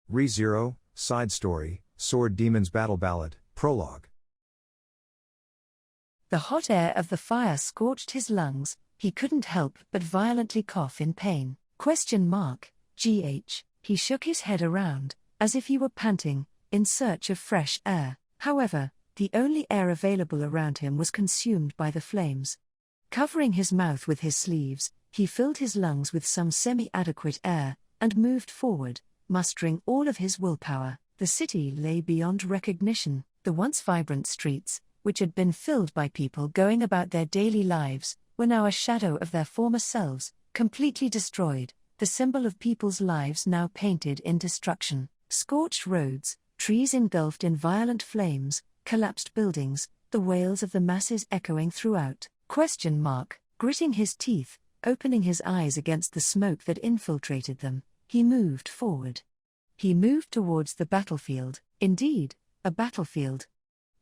Re:Zero, Side Story, Sword Demons Battle Ballad, Prologue. The hot air of the fire scorched his lungs, he couldn't help but violently cough in pain. GH. He shook his head around, as if he were panting, in search of fresh air. However, the only air available around him was consumed by the flames. Covering his mouth with his sleeves, he filled his lungs with some semi-adequate air, and moved forward, mustering all of his willpower. The city lay beyond recognition. The once vibrant streets, which had been filled by people going about their daily lives, were now a shadow of their former selves, completely destroyed, the symbol of people's lives now painted in destruction. Scorched roads, trees engulfed in violent flames, collapsed buildings, the wails of the masses echoing throughout. Gritting his teeth, opening his eyes against the smoke that infiltrated them, he moved forward. He moved towards the battlefield. Indeed, a battlefield.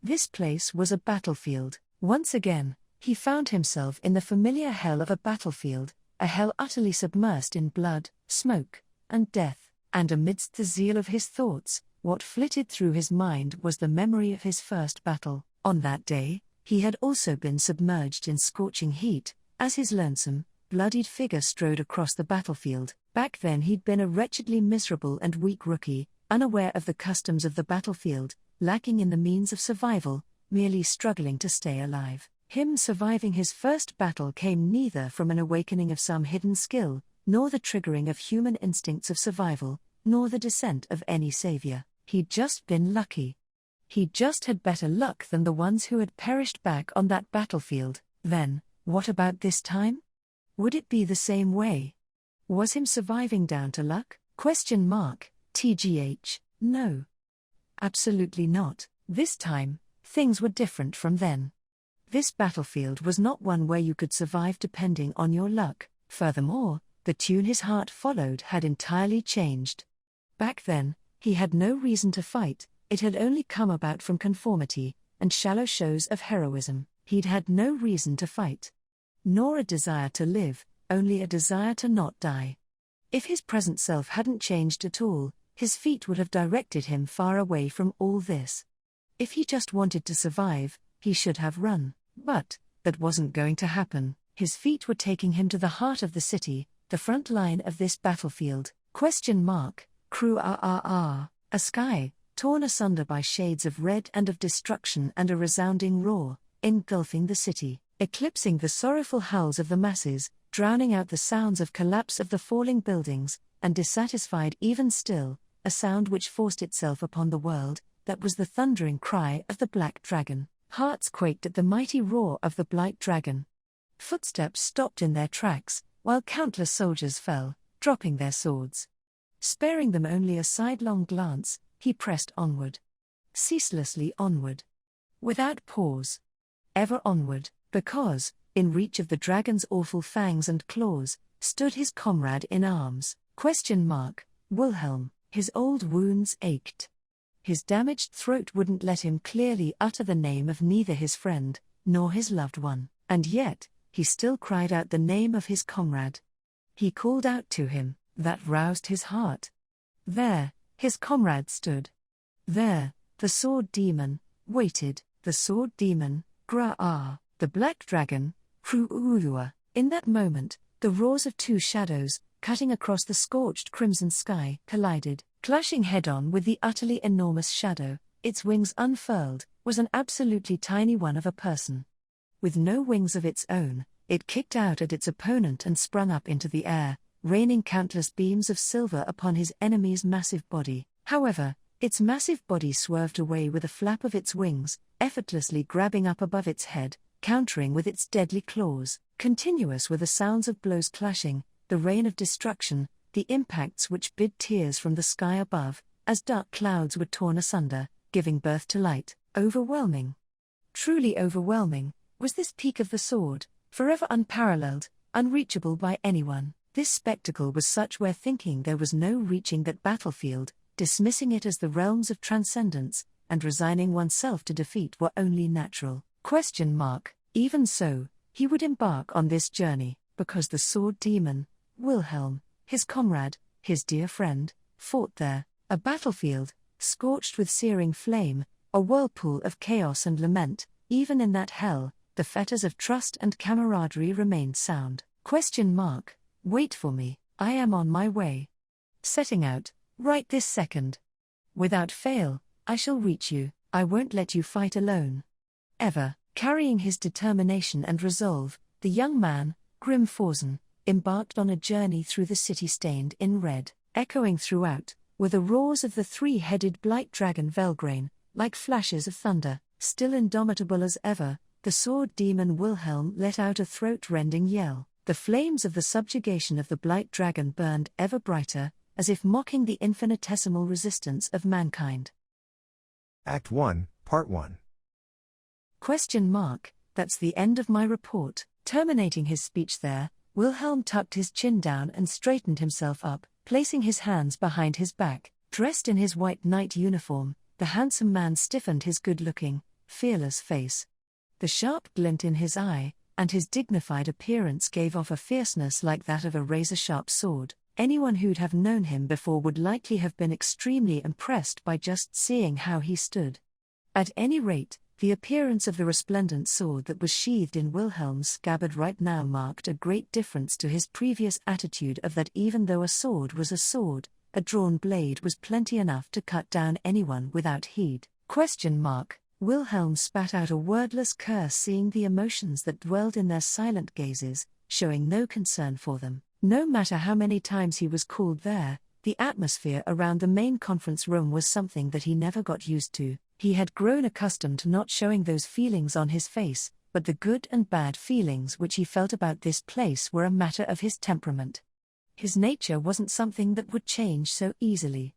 This place was a battlefield. Once again, he found himself in the familiar hell of a battlefield, a hell utterly submersed in blood, smoke, and death. And amidst the zeal of his thoughts, what flitted through his mind was the memory of his first battle. On that day, he had also been submerged in scorching heat, as his lonesome, bloodied figure strode across the battlefield. Back then he'd been a wretchedly miserable and weak rookie, unaware of the customs of the battlefield, lacking in the means of survival, merely struggling to stay alive. Him surviving his first battle came neither from an awakening of some hidden skill, nor the triggering of human instincts of survival, nor the descent of any savior. He'd just been lucky. He just had better luck than the ones who had perished back on that battlefield. Then, what about this time? Would it be the same way? Was him surviving down to luck? TGH, no. Absolutely not. This time, things were different from then. This battlefield was not one where you could survive depending on your luck. Furthermore, the tune his heart followed had entirely changed. Back then, he had no reason to fight, it had only come about from conformity, and shallow shows of heroism. He'd had no reason to fight. Nor a desire to live, only a desire to not die. If his present self hadn't changed at all, his feet would have directed him far away from all this. If he just wanted to survive, he should have run. But that wasn't going to happen. His feet were taking him to the heart of the city, the front line of this battlefield. A sky, torn asunder by shades of red and of destruction and a resounding roar, engulfing the city, eclipsing the sorrowful howls of the masses, drowning out the sounds of collapse of the falling buildings, and dissatisfied even still, a sound which forced itself upon the world, that was the thundering cry of the Black Dragon. Hearts quaked at the mighty roar of the Black Dragon. Footsteps stopped in their tracks, while countless soldiers fell, dropping their swords. Sparing them only a sidelong glance, he pressed onward. Ceaselessly onward. Without pause. Ever onward, because, in reach of the dragon's awful fangs and claws, stood his comrade in arms. Wilhelm. His old wounds ached. His damaged throat wouldn't let him clearly utter the name of neither his friend, nor his loved one. And yet, he still cried out the name of his comrade. He called out to him, that roused his heart. There, his comrade stood. There, the sword demon, waited, the sword demon, the Black Dragon, In that moment, the roars of two shadows, cutting across the scorched crimson sky, collided, clashing head-on with the utterly enormous shadow. Its wings unfurled, was an absolutely tiny one of a person. With no wings of its own, it kicked out at its opponent and sprung up into the air, raining countless beams of silver upon his enemy's massive body. However, its massive body swerved away with a flap of its wings, effortlessly grabbing up above its head, countering with its deadly claws. Continuous were the sounds of blows clashing, the rain of destruction, the impacts which bid tears from the sky above, as dark clouds were torn asunder, giving birth to light. Overwhelming. Truly overwhelming, was this peak of the sword, forever unparalleled, unreachable by anyone. This spectacle was such where thinking there was no reaching that battlefield, dismissing it as the realms of transcendence, and resigning oneself to defeat were only natural. Even so, he would embark on this journey, because the sword demon, Wilhelm, his comrade, his dear friend, fought there. A battlefield, scorched with searing flame, a whirlpool of chaos and lament. Even in that hell, the fetters of trust and camaraderie remained sound. Wait for me, I am on my way. Setting out, right this second. Without fail, I shall reach you, I won't let you fight alone. Ever, carrying his determination and resolve, the young man, Grimfausen, embarked on a journey through the city stained in red. Echoing throughout were the roars of the three-headed blight dragon Velgrain, like flashes of thunder. Still indomitable as ever, the sword demon Wilhelm let out a throat-rending yell. The flames of the subjugation of the blight dragon burned ever brighter, as if mocking the infinitesimal resistance of mankind. Act 1, Part 1. That's the end of my report. Terminating his speech there, Wilhelm tucked his chin down and straightened himself up, placing his hands behind his back. Dressed in his white knight uniform, the handsome man stiffened his good-looking, fearless face. The sharp glint in his eye, and his dignified appearance gave off a fierceness like that of a razor-sharp sword. Anyone who'd have known him before would likely have been extremely impressed by just seeing how he stood. At any rate, the appearance of the resplendent sword that was sheathed in Wilhelm's scabbard right now marked a great difference to his previous attitude of that even though a sword was a sword, a drawn blade was plenty enough to cut down anyone without heed. Wilhelm spat out a wordless curse, seeing the emotions that dwelled in their silent gazes, showing no concern for them. No matter how many times he was called there, the atmosphere around the main conference room was something that he never got used to. He had grown accustomed to not showing those feelings on his face, but the good and bad feelings which he felt about this place were a matter of his temperament. His nature wasn't something that would change so easily.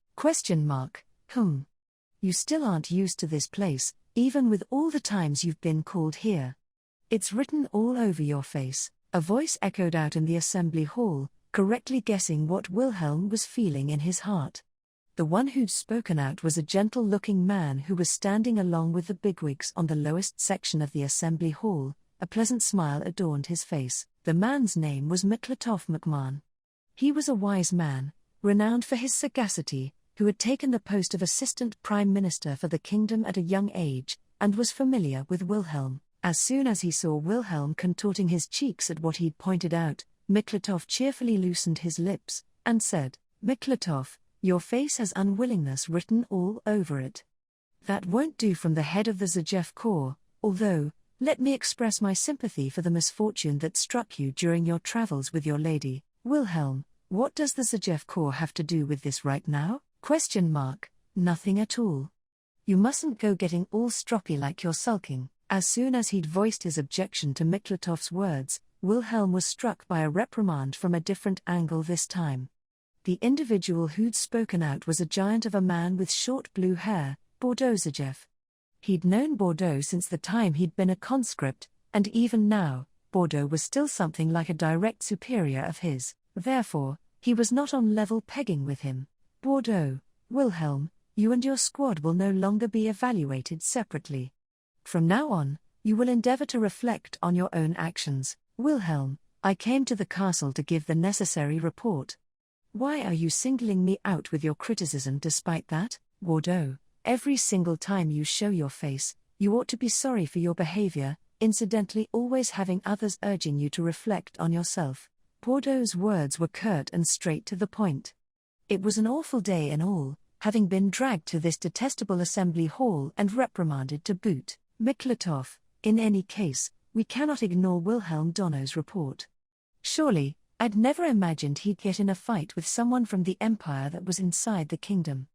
You still aren't used to this place, even with all the times you've been called here. It's written all over your face. A voice echoed out in the assembly hall, correctly guessing what Wilhelm was feeling in his heart. The one who'd spoken out was a gentle-looking man who was standing along with the bigwigs on the lowest section of the assembly hall. A pleasant smile adorned his face. The man's name was Miklatov McMahon. He was a wise man, renowned for his sagacity, who had taken the post of assistant prime minister for the kingdom at a young age, and was familiar with Wilhelm. As soon as he saw Wilhelm contorting his cheeks at what he'd pointed out, Miklatov cheerfully loosened his lips, and said, "Miklatov, your face has unwillingness written all over it. That won't do from the head of the Zajev Corps, although, let me express my sympathy for the misfortune that struck you during your travels with your lady." Wilhelm, what does the Zajev Corps have to do with this right now? Nothing at all. You mustn't go getting all stroppy like you're sulking. As soon as he'd voiced his objection to Miklatov's words, Wilhelm was struck by a reprimand from a different angle this time. The individual who'd spoken out was a giant of a man with short blue hair, Bordeaux Zajev. He'd known Bordeaux since the time he'd been a conscript, and even now, Bordeaux was still something like a direct superior of his. Therefore, he was not on level pegging with him. "Bordeaux, Wilhelm, you and your squad will no longer be evaluated separately. From now on, you will endeavor to reflect on your own actions." "Wilhelm, I came to the castle to give the necessary report." "Why are you singling me out with your criticism despite that?" "Bordeaux, every single time you show your face, you ought to be sorry for your behavior, incidentally always having others urging you to reflect on yourself." Bordeaux's words were curt and straight to the point. It was an awful day in all, having been dragged to this detestable assembly hall and reprimanded to boot. "Miklatov, in any case, we cannot ignore Wilhelm Donno's report. Surely, I'd never imagined he'd get in a fight with someone from the empire that was inside the kingdom.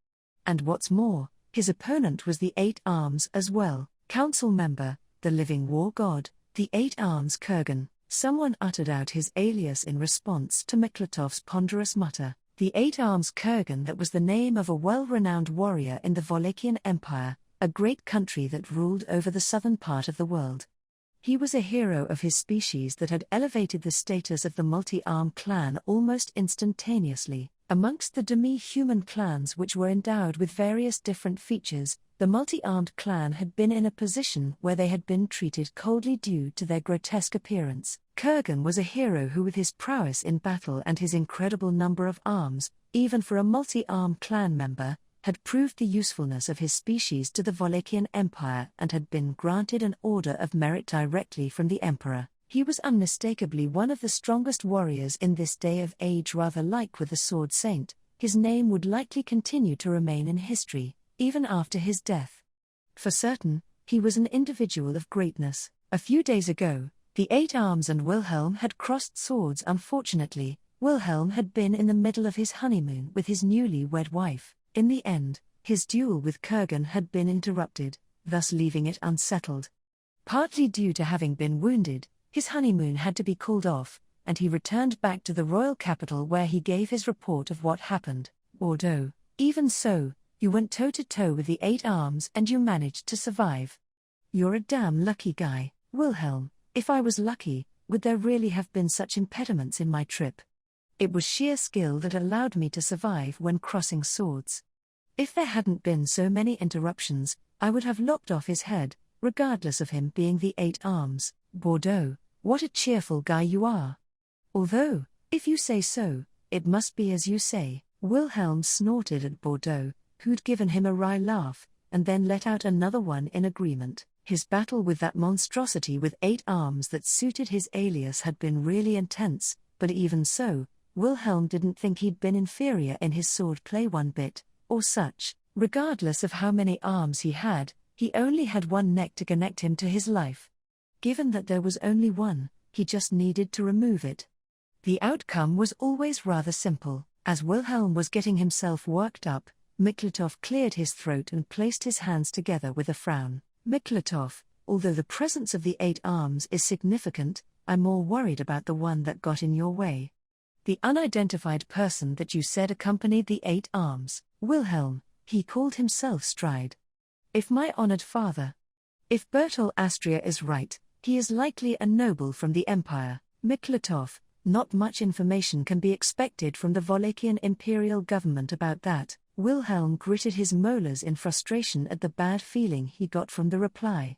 And what's more, his opponent was the Eight Arms as well. Council member, the living war god, the Eight Arms Kurgan." Someone uttered out his alias in response to Miklatov's ponderous mutter. The Eight Arms Kurgan, that was the name of a well-renowned warrior in the Wallachian Empire, a great country that ruled over the southern part of the world. He was a hero of his species that had elevated the status of the multi-armed clan almost instantaneously. Amongst the demi-human clans which were endowed with various different features, the multi-armed clan had been in a position where they had been treated coldly due to their grotesque appearance. Kurgan was a hero who, with his prowess in battle and his incredible number of arms, even for a multi-armed clan member, had proved the usefulness of his species to the Wallachian Empire and had been granted an order of merit directly from the emperor. He was unmistakably one of the strongest warriors in this day of age. Rather like with the Sword Saint, his name would likely continue to remain in history, even after his death. For certain, he was an individual of greatness. A few days ago, the Eight Arms and Wilhelm had crossed swords. Unfortunately, Wilhelm had been in the middle of his honeymoon with his newly wed wife. In the end, his duel with Kurgan had been interrupted, thus leaving it unsettled. Partly due to having been wounded, his honeymoon had to be called off, and he returned back to the royal capital where he gave his report of what happened. Bordeaux, even so, you went toe-to-toe with the Eight Arms and you managed to survive. You're a damn lucky guy, Wilhelm. If I was lucky, would there really have been such impediments in my trip? It was sheer skill that allowed me to survive when crossing swords. If there hadn't been so many interruptions, I would have lopped off his head, regardless of him being the Eight Arms. Bordeaux, what a cheerful guy you are. Although, if you say so, it must be as you say. Wilhelm snorted at Bordeaux, who'd given him a wry laugh, and then let out another one in agreement. His battle with that monstrosity with 8 arms that suited his alias had been really intense, but even so, Wilhelm didn't think he'd been inferior in his swordplay one bit, or such. Regardless of how many arms he only had one neck to connect him to his life. Given that there was only one, he just needed to remove it. The outcome was always rather simple. As Wilhelm was getting himself worked up, Miklatov cleared his throat and placed his hands together with a frown. Miklatov, although the presence of the 8 arms is significant, I'm more worried about the one that got in your way. The unidentified person that you said accompanied the 8 arms. Wilhelm, he called himself Stride. If my honored father. If Bertol Astria is right, he is likely a noble from the Empire. Miklatov, not much information can be expected from the Wallachian imperial government about that. Wilhelm gritted his molars in frustration at the bad feeling he got from the reply.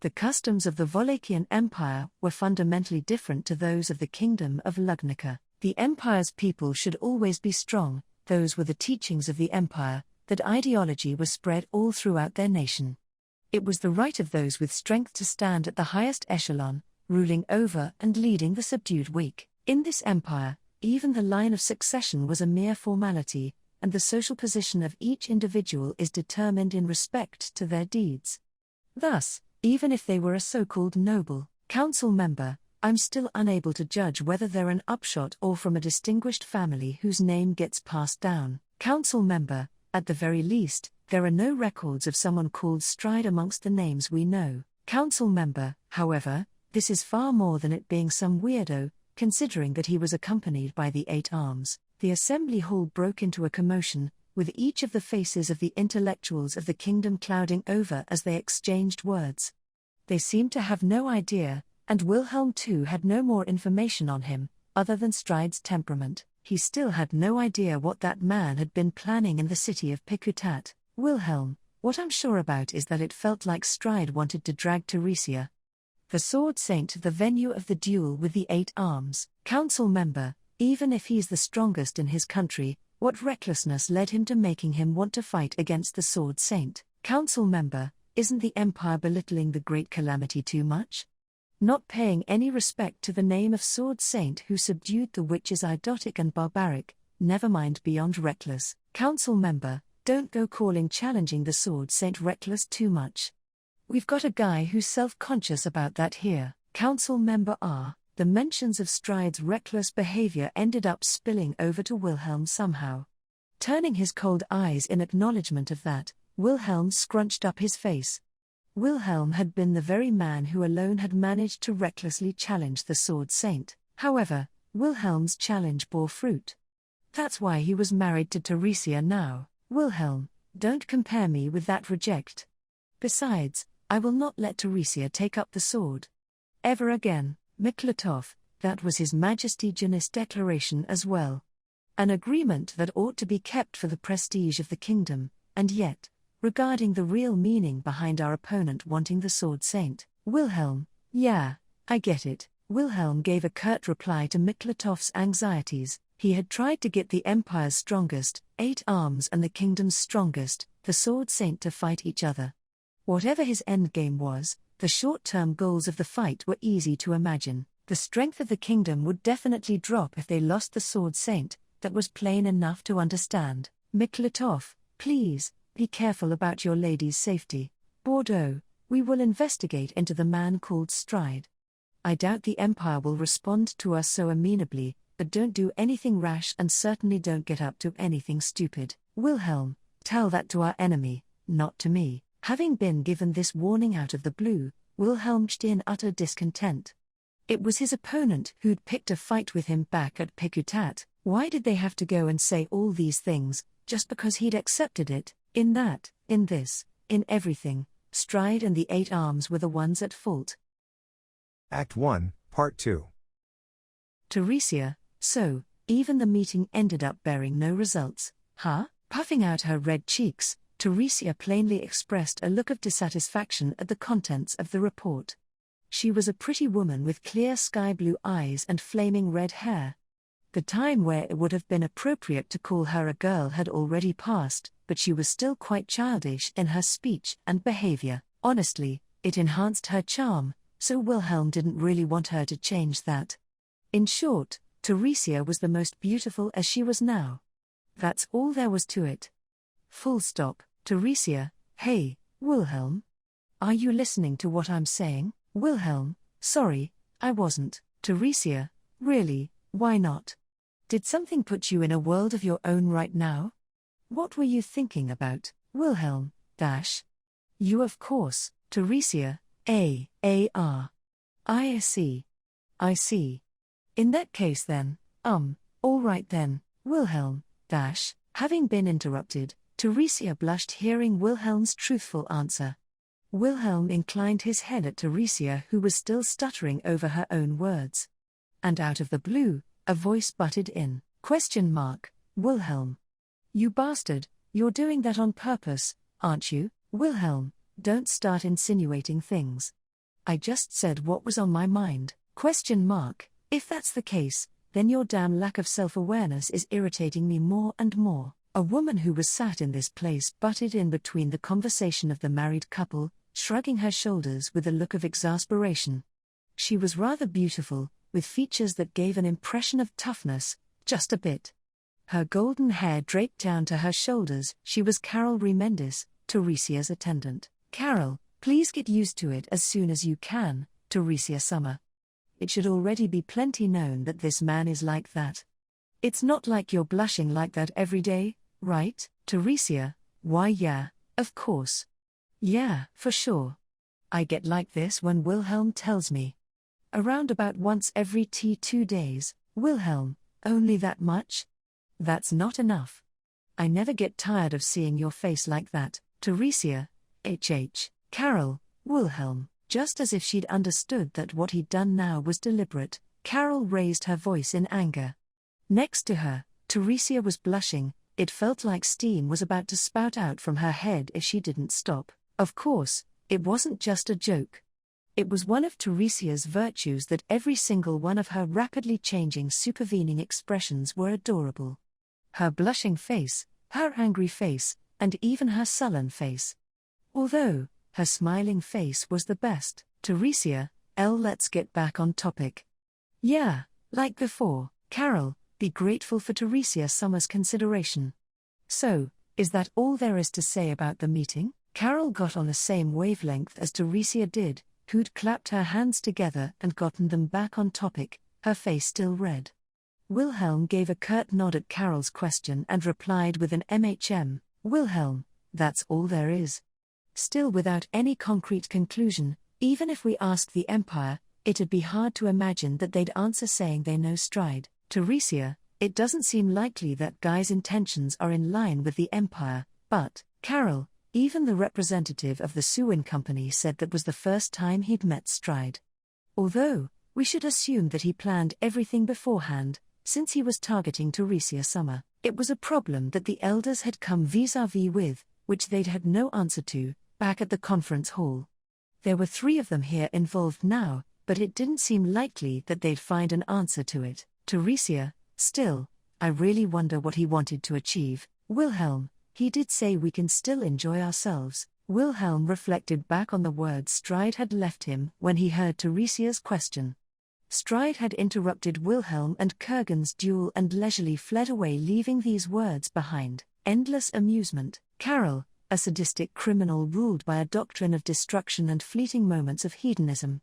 The customs of the Wallachian Empire were fundamentally different to those of the Kingdom of Lugnica. The Empire's people should always be strong, those were the teachings of the Empire, that ideology was spread all throughout their nation. It was the right of those with strength to stand at the highest echelon, ruling over and leading the subdued weak. In this empire, even the line of succession was a mere formality, and the social position of each individual is determined in respect to their deeds. Thus, even if they were a so-called noble council member, I'm still unable to judge whether they're an upshot or from a distinguished family whose name gets passed down. Council member, at the very least, there are no records of someone called Stride amongst the names we know. Council member, however, this is far more than it being some weirdo, considering that he was accompanied by the 8 arms. The assembly hall broke into a commotion, with each of the faces of the intellectuals of the kingdom clouding over as they exchanged words. They seemed to have no idea, and Wilhelm too had no more information on him, other than Stride's temperament. He still had no idea what that man had been planning in the city of Pikutat. Wilhelm, what I'm sure about is that it felt like Stride wanted to drag Teresia, the Sword Saint, to the venue of the duel with the 8 arms. Council member, even if he's the strongest in his country, what recklessness led him to making him want to fight against the Sword Saint? Council member, isn't the Empire belittling the Great Calamity too much? Not paying any respect to the name of Sword Saint who subdued the witch is idiotic and barbaric, never mind beyond reckless. Council member, don't go calling challenging the Sword Saint reckless too much. We've got a guy who's self-conscious about that here. Council member R. The mentions of Stride's reckless behavior ended up spilling over to Wilhelm somehow. Turning his cold eyes in acknowledgement of that, Wilhelm scrunched up his face. Wilhelm had been the very man who alone had managed to recklessly challenge the Sword Saint. However, Wilhelm's challenge bore fruit. That's why he was married to Teresia now. Wilhelm, don't compare me with that reject. Besides, I will not let Teresia take up the sword ever again. Miklatov, that was His Majesty Janus' declaration as well. An agreement that ought to be kept for the prestige of the kingdom, and yet, regarding the real meaning behind our opponent wanting the Sword Saint. Wilhelm, yeah, I get it. Wilhelm gave a curt reply to Miklatov's anxieties. He had tried to get the Empire's strongest, 8 arms and the kingdom's strongest, the Sword Saint, to fight each other. Whatever his endgame was, the short-term goals of the fight were easy to imagine. The strength of the kingdom would definitely drop if they lost the Sword Saint, that was plain enough to understand. Miklatov, please, be careful about your lady's safety. Bordeaux, we will investigate into the man called Stride. I doubt the Empire will respond to us so amenably, but don't do anything rash and certainly don't get up to anything stupid. Wilhelm, tell that to our enemy, not to me. Having been given this warning out of the blue, Wilhelm was in utter discontent. It was his opponent who'd picked a fight with him back at Pekutat. Why did they have to go and say all these things, just because he'd accepted it? In that, in this, in everything, Stride and the 8 arms were the ones at fault. Act 1, Part 2. Teresia, so, even the meeting ended up bearing no results, huh? Puffing out her red cheeks, Teresia plainly expressed a look of dissatisfaction at the contents of the report. She was a pretty woman with clear sky-blue eyes and flaming red hair. The time where it would have been appropriate to call her a girl had already passed, but she was still quite childish in her speech and behavior. Honestly, it enhanced her charm, so Wilhelm didn't really want her to change that. In short, Teresia was the most beautiful as she was now. That's all there was to it. Full stop. Teresia, hey, Wilhelm? Are you listening to what I'm saying? Wilhelm, sorry, I wasn't. Teresia, really, why not? Did something put you in a world of your own right now? What were you thinking about, Wilhelm, dash? You of course, Teresia, I see. I see. In that case then, all right then, Wilhelm, dash. Having been interrupted, Teresia blushed hearing Wilhelm's truthful answer. Wilhelm inclined his head at Teresia, who was still stuttering over her own words. And out of the blue, a voice butted in. ? Wilhelm. You bastard, you're doing that on purpose, aren't you? Wilhelm, don't start insinuating things. I just said what was on my mind. ? If that's the case, then your damn lack of self-awareness is irritating me more and more. A woman who was sat in this place butted in between the conversation of the married couple, shrugging her shoulders with a look of exasperation. She was rather beautiful, with features that gave an impression of toughness, just a bit. Her golden hair draped down to her shoulders. She was Carol Remendis, Teresia's attendant. Carol, please get used to it as soon as you can, Teresia Summer. It should already be plenty known that this man is like that. It's not like you're blushing like that every day, right, Teresia? Why yeah, of course. Yeah, for sure. I get like this when Wilhelm tells me. Around about once every 2 days, Wilhelm, only that much? That's not enough. I never get tired of seeing your face like that, Teresia, Carol, Wilhelm. Just as if she'd understood that what he'd done now was deliberate, Carol raised her voice in anger. Next to her, Teresia was blushing. It felt like steam was about to spout out from her head if she didn't stop. Of course, it wasn't just a joke. It was one of Teresia's virtues that every single one of her rapidly changing supervening expressions were adorable. Her blushing face, her angry face, and even her sullen face. Although, her smiling face was the best. Teresia, let's get back on topic. Yeah, like before, Carol, be grateful for Teresia Summer's consideration. So, is that all there is to say about the meeting? Carol got on the same wavelength as Teresia did, who'd clapped her hands together and gotten them back on topic, her face still red. Wilhelm gave a curt nod at Carol's question and replied with an Wilhelm, that's all there is. Still without any concrete conclusion. Even if we asked the Empire, it'd be hard to imagine that they'd answer saying they know Stride. Teresia, it doesn't seem likely that Guy's intentions are in line with the Empire, but, Carol, even the representative of the Sewin Company said that was the first time he'd met Stride. Although, we should assume that he planned everything beforehand, since he was targeting Teresia Summer. It was a problem that the elders had come vis-à-vis with, which they'd had no answer to, back at the conference hall. There were 3 of them here involved now, but it didn't seem likely that they'd find an answer to it. Teresia, still, I really wonder what he wanted to achieve. Wilhelm, he did say we can still enjoy ourselves. Wilhelm reflected back on the words Stride had left him when he heard Teresia's question. Stride had interrupted Wilhelm and Kurgan's duel and leisurely fled away, leaving these words behind: endless amusement, Carol, a sadistic criminal ruled by a doctrine of destruction and fleeting moments of hedonism.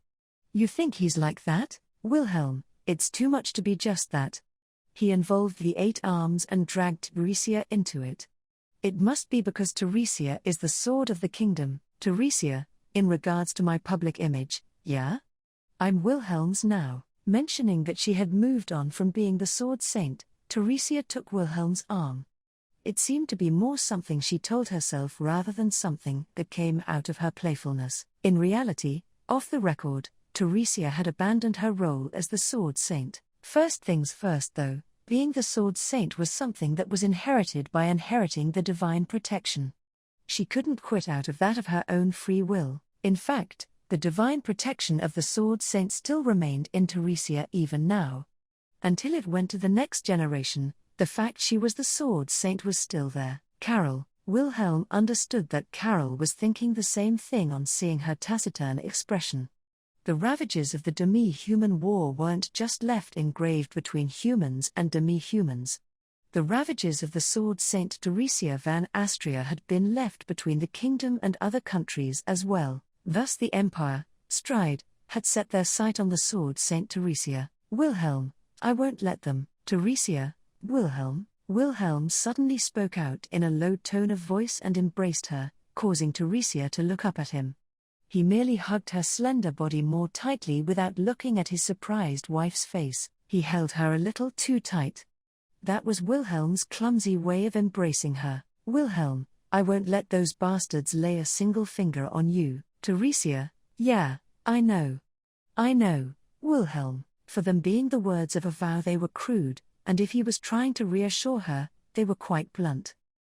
You think he's like that, Wilhelm? It's too much to be just that. He involved the 8 arms and dragged Teresia into it. It must be because Teresia is the sword of the kingdom. Teresia, in regards to my public image, yeah? I'm Wilhelm's now. Mentioning that she had moved on from being the sword saint, Teresia took Wilhelm's arm. It seemed to be more something she told herself rather than something that came out of her playfulness. In reality, off the record, Teresia had abandoned her role as the sword saint. First things first though, being the sword saint was something that was inherited by inheriting the divine protection. She couldn't quit out of that of her own free will. In fact, the divine protection of the sword saint still remained in Teresia even now. Until it went to the next generation, the fact she was the sword saint was still there. Carol, Wilhelm understood that Carol was thinking the same thing on seeing her taciturn expression. The ravages of the demi-human war weren't just left engraved between humans and demi-humans. The ravages of the sword saint Teresia van Astria had been left between the kingdom and other countries as well. Thus the Empire, Stride, had set their sight on the sword saint Teresia. Wilhelm, I won't let them. Teresia, Wilhelm. Wilhelm suddenly spoke out in a low tone of voice and embraced her, causing Teresia to look up at him. He merely hugged her slender body more tightly without looking at his surprised wife's face. He held her a little too tight. That was Wilhelm's clumsy way of embracing her. Wilhelm, I won't let those bastards lay a single finger on you. Teresia, yeah, I know. I know, Wilhelm. For them being the words of a vow, they were crude, and if he was trying to reassure her, they were quite blunt.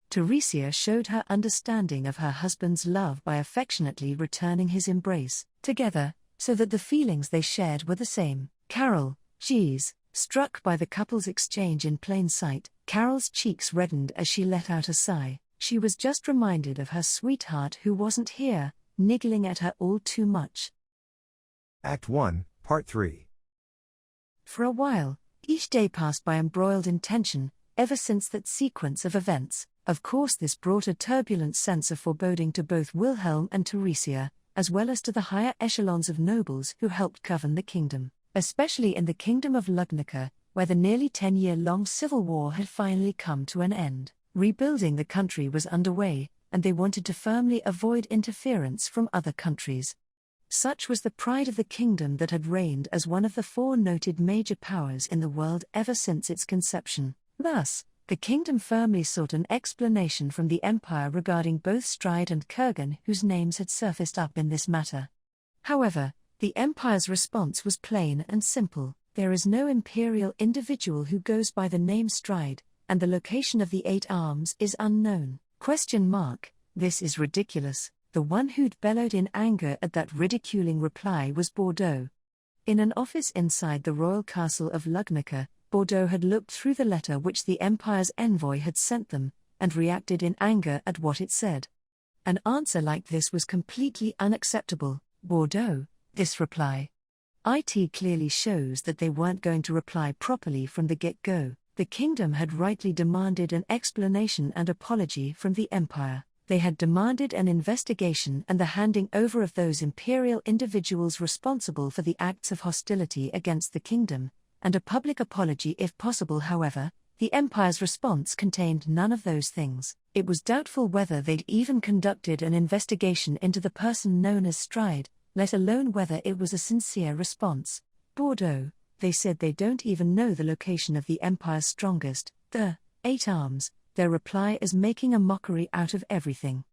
Teresia showed her understanding of her husband's love by affectionately returning his embrace, together, so that the feelings they shared were the same. Carol, geez, struck by the couple's exchange in plain sight, Carol's cheeks reddened as she let out a sigh. She was just reminded of her sweetheart who wasn't here, niggling at her all too much. Act 1, Part 3. For a while, each day passed by embroiled in tension, ever since that sequence of events. Of course this brought a turbulent sense of foreboding to both Wilhelm and Teresia, as well as to the higher echelons of nobles who helped govern the kingdom, especially in the kingdom of Lugnica, where the nearly 10-year-long civil war had finally come to an end. Rebuilding the country was underway, and they wanted to firmly avoid interference from other countries. Such was the pride of the kingdom that had reigned as one of the 4 noted major powers in the world ever since its conception. Thus, the kingdom firmly sought an explanation from the empire regarding both Stride and Kurgan, whose names had surfaced up in this matter. However, the empire's response was plain and simple: there is no imperial individual who goes by the name Stride, and the location of the 8 arms is unknown. ? This is ridiculous. The one who'd bellowed in anger at that ridiculing reply was Bordeaux. In an office inside the royal castle of Lugnica, Bordeaux had looked through the letter which the empire's envoy had sent them, and reacted in anger at what it said. An answer like this was completely unacceptable. Bordeaux, this reply. It clearly shows that they weren't going to reply properly from the get-go. The kingdom had rightly demanded an explanation and apology from the empire. They had demanded an investigation and the handing over of those imperial individuals responsible for the acts of hostility against the kingdom, and a public apology if possible. However, the empire's response contained none of those things. It was doubtful whether they'd even conducted an investigation into the person known as Stride, let alone whether it was a sincere response. Bordeaux, they said they don't even know the location of the empire's strongest, the 8 arms. Their reply is making a mockery out of everything.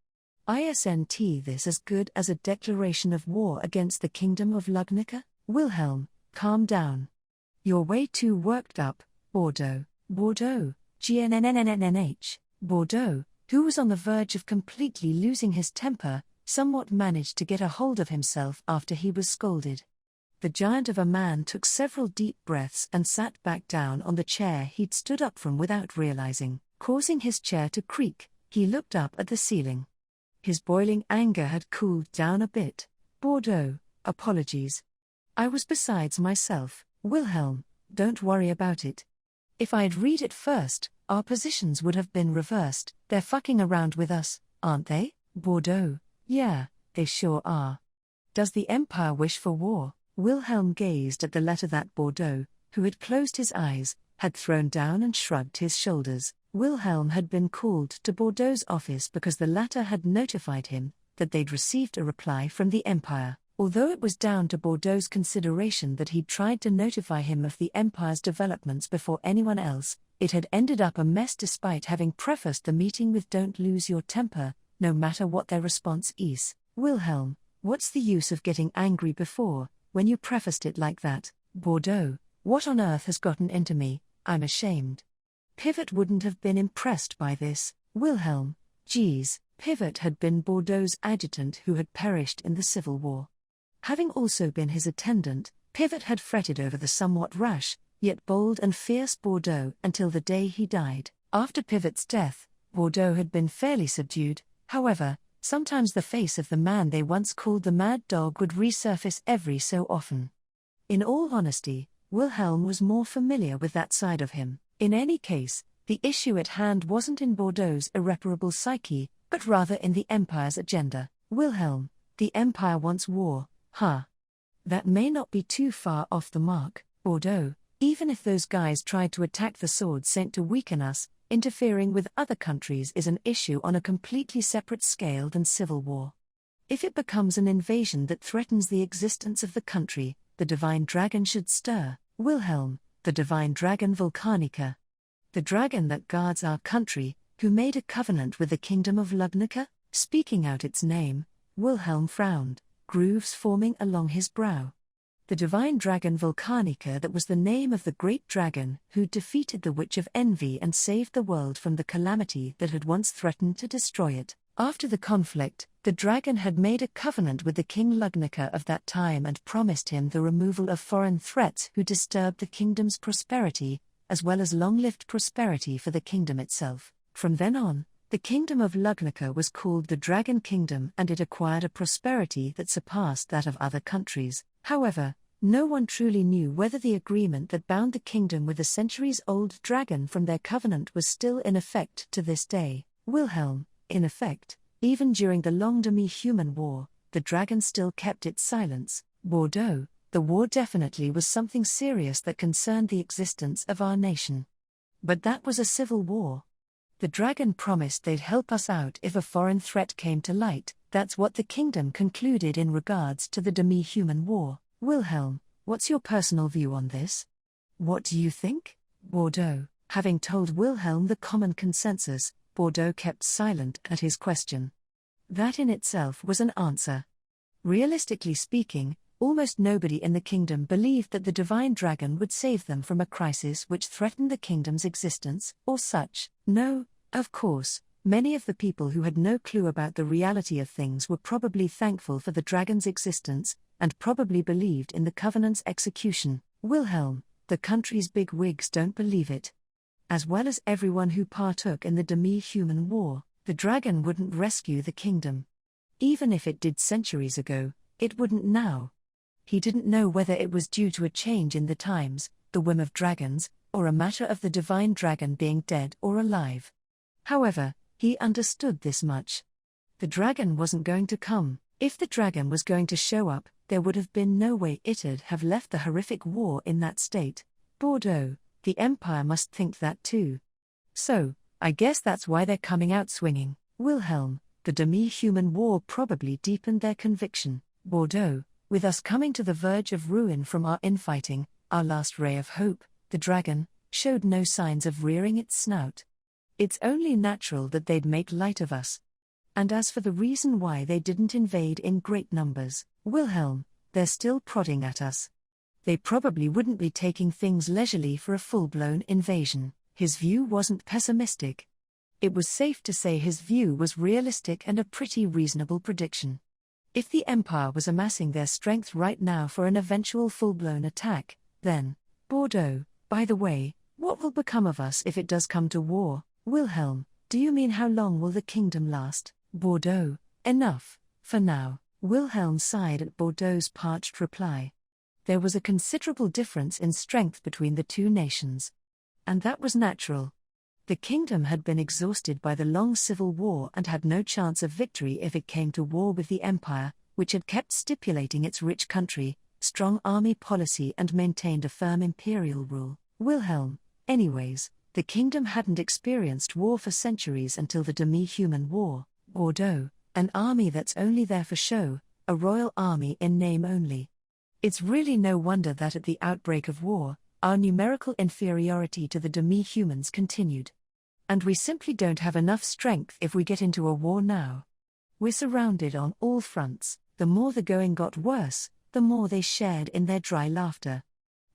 Isn't this as good as a declaration of war against the kingdom of Lugnica? Wilhelm, calm down. You're way too worked up, Bordeaux. Bordeaux, GNNNNNH. Bordeaux, who was on the verge of completely losing his temper, somewhat managed to get a hold of himself after he was scolded. The giant of a man took several deep breaths and sat back down on the chair he'd stood up from without realizing, causing his chair to creak. He looked up at the ceiling. His boiling anger had cooled down a bit. Bordeaux, apologies. I was besides myself. Wilhelm, don't worry about it. If I'd read it first, our positions would have been reversed. They're fucking around with us, aren't they? Bordeaux, yeah, they sure are. Does the Empire wish for war? Wilhelm gazed at the letter that Bordeaux, who had closed his eyes, had thrown down and shrugged his shoulders. Wilhelm had been called to Bordeaux's office because the latter had notified him that they'd received a reply from the Empire. Although it was down to Bordeaux's consideration that he'd tried to notify him of the Empire's developments before anyone else, it had ended up a mess despite having prefaced the meeting with "Don't lose your temper, no matter what their response is." Wilhelm, what's the use of getting angry before, when you prefaced it like that? Bordeaux, what on earth has gotten into me? I'm ashamed. Pivot wouldn't have been impressed by this. Wilhelm, geez, Pivot had been Bordeaux's adjutant who had perished in the Civil War. Having also been his attendant, Pivot had fretted over the somewhat rash, yet bold and fierce Bordeaux until the day he died. After Pivot's death, Bordeaux had been fairly subdued. However, sometimes the face of the man they once called the Mad Dog would resurface every so often. In all honesty, Wilhelm was more familiar with that side of him. In any case, the issue at hand wasn't in Bordeaux's irreparable psyche, but rather in the Empire's agenda. Wilhelm, the Empire wants war, huh? That may not be too far off the mark, Bordeaux, even if those guys tried to attack the Sword Saint to weaken us. Interfering with other countries is an issue on a completely separate scale than civil war. If it becomes an invasion that threatens the existence of the country, the divine dragon should stir. Wilhelm, the divine dragon Volcanica. The dragon that guards our country, who made a covenant with the kingdom of Lugnica? Speaking out its name, Wilhelm frowned, grooves forming along his brow. The divine dragon Volcanica, that was the name of the great dragon who defeated the Witch of Envy and saved the world from the calamity that had once threatened to destroy it. After the conflict, the dragon had made a covenant with the King Lugnica of that time and promised him the removal of foreign threats who disturbed the kingdom's prosperity, as well as long-lived prosperity for the kingdom itself. From then on, the kingdom of Lugnica was called the Dragon Kingdom, and it acquired a prosperity that surpassed that of other countries. However, no one truly knew whether the agreement that bound the kingdom with the centuries-old dragon from their covenant was still in effect to this day. Wilhelm, in effect, even during the long demi-human war, the dragon still kept its silence. Bordeaux, the war definitely was something serious that concerned the existence of our nation. But that was a civil war. The dragon promised they'd help us out if a foreign threat came to light. That's what the kingdom concluded in regards to the demi-human war. Wilhelm, what's your personal view on this? What do you think? Bordeaux, having told Wilhelm the common consensus, Bordeaux kept silent at his question. That in itself was an answer. Realistically speaking, almost nobody in the kingdom believed that the divine dragon would save them from a crisis which threatened the kingdom's existence, or such. No, of course, many of the people who had no clue about the reality of things were probably thankful for the dragon's existence, and probably believed in the covenant's execution. Wilhelm, the country's big wigs don't believe it. As well as everyone who partook in the demi-human war, the dragon wouldn't rescue the kingdom. Even if it did centuries ago, it wouldn't now. He didn't know whether it was due to a change in the times, the whim of dragons, or a matter of the divine dragon being dead or alive. However, he understood this much. The dragon wasn't going to come. If the dragon was going to show up, there would have been no way it'd have left the horrific war in that state. Bordeaux, the Empire must think that too. So, I guess that's why they're coming out swinging. Wilhelm, the demi-human war probably deepened their conviction. Bordeaux, with us coming to the verge of ruin from our infighting, our last ray of hope, the dragon, showed no signs of rearing its snout. It's only natural that they'd make light of us. And as for the reason why they didn't invade in great numbers, Wilhelm, they're still prodding at us. They probably wouldn't be taking things leisurely for a full-blown invasion. His view wasn't pessimistic. It was safe to say his view was realistic and a pretty reasonable prediction. If the Empire was amassing their strength right now for an eventual full-blown attack, then, Bordeaux, by the way, what will become of us if it does come to war? Wilhelm, do you mean how long will the kingdom last? Bordeaux, enough, for now. Wilhelm sighed at Bordeaux's parched reply. There was a considerable difference in strength between the two nations. And that was natural. The kingdom had been exhausted by the long civil war and had no chance of victory if it came to war with the Empire, which had kept stipulating its rich country, strong army policy and maintained a firm imperial rule. Wilhelm, anyways, the kingdom hadn't experienced war for centuries until the demi-human war. Bordeaux, an army that's only there for show, a royal army in name only. It's really no wonder that at the outbreak of war, our numerical inferiority to the demi-humans continued. And we simply don't have enough strength if we get into a war now. We're surrounded on all fronts. The more the going got worse, the more they shared in their dry laughter.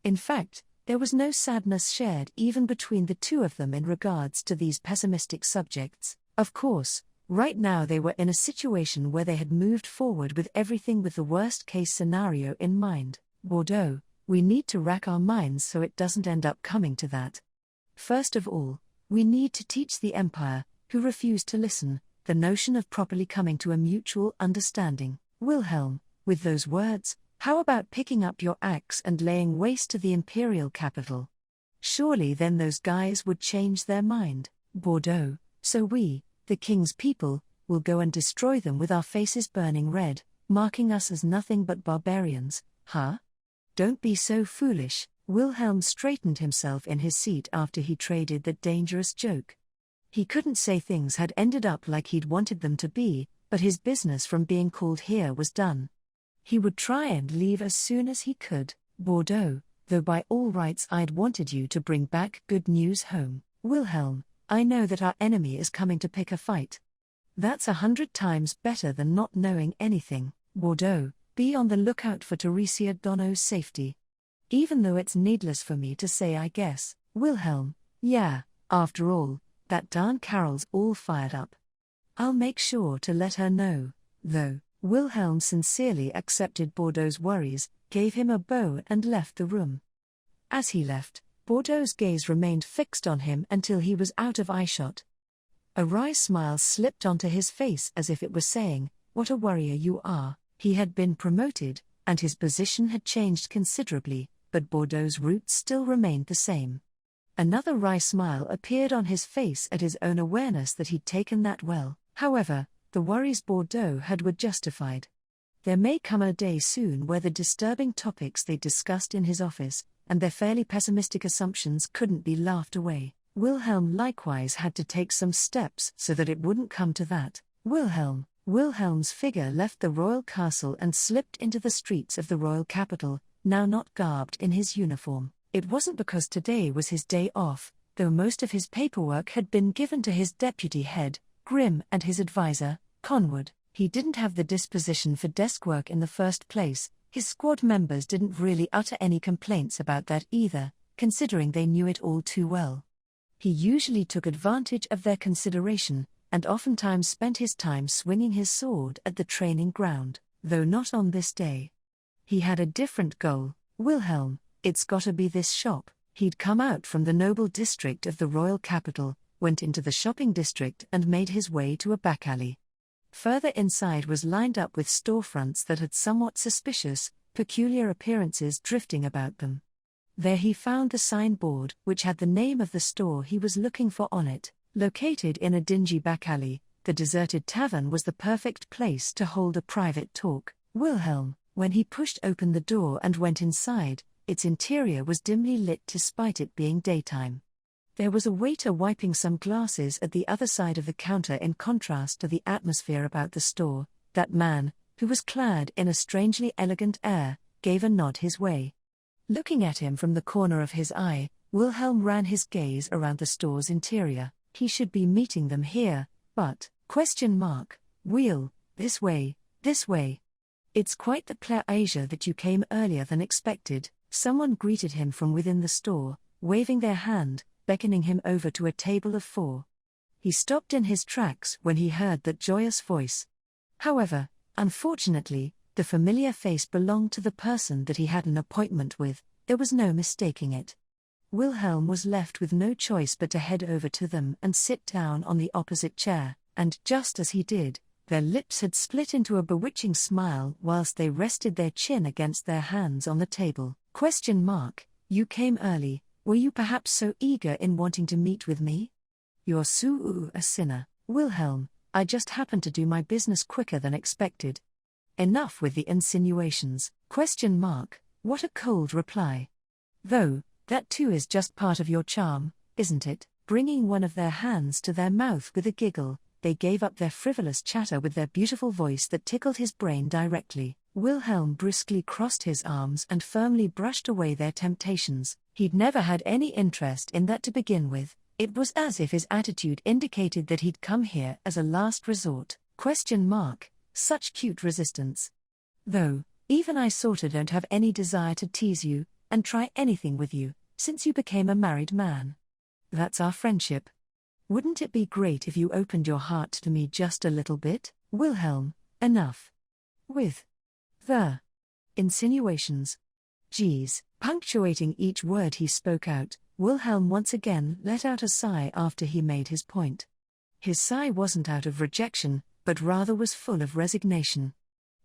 In fact, there was no sadness shared even between the two of them in regards to these pessimistic subjects. Of course, right now they were in a situation where they had moved forward with everything with the worst-case scenario in mind. Bordeaux, we need to rack our minds so it doesn't end up coming to that. First of all, we need to teach the Empire, who refused to listen, the notion of properly coming to a mutual understanding. Wilhelm, with those words, how about picking up your axe and laying waste to the imperial capital? Surely then those guys would change their mind. Bordeaux, so we, the king's people, will go and destroy them with our faces burning red, marking us as nothing but barbarians, huh? Don't be so foolish. Wilhelm straightened himself in his seat after he traded that dangerous joke. He couldn't say things had ended up like he'd wanted them to be, but his business from being called here was done. He would try and leave as soon as he could. Bordeaux, though by all rights I'd wanted you to bring back good news home. Wilhelm, I know that our enemy is coming to pick a fight. That's 100 times better than not knowing anything. Bordeaux, be on the lookout for Teresia Donno's safety. Even though it's needless for me to say, I guess. Wilhelm, yeah, after all, that darn Carol's all fired up. I'll make sure to let her know, though. Wilhelm sincerely accepted Bordeaux's worries, gave him a bow and left the room. As he left, Bordeaux's gaze remained fixed on him until he was out of eyeshot. A wry smile slipped onto his face as if it was saying, "What a warrior you are." He had been promoted, and his position had changed considerably, but Bordeaux's roots still remained the same. Another wry smile appeared on his face at his own awareness that he'd taken that well. However, the worries Bordeaux had were justified. There may come a day soon where the disturbing topics they discussed in his office, and their fairly pessimistic assumptions couldn't be laughed away. Wilhelm likewise had to take some steps so that it wouldn't come to that. Wilhelm's figure left the royal castle and slipped into the streets of the royal capital, now not garbed in his uniform. It wasn't because today was his day off, though most of his paperwork had been given to his deputy head, Grimm, and his advisor, Conwood. He didn't have the disposition for desk work in the first place. His squad members didn't really utter any complaints about that either, considering they knew it all too well. He usually took advantage of their consideration, and oftentimes spent his time swinging his sword at the training ground, though not on this day. He had a different goal. Wilhelm, it's gotta be this shop. He'd come out from the noble district of the royal capital, went into the shopping district and made his way to a back alley. Further inside was lined up with storefronts that had somewhat suspicious, peculiar appearances drifting about them. There he found the signboard, which had the name of the store he was looking for on it. Located in a dingy back alley, the deserted tavern was the perfect place to hold a private talk. Wilhelm, when he pushed open the door and went inside, its interior was dimly lit despite it being daytime. There was a waiter wiping some glasses at the other side of the counter in contrast to the atmosphere about the store. That man, who was clad in a strangely elegant air, gave a nod his way. Looking at him from the corner of his eye, Wilhelm ran his gaze around the store's interior. He should be meeting them here, but, wheel, this way. It's quite the pleasure that you came earlier than expected. Someone greeted him from within the store, waving their hand, beckoning him over to a table of 4. He stopped in his tracks when he heard that joyous voice. However, Unfortunately, the familiar face belonged to the person that he had an appointment with. There was no mistaking it. Wilhelm was left with no choice but to head over to them and sit down on the opposite chair, and just as he did, their lips had split into a bewitching smile whilst they rested their chin against their hands on the table. You came early, were you perhaps so eager in wanting to meet with me? You're a sinner, Wilhelm, I just happened to do my business quicker than expected. Enough with the insinuations, What a cold reply. Though, that too is just part of your charm, isn't it? Bringing one of their hands to their mouth with a giggle, they gave up their frivolous chatter with their beautiful voice that tickled his brain directly. Wilhelm briskly crossed his arms and firmly brushed away their temptations. He'd never had any interest in that to begin with. It was as if his attitude indicated that he'd come here as a last resort. Such cute resistance. Though, even I sorta don't have any desire to tease you, and try anything with you, since you became a married man. That's our friendship. Wouldn't it be great if you opened your heart to me just a little bit? Wilhelm, enough. With the insinuations. Geez, punctuating each word he spoke out, Wilhelm once again let out a sigh after he made his point. His sigh wasn't out of rejection, but rather was full of resignation.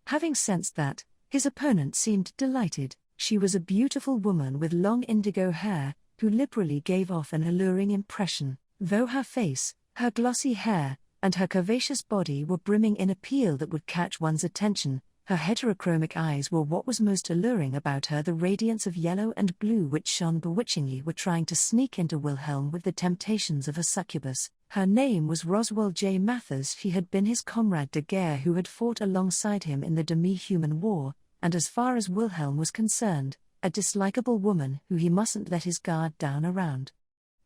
Having sensed that, his opponent seemed delighted. She was a beautiful woman with long indigo hair, who liberally gave off an alluring impression, though her face, her glossy hair, and her curvaceous body were brimming in appeal that would catch one's attention. Her heterochromic eyes were what was most alluring about her. The radiance of yellow and blue which shone bewitchingly were trying to sneak into Wilhelm with the temptations of a succubus. Her name was Roswell J. Mathers. She had been his comrade de guerre who had fought alongside him in the Demi-Human War, and as far as Wilhelm was concerned, a dislikable woman who he mustn't let his guard down around.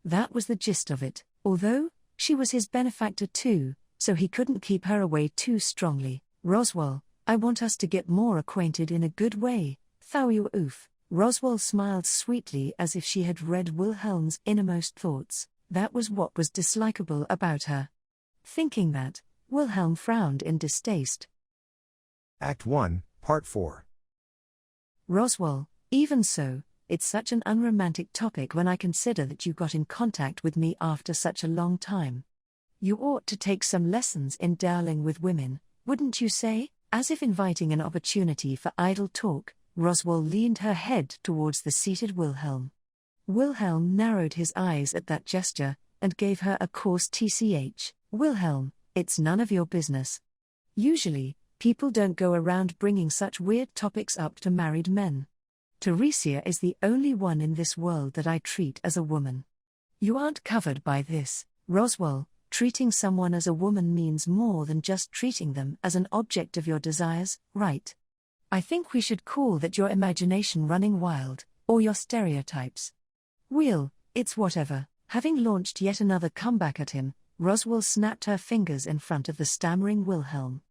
That was the gist of it, although she was his benefactor too, so he couldn't keep her away too strongly. Roswell, I want us to get more acquainted in a good way, thou oof. Roswell smiled sweetly as if she had read Wilhelm's innermost thoughts. That was what was dislikable about her. Thinking that, Wilhelm frowned in distaste. Act 1, Part 4. Roswell, even so, it's such an unromantic topic when I consider that you got in contact with me after such a long time. You ought to take some lessons in dealing with women, wouldn't you say? As if inviting an opportunity for idle talk, Roswell leaned her head towards the seated Wilhelm. Wilhelm narrowed his eyes at that gesture, and gave her a coarse tch. Wilhelm, it's none of your business. Usually, people don't go around bringing such weird topics up to married men. Teresia is the only one in this world that I treat as a woman. You aren't covered by this, Roswell. Treating someone as a woman means more than just treating them as an object of your desires, right? I think we should call that your imagination running wild, or your stereotypes. It's whatever. Having launched yet another comeback at him, Roswell snapped her fingers in front of the stammering Wilhelm.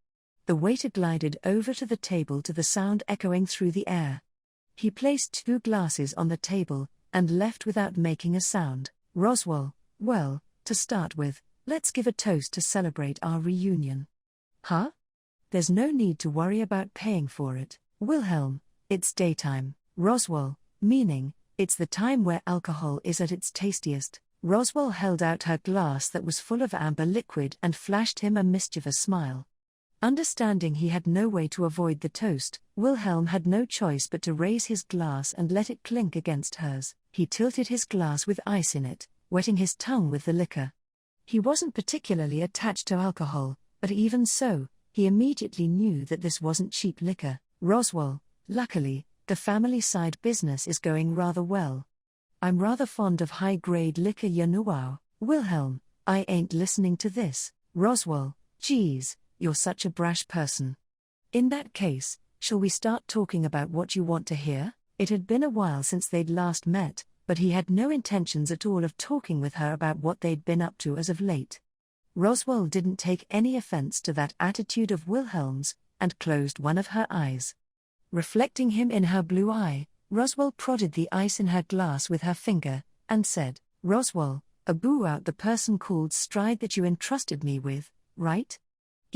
The waiter glided over to the table to the sound echoing through the air. He placed 2 glasses on the table, and left without making a sound. Roswell, well, to start with, let's give a toast to celebrate our reunion. Huh? There's no need to worry about paying for it. Wilhelm, it's daytime. Roswell, meaning, it's the time where alcohol is at its tastiest. Roswell held out her glass that was full of amber liquid and flashed him a mischievous smile. Understanding he had no way to avoid the toast, Wilhelm had no choice but to raise his glass and let it clink against hers. He tilted his glass with ice in it, wetting his tongue with the liquor. He wasn't particularly attached to alcohol, but even so, he immediately knew that this wasn't cheap liquor. Roswell, luckily, the family side business is going rather well. I'm rather fond of high-grade liquor, you know. Wilhelm, I ain't listening to this. Roswell, geez, you're such a brash person. In that case, shall we start talking about what you want to hear? It had been a while since they'd last met, but he had no intentions at all of talking with her about what they'd been up to as of late. Roswell didn't take any offense to that attitude of Wilhelm's, and closed one of her eyes. Reflecting him in her blue eye, Roswell prodded the ice in her glass with her finger, and said, Roswell, boo out the person called Stride that you entrusted me with, right?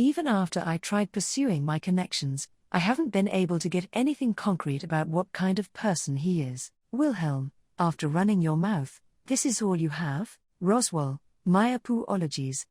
Even after I tried pursuing my connections, I haven't been able to get anything concrete about what kind of person he is. Wilhelm, after running your mouth, this is all you have? Roswell, my apologies.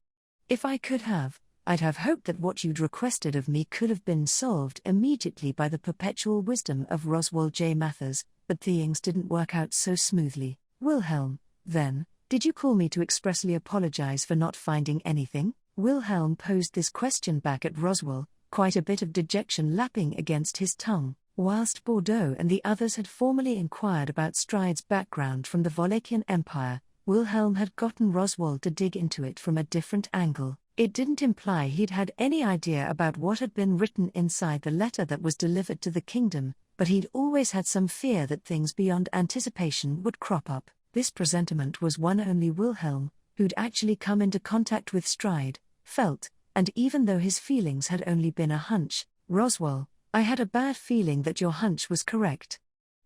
If I could have, I'd have hoped that what you'd requested of me could have been solved immediately by the perpetual wisdom of Roswell J. Mathers, but things didn't work out so smoothly. Wilhelm, then, did you call me to expressly apologize for not finding anything? Wilhelm posed this question back at Roswell, quite a bit of dejection lapping against his tongue. Whilst Bordeaux and the others had formally inquired about Stride's background from the Wallachian Empire, Wilhelm had gotten Roswell to dig into it from a different angle. It didn't imply he'd had any idea about what had been written inside the letter that was delivered to the kingdom, but he'd always had some fear that things beyond anticipation would crop up. This presentiment was one only Wilhelm, who'd actually come into contact with Stride, felt, and even though his feelings had only been a hunch, Roswell, I had a bad feeling that your hunch was correct.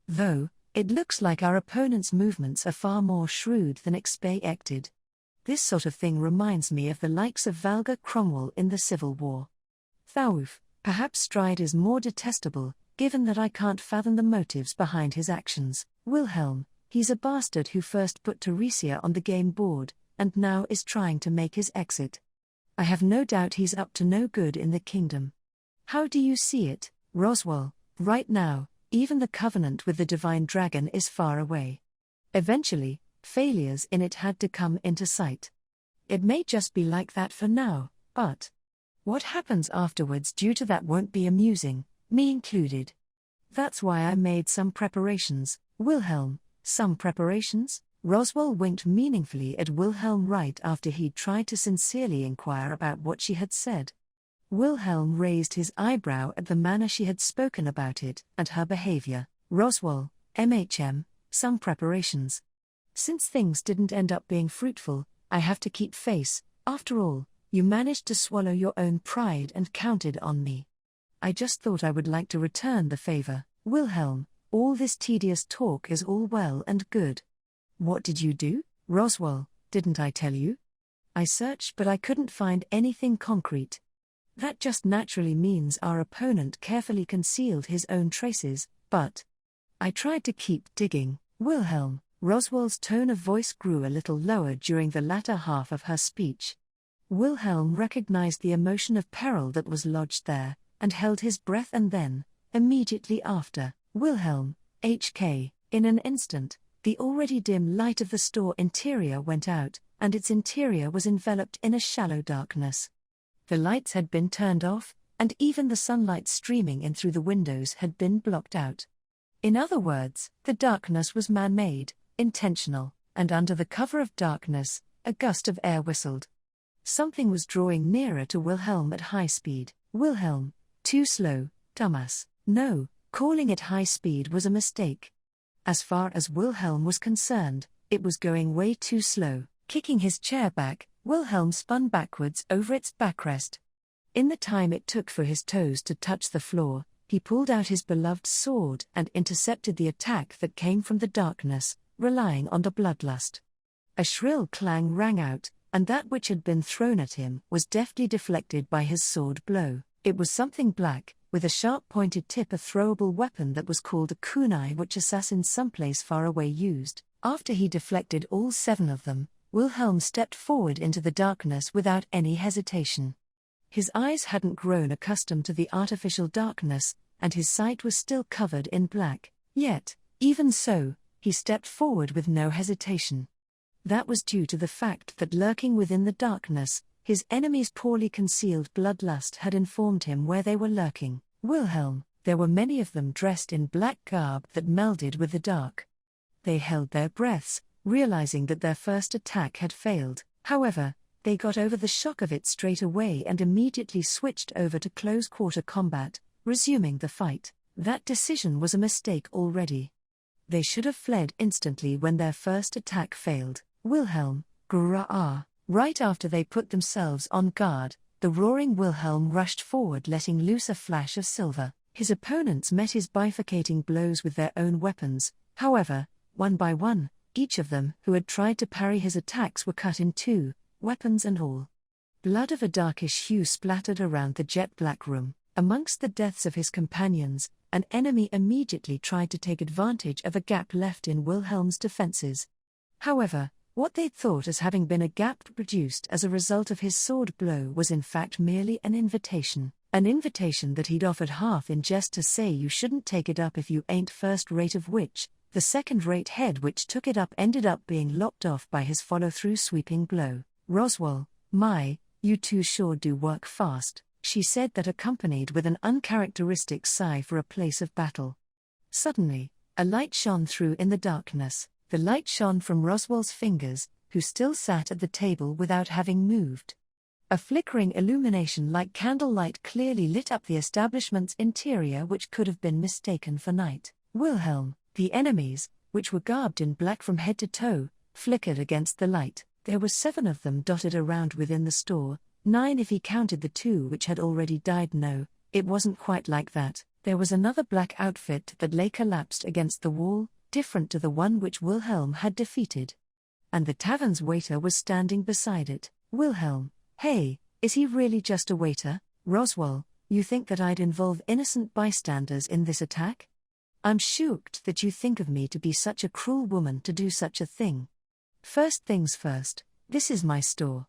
Though, it looks like our opponent's movements are far more shrewd than expected. This sort of thing reminds me of the likes of Valga Cromwell in the Civil War. Thawuf, perhaps Stride is more detestable, given that I can't fathom the motives behind his actions. Wilhelm, he's a bastard who first put Teresia on the game board, and now is trying to make his exit. I have no doubt he's up to no good in the kingdom. How do you see it, Roswell? Right now, even the covenant with the divine dragon is far away. Eventually, failures in it had to come into sight. It may just be like that for now, but what happens afterwards due to that won't be amusing, me included. That's why I made some preparations. Wilhelm, some preparations? Roswell winked meaningfully at Wilhelm right after he'd tried to sincerely inquire about what she had said. Wilhelm raised his eyebrow at the manner she had spoken about it and her behavior. Roswell, some preparations. Since things didn't end up being fruitful, I have to keep face. After all, you managed to swallow your own pride and counted on me. I just thought I would like to return the favor. Wilhelm, all this tedious talk is all well and good. What did you do? Roswell, didn't I tell you? I searched but I couldn't find anything concrete. That just naturally means our opponent carefully concealed his own traces, but I tried to keep digging. Wilhelm, Roswell's tone of voice grew a little lower during the latter half of her speech. Wilhelm recognized the emotion of peril that was lodged there, and held his breath, and then, immediately after, Wilhelm, HK, in an instant, the already dim light of the store interior went out, and its interior was enveloped in a shallow darkness. The lights had been turned off, and even the sunlight streaming in through the windows had been blocked out. In other words, the darkness was man-made, intentional, and under the cover of darkness, a gust of air whistled. Something was drawing nearer to Wilhelm at high speed. Wilhelm, too slow, dumbass. No, calling it high speed was a mistake. As far as Wilhelm was concerned, it was going way too slow. Kicking his chair back, Wilhelm spun backwards over its backrest. In the time it took for his toes to touch the floor, he pulled out his beloved sword and intercepted the attack that came from the darkness, relying on the bloodlust. A shrill clang rang out, and that which had been thrown at him was deftly deflected by his sword blow. It was something black, with a sharp-pointed tip, a throwable weapon that was called a kunai, which assassins someplace far away used. After he deflected all 7 of them, Wilhelm stepped forward into the darkness without any hesitation. His eyes hadn't grown accustomed to the artificial darkness, and his sight was still covered in black. Yet, even so, he stepped forward with no hesitation. That was due to the fact that lurking within the darkness, his enemy's poorly concealed bloodlust had informed him where they were lurking. Wilhelm, there were many of them dressed in black garb that melded with the dark. They held their breaths, realizing that their first attack had failed. However, they got over the shock of it straight away and immediately switched over to close-quarter combat, resuming the fight. That decision was a mistake already. They should have fled instantly when their first attack failed. Wilhelm, grrrr. Right after they put themselves on guard, the roaring Wilhelm rushed forward, letting loose a flash of silver. His opponents met his bifurcating blows with their own weapons. However, one by one, each of them who had tried to parry his attacks were cut in two, weapons and all. Blood of a darkish hue splattered around the jet-black room. Amongst the deaths of his companions, an enemy immediately tried to take advantage of a gap left in Wilhelm's defenses. However, what they'd thought as having been a gap produced as a result of his sword blow was in fact merely an invitation that he'd offered half in jest to say you shouldn't take it up if you ain't first rate, of which, the second-rate head which took it up ended up being lopped off by his follow-through sweeping blow. "Roswell, my, you two sure do work fast," she said, that accompanied with an uncharacteristic sigh for a place of battle. Suddenly, a light shone through in the darkness. The light shone from Roswell's fingers, who still sat at the table without having moved. A flickering illumination like candlelight clearly lit up the establishment's interior, which could have been mistaken for night. Wilhelm, the enemies, which were garbed in black from head to toe, flickered against the light. There were 7 of them dotted around within the store, 9 if he counted the 2 which had already died. No, it wasn't quite like that. There was another black outfit that lay collapsed against the wall, different to the one which Wilhelm had defeated. And the tavern's waiter was standing beside it. "Wilhelm, hey, is he really just a waiter? Roswell, you think that I'd involve innocent bystanders in this attack? I'm shocked that you think of me to be such a cruel woman to do such a thing. First things first, this is my store.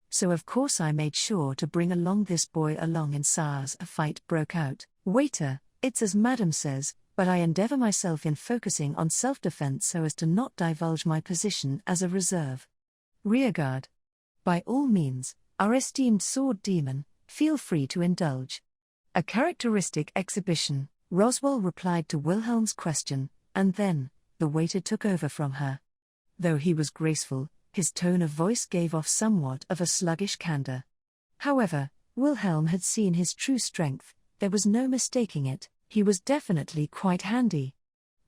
So of course I made sure to bring along this boy along in SARS. A fight broke out. Waiter, it's as Madam says, but I endeavor myself in focusing on self-defense so as to not divulge my position as a reserve. Rearguard. By all means, our esteemed sword demon, feel free to indulge." A characteristic exhibition, Roswell replied to Wilhelm's question, and then, the waiter took over from her. Though he was graceful, his tone of voice gave off somewhat of a sluggish candor. However, Wilhelm had seen his true strength, there was no mistaking it, he was definitely quite handy.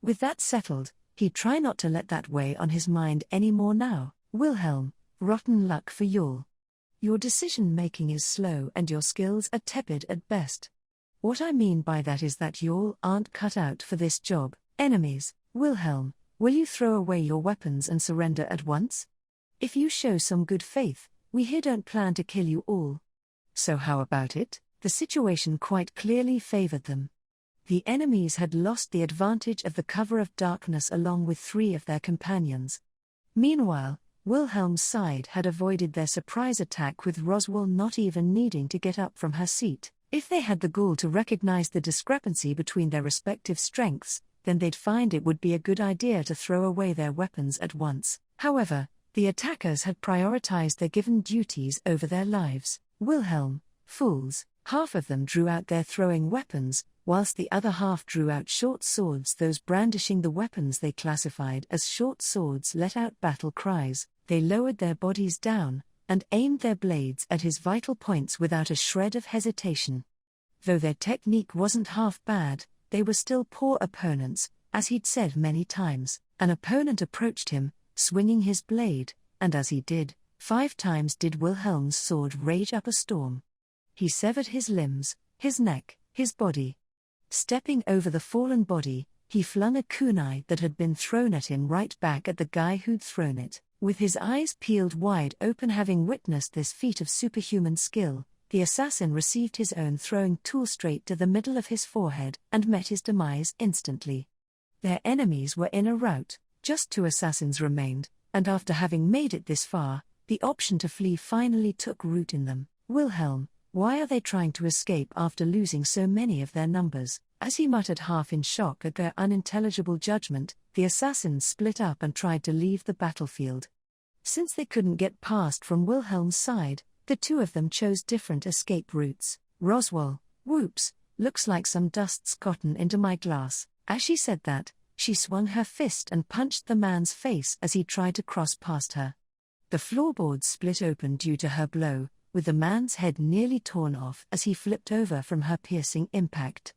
With that settled, he'd try not to let that weigh on his mind any more now. "Wilhelm, rotten luck for y'all. Your decision-making is slow and your skills are tepid at best. What I mean by that is that y'all aren't cut out for this job. Enemies, Wilhelm, will you throw away your weapons and surrender at once? If you show some good faith, we here don't plan to kill you all." So how about it? The situation quite clearly favored them. The enemies had lost the advantage of the cover of darkness along with 3 of their companions. Meanwhile, Wilhelm's side had avoided their surprise attack, with Roswell not even needing to get up from her seat. If they had the gall to recognize the discrepancy between their respective strengths, then they'd find it would be a good idea to throw away their weapons at once. However, the attackers had prioritized their given duties over their lives. Wilhelm, fools, half of them drew out their throwing weapons, whilst the other half drew out short swords. Those brandishing the weapons they classified as short swords let out battle cries. They lowered their bodies down, and aimed their blades at his vital points without a shred of hesitation. Though their technique wasn't half bad, they were still poor opponents, as he'd said many times. An opponent approached him, swinging his blade, and as he did, 5 times did Wilhelm's sword rage up a storm. He severed his limbs, his neck, his body. Stepping over the fallen body, he flung a kunai that had been thrown at him right back at the guy who'd thrown it. With his eyes peeled wide open, having witnessed this feat of superhuman skill, the assassin received his own throwing tool straight to the middle of his forehead and met his demise instantly. Their enemies were in a rout, just 2 assassins remained, and after having made it this far, the option to flee finally took root in them. "Wilhelm, why are they trying to escape after losing so many of their numbers?" As he muttered, half in shock at their unintelligible judgment, the assassins split up and tried to leave the battlefield. Since they couldn't get past from Wilhelm's side, the 2 of them chose different escape routes. Roswell, whoops, looks like some dust's gotten into my glass. As she said that, she swung her fist and punched the man's face as he tried to cross past her. The floorboards split open due to her blow, with the man's head nearly torn off as he flipped over from her piercing impact.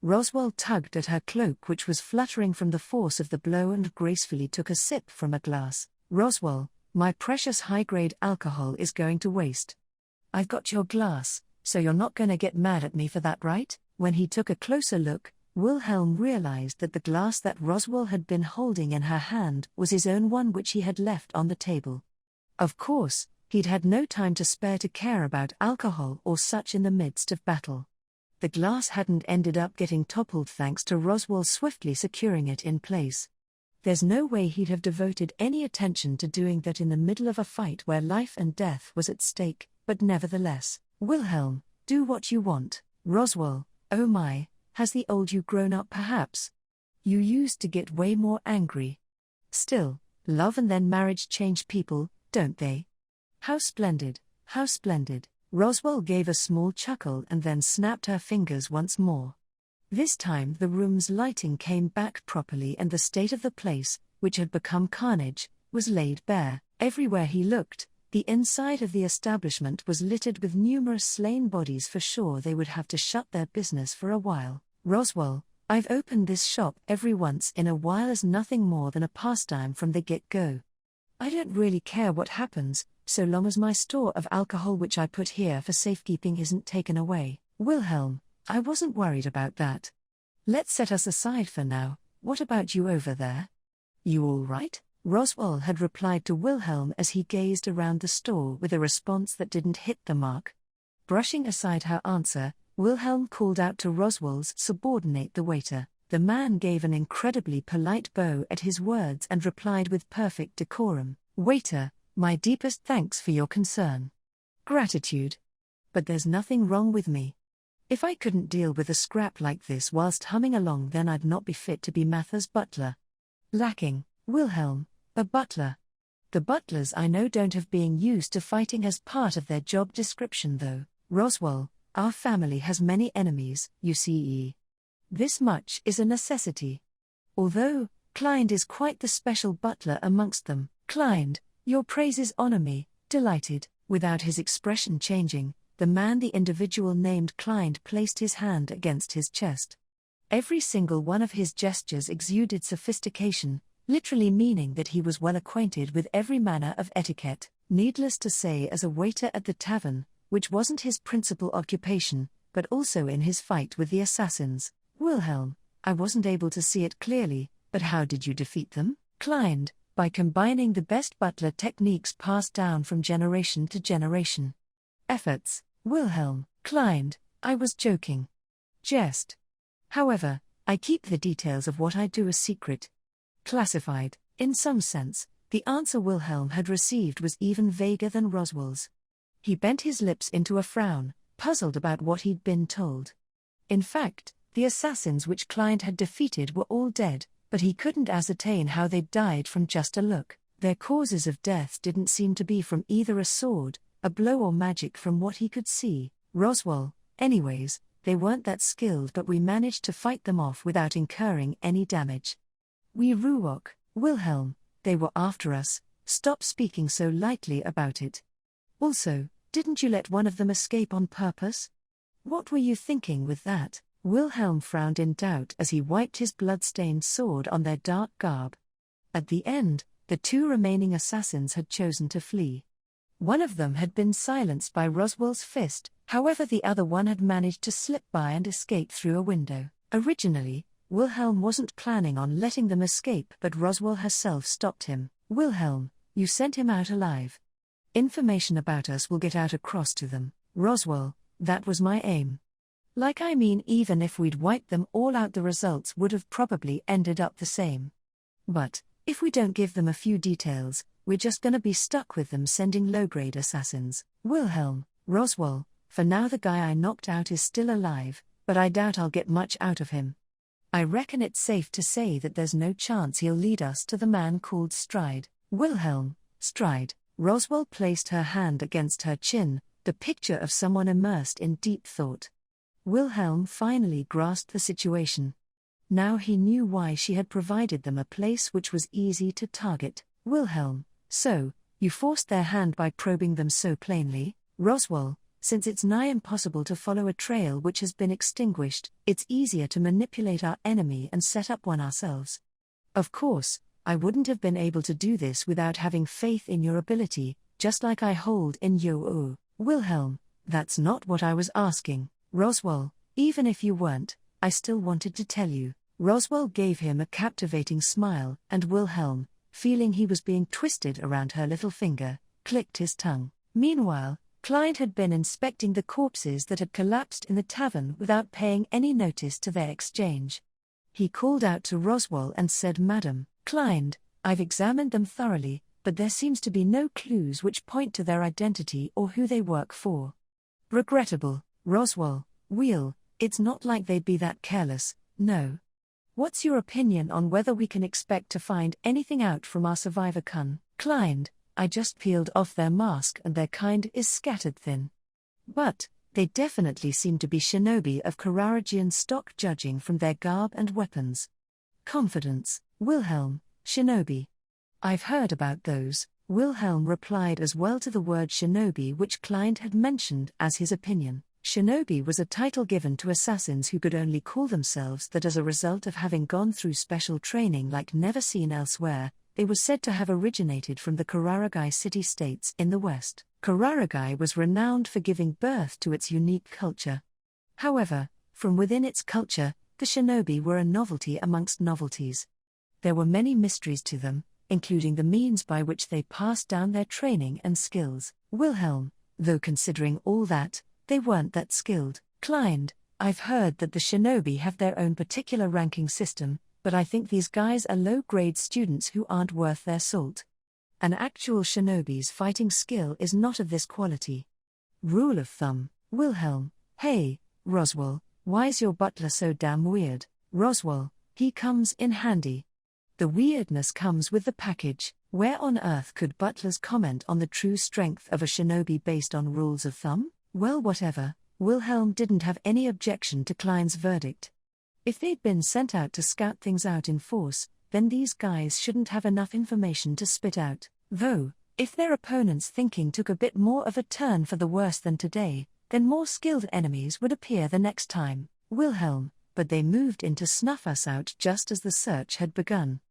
Roswell tugged at her cloak, which was fluttering from the force of the blow, and gracefully took a sip from a glass. "Roswell, my precious high-grade alcohol is going to waste. I've got your glass, so you're not gonna get mad at me for that, right?" When he took a closer look, Wilhelm realized that the glass that Roswell had been holding in her hand was his own one, which he had left on the table. Of course, He'd had no time to spare to care about alcohol or such in the midst of battle. The glass hadn't ended up getting toppled thanks to Roswell swiftly securing it in place. There's no way he'd have devoted any attention to doing that in the middle of a fight where life and death was at stake, but nevertheless, Wilhelm, do what you want. Roswell, oh my, has the old you grown up perhaps? You used to get way more angry. Still, love and then marriage change people, don't they? How splendid, how splendid. Roswell gave a small chuckle and then snapped her fingers once more. This time the room's lighting came back properly and the state of the place, which had become carnage, was laid bare. Everywhere he looked, the inside of the establishment was littered with numerous slain bodies. For sure they would have to shut their business for a while. Roswell, I've opened this shop every once in a while as nothing more than a pastime from the get-go. I don't really care what happens, so long as my store of alcohol which I put here for safekeeping isn't taken away. Wilhelm, I wasn't worried about that. Let's set us aside for now. What about you over there? You all right? Roswell had replied to Wilhelm as he gazed around the store with a response that didn't hit the mark. Brushing aside her answer, Wilhelm called out to Roswell's subordinate, the waiter. The man gave an incredibly polite bow at his words and replied with perfect decorum, "Waiter, my deepest thanks for your concern. Gratitude. But there's nothing wrong with me. If I couldn't deal with a scrap like this whilst humming along, then I'd not be fit to be Mather's butler." Lacking, Wilhelm, a butler. The butlers I know don't have being used to fighting as part of their job description though. Roswell, our family has many enemies, you see. This much is a necessity. Although, Klein is quite the special butler amongst them. Klein, your praises honor me, delighted. Without his expression changing, the man the individual named Klein placed his hand against his chest. Every single one of his gestures exuded sophistication, literally meaning that he was well acquainted with every manner of etiquette. Needless to say, as a waiter at the tavern, which wasn't his principal occupation, but also in his fight with the assassins. Wilhelm, I wasn't able to see it clearly, but how did you defeat them? Klein, by combining the best butler techniques passed down from generation to generation. Efforts. Wilhelm, Klein, I was joking. Jest. However, I keep the details of what I do a secret. Classified. In some sense, the answer Wilhelm had received was even vaguer than Roswell's. He bent his lips into a frown, puzzled about what he'd been told. In fact, the assassins which Klein had defeated were all dead, but he couldn't ascertain how they'd died from just a look. Their causes of death didn't seem to be from either a sword, a blow or magic from what he could see. Roswell, anyways, they weren't that skilled, but we managed to fight them off without incurring any damage. We Ruok, Wilhelm, they were after us, stop speaking so lightly about it. Also, didn't you let one of them escape on purpose? What were you thinking with that? Wilhelm frowned in doubt as he wiped his blood-stained sword on their dark garb. At the end, the two remaining assassins had chosen to flee. One of them had been silenced by Roswell's fist, however the other one had managed to slip by and escape through a window. Originally, Wilhelm wasn't planning on letting them escape, but Roswell herself stopped him. Wilhelm, you sent him out alive. Information about us will get out across to them. Roswell, that was my aim. Even if we'd wiped them all out, the results would have probably ended up the same. But, if we don't give them a few details, we're just gonna be stuck with them sending low-grade assassins. Wilhelm, Roswell, for now the guy I knocked out is still alive, but I doubt I'll get much out of him. I reckon it's safe to say that there's no chance he'll lead us to the man called Stride. Wilhelm, Stride. Roswell placed her hand against her chin, the picture of someone immersed in deep thought. Wilhelm finally grasped the situation. Now he knew why she had provided them a place which was easy to target. Wilhelm, so, you forced their hand by probing them so plainly? Roswell, since it's nigh impossible to follow a trail which has been extinguished, it's easier to manipulate our enemy and set up one ourselves. Of course, I wouldn't have been able to do this without having faith in your ability, just like I hold in you. Wilhelm, that's not what I was asking. Roswell, even if you weren't, I still wanted to tell you. Roswell gave him a captivating smile, and Wilhelm, feeling he was being twisted around her little finger, clicked his tongue. Meanwhile, Clyde had been inspecting the corpses that had collapsed in the tavern without paying any notice to their exchange. He called out to Roswell and said, "Madam, Clyde, I've examined them thoroughly, but there seems to be no clues which point to their identity or who they work for." "Regrettable, Roswell, Wheel, it's not like they'd be that careless, no. What's your opinion on whether we can expect to find anything out from our survivor Kun?" "Clyde, I just peeled off their mask and their kind is scattered thin. But they definitely seem to be shinobi of Kararagian stock judging from their garb and weapons." "Confidence, Wilhelm, shinobi. I've heard about those," Wilhelm replied, as well to the word shinobi which Clyde had mentioned as his opinion. Shinobi was a title given to assassins who could only call themselves that as a result of having gone through special training like never seen elsewhere. They were said to have originated from the Kararagai city-states in the west. Kararagai was renowned for giving birth to its unique culture. However, from within its culture, the shinobi were a novelty amongst novelties. There were many mysteries to them, including the means by which they passed down their training and skills. Wilhelm, though considering all that, they weren't that skilled. "Clyde, I've heard that the shinobi have their own particular ranking system, but I think these guys are low-grade students who aren't worth their salt. An actual shinobi's fighting skill is not of this quality." Rule of thumb, Wilhelm, "Hey, Roswell, why's your butler so damn weird?" "Roswell, he comes in handy. The weirdness comes with the package." Where on earth could butlers comment on the true strength of a shinobi based on rules of thumb? Well, whatever, Wilhelm didn't have any objection to Klein's verdict. If they'd been sent out to scout things out in force, then these guys shouldn't have enough information to spit out. Though, if their opponents' thinking took a bit more of a turn for the worse than today, then more skilled enemies would appear the next time. Wilhelm, but they moved in to snuff us out just as the search had begun.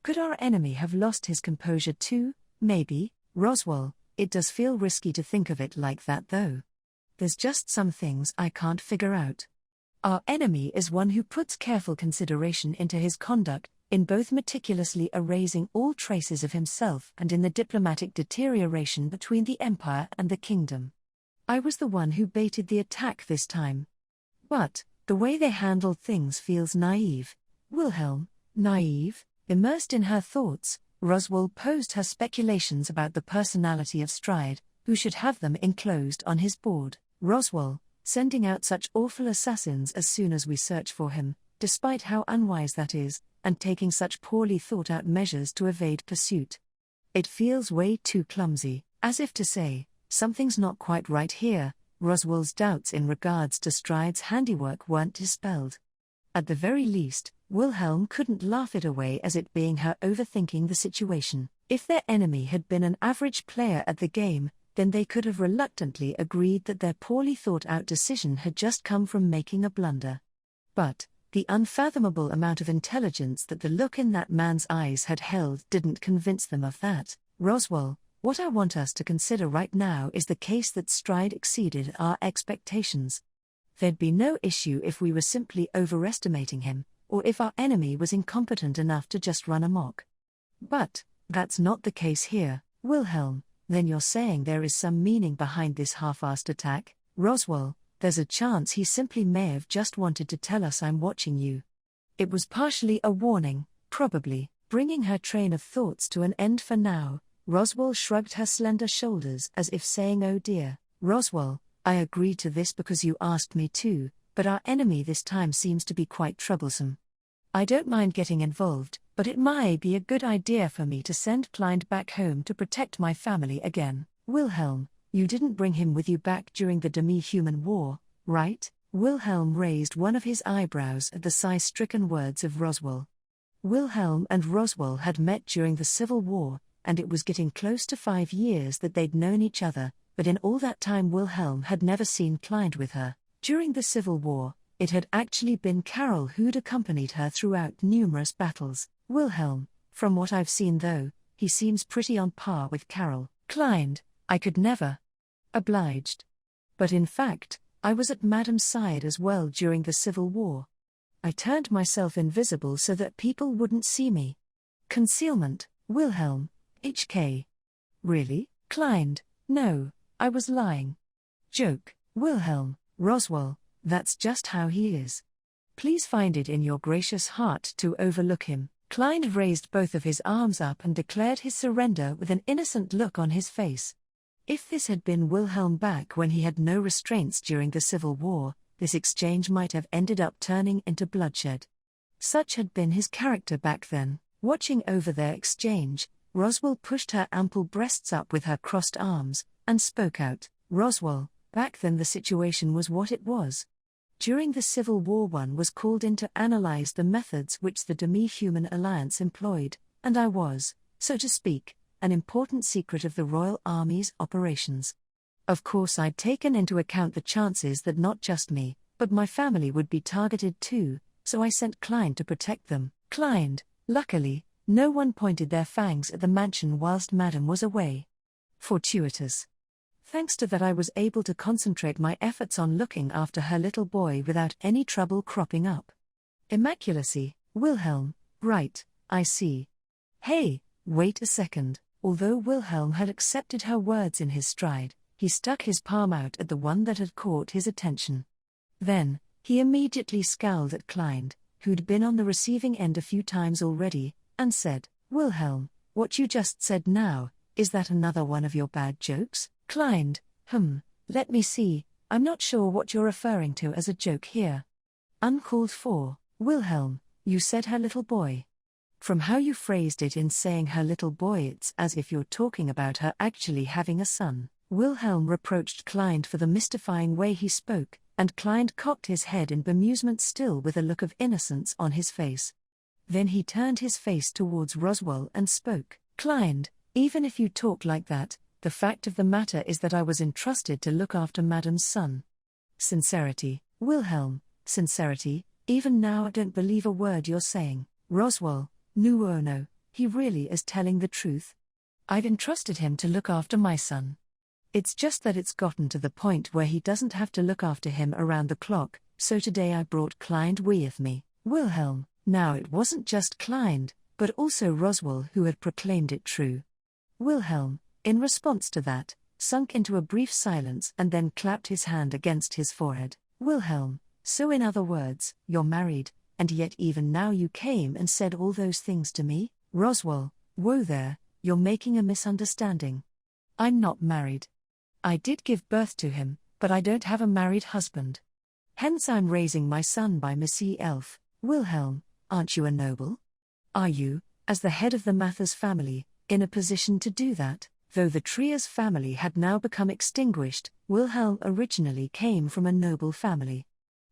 Could our enemy have lost his composure too? Maybe. Roswell, it does feel risky to think of it like that though. There's just some things I can't figure out. Our enemy is one who puts careful consideration into his conduct, in both meticulously erasing all traces of himself and in the diplomatic deterioration between the Empire and the Kingdom. I was the one who baited the attack this time. But, the way they handled things feels naive. Wilhelm, naive? Immersed in her thoughts, Roswell posed her speculations about the personality of Stride, who should have them enclosed on his board. Roswell, sending out such awful assassins as soon as we search for him, despite how unwise that is, and taking such poorly thought-out measures to evade pursuit. It feels way too clumsy, as if to say, something's not quite right here. Roswell's doubts in regards to Stride's handiwork weren't dispelled. At the very least, Wilhelm couldn't laugh it away as it being her overthinking the situation. If their enemy had been an average player at the game, then they could have reluctantly agreed that their poorly thought-out decision had just come from making a blunder. But, the unfathomable amount of intelligence that the look in that man's eyes had held didn't convince them of that. "Roswell, what I want us to consider right now is the case that Stride exceeded our expectations. There'd be no issue if we were simply overestimating him, or if our enemy was incompetent enough to just run amok. But, that's not the case here, Wilhelm. Then you're saying there is some meaning behind this half-assed attack?" "Roswell, there's a chance he simply may have just wanted to tell us I'm watching you. It was partially a warning, probably." Bringing her train of thoughts to an end for now, Roswell shrugged her slender shoulders as if saying, "Oh dear, Roswell, I agreed to this because you asked me to, but our enemy this time seems to be quite troublesome. I don't mind getting involved, but it might be a good idea for me to send Clyde back home to protect my family again." "Wilhelm, you didn't bring him with you back during the Demi-Human War, right?" Wilhelm raised one of his eyebrows at the sigh-stricken words of Roswell. Wilhelm and Roswell had met during the Civil War, and it was getting close to 5 years that they'd known each other, but in all that time Wilhelm had never seen Clyde with her. During the Civil War, it had actually been Carol who'd accompanied her throughout numerous battles. "Wilhelm, from what I've seen though, he seems pretty on par with Carol." "Clyde, I could never." "Obliged. But in fact, I was at Madam's side as well during the Civil War. I turned myself invisible so that people wouldn't see me." "Concealment, Wilhelm, HK. Really, Clyde?" "No, I was lying. Joke, Wilhelm, Roswell, that's just how he is. Please find it in your gracious heart to overlook him. Klein raised both of his arms up and declared his surrender with an innocent look on his face. If this had been Wilhelm back when he had no restraints during the Civil War, this exchange might have ended up turning into bloodshed. Such had been his character back then. Watching over their exchange, Roswell pushed her ample breasts up with her crossed arms, and spoke out. Roswell, back then the situation was what it was. During the Civil War, one was called in to analyze the methods which the demi-human alliance employed, and I was, so to speak, an important secret of the Royal Army's operations. Of course, I'd taken into account the chances that not just me, but my family would be targeted too, so I sent Klein to protect them. Klein, luckily, no one pointed their fangs at the mansion whilst Madame was away. Fortuitous. Thanks to that, I was able to concentrate my efforts on looking after her little boy without any trouble cropping up. Immaculacy, Wilhelm, right, I see. Hey, wait a second. Although Wilhelm had accepted her words in his stride, he stuck his palm out at the one that had caught his attention. Then, he immediately scowled at Klein, who'd been on the receiving end a few times already, and said, Wilhelm, what you just said now, is that another one of your bad jokes? Klein, let me see, I'm not sure what you're referring to as a joke here. Uncalled for, Wilhelm, you said her little boy. From how you phrased it in saying her little boy, it's as if you're talking about her actually having a son. Wilhelm reproached Klein for the mystifying way he spoke, and Klein cocked his head in bemusement, still with a look of innocence on his face. Then he turned his face towards Roswell and spoke. Klein, even if you talk like that, the fact of the matter is that I was entrusted to look after Madame's son. Sincerity, Wilhelm, sincerity, even now I don't believe a word you're saying. Roswell, no, he really is telling the truth. I've entrusted him to look after my son. It's just that it's gotten to the point where he doesn't have to look after him around the clock, so today I brought Klein with me. Wilhelm, now it wasn't just Klein, but also Roswell who had proclaimed it true. Wilhelm, in response to that, sunk into a brief silence and then clapped his hand against his forehead. Wilhelm, so in other words, you're married, and yet even now you came and said all those things to me? Roswell, whoa there, you're making a misunderstanding. I'm not married. I did give birth to him, but I don't have a married husband. Hence I'm raising my son by myself. Wilhelm, aren't you a noble? Are you, as the head of the Mathers family, in a position to do that? Though the Triers family had now become extinguished, Wilhelm originally came from a noble family.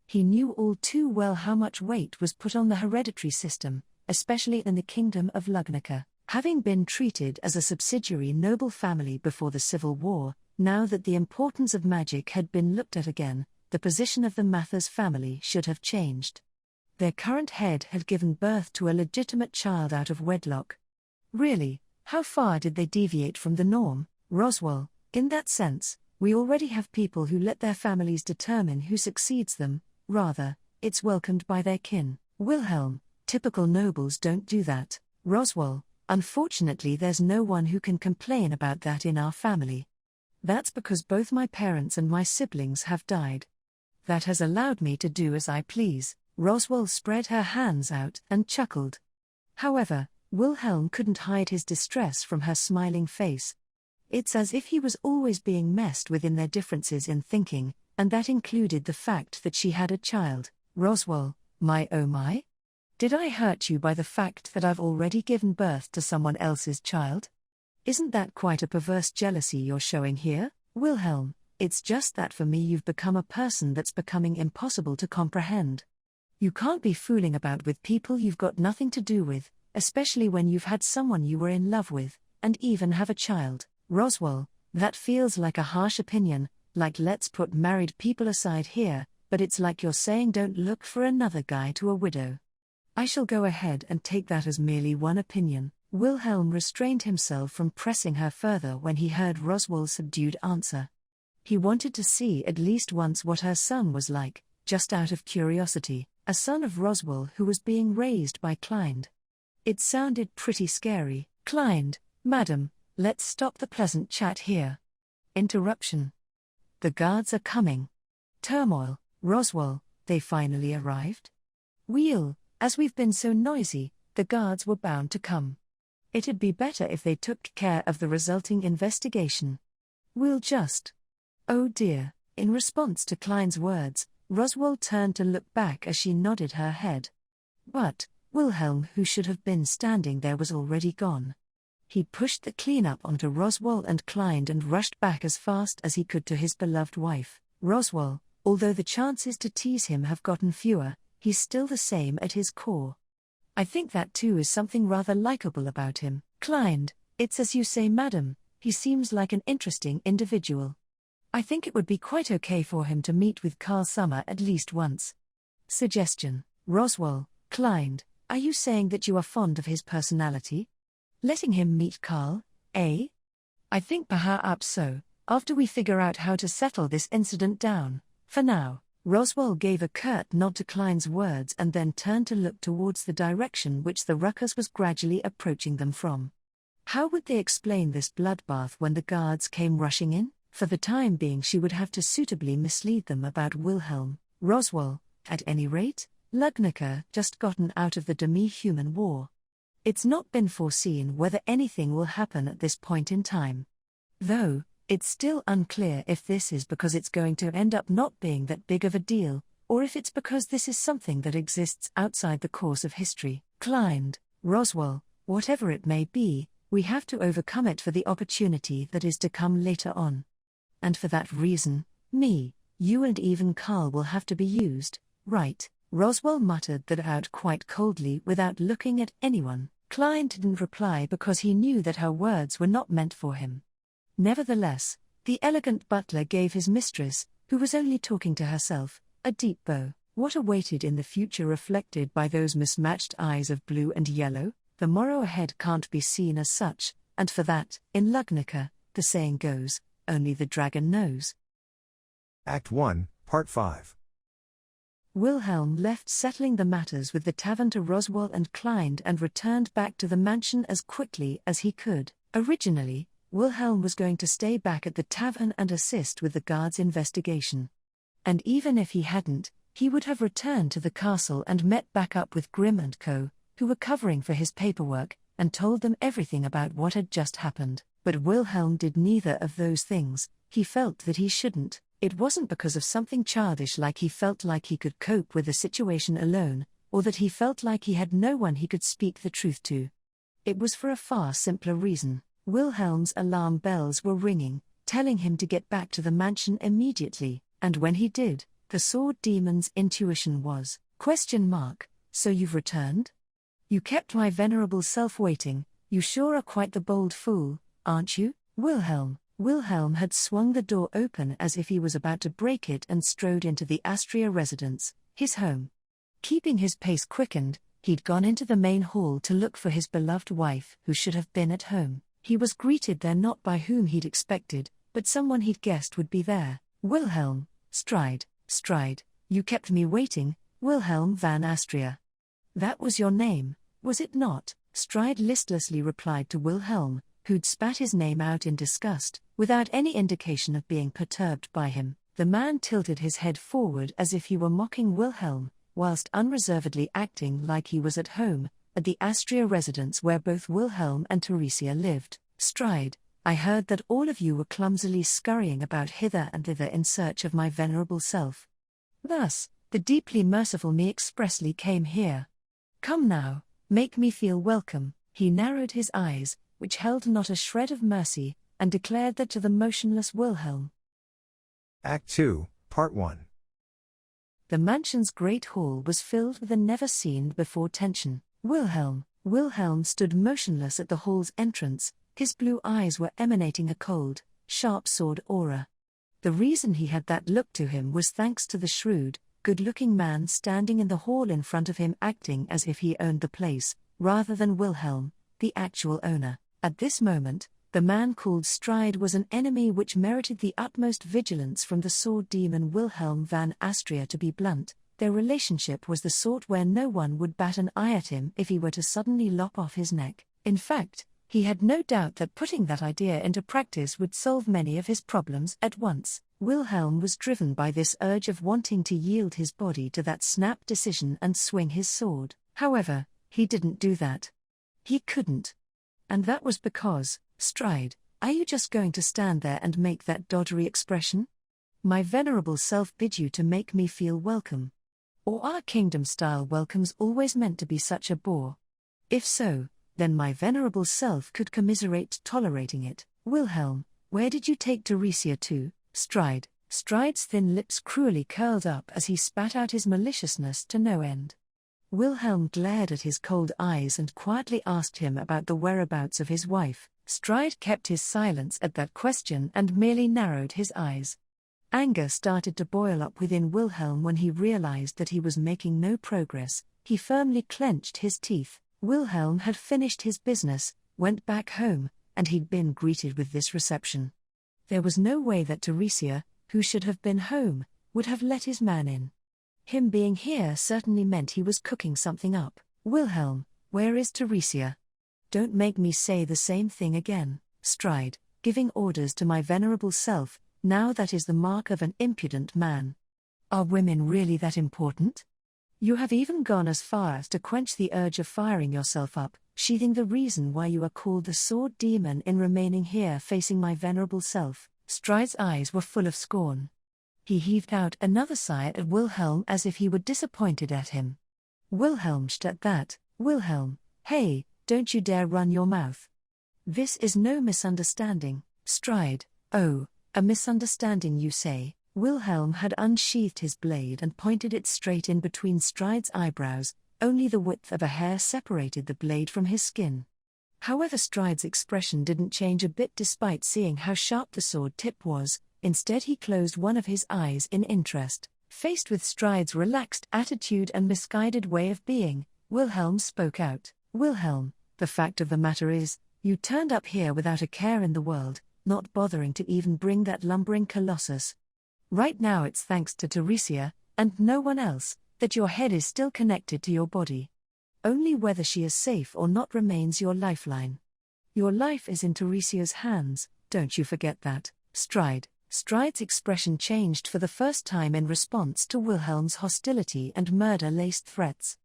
He knew all too well how much weight was put on the hereditary system, especially in the kingdom of Lugnica. Having been treated as a subsidiary noble family before the Civil War, now that the importance of magic had been looked at again, the position of the Mathers family should have changed. Their current head had given birth to a legitimate child out of wedlock. Really, how far did they deviate from the norm? Roswell, in that sense, we already have people who let their families determine who succeeds them. Rather, it's welcomed by their kin. Wilhelm, typical nobles don't do that. Roswell, unfortunately there's no one who can complain about that in our family. That's because both my parents and my siblings have died. That has allowed me to do as I please. Roswell spread her hands out and chuckled. However, Wilhelm couldn't hide his distress from her smiling face. It's as if he was always being messed with in their differences in thinking, and that included the fact that she had a child. Roswell, my oh my? Did I hurt you by the fact that I've already given birth to someone else's child? Isn't that quite a perverse jealousy you're showing here? Wilhelm, it's just that for me you've become a person that's becoming impossible to comprehend. You can't be fooling about with people you've got nothing to do with, especially when you've had someone you were in love with, and even have a child. Roswell, that feels like a harsh opinion, like let's put married people aside here, but it's like you're saying don't look for another guy to a widow. I shall go ahead and take that as merely one opinion. Wilhelm restrained himself from pressing her further when he heard Roswell's subdued answer. He wanted to see at least once what her son was like, just out of curiosity, a son of Roswell who was being raised by Klein. It sounded pretty scary. Klein, madam, let's stop the pleasant chat here. Interruption. The guards are coming. Turmoil. Roswell, they finally arrived? Wheel, as we've been so noisy, the guards were bound to come. It'd be better if they took care of the resulting investigation. We'll just. Oh dear. In response to Klein's words, Roswell turned to look back as she nodded her head. But Wilhelm, who should have been standing there, was already gone. He pushed the cleanup onto Roswell and Klein and rushed back as fast as he could to his beloved wife. Roswell, although the chances to tease him have gotten fewer, he's still the same at his core. I think that too is something rather likable about him. Klein, it's as you say, madam, he seems like an interesting individual. I think it would be quite okay for him to meet with Carl Summer at least once. Suggestion. Roswell, Klein, are you saying that you are fond of his personality? Letting him meet Carl, eh? I think perhaps so, after we figure out how to settle this incident down. For now. Roswell gave a curt nod to Klein's words and then turned to look towards the direction which the ruckus was gradually approaching them from. How would they explain this bloodbath when the guards came rushing in? For the time being she would have to suitably mislead them about Wilhelm. Roswell, at any rate, Lugnica just gotten out of the demi-human war. It's not been foreseen whether anything will happen at this point in time. Though, it's still unclear if this is because it's going to end up not being that big of a deal, or if it's because this is something that exists outside the course of history. Klein, Roswell, whatever it may be, we have to overcome it for the opportunity that is to come later on. And for that reason, me, you and even Carl will have to be used, right? Roswell muttered that out quite coldly without looking at anyone. Klein didn't reply because he knew that her words were not meant for him. Nevertheless, the elegant butler gave his mistress, who was only talking to herself, a deep bow. What awaited in the future reflected by those mismatched eyes of blue and yellow? The morrow ahead can't be seen as such, and for that, in Lugnica, the saying goes, only the dragon knows. Act 1, Part 5. Wilhelm left settling the matters with the tavern to Roswell and Klein and returned back to the mansion as quickly as he could. Originally, Wilhelm was going to stay back at the tavern and assist with the guards' investigation. And even if he hadn't, he would have returned to the castle and met back up with Grimm and Co., who were covering for his paperwork, and told them everything about what had just happened. But Wilhelm did neither of those things. He felt that he shouldn't. It wasn't because of something childish like he felt like he could cope with the situation alone, or that he felt like he had no one he could speak the truth to. It was for a far simpler reason. Wilhelm's alarm bells were ringing, telling him to get back to the mansion immediately, and when he did, the sword demon's intuition was, "So you've returned? You kept my venerable self waiting, you sure are quite the bold fool, aren't you, Wilhelm?" Wilhelm had swung the door open as if he was about to break it and strode into the Astria residence, his home. Keeping his pace quickened, he'd gone into the main hall to look for his beloved wife who should have been at home. He was greeted there not by whom he'd expected, but someone he'd guessed would be there. "Wilhelm, Stride, you kept me waiting, Wilhelm van Astria. That was your name, was it not?" Stride listlessly replied to Wilhelm, who'd spat his name out in disgust, without any indication of being perturbed by him. The man tilted his head forward as if he were mocking Wilhelm, whilst unreservedly acting like he was at home, at the Astria residence where both Wilhelm and Theresia lived. "Stride, I heard that all of you were clumsily scurrying about hither and thither in search of my venerable self. Thus, the deeply merciful me expressly came here. Come now, make me feel welcome." He narrowed his eyes, which held not a shred of mercy, and declared that to the motionless Wilhelm. Act 2, Part 1. The mansion's great hall was filled with a never-seen-before tension. Wilhelm stood motionless at the hall's entrance. His blue eyes were emanating a cold, sharp sword aura. The reason he had that look to him was thanks to the shrewd, good-looking man standing in the hall in front of him acting as if he owned the place, rather than Wilhelm, the actual owner. At this moment, the man called Stride was an enemy which merited the utmost vigilance from the sword demon Wilhelm van Astria. To be blunt, their relationship was the sort where no one would bat an eye at him if he were to suddenly lop off his neck. In fact, He had no doubt that putting that idea into practice would solve many of his problems at once. Wilhelm was driven by this urge of wanting to yield his body to that snap decision and swing his sword. However, he didn't do that. He couldn't. And that was because, Stride, are you just going to stand there and make that doddery expression? My venerable self bid you to make me feel welcome. Or are kingdom-style welcomes always meant to be such a bore? If so, then my venerable self could commiserate tolerating it. Wilhelm, where did you take Teresia to? Stride. Stride's thin lips cruelly curled up as he spat out his maliciousness to no end. Wilhelm glared at his cold eyes and quietly asked him about the whereabouts of his wife. Stride kept his silence at that question and merely narrowed his eyes. Anger started to boil up within Wilhelm when he realized that he was making no progress. He firmly clenched his teeth. Wilhelm had finished his business, went back home, and he'd been greeted with this reception. There was no way that Teresia, who should have been home, would have let his man in. Him being here certainly meant he was cooking something up. Wilhelm, where is Teresia? Don't make me say the same thing again. Stride, giving orders to my venerable self, now that is the mark of an impudent man. Are women really that important? You have even gone as far as to quench the urge of firing yourself up, sheathing the reason why you are called the sword demon in remaining here facing my venerable self. Stride's eyes were full of scorn. He heaved out another sigh at Wilhelm as if he were disappointed at him. Wilhelm sh at that. Wilhelm, hey, don't you dare run your mouth. This is no misunderstanding. Stride, oh, a misunderstanding you say? Wilhelm had unsheathed his blade and pointed it straight in between Stride's eyebrows, only the width of a hair separated the blade from his skin. However, Stride's expression didn't change a bit despite seeing how sharp the sword tip was. Instead he closed one of his eyes in interest. Faced with Stride's relaxed attitude and misguided way of being, Wilhelm spoke out. Wilhelm, the fact of the matter is, you turned up here without a care in the world, not bothering to even bring that lumbering colossus. Right now it's thanks to Teresia, and no one else, that your head is still connected to your body. Only whether she is safe or not remains your lifeline. Your life is in Teresia's hands, don't you forget that. Stride. Stride's expression changed for the first time in response to Wilhelm's hostility and murder-laced threats.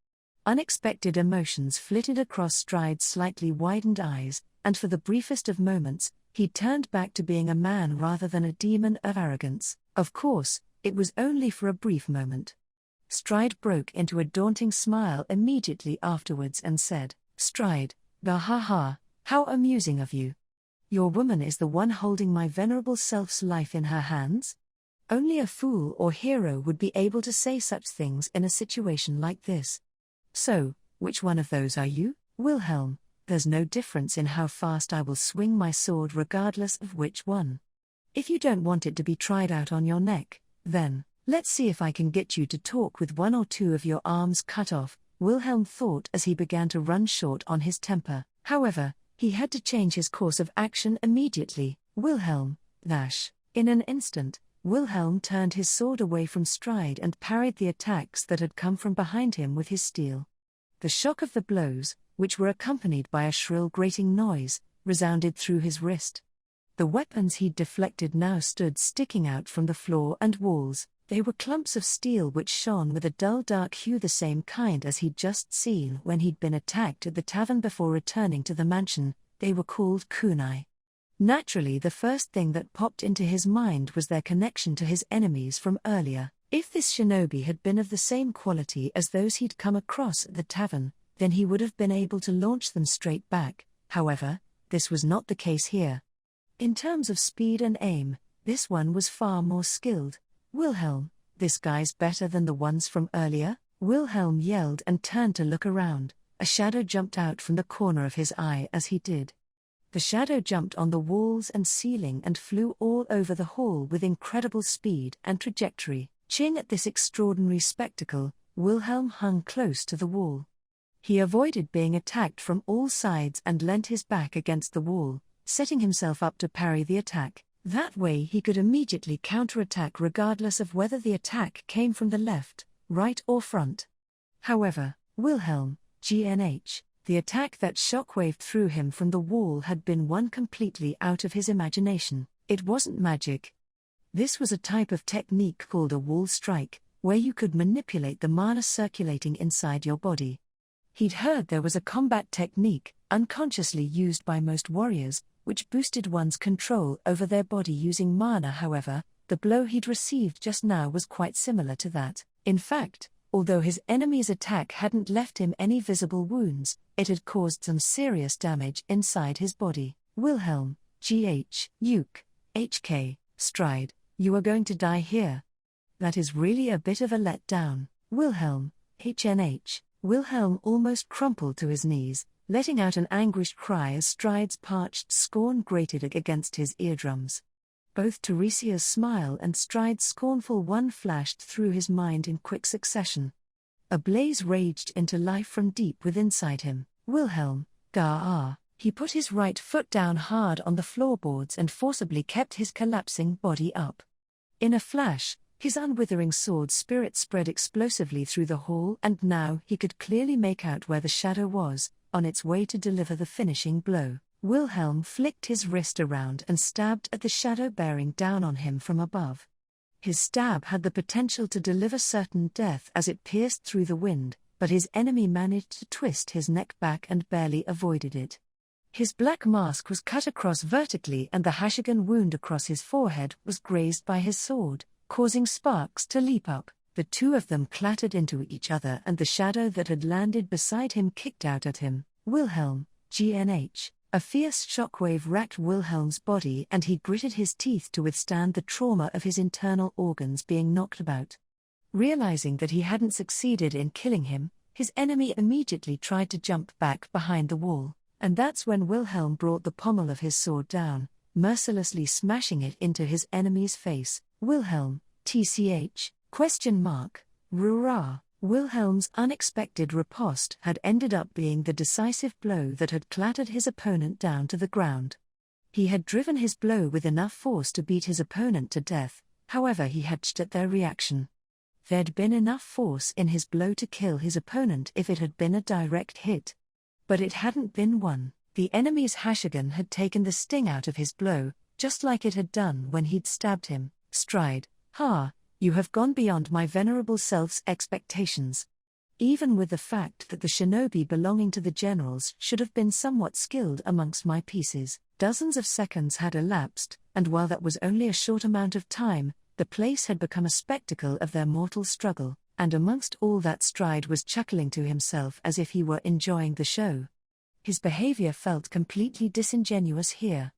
Unexpected emotions flitted across Stride's slightly widened eyes, and for the briefest of moments, he turned back to being a man rather than a demon of arrogance. Of course, it was only for a brief moment. Stride broke into a daunting smile immediately afterwards and said, Stride, bah ha ha, how amusing of you. Your woman is the one holding my venerable self's life in her hands? Only a fool or hero would be able to say such things in a situation like this. So, which one of those are you? Wilhelm, there's no difference in how fast I will swing my sword regardless of which one. If you don't want it to be tried out on your neck, then, let's see if I can get you to talk with one or two of your arms cut off, Wilhelm thought as he began to run short on his temper. However, he had to change his course of action immediately. Wilhelm, dash. In an instant, Wilhelm turned his sword away from Stride and parried the attacks that had come from behind him with his steel. The shock of the blows, which were accompanied by a shrill grating noise, resounded through his wrist. The weapons he'd deflected now stood sticking out from the floor and walls. They were clumps of steel which shone with a dull dark hue, the same kind as he'd just seen when he'd been attacked at the tavern before returning to the mansion. They were called kunai. Naturally, the first thing that popped into his mind was their connection to his enemies from earlier. If this shinobi had been of the same quality as those he'd come across at the tavern, then he would have been able to launch them straight back. However, this was not the case here. In terms of speed and aim, this one was far more skilled. Wilhelm, this guy's better than the ones from earlier? Wilhelm yelled and turned to look around. A shadow jumped out from the corner of his eye as he did. The shadow jumped on the walls and ceiling and flew all over the hall with incredible speed and trajectory. Ching at this extraordinary spectacle, Wilhelm hung close to the wall. He avoided being attacked from all sides and leant his back against the wall, setting himself up to parry the attack. That way he could immediately counterattack regardless of whether the attack came from the left, right or front. However, Wilhelm, GNH, The attack that shockwaved through him from the wall had been one completely out of his imagination. It wasn't magic. This was a type of technique called a wall strike, where you could manipulate the mana circulating inside your body. He'd heard there was a combat technique, unconsciously used by most warriors, which boosted one's control over their body using mana. However, the blow he'd received just now was quite similar to that. In fact, although his enemy's attack hadn't left him any visible wounds, it had caused some serious damage inside his body. Wilhelm, G.H., Uke, H.K., Stride, you are going to die here. That is really a bit of a letdown. Wilhelm, H.N.H. Wilhelm almost crumpled to his knees, letting out an anguished cry as Stride's parched scorn grated against his eardrums. Both Teresia's smile and Stride's scornful one flashed through his mind in quick succession. A blaze raged into life from deep within him. Wilhelm, Gar. He put his right foot down hard on the floorboards and forcibly kept his collapsing body up. In a flash, his unwithering sword spirit spread explosively through the hall, and now he could clearly make out where the shadow was, on its way to deliver the finishing blow. Wilhelm flicked his wrist around and stabbed at the shadow bearing down on him from above. His stab had the potential to deliver certain death as it pierced through the wind, but his enemy managed to twist his neck back and barely avoided it. His black mask was cut across vertically, and the Hashigan wound across his forehead was grazed by his sword, causing sparks to leap up. The two of them clattered into each other, and the shadow that had landed beside him kicked out at him. Wilhelm, G.N.H. A fierce shockwave racked Wilhelm's body, and he gritted his teeth to withstand the trauma of his internal organs being knocked about. Realizing that he hadn't succeeded in killing him, his enemy immediately tried to jump back behind the wall, and that's when Wilhelm brought the pommel of his sword down, mercilessly smashing it into his enemy's face. Wilhelm, T.C.H. ? Rura. Wilhelm's unexpected riposte had ended up being the decisive blow that had clattered his opponent down to the ground. He had driven his blow with enough force to beat his opponent to death, however he hedged at their reaction. There'd been enough force in his blow to kill his opponent if it had been a direct hit. But it hadn't been one. The enemy's Hashigan had taken the sting out of his blow, just like it had done when he'd stabbed him. Stride, you have gone beyond my venerable self's expectations. Even with the fact that the shinobi belonging to the generals should have been somewhat skilled amongst my pieces, dozens of seconds had elapsed, and while that was only a short amount of time, the place had become a spectacle of their mortal struggle, and amongst all that Stride was chuckling to himself as if he were enjoying the show. His behavior felt completely disingenuous here.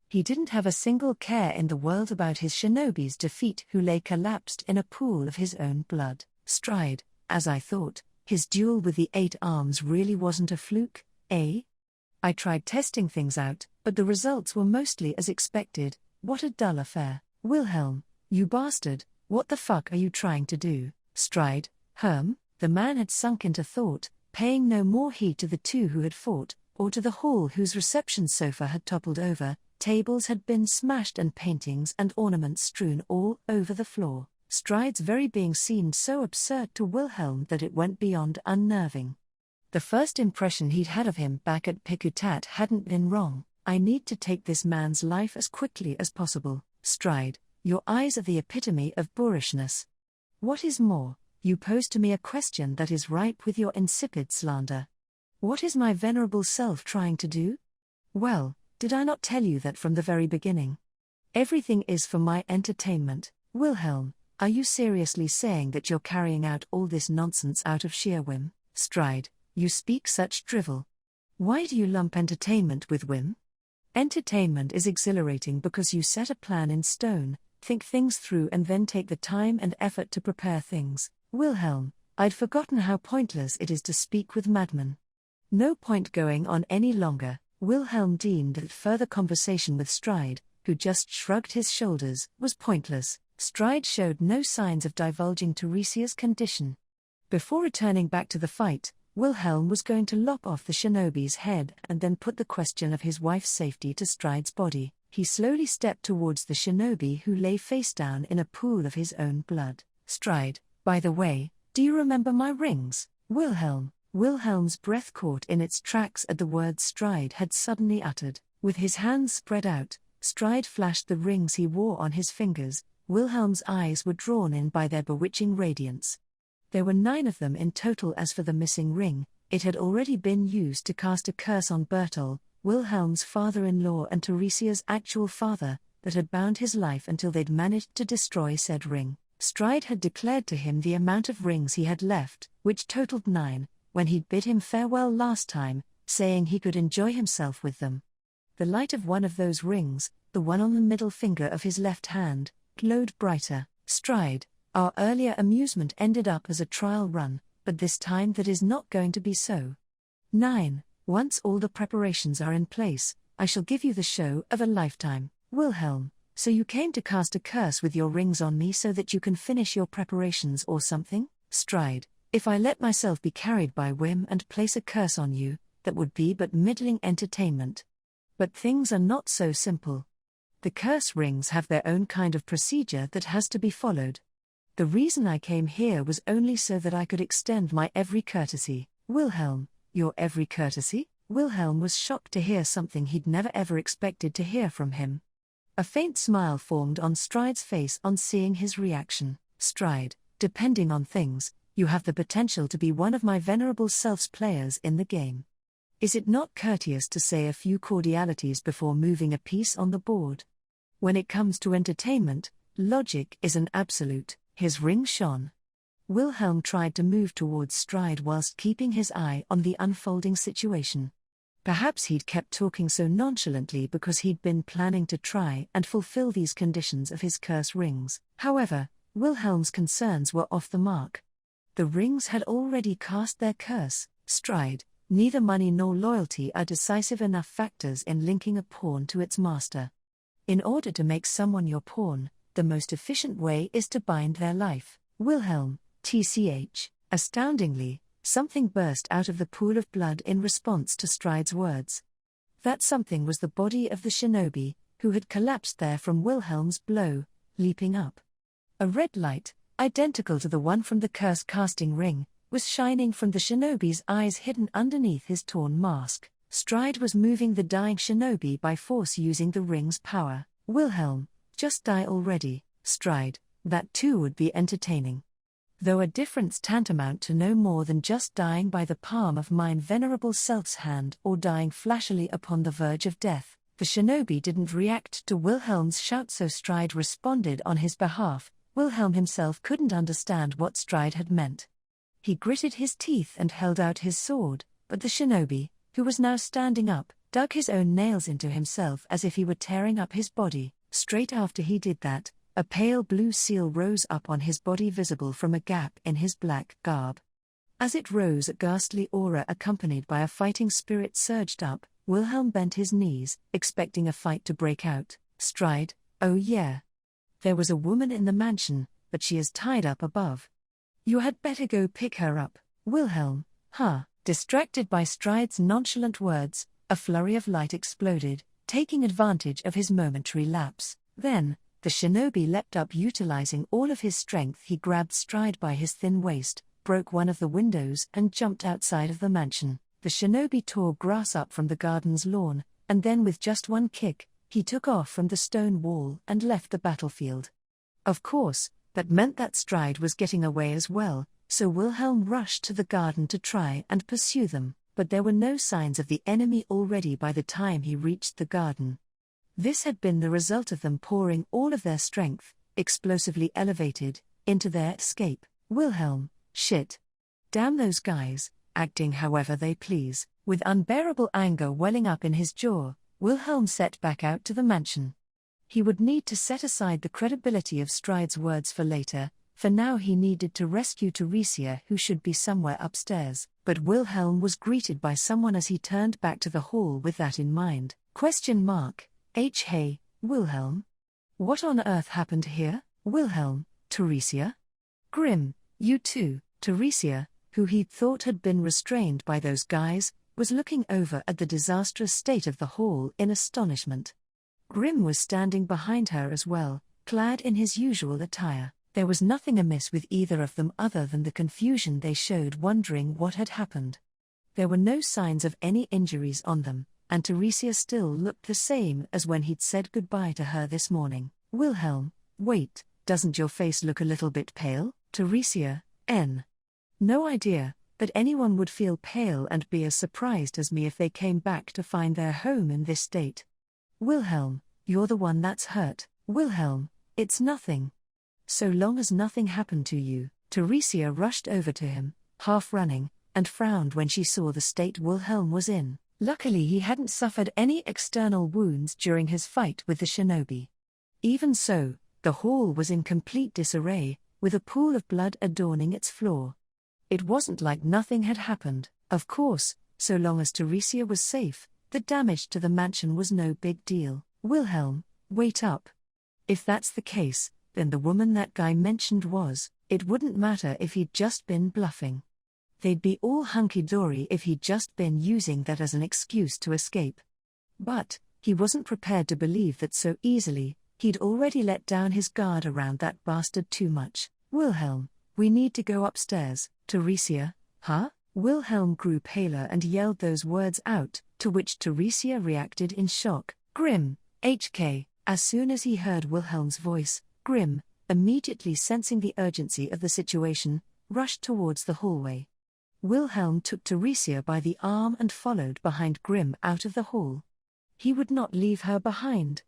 He didn't have a single care in the world about his shinobi's defeat, who lay collapsed in a pool of his own blood. Stride, as I thought, his duel with the 8 arms really wasn't a fluke, eh? I tried testing things out, but the results were mostly as expected. What a dull affair. Wilhelm, you bastard, what the fuck are you trying to do? Stride, the man had sunk into thought, paying no more heed to the two who had fought, or to the hall whose reception sofa had toppled over. Tables had been smashed and paintings and ornaments strewn all over the floor. Stride's very being seemed so absurd to Wilhelm that it went beyond unnerving. The first impression he'd had of him back at Pikutat hadn't been wrong. I need to take this man's life as quickly as possible. Stride, your eyes are the epitome of boorishness. What is more, you pose to me a question that is ripe with your insipid slander. What is my venerable self trying to do? Well, did I not tell you that from the very beginning? Everything is for my entertainment. Wilhelm, are you seriously saying that you're carrying out all this nonsense out of sheer whim? Stride, you speak such drivel. Why do you lump entertainment with whim? Entertainment is exhilarating because you set a plan in stone, think things through, and then take the time and effort to prepare things. Wilhelm, I'd forgotten how pointless it is to speak with madmen. No point going on any longer. Wilhelm deemed that further conversation with Stride, who just shrugged his shoulders, was pointless. Stride showed no signs of divulging Teresia's condition. Before returning back to the fight, Wilhelm was going to lop off the shinobi's head and then put the question of his wife's safety to Stride's body. He slowly stepped towards the shinobi who lay face down in a pool of his own blood. Stride, by the way, do you remember my rings? Wilhelm, Wilhelm's breath caught in its tracks at the word Stride had suddenly uttered. With his hands spread out, Stride flashed the rings he wore on his fingers. Wilhelm's eyes were drawn in by their bewitching radiance. There were 9 of them in total. As for the missing ring, it had already been used to cast a curse on Bertol, Wilhelm's father-in-law and Teresia's actual father, that had bound his life until they'd managed to destroy said ring. Stride had declared to him the amount of rings he had left, which totaled 9, when he'd bid him farewell last time, saying he could enjoy himself with them. The light of one of those rings, the one on the middle finger of his left hand, glowed brighter. Stride, our earlier amusement ended up as a trial run, but this time that is not going to be so. 9. Once all the preparations are in place, I shall give you the show of a lifetime. Wilhelm, so you came to cast a curse with your rings on me so that you can finish your preparations or something? Stride, if I let myself be carried by whim and place a curse on you, that would be but middling entertainment. But things are not so simple. The curse rings have their own kind of procedure that has to be followed. The reason I came here was only so that I could extend my every courtesy. Wilhelm, your every courtesy? Wilhelm was shocked to hear something he'd never ever expected to hear from him. A faint smile formed on Stride's face on seeing his reaction. Stride, depending on things, you have the potential to be one of my venerable self's players in the game. Is it not courteous to say a few cordialities before moving a piece on the board? When it comes to entertainment, logic is an absolute. His ring shone. Wilhelm tried to move towards Stride whilst keeping his eye on the unfolding situation. Perhaps he'd kept talking so nonchalantly because he'd been planning to try and fulfill these conditions of his curse rings. However, Wilhelm's concerns were off the mark. The rings had already cast their curse. Stride, neither money nor loyalty are decisive enough factors in linking a pawn to its master. In order to make someone your pawn, the most efficient way is to bind their life. Wilhelm, tch. Astoundingly, something burst out of the pool of blood in response to Stride's words. That something was the body of the shinobi, who had collapsed there from Wilhelm's blow, leaping up. A red light, identical to the one from the curse-casting ring, was shining from the shinobi's eyes hidden underneath his torn mask. Stride was moving the dying shinobi by force using the ring's power. Wilhelm, just die already. Stride, that too would be entertaining. Though a difference tantamount to no more than just dying by the palm of mine venerable self's hand or dying flashily upon the verge of death. The shinobi didn't react to Wilhelm's shout, so Stride responded on his behalf. Wilhelm himself couldn't understand what Stride had meant. He gritted his teeth and held out his sword, but the shinobi, who was now standing up, dug his own nails into himself as if he were tearing up his body. Straight after he did that, a pale blue seal rose up on his body, visible from a gap in his black garb. As it rose, a ghastly aura accompanied by a fighting spirit surged up. Wilhelm bent his knees, expecting a fight to break out. Stride, oh yeah. There was a woman in the mansion, but she is tied up above. You had better go pick her up. Wilhelm, huh? Distracted by Stride's nonchalant words, a flurry of light exploded, taking advantage of his momentary lapse. Then, the shinobi leapt up, utilizing all of his strength. He grabbed Stride by his thin waist, broke one of the windows and jumped outside of the mansion. The shinobi tore grass up from the garden's lawn, and then with just one kick, he took off from the stone wall and left the battlefield. Of course, that meant that Stride was getting away as well, so Wilhelm rushed to the garden to try and pursue them, but there were no signs of the enemy already by the time he reached the garden. This had been the result of them pouring all of their strength, explosively elevated, into their escape. Wilhelm, shit. Damn those guys, acting however they please. With unbearable anger welling up in his jaw, Wilhelm set back out to the mansion. He would need to set aside the credibility of Stride's words for later. For now he needed to rescue Teresia, who should be somewhere upstairs. But Wilhelm was greeted by someone as he turned back to the hall with that in mind. Hey, Wilhelm? What on earth happened here? Wilhelm, Teresia? Grimm, you too. Teresia, who he'd thought had been restrained by those guys, was looking over at the disastrous state of the hall in astonishment. Grimm was standing behind her as well, clad in his usual attire. There was nothing amiss with either of them other than the confusion they showed wondering what had happened. There were no signs of any injuries on them, and Teresia still looked the same as when he'd said goodbye to her this morning. Wilhelm, wait, doesn't your face look a little bit pale? Teresia, N. No idea, but anyone would feel pale and be as surprised as me if they came back to find their home in this state. Wilhelm, you're the one that's hurt. Wilhelm, it's nothing. So long as nothing happened to you. Teresia rushed over to him, half running, and frowned when she saw the state Wilhelm was in. Luckily he hadn't suffered any external wounds during his fight with the shinobi. Even so, the hall was in complete disarray, with a pool of blood adorning its floor. It wasn't like nothing had happened. Of course, so long as Teresia was safe, the damage to the mansion was no big deal. Wilhelm, wait up. If that's the case, then the woman that guy mentioned was. It wouldn't matter if he'd just been bluffing. They'd be all hunky-dory if he'd just been using that as an excuse to escape. But he wasn't prepared to believe that so easily. He'd already let down his guard around that bastard too much. Wilhelm, we need to go upstairs. Teresia, huh? Wilhelm grew paler and yelled those words out, to which Teresia reacted in shock. Grim, HK. As soon as he heard Wilhelm's voice, Grim, immediately sensing the urgency of the situation, rushed towards the hallway. Wilhelm took Teresia by the arm and followed behind Grim out of the hall. He would not leave her behind.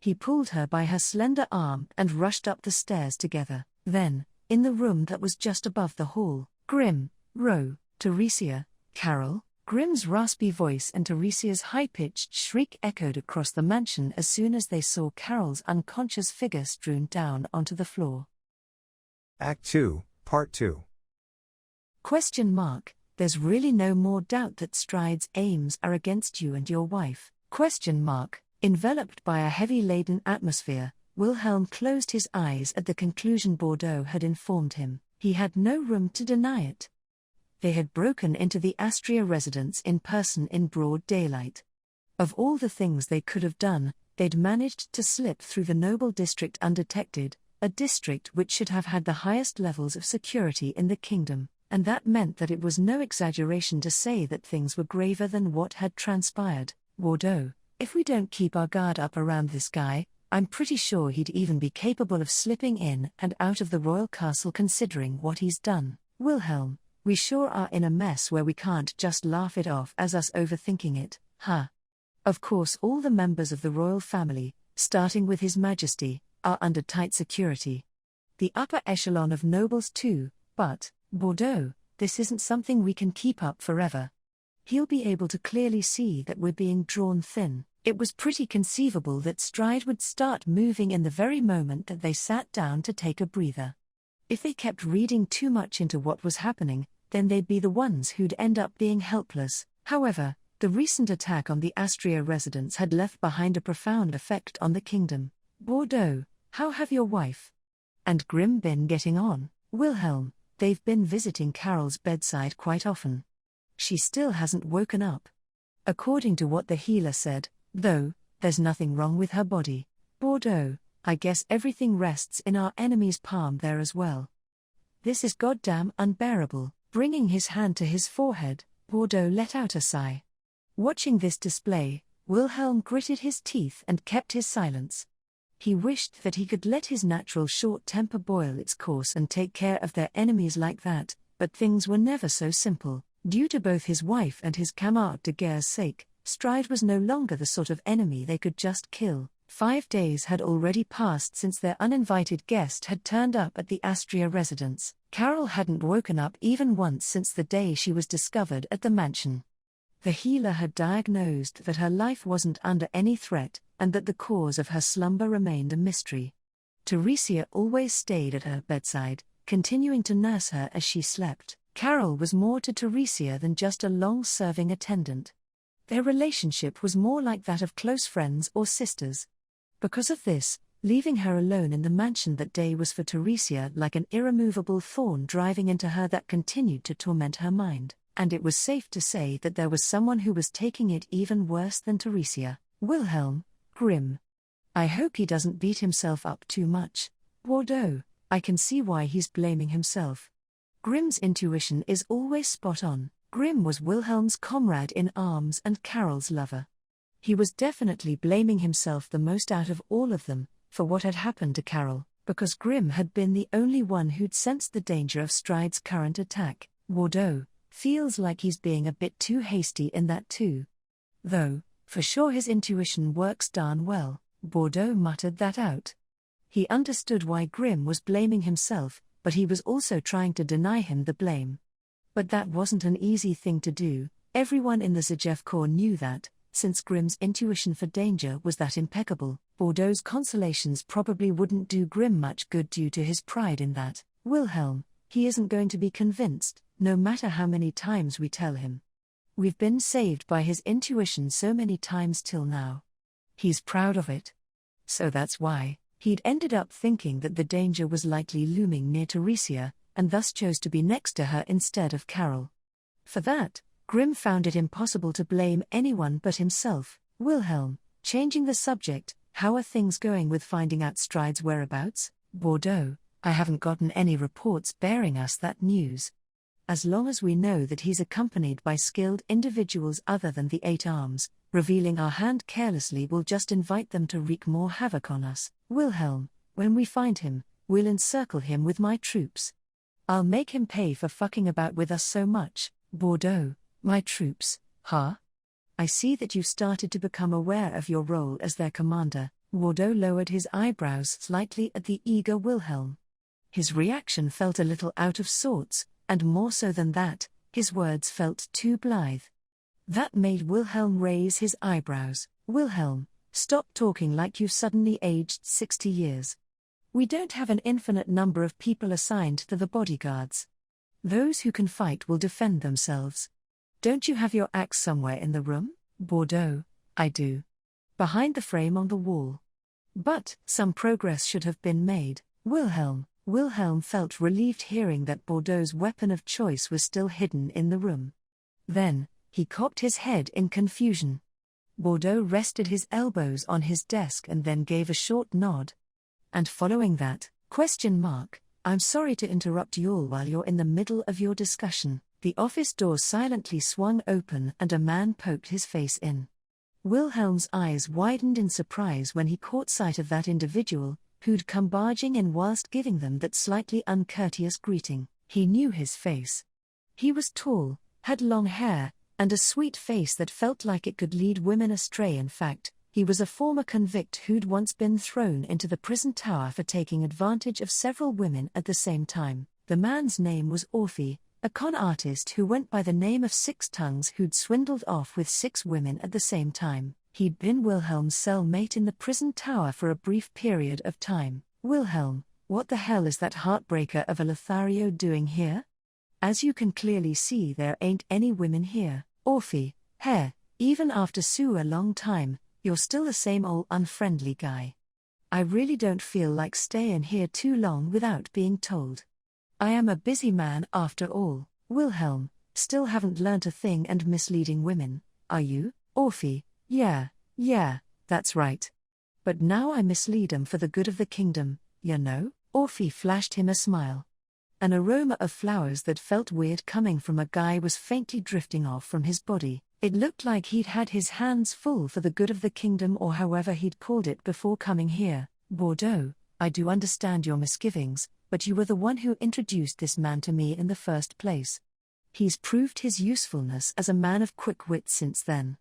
He pulled her by her slender arm and rushed up the stairs together. Then, in the room that was just above the hall, Grim, Ro, Teresia, Carol, Grim's raspy voice and Teresia's high-pitched shriek echoed across the mansion as soon as they saw Carol's unconscious figure strewn down onto the floor. Act 2, Part 2. There's really no more doubt that Stride's aims are against you and your wife. Enveloped by a heavy-laden atmosphere, Wilhelm closed his eyes at the conclusion Bordeaux had informed him. He had no room to deny it. They had broken into the Astria residence in person in broad daylight. Of all the things they could have done, they'd managed to slip through the noble district undetected, a district which should have had the highest levels of security in the kingdom, and that meant that it was no exaggeration to say that things were graver than what had transpired. Bordeaux, if we don't keep our guard up around this guy, I'm pretty sure he'd even be capable of slipping in and out of the royal castle considering what he's done. Wilhelm, we sure are in a mess where we can't just laugh it off as us overthinking it, huh? Of course all the members of the royal family, starting with His Majesty, are under tight security. The upper echelon of nobles too, but, Bordeaux, this isn't something we can keep up forever. He'll be able to clearly see that we're being drawn thin. It was pretty conceivable that Stride would start moving in the very moment that they sat down to take a breather. If they kept reading too much into what was happening, then they'd be the ones who'd end up being helpless. However, the recent attack on the Astria residence had left behind a profound effect on the kingdom. Bordeaux, how have your wife and Grim been getting on? Wilhelm, they've been visiting Carol's bedside quite often. She still hasn't woken up. According to what the healer said, though, there's nothing wrong with her body. Bordeaux, I guess everything rests in our enemy's palm there as well. This is goddamn unbearable. Bringing his hand to his forehead, Bordeaux let out a sigh. Watching this display, Wilhelm gritted his teeth and kept his silence. He wished that he could let his natural short temper boil its course and take care of their enemies like that, but things were never so simple. Due to both his wife and his camarade de guerre's sake, Stride was no longer the sort of enemy they could just kill. 5 days had already passed since their uninvited guest had turned up at the Astria residence. Carol hadn't woken up even once since the day she was discovered at the mansion. The healer had diagnosed that her life wasn't under any threat, and that the cause of her slumber remained a mystery. Teresia always stayed at her bedside, continuing to nurse her as she slept. Carol was more to Teresia than just a long-serving attendant. Their relationship was more like that of close friends or sisters. Because of this, leaving her alone in the mansion that day was for Teresia like an irremovable thorn driving into her that continued to torment her mind, and it was safe to say that there was someone who was taking it even worse than Teresia. Wilhelm, Grim. I hope he doesn't beat himself up too much. Bordeaux, I can see why he's blaming himself. Grimm's intuition is always spot on. Grimm was Wilhelm's comrade in arms and Carol's lover. He was definitely blaming himself the most out of all of them, for what had happened to Carol, because Grimm had been the only one who'd sensed the danger of Stride's current attack. Bordeaux feels like he's being a bit too hasty in that too. Though, for sure his intuition works darn well, Bordeaux muttered that out. He understood why Grimm was blaming himself, but he was also trying to deny him the blame. But that wasn't an easy thing to do. Everyone in the Zajev Corps knew that, since Grimm's intuition for danger was that impeccable, Bordeaux's consolations probably wouldn't do Grimm much good due to his pride in that. Wilhelm, he isn't going to be convinced, no matter how many times we tell him. We've been saved by his intuition so many times till now. He's proud of it. So that's why he'd ended up thinking that the danger was likely looming near Teresia, and thus chose to be next to her instead of Carol. For that, Grimm found it impossible to blame anyone but himself. Wilhelm, changing the subject, how are things going with finding out Stride's whereabouts? Bordeaux, I haven't gotten any reports bearing us that news. As long as we know that he's accompanied by skilled individuals other than the 8 arms, revealing our hand carelessly will just invite them to wreak more havoc on us. Wilhelm, when we find him, we'll encircle him with my troops. I'll make him pay for fucking about with us so much. Bordeaux, my troops, huh? I see that you've started to become aware of your role as their commander. Bordeaux lowered his eyebrows slightly at the eager Wilhelm. His reaction felt a little out of sorts, and more so than that, his words felt too blithe. That made Wilhelm raise his eyebrows. Wilhelm, stop talking like you've suddenly aged 60 years. We don't have an infinite number of people assigned to the bodyguards. Those who can fight will defend themselves. Don't you have your axe somewhere in the room? Bordeaux, I do. Behind the frame on the wall. But some progress should have been made. Wilhelm felt relieved hearing that Bordeaux's weapon of choice was still hidden in the room. Then, he cocked his head in confusion. Bordeaux rested his elbows on his desk and then gave a short nod. And following that, ? I'm sorry to interrupt you all while you're in the middle of your discussion. The office door silently swung open and a man poked his face in. Wilhelm's eyes widened in surprise when he caught sight of that individual, who'd come barging in whilst giving them that slightly uncourteous greeting. He knew his face. He was tall, had long hair, and a sweet face that felt like it could lead women astray. In fact, he was a former convict who'd once been thrown into the prison tower for taking advantage of several women at the same time. The man's name was Orphy, a con artist who went by the name of Six Tongues, who'd swindled off with 6 women at the same time. He'd been Wilhelm's cellmate in the prison tower for a brief period of time. Wilhelm, what the hell is that heartbreaker of a Lothario doing here? As you can clearly see, there ain't any women here. Orphy, even after so a long time, you're still the same old unfriendly guy. I really don't feel like staying here too long without being told. I am a busy man after all. Wilhelm, still haven't learnt a thing and misleading women, are you? Orphy, yeah, that's right. But now I mislead 'em for the good of the kingdom, you know? Orphy flashed him a smile. An aroma of flowers that felt weird coming from a guy was faintly drifting off from his body. It looked like he'd had his hands full for the good of the kingdom, or however he'd called it before coming here. Bordeaux, I do understand your misgivings, but you were the one who introduced this man to me in the first place. He's proved his usefulness as a man of quick wit since then.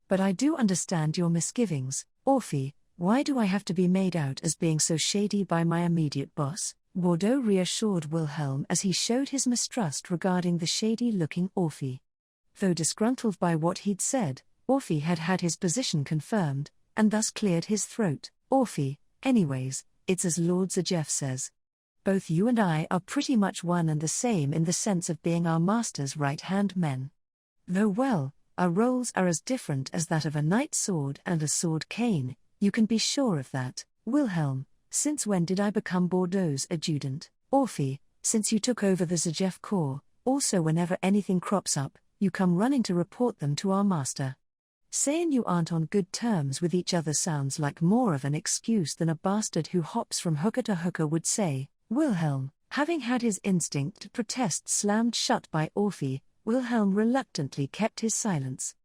But I do understand your misgivings. Orphy, why do I have to be made out as being so shady by my immediate boss? Bordeaux reassured Wilhelm as he showed his mistrust regarding the shady-looking Orphy. Though disgruntled by what he'd said, Orphy had had his position confirmed, and thus cleared his throat. Orphy, anyways, it's as Lord Zajev says. Both you and I are pretty much one and the same in the sense of being our master's right-hand men. Though well, our roles are as different as that of a knight sword and a sword cane, you can be sure of that. Wilhelm, since when did I become Bordeaux's adjutant? Orphy, since you took over the Zajev Corps. Also, whenever anything crops up, you come running to report them to our master. Saying you aren't on good terms with each other sounds like more of an excuse than a bastard who hops from hooker to hooker would say. Wilhelm, having had his instinct to protest slammed shut by Orphy, Wilhelm reluctantly kept his silence.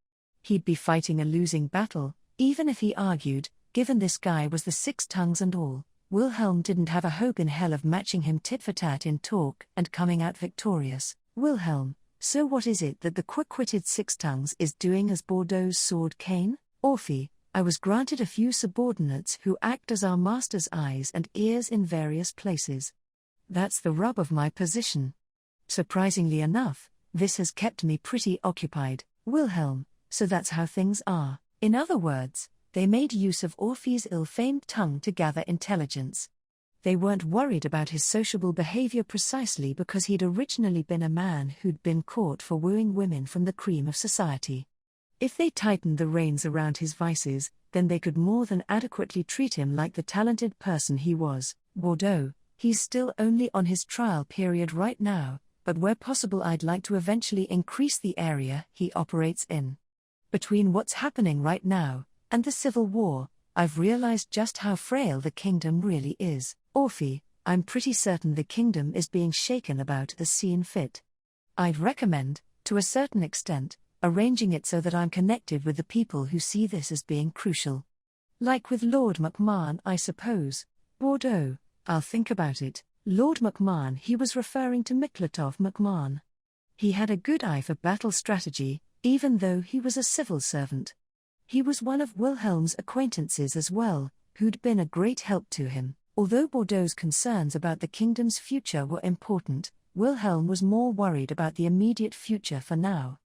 He'd be fighting a losing battle, even if he argued, given this guy was the six tongues and all. Wilhelm didn't have a hope in hell of matching him tit for tat in talk and coming out victorious. Wilhelm, so what is it that the quick-witted six tongues is doing as Bordeaux's sword cane? Orphy, I was granted a few subordinates who act as our master's eyes and ears in various places. That's the rub of my position. Surprisingly enough, this has kept me pretty occupied. Wilhelm, so that's how things are. In other words, they made use of Orphy's ill-famed tongue to gather intelligence. They weren't worried about his sociable behavior precisely because he'd originally been a man who'd been caught for wooing women from the cream of society. If they tightened the reins around his vices, then they could more than adequately treat him like the talented person he was. Bordeaux, he's still only on his trial period right now, but where possible I'd like to eventually increase the area he operates in. Between what's happening right now and the Civil War, I've realized just how frail the kingdom really is. Orphy, I'm pretty certain the kingdom is being shaken about as seen fit. I'd recommend, to a certain extent, arranging it so that I'm connected with the people who see this as being crucial. Like with Lord MacMahon, I suppose. Bordeaux, I'll think about it. Lord MacMahon, he was referring to Micletoff MacMahon. He had a good eye for battle strategy, even though he was a civil servant. He was one of Wilhelm's acquaintances as well, who'd been a great help to him. Although Bordeaux's concerns about the kingdom's future were important, Wilhelm was more worried about the immediate future for now.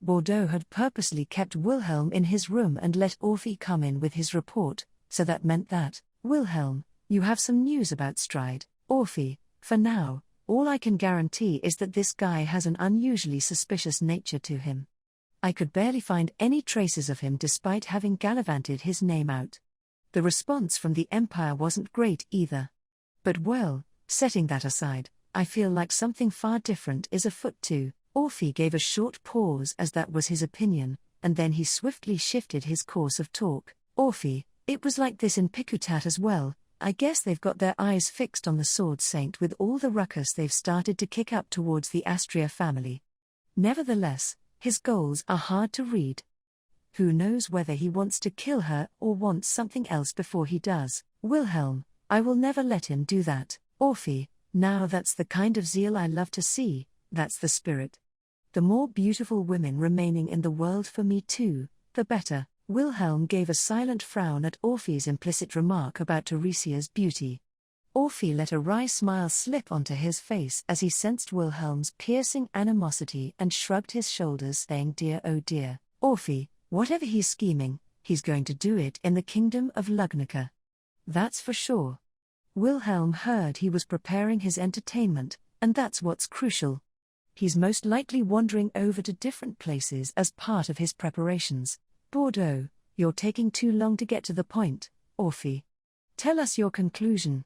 Bordeaux had purposely kept Wilhelm in his room and let Orphy come in with his report, so that meant that, Wilhelm, you have some news about Stride. Orphy, for now, all I can guarantee is that this guy has an unusually suspicious nature to him. I could barely find any traces of him despite having gallivanted his name out. The response from the Empire wasn't great either. But well, setting that aside, I feel like something far different is afoot too. Orphy gave a short pause as that was his opinion, and then he swiftly shifted his course of talk. Orphy, it was like this in Picutat as well. I guess they've got their eyes fixed on the Sword Saint with all the ruckus they've started to kick up towards the Astria family. Nevertheless, his goals are hard to read. Who knows whether he wants to kill her or wants something else before he does. Wilhelm, I will never let him do that. Orphy, now that's the kind of zeal I love to see, that's the spirit. The more beautiful women remaining in the world for me too, the better. Wilhelm gave a silent frown at Orphy's implicit remark about Teresia's beauty. Orphy let a wry smile slip onto his face as he sensed Wilhelm's piercing animosity and shrugged his shoulders saying dear oh dear. Orphy, whatever he's scheming, he's going to do it in the kingdom of Lugnica. That's for sure. Wilhelm heard he was preparing his entertainment, and that's what's crucial. He's most likely wandering over to different places as part of his preparations. Bordeaux, you're taking too long to get to the point, Orphy. Tell us your conclusion.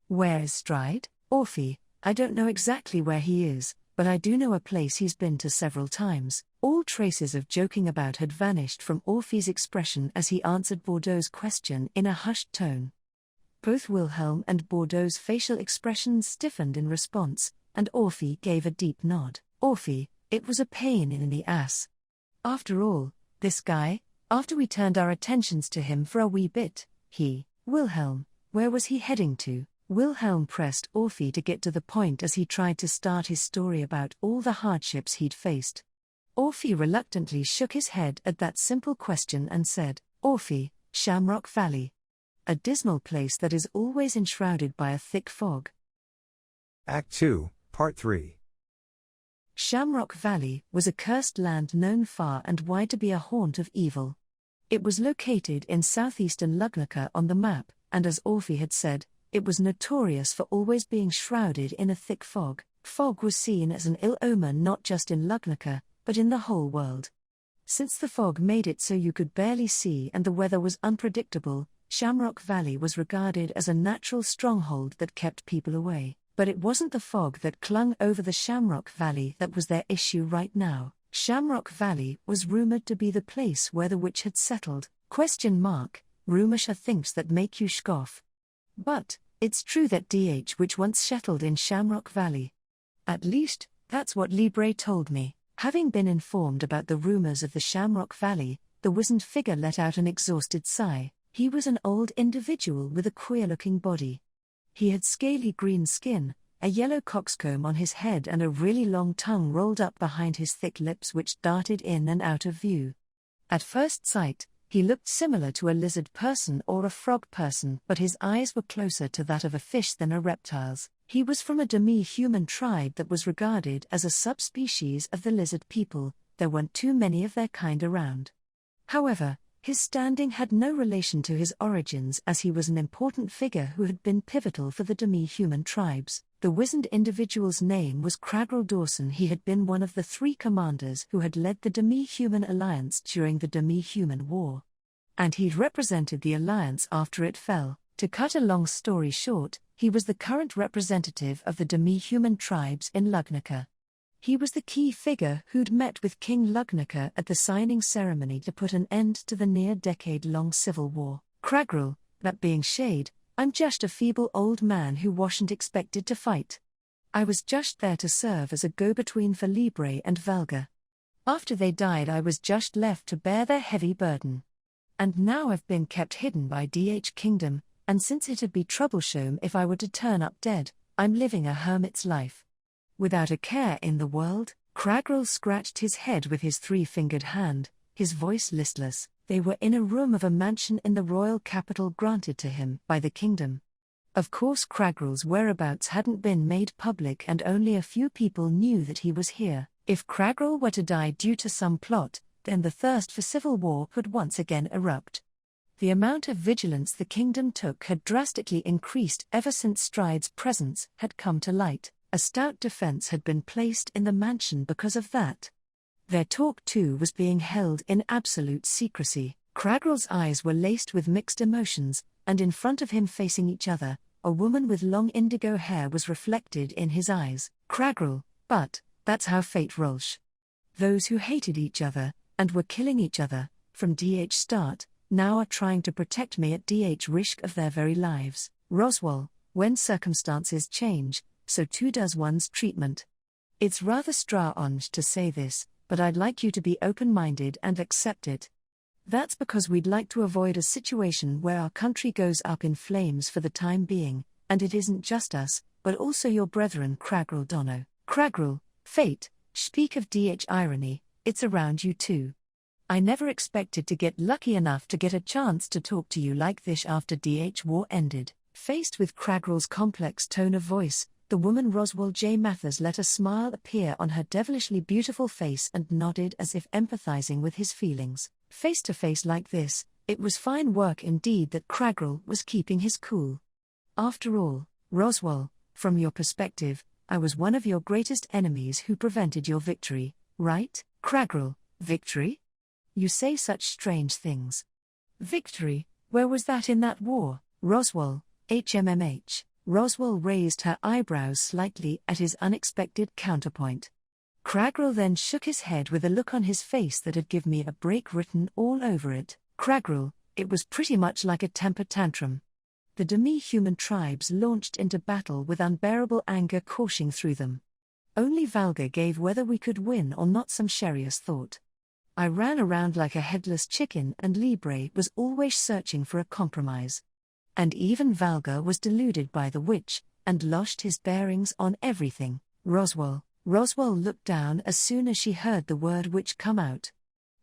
Where is Stride? Orphy, I don't know exactly where he is, but I do know a place he's been to several times. All traces of joking about had vanished from Orphy's expression as he answered Bordeaux's question in a hushed tone. Both Wilhelm and Bordeaux's facial expressions stiffened in response, and Orphy gave a deep nod. Orphy, it was a pain in the ass. After all, this guy, after we turned our attentions to him for a wee bit, Wilhelm, where was he heading to? Wilhelm pressed Orphy to get to the point as he tried to start his story about all the hardships he'd faced. Orphy reluctantly shook his head at that simple question and said, Orphy, Shamrock Valley. A dismal place that is always enshrouded by a thick fog. Act 2, Part 3. Shamrock Valley was a cursed land known far and wide to be a haunt of evil. It was located in southeastern Lugnica on the map, and as Orphy had said, it was notorious for always being shrouded in a thick fog. Fog was seen as an ill omen not just in Lugnica, but in the whole world. Since the fog made it so you could barely see and the weather was unpredictable, Shamrock Valley was regarded as a natural stronghold that kept people away. But it wasn't the fog that clung over the Shamrock Valley that was their issue right now. Shamrock Valley was rumored to be the place where the witch had settled. Rumour thinks that make you scoff. But, It's true that DH Witch once settled in Shamrock Valley. At least, that's what Libre told me. Having been informed about the rumors of the Shamrock Valley, the wizened figure let out an exhausted sigh. He was an old individual with a queer-looking body. He had scaly green skin, a yellow coxcomb on his head and a really long tongue rolled up behind his thick lips which darted in and out of view. At first sight, he looked similar to a lizard person or a frog person, but his eyes were closer to that of a fish than a reptile's. He was from a demi-human tribe that was regarded as a subspecies of the lizard people. There weren't too many of their kind around. However, his standing had no relation to his origins, as he was an important figure who had been pivotal for the demi-human tribes. The wizened individual's name was Cragrel Dawson. He had been one of the 3 commanders who had led the demi-human alliance during the demi-human war. And he'd represented the alliance after it fell. To cut a long story short, he was the current representative of the demi-human tribes in Lugnaca. He was the key figure who'd met with King Lugnaca at the signing ceremony to put an end to the near-decade-long civil war. Cragrel, that being Shade, I'm just a feeble old man who wasn't expected to fight. I was just there to serve as a go-between for Libre and Valga. After they died I was just left to bear their heavy burden. And now I've been kept hidden by DH Kingdom, and since it'd be troublesome if I were to turn up dead, I'm living a hermit's life. Without a care in the world, Cragrel scratched his head with his 3-fingered hand, his voice listless. They were in a room of a mansion in the royal capital granted to him by the kingdom. Of course Cragrel's whereabouts hadn't been made public and only a few people knew that he was here. If Cragrel were to die due to some plot, then the thirst for civil war could once again erupt. The amount of vigilance the kingdom took had drastically increased ever since Stride's presence had come to light. A stout defense had been placed in the mansion because of that. Their talk too was being held in absolute secrecy. Cragrel's eyes were laced with mixed emotions, and in front of him facing each other, a woman with long indigo hair was reflected in his eyes. Cragrel, but that's how fate rolls. Those who hated each other, and were killing each other, from DH start, now are trying to protect me at DH risk of their very lives. Roswell, when circumstances change, so too does one's treatment. It's rather strange to say this, but I'd like you to be open-minded and accept it. That's because we'd like to avoid a situation where our country goes up in flames for the time being, and it isn't just us, but also your brethren Cragrel Dono. Cragrel, fate, speak of DH irony, it's around you too. I never expected to get lucky enough to get a chance to talk to you like this after DH war ended. Faced with Cragrel's complex tone of voice, the woman Roswell J. Mathers let a smile appear on her devilishly beautiful face and nodded as if empathizing with his feelings. Face to face like this, it was fine work indeed that Cragrel was keeping his cool. After all, Roswell, from your perspective, I was one of your greatest enemies who prevented your victory, right? Cragrel, victory? You say such strange things. Victory, where was that in that war? Roswell, HMMH. Roswell raised her eyebrows slightly at his unexpected counterpoint. Cragrel then shook his head with a look on his face that had given me a break written all over it. Cragrel, it was pretty much like a temper tantrum. The demi-human tribes launched into battle with unbearable anger coursing through them. Only Valga gave whether we could win or not some serious thought. I ran around like a headless chicken and Libre was always searching for a compromise. And even Valga was deluded by the witch, and lost his bearings on everything. Roswell looked down as soon as she heard the word witch come out.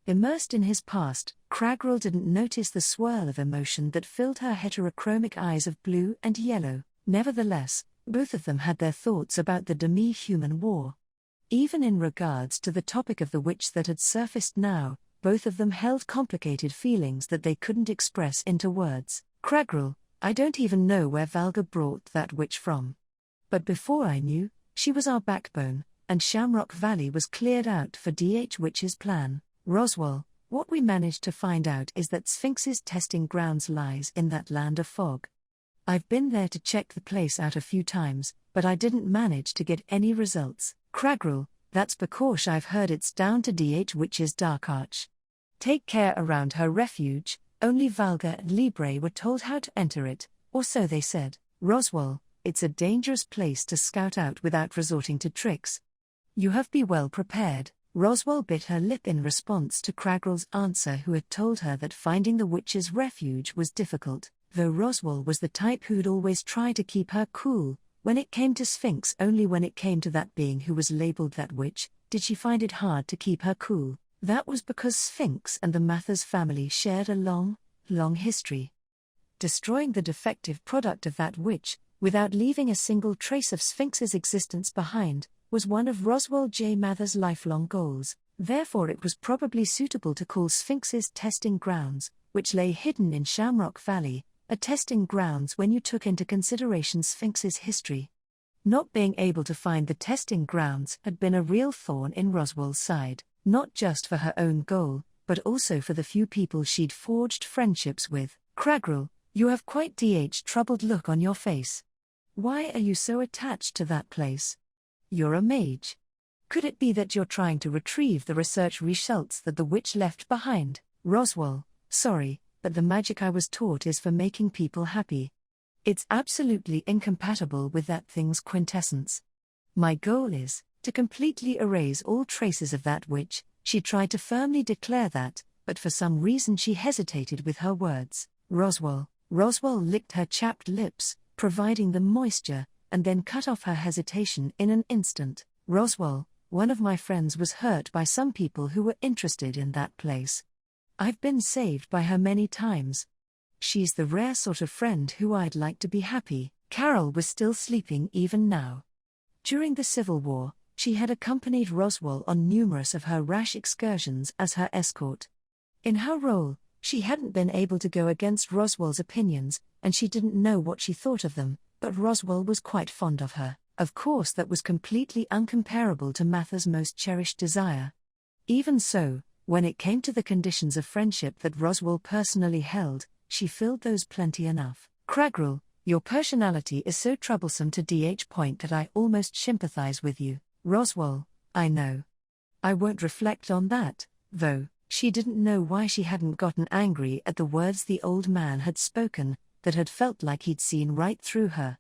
Immersed in his past, Cragrel didn't notice the swirl of emotion that filled her heterochromic eyes of blue and yellow. Nevertheless, both of them had their thoughts about the demi-human war. Even in regards to the topic of the witch that had surfaced now, both of them held complicated feelings that they couldn't express into words. Cragrel, I don't even know where Valga brought that witch from. But before I knew, she was our backbone, and Shamrock Valley was cleared out for DH Witch's plan. Roswell, what we managed to find out is that Sphinx's testing grounds lies in that land of fog. I've been there to check the place out a few times, but I didn't manage to get any results. Cragrel, that's because I've heard it's down to DH Witch's dark arch. Take care around her refuge. Only Valga and Libre were told how to enter it, or so they said. Roswell, it's a dangerous place to scout out without resorting to tricks. You have be well prepared. Roswell bit her lip in response to Cragrell's answer, who had told her that finding the witch's refuge was difficult, though Roswell was the type who'd always try to keep her cool. When it came to Sphinx, only when it came to that being who was labeled that witch, did she find it hard to keep her cool. That was because Sphinx and the Mathers family shared a long, long history. Destroying the defective product of that witch, without leaving a single trace of Sphinx's existence behind, was one of Roswell J. Mathers' lifelong goals. Therefore it was probably suitable to call Sphinx's testing grounds, which lay hidden in Shamrock Valley, a testing grounds when you took into consideration Sphinx's history. Not being able to find the testing grounds had been a real thorn in Roswell's side, not just for her own goal, but also for the few people she'd forged friendships with. Cragrell, you have quite troubled look on your face. Why are you so attached to that place? You're a mage. Could it be that you're trying to retrieve the research results that the witch left behind? Roswell, sorry, but the magic I was taught is for making people happy. It's absolutely incompatible with that thing's quintessence. My goal is to completely erase all traces of that witch. She tried to firmly declare that, but for some reason she hesitated with her words. Roswell licked her chapped lips, providing the moisture, and then cut off her hesitation in an instant. Roswell, one of my friends was hurt by some people who were interested in that place. I've been saved by her many times. She's the rare sort of friend who I'd like to be happy. Carol was still sleeping even now. During the Civil War, she had accompanied Roswell on numerous of her rash excursions as her escort. In her role, she hadn't been able to go against Roswell's opinions, and she didn't know what she thought of them, but Roswell was quite fond of her. Of course, that was completely uncomparable to Mathers' most cherished desire. Even so, when it came to the conditions of friendship that Roswell personally held, she filled those plenty enough. Cragrell, your personality is so troublesome to point that I almost sympathize with you. Roswell, I know. I won't reflect on that, though. She didn't know why she hadn't gotten angry at the words the old man had spoken, that had felt like he'd seen right through her.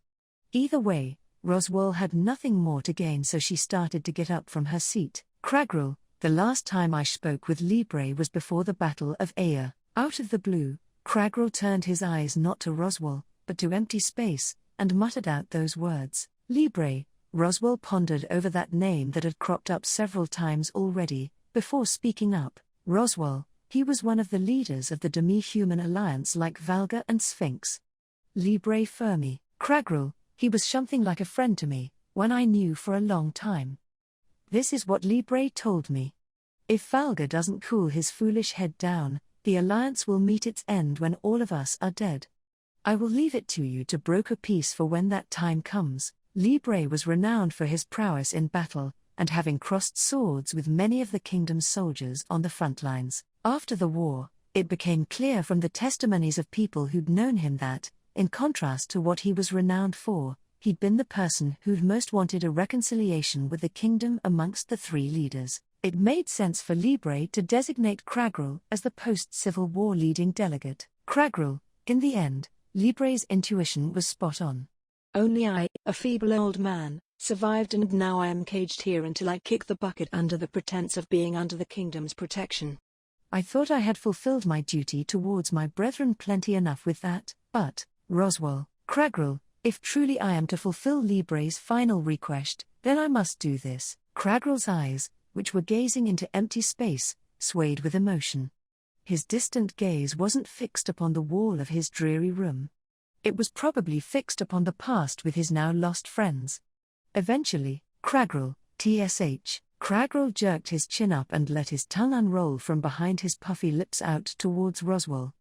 Either way, Roswell had nothing more to gain, so she started to get up from her seat. Cragrell, the last time I spoke with Libre was before the Battle of Aya. Out of the blue, Cragrell turned his eyes not to Roswell, but to empty space, and muttered out those words. Libre. Roswell pondered over that name that had cropped up several times already, before speaking up. Roswell, he was one of the leaders of the demi-human alliance like Valga and Sphinx. Libre Fermi. Cragrell, he was something like a friend to me, one I knew for a long time. This is what Libre told me. If Valga doesn't cool his foolish head down, the alliance will meet its end when all of us are dead. I will leave it to you to broker peace for when that time comes. Libre was renowned for his prowess in battle, and having crossed swords with many of the kingdom's soldiers on the front lines. After the war, it became clear from the testimonies of people who'd known him that, in contrast to what he was renowned for, he'd been the person who'd most wanted a reconciliation with the kingdom amongst the three leaders. It made sense for Libre to designate Cragrell as the post-Civil War leading delegate. Cragrell, in the end, Libre's intuition was spot on. Only I, a feeble old man, survived, and now I am caged here until I kick the bucket under the pretense of being under the kingdom's protection. I thought I had fulfilled my duty towards my brethren plenty enough with that, but, Roswell, Cragrell, if truly I am to fulfill Libre's final request, then I must do this. Cragrell's eyes, which were gazing into empty space, swayed with emotion. His distant gaze wasn't fixed upon the wall of his dreary room. It was probably fixed upon the past with his now lost friends. Eventually, Cragrell, TSH. Cragrell jerked his chin up and let his tongue unroll from behind his puffy lips out towards Roswell.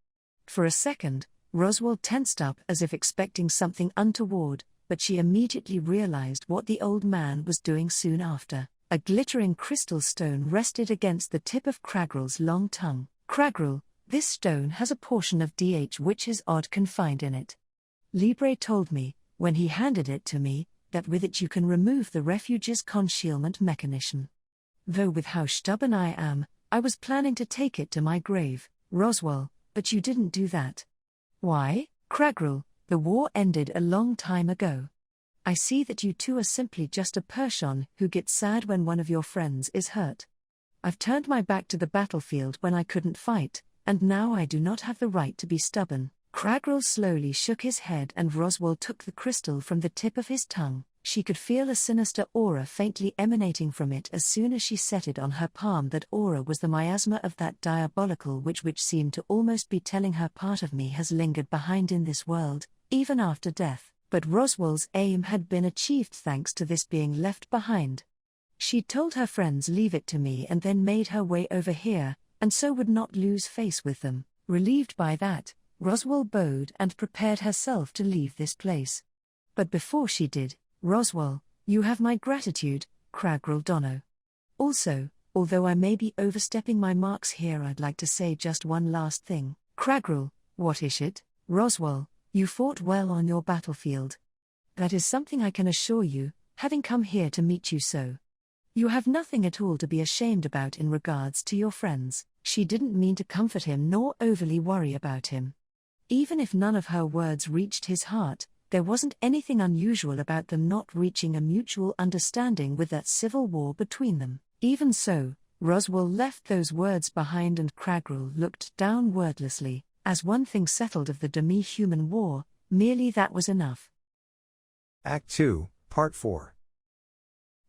For a second, Roswell tensed up as if expecting something untoward, but she immediately realized what the old man was doing soon after. A glittering crystal stone rested against the tip of Cragrell's long tongue. Cragrell, this stone has a portion of witch's odd confined in it. Libre told me, when he handed it to me, that with it you can remove the refuge's concealment mechanism. Though with how stubborn I am, I was planning to take it to my grave, Roswell, but you didn't do that. Why? Cragrell, The war ended a long time ago. I see that you two are simply just a Persian who gets sad when one of your friends is hurt. I've turned my back to the battlefield when I couldn't fight, and now I do not have the right to be stubborn. Kragrel slowly shook his head and Roswell took the crystal from the tip of his tongue. She could feel a sinister aura faintly emanating from it as soon as she set it on her palm. That aura was the miasma of that diabolical witch which seemed to almost be telling her part of me has lingered behind in this world, even after death. But Roswell's aim had been achieved thanks to this being left behind. She told her friends leave it to me and then made her way over here, and so would not lose face with them. Relieved by that, Roswell bowed and prepared herself to leave this place. But before she did, Roswell, you have my gratitude, Kragrel Dono. Also, although I may be overstepping my marks here, I'd like to say just one last thing. Kragrel, what is it? Roswell, you fought well on your battlefield. That is something I can assure you, having come here to meet you so. You have nothing at all to be ashamed about in regards to your friends. She didn't mean to comfort him nor overly worry about him. Even if none of her words reached his heart, there wasn't anything unusual about them not reaching a mutual understanding with that civil war between them. Even so, Roswell left those words behind and Kragrel looked down wordlessly. As one thing settled of the demi-human war, merely that was enough. Act 2, Part 4.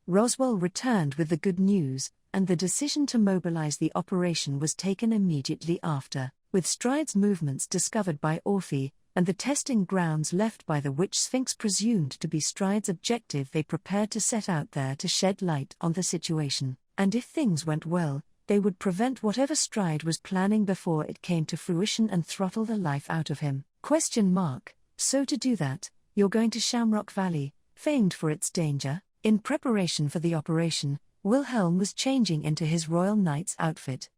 Roswell returned with the good news, and the decision to mobilize the operation was taken immediately after. With Stride's movements discovered by Orphe, and the testing grounds left by the Witch Sphinx presumed to be Stride's objective, they prepared to set out there to shed light on the situation, and if things went well, they would prevent whatever Stride was planning before it came to fruition and throttle the life out of him. So to do that, you're going to Shamrock Valley, famed for its danger. In preparation for the operation, Wilhelm was changing into his Royal Knight's outfit.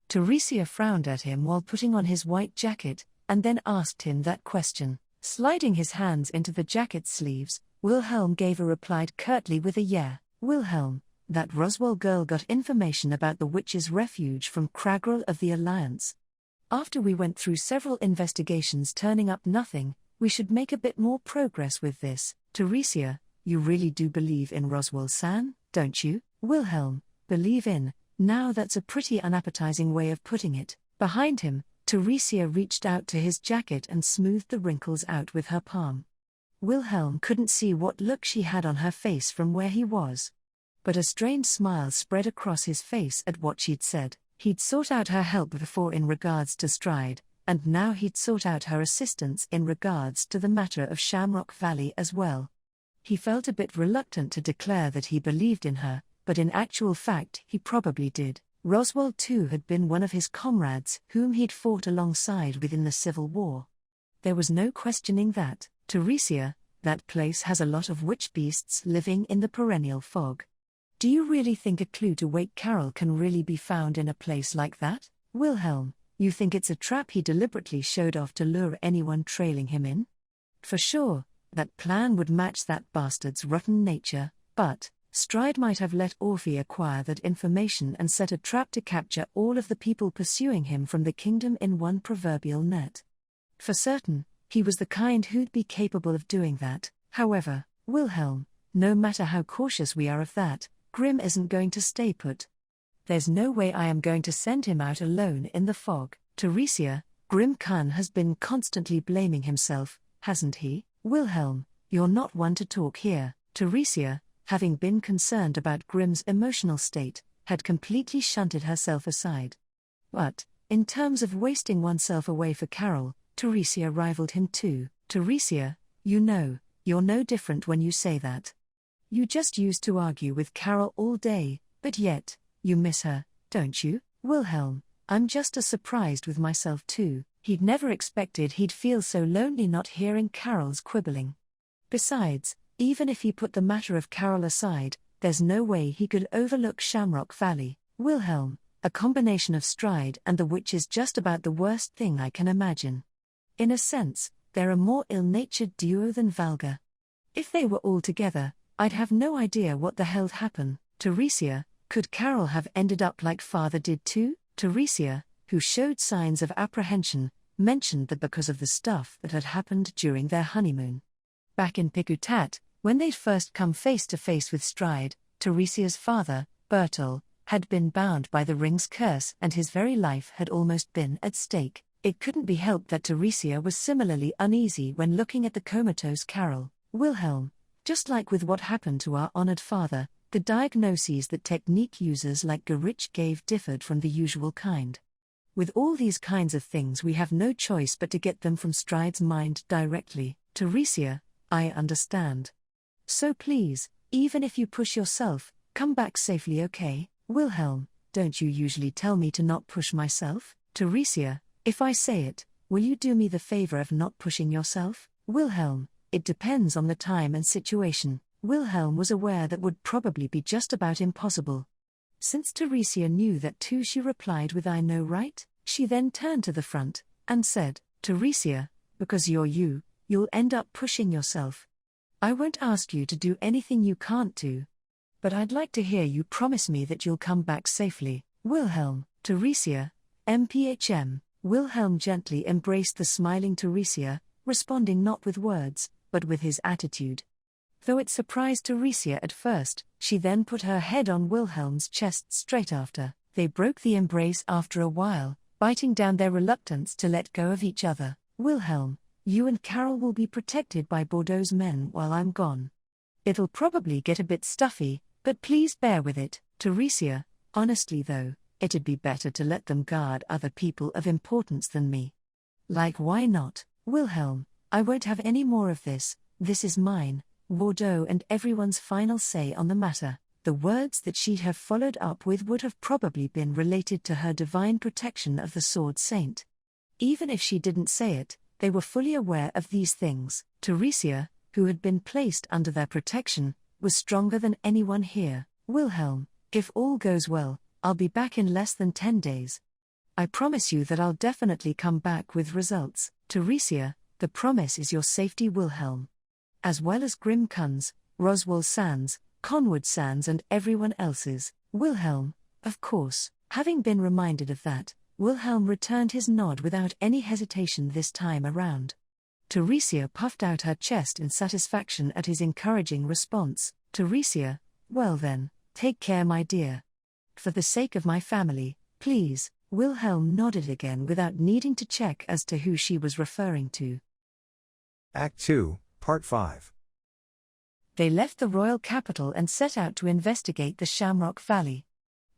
Teresia frowned at him while putting on his white jacket, and then asked him that question. Sliding his hands into the jacket's sleeves, Wilhelm gave a reply curtly with a yeah. Wilhelm, that Roswell girl got information about the witch's refuge from Kragrel of the Alliance. After we went through several investigations turning up nothing, we should make a bit more progress with this. Teresia, you really do believe in Roswell-san, don't you? Wilhelm, believe in, now that's a pretty unappetizing way of putting it. Behind him, Teresia reached out to his jacket and smoothed the wrinkles out with her palm. Wilhelm couldn't see what look she had on her face from where he was. But a strange smile spread across his face at what she'd said. He'd sought out her help before in regards to Stride, and now he'd sought out her assistance in regards to the matter of Shamrock Valley as well. He felt a bit reluctant to declare that he believed in her, but in actual fact he probably did. Roswell too had been one of his comrades whom he'd fought alongside within the Civil War. There was no questioning that. Teresia, that place has a lot of witch beasts living in the perennial fog. Do you really think a clue to Wake Carol can really be found in a place like that? Wilhelm, you think it's a trap he deliberately showed off to lure anyone trailing him in? For sure, that plan would match that bastard's rotten nature, but Stride might have let Orphe acquire that information and set a trap to capture all of the people pursuing him from the kingdom in one proverbial net. For certain, he was the kind who'd be capable of doing that. However, Wilhelm, no matter how cautious we are of that, Grim isn't going to stay put. There's no way I am going to send him out alone in the fog. Teresia, Grim Khan has been constantly blaming himself, hasn't he? Wilhelm, you're not one to talk here. Teresia, having been concerned about Grim's emotional state, had completely shunted herself aside. But, in terms of wasting oneself away for Carol, Teresia rivaled him too. Teresia, you know, you're no different when you say that. You just used to argue with Carol all day, but yet, you miss her, don't you? Wilhelm, I'm just as surprised with myself too. He'd never expected he'd feel so lonely not hearing Carol's quibbling. Besides, even if he put the matter of Carol aside, there's no way he could overlook Shamrock Valley. Wilhelm, a combination of Stride and the witch is just about the worst thing I can imagine. In a sense, they're a more ill-natured duo than Valga. If they were all together, I'd have no idea what the hell'd happen. Teresia, could Carol have ended up like father did too? Teresia, who showed signs of apprehension, mentioned that because of the stuff that had happened during their honeymoon. Back in Pikutat, when they'd first come face to face with Stride, Teresia's father, Bertel, had been bound by the ring's curse and his very life had almost been at stake. It couldn't be helped that Teresia was similarly uneasy when looking at the comatose Carol, Wilhelm. Just like with what happened to our honored father, the diagnoses that technique users like Gerich gave differed from the usual kind. With all these kinds of things we have no choice but to get them from Stride's mind directly. Teresia, I understand. So please, even if you push yourself, come back safely, okay? Wilhelm, don't you usually tell me to not push myself? Teresia, if I say it, will you do me the favor of not pushing yourself? Wilhelm, it depends on the time and situation. Wilhelm was aware that would probably be just about impossible. Since Teresia knew that too, she replied with I know, right? She then turned to the front and said, Teresia, because you'll end up pushing yourself. I won't ask you to do anything you can't do. But I'd like to hear you promise me that you'll come back safely. Wilhelm, Teresia, MPHM. Wilhelm gently embraced the smiling Teresia, responding not with words, but with his attitude. Though it surprised Teresia at first, she then put her head on Wilhelm's chest straight after. They broke the embrace after a while, biting down their reluctance to let go of each other. Wilhelm, you and Carol will be protected by Bordeaux's men while I'm gone. It'll probably get a bit stuffy, but please bear with it. Teresia, honestly though, it'd be better to let them guard other people of importance than me. Like why not? Wilhelm, I won't have any more of this. This is mine, Bordeaux and everyone's final say on the matter. The words that she'd have followed up with would have probably been related to her divine protection of the Sword Saint. Even if she didn't say it, they were fully aware of these things. Teresia, who had been placed under their protection, was stronger than anyone here. Wilhelm, if all goes well, I'll be back in less than 10 days. I promise you that I'll definitely come back with results. Teresia, the promise is your safety, Wilhelm. As well as Grim Kunz, Roswell Sands, Conwood Sands and everyone else's. Wilhelm, of course. Having been reminded of that, Wilhelm returned his nod without any hesitation this time around. Teresia puffed out her chest in satisfaction at his encouraging response. Teresia, well then, take care my dear. For the sake of my family, please. Wilhelm nodded again without needing to check as to who she was referring to. Act 2, Part 5. They left the royal capital and set out to investigate the Shamrock Valley.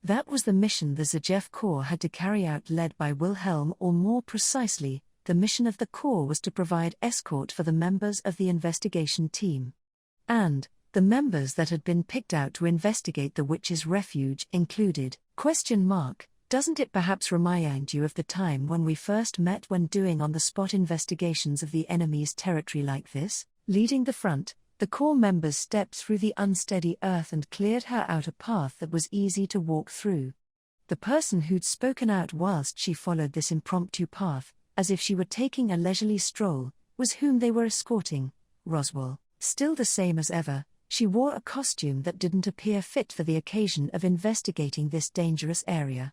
That was the mission the Zajev Corps had to carry out, led by Wilhelm, or more precisely, the mission of the Corps was to provide escort for the members of the investigation team. And the members that had been picked out to investigate the witch's refuge included, ? Doesn't it perhaps remind you of the time when we first met when doing on-the-spot investigations of the enemy's territory like this? Leading the front, the Corps members stepped through the unsteady earth and cleared her out a path that was easy to walk through. The person who'd spoken out whilst she followed this impromptu path, as if she were taking a leisurely stroll, was whom they were escorting, Roswell. Still the same as ever, she wore a costume that didn't appear fit for the occasion of investigating this dangerous area.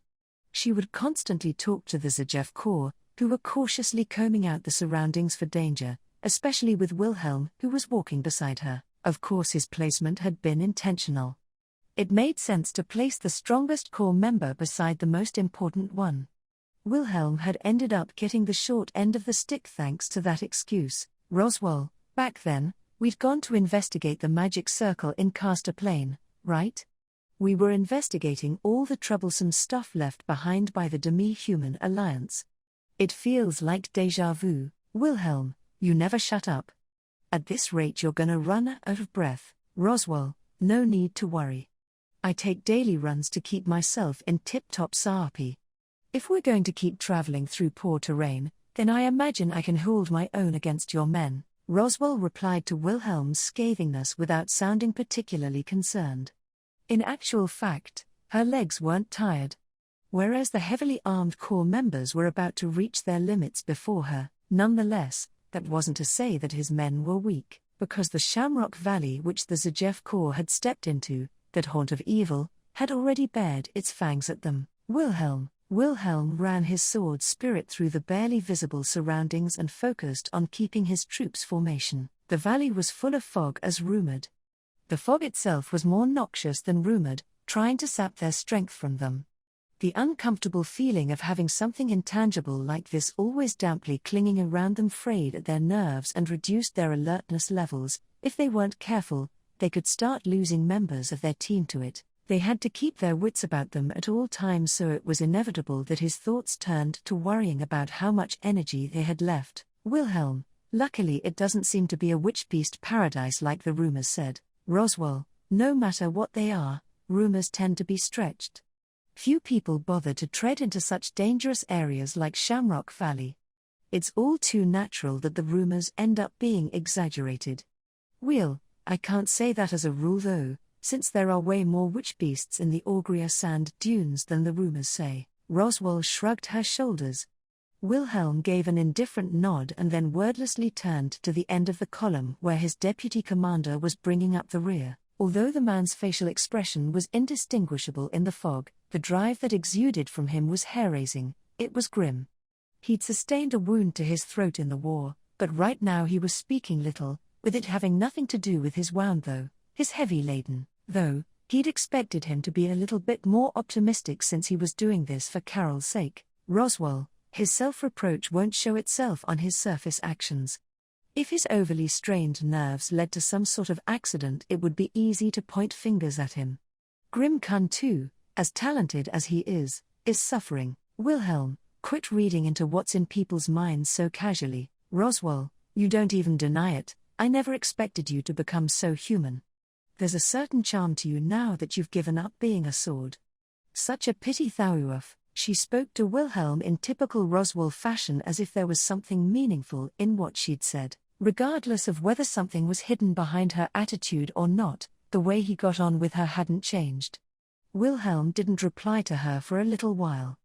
She would constantly talk to the Zajev Corps, who were cautiously combing out the surroundings for danger, especially with Wilhelm, who was walking beside her. Of course his placement had been intentional. It made sense to place the strongest Corps member beside the most important one. Wilhelm had ended up getting the short end of the stick thanks to that excuse. Roswell, back then, we'd gone to investigate the magic circle in Castor Plain, right? We were investigating all the troublesome stuff left behind by the Demi-Human Alliance. It feels like déjà vu. Wilhelm, you never shut up. At this rate you're gonna run out of breath. Roswell, no need to worry. I take daily runs to keep myself in tip-top sarpi. If we're going to keep traveling through poor terrain, then I imagine I can hold my own against your men. Roswell replied to Wilhelm's scathingness without sounding particularly concerned. In actual fact, her legs weren't tired. Whereas the heavily armed Corps members were about to reach their limits before her, nonetheless, that wasn't to say that his men were weak, because the Shamrock Valley which the Zajev Corps had stepped into, that haunt of evil, had already bared its fangs at them. Wilhelm, Wilhelm ran his sword spirit through the barely visible surroundings and focused on keeping his troops' formation. The valley was full of fog as rumored. The fog itself was more noxious than rumored, trying to sap their strength from them. The uncomfortable feeling of having something intangible like this always damply clinging around them frayed at their nerves and reduced their alertness levels. If they weren't careful, they could start losing members of their team to it. They had to keep their wits about them at all times, so it was inevitable that his thoughts turned to worrying about how much energy they had left. Wilhelm, luckily it doesn't seem to be a witch-beast paradise like the rumors said. Roswell, no matter what they are, rumors tend to be stretched. Few people bother to tread into such dangerous areas like Shamrock Valley. It's all too natural that the rumors end up being exaggerated. I can't say that as a rule though, since there are way more witch beasts in the Augria sand dunes than the rumors say. Roswell shrugged her shoulders. Wilhelm gave an indifferent nod and then wordlessly turned to the end of the column where his deputy commander was bringing up the rear. Although the man's facial expression was indistinguishable in the fog, the drive that exuded from him was hair-raising. It was grim. He'd sustained a wound to his throat in the war, but right now he was speaking little, with it having nothing to do with his wound his heavy laden, though, he'd expected him to be a little bit more optimistic since he was doing this for Carol's sake. Roswell, his self-reproach won't show itself on his surface actions. If his overly strained nerves led to some sort of accident, it would be easy to point fingers at him. Grim Kun too, as talented as he is suffering. Wilhelm, quit reading into what's in people's minds so casually. Roswell, you don't even deny it. I never expected you to become so human. There's a certain charm to you now that you've given up being a sword. Such a pity Thauuf. She spoke to Wilhelm in typical Roswell fashion as if there was something meaningful in what she'd said. Regardless of whether something was hidden behind her attitude or not, the way he got on with her hadn't changed. Wilhelm didn't reply to her for a little while.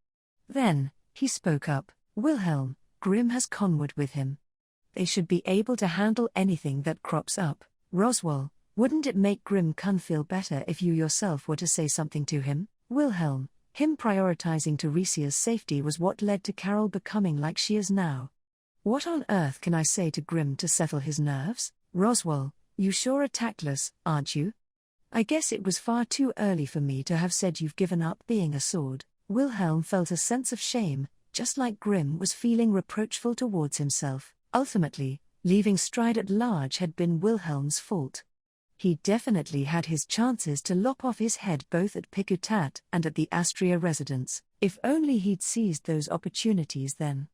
Then, he spoke up. Wilhelm, Grim has Conwood with him. They should be able to handle anything that crops up. Roswell, wouldn't it make Grim Kun feel better if you yourself were to say something to him? Wilhelm, him prioritizing Teresia's safety was what led to Carol becoming like she is now. What on earth can I say to Grim to settle his nerves? Roswell, you sure are tactless, aren't you? I guess it was far too early for me to have said you've given up being a sword. Wilhelm felt a sense of shame, just like Grim was feeling reproachful towards himself. Ultimately, leaving Stride at large had been Wilhelm's fault. He definitely had his chances to lop off his head both at Pikutat and at the Astria residence. If only he'd seized those opportunities then.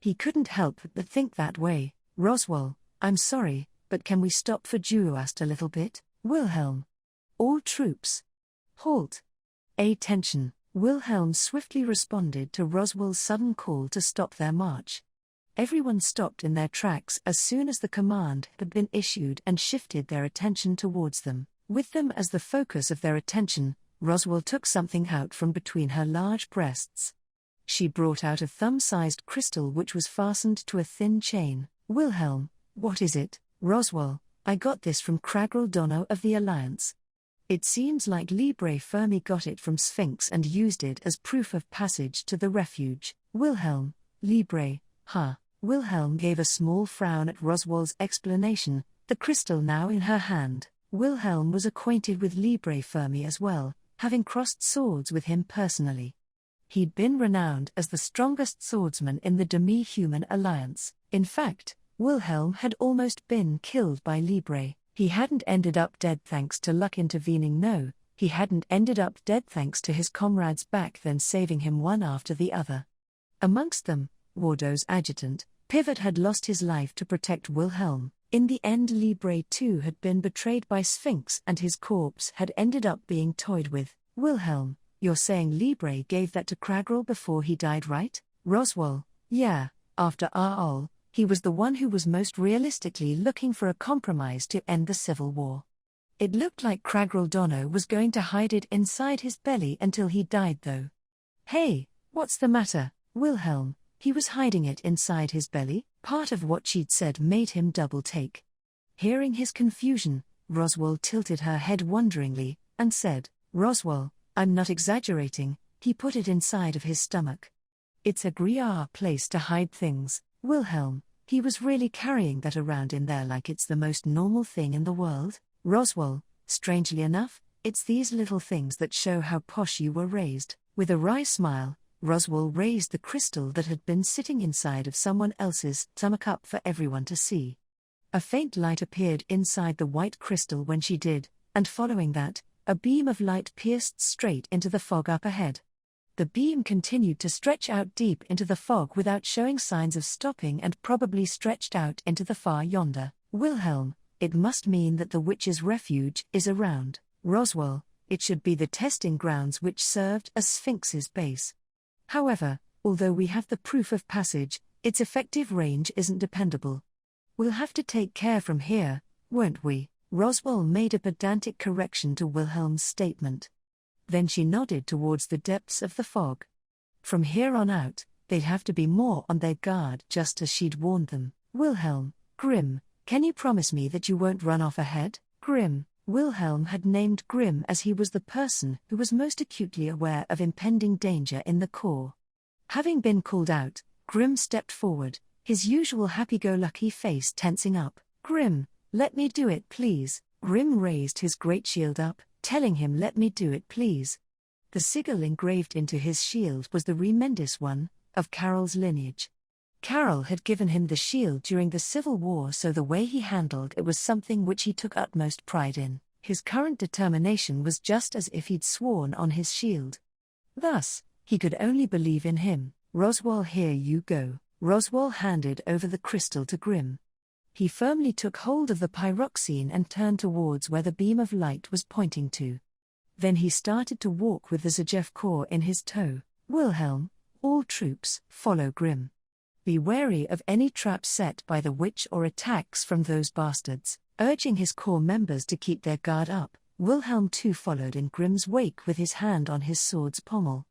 He couldn't help but think that way. Roswell, I'm sorry, but can we stop for Juast a little bit? Wilhelm. All troops. Halt. Attention. Wilhelm swiftly responded to Roswell's sudden call to stop their march. Everyone stopped in their tracks as soon as the command had been issued and shifted their attention towards them. With them as the focus of their attention, Roswell took something out from between her large breasts. She brought out a thumb-sized crystal which was fastened to a thin chain. Wilhelm, what is it? Roswell, I got this from Kragrel Dono of the Alliance. It seems like Libre Fermi got it from Sphinx and used it as proof of passage to the refuge. Wilhelm, Libre, huh? Wilhelm gave a small frown at Roswell's explanation, the crystal now in her hand. Wilhelm was acquainted with Libre Fermi as well, having crossed swords with him personally. He'd been renowned as the strongest swordsman in the Demi-Human Alliance. In fact, Wilhelm had almost been killed by Libre. He hadn't ended up dead thanks to luck intervening. No, he hadn't ended up dead thanks to his comrades back then saving him one after the other. Amongst them, Wardo's adjutant, Pivot had lost his life to protect Wilhelm. In the end Libre too had been betrayed by Sphinx and his corpse had ended up being toyed with. Wilhelm, you're saying Libre gave that to Kragrel before he died, right? Roswell, yeah, after Aol, he was the one who was most realistically looking for a compromise to end the civil war. It looked like Kragrel Dono was going to hide it inside his belly until he died though. Hey, what's the matter, Wilhelm? He was hiding it inside his belly? Part of what she'd said made him double take. Hearing his confusion, Roswell tilted her head wonderingly, and said, Roswell, I'm not exaggerating, He put it inside of his stomach. It's a gruyere place to hide things, Wilhelm. He was really carrying that around in there like it's the most normal thing in the world. Roswell, strangely enough, it's these little things that show how posh you were raised. With a wry smile, Roswell raised the crystal that had been sitting inside of someone else's stomach up for everyone to see. A faint light appeared inside the white crystal when she did, and following that, a beam of light pierced straight into the fog up ahead. The beam continued to stretch out deep into the fog without showing signs of stopping and probably stretched out into the far yonder. Wilhelm, it must mean that the witch's refuge is around. Roswell, it should be the testing grounds which served as Sphinx's base. However, although we have the proof of passage, its effective range isn't dependable. We'll have to take care from here, won't we? Roswell made a pedantic correction to Wilhelm's statement. Then she nodded towards the depths of the fog. From here on out, they'd have to be more on their guard, just as she'd warned them. Wilhelm, Grimm, can you promise me that you won't run off ahead? Grimm. Wilhelm had named Grimm as he was the person who was most acutely aware of impending danger in the Corps. Having been called out, Grimm stepped forward, his usual happy-go-lucky face tensing up. Grimm, let me do it please. Grimm raised his great shield up, telling him let me do it please. The sigil engraved into his shield was the remendous one, of Carol's lineage. Carol had given him the shield during the Civil War, so the way he handled it was something which he took utmost pride in. His current determination was just as if he'd sworn on his shield. Thus, he could only believe in him. Roswell, here you go. Roswell handed over the crystal to Grimm. He firmly took hold of the pyroxene and turned towards where the beam of light was pointing to. Then he started to walk with the Zajev Corps in his tow. Wilhelm, all troops, follow Grimm. Be wary of any traps set by the witch or attacks from those bastards. Urging his corps members to keep their guard up, Wilhelm too followed in Grimm's wake with his hand on his sword's pommel.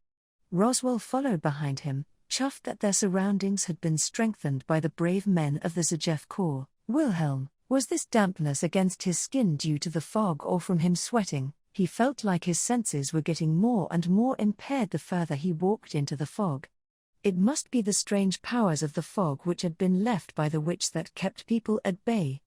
Roswell followed behind him, chuffed that their surroundings had been strengthened by the brave men of the Zajev Corps. Wilhelm, was this dampness against his skin due to the fog or from him sweating? He felt like his senses were getting more and more impaired the further he walked into the fog. It must be the strange powers of the fog which had been left by the witch that kept people at bay.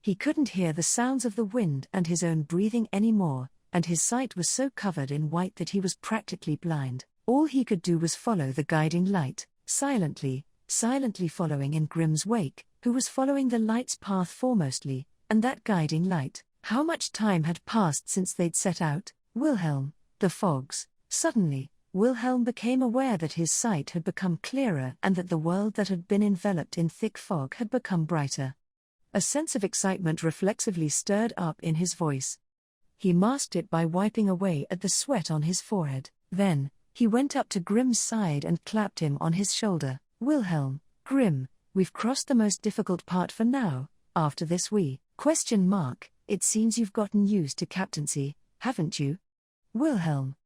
He couldn't hear the sounds of the wind and his own breathing anymore, and his sight was so covered in white that he was practically blind. All he could do was follow the guiding light, silently following in Grimm's wake, who was following the light's path foremostly, and that guiding light. How much time had passed since they'd set out? Wilhelm, the fogs. Suddenly, Wilhelm became aware that his sight had become clearer and that the world that had been enveloped in thick fog had become brighter. A sense of excitement reflexively stirred up in his voice. He masked it by wiping away at the sweat on his forehead. Then, he went up to Grimm's side and clapped him on his shoulder. Wilhelm, Grimm, we've crossed the most difficult part for now. After this it seems you've gotten used to captaincy, haven't you? Wilhelm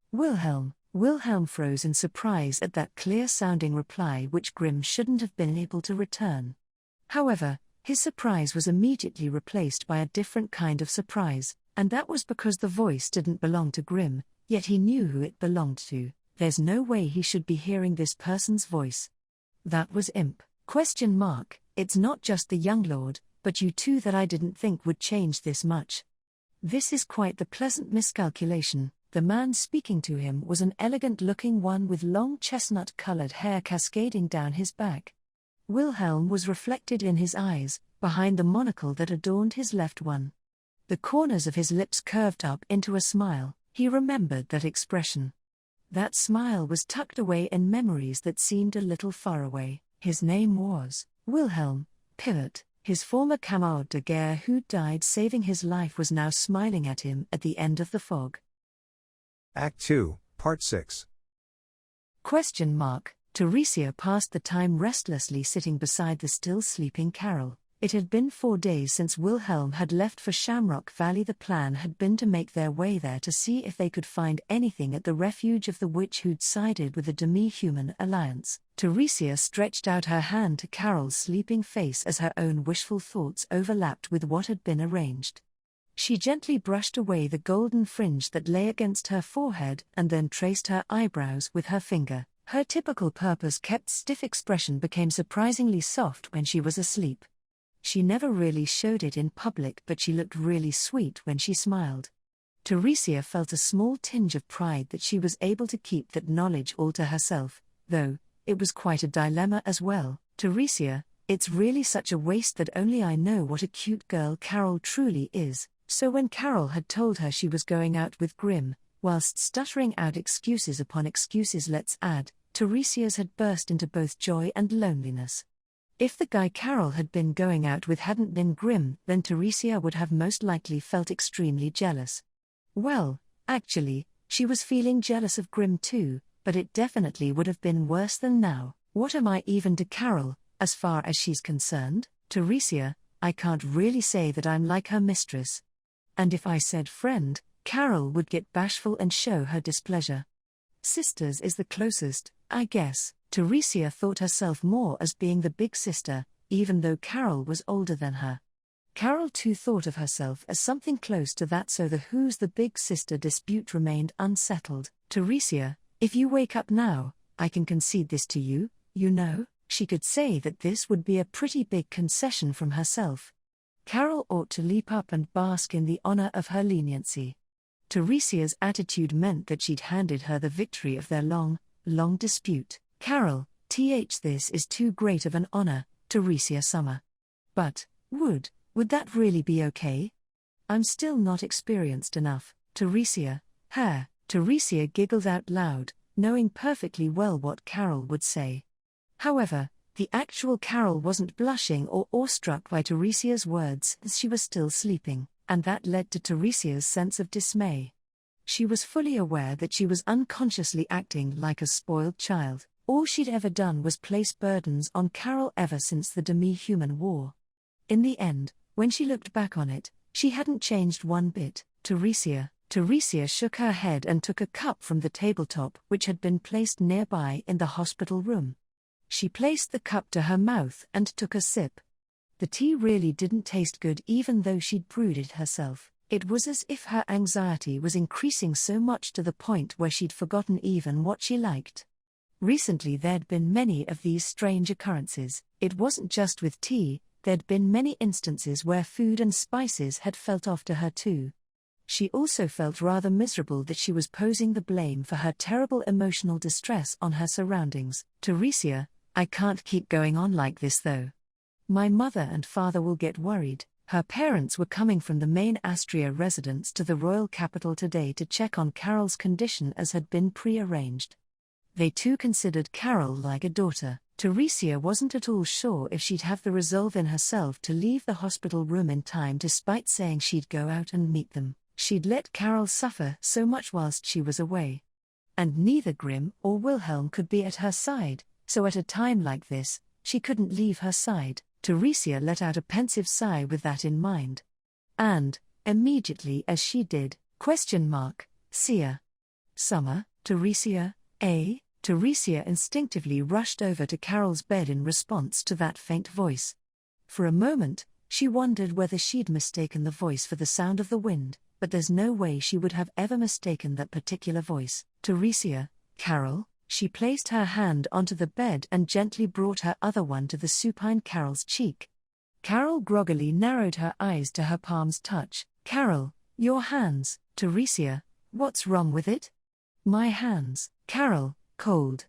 froze in surprise at that clear-sounding reply which Grimm shouldn't have been able to return. However, his surprise was immediately replaced by a different kind of surprise, and that was because the voice didn't belong to Grimm, yet he knew who it belonged to. There's no way he should be hearing this person's voice. That was Imp. It's not just the young lord, but you too that I didn't think would change this much. This is quite the pleasant miscalculation. The man speaking to him was an elegant-looking one with long chestnut-colored hair cascading down his back. Wilhelm was reflected in his eyes, behind the monocle that adorned his left one. The corners of his lips curved up into a smile. He remembered that expression. That smile was tucked away in memories that seemed a little far away. His name was Wilhelm Pivot. His former camarade de guerre who died saving his life was now smiling at him at the end of the fog. Act 2, Part 6. Teresia passed the time restlessly sitting beside the still sleeping Carol. It had been 4 days since Wilhelm had left for Shamrock Valley. The plan had been to make their way there to see if they could find anything at the refuge of the witch who'd sided with the demi-human alliance. Teresia stretched out her hand to Carol's sleeping face as her own wishful thoughts overlapped with what had been arranged. She gently brushed away the golden fringe that lay against her forehead and then traced her eyebrows with her finger. Her typical purpose-kept stiff expression became surprisingly soft when she was asleep. She never really showed it in public, but she looked really sweet when she smiled. Teresia felt a small tinge of pride that she was able to keep that knowledge all to herself, though it was quite a dilemma as well. Teresia, it's really such a waste that only I know what a cute girl Carol truly is. So when Carol had told her she was going out with Grim, whilst stuttering out excuses upon excuses, let's add, Teresia's had burst into both joy and loneliness. If the guy Carol had been going out with hadn't been Grim, then Teresia would have most likely felt extremely jealous. Well, actually, she was feeling jealous of Grim too, but it definitely would have been worse than now. What am I even to Carol, as far as she's concerned? Teresia, I can't really say that I'm like her mistress. And if I said friend, Carol would get bashful and show her displeasure. Sisters is the closest, I guess. Teresia thought herself more as being the big sister, even though Carol was older than her. Carol too thought of herself as something close to that, so the who's the big sister dispute remained unsettled. Teresia, if you wake up now, I can concede this to you, you know. She could say that this would be a pretty big concession from herself. Carol ought to leap up and bask in the honor of her leniency. Teresia's attitude meant that she'd handed her the victory of their long dispute. Carol, this is too great of an honor, Teresia Summer. But, would that really be okay? I'm still not experienced enough, Teresia. Teresia giggled out loud, knowing perfectly well what Carol would say. However, the actual Carol wasn't blushing or awestruck by Teresia's words, as she was still sleeping, and that led to Teresia's sense of dismay. She was fully aware that she was unconsciously acting like a spoiled child. All she'd ever done was place burdens on Carol ever since the demi-human war. In the end, when she looked back on it, she hadn't changed one bit. Teresia shook her head and took a cup from the tabletop which had been placed nearby in the hospital room. She placed the cup to her mouth and took a sip. The tea really didn't taste good, even though she'd brewed it herself. It was as if her anxiety was increasing so much to the point where she'd forgotten even what she liked. Recently there'd been many of these strange occurrences. It wasn't just with tea, there'd been many instances where food and spices had felt off to her too. She also felt rather miserable that she was posing the blame for her terrible emotional distress on her surroundings. Teresia, I can't keep going on like this though. My mother and father will get worried. Her parents were coming from the main Astria residence to the royal capital today to check on Carol's condition as had been pre-arranged. They too considered Carol like a daughter. Teresia wasn't at all sure if she'd have the resolve in herself to leave the hospital room in time, despite saying she'd go out and meet them. She'd let Carol suffer so much whilst she was away. And neither Grim or Wilhelm could be at her side, so at a time like this, she couldn't leave her side. Teresia let out a pensive sigh with that in mind. And, immediately as she did, Sia. Summer, Teresia, eh? Teresia instinctively rushed over to Carol's bed in response to that faint voice. For a moment, she wondered whether she'd mistaken the voice for the sound of the wind, but there's no way she would have ever mistaken that particular voice. Teresia, Carol. She placed her hand onto the bed and gently brought her other one to the supine Carol's cheek. Carol groggily narrowed her eyes to her palm's touch. Carol, your hands. Teresia, what's wrong with it? My hands. Carol, cold.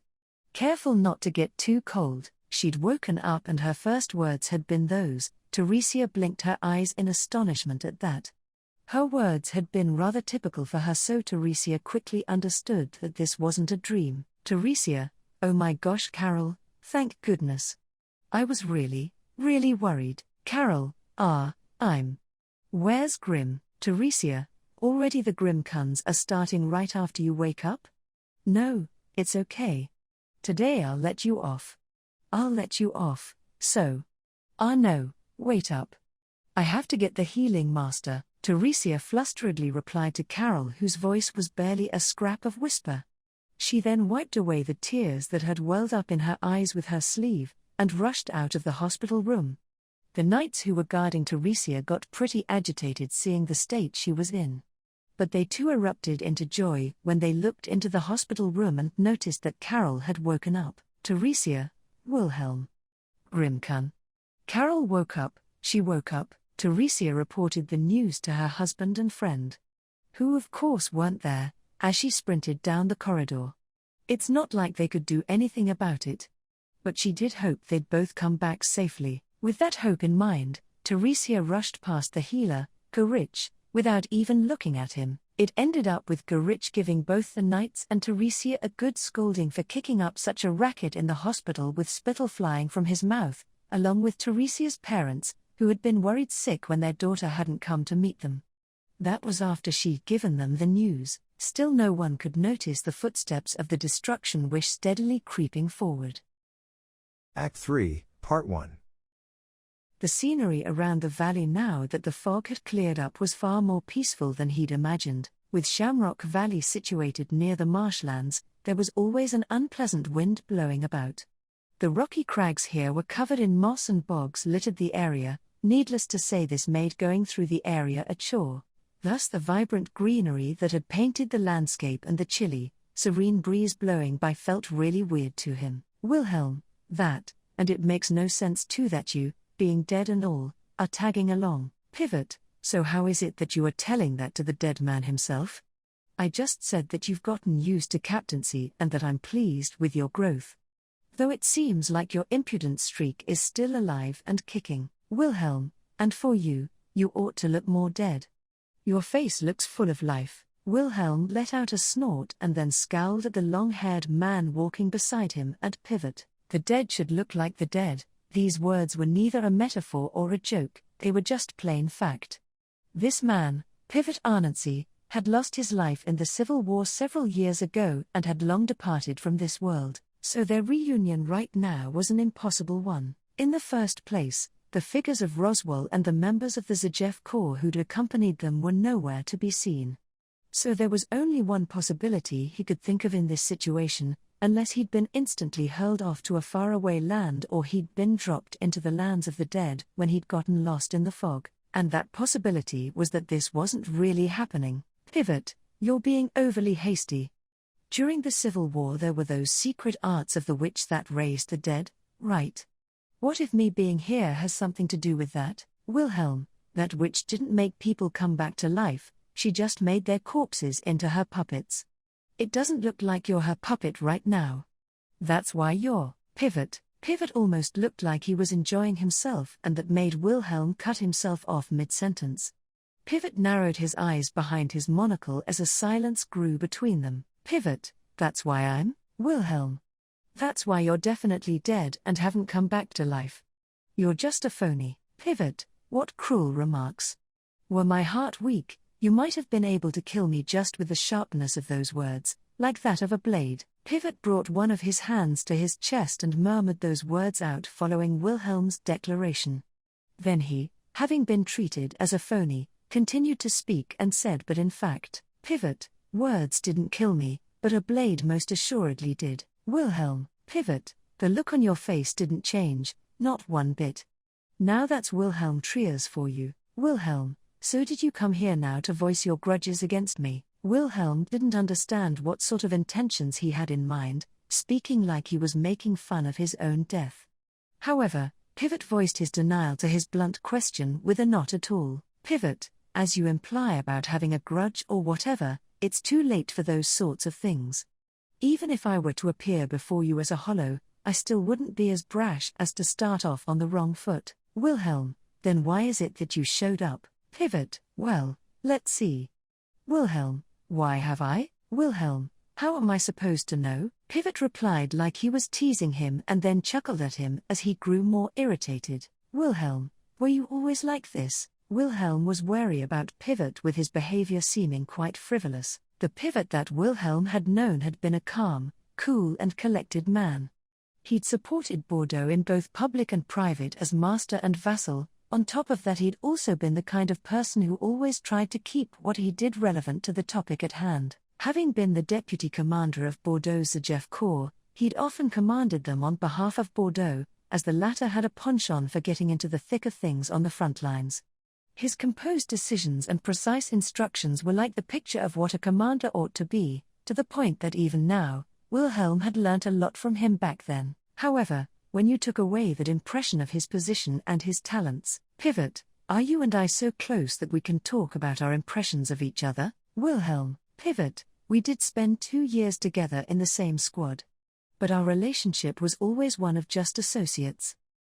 Careful not to get too cold. She'd woken up and her first words had been those. Teresia blinked her eyes in astonishment at that. Her words had been rather typical for her, so Teresia quickly understood that this wasn't a dream. Teresia, oh my gosh Carol, thank goodness. I was really worried. Carol, I'm. Where's Grim? Teresia, already the Grim Kuns are starting right after you wake up? No, it's okay. Today I'll let you off. So. No, wait up. I have to get the healing master, Teresia flusteredly replied to Carol, whose voice was barely a scrap of whisper. She then wiped away the tears that had welled up in her eyes with her sleeve, and rushed out of the hospital room. The knights who were guarding Teresia got pretty agitated seeing the state she was in. But they too erupted into joy when they looked into the hospital room and noticed that Carol had woken up. Teresia, Wilhelm. Grimkun. Carol woke up, she woke up. Teresia reported the news to her husband and friend, who of course weren't there, as she sprinted down the corridor. It's not like they could do anything about it. But she did hope they'd both come back safely. With that hope in mind, Teresia rushed past the healer, Gorich, without even looking at him. It ended up with Gorich giving both the knights and Teresia a good scolding for kicking up such a racket in the hospital with spittle flying from his mouth, along with Teresia's parents, who had been worried sick when their daughter hadn't come to meet them. That was after she'd given them the news. Still no one could notice the footsteps of the destruction wish steadily creeping forward. Act 3, Part 1. The scenery around the valley now that the fog had cleared up was far more peaceful than he'd imagined. With Shamrock Valley situated near the marshlands, there was always an unpleasant wind blowing about. The rocky crags here were covered in moss and bogs littered the area. Needless to say, this made going through the area a chore. Thus the vibrant greenery that had painted the landscape and the chilly, serene breeze blowing by felt really weird to him. Wilhelm, that, and it makes no sense too that you, being dead and all, are tagging along. Pivot, so how is it that you are telling that to the dead man himself? I just said that you've gotten used to captaincy and that I'm pleased with your growth. Though it seems like your impudent streak is still alive and kicking. Wilhelm, and for you, you ought to look more dead. Your face looks full of life. Wilhelm let out a snort and then scowled at the long-haired man walking beside him and Pivot. The dead should look like the dead. These words were neither a metaphor or a joke, they were just plain fact. This man, Pivot Arnancy, had lost his life in the Civil War several years ago and had long departed from this world, so their reunion right now was an impossible one. In the first place, the figures of Roswell and the members of the Zajeff Corps who'd accompanied them were nowhere to be seen. So there was only one possibility he could think of in this situation, unless he'd been instantly hurled off to a faraway land or he'd been dropped into the lands of the dead when he'd gotten lost in the fog, and that possibility was that this wasn't really happening. Pivot, you're being overly hasty. During the Civil War there were those secret arts of the witch that raised the dead, right? What if me being here has something to do with that? Wilhelm, that witch didn't make people come back to life, she just made their corpses into her puppets. It doesn't look like you're her puppet right now. That's why you're. Pivot. Pivot almost looked like he was enjoying himself, and that made Wilhelm cut himself off mid-sentence. Pivot narrowed his eyes behind his monocle as a silence grew between them. Pivot, that's why I'm. Wilhelm. That's why you're definitely dead and haven't come back to life. You're just a phony. Pivot, what cruel remarks. Were my heart weak, you might have been able to kill me just with the sharpness of those words, like that of a blade. Pivot brought one of his hands to his chest and murmured those words out following Wilhelm's declaration. Then he, having been treated as a phony, continued to speak and said, but in fact, Pivot, words didn't kill me, but a blade most assuredly did. Wilhelm, Pivot, the look on your face didn't change, not one bit. Now that's Wilhelm Triers for you. Wilhelm, so did you come here now to voice your grudges against me? Wilhelm didn't understand what sort of intentions he had in mind, speaking like he was making fun of his own death. However, Pivot voiced his denial to his blunt question with a not at all. Pivot, as you imply about having a grudge or whatever, it's too late for those sorts of things. Even if I were to appear before you as a hollow, I still wouldn't be as brash as to start off on the wrong foot. Wilhelm, then why is it that you showed up? Pivot, well, let's see. Wilhelm, why have I? Wilhelm, how am I supposed to know? Pivot replied like he was teasing him and then chuckled at him as he grew more irritated. Wilhelm, were you always like this? Wilhelm was wary about Pivot with his behavior seeming quite frivolous. The Pivot that Wilhelm had known had been a calm, cool and collected man. He'd supported Bordeaux in both public and private as master and vassal. On top of that, he'd also been the kind of person who always tried to keep what he did relevant to the topic at hand. Having been the deputy commander of Bordeaux's Zajeff Corps, he'd often commanded them on behalf of Bordeaux, as the latter had a penchant for getting into the thick of things on the front lines. His composed decisions and precise instructions were like the picture of what a commander ought to be, to the point that even now, Wilhelm had learnt a lot from him back then. However, when you took away that impression of his position and his talents, Pivot, are you and I so close that we can talk about our impressions of each other? Wilhelm, Pivot, we did spend 2 years together in the same squad. But our relationship was always one of just associates.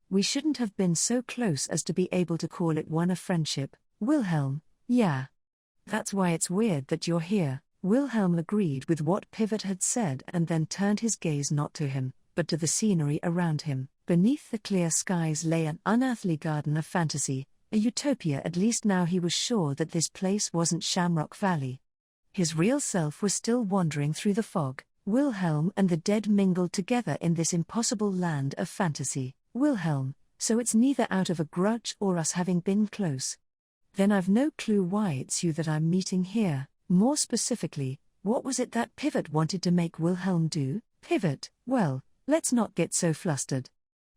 We shouldn't have been so close as to be able to call it one of friendship. Wilhelm, yeah. That's why it's weird that you're here. Wilhelm agreed with what Pivot had said and then turned his gaze not to him, but to the scenery around him. Beneath the clear skies lay an unearthly garden of fantasy, a utopia. At least now he was sure that this place wasn't Shamrock Valley. His real self was still wandering through the fog. Wilhelm and the dead mingled together in this impossible land of fantasy. Wilhelm, so it's neither out of a grudge or us having been close. Then I've no clue why it's you that I'm meeting here. More specifically, what was it that Pivot wanted to make Wilhelm do? Pivot, well, let's not get so flustered.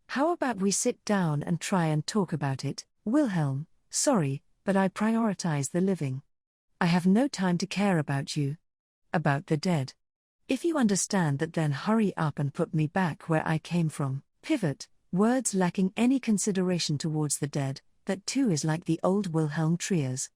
How about we sit down and try and talk about it? Wilhelm, sorry, but I prioritize the living. I have no time to care about you. About the dead. If you understand that, then hurry up and put me back where I came from. Pivot, words lacking any consideration towards the dead, that too is like the old Wilhelm Triers.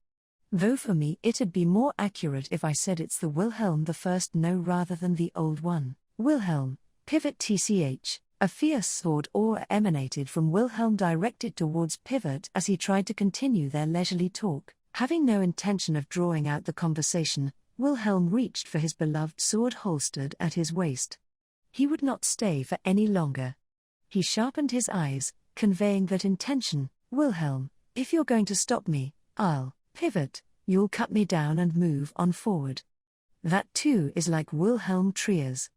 Though for me it'd be more accurate if I said it's the Wilhelm the First, no, rather than the old one. Wilhelm, Pivot tch. A fierce sword aura emanated from Wilhelm, directed towards Pivot as he tried to continue their leisurely talk. Having no intention of drawing out the conversation, Wilhelm reached for his beloved sword holstered at his waist. He would not stay for any longer. He sharpened his eyes, conveying that intention. Wilhelm, if you're going to stop me, Pivot, you'll cut me down and move on forward. That too is like Wilhelm Triers.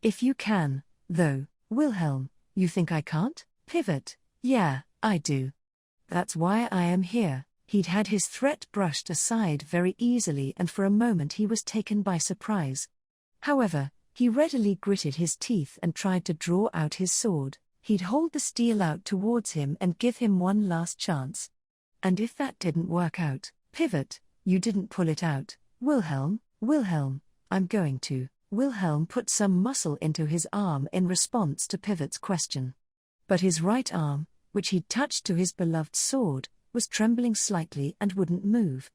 If you can, though. Wilhelm, you think I can't? Pivot, yeah, I do. That's why I am here. He'd had his threat brushed aside very easily, and for a moment he was taken by surprise. However, he readily gritted his teeth and tried to draw out his sword. He'd hold the steel out towards him and give him one last chance. And if that didn't work out, Pivot, you didn't pull it out. Wilhelm, I'm going to. Wilhelm put some muscle into his arm in response to Pivot's question. But his right arm, which he'd touched to his beloved sword, was trembling slightly and wouldn't move.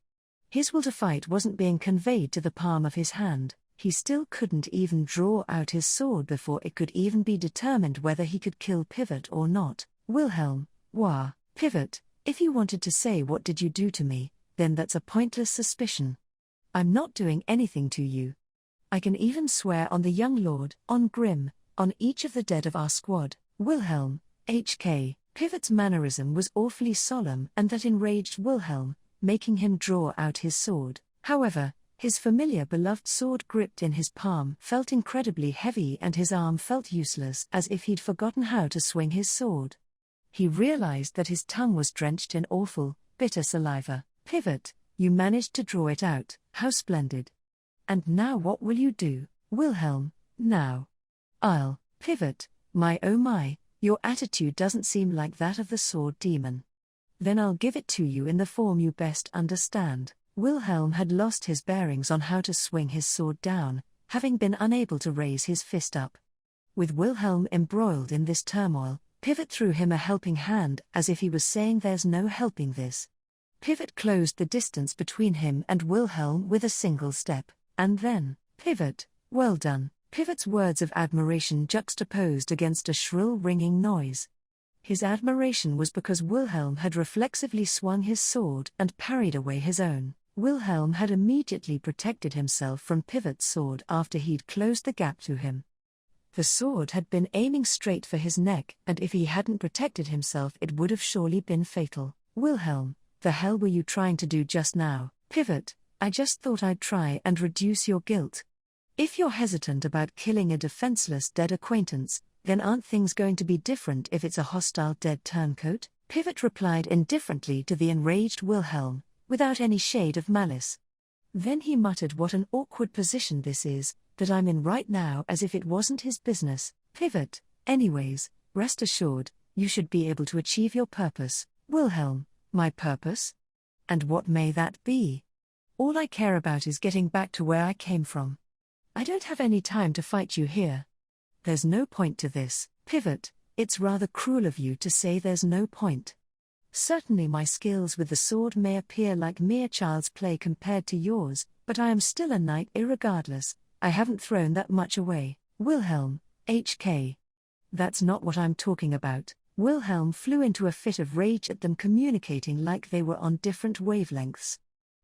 His will to fight wasn't being conveyed to the palm of his hand. He still couldn't even draw out his sword before it could even be determined whether he could kill Pivot or not. Wilhelm, Pivot, if you wanted to say what did you do to me, then that's a pointless suspicion. I'm not doing anything to you. I can even swear on the young lord, on Grim, on each of the dead of our squad. Wilhelm, HK. Pivot's mannerism was awfully solemn, and that enraged Wilhelm, making him draw out his sword. However, his familiar beloved sword gripped in his palm felt incredibly heavy, and his arm felt useless, as if he'd forgotten how to swing his sword. He realized that his tongue was drenched in awful, bitter saliva. Pivot, you managed to draw it out, how splendid. And now what will you do? Wilhelm, now. Pivot, my oh my, your attitude doesn't seem like that of the sword demon. Then I'll give it to you in the form you best understand. Wilhelm had lost his bearings on how to swing his sword down, having been unable to raise his fist up. With Wilhelm embroiled in this turmoil, Pivot threw him a helping hand, as if he was saying there's no helping this. Pivot closed the distance between him and Wilhelm with a single step, and then, Pivot, well done. Pivot's words of admiration juxtaposed against a shrill ringing noise. His admiration was because Wilhelm had reflexively swung his sword and parried away his own. Wilhelm had immediately protected himself from Pivot's sword after he'd closed the gap to him. The sword had been aiming straight for his neck, and if he hadn't protected himself it would have surely been fatal. Wilhelm, the hell were you trying to do just now? Pivot, I just thought I'd try and reduce your guilt. If you're hesitant about killing a defenseless dead acquaintance, then aren't things going to be different if it's a hostile dead turncoat? Pivot replied indifferently to the enraged Wilhelm, without any shade of malice. Then he muttered, what an awkward position this is, that I'm in right now, as if it wasn't his business. Pivot, anyways, rest assured, You should be able to achieve your purpose, Wilhelm. My purpose? And what may that be? All I care about is getting back to where I came from. I don't have any time to fight you here. There's no point to this, Pivot. It's rather cruel of you to say there's no point. Certainly my skills with the sword may appear like mere child's play compared to yours, but I am still a knight irregardless. I haven't thrown that much away, Wilhelm, HK. That's not what I'm talking about. Wilhelm flew into a fit of rage at them, communicating like they were on different wavelengths.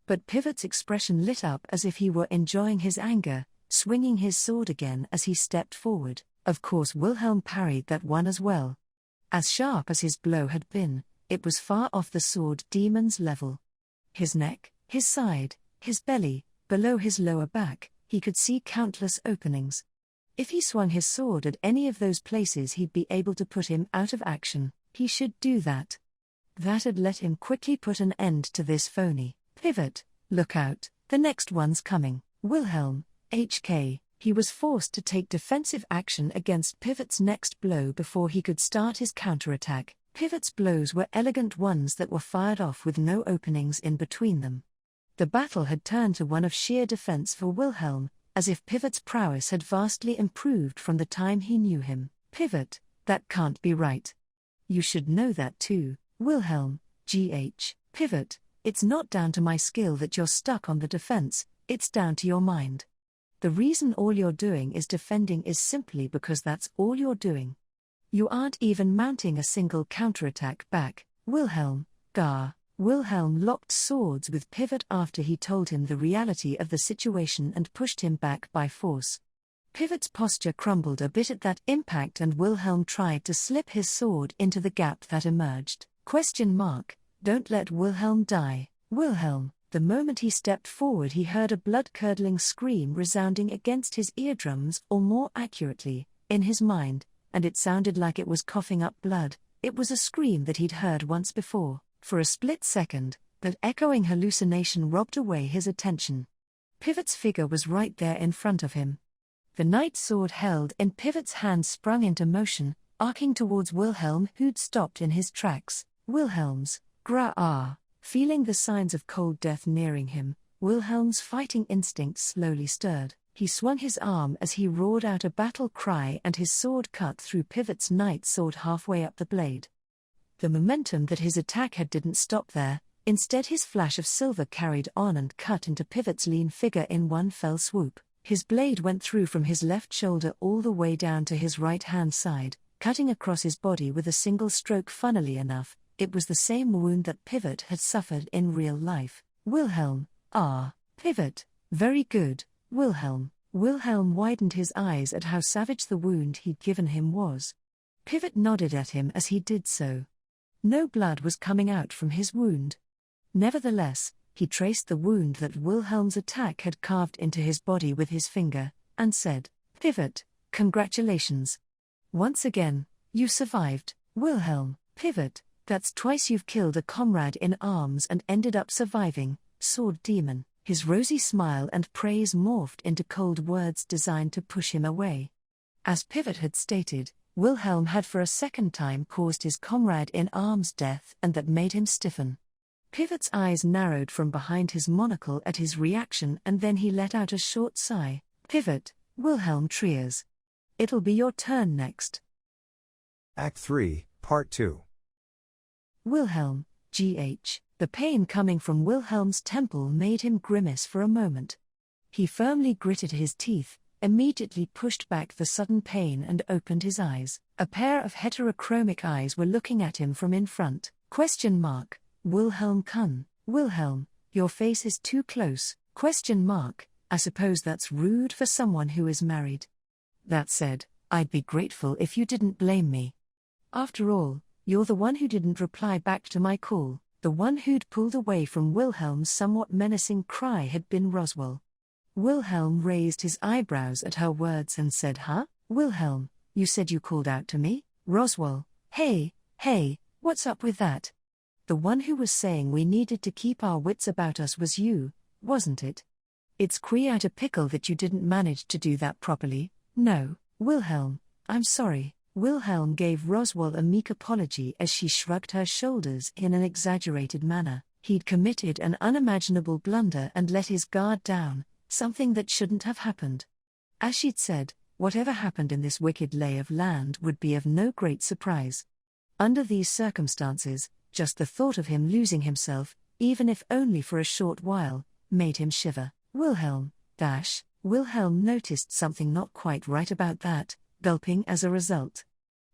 But Pivot's expression lit up as if he were enjoying his anger, swinging his sword again as he stepped forward. Of course Wilhelm parried that one as well. As sharp as his blow had been, it was far off the sword demon's level. His neck, his side, his belly, below his lower back, he could see countless openings. If he swung his sword at any of those places, he'd be able to put him out of action. He should do that. That'd let him quickly put an end to this phony. Pivot, look out, the next one's coming. Wilhelm, HK. He was forced to take defensive action against Pivot's next blow before he could start his counterattack. Pivot's blows were elegant ones that were fired off with no openings in between them. The battle had turned to one of sheer defense for Wilhelm, as if Pivot's prowess had vastly improved from the time he knew him. Pivot, that can't be right. You should know that too, Wilhelm, GH. Pivot, it's not down to my skill that you're stuck on the defense, it's down to your mind. The reason all you're doing is defending is simply because that's all you're doing. You aren't even mounting a single counterattack back, Wilhelm, Gar. Wilhelm locked swords with Pivot after he told him the reality of the situation and pushed him back by force. Pivot's posture crumbled a bit at that impact and Wilhelm tried to slip his sword into the gap that emerged. Don't let Wilhelm die, Wilhelm. The moment he stepped forward, he heard a blood-curdling scream resounding against his eardrums, or more accurately, in his mind, and it sounded like it was coughing up blood. It was a scream that he'd heard once before. For a split second, that echoing hallucination robbed away his attention. Pivot's figure was right there in front of him. The knight's sword held in Pivot's hand sprung into motion, arcing towards Wilhelm, who'd stopped in his tracks. Wilhelm's gra-ah. Feeling the signs of cold death nearing him, Wilhelm's fighting instinct slowly stirred. He swung his arm as he roared out a battle cry and his sword cut through Pivot's knight's sword halfway up the blade. The momentum that his attack had didn't stop there, instead his flash of silver carried on and cut into Pivot's lean figure in one fell swoop. His blade went through from his left shoulder all the way down to his right-hand side, cutting across his body with a single stroke. Funnily enough, it was the same wound that Pivot had suffered in real life. Wilhelm, Pivot, very good, Wilhelm. Wilhelm widened his eyes at how savage the wound he'd given him was. Pivot nodded at him as he did so. No blood was coming out from his wound. Nevertheless, he traced the wound that Wilhelm's attack had carved into his body with his finger, and said, Pivot, congratulations. Once again, you survived, Wilhelm. Pivot, that's twice you've killed a comrade in arms and ended up surviving, sword demon. His rosy smile and praise morphed into cold words designed to push him away. As Pivot had stated, Wilhelm had for a second time caused his comrade in arms death, and that made him stiffen. Pivot's eyes narrowed from behind his monocle at his reaction, and then he let out a short sigh. Pivot, Wilhelm Triers. It'll be your turn next. Act 3, Part 2. Wilhelm, GH. The pain coming from Wilhelm's temple made him grimace for a moment. He firmly gritted his teeth, immediately pushed back the sudden pain and opened his eyes. A pair of heterochromic eyes were looking at him from in front. Wilhelm Kun. Wilhelm, your face is too close. I suppose that's rude for someone who is married. That said, I'd be grateful if you didn't blame me. After all, you're the one who didn't reply back to my call. The one who'd pulled away from Wilhelm's somewhat menacing cry had been Roswell. Wilhelm raised his eyebrows at her words and said, Huh? Wilhelm, you said you called out to me? Roswell, hey, what's up with that? The one who was saying we needed to keep our wits about us was you, wasn't it? It's quite a pickle that you didn't manage to do that properly. No, Wilhelm, I'm sorry. Wilhelm gave Roswell a meek apology as she shrugged her shoulders in an exaggerated manner. He'd committed an unimaginable blunder and let his guard down, something that shouldn't have happened. As she'd said, whatever happened in this wicked lay of land would be of no great surprise. Under these circumstances, just the thought of him losing himself, even if only for a short while, made him shiver. Wilhelm noticed something not quite right about that, gulping as a result.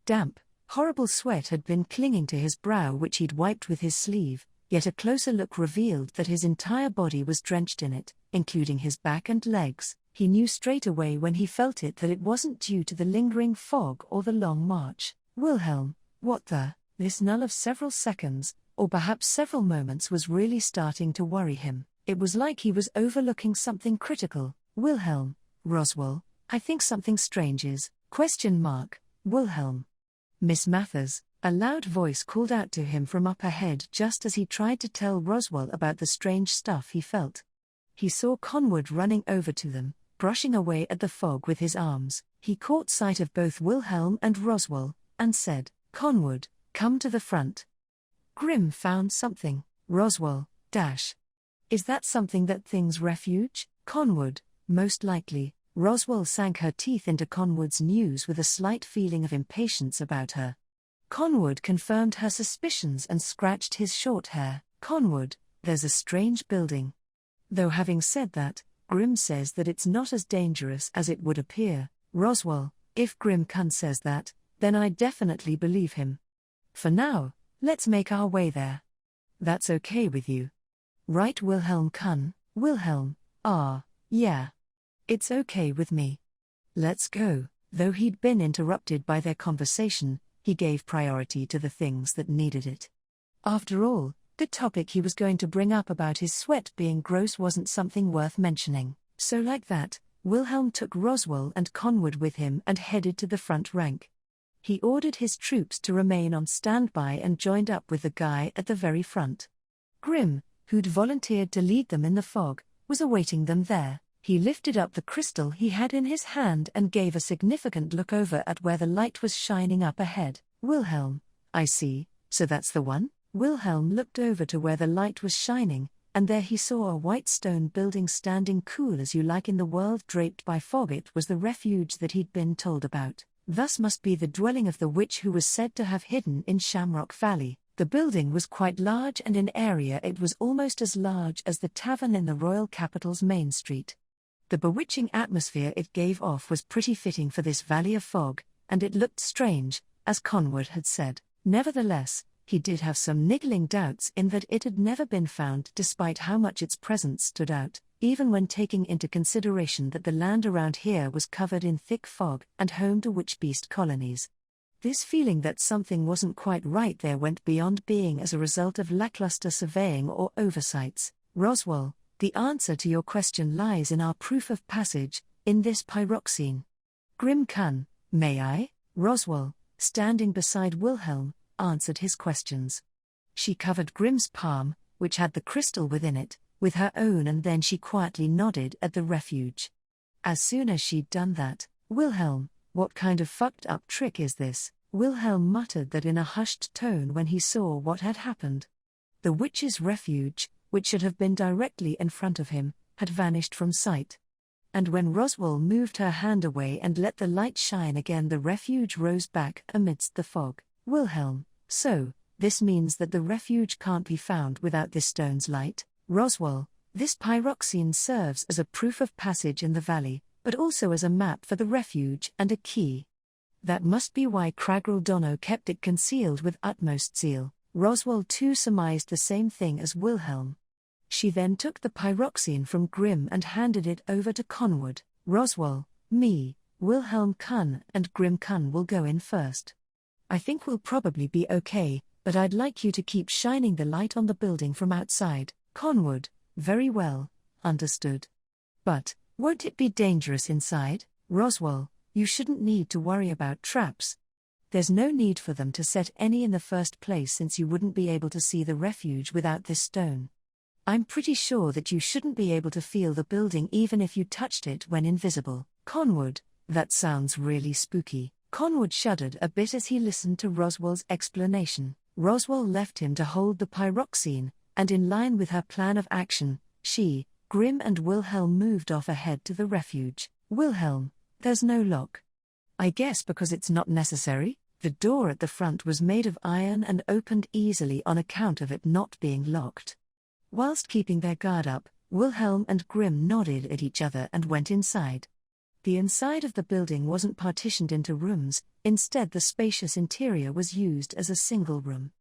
Damp, horrible sweat had been clinging to his brow, which he'd wiped with his sleeve, yet a closer look revealed that his entire body was drenched in it, including his back and legs. He knew straight away when he felt it that it wasn't due to the lingering fog or the long march. Wilhelm, this null of several seconds, or perhaps several moments, was really starting to worry him. It was like he was overlooking something critical. Wilhelm, Roswell, I think something strange is, ? Wilhelm. Miss Mathers, a loud voice called out to him from up ahead just as he tried to tell Roswell about the strange stuff he felt. He saw Conwood running over to them, brushing away at the fog with his arms. He caught sight of both Wilhelm and Roswell, and said, "Conwood, come to the front." Grimm found something. Roswell, Is that something that thing's refuge? Conwood, most likely. Roswell sank her teeth into Conwood's news with a slight feeling of impatience about her. Conwood confirmed her suspicions and scratched his short hair. Conwood, there's a strange building. Though having said that, Grimm says that it's not as dangerous as it would appear. Roswell, if Grimm Kun says that, then I definitely believe him. For now, let's make our way there. That's okay with you? Right, Wilhelm Kun? Wilhelm, yeah. It's okay with me. Let's go. Though he'd been interrupted by their conversation, he gave priority to the things that needed it. After all, the topic he was going to bring up about his sweat being gross wasn't something worth mentioning. So like that, Wilhelm took Roswell and Conwood with him and headed to the front rank. He ordered his troops to remain on standby and joined up with the guy at the very front. Grimm, who'd volunteered to lead them in the fog, was awaiting them there. He lifted up the crystal he had in his hand and gave a significant look over at where the light was shining up ahead. Wilhelm, I see, so that's the one? Wilhelm looked over to where the light was shining, and there he saw a white stone building standing cool as you like in the world, draped by fog. It was the refuge that he'd been told about. Thus must be the dwelling of the witch who was said to have hidden in Shamrock Valley. The building was quite large, and in area it was almost as large as the tavern in the royal capital's main street. The bewitching atmosphere it gave off was pretty fitting for this valley of fog, and it looked strange, as Conwood had said. Nevertheless, he did have some niggling doubts in that it had never been found, despite how much its presence stood out, even when taking into consideration that the land around here was covered in thick fog and home to witch-beast colonies. This feeling that something wasn't quite right there went beyond being as a result of lackluster surveying or oversights. Roswell, the answer to your question lies in our proof of passage, in this pyroxene. Grimm Kun, may I? Roswell, standing beside Wilhelm, answered his questions. She covered Grimm's palm, which had the crystal within it, with her own, and then she quietly nodded at the refuge. As soon as she'd done that, Wilhelm, what kind of fucked up trick is this? Wilhelm muttered that in a hushed tone when he saw what had happened. The witch's refuge, which should have been directly in front of him, had vanished from sight. And when Roswell moved her hand away and let the light shine again, the refuge rose back amidst the fog. Wilhelm, so, this means that the refuge can't be found without this stone's light? Roswell, this pyroxene serves as a proof of passage in the valley, but also as a map for the refuge and a key. That must be why Kragrel Donno kept it concealed with utmost zeal. Roswell too surmised the same thing as Wilhelm. She then took the pyroxene from Grimm and handed it over to Conwood. Roswell, me, Wilhelm Kun and Grimm Kun will go in first. I think we'll probably be okay, but I'd like you to keep shining the light on the building from outside. Conwood, very well, understood. But, won't it be dangerous inside? Roswell, you shouldn't need to worry about traps. There's no need for them to set any in the first place, since you wouldn't be able to see the refuge without this stone. I'm pretty sure that you shouldn't be able to feel the building even if you touched it when invisible. Conwood, that sounds really spooky. Conwood shuddered a bit as he listened to Roswell's explanation. Roswell left him to hold the pyroxene, and in line with her plan of action, she, Grimm and Wilhelm moved off ahead to the refuge. Wilhelm, there's no lock. I guess because it's not necessary? The door at the front was made of iron and opened easily on account of it not being locked. Whilst keeping their guard up, Wilhelm and Grimm nodded at each other and went inside. The inside of the building wasn't partitioned into rooms, instead the spacious interior was used as a single room.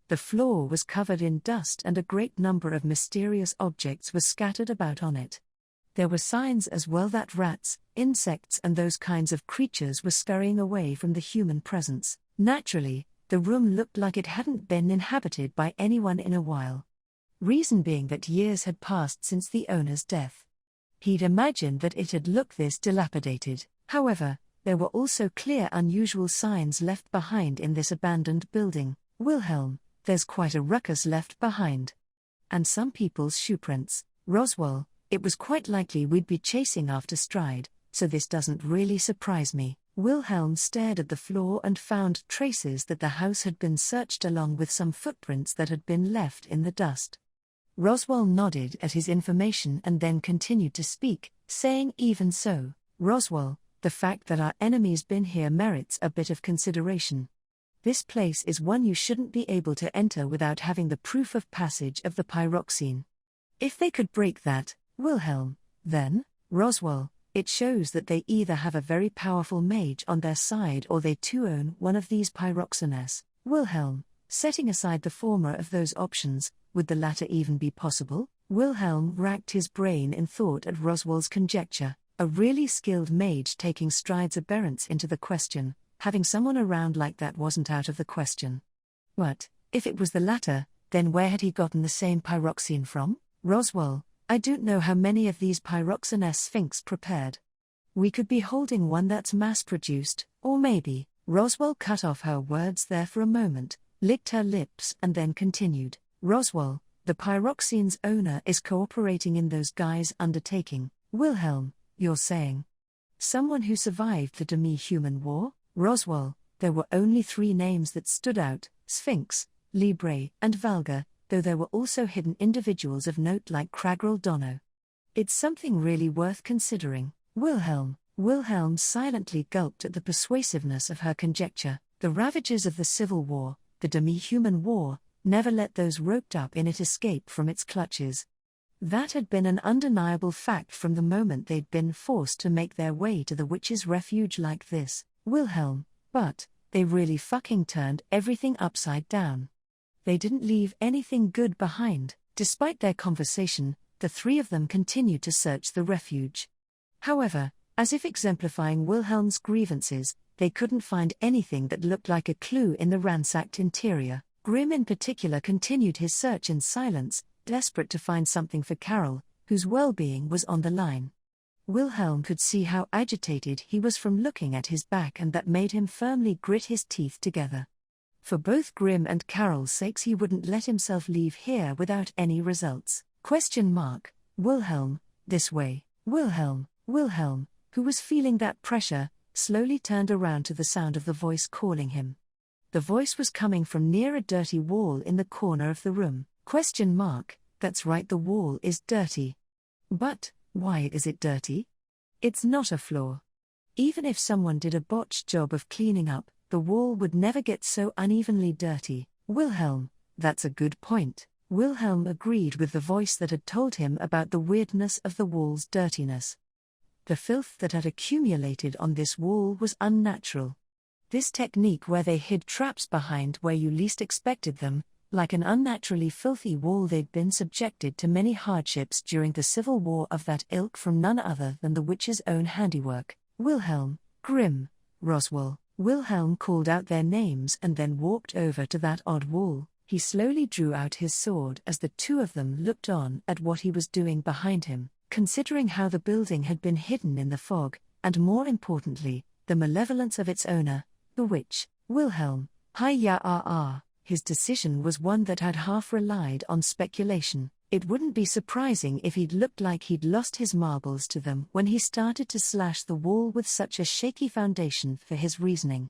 The floor was covered in dust and a great number of mysterious objects were scattered about on it. There were signs as well that rats, insects and those kinds of creatures were scurrying away from the human presence. Naturally, the room looked like it hadn't been inhabited by anyone in a while. Reason being that years had passed since the owner's death. He'd imagined that it had looked this dilapidated. However, there were also clear unusual signs left behind in this abandoned building. Wilhelm, there's quite a ruckus left behind. And some people's shoeprints. Roswell, it was quite likely we'd be chasing after Stride, so this doesn't really surprise me. Wilhelm stared at the floor and found traces that the house had been searched along with some footprints that had been left in the dust. Roswell nodded at his information and then continued to speak, saying, even so, Roswell, the fact that our enemy's been here merits a bit of consideration. This place is one you shouldn't be able to enter without having the proof of passage of the pyroxene. If they could break that, Wilhelm, then, Roswell, it shows that they either have a very powerful mage on their side or they too own one of these pyroxenes. Wilhelm, setting aside the former of those options, would the latter even be possible? Wilhelm racked his brain in thought at Roswell's conjecture, a really skilled mage taking Stride's aberrance into the question. Having someone around like that wasn't out of the question. But, if it was the latter, then where had he gotten the same pyroxene from? Roswell, I don't know how many of these pyroxenes Sphinx prepared. We could be holding one that's mass-produced, or maybe. Roswell cut off her words there for a moment, licked her lips and then continued. Roswell, the pyroxene's owner is cooperating in those guys' undertaking. Wilhelm, you're saying? Someone who survived the demi-human war? Roswell, there were only 3 names that stood out, Sphinx, Libre, and Valga, though there were also hidden individuals of note like Kragrel Dono. It's something really worth considering. Wilhelm silently gulped at the persuasiveness of her conjecture. The ravages of the Civil War, the demi-human war, never let those roped up in it escape from its clutches. That had been an undeniable fact from the moment they'd been forced to make their way to the witch's refuge like this. Wilhelm, but they really fucking turned everything upside down. They didn't leave anything good behind. Despite their conversation, the 3 of them continued to search the refuge. However, as if exemplifying Wilhelm's grievances, they couldn't find anything that looked like a clue in the ransacked interior. Grimm in particular continued his search in silence, desperate to find something for Carol, whose well-being was on the line. Wilhelm could see how agitated he was from looking at his back, and that made him firmly grit his teeth together. For both Grimm and Carol's sakes he wouldn't let himself leave here without any results. Wilhelm, this way. Wilhelm, who was feeling that pressure, slowly turned around to the sound of the voice calling him. The voice was coming from near a dirty wall in the corner of the room. That's right, the wall is dirty. But, why is it dirty? It's not a flaw. Even if someone did a botched job of cleaning up, the wall would never get so unevenly dirty. Wilhelm, that's a good point. Wilhelm agreed with the voice that had told him about the weirdness of the wall's dirtiness. The filth that had accumulated on this wall was unnatural. This technique where they hid traps behind where you least expected them, like an unnaturally filthy wall, they'd been subjected to many hardships during the civil war of that ilk from none other than the witch's own handiwork. Wilhelm, Grimm, Roswell. Wilhelm called out their names and then walked over to that odd wall. He slowly drew out his sword as the 2 of them looked on at what he was doing behind him. Considering how the building had been hidden in the fog, and more importantly, the malevolence of its owner, the witch, Wilhelm, his decision was one that had half relied on speculation. It wouldn't be surprising if he'd looked like he'd lost his marbles to them when he started to slash the wall with such a shaky foundation for his reasoning.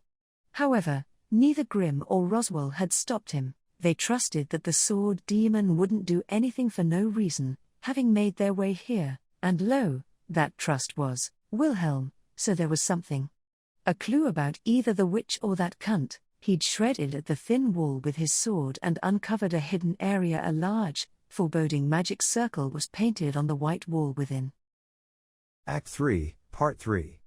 However, neither Grimm or Roswell had stopped him. They trusted that the sword demon wouldn't do anything for no reason, having made their way here, and lo, that trust was Wilhelm, so there was something. A clue about either the witch or that cunt. He'd shredded at the thin wall with his sword and uncovered a hidden area. A large, foreboding magic circle was painted on the white wall within. Act 3, Part 3.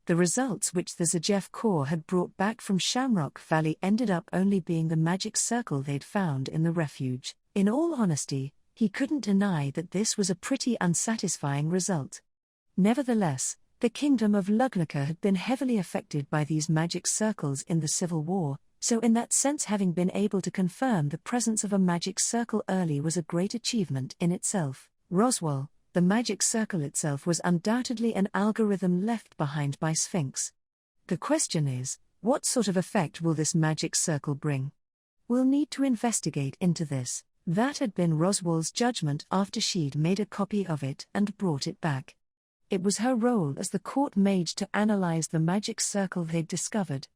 The results which the Zajeff Corps had brought back from Shamrock Valley ended up only being the magic circle they'd found in the refuge. In all honesty, he couldn't deny that this was a pretty unsatisfying result. Nevertheless, the kingdom of Lugnaca had been heavily affected by these magic circles in the Civil War, so in that sense having been able to confirm the presence of a magic circle early was a great achievement in itself. Roswell, the magic circle itself was undoubtedly an algorithm left behind by Sphinx. The question is, what sort of effect will this magic circle bring? We'll need to investigate into this. That had been Roswell's judgment after she'd made a copy of it and brought it back. It was her role as the court mage to analyze the magic circle they'd discovered.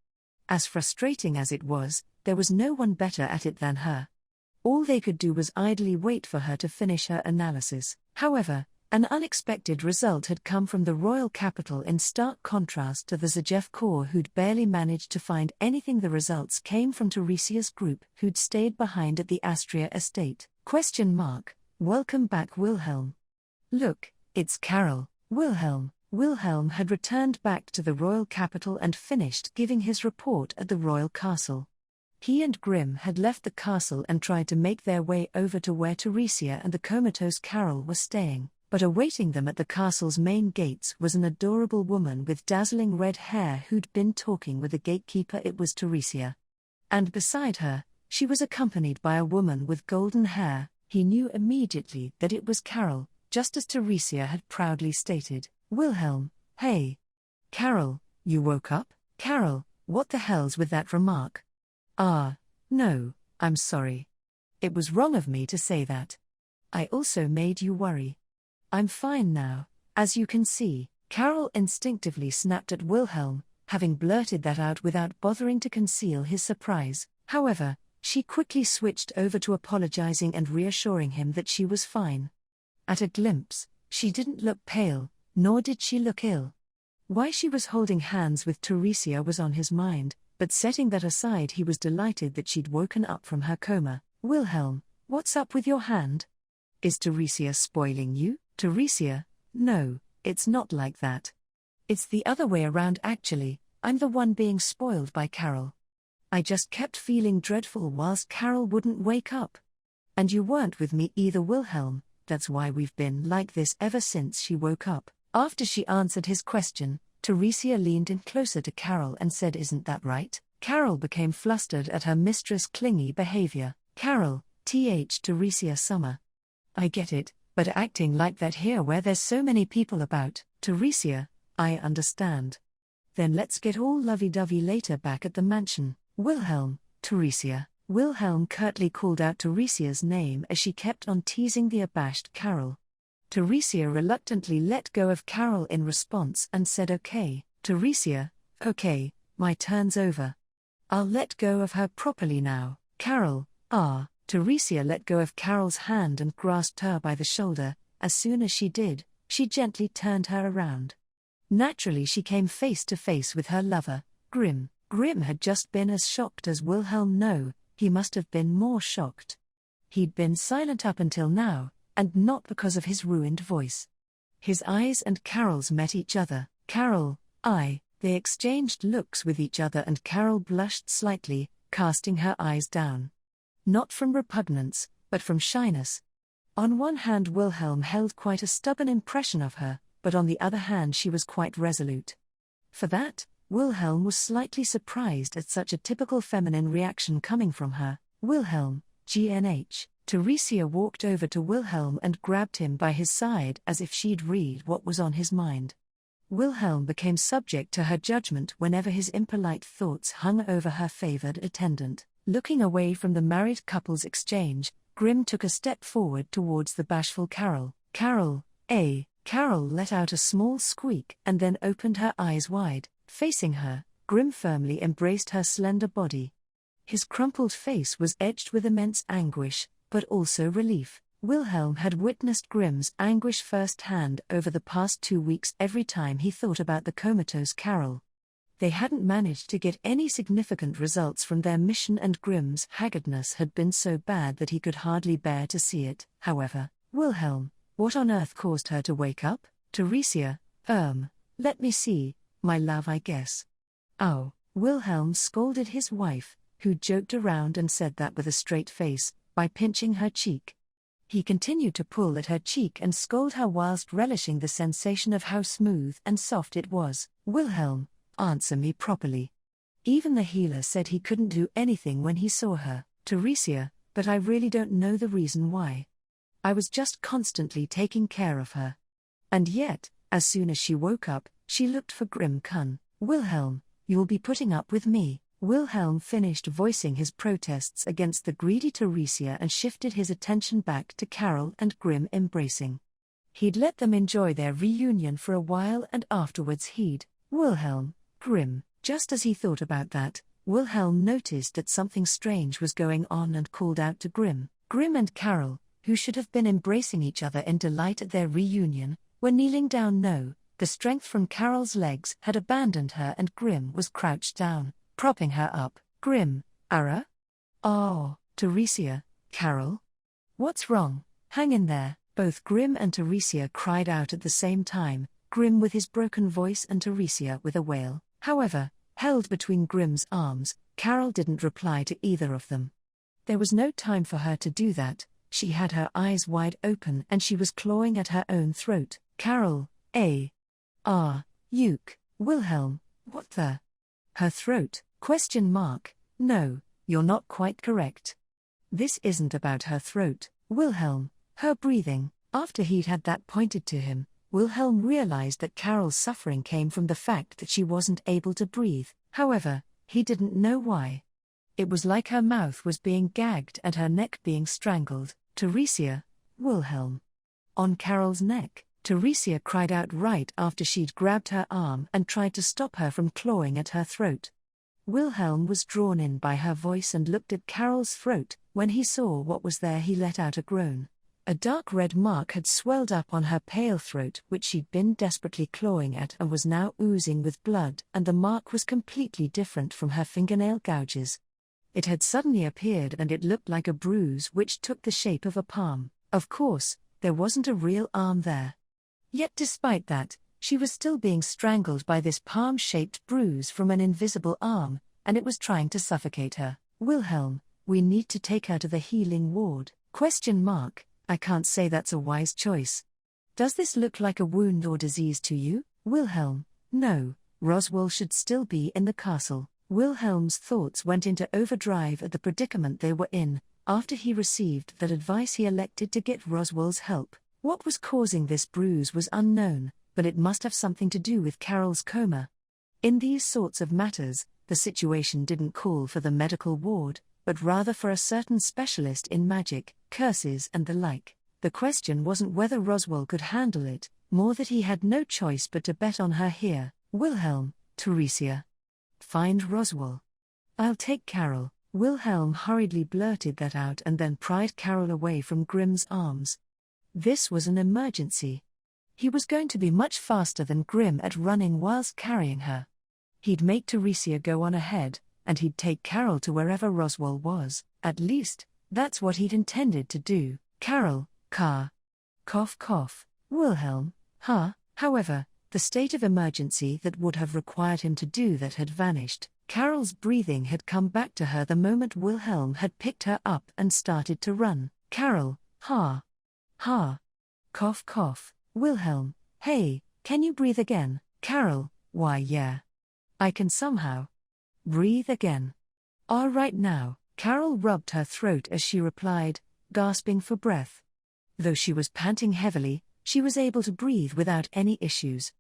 As frustrating as it was, there was no one better at it than her. All they could do was idly wait for her to finish her analysis. However, an unexpected result had come from the royal capital in stark contrast to the Zajeff Corps, who'd barely managed to find anything. The results came from Teresia's group, who'd stayed behind at the Astria estate. Welcome back, Wilhelm. Look, it's Carol. Wilhelm had returned back to the royal capital and finished giving his report at the royal castle. He and Grimm had left the castle and tried to make their way over to where Teresia and the comatose Carol were staying, but awaiting them at the castle's main gates was an adorable woman with dazzling red hair who'd been talking with the gatekeeper. It was Teresia. And beside her, she was accompanied by a woman with golden hair. He knew immediately that it was Carol, just as Teresia had proudly stated. Wilhelm, hey. Carol, you woke up? Carol, what the hell's with that remark? No, I'm sorry. It was wrong of me to say that. I also made you worry. I'm fine now, as you can see. Carol instinctively snapped at Wilhelm, having blurted that out without bothering to conceal his surprise. However, she quickly switched over to apologizing and reassuring him that she was fine. At a glimpse, she didn't look pale, nor did she look ill. Why she was holding hands with Teresia was on his mind, but setting that aside, he was delighted that she'd woken up from her coma. Wilhelm, what's up with your hand? Is Teresia spoiling you? Teresia, no, it's not like that. It's the other way around actually. I'm the one being spoiled by Carol. I just kept feeling dreadful whilst Carol wouldn't wake up. And you weren't with me either, Wilhelm. That's why we've been like this ever since she woke up. After she answered his question, Teresia leaned in closer to Carol and said, "Isn't that right?" Carol became flustered at her mistress' clingy behavior. Carol, Teresia Summer. I get it, but acting like that here where there's so many people about. Teresia, I understand. Then let's get all lovey-dovey later back at the mansion. Wilhelm, Teresia. Wilhelm curtly called out Teresia's name as she kept on teasing the abashed Carol. Teresia reluctantly let go of Carol in response and said, "Okay, Teresia, okay, my turn's over. I'll let go of her properly now." Carol, Teresia let go of Carol's hand and grasped her by the shoulder. As soon as she did, she gently turned her around. Naturally she came face to face with her lover, Grimm. Grimm had just been as shocked as Wilhelm. No, he must have been more shocked. He'd been silent up until now, and not because of his ruined voice. His eyes and Carol's met each other. Carol, they exchanged looks with each other and Carol blushed slightly, casting her eyes down. Not from repugnance, but from shyness. On one hand Wilhelm held quite a stubborn impression of her, but on the other hand she was quite resolute. For that, Wilhelm was slightly surprised at such a typical feminine reaction coming from her. Wilhelm, GNH. Teresia walked over to Wilhelm and grabbed him by his side as if she'd read what was on his mind. Wilhelm became subject to her judgment whenever his impolite thoughts hung over her favored attendant. Looking away from the married couple's exchange, Grim took a step forward towards the bashful Carol. Carol, Carol let out a small squeak and then opened her eyes wide. Facing her, Grim firmly embraced her slender body. His crumpled face was edged with immense anguish, but also relief. Wilhelm had witnessed Grim's anguish firsthand over the past 2 weeks every time he thought about the comatose Carol. They hadn't managed to get any significant results from their mission, and Grim's haggardness had been so bad that he could hardly bear to see it. However, Wilhelm, what on earth caused her to wake up? Teresia, let me see, my love, I guess. Oh, Wilhelm scolded his wife, who joked around and said that with a straight face, by pinching her cheek. He continued to pull at her cheek and scold her whilst relishing the sensation of how smooth and soft it was. Wilhelm, answer me properly. Even the healer said he couldn't do anything when he saw her. Teresia, but I really don't know the reason why. I was just constantly taking care of her. And yet, as soon as she woke up, she looked for Grim Kun. Wilhelm, you'll be putting up with me. Wilhelm finished voicing his protests against the greedy Teresia and shifted his attention back to Carol and Grim embracing. He'd let them enjoy their reunion for a while and afterwards he'd. Wilhelm, Grim. Just as he thought about that, Wilhelm noticed that something strange was going on and called out to Grim. Grim and Carol, who should have been embracing each other in delight at their reunion, were kneeling down. No, the strength from Carol's legs had abandoned her and Grim was crouched down, propping her up. Grim, Ara? Oh, Teresia, Carol? What's wrong? Hang in there. Both Grim and Teresia cried out at the same time, Grim with his broken voice and Teresia with a wail. However, held between Grim's arms, Carol didn't reply to either of them. There was no time for her to do that. She had her eyes wide open and she was clawing at her own throat. Carol, Uke, Wilhelm, what the? Her throat, ? No, you're not quite correct. This isn't about her throat, Wilhelm, her breathing. After he'd had that pointed to him, Wilhelm realized that Carol's suffering came from the fact that she wasn't able to breathe. However, he didn't know why. It was like her mouth was being gagged and her neck being strangled. Teresia, Wilhelm. On Carol's neck, Teresia cried out right after she'd grabbed her arm and tried to stop her from clawing at her throat. Wilhelm was drawn in by her voice and looked at Carol's throat. When he saw what was there, he let out a groan. A dark red mark had swelled up on her pale throat, which she'd been desperately clawing at and was now oozing with blood, and the mark was completely different from her fingernail gouges. It had suddenly appeared and it looked like a bruise which took the shape of a palm. Of course, there wasn't a real arm there. Yet despite that, she was still being strangled by this palm-shaped bruise from an invisible arm, and it was trying to suffocate her. Wilhelm, we need to take her to the healing ward. ? I can't say that's a wise choice. Does this look like a wound or disease to you? Wilhelm, no, Roswell should still be in the castle. Wilhelm's thoughts went into overdrive at the predicament they were in. After he received that advice, he elected to get Roswell's help. What was causing this bruise was unknown, but it must have something to do with Carol's coma. In these sorts of matters, the situation didn't call for the medical ward, but rather for a certain specialist in magic, curses and the like. The question wasn't whether Roswell could handle it, more that he had no choice but to bet on her here. Wilhelm, Teresia. Find Roswell. I'll take Carol. Wilhelm hurriedly blurted that out and then pried Carol away from Grim's arms. This was an emergency. He was going to be much faster than Grim at running whilst carrying her. He'd make Teresia go on ahead, and he'd take Carol to wherever Roswell was. At least, that's what he'd intended to do. Carol, cough. Wilhelm, However, the state of emergency that would have required him to do that had vanished. Carol's breathing had come back to her the moment Wilhelm had picked her up and started to run. Carol, cough. Wilhelm, hey, can you breathe again? Carol, why yeah. I can somehow. Breathe again. All right now. Carol rubbed her throat as she replied, gasping for breath. Though she was panting heavily, she was able to breathe without any issues.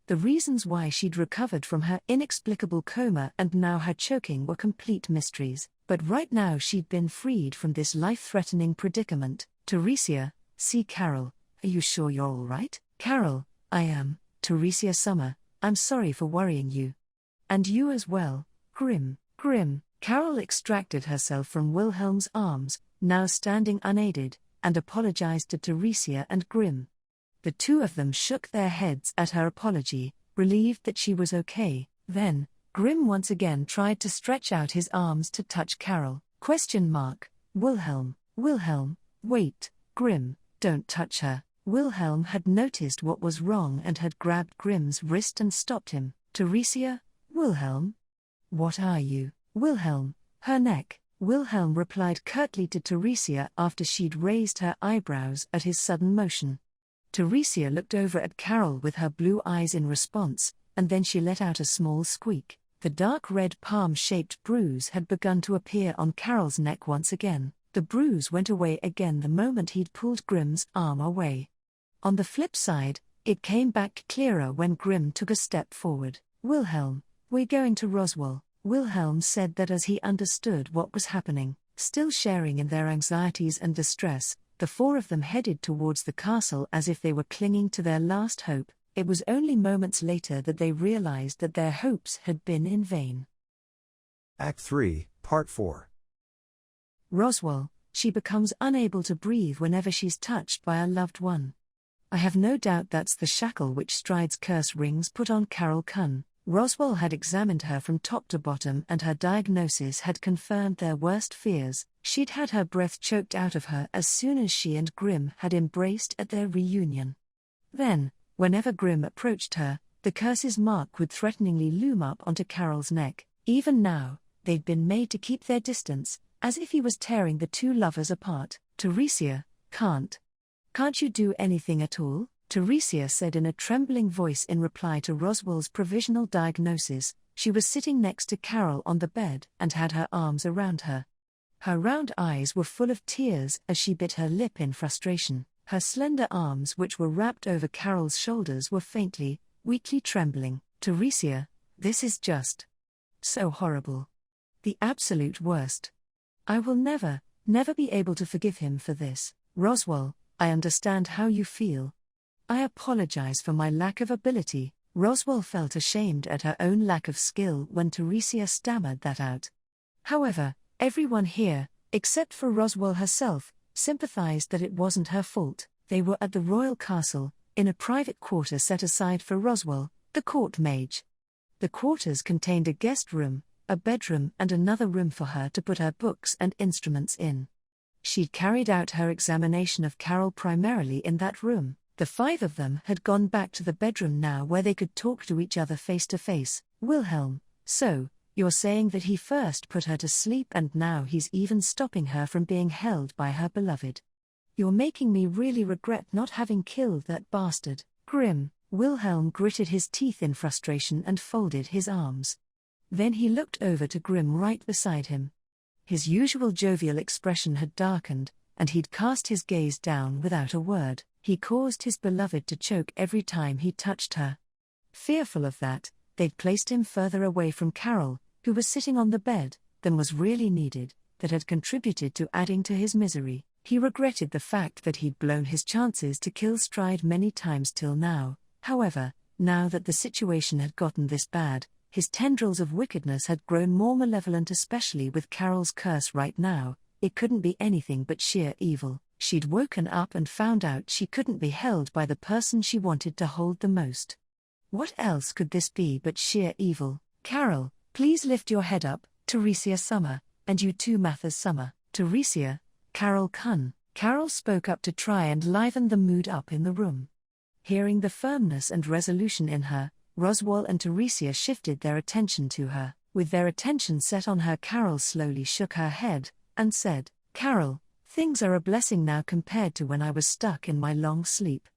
The reasons why she'd recovered from her inexplicable coma and now her choking were complete mysteries, but right now she'd been freed from this life-threatening predicament. Teresia, see Carol, are you sure you're all right? Carol, I am, Teresia Summer, I'm sorry for worrying you. And you as well, Grim. Carol extracted herself from Wilhelm's arms, now standing unaided, and apologized to Teresia and Grim. The two of them shook their heads at her apology, relieved that she was okay. Then, Grim once again tried to stretch out his arms to touch Carol. Wilhelm, wait, Grim, don't touch her. Wilhelm had noticed what was wrong and had grabbed Grim's wrist and stopped him. Teresia, Wilhelm? What are you? Wilhelm, her neck. Wilhelm replied curtly to Teresia after she'd raised her eyebrows at his sudden motion. Teresia looked over at Carol with her blue eyes in response, and then she let out a small squeak. The dark red palm-shaped bruise had begun to appear on Carol's neck once again. The bruise went away again the moment he'd pulled Grim's arm away. On the flip side, it came back clearer when Grim took a step forward. Wilhelm, we're going to Roswell. Wilhelm said that as he understood what was happening. Still sharing in their anxieties and distress, the four of them headed towards the castle as if they were clinging to their last hope. It was only moments later that they realized that their hopes had been in vain. Act 3, Part 4. Roswell, she becomes unable to breathe whenever she's touched by a loved one. I have no doubt that's the shackle which Stride's curse rings put on Carol Kunn. Roswell had examined her from top to bottom and her diagnosis had confirmed their worst fears. She'd had her breath choked out of her as soon as she and Grim had embraced at their reunion. Then, whenever Grim approached her, the curse's mark would threateningly loom up onto Carol's neck. Even now, they'd been made to keep their distance, as if he was tearing the two lovers apart. Teresia, can't you do anything at all? Teresia said in a trembling voice in reply to Roswell's provisional diagnosis. She was sitting next to Carol on the bed and had her arms around her. Her round eyes were full of tears as she bit her lip in frustration. Her slender arms, which were wrapped over Carol's shoulders, were faintly, weakly trembling. Teresia, this is just so horrible. The absolute worst. I will never be able to forgive him for this. Roswell, I understand how you feel. I apologize for my lack of ability. Roswell felt ashamed at her own lack of skill when Teresia stammered that out. However, everyone here, except for Roswell herself, sympathized that it wasn't her fault. They were at the royal castle, in a private quarter set aside for Roswell, the court mage. The quarters contained a guest room, a bedroom and another room for her to put her books and instruments in. She'd carried out her examination of Carol primarily in that room. The five of them had gone back to the bedroom now where they could talk to each other face to face. Wilhelm, so, you're saying that he first put her to sleep and now he's even stopping her from being held by her beloved. You're making me really regret not having killed that bastard. Grim. Wilhelm gritted his teeth in frustration and folded his arms. Then he looked over to Grim right beside him. His usual jovial expression had darkened, and he'd cast his gaze down without a word. He caused his beloved to choke every time he touched her. Fearful of that, they'd placed him further away from Carol, who was sitting on the bed, than was really needed, that had contributed to adding to his misery. He regretted the fact that he'd blown his chances to kill Stride many times till now. However, now that the situation had gotten this bad, his tendrils of wickedness had grown more malevolent, especially with Carol's curse right now. It couldn't be anything but sheer evil. She'd woken up and found out she couldn't be held by the person she wanted to hold the most. What else could this be but sheer evil? Carol, please lift your head up, Teresia Summer, and you too Mathers Summer. Teresia, Carol Kunn. Carol spoke up to try and liven the mood up in the room. Hearing the firmness and resolution in her, Roswell and Teresia shifted their attention to her. With their attention set on her, Carol slowly shook her head, and said, Carol, things are a blessing now compared to when I was stuck in my long sleep.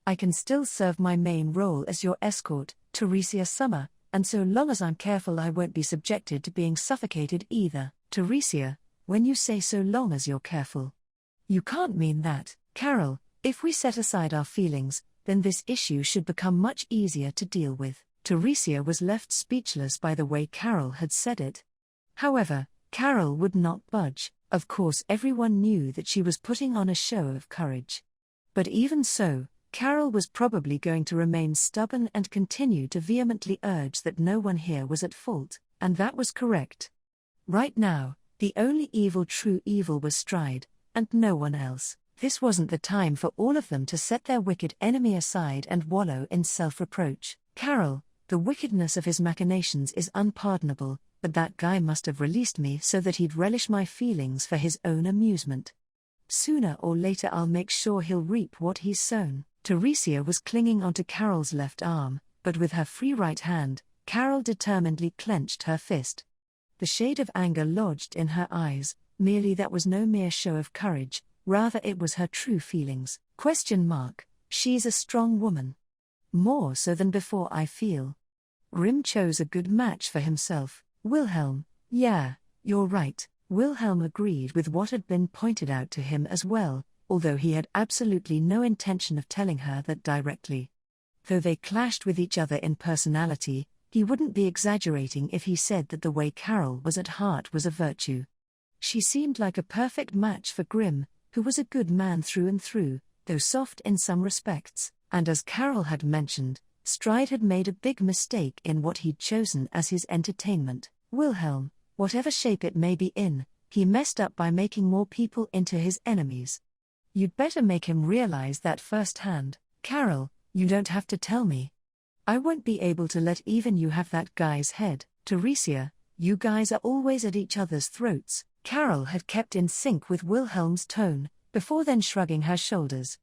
I can still serve my main role as your escort, Teresia Summer, and so long as I'm careful I won't be subjected to being suffocated either. Teresia, when you say so long as you're careful, you can't mean that. Carol, if we set aside our feelings, then this issue should become much easier to deal with. Teresia was left speechless by the way Carol had said it. However, Carol would not budge. Of course, everyone knew that she was putting on a show of courage. But even so, Carol was probably going to remain stubborn and continue to vehemently urge that no one here was at fault, and that was correct. Right now, the only true evil was Stride, and no one else. This wasn't the time for all of them to set their wicked enemy aside and wallow in self-reproach. Carol, the wickedness of his machinations is unpardonable, but that guy must have released me so that he'd relish my feelings for his own amusement. Sooner or later I'll make sure he'll reap what he's sown. Teresia was clinging onto Carol's left arm, but with her free right hand, Carol determinedly clenched her fist. The shade of anger lodged in her eyes, merely that was no mere show of courage, rather it was her true feelings. She's a strong woman. More so than before, I feel. Grimm chose a good match for himself. Wilhelm, yeah, you're right. Wilhelm agreed with what had been pointed out to him as well, although he had absolutely no intention of telling her that directly. Though they clashed with each other in personality, he wouldn't be exaggerating if he said that the way Carol was at heart was a virtue. She seemed like a perfect match for Grimm, who was a good man through and through, though soft in some respects, and as Carol had mentioned, Stride had made a big mistake in what he'd chosen as his entertainment. Wilhelm, whatever shape it may be in, he messed up by making more people into his enemies. You'd better make him realize that firsthand. Carol, you don't have to tell me. I won't be able to let even you have that guy's head. Teresia, you guys are always at each other's throats. Carol had kept in sync with Wilhelm's tone, before then shrugging her shoulders.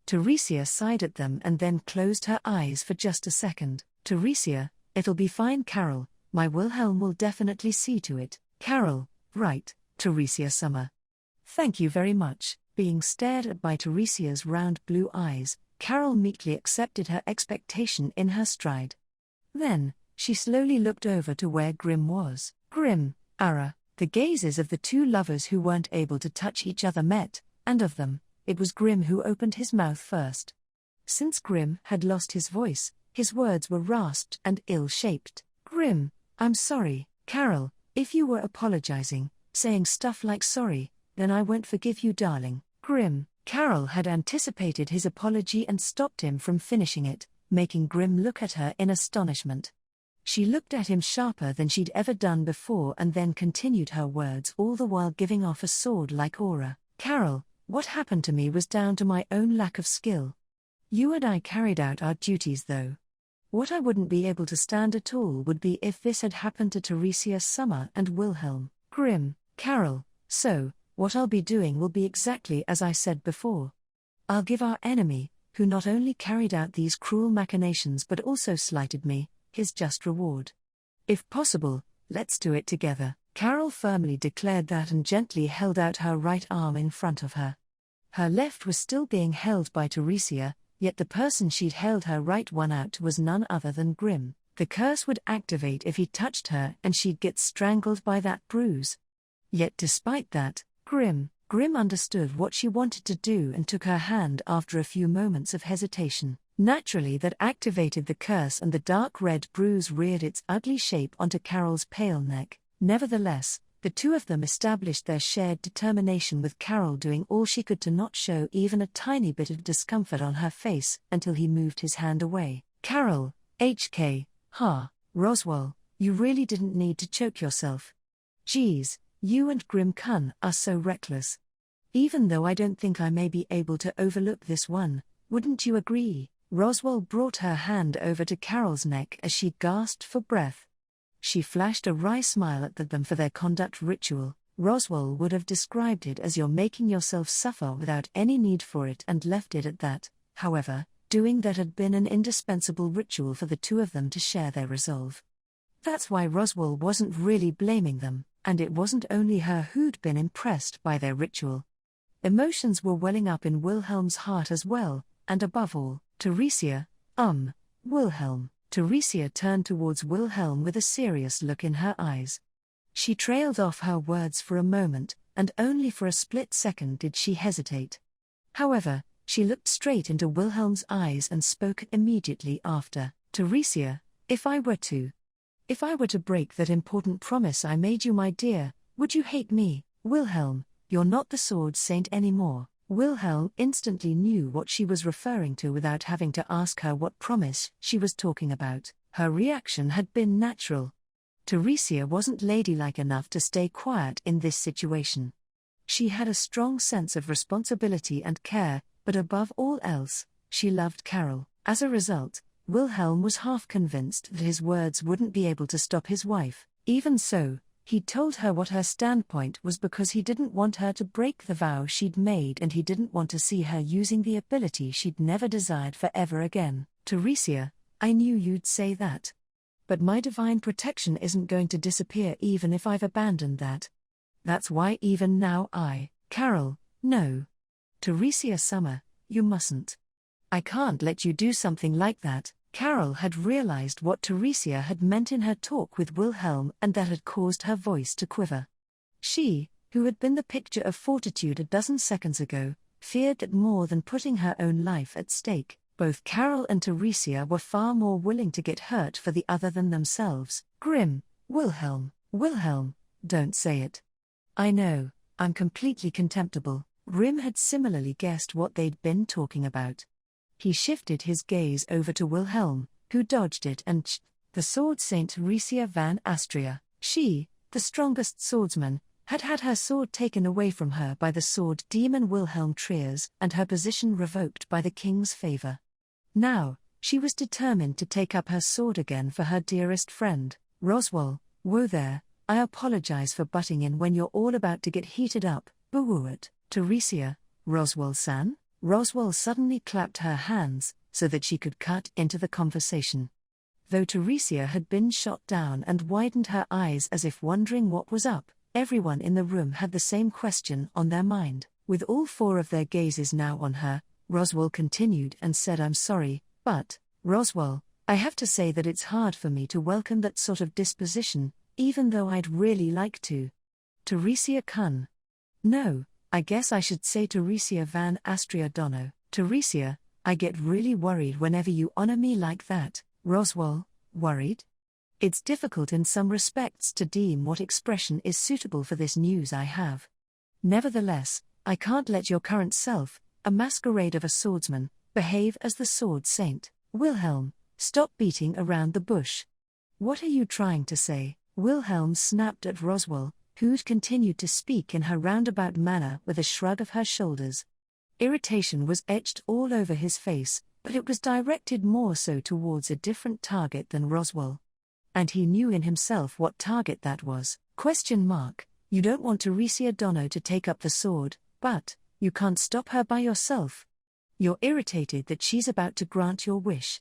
Teresia sighed at them and then closed her eyes for just a second. Teresia, it'll be fine, Carol. My Wilhelm will definitely see to it. Carol, right, Teresia Summer. Thank you very much. Being stared at by Teresia's round blue eyes, Carol meekly accepted her expectation in her stride. Then, she slowly looked over to where Grimm was. Grimm, Ara. The gazes of the two lovers who weren't able to touch each other met, and of them, it was Grimm who opened his mouth first. Since Grimm had lost his voice, his words were rasped and ill-shaped. Grimm, I'm sorry, Carol, if you were apologizing, saying stuff like sorry, then I won't forgive you, darling. Grimm, Carol had anticipated his apology and stopped him from finishing it, making Grimm look at her in astonishment. She looked at him sharper than she'd ever done before and then continued her words, all the while giving off a sword-like aura. Carol, what happened to me was down to my own lack of skill. You and I carried out our duties though. What I wouldn't be able to stand at all would be if this had happened to Teresia Summer and Wilhelm. Grimm, Carol, so, what I'll be doing will be exactly as I said before. I'll give our enemy, who not only carried out these cruel machinations but also slighted me, his just reward. If possible, let's do it together. Carol firmly declared that and gently held out her right arm in front of her. Her left was still being held by Teresia, yet the person she'd held her right one out to was none other than Grimm. The curse would activate if he touched her and she'd get strangled by that bruise. Yet despite that, Grimm understood what she wanted to do and took her hand after a few moments of hesitation. Naturally that activated the curse and the dark red bruise reared its ugly shape onto Carol's pale neck. Nevertheless, the two of them established their shared determination, with Carol doing all she could to not show even a tiny bit of discomfort on her face until he moved his hand away. Carol, HK, Roswell, you really didn't need to choke yourself. Geez, you and Grimm Kun are so reckless. Even though I don't think I may be able to overlook this one, wouldn't you agree? Roswell brought her hand over to Carol's neck as she gasped for breath. She flashed a wry smile at them for their conduct ritual. Roswell would have described it as "you're making yourself suffer without any need for it" and left it at that. However, doing that had been an indispensable ritual for the two of them to share their resolve. That's why Roswell wasn't really blaming them, and it wasn't only her who'd been impressed by their ritual. Emotions were welling up in Wilhelm's heart as well, and above all, Teresia, Wilhelm. Teresia turned towards Wilhelm with a serious look in her eyes. She trailed off her words for a moment, and only for a split second did she hesitate. However, She looked straight into Wilhelm's eyes and spoke immediately after. Teresia, if I were to break that important promise I made you, my dear, would you hate me? Wilhelm, you're not the sword saint anymore. Wilhelm instantly knew what she was referring to without having to ask her what promise she was talking about. Her reaction had been natural. Teresia wasn't ladylike enough to stay quiet in this situation. She had a strong sense of responsibility and care, but above all else, she loved Carol. As a result, Wilhelm was half convinced that his words wouldn't be able to stop his wife. Even so, he told her what her standpoint was because he didn't want her to break the vow she'd made, and he didn't want to see her using the ability she'd never desired forever again. Teresia, I knew you'd say that. But my divine protection isn't going to disappear even if I've abandoned that. That's why even now Carol, no. Teresia Summer, you mustn't. I can't let you do something like that. Carol had realized what Teresia had meant in her talk with Wilhelm, and that had caused her voice to quiver. She, who had been the picture of fortitude a dozen seconds ago, feared that more than putting her own life at stake, both Carol and Teresia were far more willing to get hurt for the other than themselves. Grim, Wilhelm, don't say it. I know, I'm completely contemptible. Grim had similarly guessed what they'd been talking about. He shifted his gaze over to Wilhelm, who dodged it and the sword saint Teresia van Astria. She, the strongest swordsman, had had her sword taken away from her by the sword demon Wilhelm Triers and her position revoked by the king's favor. Now, she was determined to take up her sword again for her dearest friend. Roswell, whoa there, I apologize for butting in when you're all about to get heated up. Boo-woo-it. Teresia, Roswell-san? Roswell suddenly clapped her hands, so that she could cut into the conversation. Though Teresia had been shot down and widened her eyes as if wondering what was up, everyone in the room had the same question on their mind. With all four of their gazes now on her, Roswell continued and said, I'm sorry, but, Roswell, I have to say that it's hard for me to welcome that sort of disposition, even though I'd really like to. Teresia Kun. No, I guess I should say Teresia van Astria Dono. Teresia, I get really worried whenever you honor me like that. Roswell, worried? It's difficult in some respects to deem what expression is suitable for this news I have. Nevertheless, I can't let your current self, a masquerade of a swordsman, behave as the sword saint. Wilhelm, stop beating around the bush. What are you trying to say? Wilhelm snapped at Roswell, who'd continued to speak in her roundabout manner with a shrug of her shoulders. Irritation was etched all over his face, but it was directed more so towards a different target than Roswell. And he knew in himself what target that was. You don't want Teresia Dono to take up the sword, but you can't stop her by yourself. You're irritated that she's about to grant your wish.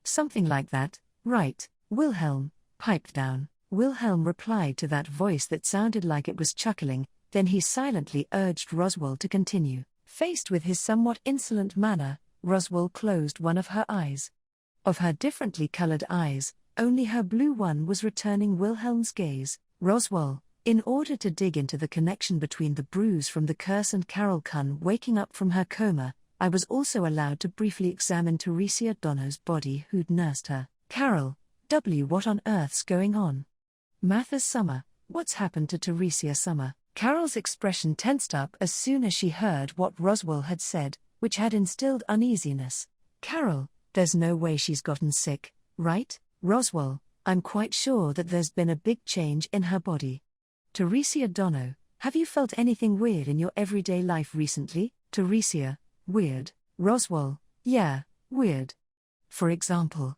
Something like that, right? Wilhelm, pipe down. Wilhelm replied to that voice that sounded like it was chuckling, then he silently urged Roswell to continue. Faced with his somewhat insolent manner, Roswell closed one of her eyes. Of her differently colored eyes, only her blue one was returning Wilhelm's gaze. Roswell, in order to dig into the connection between the bruise from the curse and Carol Kun waking up from her coma, I was also allowed to briefly examine Teresia Dono's body who'd nursed her. Carol, what on earth's going on? Mathers Summer, what's happened to Teresia Summer? Carol's expression tensed up as soon as she heard what Roswell had said, which had instilled uneasiness. Carol, there's no way she's gotten sick, right? Roswell, I'm quite sure that there's been a big change in her body. Teresia Dono, have you felt anything weird in your everyday life recently? Teresia, weird. Roswell, yeah, weird. For example,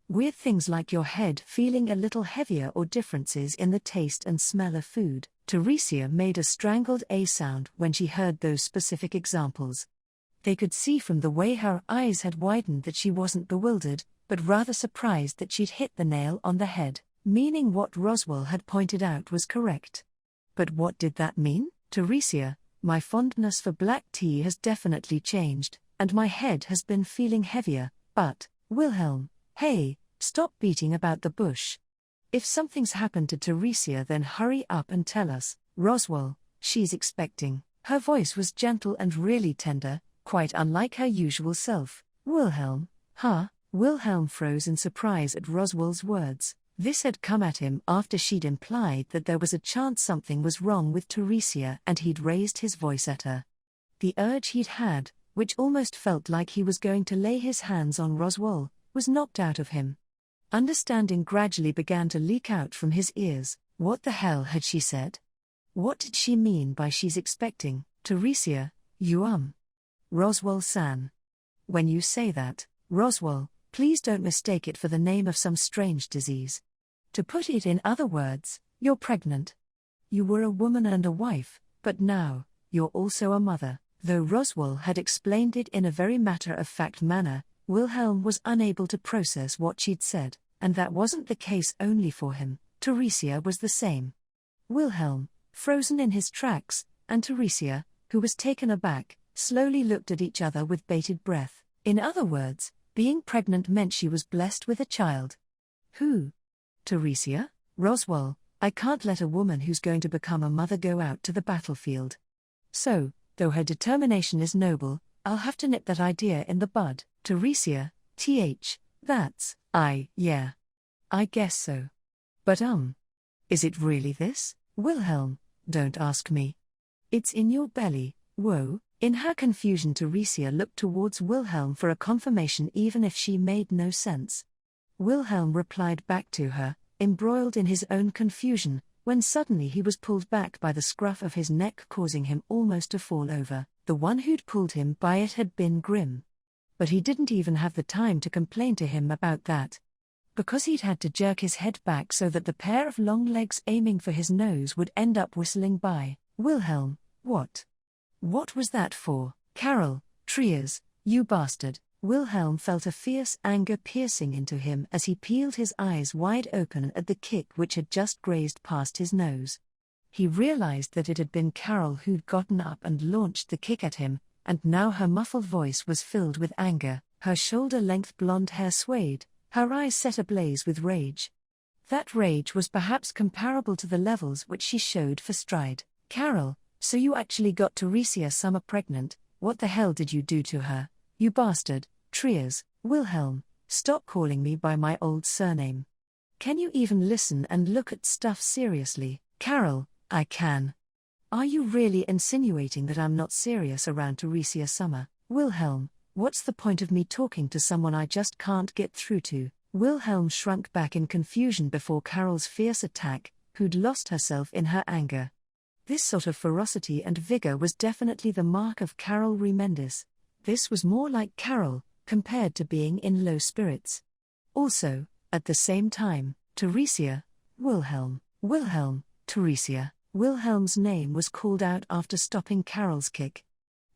weird things like your head feeling a little heavier or differences in the taste and smell of food. Teresia made a strangled A sound when she heard those specific examples. They could see from the way her eyes had widened that she wasn't bewildered, but rather surprised that she'd hit the nail on the head, meaning what Roswell had pointed out was correct. But what did that mean? Teresia, my fondness for black tea has definitely changed, and my head has been feeling heavier, but, Wilhelm, hey, stop beating about the bush. If something's happened to Teresia, then hurry up and tell us. Roswell, she's expecting. Her voice was gentle and really tender, quite unlike her usual self. Wilhelm, huh? Wilhelm froze in surprise at Roswell's words. This had come at him after she'd implied that there was a chance something was wrong with Teresia and he'd raised his voice at her. The urge he'd had, which almost felt like he was going to lay his hands on Roswell, was knocked out of him. Understanding gradually began to leak out from his ears. What the hell had she said? What did she mean by she's expecting, Teresia, you Roswell-san. When you say that, Roswell, please don't mistake it for the name of some strange disease. To put it in other words, you're pregnant. You were a woman and a wife, but now, you're also a mother. Though Roswell had explained it in a very matter-of-fact manner, Wilhelm was unable to process what she'd said, and that wasn't the case only for him. Teresia was the same. Wilhelm, frozen in his tracks, and Teresia, who was taken aback, slowly looked at each other with bated breath. In other words, being pregnant meant she was blessed with a child. Who? Teresia? Roswell, I can't let a woman who's going to become a mother go out to the battlefield. So, though her determination is noble, I'll have to nip that idea in the bud. Teresia, that's, yeah. I guess so. But is it really this? Wilhelm, don't ask me. It's in your belly, whoa. In her confusion, Teresia looked towards Wilhelm for a confirmation even if she made no sense. Wilhelm replied back to her, embroiled in his own confusion, when suddenly he was pulled back by the scruff of his neck, causing him almost to fall over. The one who'd pulled him by it had been Grimm. But he didn't even have the time to complain to him about that. Because he'd had to jerk his head back so that the pair of long legs aiming for his nose would end up whistling by. Wilhelm, what? What was that for? Carol, Triers, you bastard. Wilhelm felt a fierce anger piercing into him as he peeled his eyes wide open at the kick which had just grazed past his nose. He realized that it had been Carol who'd gotten up and launched the kick at him, and now her muffled voice was filled with anger, her shoulder-length blonde hair swayed, her eyes set ablaze with rage. That rage was perhaps comparable to the levels which she showed for Stride. Carol, so you actually got Teresia Summer pregnant? What the hell did you do to her, you bastard? Triers, Wilhelm, stop calling me by my old surname. Can you even listen and look at stuff seriously? Carol, I can. Are you really insinuating that I'm not serious around Teresia Summer? Wilhelm, what's the point of me talking to someone I just can't get through to? Wilhelm shrunk back in confusion before Carol's fierce attack, who'd lost herself in her anger. This sort of ferocity and vigor was definitely the mark of Carol Remendis. This was more like Carol, compared to being in low spirits. Also, at the same time, Teresia, Wilhelm, Teresia. Wilhelm's name was called out after stopping Carol's kick.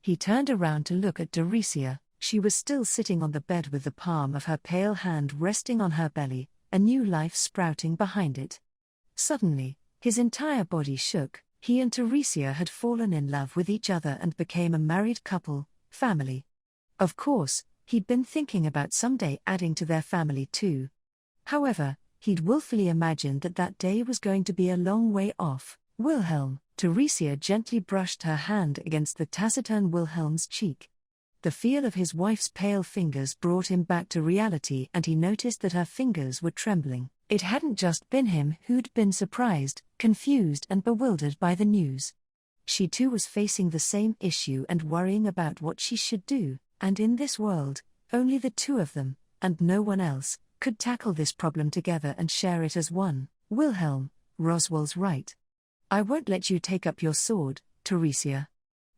He turned around to look at Teresia. She was still sitting on the bed with the palm of her pale hand resting on her belly, a new life sprouting behind it. Suddenly, his entire body shook. He and Teresia had fallen in love with each other and became a married couple, family. Of course, he'd been thinking about someday adding to their family too. However, he'd willfully imagined that that day was going to be a long way off. Wilhelm, Teresia gently brushed her hand against the taciturn Wilhelm's cheek. The feel of his wife's pale fingers brought him back to reality, and he noticed that her fingers were trembling. It hadn't just been him who'd been surprised, confused and bewildered by the news. She too was facing the same issue and worrying about what she should do, and in this world, only the two of them, and no one else, could tackle this problem together and share it as one. Wilhelm, Roswell's right. I won't let you take up your sword, Teresia.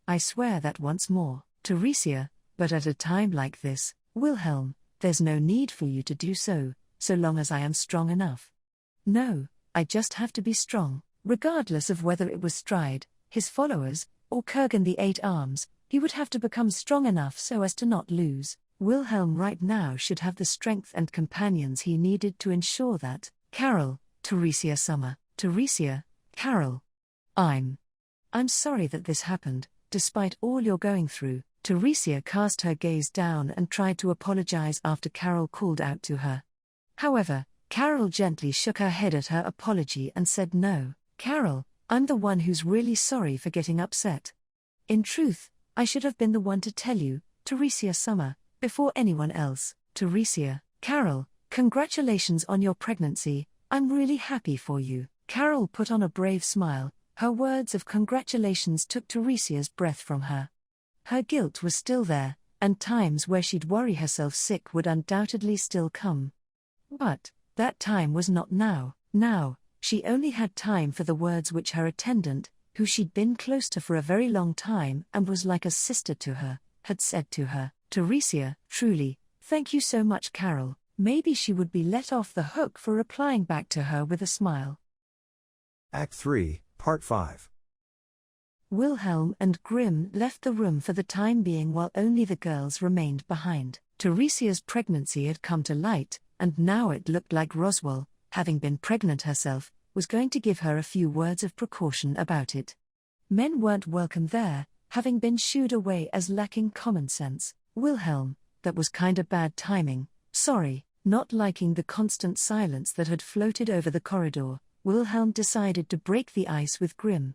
I swear that once more, Teresia, but at a time like this, Wilhelm, there's no need for you to do so, so long as I am strong enough. No, I just have to be strong, regardless of whether it was Stride, his followers, or Kurgan the Eight Arms, he would have to become strong enough so as to not lose. Wilhelm right now should have the strength and companions he needed to ensure that. Carol, Teresia Summer, Teresia, Carol. I'm sorry that this happened, despite all you're going through. Teresia cast her gaze down and tried to apologize after Carol called out to her. However, Carol gently shook her head at her apology and said no. Carol, I'm the one who's really sorry for getting upset. In truth, I should have been the one to tell you, Teresia Summer, before anyone else. Teresia, Carol, congratulations on your pregnancy, I'm really happy for you. Carol put on a brave smile. Her words of congratulations took Teresia's breath from her. Her guilt was still there, and times where she'd worry herself sick would undoubtedly still come. But that time was not now. Now, she only had time for the words which her attendant, who she'd been close to for a very long time and was like a sister to her, had said to her. Teresia, truly, thank you so much, Carol. Maybe she would be let off the hook for replying back to her with a smile. Act 3, Part 5. Wilhelm and Grimm left the room for the time being while only the girls remained behind. Teresia's pregnancy had come to light, and now it looked like Roswell, having been pregnant herself, was going to give her a few words of precaution about it. Men weren't welcome there, having been shooed away as lacking common sense. Wilhelm, that was kinda bad timing, sorry. Not liking the constant silence that had floated over the corridor, Wilhelm decided to break the ice with Grimm.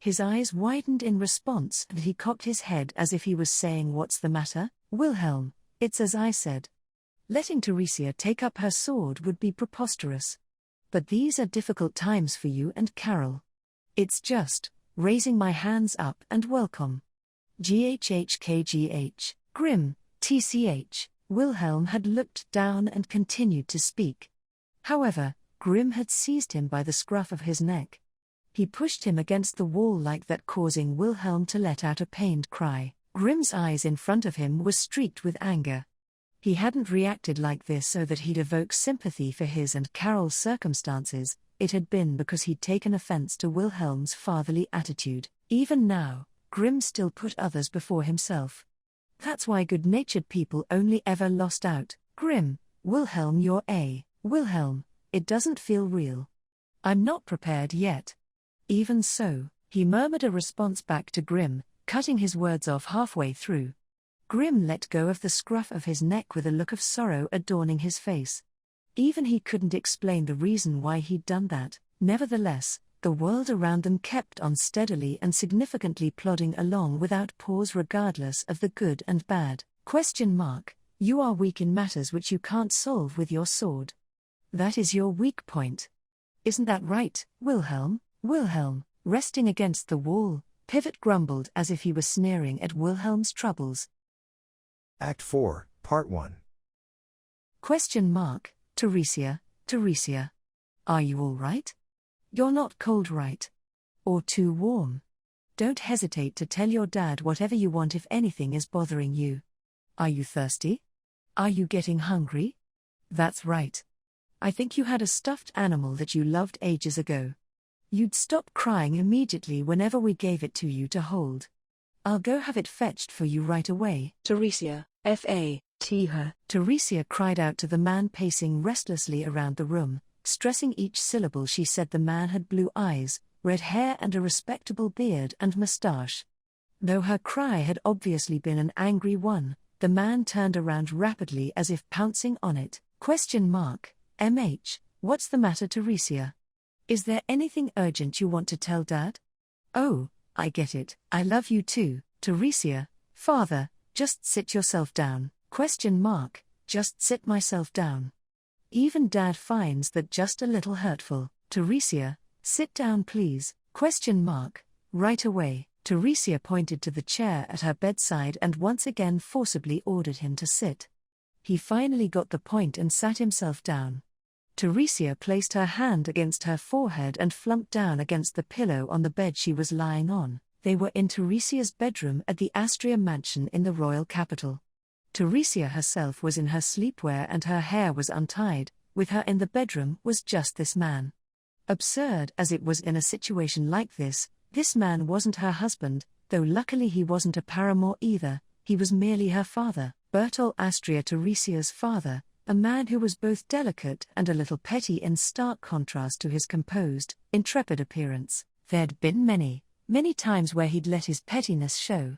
His eyes widened in response and he cocked his head as if he was saying, "What's the matter, Wilhelm?" "It's as I said. Letting Teresia take up her sword would be preposterous. But these are difficult times for you and Carol. It's just, raising my hands up and welcome. GHHKGH, Grimm, TCH. Wilhelm had looked down and continued to speak. However, Grimm had seized him by the scruff of his neck. He pushed him against the wall like that, causing Wilhelm to let out a pained cry. Grimm's eyes in front of him were streaked with anger. He hadn't reacted like this so that he'd evoke sympathy for his and Carol's circumstances, it had been because he'd taken offense to Wilhelm's fatherly attitude. Even now, Grimm still put others before himself. That's why good-natured people only ever lost out. Grimm, Wilhelm, you're a... Wilhelm, it doesn't feel real. I'm not prepared yet. Even so, he murmured a response back to Grimm, cutting his words off halfway through. Grimm let go of the scruff of his neck with a look of sorrow adorning his face. Even he couldn't explain the reason why he'd done that. Nevertheless, the world around them kept on steadily and significantly plodding along without pause regardless of the good and bad. You are weak in matters which you can't solve with your sword. That is your weak point. Isn't that right, Wilhelm? Wilhelm, resting against the wall, Pivot grumbled as if he were sneering at Wilhelm's troubles. Act 4, Part 1. Teresia, are you all right? You're not cold, right? Or too warm? Don't hesitate to tell your dad whatever you want if anything is bothering you. Are you thirsty? Are you getting hungry? That's right. I think you had a stuffed animal that you loved ages ago. You'd stop crying immediately whenever we gave it to you to hold. I'll go have it fetched for you right away. Teresia, F.A.T. her. Teresia cried out to the man pacing restlessly around the room, stressing each syllable she said. The man had blue eyes, red hair and a respectable beard and moustache. Though her cry had obviously been an angry one, the man turned around rapidly as if pouncing on it. MH, what's the matter, Teresia? Is there anything urgent you want to tell Dad? Oh, I get it. I love you too, Teresia. Father, just sit yourself down. Just sit myself down. Even Dad finds that just a little hurtful. Teresia, sit down please. Right away. Teresia pointed to the chair at her bedside and once again forcibly ordered him to sit. He finally got the point and sat himself down. Teresia placed her hand against her forehead and flumped down against the pillow on the bed she was lying on. They were in Teresia's bedroom at the Astria mansion in the royal capital. Teresia herself was in her sleepwear and her hair was untied. With her in the bedroom was just this man. Absurd as it was in a situation like this man wasn't her husband, though luckily he wasn't a paramour either, he was merely her father, Bertol Astria, Teresia's father, a man who was both delicate and a little petty in stark contrast to his composed, intrepid appearance. There'd been many times where he'd let his pettiness show.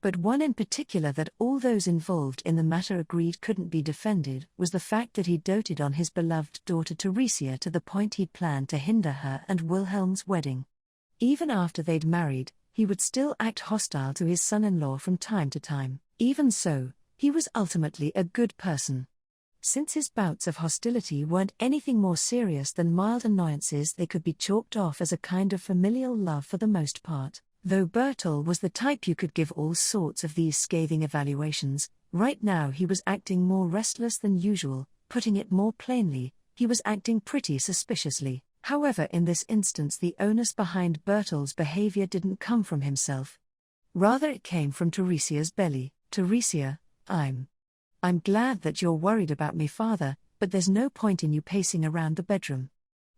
But one in particular that all those involved in the matter agreed couldn't be defended was the fact that he doted on his beloved daughter Teresia to the point he'd planned to hinder her and Wilhelm's wedding. Even after they'd married, he would still act hostile to his son-in-law from time to time. Even so, he was ultimately a good person. Since his bouts of hostility weren't anything more serious than mild annoyances, they could be chalked off as a kind of familial love for the most part. Though Bertel was the type you could give all sorts of these scathing evaluations, right now he was acting more restless than usual. Putting it more plainly, he was acting pretty suspiciously. However, in this instance the onus behind Bertel's behavior didn't come from himself. Rather it came from Teresia's belly. Teresia, I'm glad that you're worried about me, father, but there's no point in you pacing around the bedroom.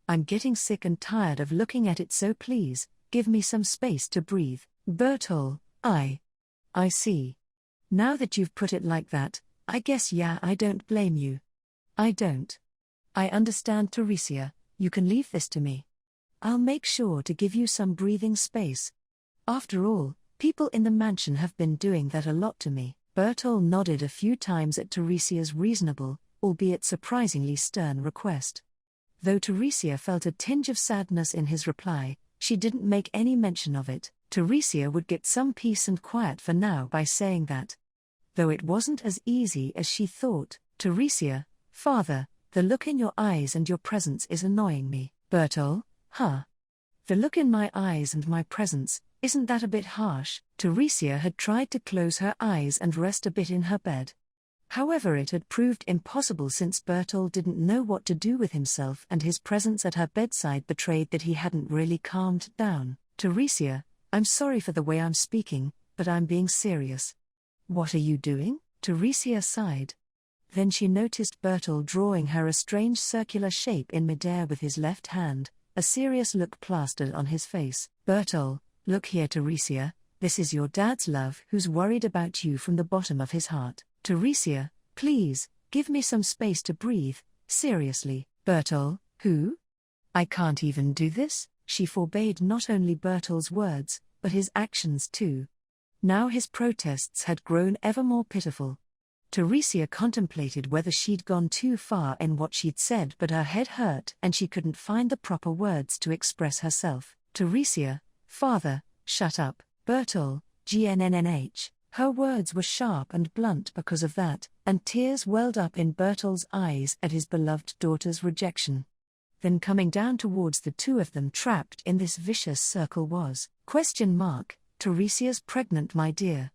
I'm getting sick and tired of looking at it, so please, give me some space to breathe. Bertel, I see. Now that you've put it like that, I guess I don't blame you. I understand, Teresia, you can leave this to me. I'll make sure to give you some breathing space. After all, people in the mansion have been doing that a lot to me. Bertel nodded a few times at Teresia's reasonable, albeit surprisingly stern request. Though Teresia felt a tinge of sadness in his reply, she didn't make any mention of it. Teresia would get some peace and quiet for now by saying that. Though it wasn't as easy as she thought. Teresia, father, the look in your eyes and your presence is annoying me. Bertel, huh? The look in my eyes and my presence, isn't that a bit harsh? Teresia had tried to close her eyes and rest a bit in her bed. However, it had proved impossible since Bertel didn't know what to do with himself, and his presence at her bedside betrayed that he hadn't really calmed down. Teresia, I'm sorry for the way I'm speaking, but I'm being serious. What are you doing? Teresia sighed. Then she noticed Bertel drawing her a strange circular shape in midair with his left hand, a serious look plastered on his face. Bertel, look here, Teresia, this is your dad's love who's worried about you from the bottom of his heart. Teresia, please, give me some space to breathe, seriously. Bertel, who? I can't even do this? She forbade not only Bertel's words, but his actions too. Now his protests had grown ever more pitiful. Teresia contemplated whether she'd gone too far in what she'd said, but her head hurt and she couldn't find the proper words to express herself. Teresia, father, shut up. Bertel, GNNNH. Her words were sharp and blunt because of that, and tears welled up in Bertel's eyes at his beloved daughter's rejection. Then coming down towards the two of them trapped in this vicious circle was, Teresia's pregnant, my dear.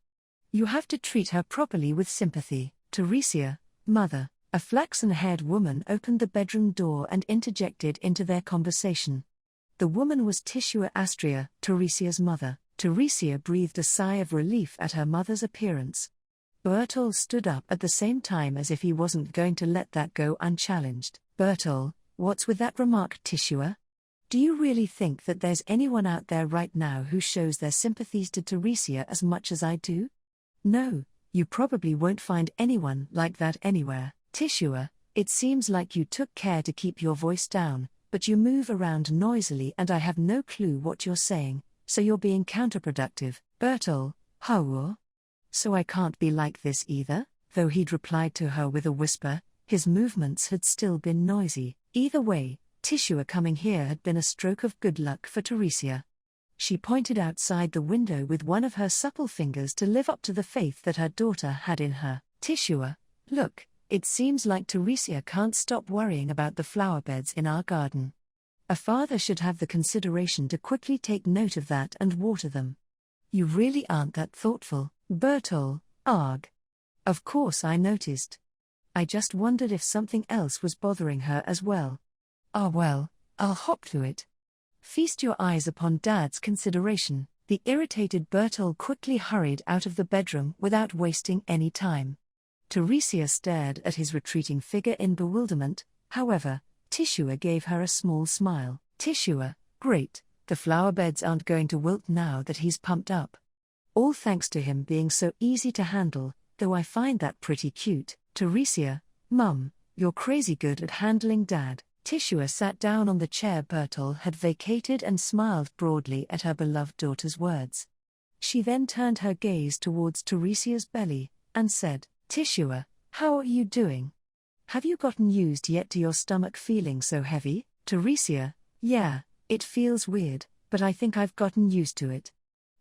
You have to treat her properly with sympathy. Teresia, mother. A flaxen-haired woman opened the bedroom door and interjected into their conversation. The woman was Tishua Astria, Teresia's mother. Teresia breathed a sigh of relief at her mother's appearance. Bertel stood up at the same time as if he wasn't going to let that go unchallenged. Bertel, what's with that remark, Tishua? Do you really think that there's anyone out there right now who shows their sympathies to Teresia as much as I do? No, you probably won't find anyone like that anywhere. Tishua, it seems like you took care to keep your voice down, but you move around noisily and I have no clue what you're saying. So you're being counterproductive. Bertel, how? So I can't be like this either? Though he'd replied to her with a whisper, his movements had still been noisy. Either way, Tishua coming here had been a stroke of good luck for Teresia. She pointed outside the window with one of her supple fingers to live up to the faith that her daughter had in her. Tishua, look, it seems like Teresia can't stop worrying about the flower beds in our garden. A father should have the consideration to quickly take note of that and water them. You really aren't that thoughtful. Bertel, arg. Of course I noticed. I just wondered if something else was bothering her as well. Ah well, I'll hop to it. Feast your eyes upon Dad's consideration. The irritated Bertel quickly hurried out of the bedroom without wasting any time. Teresia stared at his retreating figure in bewilderment. However, Tishua gave her a small smile. Tishua, great, the flower beds aren't going to wilt now that he's pumped up. All thanks to him being so easy to handle, though I find that pretty cute. Teresia, Mum, you're crazy good at handling Dad. Tishua sat down on the chair Bertel had vacated and smiled broadly at her beloved daughter's words. She then turned her gaze towards Teresia's belly, and said, Tishua, how are you doing? Have you gotten used yet to your stomach feeling so heavy? Teresia, yeah, it feels weird, but I think I've gotten used to it.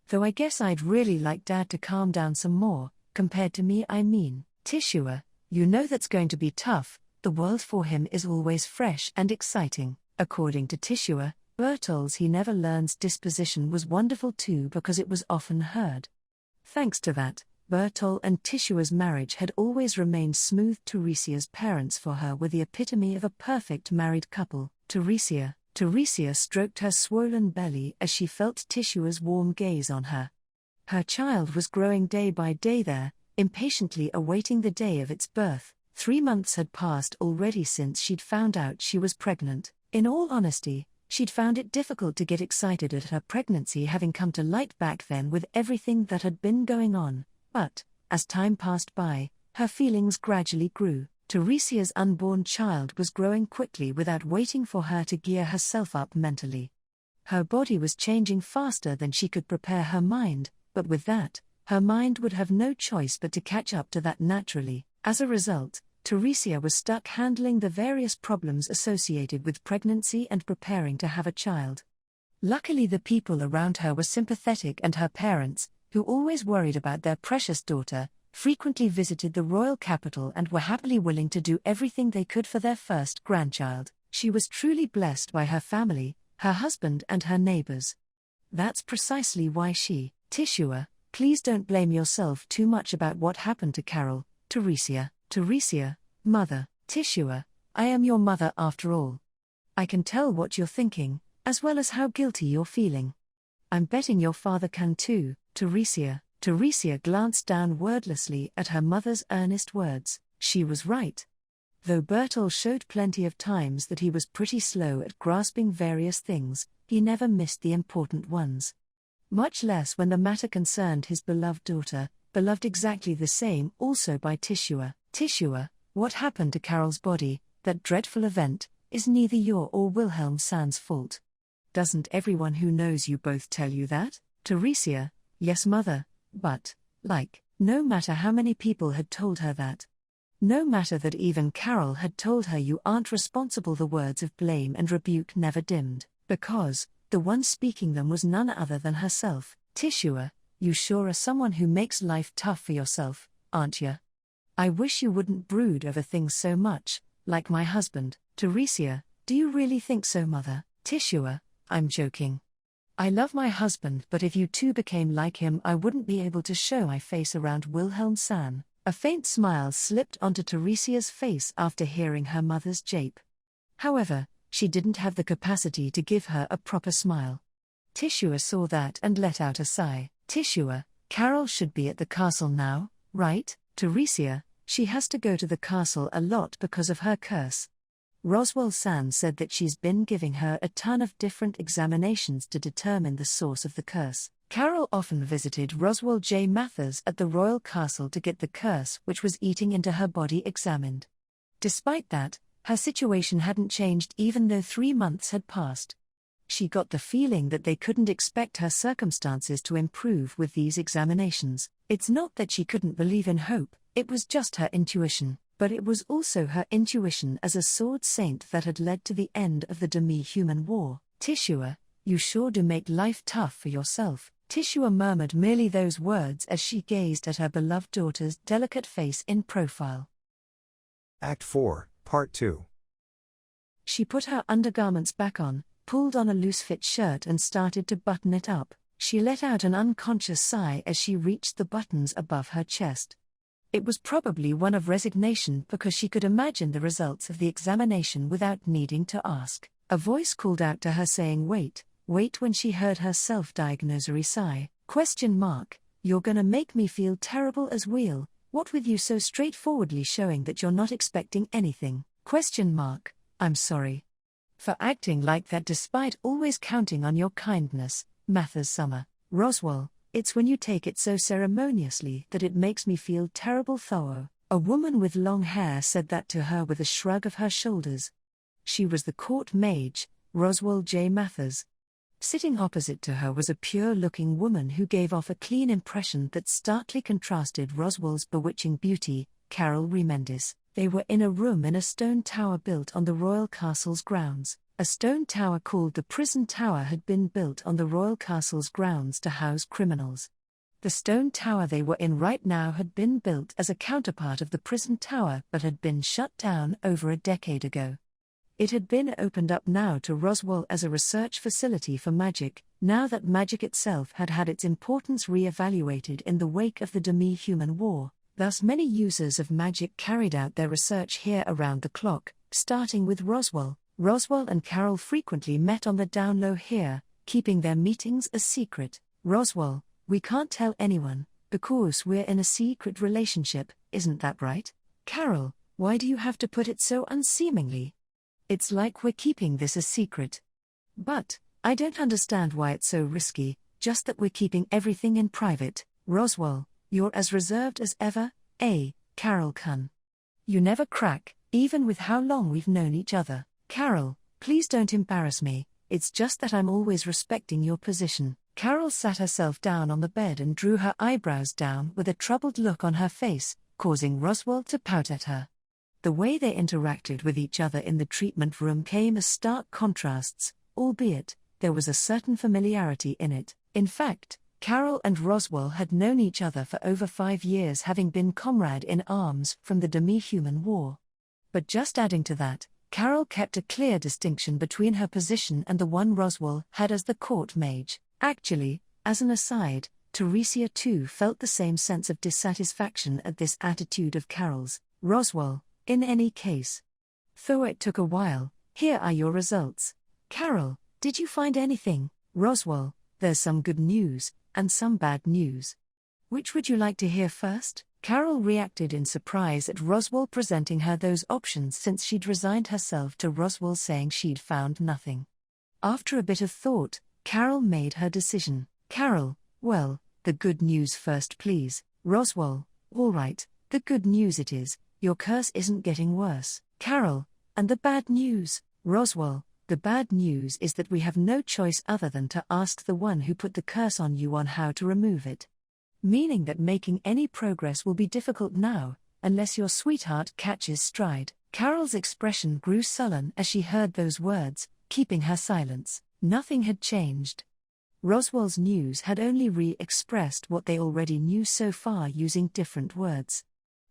Though I guess I'd really like Dad to calm down some more, compared to me I mean. Tishua, you know that's going to be tough, the world for him is always fresh and exciting. According to Tishua, Bertol's he never learns disposition was wonderful too because it was often heard. Thanks to that, Bertol and Tishua's marriage had always remained smooth. Teresia's parents for her were the epitome of a perfect married couple. Teresia stroked her swollen belly as she felt Tishua's warm gaze on her. Her child was growing day by day there, impatiently awaiting the day of its birth. 3 months had passed already since she'd found out she was pregnant. In all honesty, she'd found it difficult to get excited at her pregnancy, having come to light back then with everything that had been going on. But, as time passed by, her feelings gradually grew. Teresia's unborn child was growing quickly without waiting for her to gear herself up mentally. Her body was changing faster than she could prepare her mind, but with that, her mind would have no choice but to catch up to that naturally. As a result, Teresia was stuck handling the various problems associated with pregnancy and preparing to have a child. Luckily, the people around her were sympathetic, and her parents, who always worried about their precious daughter, frequently visited the royal capital and were happily willing to do everything they could for their first grandchild. She was truly blessed by her family, her husband and her neighbors. That's precisely why Tishua, please don't blame yourself too much about what happened to Carol. Teresia, mother, Tishua, I am your mother after all. I can tell what you're thinking, as well as how guilty you're feeling. I'm betting your father can too. Teresia glanced down wordlessly at her mother's earnest words. She was right. Though Bertol showed plenty of times that he was pretty slow at grasping various things, he never missed the important ones. Much less when the matter concerned his beloved daughter, beloved exactly the same also by Tishua. Tishua, what happened to Carol's body, that dreadful event, is neither your or Wilhelm Sand's fault. Doesn't everyone who knows you both tell you that? Teresia, yes mother, but, no matter how many people had told her that. No matter that even Carol had told her you aren't responsible, the words of blame and rebuke never dimmed, because the one speaking them was none other than herself. Tishua, you sure are someone who makes life tough for yourself, aren't you? I wish you wouldn't brood over things so much, like my husband. Teresia, do you really think so mother? Tishua, I'm joking. I love my husband, but if you two became like him I wouldn't be able to show my face around Wilhelm San. A faint smile slipped onto Teresia's face after hearing her mother's jape. However, she didn't have the capacity to give her a proper smile. Tishua saw that and let out a sigh. Tishua, Carol should be at the castle now, right? Teresia, she has to go to the castle a lot because of her curse. Roswell Sand said that she's been giving her a ton of different examinations to determine the source of the curse. Carol often visited Roswell J. Mathers at the royal castle to get the curse which was eating into her body examined. Despite that, her situation hadn't changed even though 3 months had passed. She got the feeling that they couldn't expect her circumstances to improve with these examinations. It's not that she couldn't believe in hope, it was just her intuition, but it was also her intuition as a sword saint that had led to the end of the demi-human war. Tishua, you sure do make life tough for yourself. Tishua murmured merely those words as she gazed at her beloved daughter's delicate face in profile. Act 4, Part 2. She put her undergarments back on, pulled on a loose-fit shirt and started to button it up. She let out an unconscious sigh as she reached the buttons above her chest. It was probably one of resignation because she could imagine the results of the examination without needing to ask. A voice called out to her saying wait when she heard her self-diagnosory sigh. You're gonna make me feel terrible as wheel, what with you so straightforwardly showing that you're not expecting anything. I'm sorry. For acting like that despite always counting on your kindness, Mathers Summer. Roswell, it's when you take it so ceremoniously that it makes me feel terrible. Though. A woman with long hair said that to her with a shrug of her shoulders. She was the court mage, Roswell J. Mathers. Sitting opposite to her was a pure-looking woman who gave off a clean impression that starkly contrasted Roswell's bewitching beauty, Carol Remendis. They were in a room in a stone tower built on the royal castle's grounds. A stone tower called the Prison Tower had been built on the royal castle's grounds to house criminals. The stone tower they were in right now had been built as a counterpart of the prison tower but had been shut down over a decade ago. It had been opened up now to Roswell as a research facility for magic, now that magic itself had had its importance re-evaluated in the wake of the demi-human war. Thus many users of magic carried out their research here around the clock, starting with Roswell. Roswell and Carol frequently met on the down low here, keeping their meetings a secret. Roswell, we can't tell anyone, because we're in a secret relationship, isn't that right? Carol, why do you have to put it so unseemingly? It's like we're keeping this a secret. But, I don't understand why it's so risky, just that we're keeping everything in private. Roswell, you're as reserved as ever, Carol Kun. You never crack, even with how long we've known each other. Carol, please don't embarrass me, it's just that I'm always respecting your position. Carol sat herself down on the bed and drew her eyebrows down with a troubled look on her face, causing Roswell to pout at her. The way they interacted with each other in the treatment room came as stark contrasts, albeit there was a certain familiarity in it. In fact, Carol and Roswell had known each other for over 5 years, having been comrade in arms from the demi-human war. But just adding to that, Carol kept a clear distinction between her position and the one Roswell had as the court mage. Actually, as an aside, Teresia too felt the same sense of dissatisfaction at this attitude of Carol's. Roswell, in any case. Though it took a while, here are your results. Carol, did you find anything? Roswell, there's some good news, and some bad news. Which would you like to hear first? Carol reacted in surprise at Roswell presenting her those options, since she'd resigned herself to Roswell saying she'd found nothing. After a bit of thought, Carol made her decision. Carol, well, the good news first please. Roswell, all right, the good news it is. Your curse isn't getting worse. Carol, and the bad news? Roswell, the bad news is that we have no choice other than to ask the one who put the curse on you on how to remove it. Meaning that making any progress will be difficult now, unless your sweetheart catches stride. Carol's expression grew sullen as she heard those words, keeping her silence. Nothing had changed. Roswell's news had only re-expressed what they already knew so far using different words.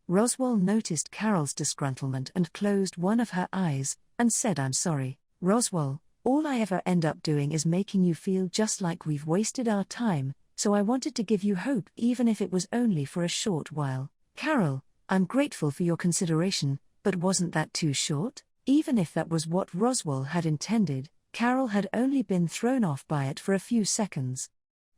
Roswell noticed Carol's disgruntlement and closed one of her eyes, and said, I'm sorry, Roswell, all I ever end up doing is making you feel just like we've wasted our time, so I wanted to give you hope even if it was only for a short while. Carol, I'm grateful for your consideration, but wasn't that too short? Even if that was what Roswell had intended, Carol had only been thrown off by it for a few seconds.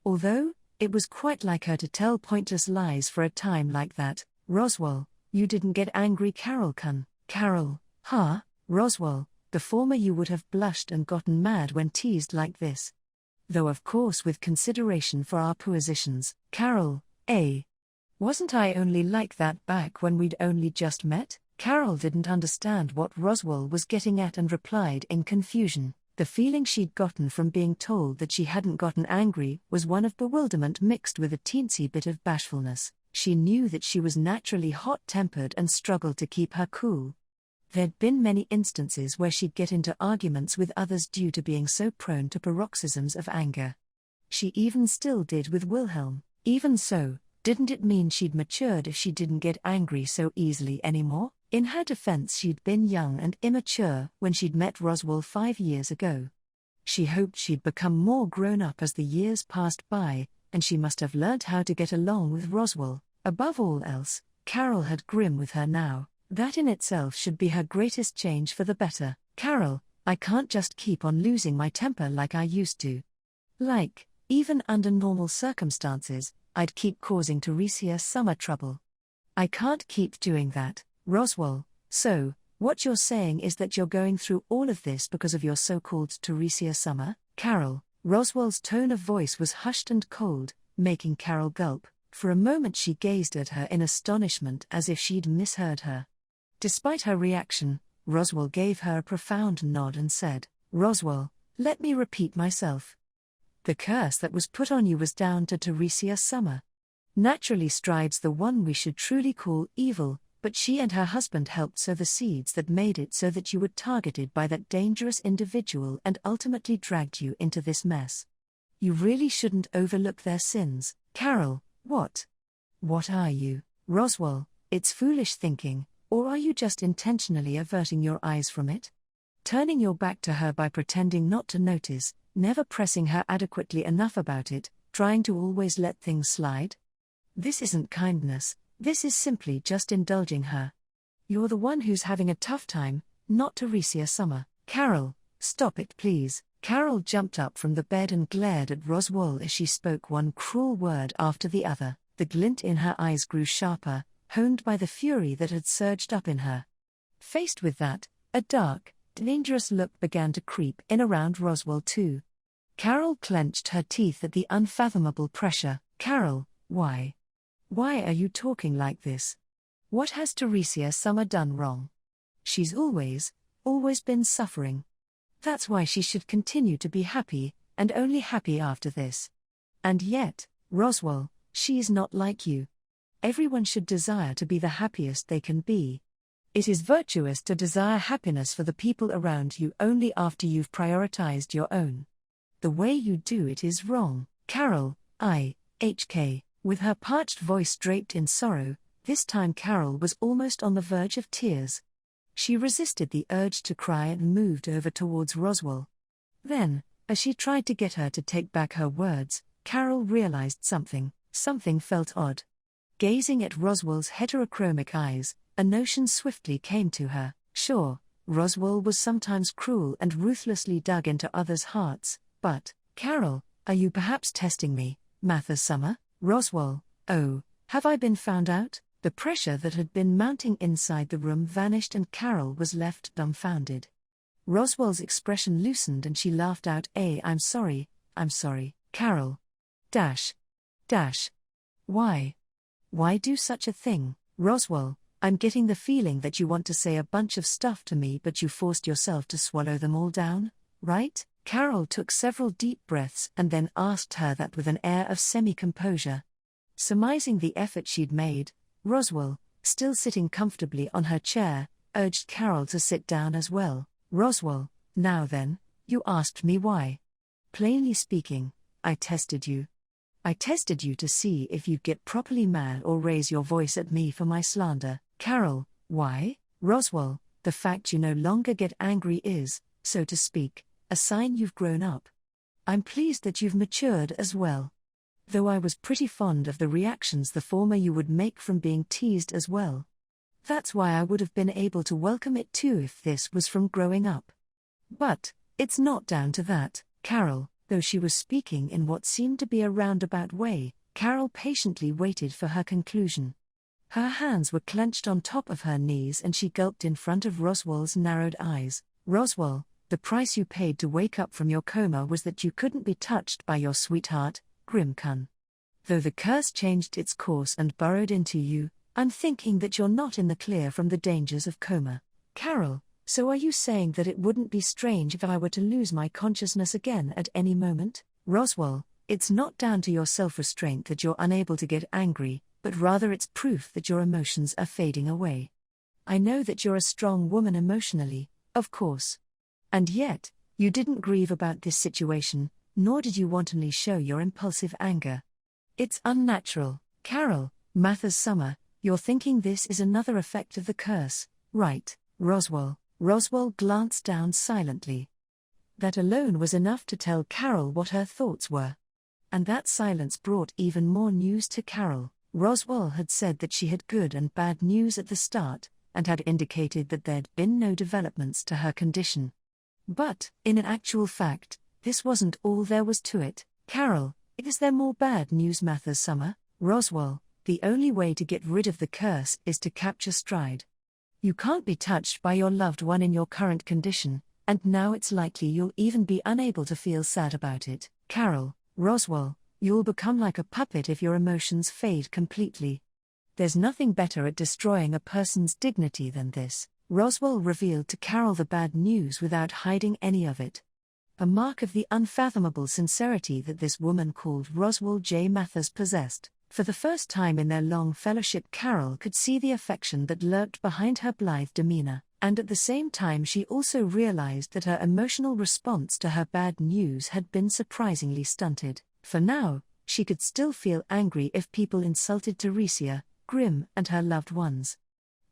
Although, it was quite like her to tell pointless lies for a time like that. Roswell, you didn't get angry, Carol Kun. Carol, huh? Roswell, the former you would have blushed and gotten mad when teased like this. Though of course with consideration for our positions. Carol, wasn't I only like that back when we'd only just met? Carol didn't understand what Roswell was getting at and replied in confusion. The feeling she'd gotten from being told that she hadn't gotten angry was one of bewilderment mixed with a teensy bit of bashfulness. She knew that she was naturally hot-tempered and struggled to keep her cool. There'd been many instances where she'd get into arguments with others due to being so prone to paroxysms of anger. She even still did with Wilhelm. Even so, didn't it mean she'd matured if she didn't get angry so easily anymore? In her defense, she'd been young and immature when she'd met Roswell 5 years ago. She hoped she'd become more grown up as the years passed by, and she must have learnt how to get along with Roswell. Above all else, Carol had grim with her now. That in itself should be her greatest change for the better. Carol, I can't just keep on losing my temper like I used to. Like, even under normal circumstances, I'd keep causing Teresia summer trouble. I can't keep doing that, Roswell. So, what you're saying is that you're going through all of this because of your so-called Teresia summer? Carol, Roswell's tone of voice was hushed and cold, making Carol gulp. For a moment she gazed at her in astonishment as if she'd misheard her. Despite her reaction, Roswell gave her a profound nod and said, Roswell, let me repeat myself. The curse that was put on you was down to Teresia Summer. Naturally strides the one we should truly call evil, But she and her husband helped sow the seeds that made it so that you were targeted by that dangerous individual and ultimately dragged you into this mess. You really shouldn't overlook their sins, Carol. What? What are you, Roswell? It's foolish thinking, or are you just intentionally averting your eyes from it? Turning your back to her by pretending not to notice, never pressing her adequately enough about it, trying to always let things slide? This isn't kindness, this is simply just indulging her. You're the one who's having a tough time, not Teresia Summer. Carol, stop it please. Carol jumped up from the bed and glared at Roswell as she spoke one cruel word after the other. The glint in her eyes grew sharper, honed by the fury that had surged up in her. Faced with that, a dark, dangerous look began to creep in around Roswell too. Carol clenched her teeth at the unfathomable pressure. Carol, why? Why are you talking like this? What has Teresia Summer done wrong? She's always been suffering. That's why she should continue to be happy, and only happy after this. And yet, Roswell, she is not like you. Everyone should desire to be the happiest they can be. It is virtuous to desire happiness for the people around you only after you've prioritized your own. The way you do it is wrong, Carol. IHK. With her parched voice draped in sorrow, this time Carol was almost on the verge of tears. She resisted the urge to cry and moved over towards Roswell. Then, as she tried to get her to take back her words, Carol realized something felt odd. Gazing at Roswell's heterochromic eyes, a notion swiftly came to her. Sure, Roswell was sometimes cruel and ruthlessly dug into others' hearts, but, Carol, are you perhaps testing me, Mather Summer? Roswell, oh, have I been found out? The pressure that had been mounting inside the room vanished and Carol was left dumbfounded. Roswell's expression loosened and she laughed out. I'm sorry, Carol. Dash. Why? Why do such a thing, Roswell? I'm getting the feeling that you want to say a bunch of stuff to me but you forced yourself to swallow them all down, right? Carol took several deep breaths and then asked her that with an air of semi-composure. Surmising the effort she'd made, Roswell, still sitting comfortably on her chair, urged Carol to sit down as well. Roswell, now then, you asked me why. Plainly speaking, I tested you. I tested you to see if you'd get properly mad or raise your voice at me for my slander. Carol, why? Roswell, the fact you no longer get angry is, so to speak, a sign you've grown up. I'm pleased that you've matured as well. Though I was pretty fond of the reactions the former you would make from being teased as well. That's why I would have been able to welcome it too if this was from growing up. But, it's not down to that, Carol. Though she was speaking in what seemed to be a roundabout way, Carol patiently waited for her conclusion. Her hands were clenched on top of her knees and she gulped in front of Roswell's narrowed eyes. Roswell, the price you paid to wake up from your coma was that you couldn't be touched by your sweetheart, Grimcun. Though the curse changed its course and burrowed into you, I'm thinking that you're not in the clear from the dangers of coma. Carol, so are you saying that it wouldn't be strange if I were to lose my consciousness again at any moment? Roswell, it's not down to your self-restraint that you're unable to get angry, but rather it's proof that your emotions are fading away. I know that you're a strong woman emotionally, of course. And yet, you didn't grieve about this situation, nor did you wantonly show your impulsive anger. It's unnatural. Carol, Mather Summer, you're thinking this is another effect of the curse, right, Roswell? Roswell glanced down silently. That alone was enough to tell Carol what her thoughts were. And that silence brought even more news to Carol. Roswell had said that she had good and bad news at the start, and had indicated that there'd been no developments to her condition. But, in an actual fact, this wasn't all there was to it. Carol, is there more bad news, Mather Summer? Roswell, the only way to get rid of the curse is to capture stride. You can't be touched by your loved one in your current condition, and now it's likely you'll even be unable to feel sad about it. Carol, Roswell, you'll become like a puppet if your emotions fade completely. There's nothing better at destroying a person's dignity than this. Roswell revealed to Carol the bad news without hiding any of it. A mark of the unfathomable sincerity that this woman called Roswell J. Mathers possessed. For the first time in their long fellowship, Carol could see the affection that lurked behind her blithe demeanor, and at the same time she also realized that her emotional response to her bad news had been surprisingly stunted. For now, she could still feel angry if people insulted Teresia, Grimm, and her loved ones.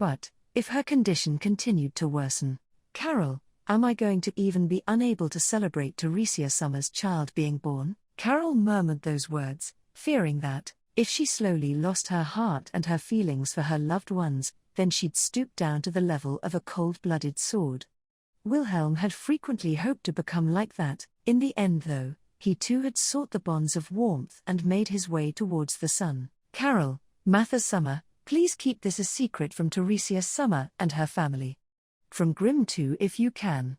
But, if her condition continued to worsen, Carol, am I going to even be unable to celebrate Teresia Summer's child being born? Carol murmured those words, fearing that, if she slowly lost her heart and her feelings for her loved ones, then she'd stoop down to the level of a cold-blooded sword. Wilhelm had frequently hoped to become like that. In the end though, he too had sought the bonds of warmth and made his way towards the sun. Carol, Mather Summer, please keep this a secret from Teresia Summer and her family. From Grimm too if you can.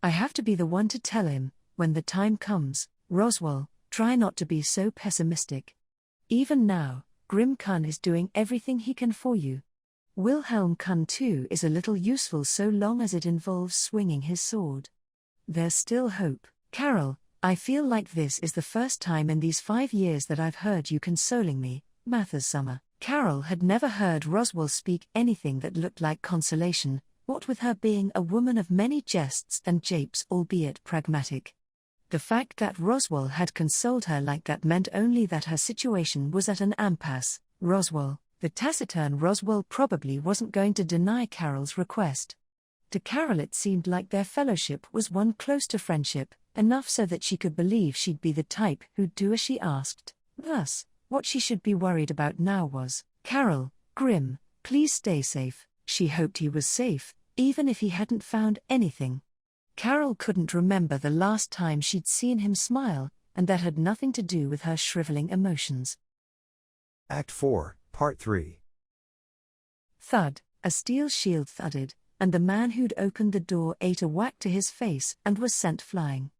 I have to be the one to tell him, when the time comes. Roswell, try not to be so pessimistic. Even now, Grimm Kun is doing everything he can for you. Wilhelm Kun too is a little useful so long as it involves swinging his sword. There's still hope. Carol, I feel like this is the first time in these 5 years that I've heard you consoling me, Mather Summer. Carol had never heard Roswell speak anything that looked like consolation, what with her being a woman of many jests and japes, albeit pragmatic. The fact that Roswell had consoled her like that meant only that her situation was at an impasse. Roswell, the taciturn Roswell, probably wasn't going to deny Carol's request. To Carol it seemed like their fellowship was one close to friendship, enough so that she could believe she'd be the type who'd do as she asked. Thus, what she should be worried about now was, Carol, Grimm, please stay safe. She hoped he was safe, even if he hadn't found anything. Carol couldn't remember the last time she'd seen him smile, and that had nothing to do with her shriveling emotions. Act 4, Part 3. Thud, a steel shield thudded, and the man who'd opened the door ate a whack to his face and was sent flying.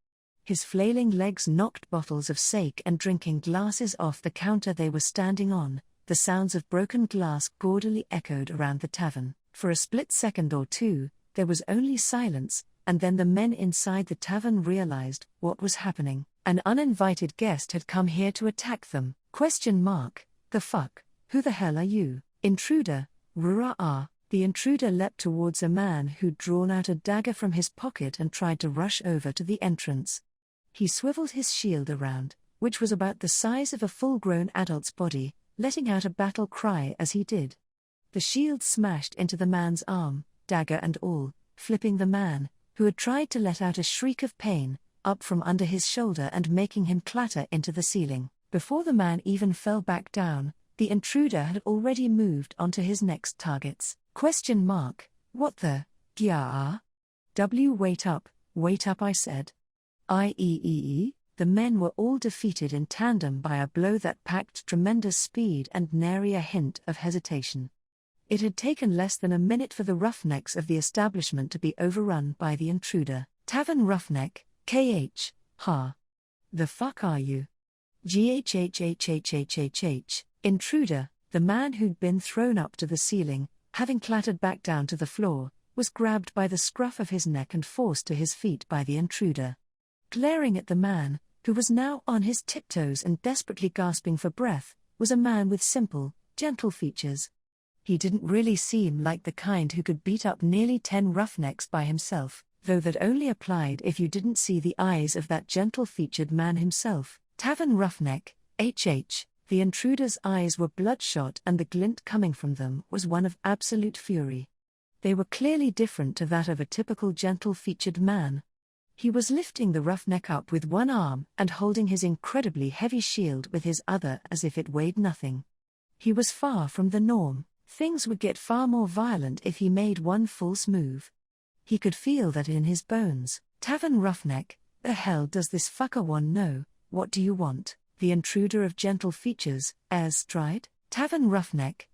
His flailing legs knocked bottles of sake and drinking glasses off the counter they were standing on. The sounds of broken glass gaudily echoed around the tavern. For a split second or two, there was only silence, and then the men inside the tavern realized what was happening. An uninvited guest had come here to attack them. The fuck? Who the hell are you? Intruder, Rura. The intruder leapt towards a man who'd drawn out a dagger from his pocket and tried to rush over to the entrance. He swiveled his shield around, which was about the size of a full-grown adult's body, letting out a battle cry as he did. The shield smashed into the man's arm, dagger and all, flipping the man, who had tried to let out a shriek of pain, up from under his shoulder and making him clatter into the ceiling. Before the man even fell back down, the intruder had already moved on to his next targets. What the, Gyaa? Wait up I said. The men were all defeated in tandem by a blow that packed tremendous speed and nary a hint of hesitation. It had taken less than a minute for the roughnecks of the establishment to be overrun by the intruder. Tavern roughneck, KH, ha. The fuck are you? GHHHHHHH. Intruder, the man who'd been thrown up to the ceiling, having clattered back down to the floor, was grabbed by the scruff of his neck and forced to his feet by the intruder. Glaring at the man, who was now on his tiptoes and desperately gasping for breath, was a man with simple, gentle features. He didn't really seem like the kind who could beat up nearly 10 roughnecks by himself, though that only applied if you didn't see the eyes of that gentle-featured man himself. Tavern roughneck, HH. The intruder's eyes were bloodshot and the glint coming from them was one of absolute fury. They were clearly different to that of a typical gentle-featured man. He was lifting the roughneck up with one arm and holding his incredibly heavy shield with his other as if it weighed nothing. He was far from the norm. Things would get far more violent if he made one false move. He could feel that in his bones. Tavern roughneck, the hell does this fucker want? No, what do you want? The intruder of gentle features, tried. Tavern roughneck,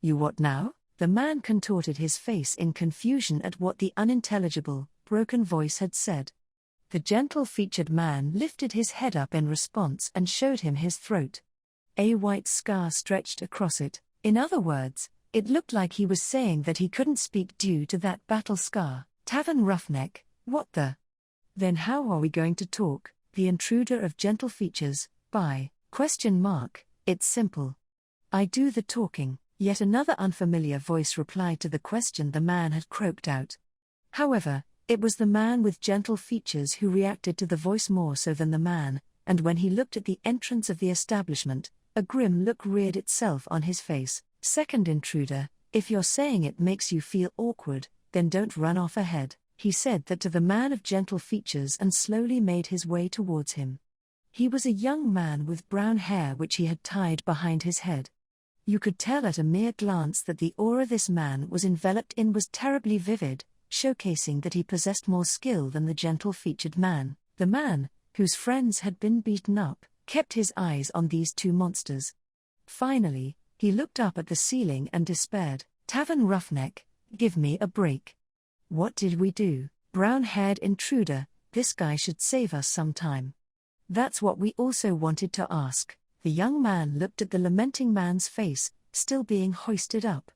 you what now? The man contorted his face in confusion at what the unintelligible, broken voice had said. The gentle-featured man lifted his head up in response and showed him his throat. A white scar stretched across it. In other words, it looked like he was saying that he couldn't speak due to that battle scar. Tavern roughneck, what the? Then how are we going to talk? The intruder of gentle features, It's simple. I do the talking. Yet another unfamiliar voice replied to the question the man had croaked out. However, it was the man with gentle features who reacted to the voice more so than the man, and when he looked at the entrance of the establishment, a grim look reared itself on his face. Second intruder, if you're saying it makes you feel awkward, then don't run off ahead. He said that to the man of gentle features and slowly made his way towards him. He was a young man with brown hair which he had tied behind his head. You could tell at a mere glance that the aura this man was enveloped in was terribly vivid, showcasing that he possessed more skill than the gentle-featured man. The man, whose friends had been beaten up, kept his eyes on these two monsters. Finally, he looked up at the ceiling and despaired. Tavern roughneck, give me a break. What did we do? Brown-haired intruder, this guy should save us some time. That's what we also wanted to ask. The young man looked at the lamenting man's face, still being hoisted up.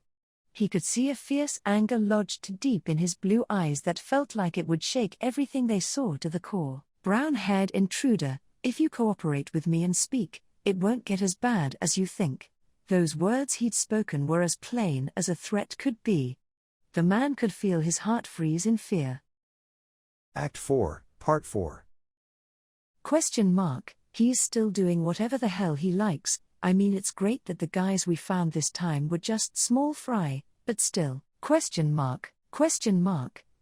He could see a fierce anger lodged deep in his blue eyes that felt like it would shake everything they saw to the core. Brown-haired intruder, if you cooperate with me and speak, it won't get as bad as you think. Those words he'd spoken were as plain as a threat could be. The man could feel his heart freeze in fear. Act 4, Part 4. He's still doing whatever the hell he likes. I mean, it's great that the guys we found this time were just small fry, but still.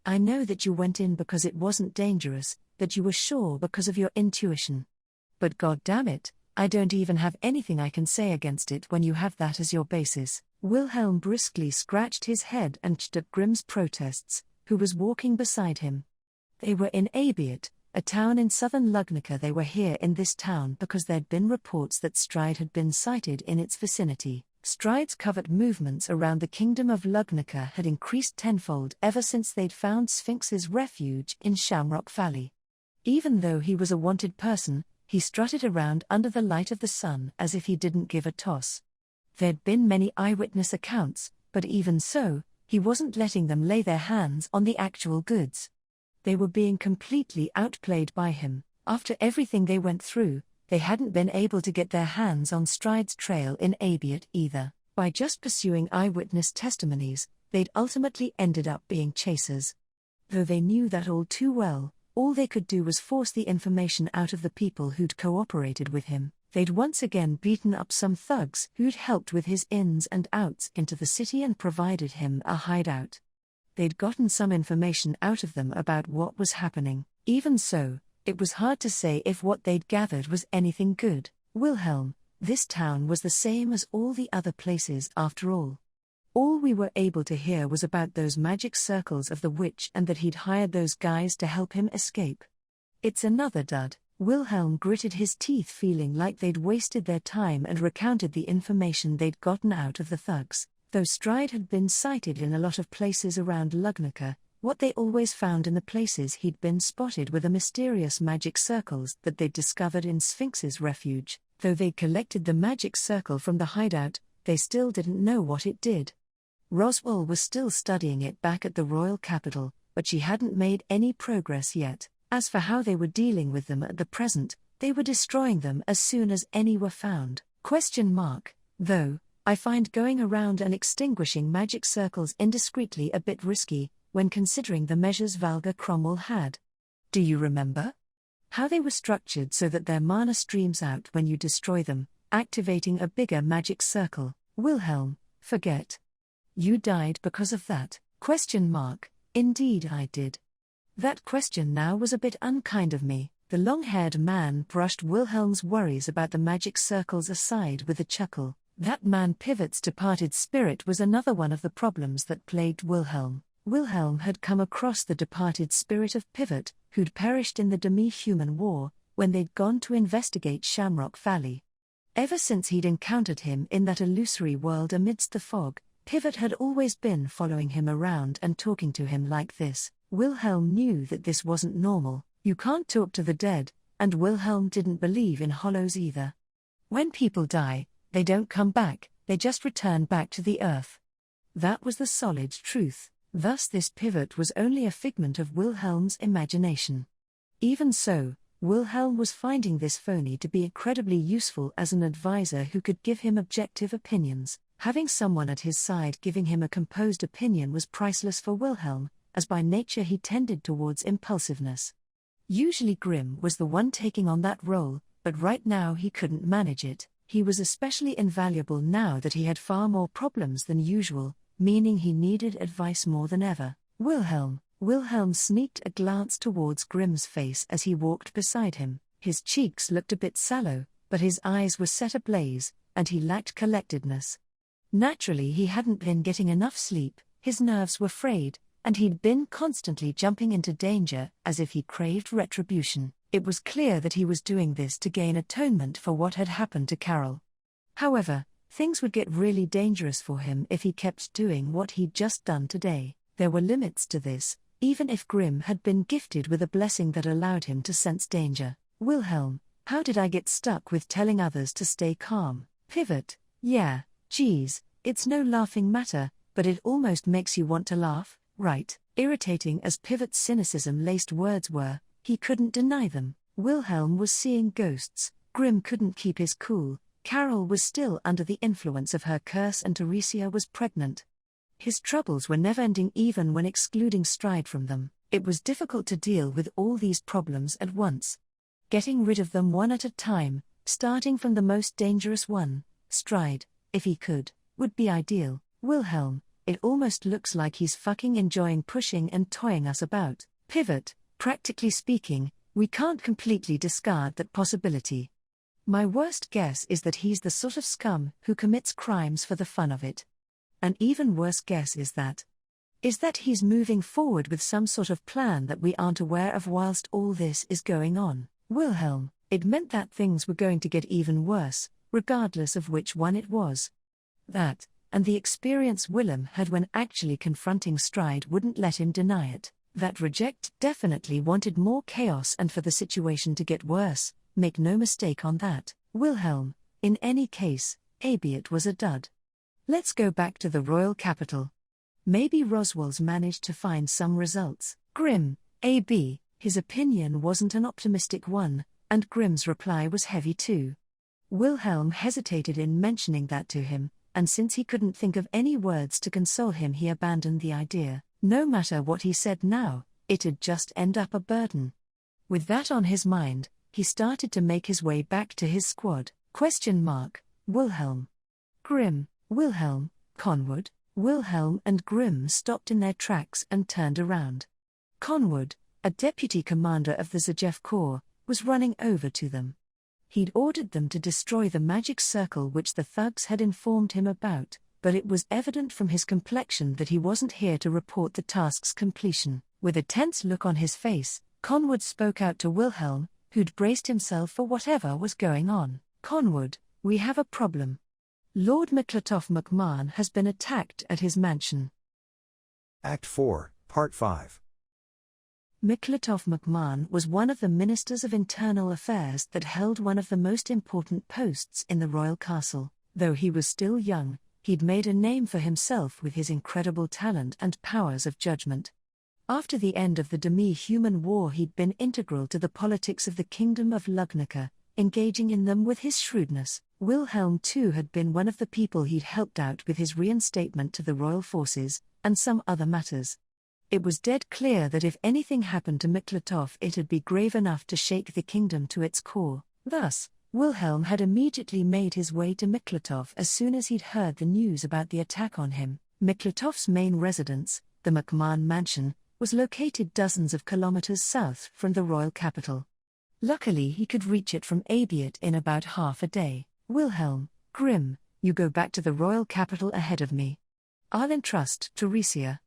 I know that you went in because it wasn't dangerous, that you were sure because of your intuition. But god damn it, I don't even have anything I can say against it when you have that as your basis. Wilhelm briskly scratched his head and ch at Grimm's protests, who was walking beside him. They were in Abiat, a town in southern Lugnica. They were here in this town because there'd been reports that Stride had been sighted in its vicinity. Stride's covert movements around the kingdom of Lugnica had increased tenfold ever since they'd found Sphinx's refuge in Shamrock Valley. Even though he was a wanted person, he strutted around under the light of the sun as if he didn't give a toss. There'd been many eyewitness accounts, but even so, he wasn't letting them lay their hands on the actual goods. They were being completely outplayed by him. After everything they went through, they hadn't been able to get their hands on Stride's trail in Abiat either. By just pursuing eyewitness testimonies, they'd ultimately ended up being chasers. Though they knew that all too well, all they could do was force the information out of the people who'd cooperated with him. They'd once again beaten up some thugs who'd helped with his ins and outs into the city and provided him a hideout. They'd gotten some information out of them about what was happening. Even so, it was hard to say if what they'd gathered was anything good. Wilhelm, this town was the same as all the other places after all. All we were able to hear was about those magic circles of the witch and that he'd hired those guys to help him escape. It's another dud. Wilhelm gritted his teeth, feeling like they'd wasted their time, and recounted the information they'd gotten out of the thugs. Though Stride had been sighted in a lot of places around Lugnica, what they always found in the places he'd been spotted were the mysterious magic circles that they'd discovered in Sphinx's refuge. Though they'd collected the magic circle from the hideout, they still didn't know what it did. Roswell was still studying it back at the royal capital, but she hadn't made any progress yet. As for how they were dealing with them at the present, they were destroying them as soon as any were found. Though, I find going around and extinguishing magic circles indiscreetly a bit risky, when considering the measures Valga Cromwell had. Do you remember? How they were structured so that their mana streams out when you destroy them, activating a bigger magic circle. Wilhelm, forget. You died because of that. Indeed I did. That question now was a bit unkind of me. The long-haired man brushed Wilhelm's worries about the magic circles aside with a chuckle. That man Pivot's departed spirit was another one of the problems that plagued Wilhelm. Wilhelm had come across the departed spirit of Pivot, who'd perished in the demi-human war, when they'd gone to investigate Shamrock Valley. Ever since he'd encountered him in that illusory world amidst the fog, Pivot had always been following him around and talking to him like this. Wilhelm knew that this wasn't normal. You can't talk to the dead, and Wilhelm didn't believe in hollows either. When people die, they don't come back, they just return back to the earth. That was the solid truth. Thus this Pivot was only a figment of Wilhelm's imagination. Even so, Wilhelm was finding this phony to be incredibly useful as an advisor who could give him objective opinions. Having someone at his side giving him a composed opinion was priceless for Wilhelm, as by nature he tended towards impulsiveness. Usually Grimm was the one taking on that role, but right now he couldn't manage it. He was especially invaluable now that he had far more problems than usual, meaning he needed advice more than ever. Wilhelm sneaked a glance towards Grimm's face as he walked beside him. His cheeks looked a bit sallow, but his eyes were set ablaze, and he lacked collectedness. Naturally, he hadn't been getting enough sleep, his nerves were frayed, and he'd been constantly jumping into danger as if he craved retribution. It was clear that he was doing this to gain atonement for what had happened to Carol. However, things would get really dangerous for him if he kept doing what he'd just done today. There were limits to this, even if Grimm had been gifted with a blessing that allowed him to sense danger. Wilhelm, how did I get stuck with telling others to stay calm? Pivot, yeah, geez, it's no laughing matter, but it almost makes you want to laugh, right? Irritating as Pivot's cynicism-laced words were, he couldn't deny them. Wilhelm was seeing ghosts, Grimm couldn't keep his cool, Carol was still under the influence of her curse and Teresia was pregnant. His troubles were never-ending even when excluding Stride from them. It was difficult to deal with all these problems at once. Getting rid of them one at a time, starting from the most dangerous one, Stride, if he could, would be ideal. Wilhelm, it almost looks like he's fucking enjoying pushing and toying us about. Pivot, practically speaking, we can't completely discard that possibility. My worst guess is that he's the sort of scum who commits crimes for the fun of it. An even worse guess is that he's moving forward with some sort of plan that we aren't aware of whilst all this is going on. Wilhelm, it meant that things were going to get even worse, regardless of which one it was. That, and the experience Willem had when actually confronting Stride wouldn't let him deny it. That Reject definitely wanted more chaos and for the situation to get worse, make no mistake on that. Wilhelm, in any case, Abiat was a dud. Let's go back to the royal capital. Maybe Roswell's managed to find some results. Grimm, AB, his opinion wasn't an optimistic one, and Grimm's reply was heavy too. Wilhelm hesitated in mentioning that to him, and since he couldn't think of any words to console him, he abandoned the idea. No matter what he said now, it'd just end up a burden. With that on his mind, he started to make his way back to his squad. Wilhelm. Grimm, Wilhelm, Conwood. Wilhelm and Grimm stopped in their tracks and turned around. Conwood, a deputy commander of the Zajev Corps, was running over to them. He'd ordered them to destroy the magic circle which the thugs had informed him about, but it was evident from his complexion that he wasn't here to report the task's completion. With a tense look on his face, Conwood spoke out to Wilhelm, who'd braced himself for whatever was going on. Conwood, we have a problem. Lord Miklatov McMahon has been attacked at his mansion. Act 4, Part 5. Miklatov McMahon was one of the ministers of internal affairs that held one of the most important posts in the royal castle. Though he was still young, he'd made a name for himself with his incredible talent and powers of judgment. After the end of the demi-human war, he'd been integral to the politics of the Kingdom of Lugnica, engaging in them with his shrewdness. Wilhelm too had been one of the people he'd helped out with his reinstatement to the royal forces, and some other matters. It was dead clear that if anything happened to Miklatov, it'd be grave enough to shake the kingdom to its core. Thus, Wilhelm had immediately made his way to Miklatov as soon as he'd heard the news about the attack on him. Miklatov's main residence, the McMahon Mansion, was located dozens of kilometers south from the royal capital. Luckily, he could reach it from Abiat in about half a day. Wilhelm, Grimm, you go back to the royal capital ahead of me. I'll entrust Teresia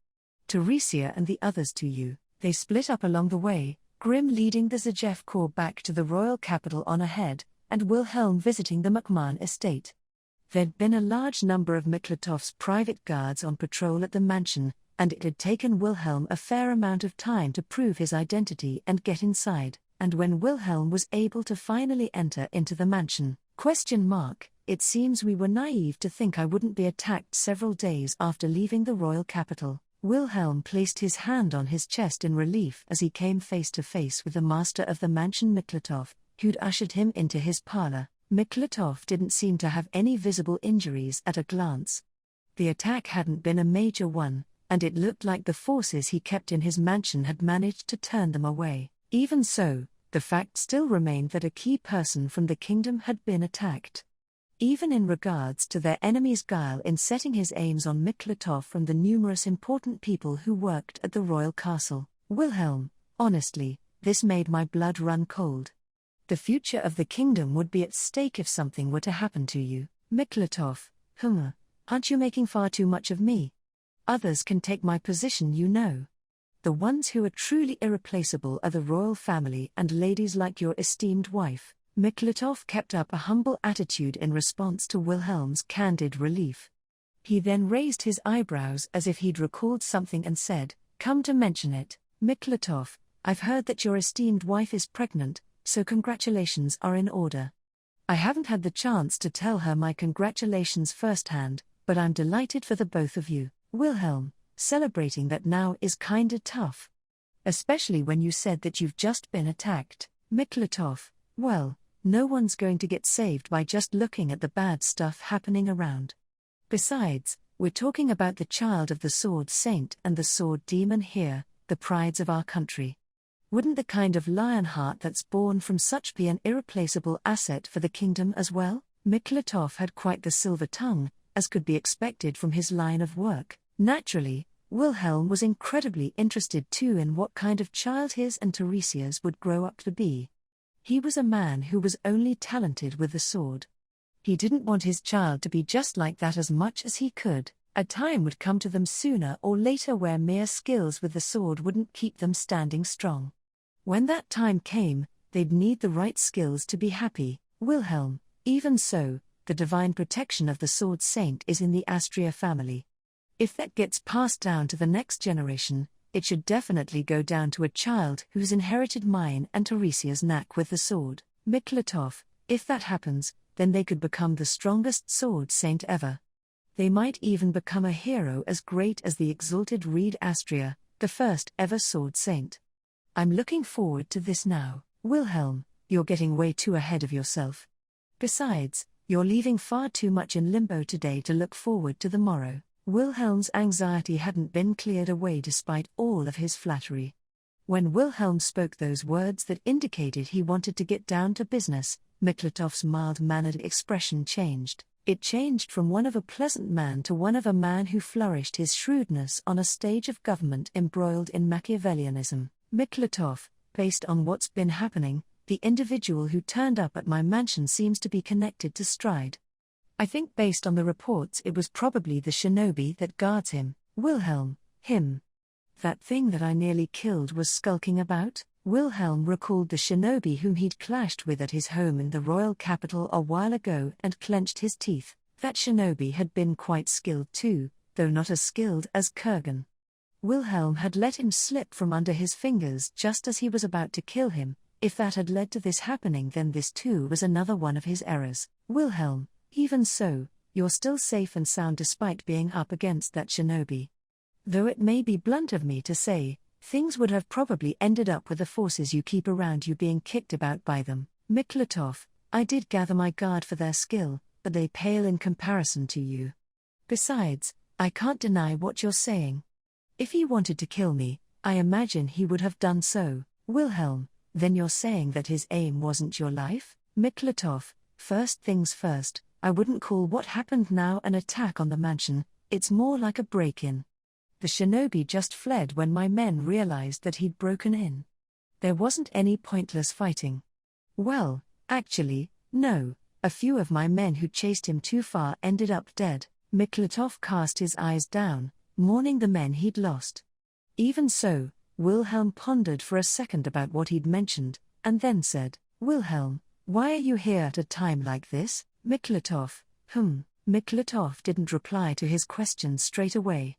and the others to you. They split up along the way, Grimm leading the Zajev Corps back to the royal capital on ahead, and Wilhelm visiting the McMahon estate. There'd been a large number of Miklatov's private guards on patrol at the mansion, and it had taken Wilhelm a fair amount of time to prove his identity and get inside. And when Wilhelm was able to finally enter into the mansion, it seems we were naive to think I wouldn't be attacked several days after leaving the royal capital. Wilhelm placed his hand on his chest in relief as he came face to face with the master of the mansion Miklatov, who'd ushered him into his parlor. Miklatov didn't seem to have any visible injuries at a glance. The attack hadn't been a major one, and it looked like the forces he kept in his mansion had managed to turn them away. Even so, the fact still remained that a key person from the kingdom had been attacked. Even in regards to their enemy's guile in setting his aims on Miklatov from the numerous important people who worked at the royal castle, Wilhelm, honestly, this made my blood run cold. The future of the kingdom would be at stake if something were to happen to you, Miklatov. Aren't you making far too much of me? Others can take my position, you know. The ones who are truly irreplaceable are the royal family and ladies like your esteemed wife. Miklatov kept up a humble attitude in response to Wilhelm's candid relief. He then raised his eyebrows as if he'd recalled something and said, "Come to mention it, Miklatov, I've heard that your esteemed wife is pregnant, so congratulations are in order. I haven't had the chance to tell her my congratulations firsthand, but I'm delighted for the both of you." Wilhelm, celebrating that now is kinda tough. Especially when you said that you've just been attacked. Miklatov, well, no one's going to get saved by just looking at the bad stuff happening around. Besides, we're talking about the child of the Sword Saint and the Sword Demon here, the prides of our country. Wouldn't the kind of lion heart that's born from such be an irreplaceable asset for the kingdom as well? Miklatov had quite the silver tongue, as could be expected from his line of work. Naturally, Wilhelm was incredibly interested too in what kind of child his and Teresia's would grow up to be. He was a man who was only talented with the sword. He didn't want his child to be just like that as much as he could. A time would come to them sooner or later where mere skills with the sword wouldn't keep them standing strong. When that time came, they'd need the right skills to be happy. Wilhelm, even so, the divine protection of the Sword Saint is in the Astria family. If that gets passed down to the next generation, it should definitely go down to a child who's inherited mine and Teresia's knack with the sword. Miklatov, if that happens, then they could become the strongest Sword Saint ever. They might even become a hero as great as the exalted Reed Astria, the first ever Sword Saint. I'm looking forward to this now. Wilhelm, you're getting way too ahead of yourself. Besides, you're leaving far too much in limbo today to look forward to the morrow. Wilhelm's anxiety hadn't been cleared away despite all of his flattery. When Wilhelm spoke those words that indicated he wanted to get down to business, Miklatov's mild-mannered expression changed. It changed from one of a pleasant man to one of a man who flourished his shrewdness on a stage of government embroiled in Machiavellianism. Miklatov, based on what's been happening, the individual who turned up at my mansion seems to be connected to Stride. I think based on the reports it was probably the shinobi that guards him. Wilhelm, him. That thing that I nearly killed was skulking about? Wilhelm recalled the shinobi whom he'd clashed with at his home in the royal capital a while ago and clenched his teeth. That shinobi had been quite skilled too, though not as skilled as Kurgan. Wilhelm had let him slip from under his fingers just as he was about to kill him. If that had led to this happening, then this too was another one of his errors. Wilhelm, even so, you're still safe and sound despite being up against that shinobi. Though it may be blunt of me to say, things would have probably ended up with the forces you keep around you being kicked about by them. Miklatov, I did gather my guard for their skill, but they pale in comparison to you. Besides, I can't deny what you're saying. If he wanted to kill me, I imagine he would have done so. Wilhelm, then you're saying that his aim wasn't your life? Miklatov, first things first, I wouldn't call what happened now an attack on the mansion, it's more like a break-in. The shinobi just fled when my men realized that he'd broken in. There wasn't any pointless fighting. Well, actually, no, a few of my men who chased him too far ended up dead. Miklatov cast his eyes down, mourning the men he'd lost. Even so, Wilhelm pondered for a second about what he'd mentioned, and then said, Wilhelm, why are you here at a time like this? Miklatov, Miklatov didn't reply to his question straight away.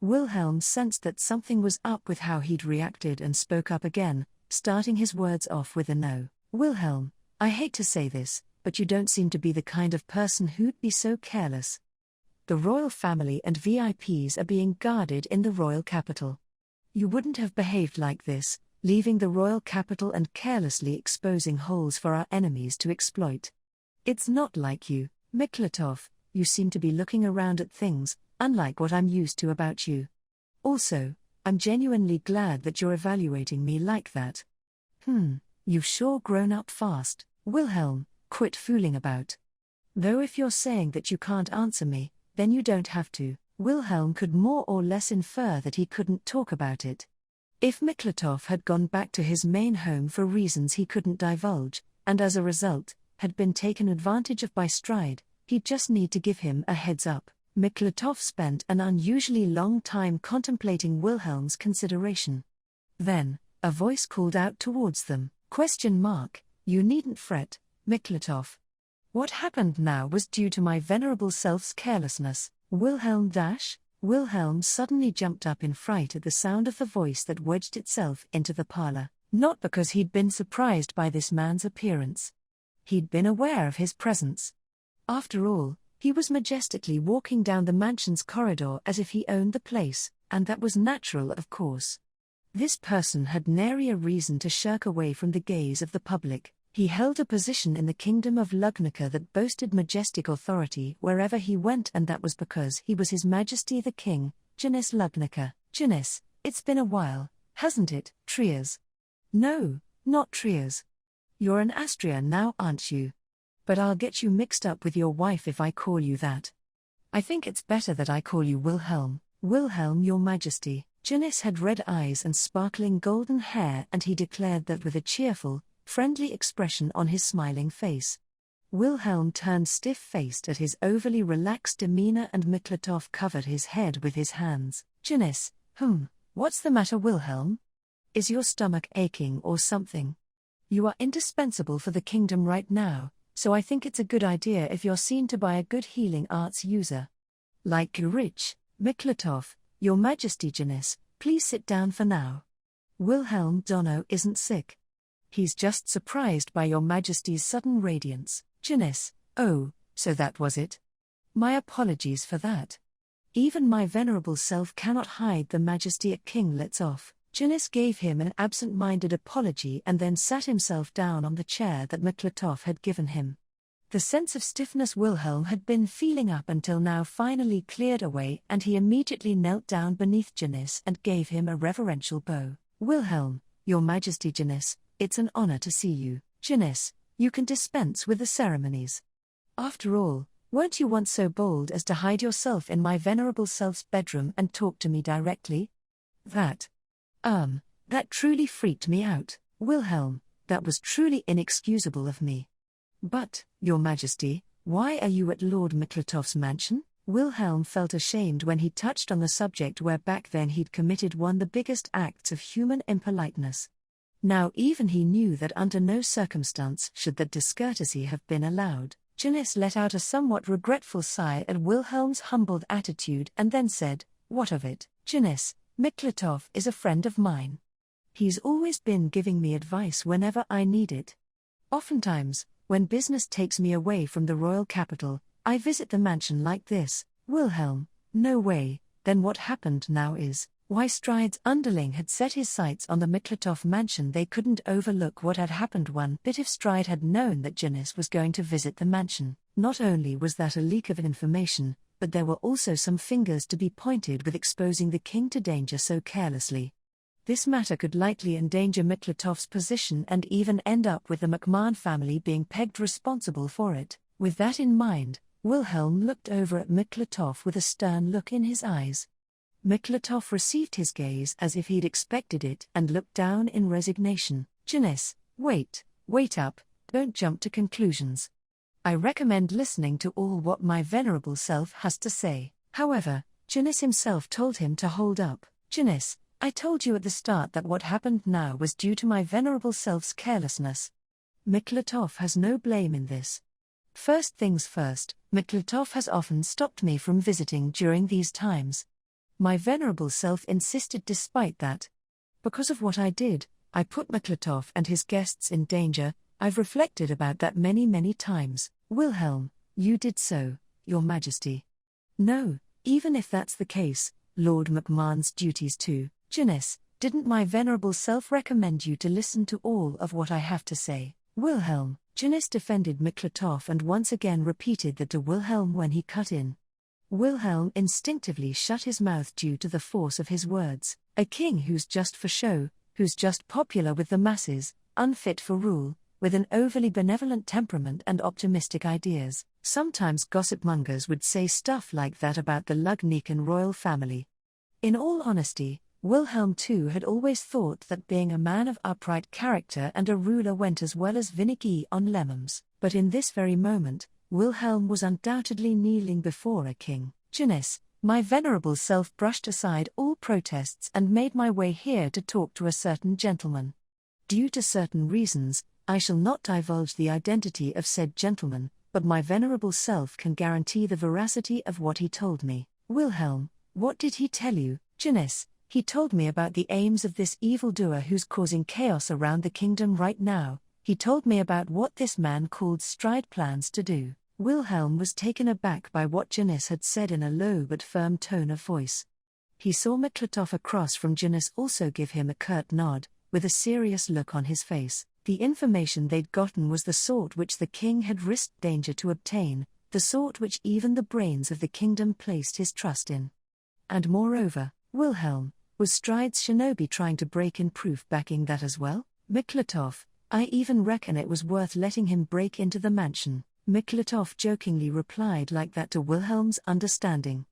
Wilhelm sensed that something was up with how he'd reacted and spoke up again, starting his words off with a no. Wilhelm, I hate to say this, but you don't seem to be the kind of person who'd be so careless. The royal family and VIPs are being guarded in the royal capital. You wouldn't have behaved like this, leaving the royal capital and carelessly exposing holes for our enemies to exploit. It's not like you, Miklatov, you seem to be looking around at things, unlike what I'm used to about you. Also, I'm genuinely glad that you're evaluating me like that. You've sure grown up fast, Wilhelm, quit fooling about. Though if you're saying that you can't answer me, then you don't have to. Wilhelm could more or less infer that he couldn't talk about it. If Miklatov had gone back to his main home for reasons he couldn't divulge, and as a result, had been taken advantage of by Stride, he'd just need to give him a heads up. Miklatov spent an unusually long time contemplating Wilhelm's consideration. Then, a voice called out towards them, ? You needn't fret, Miklatov. What happened now was due to my venerable self's carelessness. Wilhelm suddenly jumped up in fright at the sound of the voice that wedged itself into the parlor, not because he'd been surprised by this man's appearance. He'd been aware of his presence. After all, he was majestically walking down the mansion's corridor as if he owned the place, and that was natural, of course. This person had nary a reason to shirk away from the gaze of the public. He held a position in the kingdom of Lugnica that boasted majestic authority wherever he went, and that was because he was His Majesty the King, Janis Lugnica. Janis, it's been a while, hasn't it, Trias? No, not Trias. You're an Astrian now, aren't you? But I'll get you mixed up with your wife if I call you that. I think it's better that I call you Wilhelm. Wilhelm, your Majesty. Janis had red eyes and sparkling golden hair, and he declared that with a cheerful, friendly expression on his smiling face. Wilhelm turned stiff-faced at his overly relaxed demeanor, and Miklatov covered his head with his hands. Janis, what's the matter, Wilhelm? Is your stomach aching or something? You are indispensable for the kingdom right now, so I think it's a good idea if you're seen to by a good healing arts user. Like you rich, Miklatov, your Majesty. Janis, please sit down for now. Wilhelm Dono isn't sick. He's just surprised by your Majesty's sudden radiance. Janis, oh, so that was it? My apologies for that. Even my venerable self cannot hide the majesty a king lets off. Janis gave him an absent-minded apology and then sat himself down on the chair that Miklatov had given him. The sense of stiffness Wilhelm had been feeling up until now finally cleared away, and he immediately knelt down beneath Janis and gave him a reverential bow. Wilhelm, your Majesty. Janis, it's an honor to see you. Janis, you can dispense with the ceremonies. After all, weren't you once so bold as to hide yourself in my venerable self's bedroom and talk to me directly? That truly freaked me out, Wilhelm. That was truly inexcusable of me. But, your Majesty, why are you at Lord Miklatov's mansion? Wilhelm felt ashamed when he touched on the subject where back then he'd committed one of the biggest acts of human impoliteness. Now even he knew that under no circumstance should that discourtesy have been allowed. Janis let out a somewhat regretful sigh at Wilhelm's humbled attitude and then said, "What of it, Janis? Miklatov is a friend of mine. He's always been giving me advice whenever I need it. Oftentimes, when business takes me away from the royal capital, I visit the mansion like this." Wilhelm, no way. Then what happened now is, why Stride's underling had set his sights on the Miklatov mansion. They couldn't overlook what had happened one bit. If Stride had known that Janis was going to visit the mansion, not only was that a leak of information, but there were also some fingers to be pointed with exposing the king to danger so carelessly. This matter could likely endanger Miklatov's position and even end up with the McMahon family being pegged responsible for it. With that in mind, Wilhelm looked over at Miklatov with a stern look in his eyes. Miklatov received his gaze as if he'd expected it and looked down in resignation. "Janis, wait up, don't jump to conclusions. I recommend listening to all what my venerable self has to say." However, Janis himself told him to hold up. "Janis, I told you at the start that what happened now was due to my venerable self's carelessness. Miklatov has no blame in this. First things first, Miklatov has often stopped me from visiting during these times. My venerable self insisted despite that. Because of what I did, I put Miklatov and his guests in danger. I've reflected about that many times." "Wilhelm, you did so, your Majesty. No, even if that's the case, Lord McMahon's duties too. Janice, didn't my venerable self recommend you to listen to all of what I have to say? Wilhelm, Janice defended Miklatov and once again repeated that to Wilhelm when he cut in. Wilhelm instinctively shut his mouth due to the force of his words. A king who's just for show, who's just popular with the masses, unfit for rule, with an overly benevolent temperament and optimistic ideas. Sometimes gossip-mongers would say stuff like that about the Lugnican royal family. In all honesty, Wilhelm too had always thought that being a man of upright character and a ruler went as well as vinegar on lemons. But in this very moment, Wilhelm was undoubtedly kneeling before a king. Janice, my venerable self brushed aside all protests and made my way here to talk to a certain gentleman. Due to certain reasons, I shall not divulge the identity of said gentleman, but my venerable self can guarantee the veracity of what he told me. Wilhelm, what did he tell you? Janice, he told me about the aims of this evildoer who's causing chaos around the kingdom right now. He told me about what this man called Stride plans to do. Wilhelm was taken aback by what Janice had said in a low but firm tone of voice. He saw Miklatov across from Janice also give him a curt nod, with a serious look on his face. The information they'd gotten was the sort which the king had risked danger to obtain, the sort which even the brains of the kingdom placed his trust in. And moreover, Wilhelm, was Stride's shinobi trying to break in proof backing that as well? Miklatov, I even reckon it was worth letting him break into the mansion. Miklatov jokingly replied like that to Wilhelm's understanding.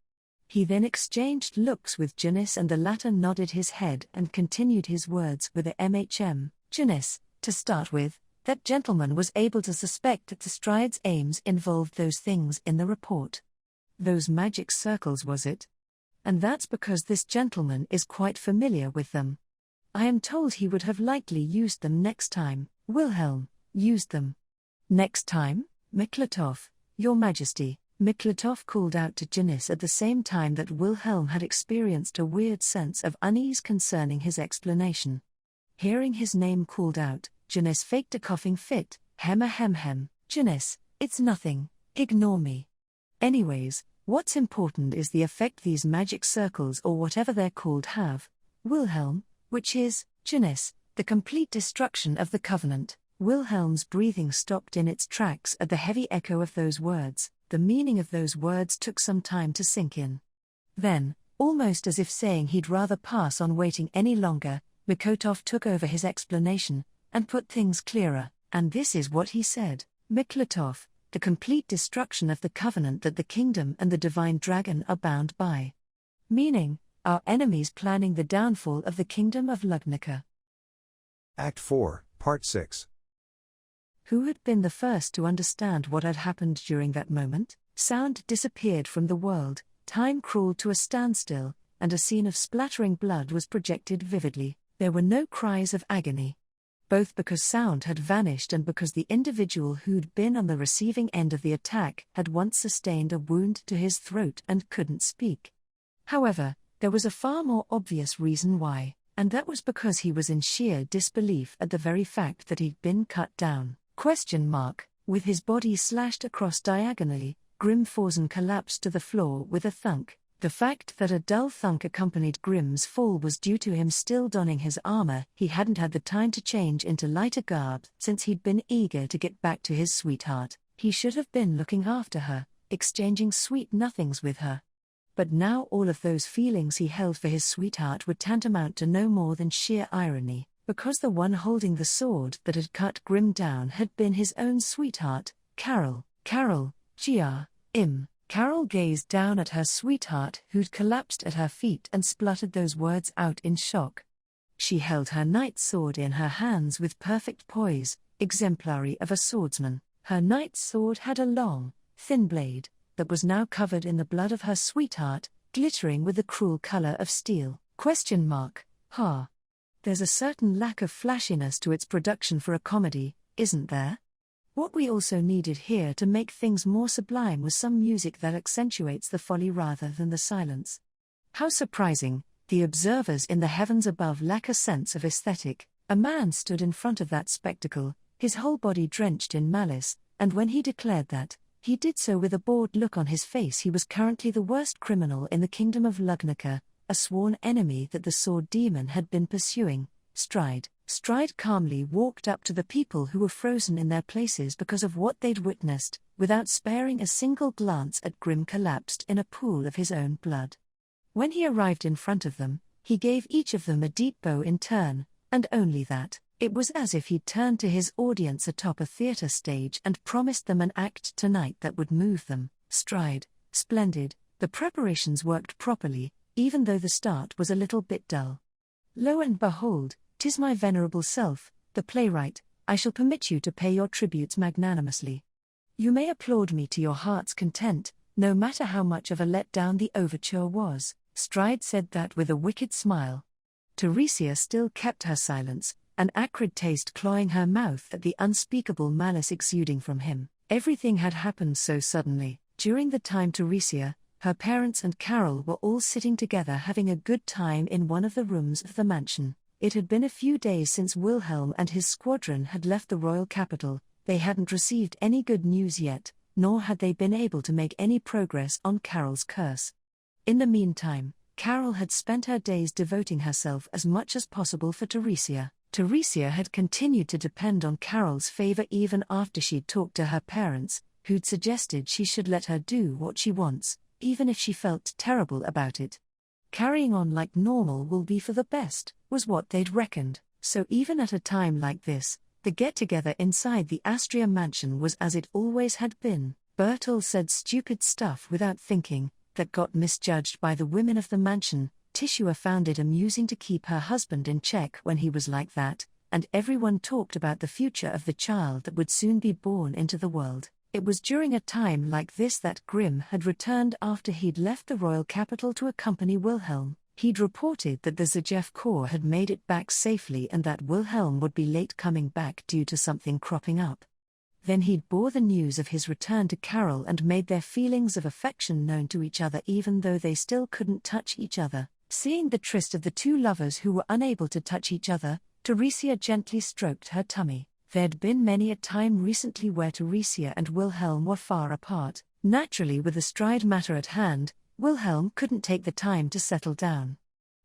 He then exchanged looks with Janice and the latter nodded his head and continued his words with a MHM. Janice, to start with, that gentleman was able to suspect that the Stride's aims involved those things in the report. Those magic circles, was it? And that's because this gentleman is quite familiar with them. I am told he would have likely used them next time. Wilhelm, used them. Next time? Miklatov, Your Majesty. Miklatov called out to Janice at the same time that Wilhelm had experienced a weird sense of unease concerning his explanation. Hearing his name called out, Janice faked a coughing fit. Hem. Janice, it's nothing, ignore me. Anyways, what's important is the effect these magic circles or whatever they're called have. Wilhelm, which is, Janice, the complete destruction of the Covenant. Wilhelm's breathing stopped in its tracks at the heavy echo of those words. The meaning of those words took some time to sink in. Then, almost as if saying he'd rather pass on waiting any longer, Miklatov took over his explanation, and put things clearer, and this is what he said. Miklatov, the complete destruction of the covenant that the kingdom and the divine dragon are bound by. Meaning, our enemies planning the downfall of the kingdom of Lugnica. Act 4, Part 6. Who had been the first to understand what had happened during that moment? Sound disappeared from the world, time crawled to a standstill, and a scene of splattering blood was projected vividly. There were no cries of agony. Both because sound had vanished and because the individual who'd been on the receiving end of the attack had once sustained a wound to his throat and couldn't speak. However, there was a far more obvious reason why, and that was because he was in sheer disbelief at the very fact that he'd been cut down. With his body slashed across diagonally, Grimthorsen collapsed to the floor with a thunk. The fact that a dull thunk accompanied Grim's fall was due to him still donning his armor. He hadn't had the time to change into lighter garb since he'd been eager to get back to his sweetheart. He should have been looking after her, exchanging sweet nothings with her. But now all of those feelings he held for his sweetheart were tantamount to no more than sheer irony, because the one holding the sword that had cut Grim down had been his own sweetheart, Carol. Carol, G.R.M. Carol gazed down at her sweetheart who'd collapsed at her feet and spluttered those words out in shock. She held her knight's sword in her hands with perfect poise, exemplary of a swordsman. Her knight's sword had a long, thin blade that was now covered in the blood of her sweetheart, glittering with the cruel color of steel. There's a certain lack of flashiness to its production for a comedy, isn't there? What we also needed here to make things more sublime was some music that accentuates the folly rather than the silence. How surprising, the observers in the heavens above lack a sense of aesthetic. A man stood in front of that spectacle, his whole body drenched in malice, and when he declared that, He did so with a bored look on his face. He was currently the worst criminal in the kingdom of Lugnaca, a sworn enemy that the sword demon had been pursuing. Stride calmly walked up to the people who were frozen in their places because of what they'd witnessed, without sparing a single glance at Grim collapsed in a pool of his own blood. When he arrived in front of them, he gave each of them a deep bow in turn, and only that. It was as if he'd turned to his audience atop a theatre stage and promised them an act tonight that would move them. Stride, splendid. The preparations worked properly, even though the start was a little bit dull. Lo and behold, 'tis my venerable self, the playwright. I shall permit you to pay your tributes magnanimously. You may applaud me to your heart's content, no matter how much of a letdown the overture was. Stride said that with a wicked smile. Teresia still kept her silence, an acrid taste clawing her mouth at the unspeakable malice exuding from him. Everything had happened so suddenly. During the time Teresia, her parents and Carol were all sitting together having a good time in one of the rooms of the mansion. It had been a few days since Wilhelm and his squadron had left the royal capital. They hadn't received any good news yet, nor had they been able to make any progress on Carol's curse. In the meantime, Carol had spent her days devoting herself as much as possible for Teresia. Teresia had continued to depend on Carol's favor even after she'd talked to her parents, who'd suggested she should let her do what she wants, even if she felt terrible about it. Carrying on like normal will be for the best, was what they'd reckoned. So even at a time like this, the get-together inside the Astria mansion was as it always had been. Bertel said stupid stuff without thinking, that got misjudged by the women of the mansion. Tishua found it amusing to keep her husband in check when he was like that, and everyone talked about the future of the child that would soon be born into the world. It was during a time like this that Grimm had returned after he'd left the royal capital to accompany Wilhelm. He'd reported that the Zajeff Corps had made it back safely and that Wilhelm would be late coming back due to something cropping up. Then he'd bore the news of his return to Carol and made their feelings of affection known to each other even though they still couldn't touch each other. Seeing the tryst of the two lovers who were unable to touch each other, Teresia gently stroked her tummy. There'd been many a time recently where Teresia and Wilhelm were far apart. Naturally, with the Stride matter at hand, Wilhelm couldn't take the time to settle down.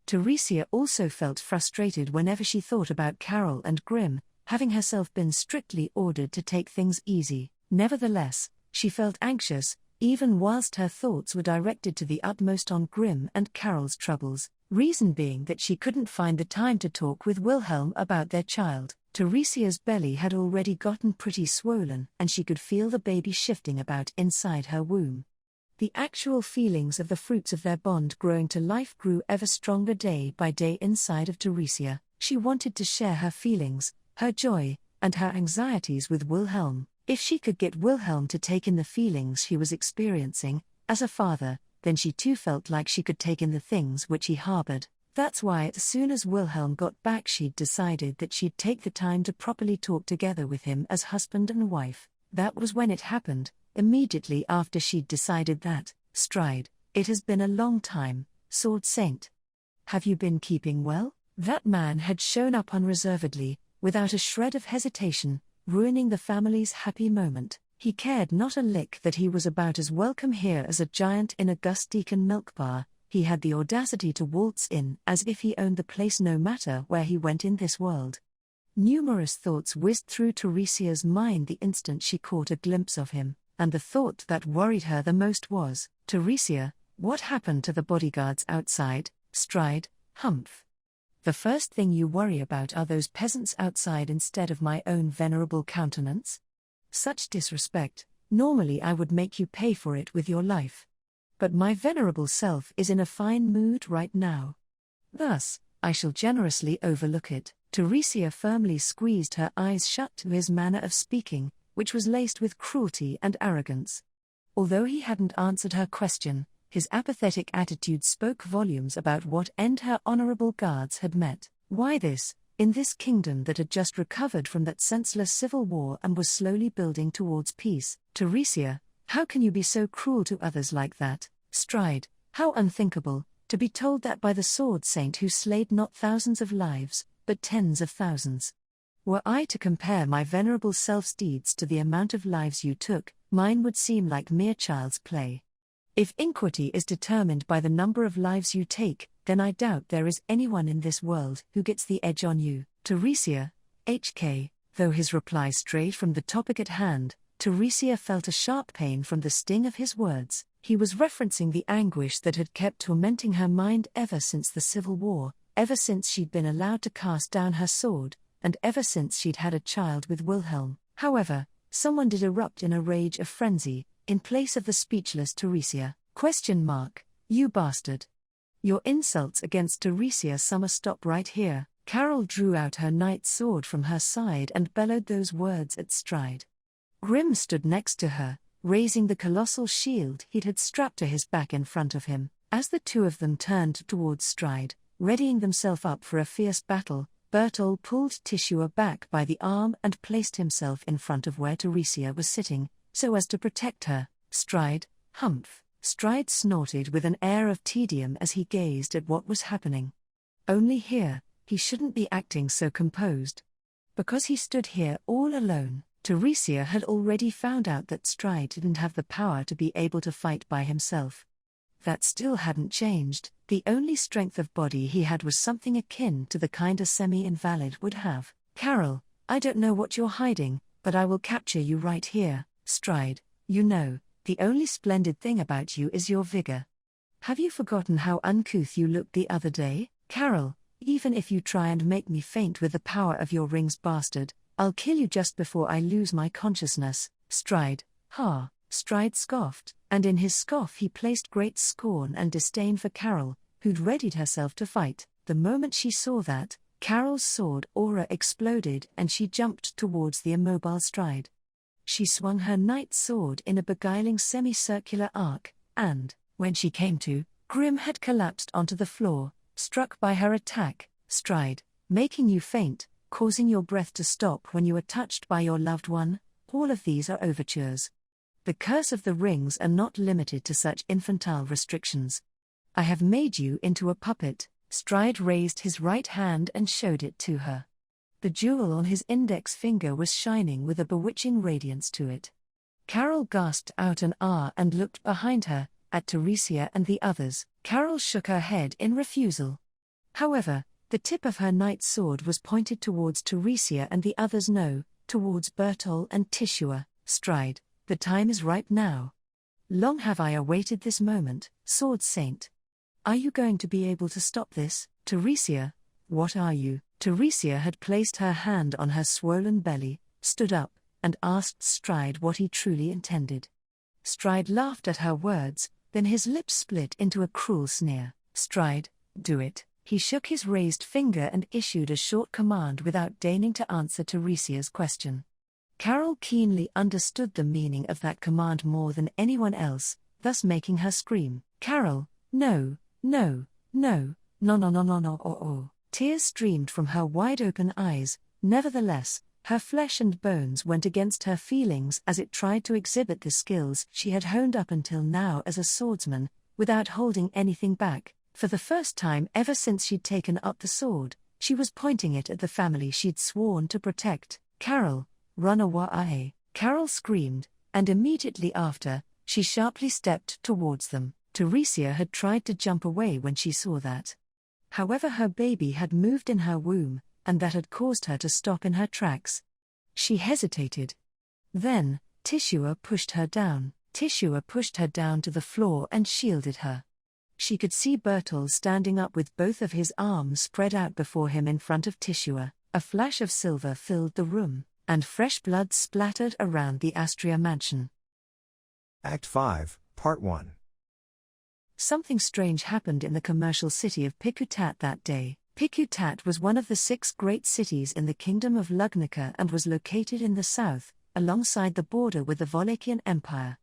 Teresia also felt frustrated whenever she thought about Carol and Grimm, having herself been strictly ordered to take things easy. Nevertheless, she felt anxious, even whilst her thoughts were directed to the utmost on Grimm and Carol's troubles, reason being that she couldn't find the time to talk with Wilhelm about their child. Teresia's belly had already gotten pretty swollen and she could feel the baby shifting about inside her womb. The actual feelings of the fruits of their bond growing to life grew ever stronger day by day inside of Teresia. She wanted to share her feelings, her joy, and her anxieties with Wilhelm. If she could get Wilhelm to take in the feelings she was experiencing, as a father, then she too felt like she could take in the things which he harbored. That's why as soon as Wilhelm got back she'd decided that she'd take the time to properly talk together with him as husband and wife. That was when it happened, immediately after she'd decided that. Stride, it has been a long time, Sword Saint. Have you been keeping well? That man had shown up unreservedly, without a shred of hesitation, ruining the family's happy moment. He cared not a lick that he was about as welcome here as a giant in a Gus Deacon milk bar. He had the audacity to waltz in as if he owned the place no matter where he went in this world. Numerous thoughts whizzed through Teresia's mind the instant she caught a glimpse of him, and the thought that worried her the most was, Teresia, what happened to the bodyguards outside? Stride, humph. The first thing you worry about are those peasants outside instead of my own venerable countenance? Such disrespect, normally I would make you pay for it with your life. But my venerable self is in a fine mood right now. Thus, I shall generously overlook it. Teresia firmly squeezed her eyes shut to his manner of speaking, which was laced with cruelty and arrogance. Although he hadn't answered her question, his apathetic attitude spoke volumes about what end her honorable guards had met. Why this, in this kingdom that had just recovered from that senseless civil war and was slowly building towards peace? Teresia, how can you be so cruel to others like that? Stride, how unthinkable, to be told that by the Sword Saint who slayed not thousands of lives, but tens of thousands. Were I to compare my venerable self's deeds to the amount of lives you took, Mine would seem like mere child's play. If iniquity is determined by the number of lives you take, then I doubt there is anyone in this world who gets the edge on you. Teresia, HK. Though his reply strayed from the topic at hand, Teresia felt a sharp pain from the sting of his words. He was referencing the anguish that had kept tormenting her mind ever since the Civil War, ever since she'd been allowed to cast down her sword, and ever since she'd had a child with Wilhelm. However, someone did erupt in a rage of frenzy, in place of the speechless Teresia. You bastard. Your insults against Teresia Summer stop right here. Carol drew out her knight's sword from her side and bellowed those words at Stride. Grim stood next to her, raising the colossal shield he had strapped to his back in front of him. As the two of them turned towards Stride, readying themselves up for a fierce battle, Bertol pulled Tishua back by the arm and placed himself in front of where Teresia was sitting, so as to protect her. Stride, humph. Stride snorted with an air of tedium as he gazed at what was happening. Only here, he shouldn't be acting so composed. Because he stood here all alone, Teresia had already found out that Stride didn't have the power to be able to fight by himself. That still hadn't changed. The only strength of body he had was something akin to the kind a semi-invalid would have. Carol, I don't know what you're hiding, but I will capture you right here. Stride, you know, the only splendid thing about you is your vigor. Have you forgotten how uncouth you looked the other day? Carol, even if you try and make me faint with the power of your rings, bastard, I'll kill you just before I lose my consciousness. Stride, ha. Stride scoffed, and in his scoff he placed great scorn and disdain for Carol, who'd readied herself to fight. The moment she saw that, Carol's sword aura exploded and she jumped towards the immobile Stride. She swung her knight's sword in a beguiling semicircular arc, and, when she came to, Grim had collapsed onto the floor, struck by her attack. Stride, making you faint, causing your breath to stop when you are touched by your loved one, all of these are overtures. The curse of the rings are not limited to such infantile restrictions. I have made you into a puppet. Stride raised his right hand and showed it to her. The jewel on his index finger was shining with a bewitching radiance to it. Carol gasped out an "ah" and looked behind her, at Teresia and the others. Carol shook her head in refusal. However, the tip of her knight's sword was pointed towards Teresia and the others, no, towards Bertol and Tishua. Stride, the time is ripe now. Long have I awaited this moment, Sword Saint. Are you going to be able to stop this? Teresia, what are you? Teresia had placed her hand on her swollen belly, stood up, and asked Stride what he truly intended. Stride laughed at her words, then his lips split into a cruel sneer. Stride, do it. He shook his raised finger and issued a short command without deigning to answer Teresia's question. Carol keenly understood the meaning of that command more than anyone else, thus making her scream, Carol, no, no, no, no, no, no, no, no, oh. Tears streamed from her wide-open eyes. Nevertheless, her flesh and bones went against her feelings as it tried to exhibit the skills she had honed up until now as a swordsman, without holding anything back. For the first time ever since she'd taken up the sword, she was pointing it at the family she'd sworn to protect. Carol, run away! Carol screamed, and immediately after, she sharply stepped towards them. Teresia had tried to jump away when she saw that. However, her baby had moved in her womb, and that had caused her to stop in her tracks. She hesitated. Then, Tishua pushed her down. Tishua pushed her down to the floor and shielded her. She could see Bertol standing up with both of his arms spread out before him in front of Tishua. A flash of silver filled the room, and fresh blood splattered around the Astria mansion. Act 5, Part 1. Something strange happened in the commercial city of Pikutat that day. Pikutat was one of the 6 great cities in the kingdom of Lugnica and was located in the south, alongside the border with the Wallachian Empire.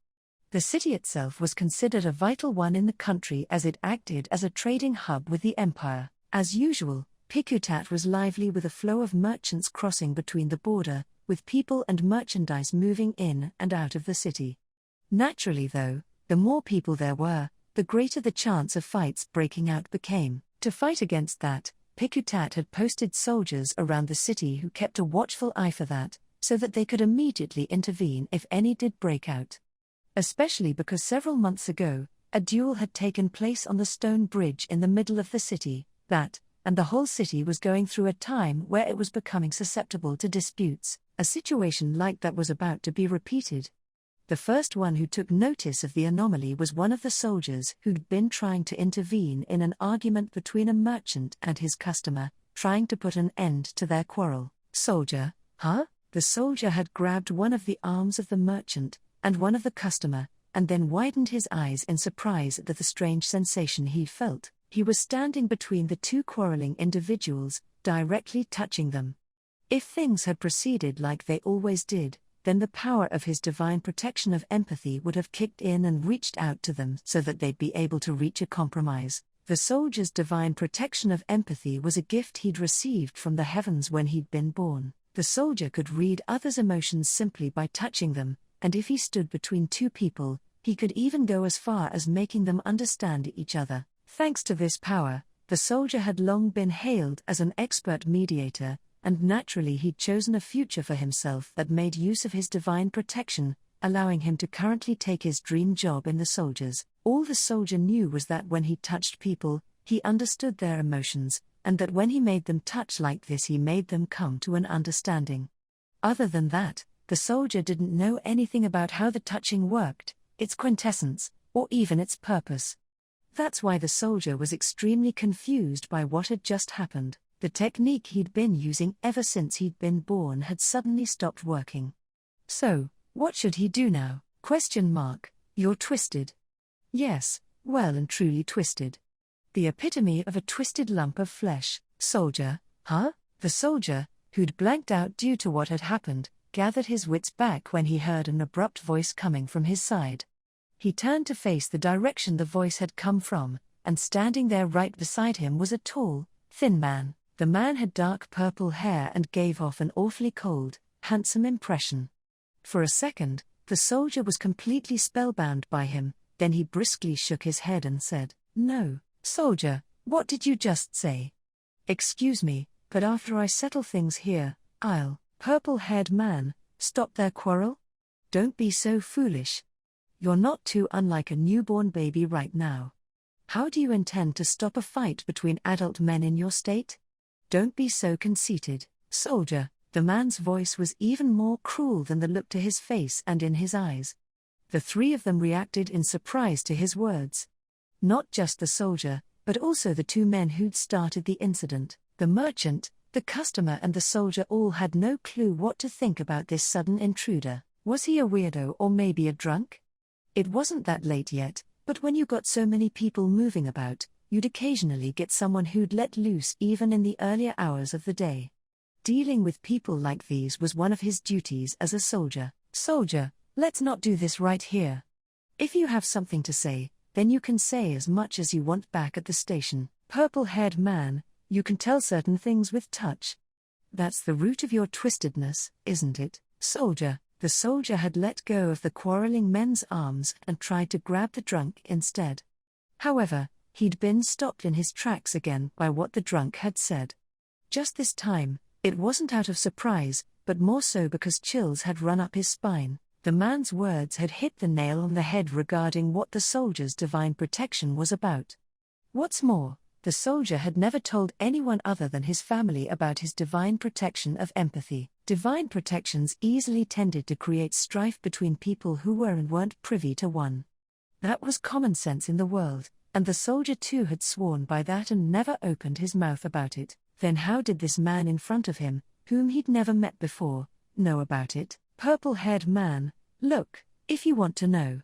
The city itself was considered a vital one in the country as it acted as a trading hub with the empire. As usual, Pikutat was lively with a flow of merchants crossing between the border, with people and merchandise moving in and out of the city. Naturally though, the more people there were, the greater the chance of fights breaking out became. To fight against that, Pikutat had posted soldiers around the city who kept a watchful eye for that, so that they could immediately intervene if any did break out. Especially because several months ago, a duel had taken place on the stone bridge in the middle of the city, and the whole city was going through a time where it was becoming susceptible to disputes. A situation like that was about to be repeated. The first one who took notice of the anomaly was one of the soldiers who'd been trying to intervene in an argument between a merchant and his customer, trying to put an end to their quarrel. Soldier, huh? The soldier had grabbed one of the arms of the merchant and one of the customer, and then widened his eyes in surprise at the strange sensation he felt. He was standing between the two quarreling individuals, directly touching them. If things had proceeded like they always did, then the power of his divine protection of empathy would have kicked in and reached out to them so that they'd be able to reach a compromise. The soldier's divine protection of empathy was a gift he'd received from the heavens when he'd been born. The soldier could read others' emotions simply by touching them, and if he stood between two people, he could even go as far as making them understand each other. Thanks to this power, the soldier had long been hailed as an expert mediator, and naturally he'd chosen a future for himself that made use of his divine protection, allowing him to currently take his dream job in the soldiers. All the soldier knew was that when he touched people, he understood their emotions, and that when he made them touch like this he made them come to an understanding. Other than that, the soldier didn't know anything about how the touching worked, its quintessence, or even its purpose. That's why the soldier was extremely confused by what had just happened. The technique he'd been using ever since he'd been born had suddenly stopped working. So, what should he do now? ? You're twisted. Yes, well and truly twisted. The epitome of a twisted lump of flesh. Soldier, huh? The soldier, who'd blanked out due to what had happened, gathered his wits back when he heard an abrupt voice coming from his side. He turned to face the direction the voice had come from, and standing there right beside him was a tall, thin man. The man had dark purple hair and gave off an awfully cold, handsome impression. For a second, the soldier was completely spellbound by him, then he briskly shook his head and said, "No, soldier, what did you just say?" "Excuse me, but after I settle things here, I'll..." Purple-haired man, "Stop their quarrel? Don't be so foolish. You're not too unlike a newborn baby right now. How do you intend to stop a fight between adult men in your state? Don't be so conceited, soldier." The man's voice was even more cruel than the look to his face and in his eyes. The three of them reacted in surprise to his words. Not just the soldier, but also the two men who'd started the incident. The merchant, the customer and the soldier all had no clue what to think about this sudden intruder. Was he a weirdo or maybe a drunk? It wasn't that late yet, but when you got so many people moving about, you'd occasionally get someone who'd let loose even in the earlier hours of the day. Dealing with people like these was one of his duties as a soldier. "Soldier, let's not do this right here. If you have something to say, then you can say as much as you want back at the station." Purple-haired man, "You can tell certain things with touch. That's the root of your twistedness, isn't it, soldier?" The soldier had let go of the quarreling men's arms and tried to grab the drunk instead. However, he'd been stopped in his tracks again by what the drunk had said. Just this time, it wasn't out of surprise, but more so because chills had run up his spine. The man's words had hit the nail on the head regarding what the soldier's divine protection was about. What's more, the soldier had never told anyone other than his family about his divine protection of empathy. Divine protections easily tended to create strife between people who were and weren't privy to one. That was common sense in the world, and the soldier too had sworn by that and never opened his mouth about it. Then how did this man in front of him, whom he'd never met before, know about it? Purple-haired man, "Look, if you want to know,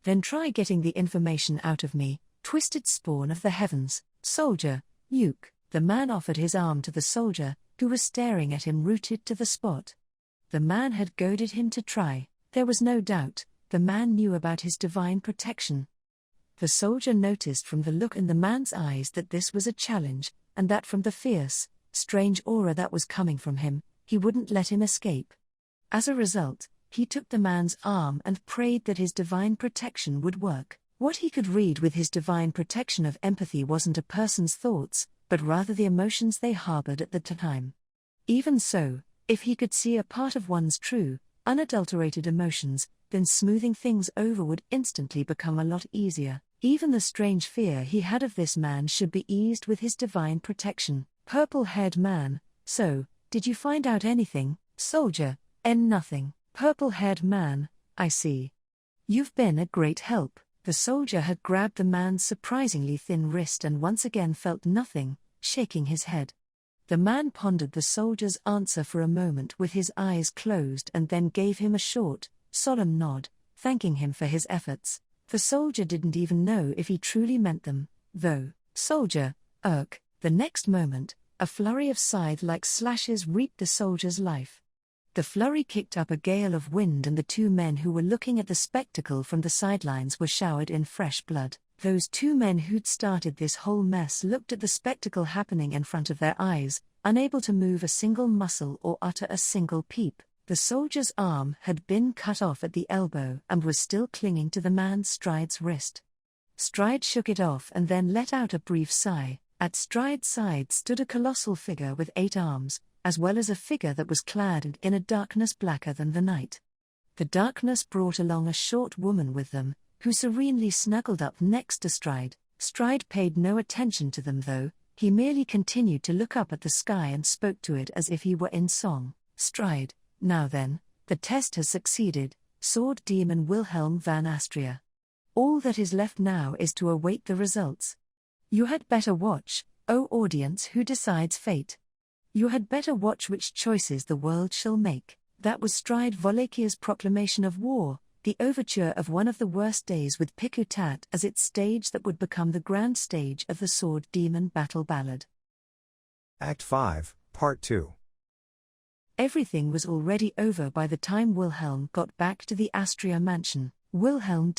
then try getting the information out of me, twisted spawn of the heavens." "Soldier, Uke." The man offered his arm to the soldier, who was staring at him rooted to the spot. The man had goaded him to try. There was no doubt, the man knew about his divine protection. The soldier noticed from the look in the man's eyes that this was a challenge, and that from the fierce, strange aura that was coming from him, he wouldn't let him escape. As a result, he took the man's arm and prayed that his divine protection would work. What he could read with his divine protection of empathy wasn't a person's thoughts, but rather the emotions they harbored at the time. Even so, If he could see a part of one's true, unadulterated emotions, then smoothing things over would instantly become a lot easier. Even the strange fear he had of this man should be eased with his divine protection. Purple-haired man: so, did you find out anything, soldier? Nothing. Purple-haired man: I see. You've been a great help. The soldier had grabbed the man's surprisingly thin wrist and once again felt nothing, shaking his head. The man pondered the soldier's answer for a moment with his eyes closed and then gave him a short, solemn nod, thanking him for his efforts. The soldier didn't even know if he truly meant them, though. Soldier, irk. The next moment, a flurry of scythe-like slashes reaped the soldier's life. The flurry kicked up a gale of wind and the two men who were looking at the spectacle from the sidelines were showered in fresh blood. Those two men who'd started this whole mess looked at the spectacle happening in front of their eyes, unable to move a single muscle or utter a single peep. The soldier's arm had been cut off at the elbow and was still clinging to the man's Stride's wrist. Stride shook it off and then let out a brief sigh. At Stride's side stood a colossal figure with 8 arms, as well as a figure that was clad in a darkness blacker than the night. The darkness brought along a short woman with them, who serenely snuggled up next to Stride. Stride paid no attention to them though, he merely continued to look up at the sky and spoke to it as if he were in song. Stride, now then, the test has succeeded, Sword Demon Wilhelm van Astria. All that is left now is to await the results. You had better watch, O audience who decides fate. You had better watch which choices the world shall make. That was Stride Wallachier's proclamation of war, the overture of one of the worst days with Pikutat as its stage that would become the grand stage of the Sword Demon Battle Ballad. Act 5, Part 2. Everything was already over by the time Wilhelm got back to the Astria mansion. Wilhelm,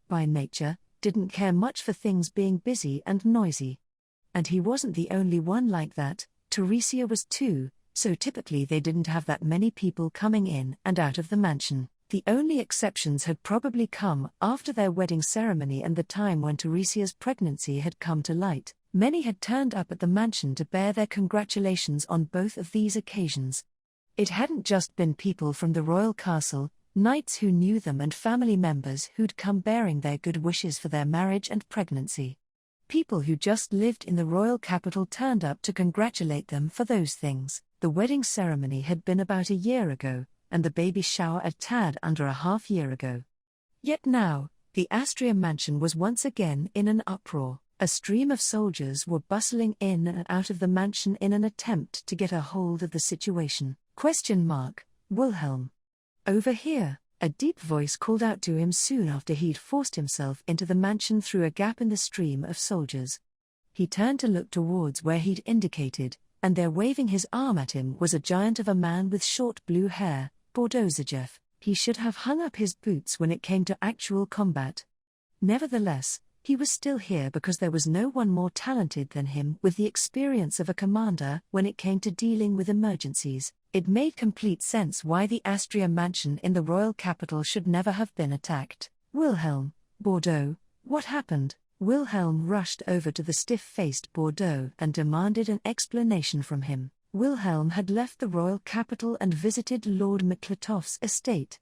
by nature, didn't care much for things being busy and noisy. And he wasn't the only one like that. Teresia was too, so typically they didn't have that many people coming in and out of the mansion. The only exceptions had probably come after their wedding ceremony and the time when Teresia's pregnancy had come to light. Many had turned up at the mansion to bear their congratulations on both of these occasions. It hadn't just been people from the royal castle, knights who knew them and family members who'd come bearing their good wishes for their marriage and pregnancy. People who just lived in the royal capital turned up to congratulate them for those things. The wedding ceremony had been about a year ago, and the baby shower a tad under a half year ago. Yet now, the Astria mansion was once again in an uproar. A stream of soldiers were bustling in and out of the mansion in an attempt to get a hold of the situation. Wilhelm. Over here, a deep voice called out to him soon after he'd forced himself into the mansion through a gap in the stream of soldiers. He turned to look towards where he'd indicated, and there waving his arm at him was a giant of a man with short blue hair, Bordeauxjeff. He should have hung up his boots when it came to actual combat. Nevertheless, he was still here because there was no one more talented than him with the experience of a commander when it came to dealing with emergencies. It made complete sense why the Astria mansion in the royal capital should never have been attacked. Wilhelm, Bordeaux, what happened? Wilhelm rushed over to the stiff-faced Bordeaux and demanded an explanation from him. Wilhelm had left the royal capital and visited Lord Miklatoff's estate.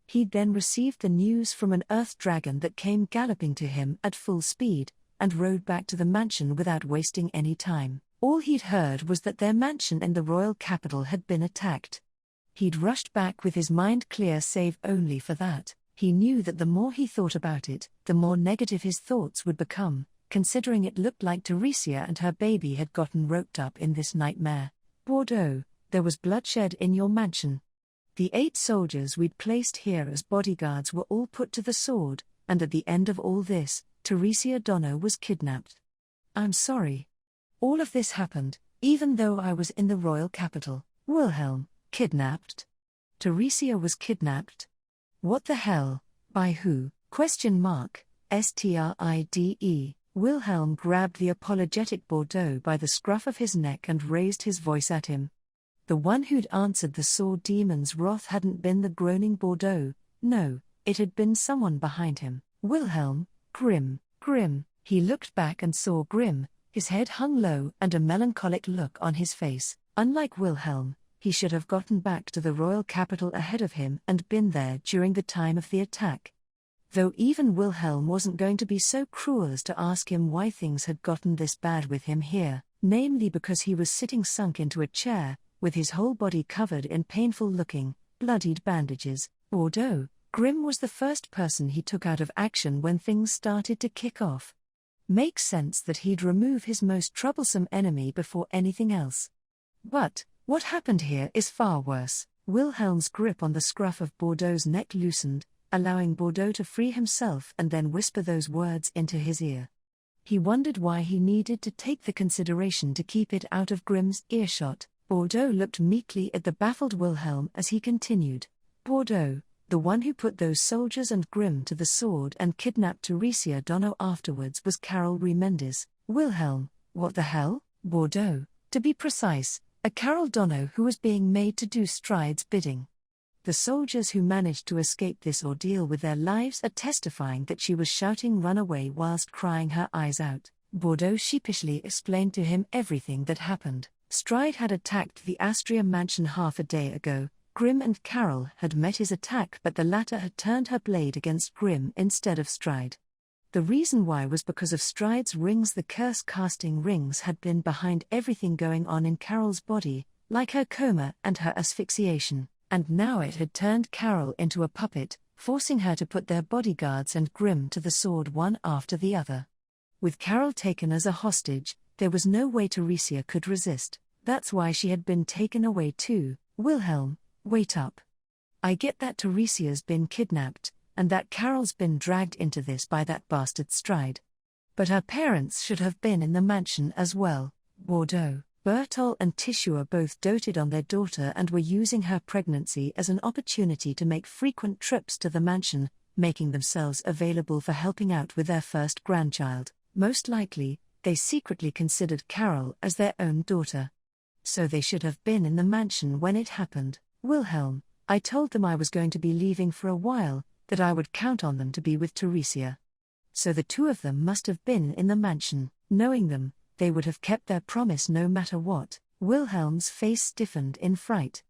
He'd then received the news from an earth dragon that came galloping to him at full speed, and rode back to the mansion without wasting any time. All he'd heard was that their mansion in the royal capital had been attacked. He'd rushed back with his mind clear save only for that. He knew that the more he thought about it, the more negative his thoughts would become, considering it looked like Teresia and her baby had gotten roped up in this nightmare. Bordeaux, there was bloodshed in your mansion. The 8 soldiers we'd placed here as bodyguards were all put to the sword, and at the end of all this, Teresia Donner was kidnapped. I'm sorry. All of this happened, even though I was in the royal capital. Wilhelm, kidnapped? Teresia was kidnapped? What the hell? By who? Stride. Wilhelm grabbed the apologetic Bordeaux by the scruff of his neck and raised his voice at him. The one who'd answered the sword demon's wrath hadn't been the groaning Bordeaux, no, it had been someone behind him. Wilhelm, Grim. He looked back and saw Grim, his head hung low and a melancholic look on his face. Unlike Wilhelm, He should have gotten back to the royal capital ahead of him and been there during the time of the attack. Though even Wilhelm wasn't going to be so cruel as to ask him why things had gotten this bad with him here, namely because he was sitting sunk into a chair, with his whole body covered in painful-looking, bloodied bandages. Bordeaux, Grimm was the first person he took out of action when things started to kick off. Makes sense that he'd remove his most troublesome enemy before anything else. But what happened here is far worse. Wilhelm's grip on the scruff of Bordeaux's neck loosened, allowing Bordeaux to free himself and then whisper those words into his ear. He wondered why he needed to take the consideration to keep it out of Grimm's earshot. Bordeaux looked meekly at the baffled Wilhelm as he continued. Bordeaux, the one who put those soldiers and Grimm to the sword and kidnapped Teresia Donno afterwards was Carol Remendez. Wilhelm, what the hell? Bordeaux, to be precise, a Carol Donno who was being made to do Stride's bidding. The soldiers who managed to escape this ordeal with their lives are testifying that she was shouting "run away" whilst crying her eyes out. Bordeaux sheepishly explained to him everything that happened. Stride had attacked the Astria mansion half a day ago. Grimm and Carol had met his attack, but the latter had turned her blade against Grimm instead of Stride. The reason why was because of Stride's rings. The curse-casting rings had been behind everything going on in Carol's body, like her coma and her asphyxiation. And now it had turned Carol into a puppet, forcing her to put their bodyguards and Grimm to the sword one after the other. With Carol taken as a hostage, there was no way Teresia could resist. That's why she had been taken away too. Wilhelm, wait up. I get that Teresia's been kidnapped, and that Carol's been dragged into this by that bastard Stride. But her parents should have been in the mansion as well. Bordeaux, Bertol and Tishua both doted on their daughter and were using her pregnancy as an opportunity to make frequent trips to the mansion, making themselves available for helping out with their first grandchild. Most likely, they secretly considered Carol as their own daughter. So they should have been in the mansion when it happened. Wilhelm, I told them I was going to be leaving for a while, that I would count on them to be with Teresia. So the two of them must have been in the mansion. Knowing them, they would have kept their promise no matter what. Wilhelm's face stiffened in fright.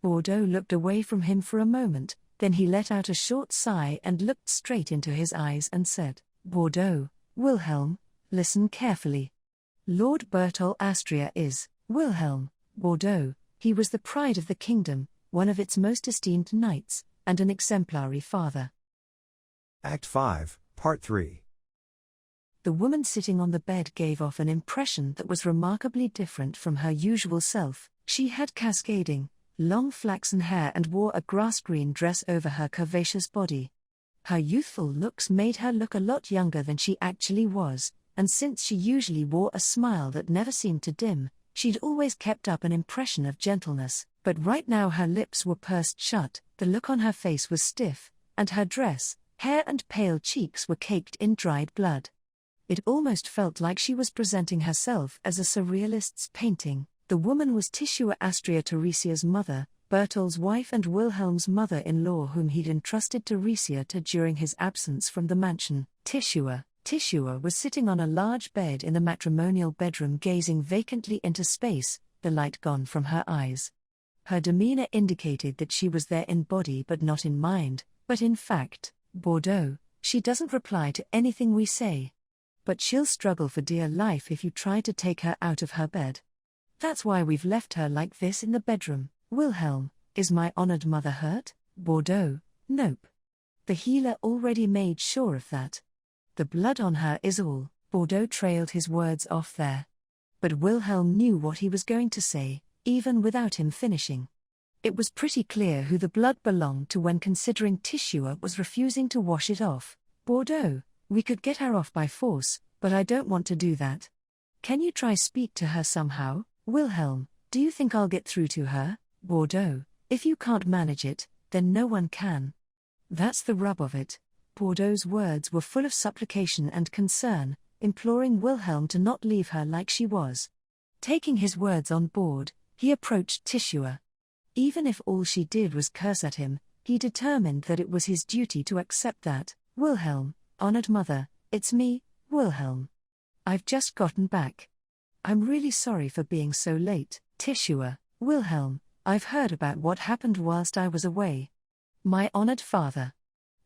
Bordeaux looked away from him for a moment, then he let out a short sigh and looked straight into his eyes and said, Bordeaux, Wilhelm, listen carefully. Lord Bertol Astria is, Wilhelm, Bordeaux, he was the pride of the kingdom, one of its most esteemed knights, and an exemplary father. Act 5, Part 3. The woman sitting on the bed gave off an impression that was remarkably different from her usual self. She had cascading, long flaxen hair and wore a grass-green dress over her curvaceous body. Her youthful looks made her look a lot younger than she actually was, and since she usually wore a smile that never seemed to dim, she'd always kept up an impression of gentleness. But right now her lips were pursed shut, the look on her face was stiff, and her dress, hair and pale cheeks were caked in dried blood. It almost felt like she was presenting herself as a surrealist's painting. The woman was Tishua Astria, Teresia's mother, Bertol's wife and Wilhelm's mother-in-law, whom he'd entrusted Teresia to during his absence from the mansion. Tishua was sitting on a large bed in the matrimonial bedroom, gazing vacantly into space, the light gone from her eyes. Her demeanor indicated that she was there in body but not in mind, but in fact, Bordeaux, she doesn't reply to anything we say. But she'll struggle for dear life if you try to take her out of her bed. That's why we've left her like this in the bedroom. Wilhelm, is my honored mother hurt? Bordeaux, nope. The healer already made sure of that. The blood on her is all. Bordeaux trailed his words off there. But Wilhelm knew what he was going to say, even without him finishing. It was pretty clear who the blood belonged to when considering Tishua was refusing to wash it off. Bordeaux, we could get her off by force, but I don't want to do that. Can you try speak to her somehow? Wilhelm, do you think I'll get through to her? Bordeaux, if you can't manage it, then no one can. That's the rub of it. Bordeaux's words were full of supplication and concern, imploring Wilhelm to not leave her like she was. Taking his words on board, he approached Tishua. Even if all she did was curse at him, he determined that it was his duty to accept that. Wilhelm, honored mother, it's me, Wilhelm. I've just gotten back. I'm really sorry for being so late. Tishua, Wilhelm, I've heard about what happened whilst I was away. My honored father.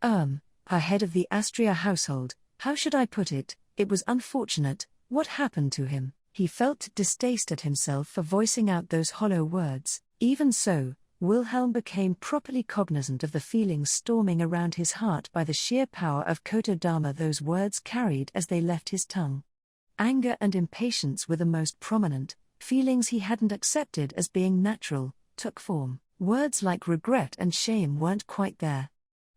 Her head of the Astria household, how should I put it, it was unfortunate, what happened to him. He felt distaste at himself for voicing out those hollow words. Even so, Wilhelm became properly cognizant of the feelings storming around his heart by the sheer power of Kotodama those words carried as they left his tongue. Anger and impatience were the most prominent, feelings he hadn't accepted as being natural, took form. Words like regret and shame weren't quite there.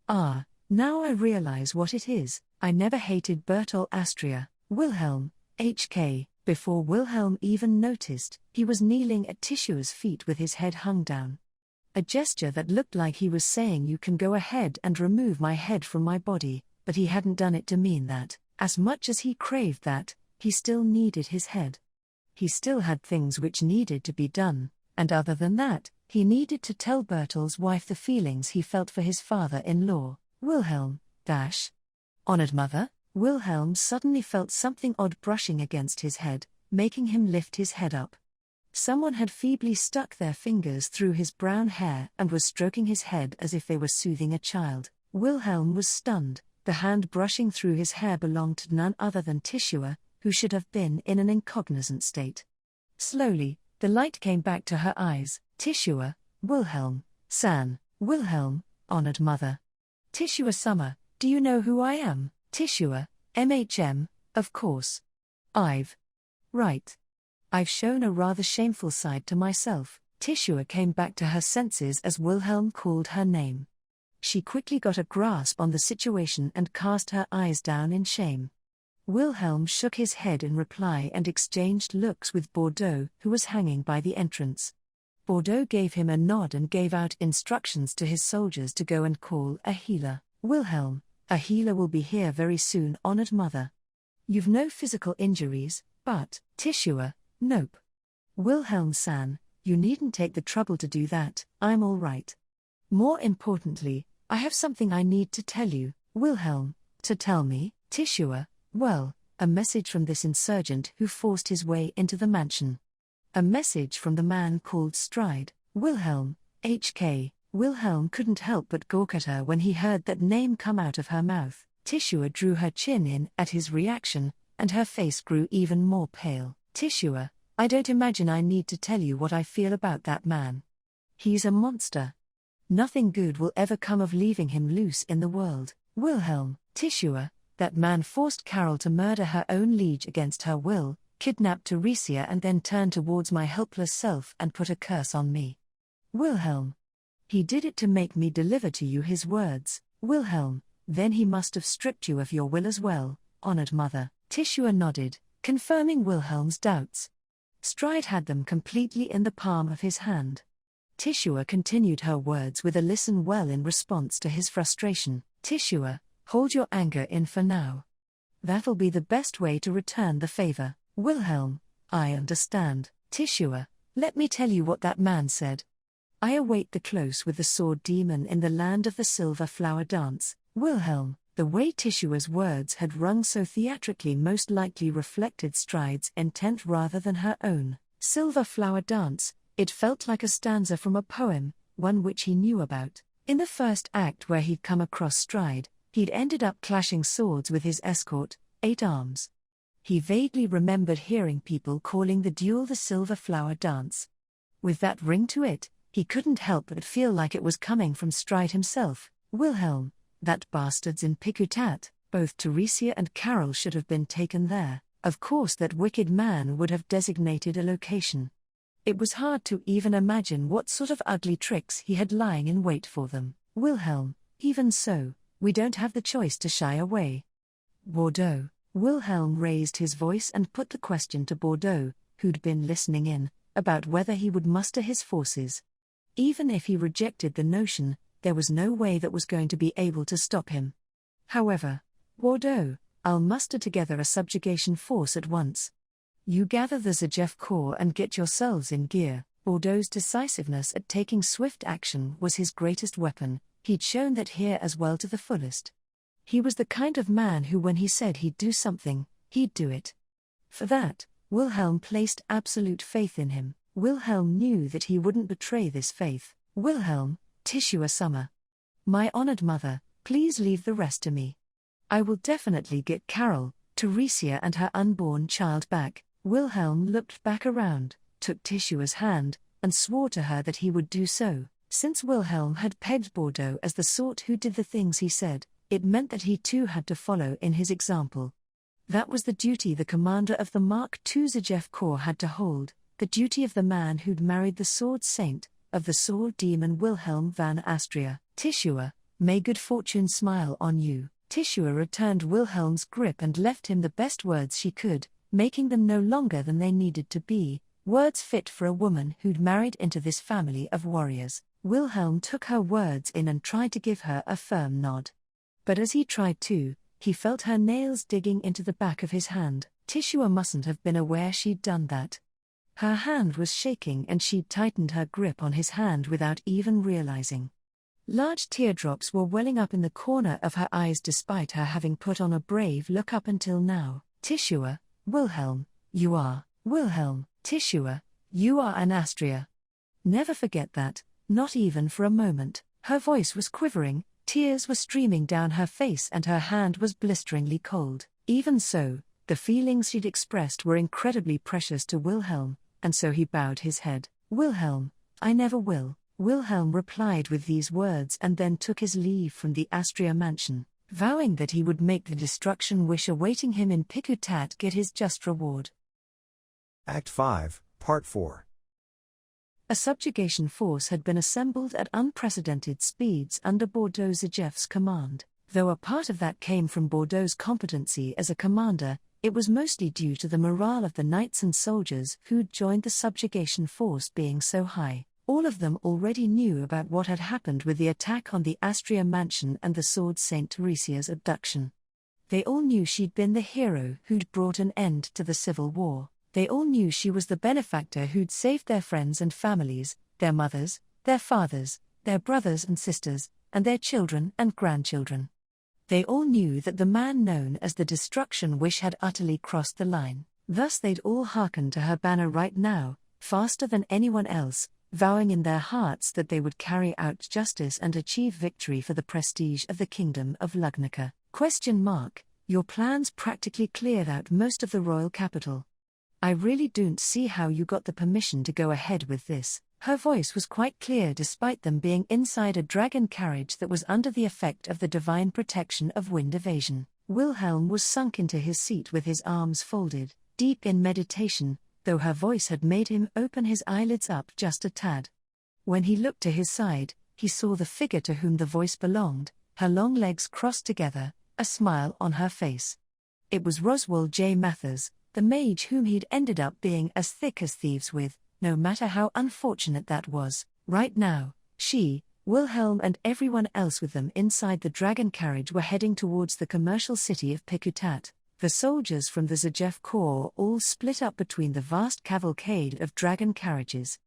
Ah, now I realize what it is. I never hated Bertol Astria, Wilhelm, HK. Before Wilhelm even noticed, he was kneeling at Tishua's feet with his head hung down. A gesture that looked like he was saying, "You can go ahead and remove my head from my body," but he hadn't done it to mean that. As much as he craved that, he still needed his head. He still had things which needed to be done, and other than that, he needed to tell Bertol's wife the feelings he felt for his father-in-law, Wilhelm. Honored mother, Wilhelm suddenly felt something odd brushing against his head, making him lift his head up. Someone had feebly stuck their fingers through his brown hair and was stroking his head as if they were soothing a child. Wilhelm was stunned. The hand brushing through his hair belonged to none other than Tishua, who should have been in an incognizant state. Slowly, the light came back to her eyes. Tishua, Wilhelm, San, Wilhelm, honored mother. Tishua-sama, do you know who I am? Tishua, MHM, of course. Right. I've shown a rather shameful side to myself. Tishua came back to her senses as Wilhelm called her name. She quickly got a grasp on the situation and cast her eyes down in shame. Wilhelm shook his head in reply and exchanged looks with Bordeaux, who was hanging by the entrance. Bordeaux gave him a nod and gave out instructions to his soldiers to go and call a healer. Wilhelm, a healer will be here very soon, honored mother. You've no physical injuries, but, Tishua, nope. Wilhelm-san, you needn't take the trouble to do that, I'm all right. More importantly, I have something I need to tell you. Wilhelm, to tell me? Tishua, well, a message from this insurgent who forced his way into the mansion. A message from the man called Stride. Wilhelm, HK. Wilhelm couldn't help but gawk at her when he heard that name come out of her mouth. Tishua drew her chin in at his reaction, and her face grew even more pale. Tishua, I don't imagine I need to tell you what I feel about that man. He's a monster. Nothing good will ever come of leaving him loose in the world. Wilhelm, Tishua, that man forced Carol to murder her own liege against her will, kidnapped Teresia and then turned towards my helpless self and put a curse on me. Wilhelm. He did it to make me deliver to you his words. Wilhelm, then he must have stripped you of your will as well, honored mother. Tishua nodded, confirming Wilhelm's doubts. Stride had them completely in the palm of his hand. Tishua continued her words with a listen well in response to his frustration. Tishua, hold your anger in for now. That'll be the best way to return the favor. Wilhelm, I understand. Tishua, let me tell you what that man said. I await the close with the sword demon in the land of the silver flower dance. Wilhelm, the way Tishua's words had rung so theatrically most likely reflected Stride's intent rather than her own. Silver flower dance, it felt like a stanza from a poem, one which he knew about. In the first act where he'd come across Stride, he'd ended up clashing swords with his escort, 8 Arms. He vaguely remembered hearing people calling the duel the silver flower dance. With that ring to it, he couldn't help but feel like it was coming from Stride himself. Wilhelm, that bastard's in Pikutat, both Teresia and Carol should have been taken there. Of course that wicked man would have designated a location. It was hard to even imagine what sort of ugly tricks he had lying in wait for them. Wilhelm, even so, we don't have the choice to shy away. Bordeaux. Wilhelm raised his voice and put the question to Bordeaux, who'd been listening in, about whether he would muster his forces. Even if he rejected the notion, there was no way that was going to be able to stop him. However, Bordeaux, I'll muster together a subjugation force at once. You gather the Zajeff Corps and get yourselves in gear. Bordeaux's decisiveness at taking swift action was his greatest weapon. He'd shown that here as well to the fullest. He was the kind of man who, when he said he'd do something, he'd do it. For that, Wilhelm placed absolute faith in him. Wilhelm knew that he wouldn't betray this faith. Wilhelm, tissue a summer. My honored mother, please leave the rest to me. I will definitely get Carol, Theresia and her unborn child back. Wilhelm looked back around, took Tissua's hand, and swore to her that he would do so. Since Wilhelm had pegged Bordeaux as the sort who did the things he said, it meant that he too had to follow in his example. That was the duty the commander of the Mark II Zajev Corps had to hold, the duty of the man who'd married the sword saint, of the sword demon Wilhelm van Astria. Tissua, may good fortune smile on you. Tissua returned Wilhelm's grip and left him the best words she could, making them no longer than they needed to be, words fit for a woman who'd married into this family of warriors. Wilhelm took her words in and tried to give her a firm nod. But as he tried to, he felt her nails digging into the back of his hand. Tissua mustn't have been aware she'd done that. Her hand was shaking and she'd tightened her grip on his hand without even realizing. Large teardrops were welling up in the corner of her eyes despite her having put on a brave look up until now. Tissua, Wilhelm, you are, Wilhelm, Tissua, you are an Astria. Never forget that, not even for a moment. Her voice was quivering, tears were streaming down her face and her hand was blisteringly cold. Even so, the feelings she'd expressed were incredibly precious to Wilhelm, and so he bowed his head. Wilhelm, I never will. Wilhelm replied with these words and then took his leave from the Astria mansion, vowing that he would make the destruction wish awaiting him in Pikutat get his just reward. Act 5, Part 4. A subjugation force had been assembled at unprecedented speeds under Bordeaux Zajev's command. Though a part of that came from Bordeaux's competency as a commander, it was mostly due to the morale of the knights and soldiers who'd joined the subjugation force being so high. All of them already knew about what had happened with the attack on the Astria mansion and the sword Saint Theresia's abduction. They all knew she'd been the hero who'd brought an end to the civil war. They all knew she was the benefactor who'd saved their friends and families, their mothers, their fathers, their brothers and sisters, and their children and grandchildren. They all knew that the man known as the Destruction Wish had utterly crossed the line. Thus they'd all hearken to her banner right now, faster than anyone else, vowing in their hearts that they would carry out justice and achieve victory for the prestige of the kingdom of Lugnica. Your plans practically cleared out most of the royal capital. I really don't see how you got the permission to go ahead with this. Her voice was quite clear despite them being inside a dragon carriage that was under the effect of the divine protection of wind evasion. Wilhelm was sunk into his seat with his arms folded, deep in meditation, though her voice had made him open his eyelids up just a tad. When he looked to his side, he saw the figure to whom the voice belonged, her long legs crossed together, a smile on her face. It was Roswell J. Mathers, the mage whom he'd ended up being as thick as thieves with, no matter how unfortunate that was. Right now, she, Wilhelm and everyone else with them inside the dragon carriage were heading towards the commercial city of Pikutat. The soldiers from the Zajev Corps all split up between the vast cavalcade of dragon carriages.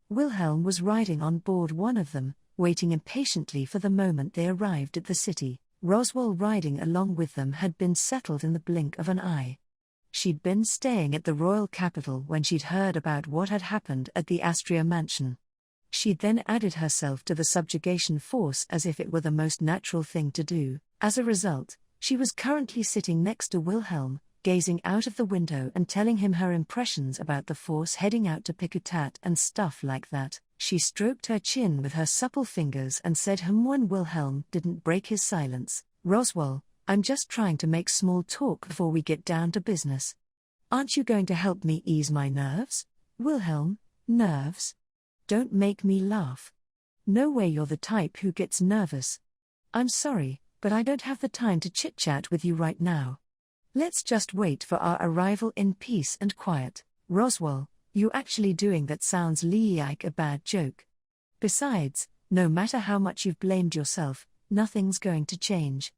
Wilhelm was riding on board one of them, waiting impatiently for the moment they arrived at the city. Roswell riding along with them had been settled in the blink of an eye. She'd been staying at the royal capital when she'd heard about what had happened at the Astria mansion. She'd then added herself to the subjugation force as if it were the most natural thing to do. As a result, she was currently sitting next to Wilhelm, gazing out of the window and telling him her impressions about the force heading out to Pikutat and stuff like that. She stroked her chin with her supple fingers and said when Wilhelm didn't break his silence. Roswell, I'm just trying to make small talk before we get down to business. Aren't you going to help me ease my nerves? Wilhelm, nerves? Don't make me laugh. No way you're the type who gets nervous. I'm sorry, but I don't have the time to chit-chat with you right now. Let's just wait for our arrival in peace and quiet. Roswell, you actually doing that sounds like a bad joke. Besides, no matter how much you've blamed yourself, nothing's going to change.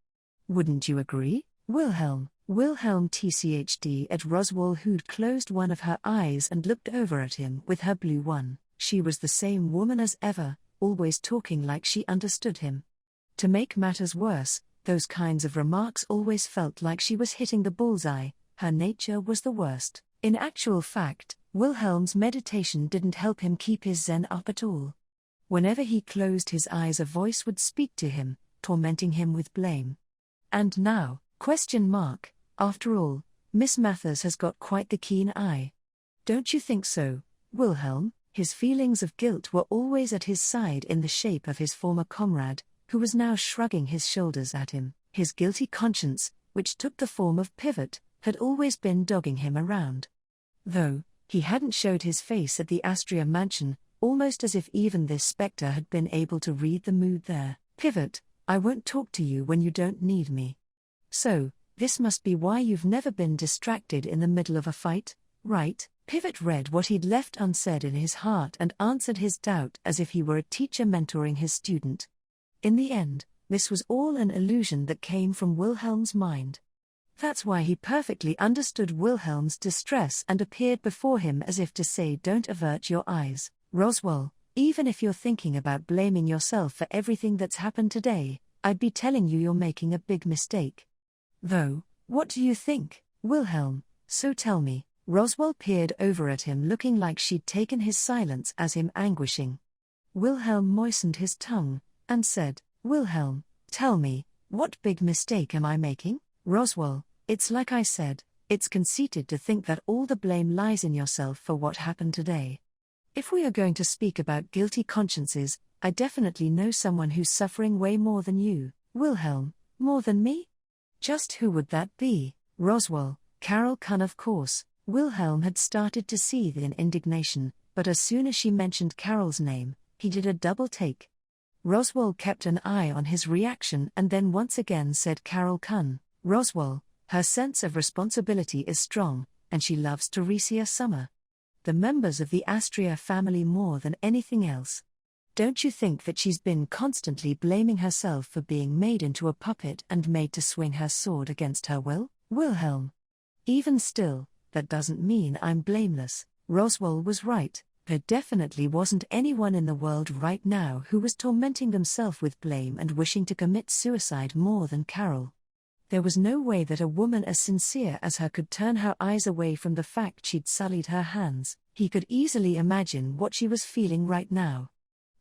Wouldn't you agree? Wilhelm TCHD at Roswell, who'd closed one of her eyes and looked over at him with her blue one. She was the same woman as ever, always talking like she understood him. To make matters worse, those kinds of remarks always felt like she was hitting the bullseye. Her nature was the worst. In actual fact, Wilhelm's meditation didn't help him keep his zen up at all. Whenever he closed his eyes, a voice would speak to him, tormenting him with blame. And now, ? After all, Miss Mathers has got quite the keen eye. Don't you think so, Wilhelm? His feelings of guilt were always at his side in the shape of his former comrade, who was now shrugging his shoulders at him. His guilty conscience, which took the form of Pivot, had always been dogging him around. Though he hadn't showed his face at the Astria mansion, almost as if even this spectre had been able to read the mood there. Pivot, I won't talk to you when you don't need me. So, this must be why you've never been distracted in the middle of a fight, right? Pivot read what he'd left unsaid in his heart and answered his doubt as if he were a teacher mentoring his student. In the end, this was all an illusion that came from Wilhelm's mind. That's why he perfectly understood Wilhelm's distress and appeared before him as if to say, don't avert your eyes, Roswell, even if you're thinking about blaming yourself for everything that's happened today, I'd be telling you you're making a big mistake. Though, what do you think, Wilhelm? So tell me. Roswell peered over at him, looking like she'd taken his silence as him anguishing. Wilhelm moistened his tongue, and said, Wilhelm, tell me, what big mistake am I making? Roswell, it's like I said, it's conceited to think that all the blame lies in yourself for what happened today. If we are going to speak about guilty consciences, I definitely know someone who's suffering way more than you, Wilhelm. More than me? Just who would that be? Roswell, Carol Kunn, of course. Wilhelm had started to seethe in indignation, but as soon as she mentioned Carol's name, he did a double take. Roswell kept an eye on his reaction and then once again said Carol Kunn. Roswell, her sense of responsibility is strong, and she loves Teresia Summer. The members of the Astria family more than anything else. Don't you think that she's been constantly blaming herself for being made into a puppet and made to swing her sword against her will? Wilhelm. Even still, that doesn't mean I'm blameless. Roswell was right. There definitely wasn't anyone in the world right now who was tormenting themselves with blame and wishing to commit suicide more than Carol. There was no way that a woman as sincere as her could turn her eyes away from the fact she'd sullied her hands. He could easily imagine what she was feeling right now.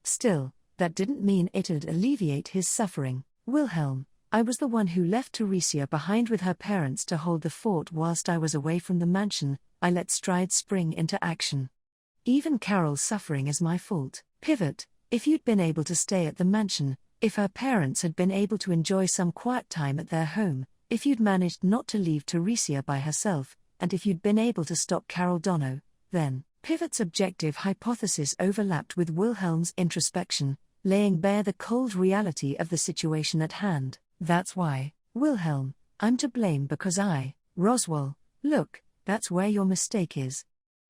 Still, that didn't mean it'd alleviate his suffering. Wilhelm, I was the one who left Teresia behind with her parents to hold the fort whilst I was away from the mansion. I let Stride spring into action. Even Carol's suffering is my fault. Pivot, if you'd been able to stay at the mansion, if her parents had been able to enjoy some quiet time at their home, if you'd managed not to leave Teresia by herself, and if you'd been able to stop Carol Dono, then, Pivot's objective hypothesis overlapped with Wilhelm's introspection, laying bare the cold reality of the situation at hand. That's why, Wilhelm, I'm to blame because Roswell, look, that's where your mistake is.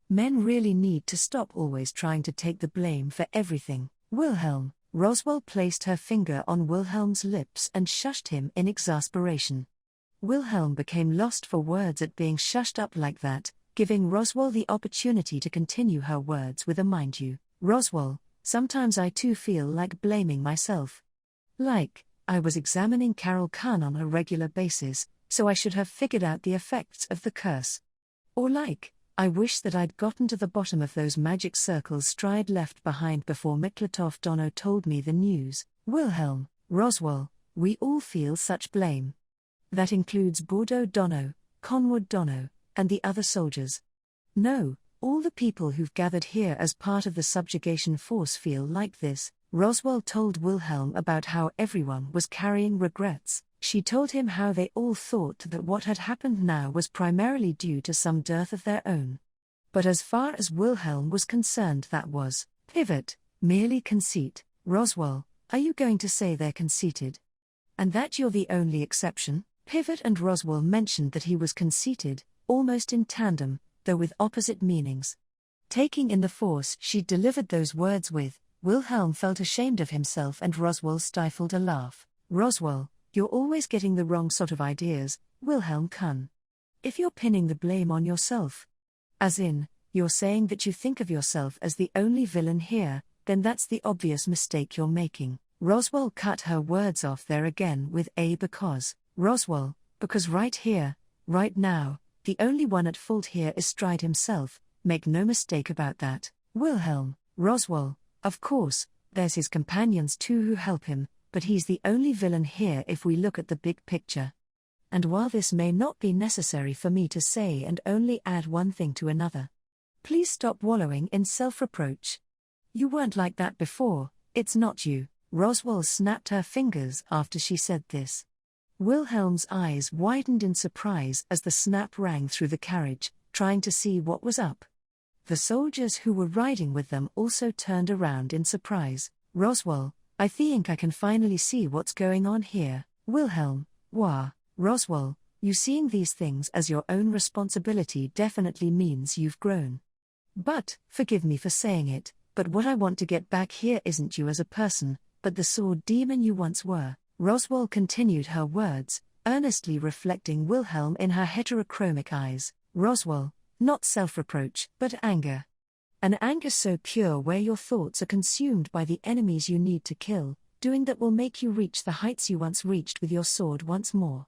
Men really need to stop always trying to take the blame for everything. Wilhelm, Roswell placed her finger on Wilhelm's lips and shushed him in exasperation. Wilhelm became lost for words at being shushed up like that, giving Roswell the opportunity to continue her words with a mind you. Roswell, sometimes I too feel like blaming myself. Like, I was examining Carol Khan on a regular basis, so I should have figured out the effects of the curse. Or like, I wish that I'd gotten to the bottom of those magic circles Stride left behind before Miklatov Dono told me the news. Wilhelm, Roswell, we all feel such blame. That includes Bordeaux Dono, Conwood Dono, and the other soldiers. No, all the people who've gathered here as part of the subjugation force feel like this. Roswell told Wilhelm about how everyone was carrying regrets. She told him how they all thought that what had happened now was primarily due to some dearth of their own. But as far as Wilhelm was concerned, that was, Pivot, merely conceit. Roswell, are you going to say they're conceited? And that you're the only exception? Pivot and Roswell mentioned that he was conceited, almost in tandem, though with opposite meanings. Taking in the force she'd delivered those words with, Wilhelm felt ashamed of himself and Roswell stifled a laugh. Roswell, you're always getting the wrong sort of ideas, Wilhelm Kuhn. If you're pinning the blame on yourself, as in, you're saying that you think of yourself as the only villain here, then that's the obvious mistake you're making. Roswell cut her words off there again with because. Roswell, because right here, right now, the only one at fault here is Stride himself, make no mistake about that. Wilhelm, Roswell, of course, there's his companions too who help him, but he's the only villain here if we look at the big picture. And while this may not be necessary for me to say and only add one thing to another, please stop wallowing in self-reproach. You weren't like that before, it's not you. Roswell snapped her fingers after she said this. Wilhelm's eyes widened in surprise as the snap rang through the carriage, trying to see what was up. The soldiers who were riding with them also turned around in surprise. Roswell, I think I can finally see what's going on here. Wilhelm, wah. Roswell, you seeing these things as your own responsibility definitely means you've grown. But, forgive me for saying it, but what I want to get back here isn't you as a person, but the sword demon you once were. Roswell continued her words, earnestly reflecting Wilhelm in her heterochromic eyes. Roswell, not self-reproach, but anger. An anger so pure where your thoughts are consumed by the enemies you need to kill, doing that will make you reach the heights you once reached with your sword once more.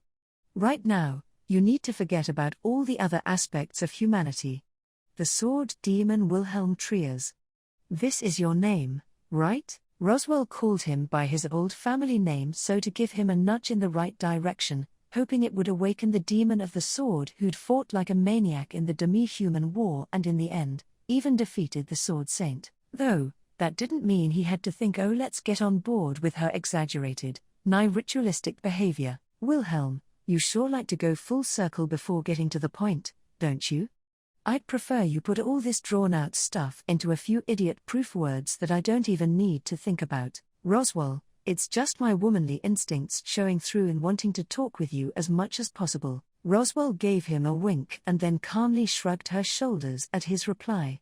Right now, you need to forget about all the other aspects of humanity. The sword demon Wilhelm Triers. This is your name, right? Roswell called him by his old family name so to give him a nudge in the right direction, hoping it would awaken the demon of the sword who'd fought like a maniac in the demi-human war and in the end, even defeated the sword saint. Though, that didn't mean he had to think, oh, let's get on board with her exaggerated, nigh ritualistic behavior. Wilhelm, you sure like to go full circle before getting to the point, don't you? I'd prefer you put all this drawn-out stuff into a few idiot-proof words that I don't even need to think about. Roswell, it's just my womanly instincts showing through in wanting to talk with you as much as possible. Roswell gave him a wink and then calmly shrugged her shoulders at his reply.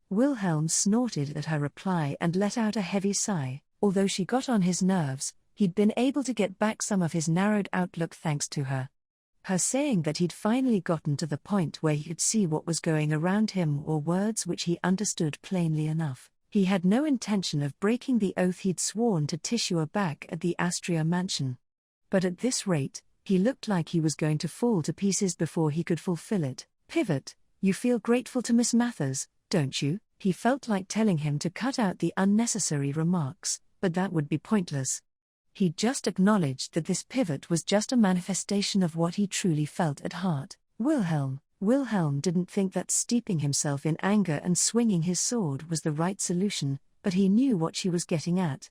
Wilhelm snorted at her reply and let out a heavy sigh. Although she got on his nerves, he'd been able to get back some of his narrowed outlook thanks to her. Her saying that he'd finally gotten to the point where he could see what was going around him were words which he understood plainly enough. He had no intention of breaking the oath he'd sworn to Tishua back at the Astria mansion. But at this rate, he looked like he was going to fall to pieces before he could fulfill it. Pivot, you feel grateful to Miss Mathers, don't you? He felt like telling him to cut out the unnecessary remarks, but that would be pointless. He just acknowledged that this pivot was just a manifestation of what he truly felt at heart. Wilhelm didn't think that steeping himself in anger and swinging his sword was the right solution, but he knew what she was getting at.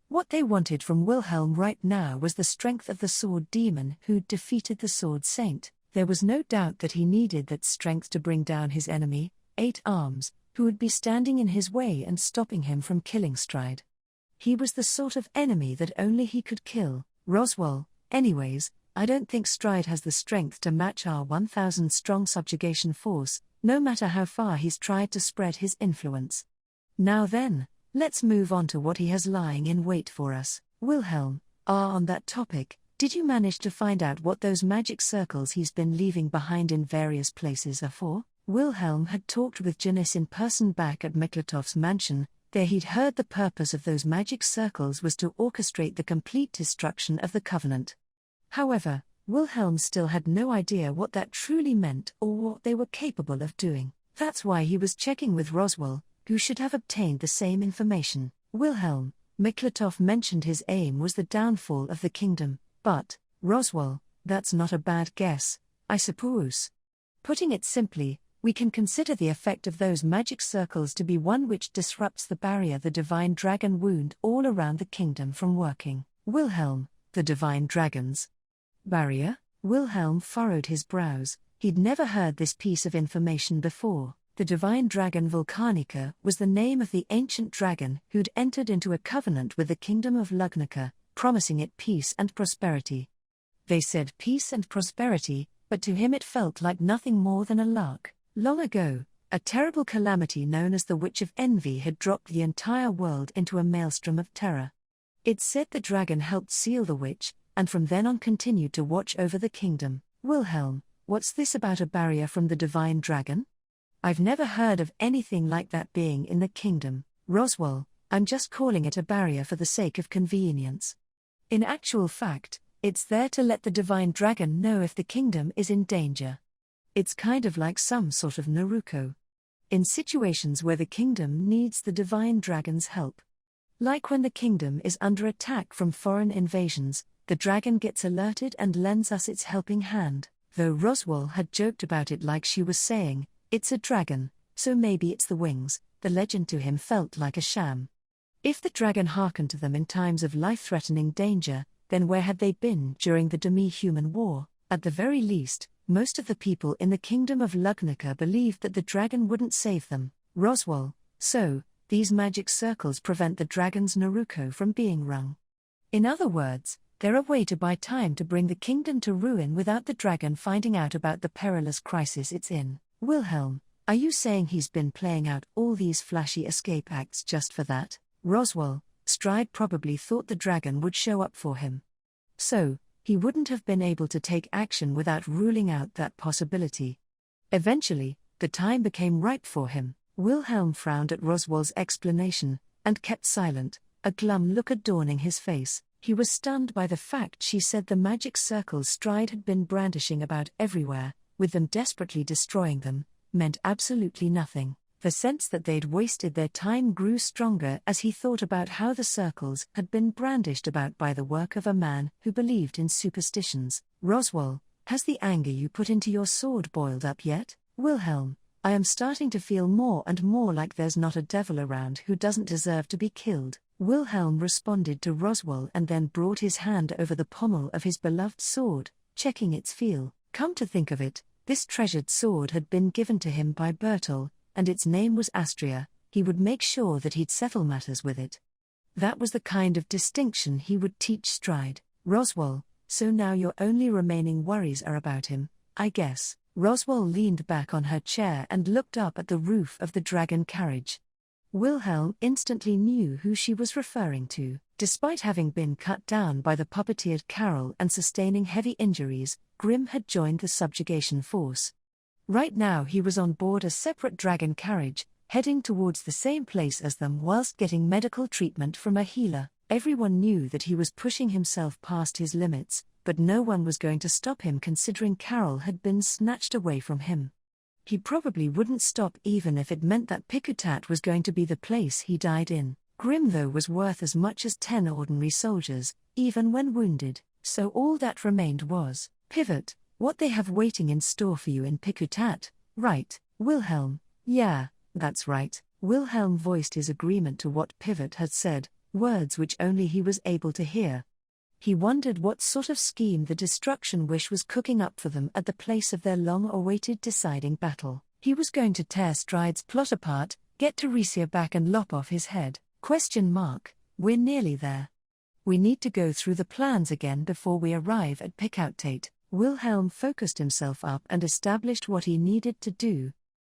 What they wanted from Wilhelm right now was the strength of the sword demon who'd defeated the sword saint. There was no doubt that he needed that strength to bring down his enemy, 8 Arms, who would be standing in his way and stopping him from killing Stride. He was the sort of enemy that only he could kill. Roswell, anyways, I don't think Stride has the strength to match our 1,000-strong subjugation force, no matter how far he's tried to spread his influence. Now then, let's move on to what he has lying in wait for us. Wilhelm, on that topic, did you manage to find out what those magic circles he's been leaving behind in various places are for? Wilhelm had talked with Janice in person back at Miklatov's mansion. There he'd heard the purpose of those magic circles was to orchestrate the complete destruction of the Covenant. However, Wilhelm still had no idea what that truly meant or what they were capable of doing. That's why he was checking with Roswell, who should have obtained the same information. Wilhelm, Miklatov mentioned his aim was the downfall of the kingdom, but, Roswell, that's not a bad guess, I suppose. Putting it simply, we can consider the effect of those magic circles to be one which disrupts the barrier the divine dragon wound all around the kingdom from working. Wilhelm, the divine dragon's barrier? Wilhelm furrowed his brows. He'd never heard this piece of information before. The divine dragon Volcanica was the name of the ancient dragon who'd entered into a covenant with the kingdom of Lugnica, promising it peace and prosperity. They said peace and prosperity, but to him it felt like nothing more than a lark. Long ago, a terrible calamity known as the Witch of Envy had dropped the entire world into a maelstrom of terror. It's said the dragon helped seal the witch, and from then on continued to watch over the kingdom. Wilhelm, what's this about a barrier from the divine dragon? I've never heard of anything like that being in the kingdom. Roswell, I'm just calling it a barrier for the sake of convenience. In actual fact, it's there to let the divine dragon know if the kingdom is in danger. It's kind of like some sort of Naruko. In situations where the kingdom needs the divine dragon's help. Like when the kingdom is under attack from foreign invasions, the dragon gets alerted and lends us its helping hand, though Roswell had joked about it like she was saying, "It's a dragon, so maybe it's the wings." The legend to him felt like a sham. If the dragon hearkened to them in times of life-threatening danger, then where had they been during the demi-human war? At the very least, most of the people in the kingdom of Lugnica believed that the dragon wouldn't save them. Roswell, so, these magic circles prevent the dragon's Naruko from being rung. In other words, they're a way to buy time to bring the kingdom to ruin without the dragon finding out about the perilous crisis it's in. Wilhelm, are you saying he's been playing out all these flashy escape acts just for that? Roswell, Stride probably thought the dragon would show up for him. So, he wouldn't have been able to take action without ruling out that possibility. Eventually, the time became ripe for him. Wilhelm frowned at Roswell's explanation, and kept silent, a glum look adorning his face. He was stunned by the fact she said the magic circles Stride had been brandishing about everywhere, with them desperately destroying them, meant absolutely nothing. The sense that they'd wasted their time grew stronger as he thought about how the circles had been brandished about by the work of a man who believed in superstitions. Roswell, has the anger you put into your sword boiled up yet? Wilhelm, I am starting to feel more and more like there's not a devil around who doesn't deserve to be killed. Wilhelm responded to Roswell and then brought his hand over the pommel of his beloved sword, checking its feel. Come to think of it, this treasured sword had been given to him by Bertol, and its name was Astria. He would make sure that he'd settle matters with it. That was the kind of distinction he would teach Stride. Roswell, so now your only remaining worries are about him, I guess. Roswell leaned back on her chair and looked up at the roof of the dragon carriage. Wilhelm instantly knew who she was referring to. Despite having been cut down by the puppeteered Carol and sustaining heavy injuries, Grimm had joined the subjugation force. Right now he was on board a separate dragon carriage, heading towards the same place as them whilst getting medical treatment from a healer. Everyone knew that he was pushing himself past his limits, but no one was going to stop him considering Carol had been snatched away from him. He probably wouldn't stop even if it meant that Pikutat was going to be the place he died in. Grimm though was worth as much as 10 ordinary soldiers, even when wounded, so all that remained was, pivot, what they have waiting in store for you in Pikutat, right, Wilhelm? Yeah, that's right. Wilhelm voiced his agreement to what Pivot had said, words which only he was able to hear. He wondered what sort of scheme the Destruction Wish was cooking up for them at the place of their long-awaited deciding battle. He was going to tear Stride's plot apart, get Teresia back and lop off his head. ? We're nearly there. We need to go through the plans again before we arrive at Picoutate. Wilhelm focused himself up and established what he needed to do.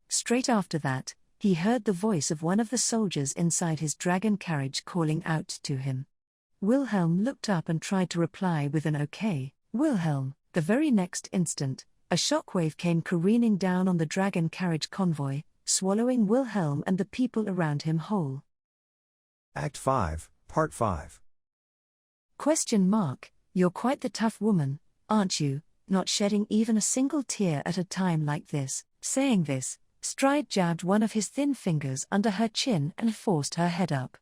Straight after that, he heard the voice of one of the soldiers inside his dragon carriage calling out to him. Wilhelm looked up and tried to reply with an okay, Wilhelm. The very next instant, a shockwave came careening down on the dragon carriage convoy, swallowing Wilhelm and the people around him whole. Act 5, Part 5. ? You're quite the tough woman, aren't you, not shedding even a single tear at a time like this. Saying this, Stride jabbed one of his thin fingers under her chin and forced her head up.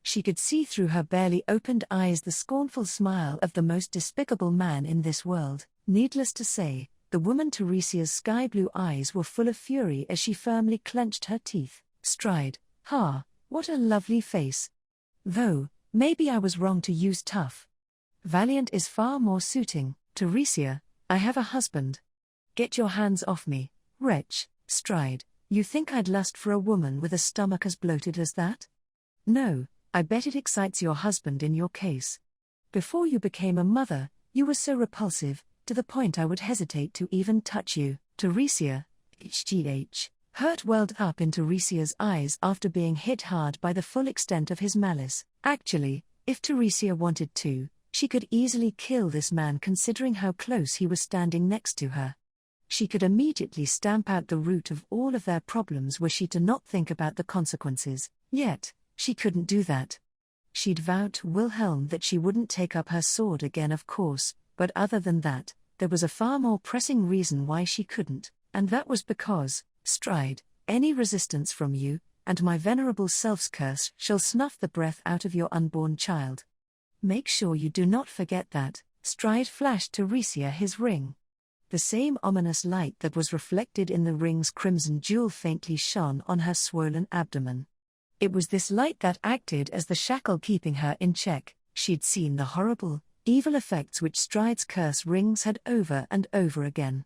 She could see through her barely opened eyes the scornful smile of the most despicable man in this world. Needless to say, the woman Teresia's sky-blue eyes were full of fury as she firmly clenched her teeth. Stride, what a lovely face. Though, maybe I was wrong to use tough. Valiant is far more suiting. Teresia, I have a husband. Get your hands off me, wretch. Stride, you think I'd lust for a woman with a stomach as bloated as that? No, I bet it excites your husband in your case. Before you became a mother, you were so repulsive, to the point I would hesitate to even touch you. Teresia, hurt welled up in Teresia's eyes after being hit hard by the full extent of his malice. Actually, if Teresia wanted to, she could easily kill this man considering how close he was standing next to her. She could immediately stamp out the root of all of their problems were she to not think about the consequences. Yet, she couldn't do that. She'd vowed to Wilhelm that she wouldn't take up her sword again, of course, but other than that, there was a far more pressing reason why she couldn't, and that was because, Stride, any resistance from you, and my venerable self's curse shall snuff the breath out of your unborn child. Make sure you do not forget that. Stride flashed Teresia his ring. The same ominous light that was reflected in the ring's crimson jewel faintly shone on her swollen abdomen. It was this light that acted as the shackle keeping her in check. She'd seen the horrible, evil effects which Stride's curse rings had over and over again.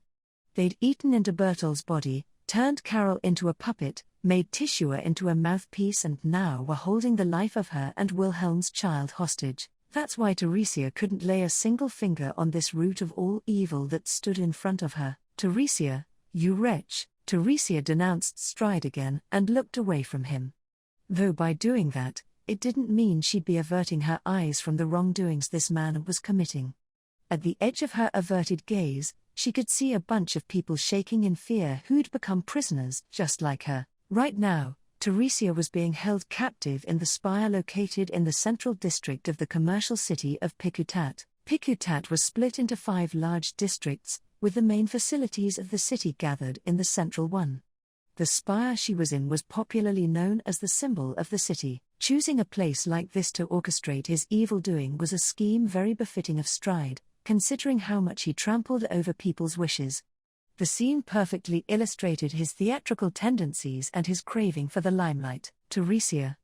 They'd eaten into Bertol's body, turned Carol into a puppet, made Tishua into a mouthpiece, and now were holding the life of her and Wilhelm's child hostage. That's why Teresia couldn't lay a single finger on this root of all evil that stood in front of her. Teresia, you wretch! Teresia denounced Stride again and looked away from him. Though by doing that, it didn't mean she'd be averting her eyes from the wrongdoings this man was committing. At the edge of her averted gaze, she could see a bunch of people shaking in fear who'd become prisoners just like her. Right now, Teresia was being held captive in the spire located in the central district of the commercial city of Pikutat. Pikutat was split into 5 large districts, with the main facilities of the city gathered in the central one. The spire she was in was popularly known as the symbol of the city. Choosing a place like this to orchestrate his evil doing was a scheme very befitting of Stride, considering how much he trampled over people's wishes. The scene perfectly illustrated his theatrical tendencies and his craving for the limelight. Teresia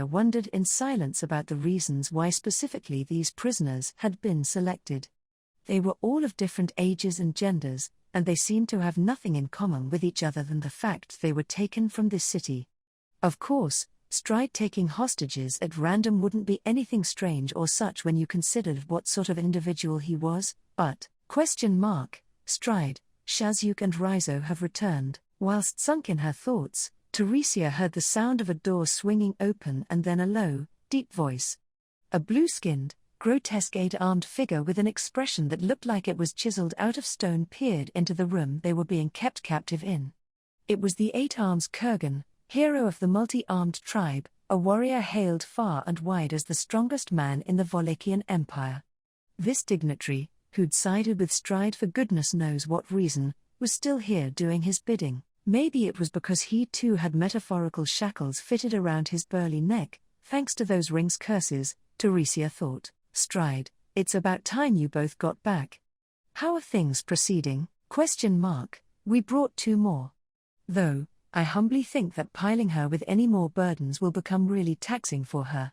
wondered in silence about the reasons why specifically these prisoners had been selected. They were all of different ages and genders, and they seemed to have nothing in common with each other than the fact they were taken from this city. Of course, Stride taking hostages at random wouldn't be anything strange or such when you considered what sort of individual he was, but, Stride, Shazuk and Rizo have returned. Whilst sunk in her thoughts, Teresia heard the sound of a door swinging open and then a low, deep voice. A blue-skinned, grotesque 8-armed figure with an expression that looked like it was chiseled out of stone peered into the room they were being kept captive in. It was the 8-arms Kurgan, hero of the multi-armed tribe, a warrior hailed far and wide as the strongest man in the Walachian Empire. This dignitary, who'd sided with Stride for goodness knows what reason, was still here doing his bidding. Maybe it was because he too had metaphorical shackles fitted around his burly neck, thanks to those rings' curses, Teresia thought. Stride, it's about time you both got back. How are things proceeding? We brought 2 more. Though, I humbly think that piling her with any more burdens will become really taxing for her.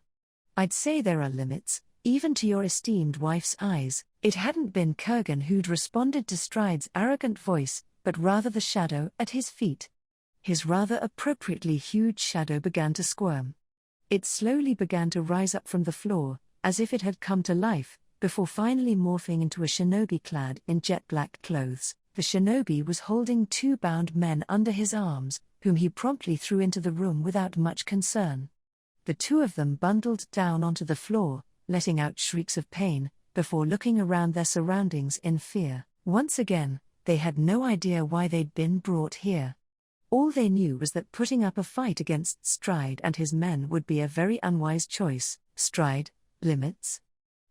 I'd say there are limits, even to your esteemed wife's eyes. It hadn't been Kurgan who'd responded to Stride's arrogant voice, but rather the shadow at his feet. His rather appropriately huge shadow began to squirm. It slowly began to rise up from the floor, as if it had come to life, before finally morphing into a shinobi clad in jet-black clothes. The shinobi was holding 2 bound men under his arms, whom he promptly threw into the room without much concern. The 2 of them bundled down onto the floor, letting out shrieks of pain, before looking around their surroundings in fear. Once again, they had no idea why they'd been brought here. All they knew was that putting up a fight against Stride and his men would be a very unwise choice. Stride, limits?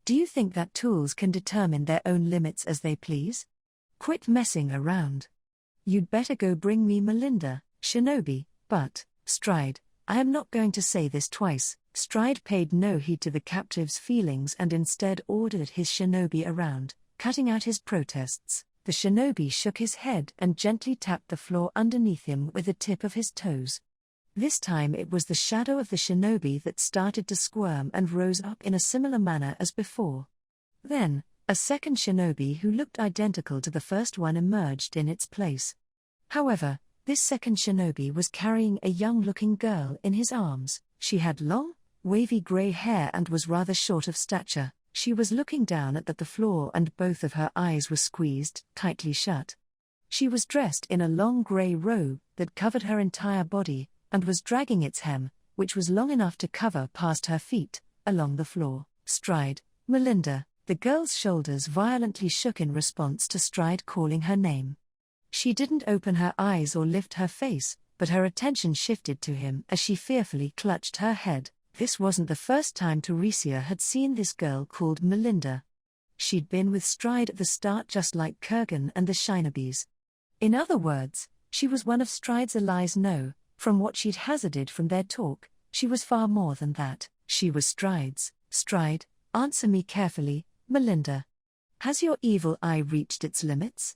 Do you think that tools can determine their own limits as they please? Quit messing around. You'd better go bring me Melinda, shinobi. But, Stride, I am not going to say this twice. Stride paid no heed to the captive's feelings and instead ordered his shinobi around, cutting out his protests. The shinobi shook his head and gently tapped the floor underneath him with the tip of his toes. This time it was the shadow of the shinobi that started to squirm and rose up in a similar manner as before. Then, a second shinobi who looked identical to the first one emerged in its place. However, this second shinobi was carrying a young-looking girl in his arms. She had long, wavy grey hair and was rather short of stature. She was looking down at the floor and both of her eyes were squeezed tightly shut. She was dressed in a long grey robe that covered her entire body, and was dragging its hem, which was long enough to cover past her feet, along the floor. Stride, Melinda. The girl's shoulders violently shook in response to Stride calling her name. She didn't open her eyes or lift her face, but her attention shifted to him as she fearfully clutched her head. This wasn't the first time Teresia had seen this girl called Melinda. She'd been with Stride at the start just like Kurgan and the shinobis. In other words, She was one of Stride's allies. No, from what she'd hazarded from their talk, she was far more than that. She was Stride's. Stride, answer me carefully, Melinda. Has your evil eye reached its limits?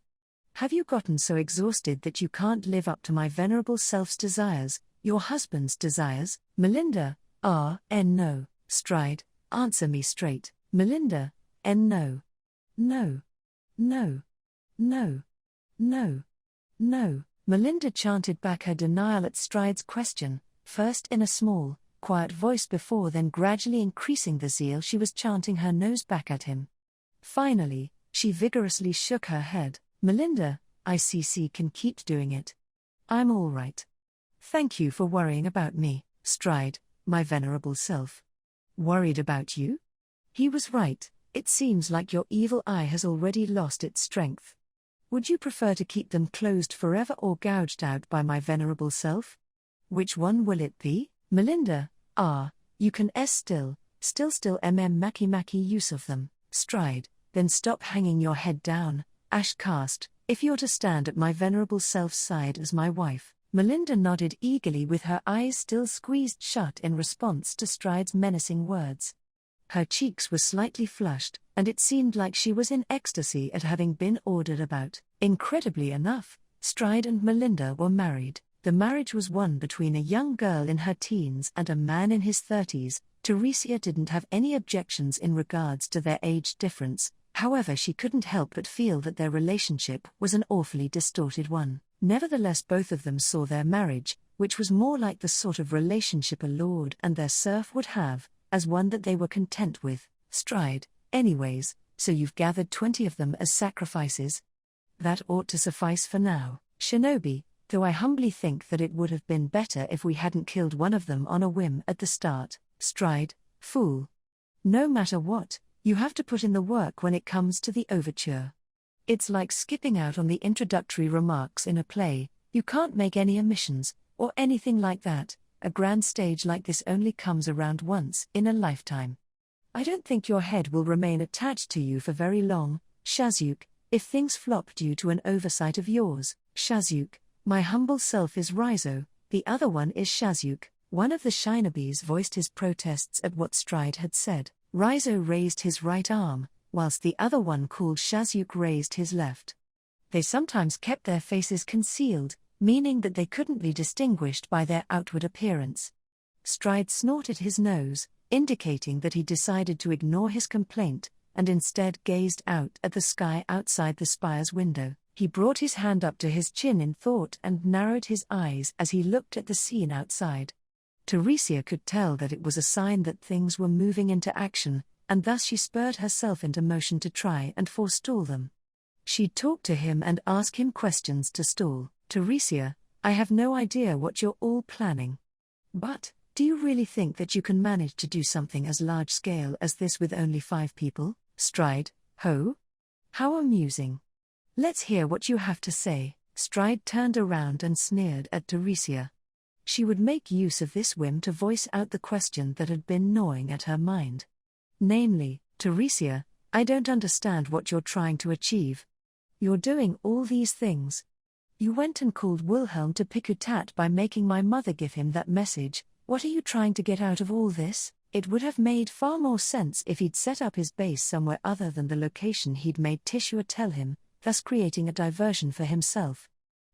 Have you gotten so exhausted that you can't live up to my venerable self's desires, your husband's desires? Melinda, no. Stride, answer me straight, Melinda, no. No. No. No. No. No. Melinda chanted back her denial at Stride's question, first in a small, quiet voice before then gradually increasing the zeal she was chanting her nose back at him. Finally, she vigorously shook her head. Melinda, ICC can keep doing it. I'm all right. Thank you for worrying about me, Stride, my venerable self. Worried about you? He was right, it seems like your evil eye has already lost its strength. Would you prefer to keep them closed forever or gouged out by my venerable self? Which one will it be? Melinda, you can still maki use of them, Stride, then stop hanging your head down, ash cast, if you're to stand at my venerable self's side as my wife. Melinda nodded eagerly with her eyes still squeezed shut in response to Stride's menacing words. Her cheeks were slightly flushed, and it seemed like she was in ecstasy at having been ordered about. Incredibly enough, Stride and Melinda were married. The marriage was one between a young girl in her teens and a man in his 30s. Teresia didn't have any objections in regards to their age difference, however she couldn't help but feel that their relationship was an awfully distorted one. Nevertheless, both of them saw their marriage, which was more like the sort of relationship a lord and their serf would have, as one that they were content with. Stride, anyways, so you've gathered 20 of them as sacrifices? That ought to suffice for now, Shinobi, though I humbly think that it would have been better if we hadn't killed one of them on a whim at the start. Stride, fool. No matter what, you have to put in the work when it comes to the overture. It's like skipping out on the introductory remarks in a play, you can't make any omissions, or anything like that. A grand stage like this only comes around once in a lifetime. I don't think your head will remain attached to you for very long, Shazuk, if things flop due to an oversight of yours. Shazuk, my humble self is Rizo, the other one is Shazuk. One of the Shinobis voiced his protests at what Stride had said. Rizo raised his right arm, whilst the other one called Shazuk raised his left. They sometimes kept their faces concealed, meaning that they couldn't be distinguished by their outward appearance. Stride snorted his nose, indicating that he decided to ignore his complaint, and instead gazed out at the sky outside the spire's window. He brought his hand up to his chin in thought and narrowed his eyes as he looked at the scene outside. Teresia could tell that it was a sign that things were moving into action, and thus she spurred herself into motion to try and forestall them. She'd talk to him and ask him questions to stall. Teresia, I have no idea what you're all planning. But, do you really think that you can manage to do something as large-scale as this with only 5 people? Stride, ho? How amusing. Let's hear what you have to say. Stride turned around and sneered at Teresia. She would make use of this whim to voice out the question that had been gnawing at her mind. Namely, Teresia, I don't understand what you're trying to achieve. You're doing all these things. You went and called Wilhelm to Pikutat by making my mother give him that message. What are you trying to get out of all this? It would have made far more sense if he'd set up his base somewhere other than the location he'd made Tishua tell him, thus creating a diversion for himself.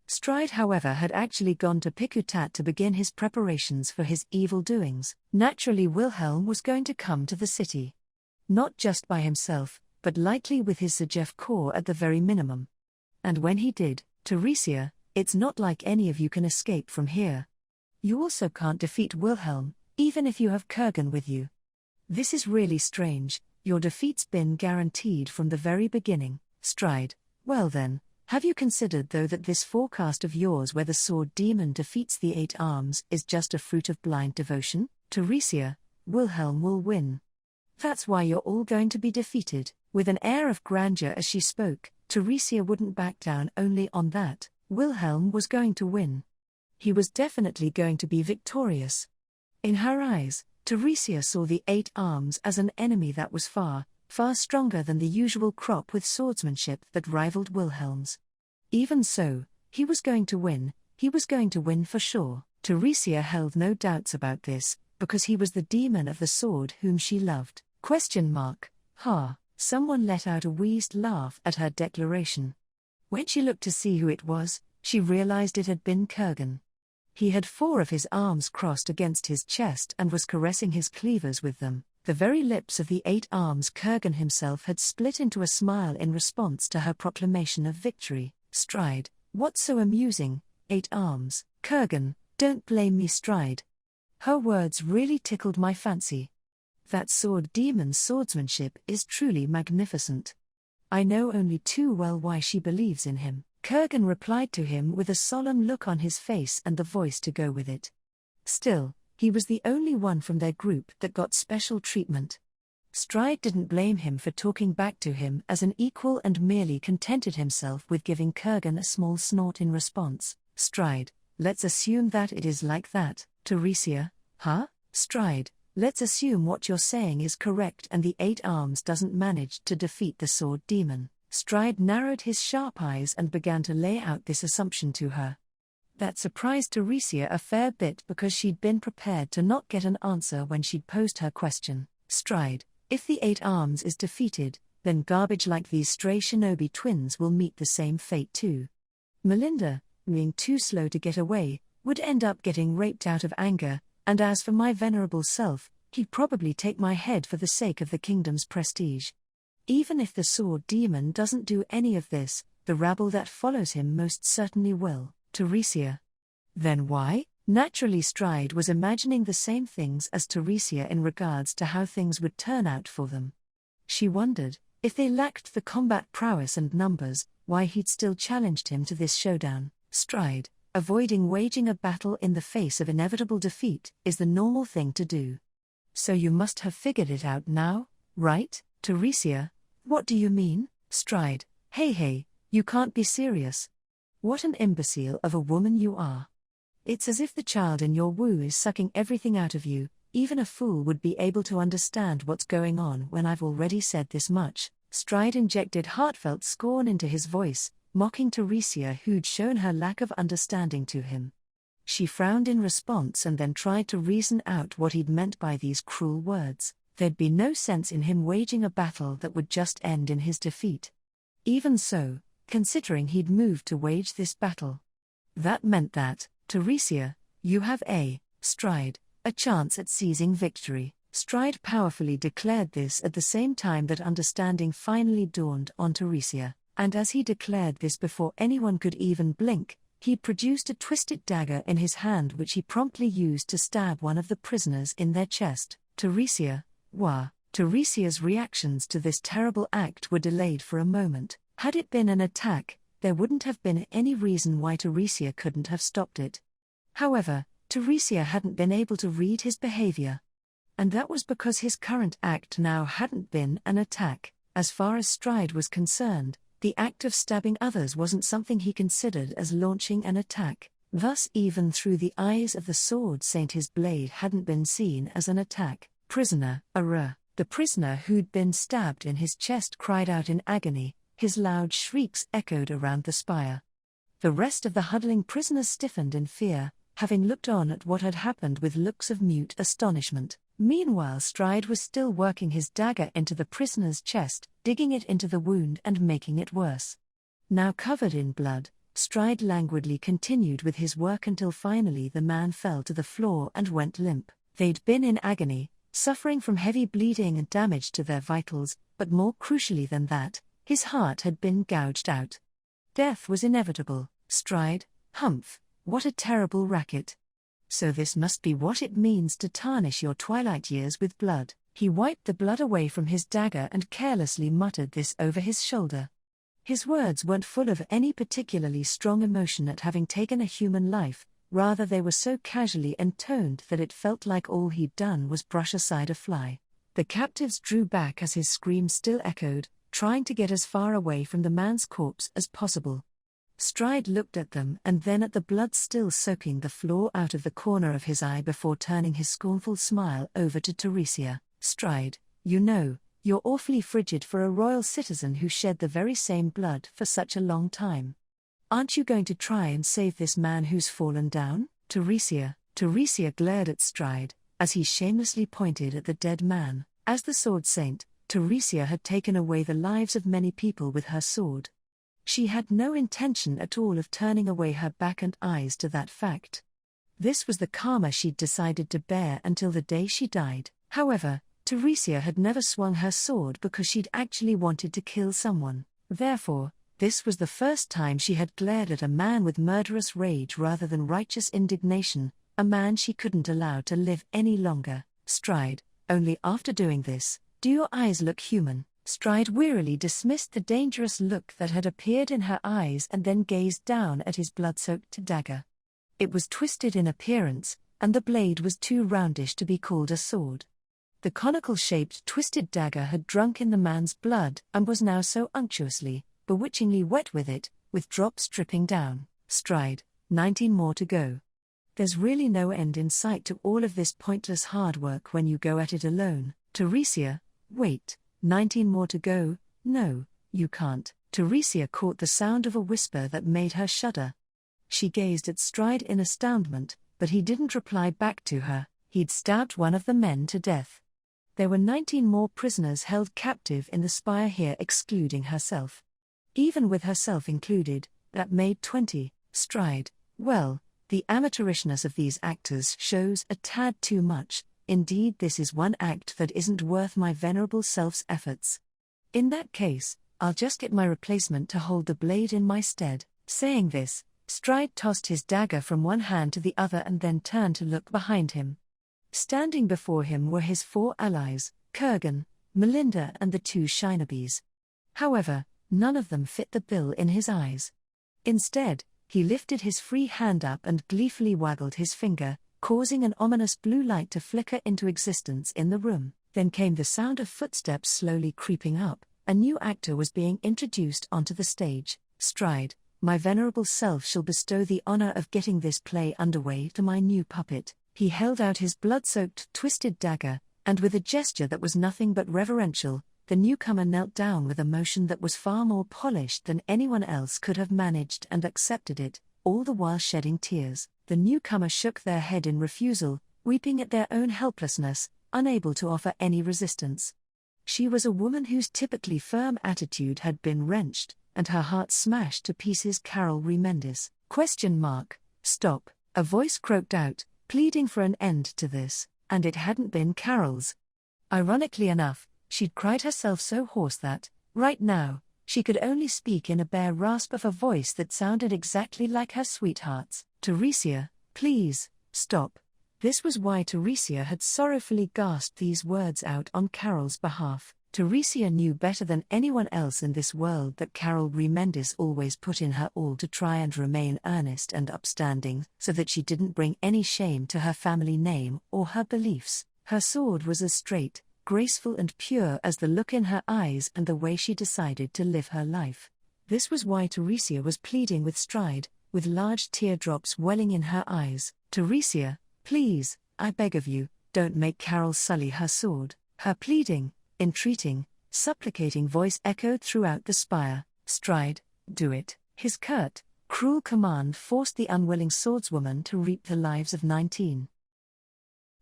Stride, however, had actually gone to Pikutat to begin his preparations for his evil doings. Naturally, Wilhelm was going to come to the city. Not just by himself, but likely with his Sajef corps at the very minimum. And when he did, Teresia, it's not like any of you can escape from here. You also can't defeat Wilhelm, even if you have Kurgan with you. This is really strange, your defeat's been guaranteed from the very beginning. Stride, well then, have you considered though that this forecast of yours where the sword demon defeats the 8 arms is just a fruit of blind devotion? Teresia, Wilhelm will win. That's why you're all going to be defeated. With an air of grandeur as she spoke, Teresia wouldn't back down only on that. Wilhelm was going to win. He was definitely going to be victorious. In her eyes, Teresia saw the 8 arms as an enemy that was far, far stronger than the usual crop with swordsmanship that rivaled Wilhelm's. Even so, He was going to win for sure. Teresia held no doubts about this, because he was the demon of the sword whom she loved. Ha! Someone let out a wheezed laugh at her declaration. When she looked to see who it was, she realized it had been Kurgan. He had 4 of his arms crossed against his chest and was caressing his cleavers with them. The very lips of the 8 arms Kurgan himself had split into a smile in response to her proclamation of victory. Stride, what's so amusing, 8 arms? Kurgan, don't blame me, Stride. Her words really tickled my fancy. That sword demon's swordsmanship is truly magnificent. I know only too well why she believes in him. Kurgan replied to him with a solemn look on his face and the voice to go with it. Still, he was the only one from their group that got special treatment. Stride didn't blame him for talking back to him as an equal and merely contented himself with giving Kurgan a small snort in response. Stride, let's assume that it is like that. Teresia, huh? Stride, let's assume what you're saying is correct and the 8 arms doesn't manage to defeat the sword demon. Stride narrowed his sharp eyes and began to lay out this assumption to her. That surprised Teresia a fair bit because she'd been prepared to not get an answer when she'd posed her question. Stride, if the 8 arms is defeated, then garbage like these stray shinobi twins will meet the same fate too. Melinda, being too slow to get away, would end up getting raped out of anger, and as for my venerable self, he'd probably take my head for the sake of the kingdom's prestige. Even if the sword demon doesn't do any of this, the rabble that follows him most certainly will. Teresia. Then why? Naturally, Stride was imagining the same things as Teresia in regards to how things would turn out for them. She wondered, if they lacked the combat prowess and numbers, why he'd still challenged him to this showdown. Stride, avoiding waging a battle in the face of inevitable defeat, is the normal thing to do. So you must have figured it out now, right? Teresia, what do you mean? Stride, hey, you can't be serious. What an imbecile of a woman you are. It's as if the child in your womb is sucking everything out of you. Even a fool would be able to understand what's going on when I've already said this much. Stride injected heartfelt scorn into his voice, mocking Teresia who'd shown her lack of understanding to him. She frowned in response and then tried to reason out what he'd meant by these cruel words. There'd be no sense in him waging a battle that would just end in his defeat. Even so, considering he'd moved to wage this battle. That meant that, Teresia, you have Stride, a chance at seizing victory. Stride powerfully declared this at the same time that understanding finally dawned on Teresia, and as he declared this before anyone could even blink, he produced a twisted dagger in his hand which he promptly used to stab one of the prisoners in their chest. Teresia, wah. Teresia's reactions to this terrible act were delayed for a moment. Had it been an attack, there wouldn't have been any reason why Teresia couldn't have stopped it. However, Teresia hadn't been able to read his behavior. And that was because his current act now hadn't been an attack. As far as Stride was concerned, the act of stabbing others wasn't something he considered as launching an attack. Thus, even through the eyes of the sword saint, his blade hadn't been seen as an attack. Prisoner, the prisoner who'd been stabbed in his chest cried out in agony. His loud shrieks echoed around the spire. The rest of the huddling prisoners stiffened in fear, having looked on at what had happened with looks of mute astonishment. Meanwhile, Stride was still working his dagger into the prisoner's chest, digging it into the wound and making it worse. Now covered in blood, Stride languidly continued with his work until finally the man fell to the floor and went limp. They'd been in agony, suffering from heavy bleeding and damage to their vitals, but more crucially than that, his heart had been gouged out. Death was inevitable. Stride, humph, what a terrible racket. So this must be what it means to tarnish your twilight years with blood. He wiped the blood away from his dagger and carelessly muttered this over his shoulder. His words weren't full of any particularly strong emotion at having taken a human life, rather they were so casually intoned that it felt like all he'd done was brush aside a fly. The captives drew back as his scream still echoed, trying to get as far away from the man's corpse as possible. Stride looked at them and then at the blood still soaking the floor out of the corner of his eye before turning his scornful smile over to Teresia. Stride, you know, you're awfully frigid for a royal citizen who shed the very same blood for such a long time. Aren't you going to try and save this man who's fallen down? Teresia glared at Stride, as he shamelessly pointed at the dead man. As the sword saint, Teresia had taken away the lives of many people with her sword. She had no intention at all of turning away her back and eyes to that fact. This was the karma she'd decided to bear until the day she died. However, Teresia had never swung her sword because she'd actually wanted to kill someone. Therefore, this was the first time she had glared at a man with murderous rage rather than righteous indignation, a man she couldn't allow to live any longer. Stride, only after doing this, do your eyes look human? Stride wearily dismissed the dangerous look that had appeared in her eyes and then gazed down at his blood-soaked dagger. It was twisted in appearance, and the blade was too roundish to be called a sword. The conical-shaped twisted dagger had drunk in the man's blood and was now so unctuously, bewitchingly wet with it, with drops dripping down. Stride, 19 more to go. There's really no end in sight to all of this pointless hard work when you go at it alone. Teresia, wait, 19 more to go. No, you can't. Teresia caught the sound of a whisper that made her shudder. She gazed at Stride in astoundment, but he didn't reply back to her. He'd stabbed one of the men to death. There were 19 more prisoners held captive in the spire here, excluding herself. Even with herself included, that made 20. Stride, well, the amateurishness of these actors shows a tad too much. Indeed, this is one act that isn't worth my venerable self's efforts. In that case, I'll just get my replacement to hold the blade in my stead. Saying this, Stride tossed his dagger from one hand to the other and then turned to look behind him. Standing before him were his 4 allies, Kurgan, Melinda and the 2 Shinobis. However, none of them fit the bill in his eyes. Instead, he lifted his free hand up and gleefully waggled his finger, causing an ominous blue light to flicker into existence in the room. Then came the sound of footsteps slowly creeping up. A new actor was being introduced onto the stage. Stride, my venerable self shall bestow the honor of getting this play underway to my new puppet. He held out his blood-soaked, twisted dagger, and with a gesture that was nothing but reverential, the newcomer knelt down with a motion that was far more polished than anyone else could have managed and accepted it, all the while shedding tears. The newcomer shook their head in refusal, weeping at their own helplessness, unable to offer any resistance. She was a woman whose typically firm attitude had been wrenched, and her heart smashed to pieces. Carol Remendis. ? Stop. A voice croaked out, pleading for an end to this, and it hadn't been Carol's. Ironically enough, she'd cried herself so hoarse that, right now, she could only speak in a bare rasp of a voice that sounded exactly like her sweetheart's. Teresia, please, stop. This was why Teresia had sorrowfully gasped these words out on Carol's behalf. Teresia knew better than anyone else in this world that Carol Remendis always put in her all to try and remain earnest and upstanding, so that she didn't bring any shame to her family name or her beliefs. Her sword was as straight, graceful and pure as the look in her eyes and the way she decided to live her life. This was why Teresia was pleading with Stride, with large teardrops welling in her eyes. Teresia, please, I beg of you, don't make Carol sully her sword. Her pleading, entreating, supplicating voice echoed throughout the spire. Stride, do it. His curt, cruel command forced the unwilling swordswoman to reap the lives of 19.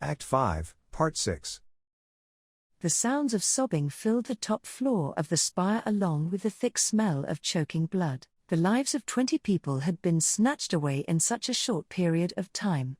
Act 5, Part 6. The sounds of sobbing filled the top floor of the spire along with the thick smell of choking blood. The lives of 20 people had been snatched away in such a short period of time.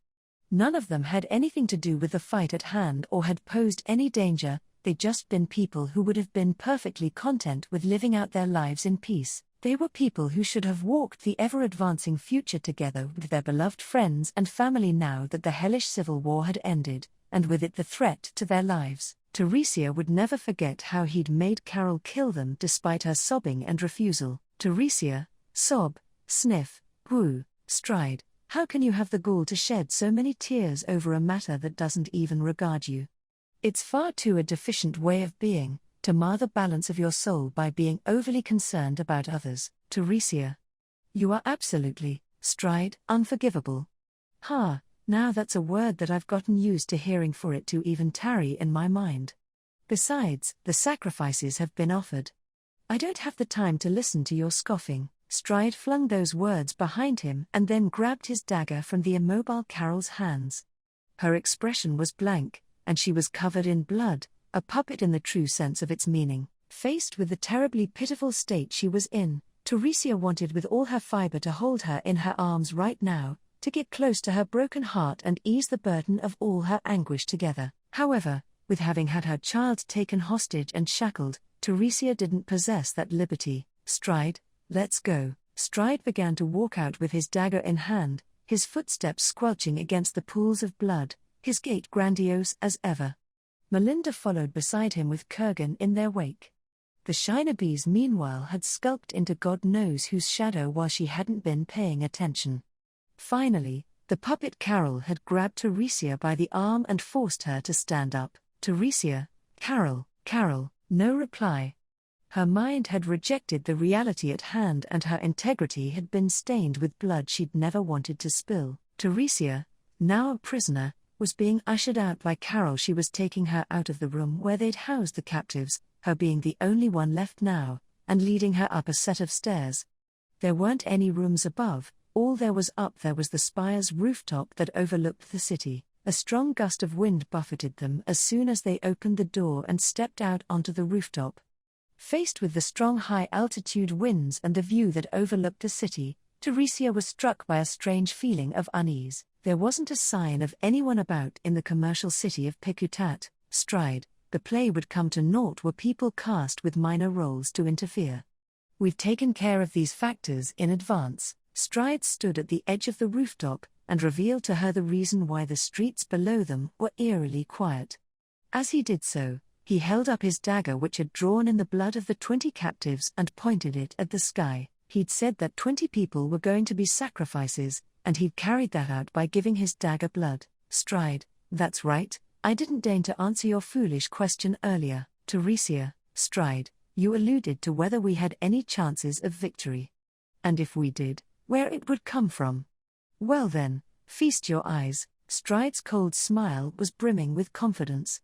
None of them had anything to do with the fight at hand or had posed any danger. They'd just been people who would have been perfectly content with living out their lives in peace. They were people who should have walked the ever-advancing future together with their beloved friends and family now that the hellish civil war had ended, and with it the threat to their lives. Teresia would never forget how he'd made Carol kill them despite her sobbing and refusal. Teresia, sob, sniff, woo, Stride, how can you have the gall to shed so many tears over a matter that doesn't even regard you? It's far too a deficient way of being, to mar the balance of your soul by being overly concerned about others. Teresia. You are absolutely, Stride, unforgivable. Now that's a word that I've gotten used to hearing for it to even tarry in my mind. Besides, the sacrifices have been offered. I don't have the time to listen to your scoffing. Stride flung those words behind him and then grabbed his dagger from the immobile Carol's hands. Her expression was blank, and she was covered in blood, a puppet in the true sense of its meaning. Faced with the terribly pitiful state she was in, Teresia wanted with all her fiber to hold her in her arms right now, to get close to her broken heart and ease the burden of all her anguish together. However, with having had her child taken hostage and shackled, Teresia didn't possess that liberty. Stride, let's go. Stride began to walk out with his dagger in hand, his footsteps squelching against the pools of blood, his gait grandiose as ever. Melinda followed beside him with Kurgan in their wake. The Shinobees meanwhile had skulked into God knows whose shadow while she hadn't been paying attention. Finally, the puppet Carol had grabbed Teresia by the arm and forced her to stand up. Teresia, Carol, no reply. Her mind had rejected the reality at hand and her integrity had been stained with blood she'd never wanted to spill. Teresia, now a prisoner, was being ushered out by Carol. She was taking her out of the room where they'd housed the captives, her being the only one left now, and leading her up a set of stairs. There weren't any rooms above, all there was up there was the spire's rooftop that overlooked the city. A strong gust of wind buffeted them as soon as they opened the door and stepped out onto the rooftop. Faced with the strong high-altitude winds and the view that overlooked the city, Teresia was struck by a strange feeling of unease. There wasn't a sign of anyone about in the commercial city of Pekutat. Stride, the play would come to naught were people cast with minor roles to interfere. We've taken care of these factors in advance. Stride stood at the edge of the rooftop, and revealed to her the reason why the streets below them were eerily quiet. As he did so, he held up his dagger which had drawn in the blood of the 20 captives and pointed it at the sky. He'd said that 20 people were going to be sacrifices, and he'd carried that out by giving his dagger blood. Stride, that's right, I didn't deign to answer your foolish question earlier. Teresia, Stride, you alluded to whether we had any chances of victory. And if we did, where it would come from. Well then, feast your eyes. Stride's cold smile was brimming with confidence.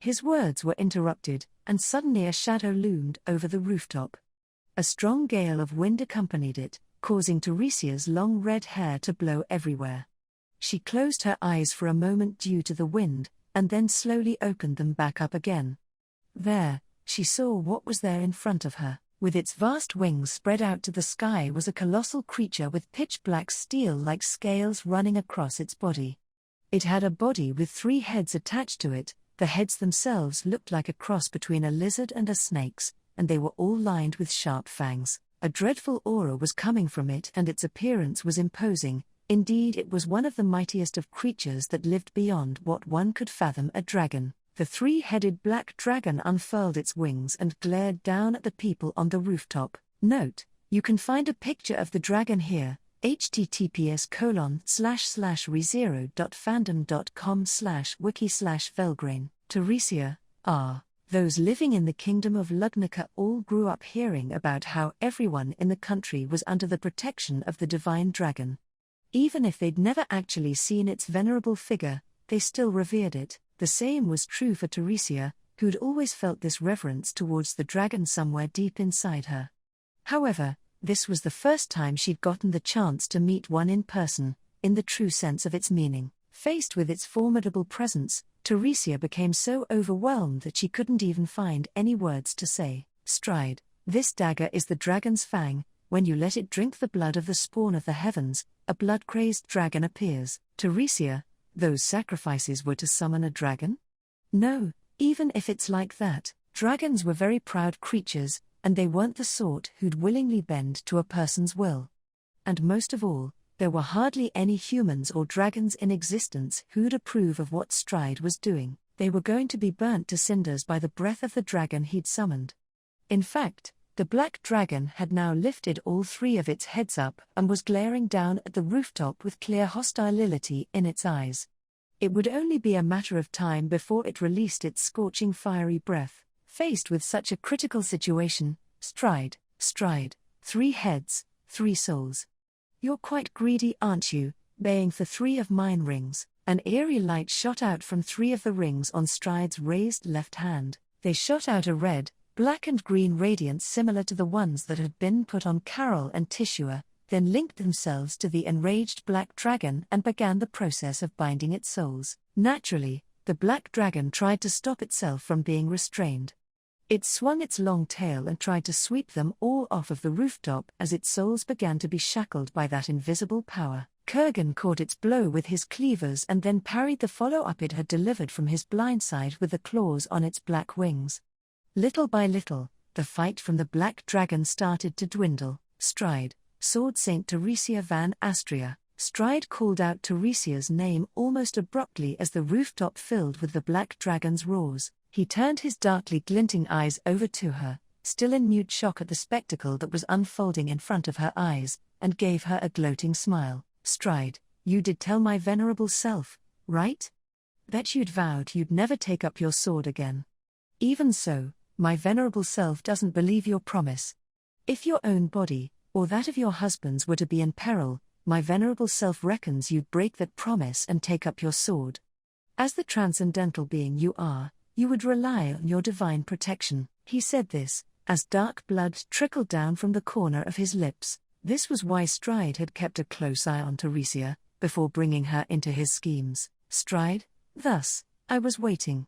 His words were interrupted, and suddenly a shadow loomed over the rooftop. A strong gale of wind accompanied it, causing Teresia's long red hair to blow everywhere. She closed her eyes for a moment due to the wind, and then slowly opened them back up again. There, she saw what was there in front of her. With its vast wings spread out to the sky was a colossal creature with pitch-black steel-like scales running across its body. It had a body with 3 heads attached to it. The heads themselves looked like a cross between a lizard and a snake's, and they were all lined with sharp fangs. A dreadful aura was coming from it and its appearance was imposing. Indeed, it was one of the mightiest of creatures that lived beyond what one could fathom a dragon. The 3-headed black dragon unfurled its wings and glared down at the people on the rooftop. Note, you can find a picture of the dragon here, https://rezero.fandom.com/wiki/Velgrain. Teresia, those living in the kingdom of Lugnica all grew up hearing about how everyone in the country was under the protection of the divine dragon. Even if they'd never actually seen its venerable figure, they still revered it. The same was true for Teresia, who'd always felt this reverence towards the dragon somewhere deep inside her. However, this was the first time she'd gotten the chance to meet one in person, in the true sense of its meaning. Faced with its formidable presence, Teresia became so overwhelmed that she couldn't even find any words to say. Stride, this dagger is the dragon's fang. When you let it drink the blood of the spawn of the heavens, a blood-crazed dragon appears. Teresia, those sacrifices were to summon a dragon? No, even if it's like that. Dragons were very proud creatures, and they weren't the sort who'd willingly bend to a person's will. And most of all, there were hardly any humans or dragons in existence who'd approve of what Stride was doing. They were going to be burnt to cinders by the breath of the dragon he'd summoned. In fact, the black dragon had now lifted all 3 of its heads up and was glaring down at the rooftop with clear hostility in its eyes. It would only be a matter of time before it released its scorching fiery breath. Faced with such a critical situation, Stride, 3 heads, 3 souls. You're quite greedy, aren't you, baying for 3 of mine rings? An eerie light shot out from 3 of the rings on Stride's raised left hand. They shot out a red, Black and green radiance similar to the ones that had been put on Carol and Tishua, then linked themselves to the enraged black dragon and began the process of binding its souls. Naturally, the black dragon tried to stop itself from being restrained. It swung its long tail and tried to sweep them all off of the rooftop as its souls began to be shackled by that invisible power. Kurgan caught its blow with his cleavers and then parried the follow-up it had delivered from his blind side with the claws on its black wings. Little by little, the fight from the black dragon started to dwindle. Stride, Sword Saint Teresia van Astria. Stride called out Teresia's name almost abruptly as the rooftop filled with the black dragon's roars. He turned his darkly glinting eyes over to her, still in mute shock at the spectacle that was unfolding in front of her eyes, and gave her a gloating smile. Stride, you did tell my venerable self, right? Bet you'd vowed you'd never take up your sword again. Even so, my venerable self doesn't believe your promise. If your own body, or that of your husband's, were to be in peril, my venerable self reckons you'd break that promise and take up your sword. As the transcendental being you are, you would rely on your divine protection. He said this, as dark blood trickled down from the corner of his lips. This was why Stride had kept a close eye on Teresia, before bringing her into his schemes. Stride, thus, I was waiting.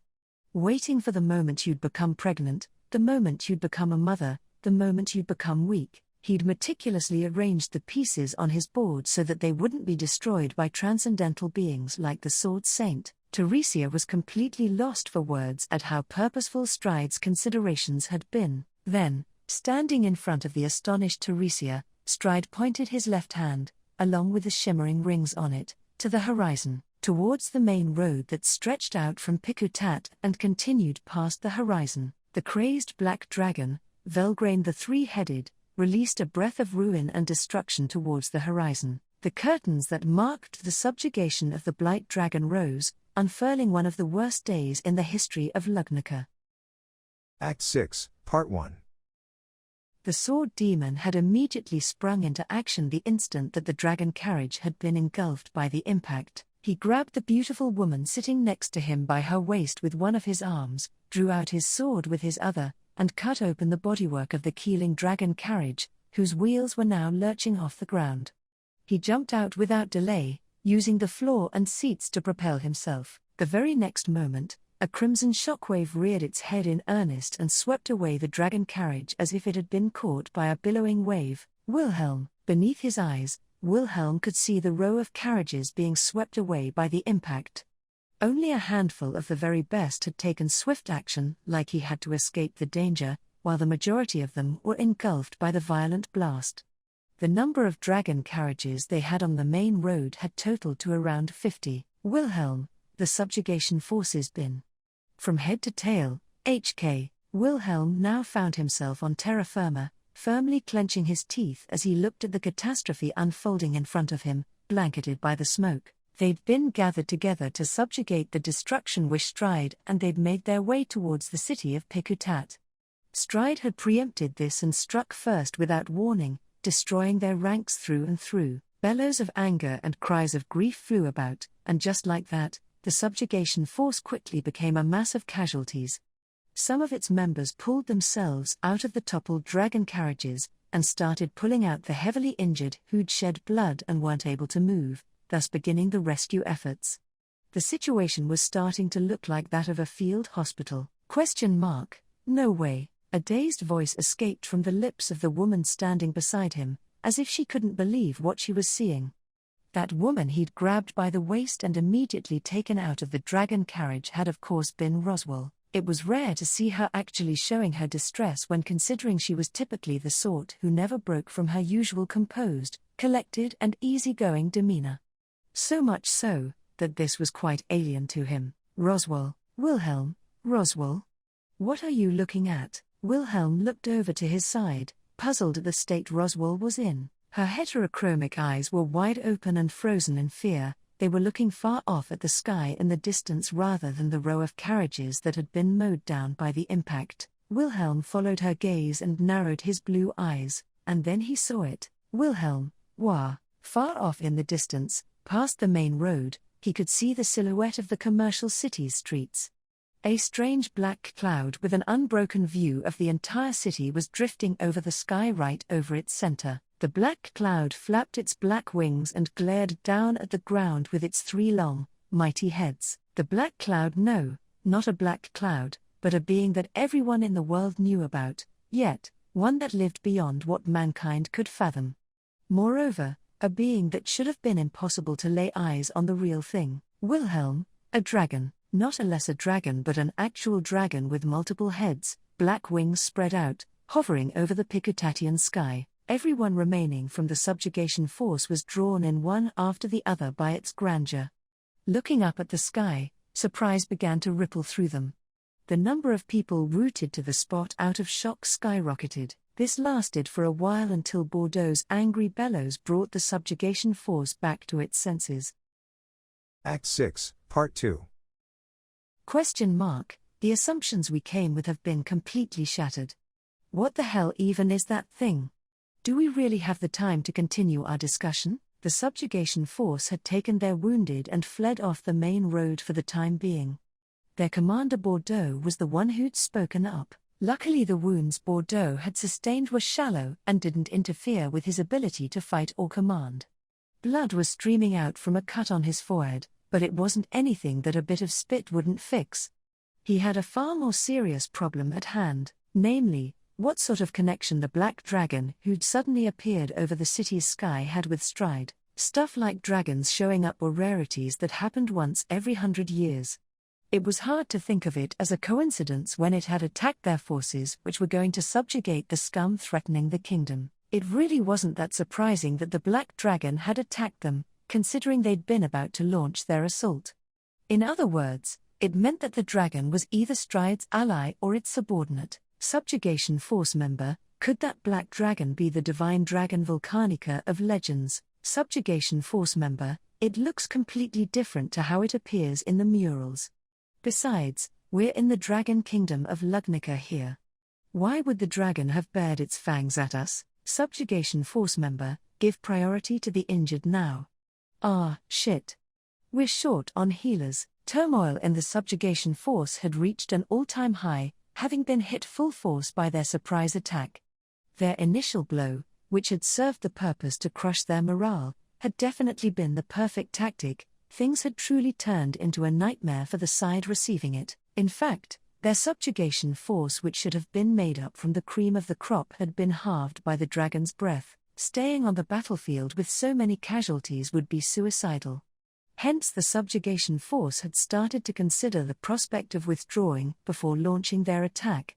Waiting for the moment you'd become pregnant, the moment you'd become a mother, the moment you'd become weak. He'd meticulously arranged the pieces on his board so that they wouldn't be destroyed by transcendental beings like the Sword Saint. Teresia was completely lost for words at how purposeful Stride's considerations had been. Then, standing in front of the astonished Teresia, Stride pointed his left hand, along with the shimmering rings on it, to the horizon, towards the main road that stretched out from Pikutat and continued past the horizon. The crazed black dragon, Velgrain the three-headed, released a breath of ruin and destruction towards the horizon. The curtains that marked the subjugation of the blight dragon rose, unfurling one of the worst days in the history of Lugnica. Act 6, Part 1. The sword demon had immediately sprung into action the instant that the dragon carriage had been engulfed by the impact. He grabbed the beautiful woman sitting next to him by her waist with one of his arms, drew out his sword with his other, and cut open the bodywork of the keeling dragon carriage, whose wheels were now lurching off the ground. He jumped out without delay, using the floor and seats to propel himself. The very next moment, a crimson shockwave reared its head in earnest and swept away the dragon carriage as if it had been caught by a billowing wave. Wilhelm, beneath his eyes, Wilhelm could see the row of carriages being swept away by the impact. Only a handful of the very best had taken swift action, like he had to escape the danger, while the majority of them were engulfed by the violent blast. The number of dragon carriages they had on the main road had totaled to around 50. Wilhelm, the subjugation forces bin. From head to tail, HK, Wilhelm now found himself on terra firma, firmly clenching his teeth as he looked at the catastrophe unfolding in front of him, blanketed by the smoke. They'd been gathered together to subjugate the destruction wish Stride, and they'd made their way towards the city of Pikutat. Stride had preempted this and struck first without warning, destroying their ranks through and through. Bellows of anger and cries of grief flew about, and just like that, the subjugation force quickly became a mass of casualties. Some of its members pulled themselves out of the toppled dragon carriages, and started pulling out the heavily injured who'd shed blood and weren't able to move, thus beginning the rescue efforts. The situation was starting to look like that of a field hospital. No way. A dazed voice escaped from the lips of the woman standing beside him, as if she couldn't believe what she was seeing. That woman he'd grabbed by the waist and immediately taken out of the dragon carriage had of course been Roswell. It was rare to see her actually showing her distress when considering she was typically the sort who never broke from her usual composed, collected and easygoing demeanor. So much so, that this was quite alien to him. Roswell, Wilhelm, Roswell? What are you looking at? Wilhelm looked over to his side, puzzled at the state Roswell was in. Her heterochromic eyes were wide open and frozen in fear. They were looking far off at the sky in the distance rather than the row of carriages that had been mowed down by the impact. Wilhelm followed her gaze and narrowed his blue eyes, and then he saw it. Wilhelm, wah, far off in the distance, past the main road, he could see the silhouette of the commercial city's streets. A strange black cloud with an unbroken view of the entire city was drifting over the sky right over its center. The black cloud flapped its black wings and glared down at the ground with its 3 long, mighty heads. The black cloud, no, not a black cloud, but a being that everyone in the world knew about, yet, one that lived beyond what mankind could fathom. Moreover, a being that should have been impossible to lay eyes on the real thing. Wilhelm, a dragon, not a lesser dragon but an actual dragon with multiple heads, black wings spread out, hovering over the Picutatian sky. Everyone remaining from the subjugation force was drawn in one after the other by its grandeur. Looking up at the sky, surprise began to ripple through them. The number of people rooted to the spot out of shock skyrocketed. This lasted for a while until Bordeaux's angry bellows brought the subjugation force back to its senses. Act 6, Part 2. The assumptions we came with have been completely shattered. What the hell even is that thing? Do we really have the time to continue our discussion? The subjugation force had taken their wounded and fled off the main road for the time being. Their commander Bordeaux was the one who'd spoken up. Luckily the wounds Bordeaux had sustained were shallow and didn't interfere with his ability to fight or command. Blood was streaming out from a cut on his forehead, but it wasn't anything that a bit of spit wouldn't fix. He had a far more serious problem at hand, namely, what sort of connection the black dragon who'd suddenly appeared over the city's sky had with Stride. Stuff like dragons showing up were rarities that happened once every 100 years. It was hard to think of it as a coincidence when it had attacked their forces which were going to subjugate the scum threatening the kingdom. It really wasn't that surprising that the black dragon had attacked them, considering they'd been about to launch their assault. In other words, it meant that the dragon was either Stride's ally or its subordinate. Subjugation force member, could that black dragon be the divine dragon Volcanica of legends? Subjugation force member, it looks completely different to how it appears in the murals. Besides, we're in the dragon kingdom of Lugnica here. Why would the dragon have bared its fangs at us? Subjugation force member, give priority to the injured now. Shit. We're short on healers. Turmoil in the subjugation force had reached an all-time high, having been hit full force by their surprise attack. Their initial blow, which had served the purpose to crush their morale, had definitely been the perfect tactic. Things had truly turned into a nightmare for the side receiving it. In fact, their subjugation force, which should have been made up from the cream of the crop, had been halved by the dragon's breath. Staying on the battlefield with so many casualties would be suicidal. Hence the subjugation force had started to consider the prospect of withdrawing before launching their attack.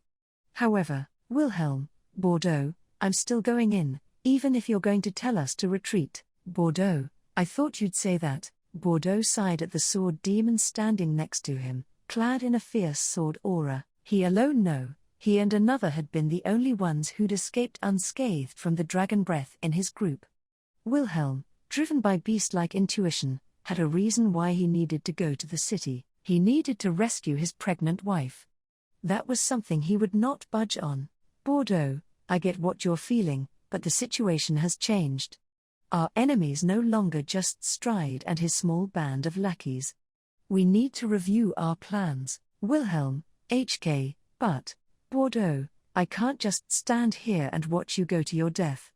However, Wilhelm, Bordeaux, I'm still going in, even if you're going to tell us to retreat. Bordeaux, I thought you'd say that. Bordeaux sighed at the sword demon standing next to him, clad in a fierce sword aura. He alone, no, he and another had been the only ones who'd escaped unscathed from the dragon breath in his group. Wilhelm, driven by beast-like intuition, had a reason why he needed to go to the city. He needed to rescue his pregnant wife. That was something he would not budge on. Bordeaux, I get what you're feeling, but the situation has changed. Our enemy's no longer just Stride and his small band of lackeys. We need to review our plans. Wilhelm, HK, but, Bordeaux, I can't just stand here and watch you go to your death.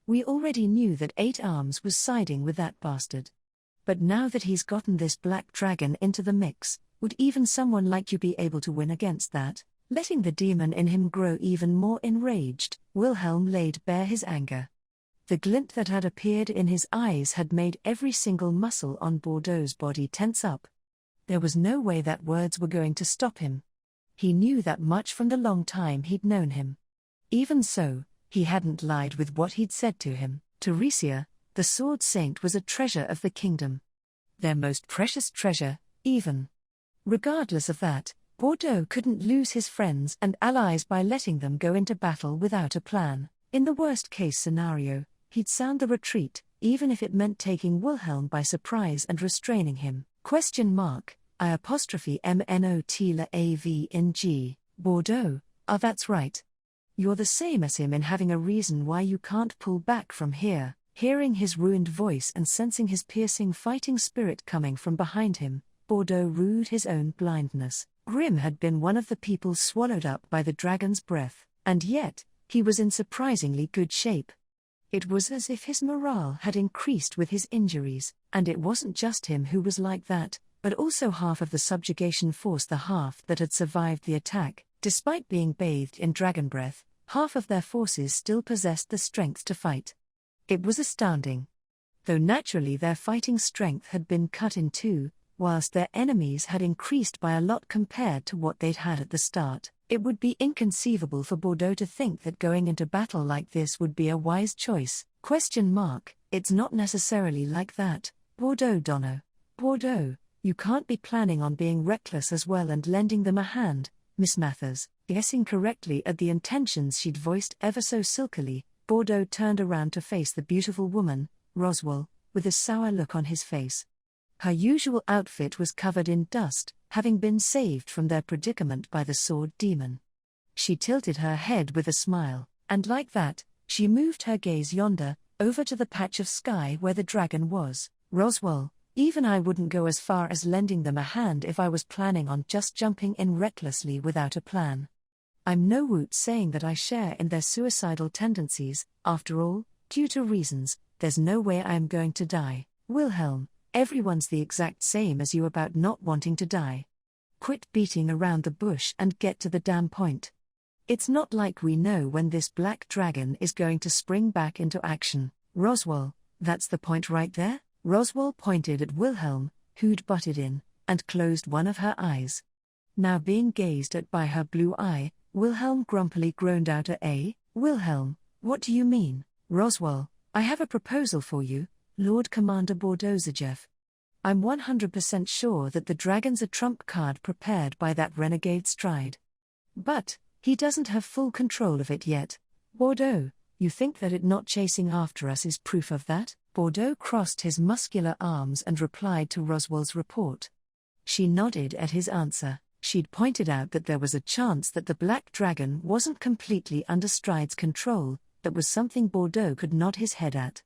We already knew that 8 Arms was siding with that bastard. But now that he's gotten this black dragon into the mix, would even someone like you be able to win against that? Letting the demon in him grow even more enraged, Wilhelm laid bare his anger. The glint that had appeared in his eyes had made every single muscle on Bordeaux's body tense up. There was no way that words were going to stop him. He knew that much from the long time he'd known him. Even so, he hadn't lied with what he'd said to him. Teresia, the Sword Saint, was a treasure of the kingdom. Their most precious treasure, even. Regardless of that, Bordeaux couldn't lose his friends and allies by letting them go into battle without a plan. In the worst-case scenario, he'd sound the retreat, even if it meant taking Wilhelm by surprise and restraining him. I''MNOTLAAVNG, Bordeaux, that's right. You're the same as him in having a reason why you can't pull back from here. Hearing his ruined voice and sensing his piercing fighting spirit coming from behind him, Bordeaux rued his own blindness. Grim had been one of the people swallowed up by the dragon's breath, and yet, he was in surprisingly good shape. It was as if his morale had increased with his injuries, and it wasn't just him who was like that, but also half of the subjugation force, the half that had survived the attack. Despite being bathed in dragon breath, half of their forces still possessed the strength to fight. It was astounding. Though naturally their fighting strength had been cut in two, whilst their enemies had increased by a lot compared to what they'd had at the start, it would be inconceivable for Bordeaux to think that going into battle like this would be a wise choice. It's not necessarily like that, Bordeaux Dono. Bordeaux, you can't be planning on being reckless as well and lending them a hand, Miss Mathers. Guessing correctly at the intentions she'd voiced ever so silkily, Bordeaux turned around to face the beautiful woman, Roswell, with a sour look on his face. Her usual outfit was covered in dust, having been saved from their predicament by the sword demon. She tilted her head with a smile, and like that, she moved her gaze yonder, over to the patch of sky where the dragon was. Roswell, even I wouldn't go as far as lending them a hand if I was planning on just jumping in recklessly without a plan. I'm no woot saying that I share in their suicidal tendencies. After all, due to reasons, there's no way I am going to die. Wilhelm, everyone's the exact same as you about not wanting to die. Quit beating around the bush and get to the damn point. It's not like we know when this black dragon is going to spring back into action. Roswell, that's the point right there? Roswell pointed at Wilhelm, who'd butted in, and closed one of her eyes. Now being gazed at by her blue eye, Wilhelm grumpily groaned out Wilhelm, what do you mean? Roswell, I have a proposal for you, Lord Commander Bordeaux-Zajeff. I'm 100% sure that the dragon's a trump card prepared by that renegade Stride. But, he doesn't have full control of it yet. Bordeaux, you think that it not chasing after us is proof of that? Bordeaux crossed his muscular arms and replied to Roswell's report. She nodded at his answer. She'd pointed out that there was a chance that the black dragon wasn't completely under Stride's control. That was something Bordeaux could nod his head at.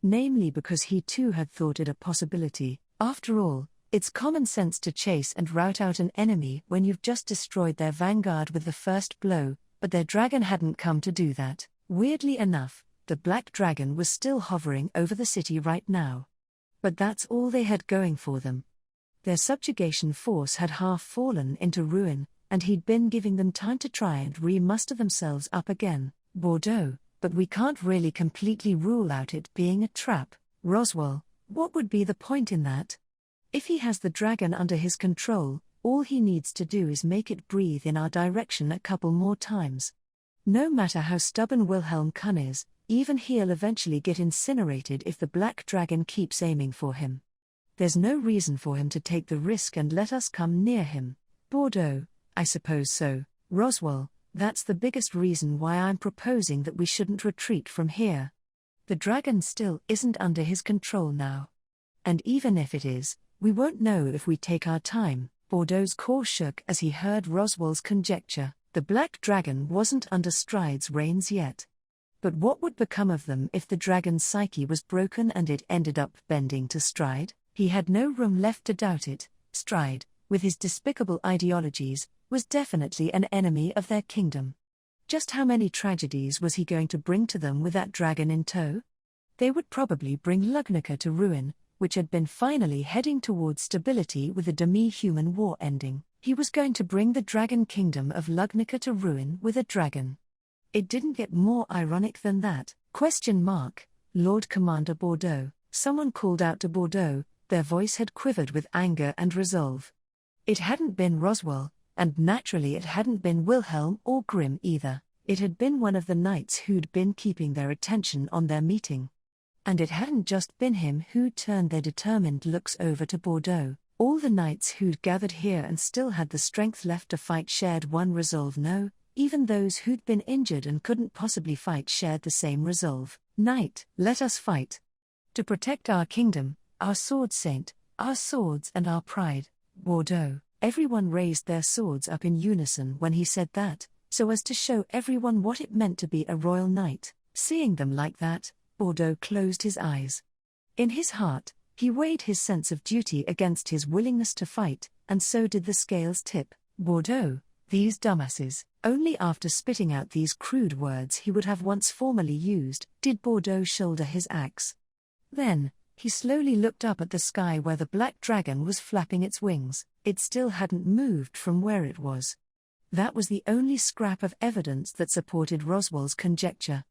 Namely because he too had thought it a possibility. After all, it's common sense to chase and rout out an enemy when you've just destroyed their vanguard with the first blow, but their dragon hadn't come to do that. Weirdly enough, the black dragon was still hovering over the city right now. But that's all they had going for them. Their subjugation force had half fallen into ruin, and he'd been giving them time to try and re-muster themselves up again. Bordeaux, but we can't really completely rule out it being a trap. Roswell, what would be the point in that? If he has the dragon under his control, all he needs to do is make it breathe in our direction a couple more times. No matter how stubborn Wilhelm Kunn is, even he'll eventually get incinerated if the black dragon keeps aiming for him. There's no reason for him to take the risk and let us come near him. Bordeaux, I suppose so. Roswell, that's the biggest reason why I'm proposing that we shouldn't retreat from here. The dragon still isn't under his control now. And even if it is, we won't know if we take our time. Bordeaux's core shook as he heard Roswell's conjecture. The black dragon wasn't under Stride's reins yet. But what would become of them if the dragon's psyche was broken and it ended up bending to Stride? He had no room left to doubt it. Stride, with his despicable ideologies, was definitely an enemy of their kingdom. Just how many tragedies was he going to bring to them with that dragon in tow? They would probably bring Lugnica to ruin, which had been finally heading towards stability with a demi-human war ending. He was going to bring the dragon kingdom of Lugnica to ruin with a dragon. It didn't get more ironic than that. Lord Commander Bordeaux. Someone called out to Bordeaux, their voice had quivered with anger and resolve. It hadn't been Roswell, and naturally it hadn't been Wilhelm or Grim either. It had been one of the knights who'd been keeping their attention on their meeting. And it hadn't just been him who'd turned their determined looks over to Bordeaux. All the knights who'd gathered here and still had the strength left to fight shared one resolve. No, even those who'd been injured and couldn't possibly fight shared the same resolve. Knight, let us fight. To protect our kingdom, our sword saint, our swords and our pride. Bordeaux. Everyone raised their swords up in unison when he said that, so as to show everyone what it meant to be a royal knight. Seeing them like that, Bordeaux closed his eyes. In his heart, He weighed his sense of duty against his willingness to fight, and so did the scales tip. Bordeaux, these dumbasses. Only after spitting out these crude words he would have once formerly used, did Bordeaux shoulder his axe. Then, he slowly looked up at the sky where the black dragon was flapping its wings. It still hadn't moved from where it was. That was the only scrap of evidence that supported Roswell's conjecture.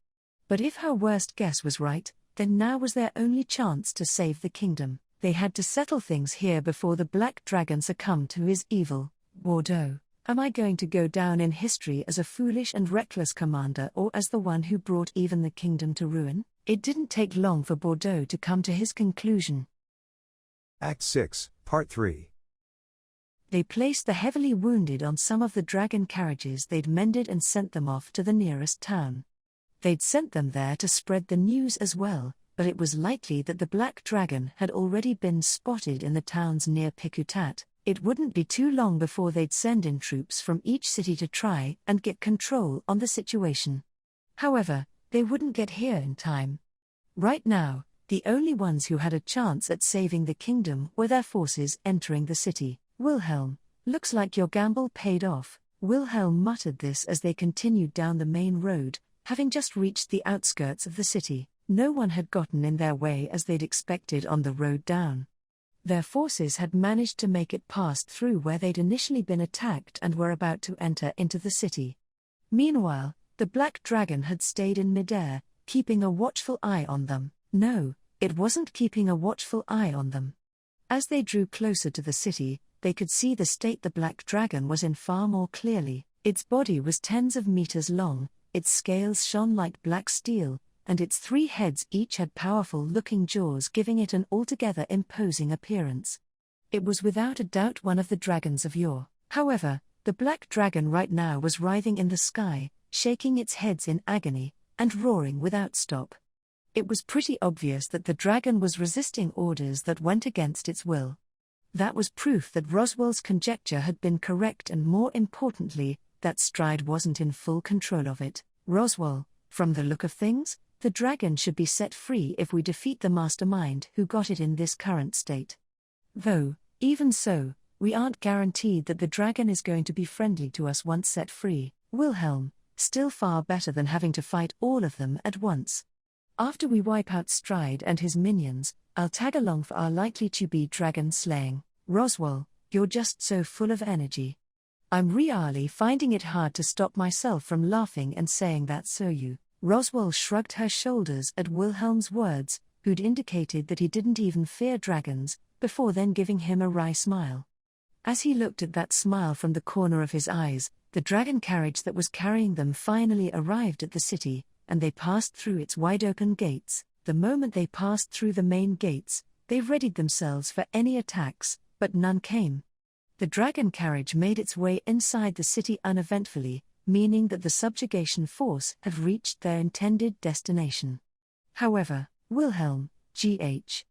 But if her worst guess was right, then now was their only chance to save the kingdom. They had to settle things here before the black dragon succumbed to his evil. Bordeaux, am I going to go down in history as a foolish and reckless commander or as the one who brought even the kingdom to ruin? It didn't take long for Bordeaux to come to his conclusion. Act 6, Part 3. They placed the heavily wounded on some of the dragon carriages they'd mended and sent them off to the nearest town. They'd sent them there to spread the news as well, but it was likely that the black dragon had already been spotted in the towns near Picutat. It wouldn't be too long before they'd send in troops from each city to try and get control on the situation. However, they wouldn't get here in time. Right now, the only ones who had a chance at saving the kingdom were their forces entering the city. Wilhelm, looks like your gamble paid off. Wilhelm muttered this as they continued down the main road, having just reached the outskirts of the city. No one had gotten in their way as they'd expected on the road down. Their forces had managed to make it past through where they'd initially been attacked and were about to enter into the city. Meanwhile, the black dragon had stayed in midair, keeping a watchful eye on them. No, it wasn't keeping a watchful eye on them. As they drew closer to the city, they could see the state the black dragon was in far more clearly. Its body was tens of meters long, its scales shone like black steel, and its 3 heads each had powerful-looking jaws giving it an altogether imposing appearance. It was without a doubt one of the dragons of yore. However, the black dragon right now was writhing in the sky, shaking its heads in agony, and roaring without stop. It was pretty obvious that the dragon was resisting orders that went against its will. That was proof that Roswell's conjecture had been correct, and more importantly, that Stride wasn't in full control of it. Roswell, from the look of things, the dragon should be set free if we defeat the mastermind who got it in this current state. Though, even so, we aren't guaranteed that the dragon is going to be friendly to us once set free. Wilhelm, still far better than having to fight all of them at once. After we wipe out Stride and his minions, I'll tag along for our likely-to-be dragon slaying. Roswell, you're just so full of energy. I'm really finding it hard to stop myself from laughing and saying that. So you. Roswell shrugged her shoulders at Wilhelm's words, who'd indicated that he didn't even fear dragons, before then giving him a wry smile. As he looked at that smile from the corner of his eyes, the dragon carriage that was carrying them finally arrived at the city, and they passed through its wide-open gates. The moment they passed through the main gates, they readied themselves for any attacks, but none came. The dragon carriage made its way inside the city uneventfully, meaning that the subjugation force had reached their intended destination. However, Wilhelm, G.H.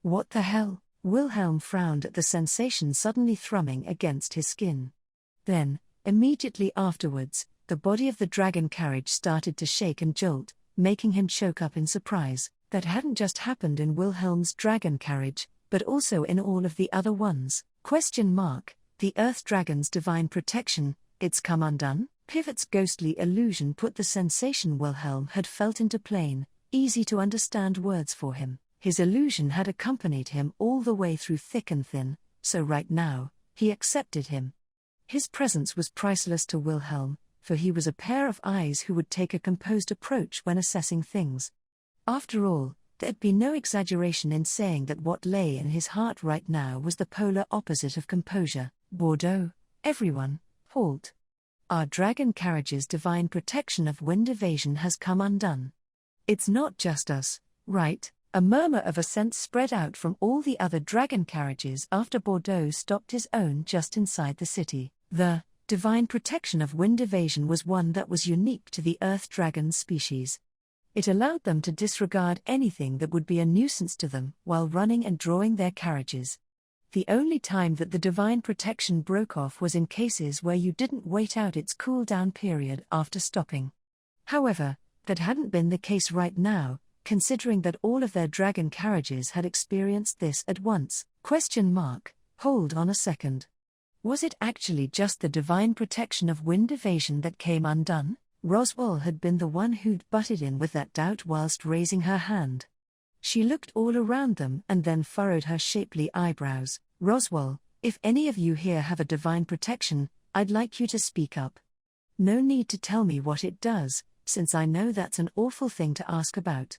What the hell? Wilhelm frowned at the sensation suddenly thrumming against his skin. Then, immediately afterwards, the body of the dragon carriage started to shake and jolt, making him choke up in surprise. That hadn't just happened in Wilhelm's dragon carriage, but also in all of the other ones. The Earth Dragon's divine protection, it's come undone? Pivot's ghostly illusion put the sensation Wilhelm had felt into plain, easy-to-understand words for him. His illusion had accompanied him all the way through thick and thin, so right now, he accepted him. His presence was priceless to Wilhelm, for he was a pair of eyes who would take a composed approach when assessing things. After all, there'd be no exaggeration in saying that what lay in his heart right now was the polar opposite of composure. Bordeaux, everyone, halt. Our dragon carriage's divine protection of wind evasion has come undone. It's not just us, right? A murmur of assent spread out from all the other dragon carriages after Bordeaux stopped his own just inside the city. The divine protection of wind evasion was one that was unique to the Earth Dragon species. It allowed them to disregard anything that would be a nuisance to them while running and drawing their carriages. The only time that the divine protection broke off was in cases where you didn't wait out its cool-down period after stopping. However, that hadn't been the case right now, considering that all of their dragon carriages had experienced this at once. Hold on a second. Was it actually just the divine protection of wind evasion that came undone? Roswell had been the one who'd butted in with that doubt whilst raising her hand. She looked all around them and then furrowed her shapely eyebrows. Roswell, if any of you here have a divine protection, I'd like you to speak up. No need to tell me what it does, since I know that's an awful thing to ask about.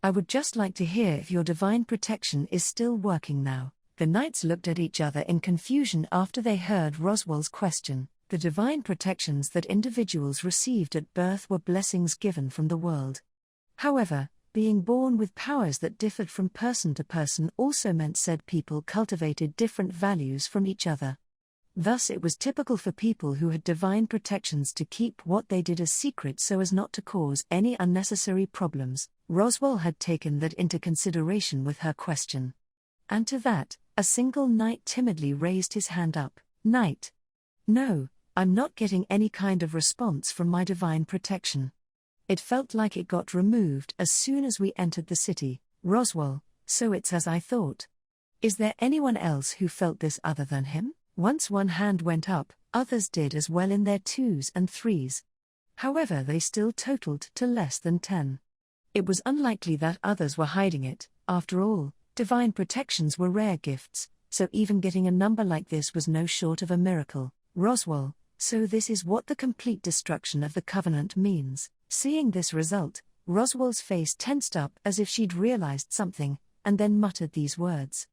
I would just like to hear if your divine protection is still working now. The knights looked at each other in confusion after they heard Roswell's question. The divine protections that individuals received at birth were blessings given from the world. However, being born with powers that differed from person to person also meant said people cultivated different values from each other. Thus it was typical for people who had divine protections to keep what they did a secret so as not to cause any unnecessary problems. Roswell had taken that into consideration with her question. And to that, a single knight timidly raised his hand up. Knight. No, I'm not getting any kind of response from my divine protection. It felt like it got removed as soon as we entered the city. Roswell, so it's as I thought. Is there anyone else who felt this other than him? Once one hand went up, others did as well in their 2s and 3s. However, they still totaled to less than 10. It was unlikely that others were hiding it. After all, divine protections were rare gifts, so even getting a number like this was no short of a miracle. Roswell, so this is what the complete destruction of the Covenant means. Seeing this result, Roswell's face tensed up as if she'd realized something, and then muttered these words.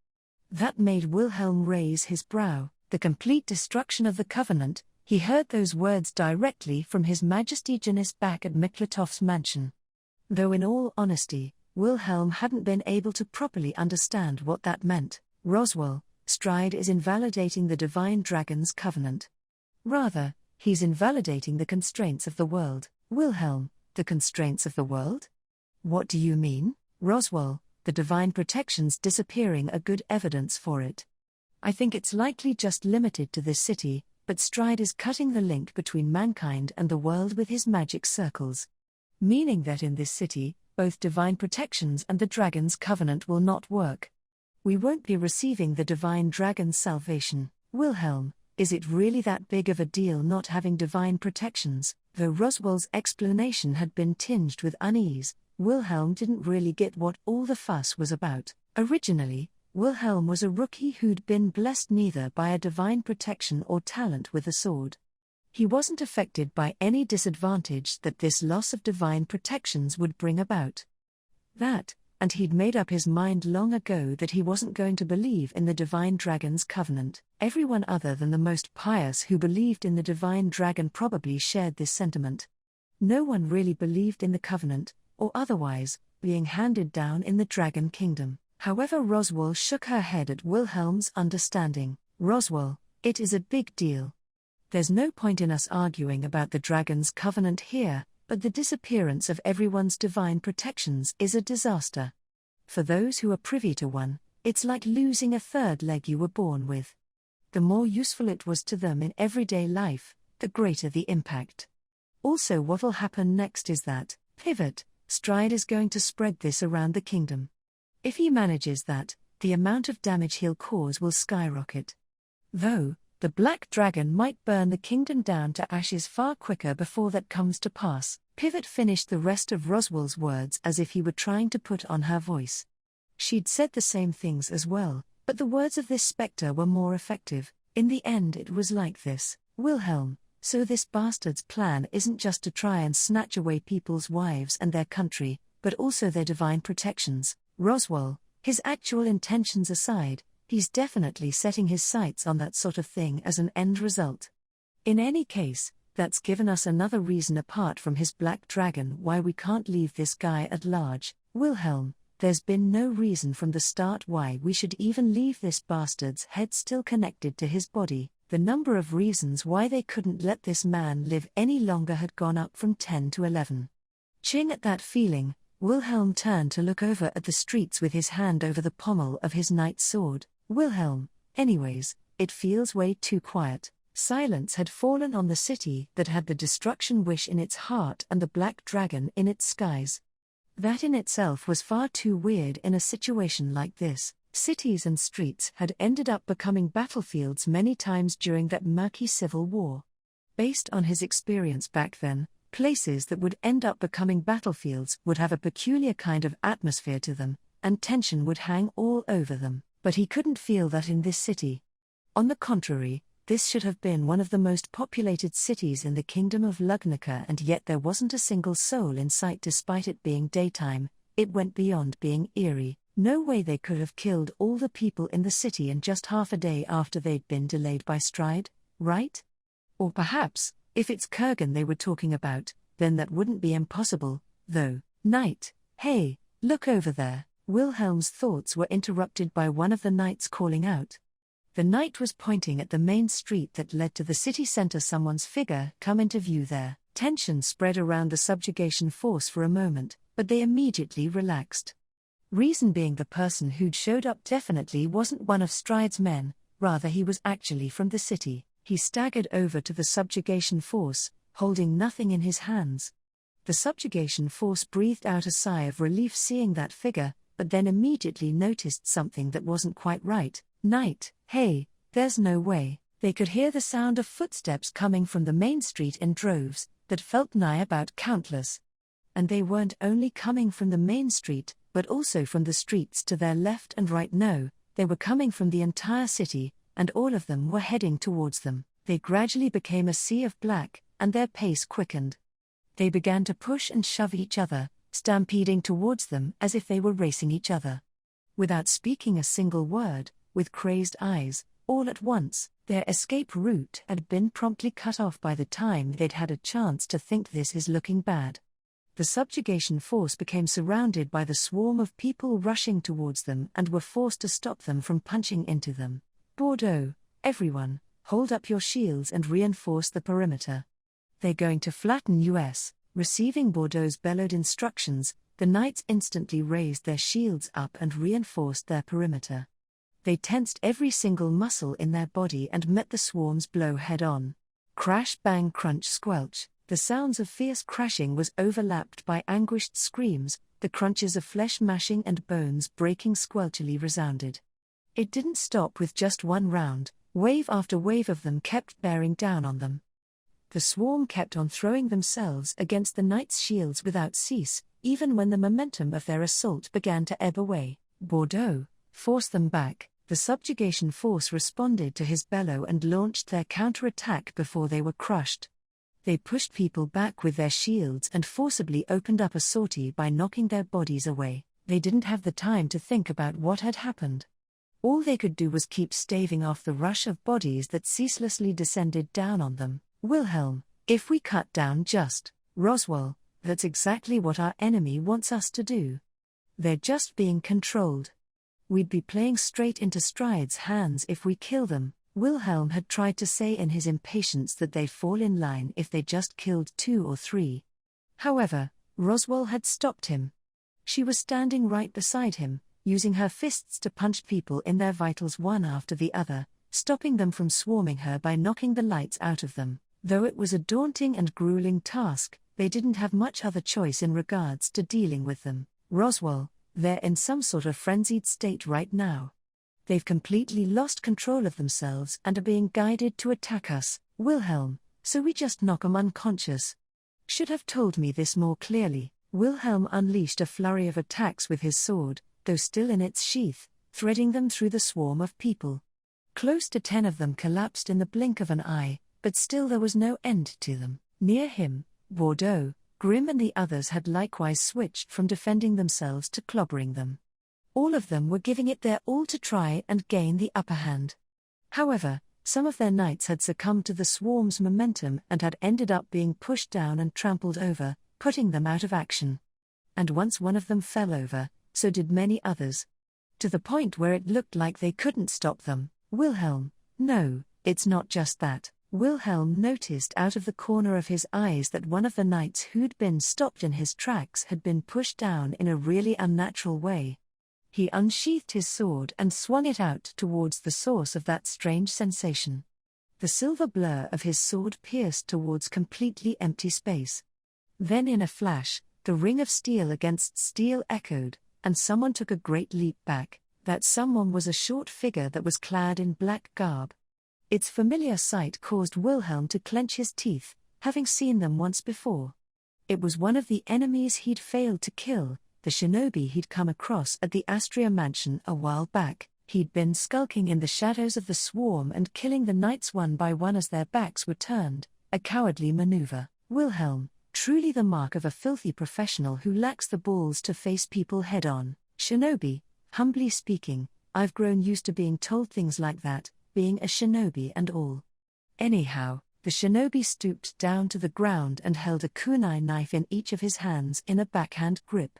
That made Wilhelm raise his brow. The complete destruction of the Covenant. He heard those words directly from His Majesty Janis back at Miklatov's mansion. Though in all honesty, Wilhelm hadn't been able to properly understand what that meant. Roswell, Stride is invalidating the divine dragon's covenant. Rather, he's invalidating the constraints of the world. Wilhelm, the constraints of the world? What do you mean? Roswell, the divine protections disappearing are good evidence for it. I think it's likely just limited to this city, but Stride is cutting the link between mankind and the world with his magic circles. Meaning that in this city, both divine protections and the dragon's covenant will not work. We won't be receiving the divine dragon's salvation. Wilhelm, is it really that big of a deal not having divine protections? Though Roswell's explanation had been tinged with unease, Wilhelm didn't really get what all the fuss was about. Originally, Wilhelm was a rookie who'd been blessed neither by a divine protection or talent with a sword. He wasn't affected by any disadvantage that this loss of divine protections would bring about. And he'd made up his mind long ago that he wasn't going to believe in the divine dragon's covenant. Everyone other than the most pious who believed in the divine dragon probably shared this sentiment. No one really believed in the covenant, or otherwise, being handed down in the dragon kingdom. However, Roswell shook her head at Wilhelm's understanding. Roswell, it is a big deal. There's no point in us arguing about the dragon's covenant here, but the disappearance of everyone's divine protections is a disaster. For those who are privy to one, it's like losing a third leg you were born with. The more useful it was to them in everyday life, the greater the impact. Also, what'll happen next is that, pivot, Stride is going to spread this around the kingdom. If he manages that, the amount of damage he'll cause will skyrocket. Though, the Black Dragon might burn the kingdom down to ashes far quicker before that comes to pass. Pivot finished the rest of Roswell's words as if he were trying to put on her voice. She'd said the same things as well, but the words of this spectre were more effective. In the end it was like this. Wilhelm, so this bastard's plan isn't just to try and snatch away people's wives and their country, but also their divine protections. Roswell, his actual intentions aside, he's definitely setting his sights on that sort of thing as an end result. In any case, that's given us another reason apart from his black dragon why we can't leave this guy at large. Wilhelm, there's been no reason from the start why we should even leave this bastard's head still connected to his body. The number of reasons why they couldn't let this man live any longer had gone up from 10 to 11. Ching at that feeling, Wilhelm turned to look over at the streets with his hand over the pommel of his knight's sword. Wilhelm, anyways, it feels way too quiet. Silence had fallen on the city that had the destruction wish in its heart and the black dragon in its skies. That in itself was far too weird in a situation like this. Cities and streets had ended up becoming battlefields many times during that murky civil war. Based on his experience back then, places that would end up becoming battlefields would have a peculiar kind of atmosphere to them, and tension would hang all over them, but he couldn't feel that in this city. On the contrary, this should have been one of the most populated cities in the kingdom of Lugnaca, and yet there wasn't a single soul in sight despite it being daytime. It went beyond being eerie. No way they could have killed all the people in the city in just half a day after they'd been delayed by Stride, right? Or perhaps, if it's Kurgan they were talking about, then that wouldn't be impossible, though. Knight, hey, look over there. Wilhelm's thoughts were interrupted by one of the knights calling out. The knight was pointing at the main street that led to the city center. Someone's figure come into view there. Tension spread around the subjugation force for a moment, but they immediately relaxed. Reason being, the person who'd showed up definitely wasn't one of Stride's men, rather he was actually from the city. He staggered over to the subjugation force, holding nothing in his hands. The subjugation force breathed out a sigh of relief seeing that figure, but then immediately noticed something that wasn't quite right. Knight, hey, there's no way. They could hear the sound of footsteps coming from the main street in droves, that felt nigh about countless. And they weren't only coming from the main street, but also from the streets to their left and right. No, they were coming from the entire city, and all of them were heading towards them. They gradually became a sea of black, and their pace quickened. They began to push and shove each other, stampeding towards them as if they were racing each other. Without speaking a single word, with crazed eyes, all at once, their escape route had been promptly cut off by the time they'd had a chance to think this is looking bad. The subjugation force became surrounded by the swarm of people rushing towards them and were forced to stop them from punching into them. Bordeaux, everyone, hold up your shields and reinforce the perimeter. They're going to flatten us. Receiving Bordeaux's bellowed instructions, the knights instantly raised their shields up and reinforced their perimeter. They tensed every single muscle in their body and met the swarm's blow head-on. Crash, bang, crunch, squelch. The sounds of fierce crashing was overlapped by anguished screams. The crunches of flesh mashing and bones breaking squelchily resounded. It didn't stop with just one round. Wave after wave of them kept bearing down on them. The swarm kept on throwing themselves against the knights' shields without cease, even when the momentum of their assault began to ebb away. Bordeaux, force them back. The subjugation force responded to his bellow and launched their counterattack before they were crushed. They pushed people back with their shields and forcibly opened up a sortie by knocking their bodies away. They didn't have the time to think about what had happened. All they could do was keep staving off the rush of bodies that ceaselessly descended down on them. Wilhelm, if we cut down just Roswell, that's exactly what our enemy wants us to do. They're just being controlled. We'd be playing straight into Stride's hands if we kill them. Wilhelm had tried to say in his impatience that they'd fall in line if they just killed 2 or 3. However, Roswell had stopped him. She was standing right beside him, using her fists to punch people in their vitals one after the other, stopping them from swarming her by knocking the lights out of them. Though it was a daunting and grueling task, they didn't have much other choice in regards to dealing with them. Roswell, they're in some sort of frenzied state right now. They've completely lost control of themselves and are being guided to attack us, Wilhelm, so we just knock 'em unconscious. Should have told me this more clearly. Wilhelm unleashed a flurry of attacks with his sword, though still in its sheath, threading them through the swarm of people. Close to 10 of them collapsed in the blink of an eye, but still there was no end to them. Near him, Bordeaux, Grimm and the others had likewise switched from defending themselves to clobbering them. All of them were giving it their all to try and gain the upper hand. However, some of their knights had succumbed to the swarm's momentum and had ended up being pushed down and trampled over, putting them out of action. And once one of them fell over, so did many others. To the point where it looked like they couldn't stop them. Wilhelm, no, it's not just that. Wilhelm noticed out of the corner of his eyes that one of the knights who'd been stopped in his tracks had been pushed down in a really unnatural way. He unsheathed his sword and swung it out towards the source of that strange sensation. The silver blur of his sword pierced towards completely empty space. Then in a flash, The ring of steel against steel echoed, and someone took a great leap back. That someone was a short figure that was clad in black garb. Its familiar sight caused Wilhelm to clench his teeth, having seen them once before. It was one of the enemies he'd failed to kill, the shinobi he'd come across at the Astria mansion a while back. He'd been skulking in the shadows of the swarm and killing the knights one by one as their backs were turned, a cowardly maneuver. Wilhelm, truly the mark of a filthy professional who lacks the balls to face people head-on. Shinobi, humbly speaking, I've grown used to being told things like that, being a shinobi and all. Anyhow, the shinobi stooped down to the ground and held a kunai knife in each of his hands in a backhand grip.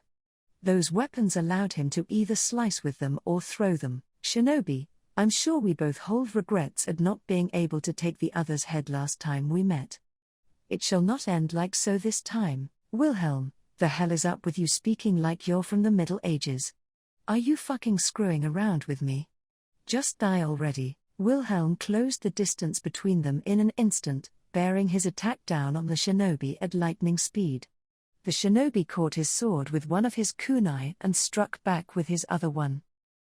Those weapons allowed him to either slice with them or throw them. Shinobi, I'm sure we both hold regrets at not being able to take the other's head last time we met. It shall not end like so this time. Wilhelm, the hell is up with you speaking like you're from the Middle Ages? Are you fucking screwing around with me? Just die already. Wilhelm closed the distance between them in an instant, bearing his attack down on the shinobi at lightning speed. The shinobi caught his sword with one of his kunai and struck back with his other one.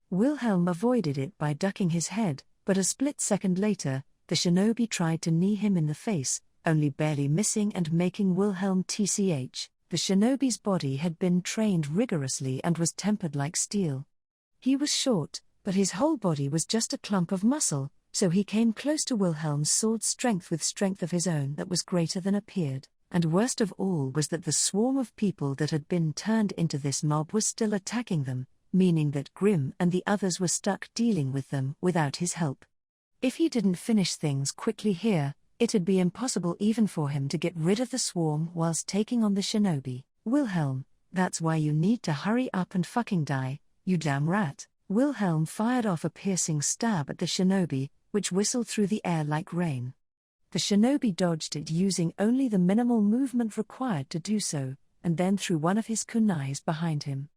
Wilhelm avoided it by ducking his head, but a split second later, the shinobi tried to knee him in the face, only barely missing and making Wilhelm tch. The shinobi's body had been trained rigorously and was tempered like steel. He was short, but his whole body was just a clump of muscle, so he came close to Wilhelm's sword strength with strength of his own that was greater than appeared, and worst of all was that the swarm of people that had been turned into this mob was still attacking them, meaning that Grimm and the others were stuck dealing with them without his help. If he didn't finish things quickly here, it'd be impossible even for him to get rid of the swarm whilst taking on the shinobi. Wilhelm, that's why you need to hurry up and fucking die, you damn rat. Wilhelm fired off a piercing stab at the shinobi, which whistled through the air like rain. The shinobi dodged it using only the minimal movement required to do so, and then threw one of his kunais behind him.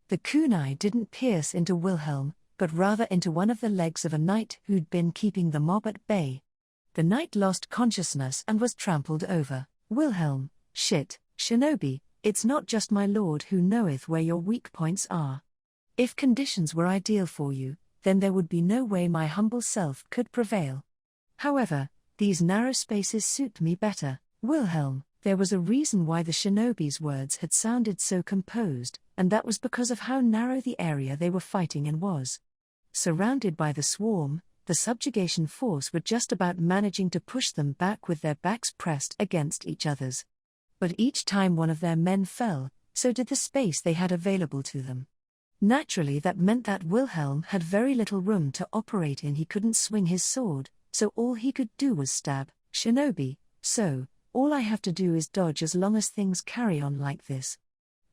The kunai didn't pierce into Wilhelm, but rather into one of the legs of a knight who'd been keeping the mob at bay. The knight lost consciousness and was trampled over. Wilhelm, shit, shinobi, it's not just my lord who knoweth where your weak points are. If conditions were ideal for you, then there would be no way my humble self could prevail. However, these narrow spaces suit me better. Wilhelm, there was a reason why the shinobi's words had sounded so composed, and that was because of how narrow the area they were fighting in was. Surrounded by the swarm, the subjugation force were just about managing to push them back with their backs pressed against each other's. But each time one of their men fell, so did the space they had available to them. Naturally, that meant that Wilhelm had very little room to operate in. He couldn't swing his sword, so all he could do was stab. Shinobi, so, all I have to do is dodge as long as things carry on like this.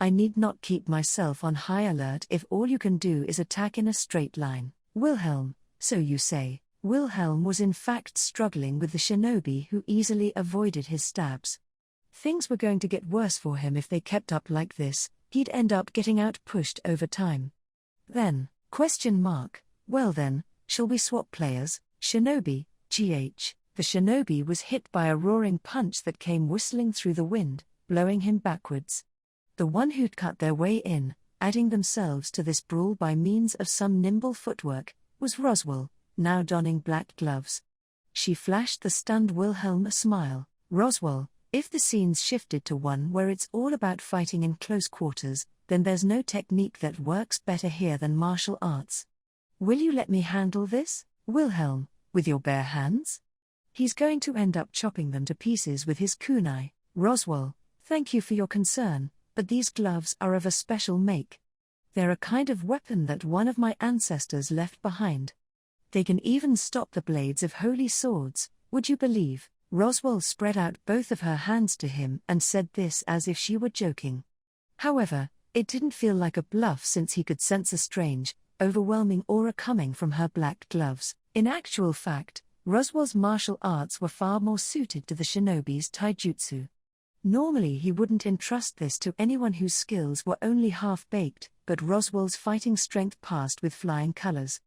I need not keep myself on high alert if all you can do is attack in a straight line. Wilhelm, so you say. Wilhelm was in fact struggling with the shinobi who easily avoided his stabs. Things were going to get worse for him if they kept up like this. He'd end up getting out-pushed over time. Then, ? Well then, shall we swap players? Shinobi, GH. The shinobi was hit by a roaring punch that came whistling through the wind, blowing him backwards. The one who'd cut their way in, adding themselves to this brawl by means of some nimble footwork, was Roswell, now donning black gloves. She flashed the stunned Wilhelm a smile. Roswell, if the scene's shifted to one where it's all about fighting in close quarters, then there's no technique that works better here than martial arts. Will you let me handle this, Wilhelm, with your bare hands? He's going to end up chopping them to pieces with his kunai. Roswell, thank you for your concern, but these gloves are of a special make. They're a kind of weapon that one of my ancestors left behind. They can even stop the blades of holy swords, would you believe? Roswell spread out both of her hands to him and said this as if she were joking. However, it didn't feel like a bluff since he could sense a strange, overwhelming aura coming from her black gloves. In actual fact, Roswell's martial arts were far more suited to the shinobi's taijutsu. Normally he wouldn't entrust this to anyone whose skills were only half-baked, but Roswell's fighting strength passed with flying colors.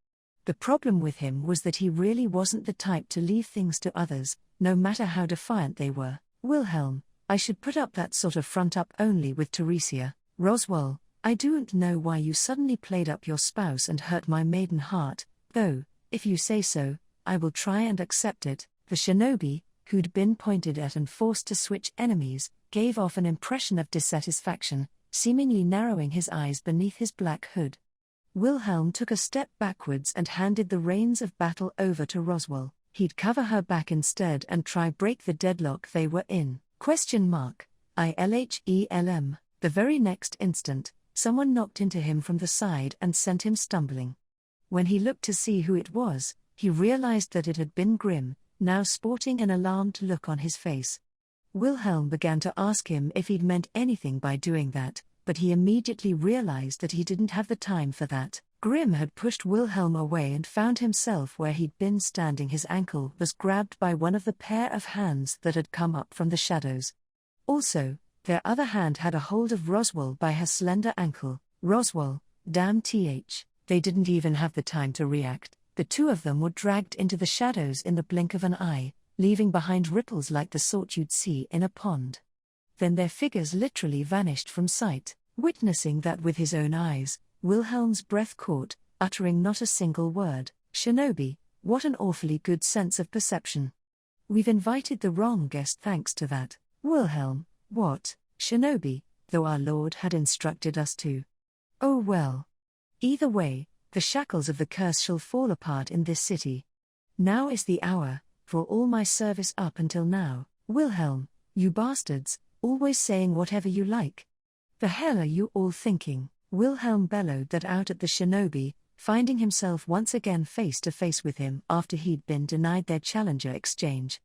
The problem with him was that he really wasn't the type to leave things to others, no matter how defiant they were. Wilhelm, I should put up that sort of front up only with Teresia. Roswell, I don't know why you suddenly played up your spouse and hurt my maiden heart, though, if you say so, I will try and accept it. The shinobi, who'd been pointed at and forced to switch enemies, gave off an impression of dissatisfaction, seemingly narrowing his eyes beneath his black hood. Wilhelm took a step backwards and handed the reins of battle over to Roswell. He'd cover her back instead and try break the deadlock they were in. ILHELM. The very next instant, someone knocked into him from the side and sent him stumbling. When he looked to see who it was, he realized that it had been Grimm, now sporting an alarmed look on his face. Wilhelm began to ask him if he'd meant anything by doing that, but he immediately realized that he didn't have the time for that. Grimm had pushed Wilhelm away and found himself where he'd been standing. His ankle was grabbed by one of the pair of hands that had come up from the shadows. Also, their other hand had a hold of Roswell by her slender ankle. Roswell, damn th. They didn't even have the time to react. The two of them were dragged into the shadows in the blink of an eye, leaving behind ripples like the sort you'd see in a pond. Then their figures literally vanished from sight. Witnessing that with his own eyes, Wilhelm's breath caught, uttering not a single word. Shinobi, what an awfully good sense of perception. We've invited the wrong guest thanks to that. Wilhelm, what, Shinobi, though our Lord had instructed us to. Oh well. Either way, the shackles of the curse shall fall apart in this city. Now is the hour, for all my service up until now. Wilhelm, you bastards, always saying whatever you like. The hell are you all thinking? Wilhelm bellowed that out at the shinobi, finding himself once again face to face with him after he'd been denied their challenger exchange.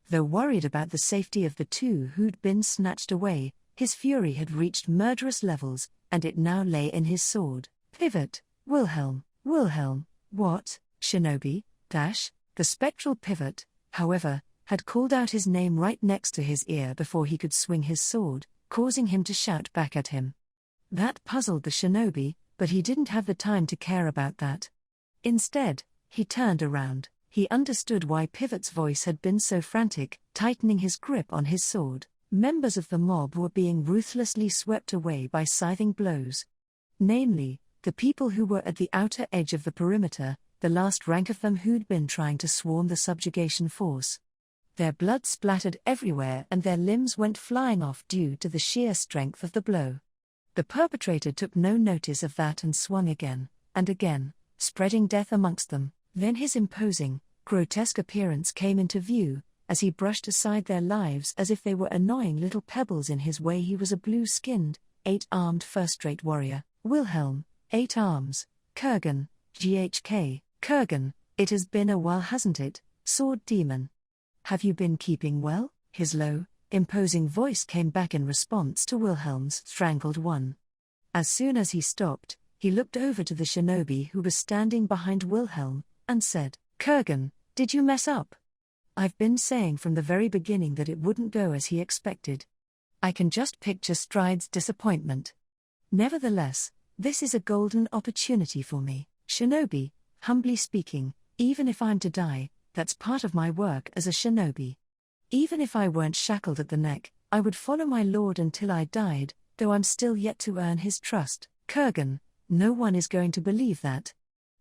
Though worried about the safety of the two who'd been snatched away, his fury had reached murderous levels, and it now lay in his sword. Pivot, Wilhelm, what, shinobi, the spectral pivot, however, had called out his name right next to his ear before he could swing his sword, causing him to shout back at him. That puzzled the shinobi, but he didn't have the time to care about that. Instead, he turned around. He understood why Pivot's voice had been so frantic, tightening his grip on his sword. Members of the mob were being ruthlessly swept away by scything blows. Namely, the people who were at the outer edge of the perimeter, the last rank of them who'd been trying to swarm the subjugation force. Their blood splattered everywhere and their limbs went flying off due to the sheer strength of the blow. The perpetrator took no notice of that and swung again, and again, spreading death amongst them. Then his imposing, grotesque appearance came into view, as he brushed aside their lives as if they were annoying little pebbles in his way. He was a blue-skinned, 8-armed first-rate warrior. Wilhelm, 8 arms, Kurgan, GHK, Kurgan, it has been a while hasn't it, sword demon. Have you been keeping well? His low, imposing voice came back in response to Wilhelm's strangled one. As soon as he stopped, he looked over to the shinobi who was standing behind Wilhelm, and said, Kurgan, did you mess up? I've been saying from the very beginning that it wouldn't go as he expected. I can just picture Stride's disappointment. Nevertheless, this is a golden opportunity for me. Shinobi, humbly speaking, even if I'm to die, that's part of my work as a shinobi. Even if I weren't shackled at the neck, I would follow my lord until I died, though I'm still yet to earn his trust. Kurgan, no one is going to believe that.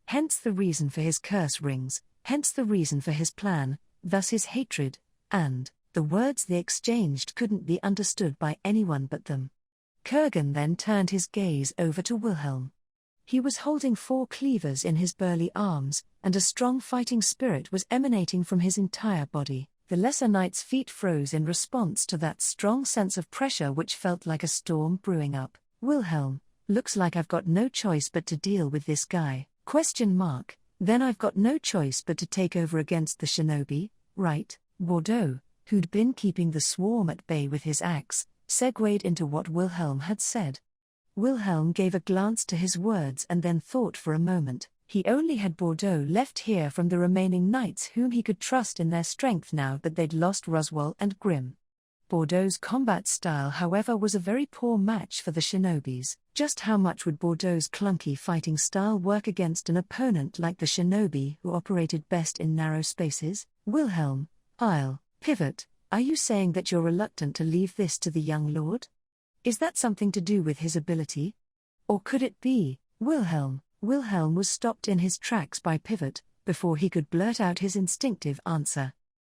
Hence the reason for his curse rings, hence the reason for his plan, thus his hatred, and the words they exchanged couldn't be understood by anyone but them. Kurgan then turned his gaze over to Wilhelm. He was holding 4 cleavers in his burly arms, and a strong fighting spirit was emanating from his entire body. The lesser knight's feet froze in response to that strong sense of pressure which felt like a storm brewing up. Wilhelm, looks like I've got no choice but to deal with this guy. Then I've got no choice but to take over against the shinobi, right? Bordeaux, who'd been keeping the swarm at bay with his axe, segued into what Wilhelm had said. Wilhelm gave a glance to his words and then thought for a moment. He only had Bordeaux left here from the remaining knights whom he could trust in their strength now that they'd lost Roswell and Grimm. Bordeaux's combat style, however, was a very poor match for the shinobis. Just how much would Bordeaux's clunky fighting style work against an opponent like the shinobi who operated best in narrow spaces? Wilhelm, I'll pivot, Are you saying that you're reluctant to leave this to the young lord? Is that something to do with his ability? Or could it be, Wilhelm? Wilhelm was stopped in his tracks by Pivot, before he could blurt out his instinctive answer.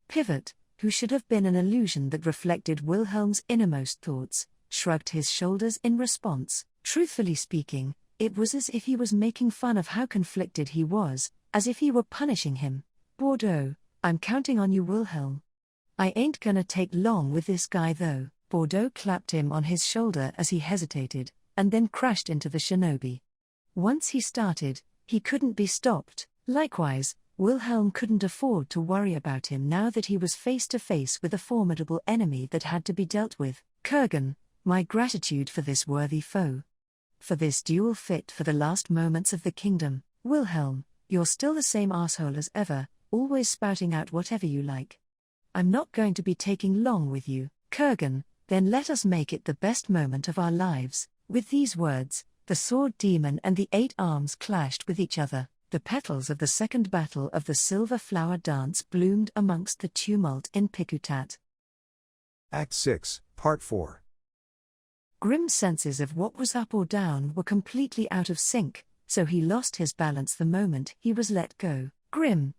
Pivot, who should have been an illusion that reflected Wilhelm's innermost thoughts, shrugged his shoulders in response. Truthfully speaking, it was as if he was making fun of how conflicted he was, as if he were punishing him. Bordeaux, I'm counting on you, Wilhelm. I ain't gonna take long with this guy though. Bordeaux clapped him on his shoulder as he hesitated, and then crashed into the shinobi. Once he started, he couldn't be stopped. Likewise, Wilhelm couldn't afford to worry about him now that he was face to face with a formidable enemy that had to be dealt with. Kurgan, my gratitude for this worthy foe. For this duel fit for the last moments of the kingdom. Wilhelm, you're still the same asshole as ever, always spouting out whatever you like. I'm not going to be taking long with you, Kurgan, then let us make it the best moment of our lives. With these words, the sword demon and the 8 arms clashed with each other. The petals of the second battle of the Silver Flower Dance bloomed amongst the tumult in Pikutat. Act 6, Part 4. Grimm's senses of what was up or down were completely out of sync, so he lost his balance the moment he was let go. Grimm,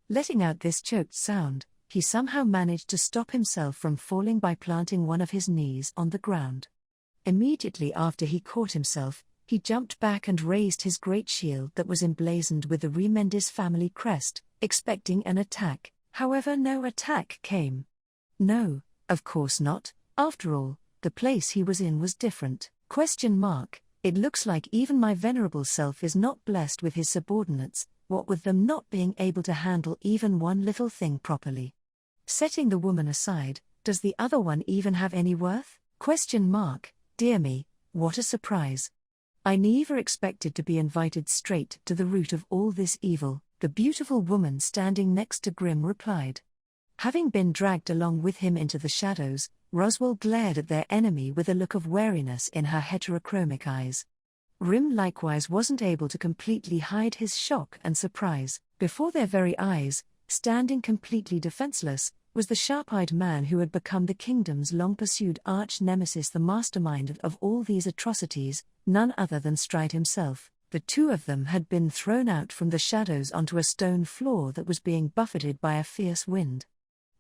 letting out this choked sound, he somehow managed to stop himself from falling by planting one of his knees on the ground. Immediately after he caught himself, he jumped back and raised his great shield that was emblazoned with the Remendis family crest, expecting an attack. However, no attack came. No, of course not. After all, the place he was in was different. It looks like even my venerable self is not blessed with his subordinates, what with them not being able to handle even one little thing properly. Setting the woman aside, does the other one even have any worth? Dear me, what a surprise. I never expected to be invited straight to the root of all this evil, the beautiful woman standing next to Grimm replied. Having been dragged along with him into the shadows, Roswell glared at their enemy with a look of wariness in her heterochromic eyes. Grimm likewise wasn't able to completely hide his shock and surprise. Before their very eyes, standing completely defenseless, was the sharp-eyed man who had become the kingdom's long-pursued arch-nemesis, the mastermind of all these atrocities, none other than Stride himself. The two of them had been thrown out from the shadows onto a stone floor that was being buffeted by a fierce wind.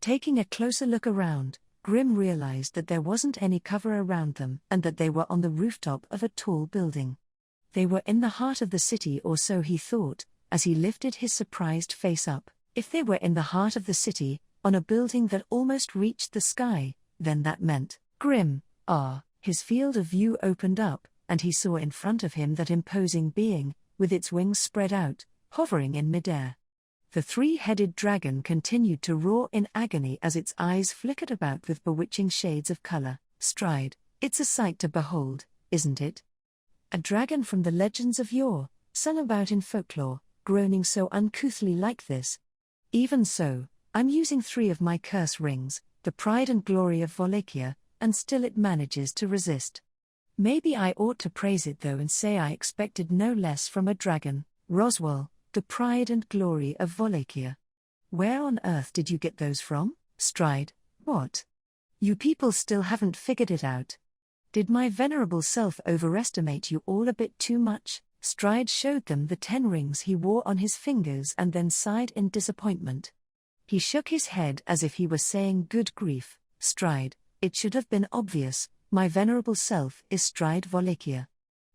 Taking a closer look around, Grimm realized that there wasn't any cover around them and that they were on the rooftop of a tall building. They were in the heart of the city, or so he thought, as he lifted his surprised face up. If they were in the heart of the city, on a building that almost reached the sky, then that meant, Grimm, his field of view opened up, and he saw in front of him that imposing being, with its wings spread out, hovering in midair. The 3-headed dragon continued to roar in agony as its eyes flickered about with bewitching shades of color. Stride, it's a sight to behold, isn't it? A dragon from the legends of yore, sung about in folklore, groaning so uncouthly like this. Even so, I'm using 3 of my curse rings, the pride and glory of Wallachia, and still it manages to resist. Maybe I ought to praise it though and say I expected no less from a dragon. Roswell, the pride and glory of Wallachia. Where on earth did you get those from? Stride, what? You people still haven't figured it out. Did my venerable self overestimate you all a bit too much? Stride showed them the 10 rings he wore on his fingers and then sighed in disappointment. He shook his head as if he were saying, good grief, Stride, it should have been obvious, my venerable self is Stride Wallachia.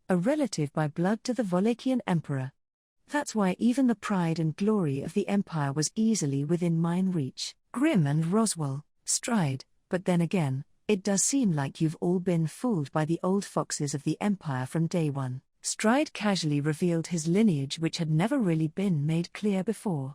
A relative by blood to the Wallachian emperor. That's why even the pride and glory of the empire was easily within mine reach. Grimm and Roswell, Stride, but then again, it does seem like you've all been fooled by the old foxes of the empire from day one. Stride casually revealed his lineage, which had never really been made clear before.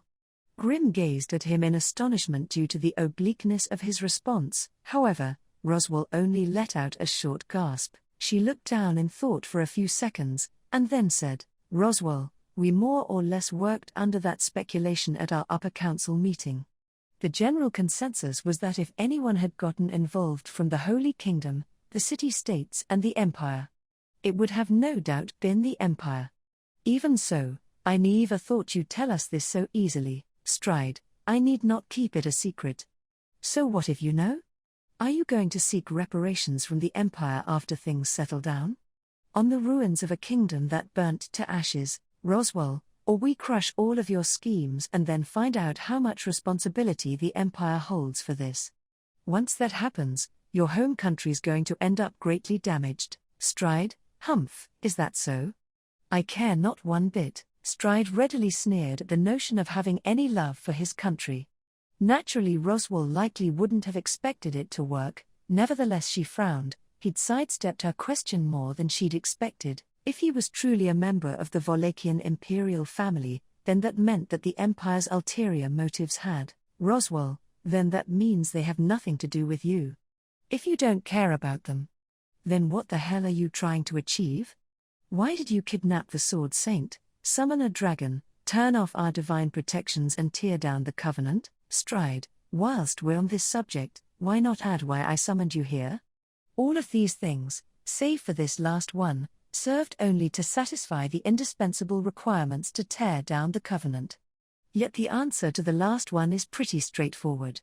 Grimm gazed at him in astonishment due to the obliqueness of his response. However, Roswell only let out a short gasp. She looked down in thought for a few seconds, and then said, Roswell, we more or less worked under that speculation at our upper council meeting. The general consensus was that if anyone had gotten involved from the Holy Kingdom, the city-states and the Empire, it would have no doubt been the Empire. Even so, I never thought you'd tell us this so easily, Stride. I need not keep it a secret. So what if you know? Are you going to seek reparations from the Empire after things settle down? On the ruins of a kingdom that burnt to ashes, Roswell, or we crush all of your schemes and then find out how much responsibility the Empire holds for this. Once that happens, your home country's going to end up greatly damaged. Stride, humph, is that so? I care not one bit. Stride readily sneered at the notion of having any love for his country. Naturally, Roswell likely wouldn't have expected it to work, nevertheless she frowned. He'd sidestepped her question more than she'd expected. If he was truly a member of the Wallachian imperial family, then that meant that the Empire's ulterior motives had. Roswell, then that means they have nothing to do with you. If you don't care about them, then what the hell are you trying to achieve? Why did you kidnap the Sword Saint, summon a dragon, turn off our divine protections and tear down the Covenant? Stride, whilst we're on this subject, why not add why I summoned you here? All of these things, save for this last one, served only to satisfy the indispensable requirements to tear down the Covenant. Yet the answer to the last one is pretty straightforward.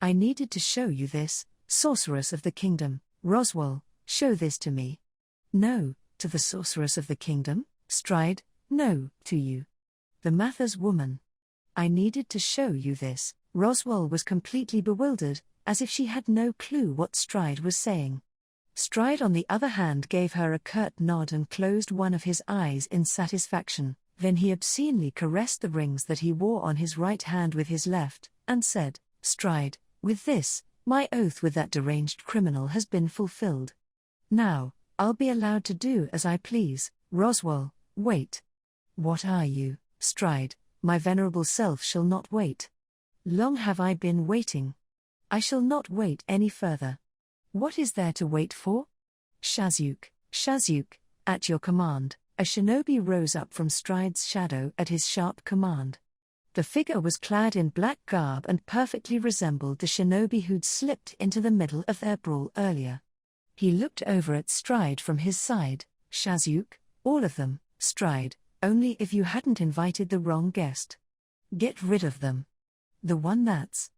I needed to show you this, sorceress of the kingdom. Roswell, show this to me. No, to the sorceress of the kingdom? Stride, no, to you. The Mathers woman. I needed to show you this. Roswell was completely bewildered, as if she had no clue what Stride was saying. Stride on the other hand gave her a curt nod and closed one of his eyes in satisfaction. Then he obscenely caressed the rings that he wore on his right hand with his left, and said, Stride, with this, my oath with that deranged criminal has been fulfilled. Now, I'll be allowed to do as I please. Roswell, wait. What are you? Stride, my venerable self shall not wait. Long have I been waiting. I shall not wait any further. What is there to wait for? Shazuk, at your command. A shinobi rose up from Stride's shadow at his sharp command. The figure was clad in black garb and perfectly resembled the shinobi who'd slipped into the middle of their brawl earlier. He looked over at Stride from his side. Shazuk, all of them. Stride, only if you hadn't invited the wrong guest. Get rid of them. The one that's...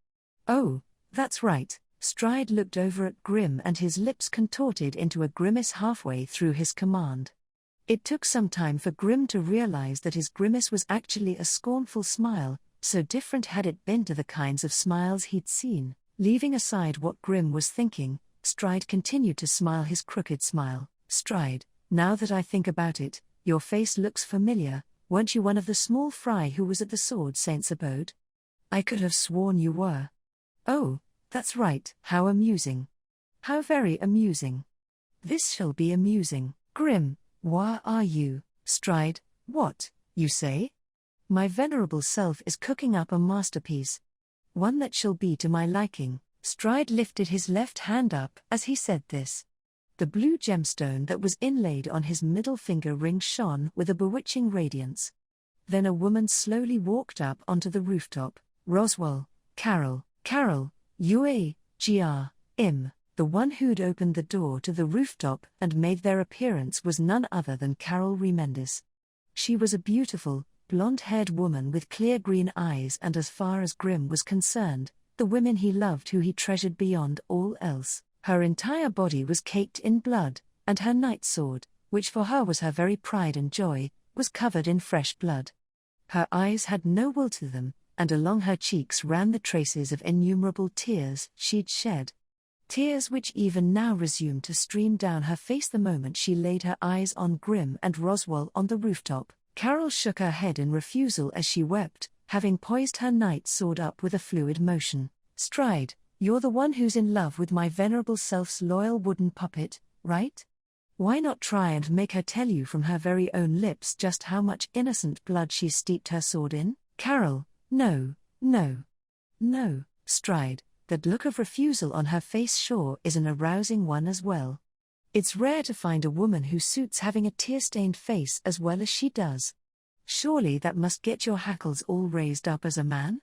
Oh, that's right. Stride looked over at Grim and his lips contorted into a grimace halfway through his command. It took some time for Grim to realize that his grimace was actually a scornful smile, so different had it been to the kinds of smiles he'd seen. Leaving aside what Grim was thinking, Stride continued to smile his crooked smile. Stride, now that I think about it, your face looks familiar. Weren't you one of the small fry who was at the Sword Saint's abode? I could have sworn you were. Oh, that's right. How amusing. How very amusing. This shall be amusing. Grim, where are you? Stride, what, you say? My venerable self is cooking up a masterpiece. One that shall be to my liking. Stride lifted his left hand up as he said this. The blue gemstone that was inlaid on his middle finger ring shone with a bewitching radiance. Then a woman slowly walked up onto the rooftop. Roswell, Carol, Yue, Im. The one who'd opened the door to the rooftop and made their appearance was none other than Carol Remendis. She was a beautiful, blonde-haired woman with clear green eyes and, as far as Grim was concerned, the women he loved who he treasured beyond all else. Her entire body was caked in blood, and her night sword, which for her was her very pride and joy, was covered in fresh blood. Her eyes had no wool to them, and along her cheeks ran the traces of innumerable tears she'd shed. Tears which even now resumed to stream down her face the moment she laid her eyes on Grim and Roswell on the rooftop. Carol shook her head in refusal as she wept, having poised her night sword up with a fluid motion. Stride, you're the one who's in love with my venerable self's loyal wooden puppet, right? Why not try and make her tell you from her very own lips just how much innocent blood she steeped her sword in? Carol, no. Stride, that look of refusal on her face sure is an arousing one as well. It's rare to find a woman who suits having a tear-stained face as well as she does. Surely that must get your hackles all raised up as a man?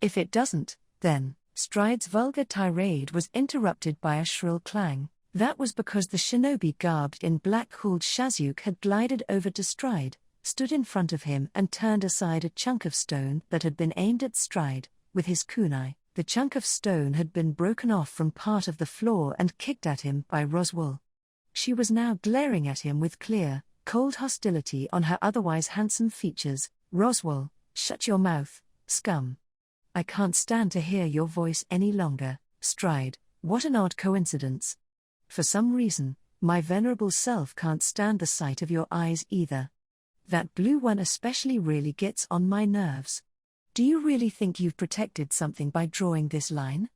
If it doesn't, then... Stride's vulgar tirade was interrupted by a shrill clang. That was because the shinobi garbed in black called Shazuk had glided over to Stride, stood in front of him and turned aside a chunk of stone that had been aimed at Stride, with his kunai. The chunk of stone had been broken off from part of the floor and kicked at him by Roswell. She was now glaring at him with clear, cold hostility on her otherwise handsome features. "Roswell, shut your mouth, scum. I can't stand to hear your voice any longer." Stride, what an odd coincidence. For some reason, my venerable self can't stand the sight of your eyes either. That blue one especially really gets on my nerves. Do you really think you've protected something by drawing this line?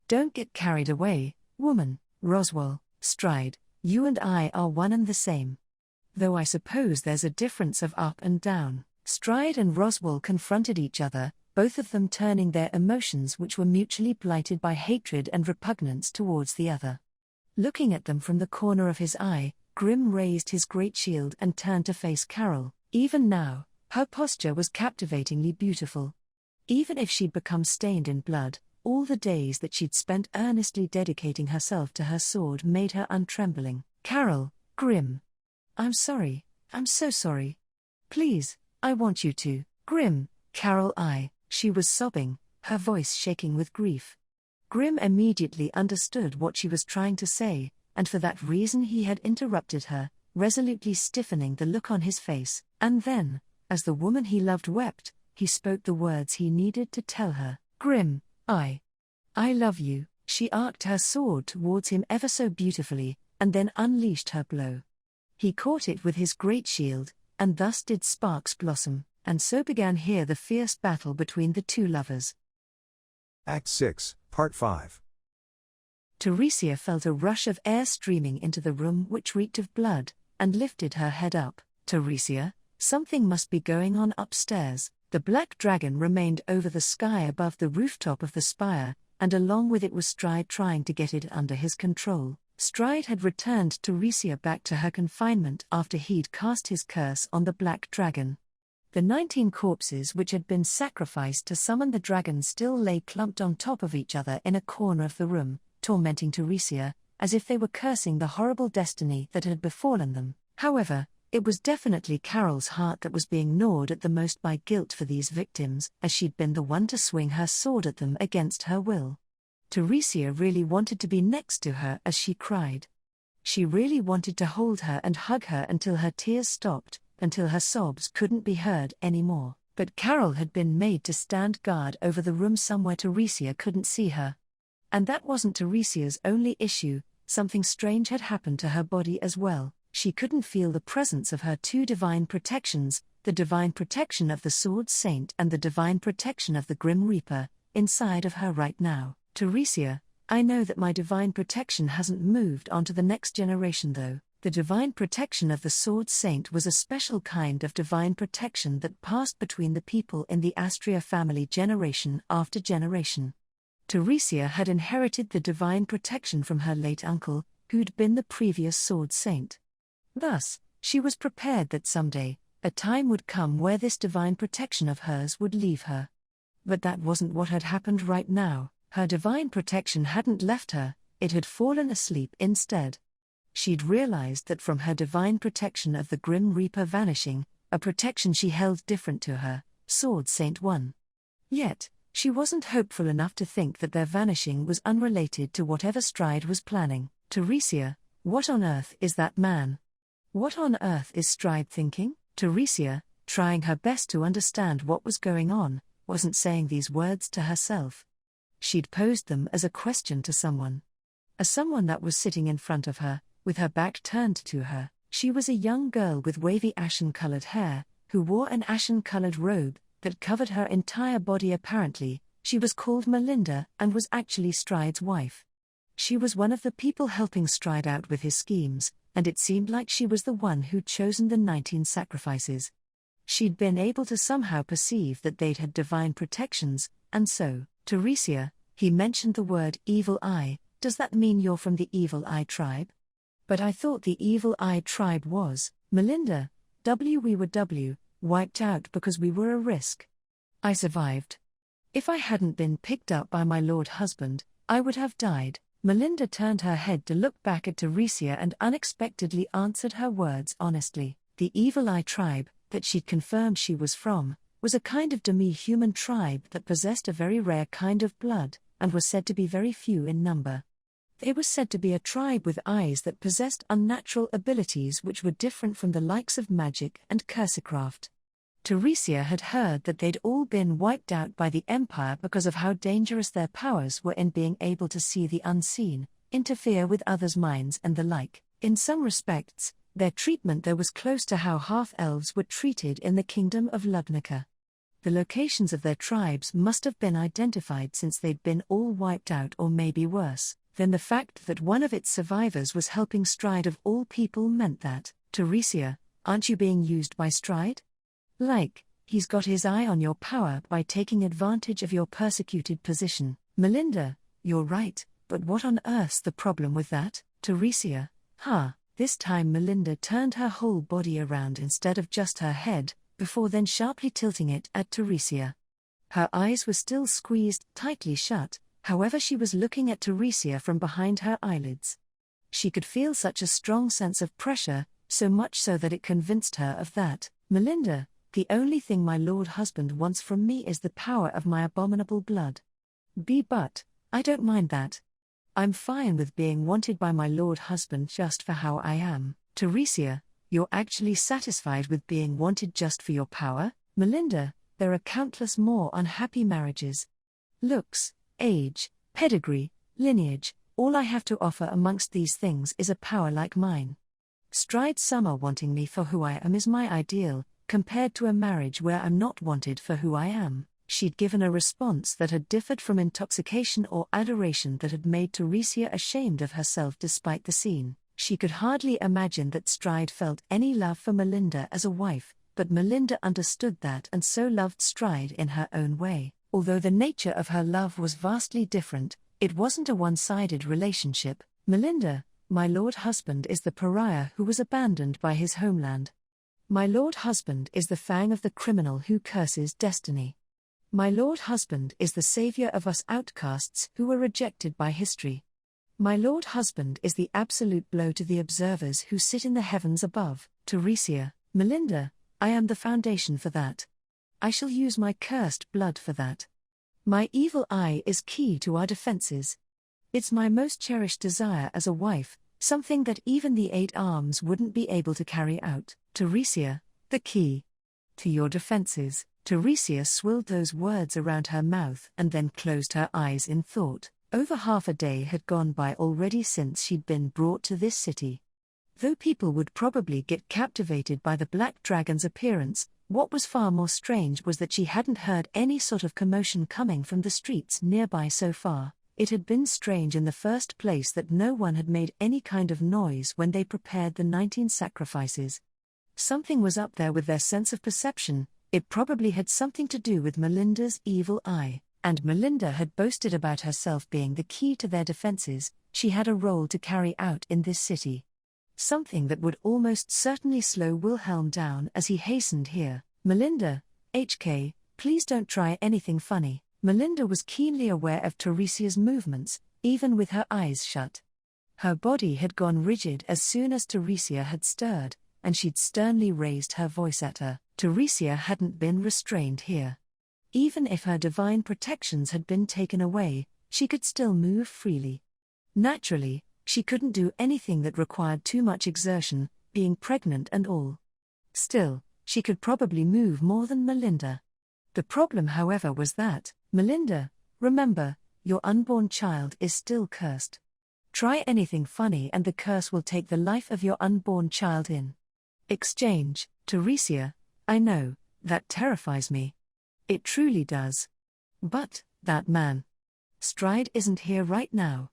Don't get carried away, woman. Roswell, Stride, you and I are one and the same. Though I suppose there's a difference of up and down. Stride and Roswell confronted each other, both of them turning their emotions which were mutually blighted by hatred and repugnance towards the other. Looking at them from the corner of his eye, Grim raised his great shield and turned to face Carol. Even now, her posture was captivatingly beautiful. Even if she'd become stained in blood, all the days that she'd spent earnestly dedicating herself to her sword made her untrembling. "Carol, Grim. I'm sorry, I'm so sorry. Please, I want you to." "Grim, Carol, she was sobbing, her voice shaking with grief. Grim immediately understood what she was trying to say, and for that reason he had interrupted her, resolutely stiffening the look on his face. And then, as the woman he loved wept, he spoke the words he needed to tell her. "Grim, I love you." She arced her sword towards him ever so beautifully, and then unleashed her blow. He caught it with his great shield, and thus did sparks blossom, and so began here the fierce battle between the two lovers. Act 6, Part 5. Teresia felt a rush of air streaming into the room which reeked of blood, and lifted her head up. "Teresia, something must be going on upstairs." The black dragon remained over the sky above the rooftop of the spire, and along with it was Stride trying to get it under his control. Stride had returned Teresia back to her confinement after he'd cast his curse on the black dragon. The 19 corpses which had been sacrificed to summon the dragon still lay clumped on top of each other in a corner of the room, tormenting Teresia, as if they were cursing the horrible destiny that had befallen them. However, it was definitely Carol's heart that was being gnawed at the most by guilt for these victims, as she'd been the one to swing her sword at them against her will. Teresia really wanted to be next to her as she cried. She really wanted to hold her and hug her until her tears stopped, until her sobs couldn't be heard anymore. But Carol had been made to stand guard over the room somewhere Teresia couldn't see her. And that wasn't Teresia's only issue, something strange had happened to her body as well. She couldn't feel the presence of her two divine protections, the divine protection of the Sword Saint and the divine protection of the Grim Reaper, inside of her right now. "Teresia, I know that my divine protection hasn't moved on to the next generation though." The divine protection of the Sword Saint was a special kind of divine protection that passed between the people in the Astria family generation after generation. Teresia had inherited the divine protection from her late uncle, who'd been the previous Sword Saint. Thus, she was prepared that someday, a time would come where this divine protection of hers would leave her. But that wasn't what had happened right now. Her divine protection hadn't left her, it had fallen asleep instead. She'd realized that from her divine protection of the Grim Reaper vanishing, a protection she held different to her, Sword Saint 1. Yet, she wasn't hopeful enough to think that their vanishing was unrelated to whatever Stride was planning. "Teresia, what on earth is that man? What on earth is Stride thinking?" Teresia, trying her best to understand what was going on, wasn't saying these words to herself. She'd posed them as a question to someone. A someone that was sitting in front of her, with her back turned to her. She was a young girl with wavy ashen-colored hair, who wore an ashen-colored robe that covered her entire body apparently. She was called Melinda and was actually Stride's wife. She was one of the people helping Stride out with his schemes, and it seemed like she was the one who'd chosen the 19 sacrifices. She'd been able to somehow perceive that they'd had divine protections, and so, "Teresia, he mentioned the word Evil Eye, does that mean you're from the Evil Eye tribe?" "But I thought the Evil Eye tribe was," Melinda, we were wiped out because we were a risk. I survived. If I hadn't been picked up by my lord husband, I would have died." Melinda turned her head to look back at Teresia and unexpectedly answered her words honestly. The Evil Eye tribe, that she'd confirmed she was from, was a kind of demi-human tribe that possessed a very rare kind of blood. and were said to be very few in number. They were said to be a tribe with eyes that possessed unnatural abilities which were different from the likes of magic and cursecraft. Teresia had heard that they'd all been wiped out by the Empire because of how dangerous their powers were in being able to see the unseen, interfere with others' minds and the like. In some respects, their treatment though was close to how half-elves were treated in the kingdom of Lugnica. The locations of their tribes must have been identified since they'd been all wiped out, or maybe worse. Then the fact that one of its survivors was helping Stride of all people meant that, Teresia, aren't you being used by Stride? Like, he's got his eye on your power by taking advantage of your persecuted position. Melinda, you're right, but what on earth's the problem with that, Teresia? This time Melinda turned her whole body around instead of just her head, before then sharply tilting it at Teresia. Her eyes were still squeezed tightly shut, however she was looking at Teresia from behind her eyelids. She could feel such a strong sense of pressure, so much so that it convinced her of that. Melinda, the only thing my lord husband wants from me is the power of my abominable blood. But I don't mind that. I'm fine with being wanted by my lord husband just for how I am. Teresia, you're actually satisfied with being wanted just for your power? Melinda, there are countless more unhappy marriages. Looks, age, pedigree, lineage, all I have to offer amongst these things is a power like mine. Stride Summer wanting me for who I am is my ideal, compared to a marriage where I'm not wanted for who I am. She'd given a response that had differed from intoxication or adoration that had made Teresia ashamed of herself despite the scene. She could hardly imagine that Stride felt any love for Melinda as a wife, but Melinda understood that and so loved Stride in her own way. Although the nature of her love was vastly different, it wasn't a one-sided relationship. Melinda, my lord husband is the pariah who was abandoned by his homeland. My lord husband is the fang of the criminal who curses destiny. My lord husband is the savior of us outcasts who were rejected by history. My lord husband is the absolute blow to the observers who sit in the heavens above. Teresia, Melinda, I am the foundation for that. I shall use my cursed blood for that. My evil eye is key to our defenses. It's my most cherished desire as a wife, something that even the 8 arms wouldn't be able to carry out. Teresia, the key to your defenses. Teresia swilled those words around her mouth and then closed her eyes in thought. Over half a day had gone by already since she'd been brought to this city. Though people would probably get captivated by the Black Dragon's appearance, what was far more strange was that she hadn't heard any sort of commotion coming from the streets nearby so far. It had been strange in the first place that no one had made any kind of noise when they prepared the 19 sacrifices. Something was up there with their sense of perception. It probably had something to do with Melinda's evil eye, and Melinda had boasted about herself being the key to their defenses. She had a role to carry out in this city. Something that would almost certainly slow Wilhelm down as he hastened here. Melinda, HK, please don't try anything funny. Melinda was keenly aware of Teresia's movements, even with her eyes shut. Her body had gone rigid as soon as Teresia had stirred, and she'd sternly raised her voice at her. Teresia hadn't been restrained here. Even if her divine protections had been taken away, she could still move freely. Naturally, she couldn't do anything that required too much exertion, being pregnant and all. Still, she could probably move more than Melinda. The problem, however, was that, Melinda, remember, your unborn child is still cursed. Try anything funny and the curse will take the life of your unborn child in exchange. Teresia, I know, that terrifies me. It truly does. But, that man. Stride isn't here right now.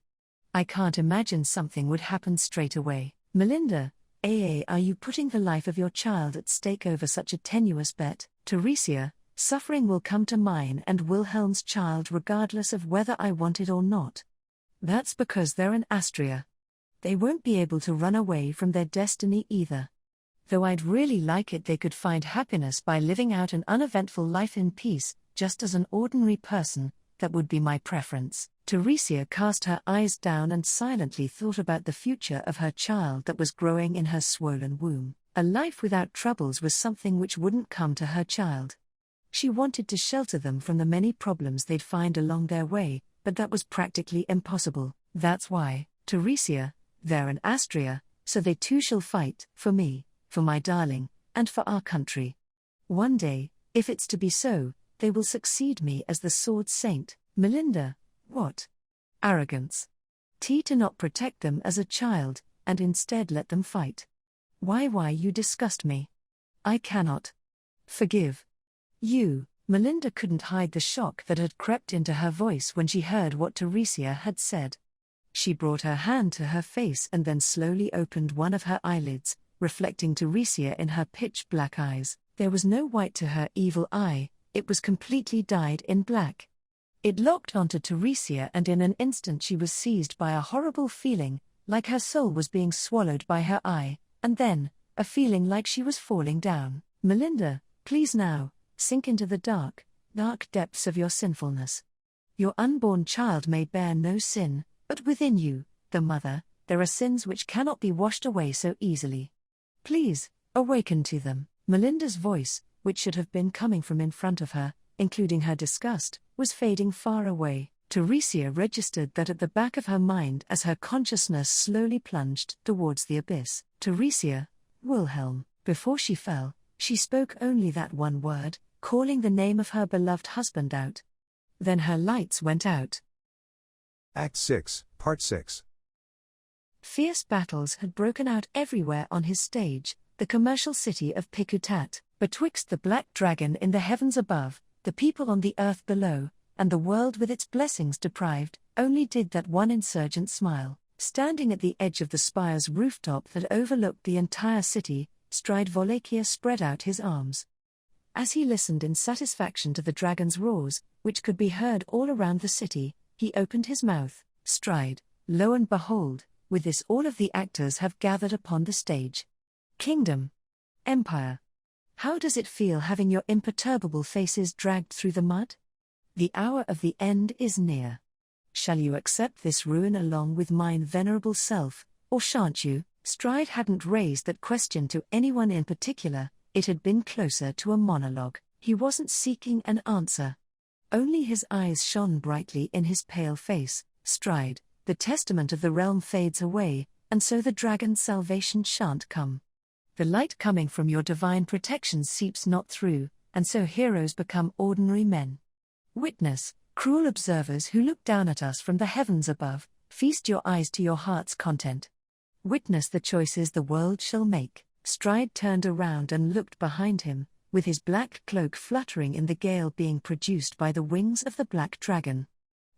I can't imagine something would happen straight away. Melinda, are you putting the life of your child at stake over such a tenuous bet? Teresia, suffering will come to mine and Wilhelm's child regardless of whether I want it or not. That's because they're in Astria. They won't be able to run away from their destiny either. Though I'd really like it they could find happiness by living out an uneventful life in peace, just as an ordinary person, that would be my preference. Teresia cast her eyes down and silently thought about the future of her child that was growing in her swollen womb. A life without troubles was something which wouldn't come to her child. She wanted to shelter them from the many problems they'd find along their way, but that was practically impossible. That's why, Teresia, there and Astria, so they too shall fight, for me, for my darling, and for our country. One day, if it's to be so, they will succeed me as the sword saint. Melinda, what arrogance! To not protect them as a child, and instead let them fight. Why you disgust me. I cannot forgive you. Melinda couldn't hide the shock that had crept into her voice when she heard what Teresia had said. She brought her hand to her face and then slowly opened one of her eyelids, reflecting Teresia in her pitch-black eyes. There was no white to her evil eye, it was completely dyed in black. It locked onto Teresia, and in an instant she was seized by a horrible feeling, like her soul was being swallowed by her eye, and then, a feeling like she was falling down. Melinda, please now, sink into the dark depths of your sinfulness. Your unborn child may bear no sin, but within you, the mother, there are sins which cannot be washed away so easily. Please, awaken to them. Melinda's voice, which should have been coming from in front of her, including her disgust, was fading far away. Teresia registered that at the back of her mind as her consciousness slowly plunged towards the abyss. Teresia, Wilhelm. Before she fell, she spoke only that one word, calling the name of her beloved husband out. Then her lights went out. Act 6, Part 6. Fierce battles had broken out everywhere on his stage, the commercial city of Pikutat, betwixt the black dragon in the heavens above, the people on the earth below, and the world with its blessings deprived. Only did that one insurgent smile. Standing at the edge of the spire's rooftop that overlooked the entire city, Stride Wallachia spread out his arms. As he listened in satisfaction to the dragon's roars, which could be heard all around the city, he opened his mouth. Stride, lo and behold, with this all of the actors have gathered upon the stage. Kingdom. Empire. How does it feel having your imperturbable faces dragged through the mud? The hour of the end is near. Shall you accept this ruin along with mine venerable self, or shan't you? Stride hadn't raised that question to anyone in particular, it had been closer to a monologue. He wasn't seeking an answer. Only his eyes shone brightly in his pale face. Stride, the testament of the realm fades away, and so the dragon's salvation shan't come. The light coming from your divine protection seeps not through, and so heroes become ordinary men. Witness, cruel observers who look down at us from the heavens above, feast your eyes to your heart's content. Witness the choices the world shall make. Stride turned around and looked behind him, with his black cloak fluttering in the gale being produced by the wings of the black dragon.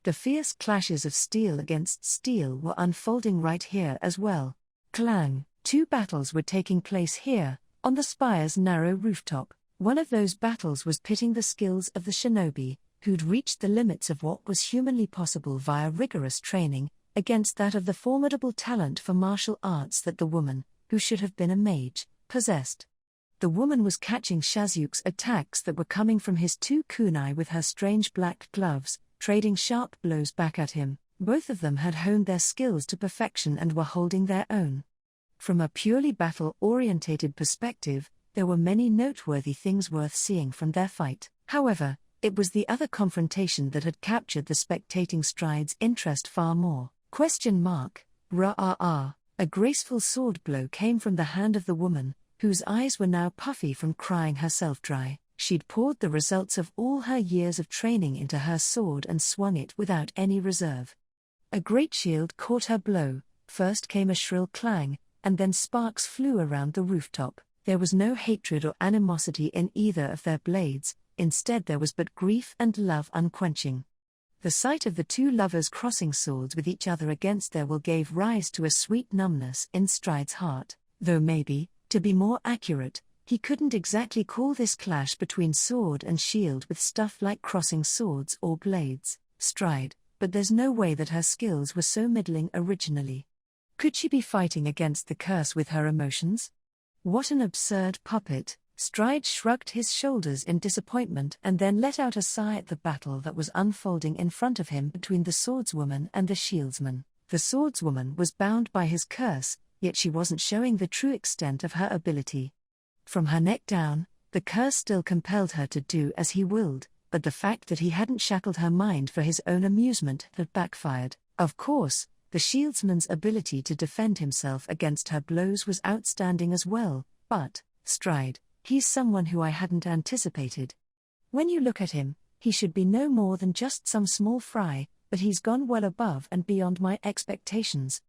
The fierce clashes of steel against steel were unfolding right here as well. Clang, two battles were taking place here, on the spire's narrow rooftop. One of those battles was pitting the skills of the shinobi, who'd reached the limits of what was humanly possible via rigorous training, against that of the formidable talent for martial arts that the woman, who should have been a mage, possessed. The woman was catching Shazuk's attacks that were coming from his two kunai with her strange black gloves, trading sharp blows back at him. Both of them had honed their skills to perfection and were holding their own. From a purely battle-orientated perspective, there were many noteworthy things worth seeing from their fight. However, it was the other confrontation that had captured the spectating Stride's interest far more. Ra-ah-ah, a graceful sword blow came from the hand of the woman, whose eyes were now puffy from crying herself dry. She'd poured the results of all her years of training into her sword and swung it without any reserve. A great shield caught her blow, first came a shrill clang, and then sparks flew around the rooftop. There was no hatred or animosity in either of their blades, instead there was but grief and love unquenching. The sight of the two lovers crossing swords with each other against their will gave rise to a sweet numbness in Stride's heart, though maybe, to be more accurate, he couldn't exactly call this clash between sword and shield with stuff like crossing swords or blades. Stride, but there's no way that her skills were so middling originally. Could she be fighting against the curse with her emotions? What an absurd puppet. Stride shrugged his shoulders in disappointment and then let out a sigh at the battle that was unfolding in front of him between the swordswoman and the shieldsman. The swordswoman was bound by his curse, yet she wasn't showing the true extent of her ability. From her neck down, the curse still compelled her to do as he willed, but the fact that he hadn't shackled her mind for his own amusement had backfired. Of course, the shieldsman's ability to defend himself against her blows was outstanding as well, but, Stride, he's someone who I hadn't anticipated. When you look at him, he should be no more than just some small fry, but he's gone well above and beyond my expectations.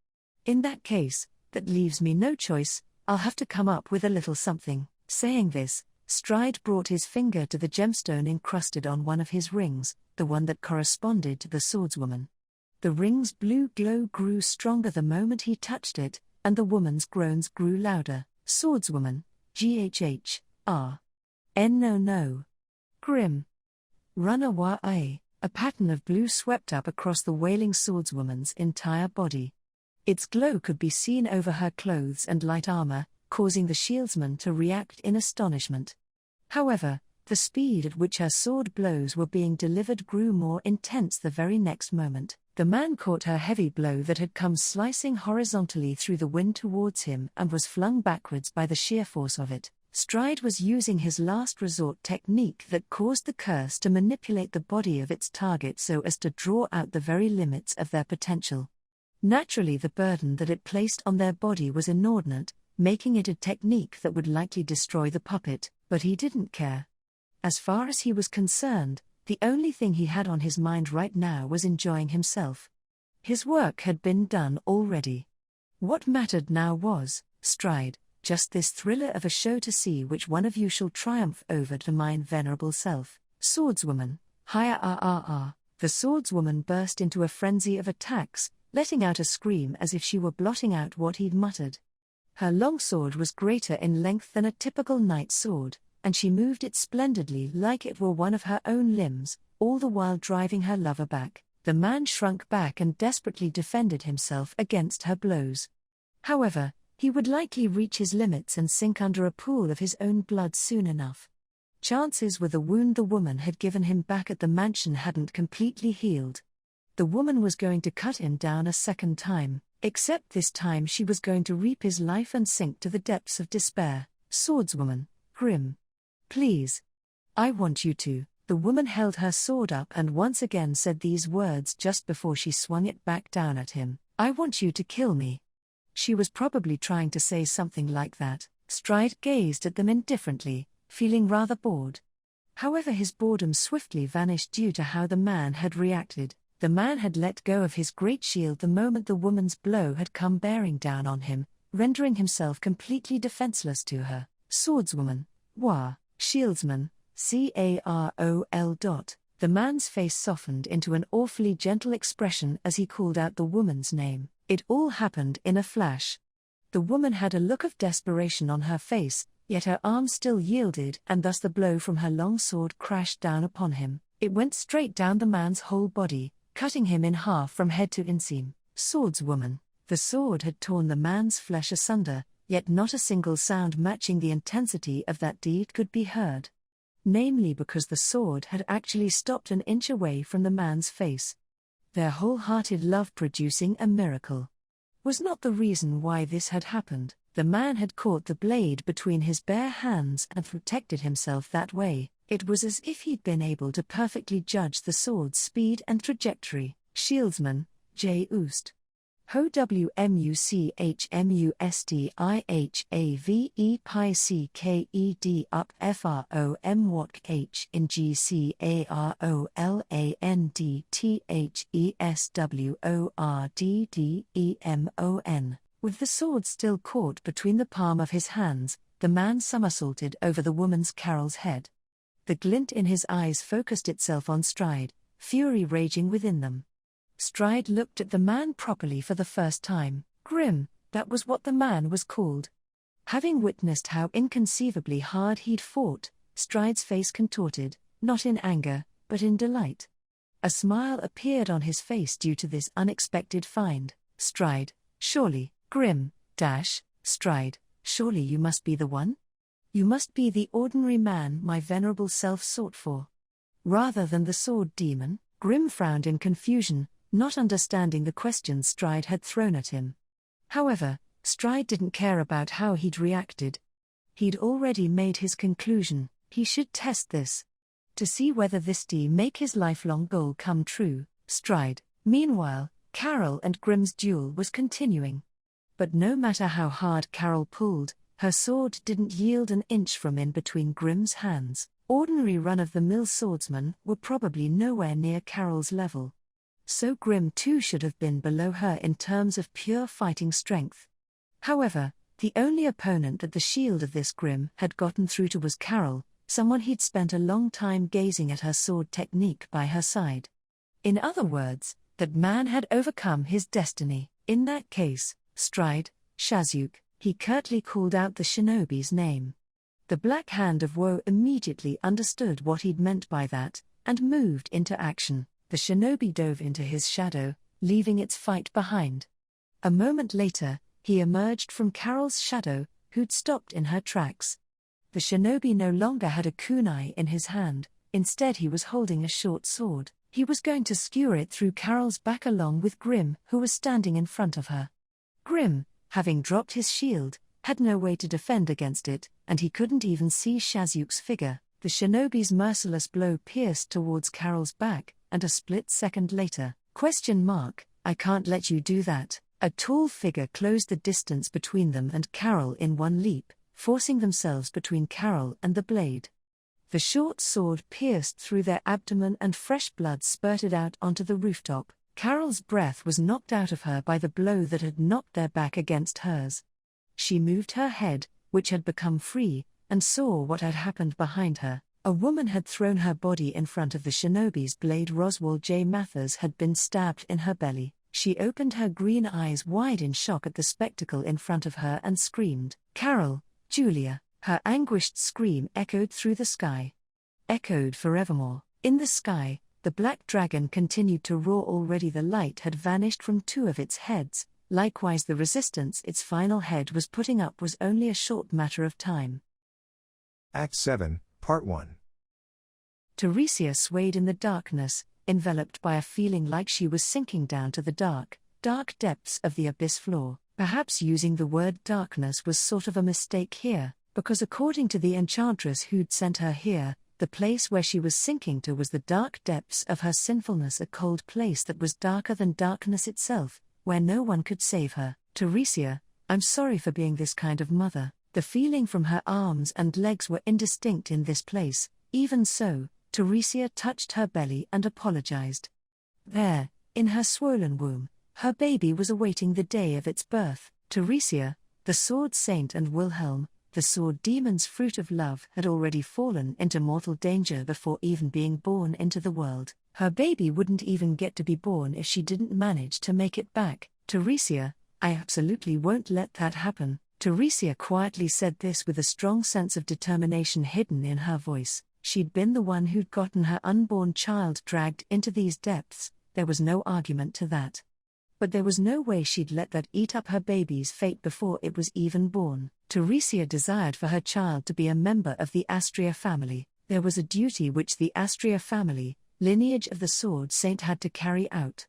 In that case, that leaves me no choice, I'll have to come up with a little something. Saying this, Stride brought his finger to the gemstone encrusted on one of his rings, the one that corresponded to the swordswoman. The ring's blue glow grew stronger the moment he touched it, and the woman's groans grew louder. Swordswoman, GHH, no. Grim. Runaway. A pattern of blue swept up across the wailing swordswoman's entire body. Its glow could be seen over her clothes and light armor, causing the shieldsman to react in astonishment. However, the speed at which her sword blows were being delivered grew more intense the very next moment. The man caught her heavy blow that had come slicing horizontally through the wind towards him and was flung backwards by the sheer force of it. Stride was using his last resort technique that caused the curse to manipulate the body of its target so as to draw out the very limits of their potential. Naturally, the burden that it placed on their body was inordinate, making it a technique that would likely destroy the puppet, but he didn't care. As far as he was concerned, the only thing he had on his mind right now was enjoying himself. His work had been done already. What mattered now was, Stride, just this thriller of a show to see which one of you shall triumph over to mine venerable self. Swordswoman, hiya. The swordswoman burst into a frenzy of attacks, letting out a scream as if she were blotting out what he'd muttered. Her long sword was greater in length than a typical knight's sword, and she moved it splendidly like it were one of her own limbs, all the while driving her lover back. The man shrunk back and desperately defended himself against her blows. However, he would likely reach his limits and sink under a pool of his own blood soon enough. Chances were the wound the woman had given him back at the mansion hadn't completely healed. The woman was going to cut him down a second time, except this time she was going to reap his life and sink to the depths of despair. Swordswoman, grim. Please. I want you to. The woman held her sword up and once again said these words just before she swung it back down at him. I want you to kill me. She was probably trying to say something like that. Stride gazed at them indifferently, feeling rather bored. However, his boredom swiftly vanished due to how the man had reacted. The man had let go of his great shield the moment the woman's blow had come bearing down on him, rendering himself completely defenseless to her. Swordswoman, wah. Shieldsman, Carol. The man's face softened into an awfully gentle expression as he called out the woman's name. It all happened in a flash. The woman had a look of desperation on her face, yet her arm still yielded and thus the blow from her long sword crashed down upon him. It went straight down the man's whole body, cutting him in half from head to inseam. Swordswoman. The sword had torn the man's flesh asunder, yet not a single sound matching the intensity of that deed could be heard. Namely because the sword had actually stopped an inch away from the man's face. Their wholehearted love producing a miracle. Was not the reason why this had happened. The man had caught the blade between his bare hands and protected himself that way. It was as if he'd been able to perfectly judge the sword's speed and trajectory. Shieldsman, J. Oost. Ho wmushmustihave pi cked up from watk h in gcarolandthesworddemon. With the sword still caught between the palm of his hands, the man somersaulted over the woman's Carol's head. The glint in his eyes focused itself on Stride, fury raging within them. Stride looked at the man properly for the first time. Grim, that was what the man was called. Having witnessed how inconceivably hard he'd fought, Stride's face contorted, not in anger, but in delight. A smile appeared on his face due to this unexpected find. Stride, surely, Grim, Stride, surely you must be the one? You must be the ordinary man my venerable self sought for. Rather than the sword demon. Grim frowned in confusion, not understanding the questions Stride had thrown at him. However, Stride didn't care about how he'd reacted. He'd already made his conclusion. He should test this. to see whether this'd make his lifelong goal come true. Stride. Meanwhile, Carol and Grimm's duel was continuing. But no matter how hard Carol pulled, her sword didn't yield an inch from in between Grimm's hands. Ordinary run-of-the-mill swordsmen were probably nowhere near Carol's level. So Grimm too should have been below her in terms of pure fighting strength. However, the only opponent that the shield of this Grimm had gotten through to was Carol, someone he'd spent a long time gazing at her sword technique by her side. In other words, that man had overcome his destiny. In that case, Stride, Shazuk, he curtly called out the shinobi's name. The Black Hand of Woe immediately understood what he'd meant by that, and moved into action. The shinobi dove into his shadow, leaving its fight behind. A moment later, he emerged from Carol's shadow, who'd stopped in her tracks. The shinobi no longer had a kunai in his hand, instead he was holding a short sword. He was going to skewer it through Carol's back along with Grimm, who was standing in front of her. Grimm, having dropped his shield, had no way to defend against it, and he couldn't even see Shazuk's figure. The shinobi's merciless blow pierced towards Carol's back, and a split second later, "I can't let you do that." A tall figure closed the distance between them and Carol in one leap, forcing themselves between Carol and the blade. The short sword pierced through their abdomen and fresh blood spurted out onto the rooftop. Carol's breath was knocked out of her by the blow that had knocked their back against hers. She moved her head, which had become free, and saw what had happened behind her. A woman had thrown her body in front of the shinobi's blade. Roswell J. Mathers had been stabbed in her belly. She opened her green eyes wide in shock at the spectacle in front of her and screamed, "Carol, Julia!" Her anguished scream echoed through the sky. Echoed forevermore. In the sky, the black dragon continued to roar. Already the light had vanished from two of its heads, likewise the resistance its final head was putting up was only a short matter of time. Act 7, Part 1. Teresia swayed in the darkness, enveloped by a feeling like she was sinking down to the dark depths of the abyss floor. Perhaps using the word darkness was sort of a mistake here, because according to the enchantress who'd sent her here, the place where she was sinking to was the dark depths of her sinfulness, a cold place that was darker than darkness itself, where no one could save her. "Teresia, I'm sorry for being this kind of mother." The feeling from her arms and legs were indistinct in this place. Even so, Teresia touched her belly and apologized. There, in her swollen womb, her baby was awaiting the day of its birth. Teresia, the sword saint, and Wilhelm, the sword demon's fruit of love, had already fallen into mortal danger before even being born into the world. Her baby wouldn't even get to be born if she didn't manage to make it back. "Teresia, I absolutely won't let that happen." Teresia quietly said this with a strong sense of determination hidden in her voice. She'd been the one who'd gotten her unborn child dragged into these depths, there was no argument to that. But there was no way she'd let that eat up her baby's fate before it was even born. Teresia desired for her child to be a member of the Astria family. There was a duty which the Astria family, lineage of the Sword Saint, had to carry out.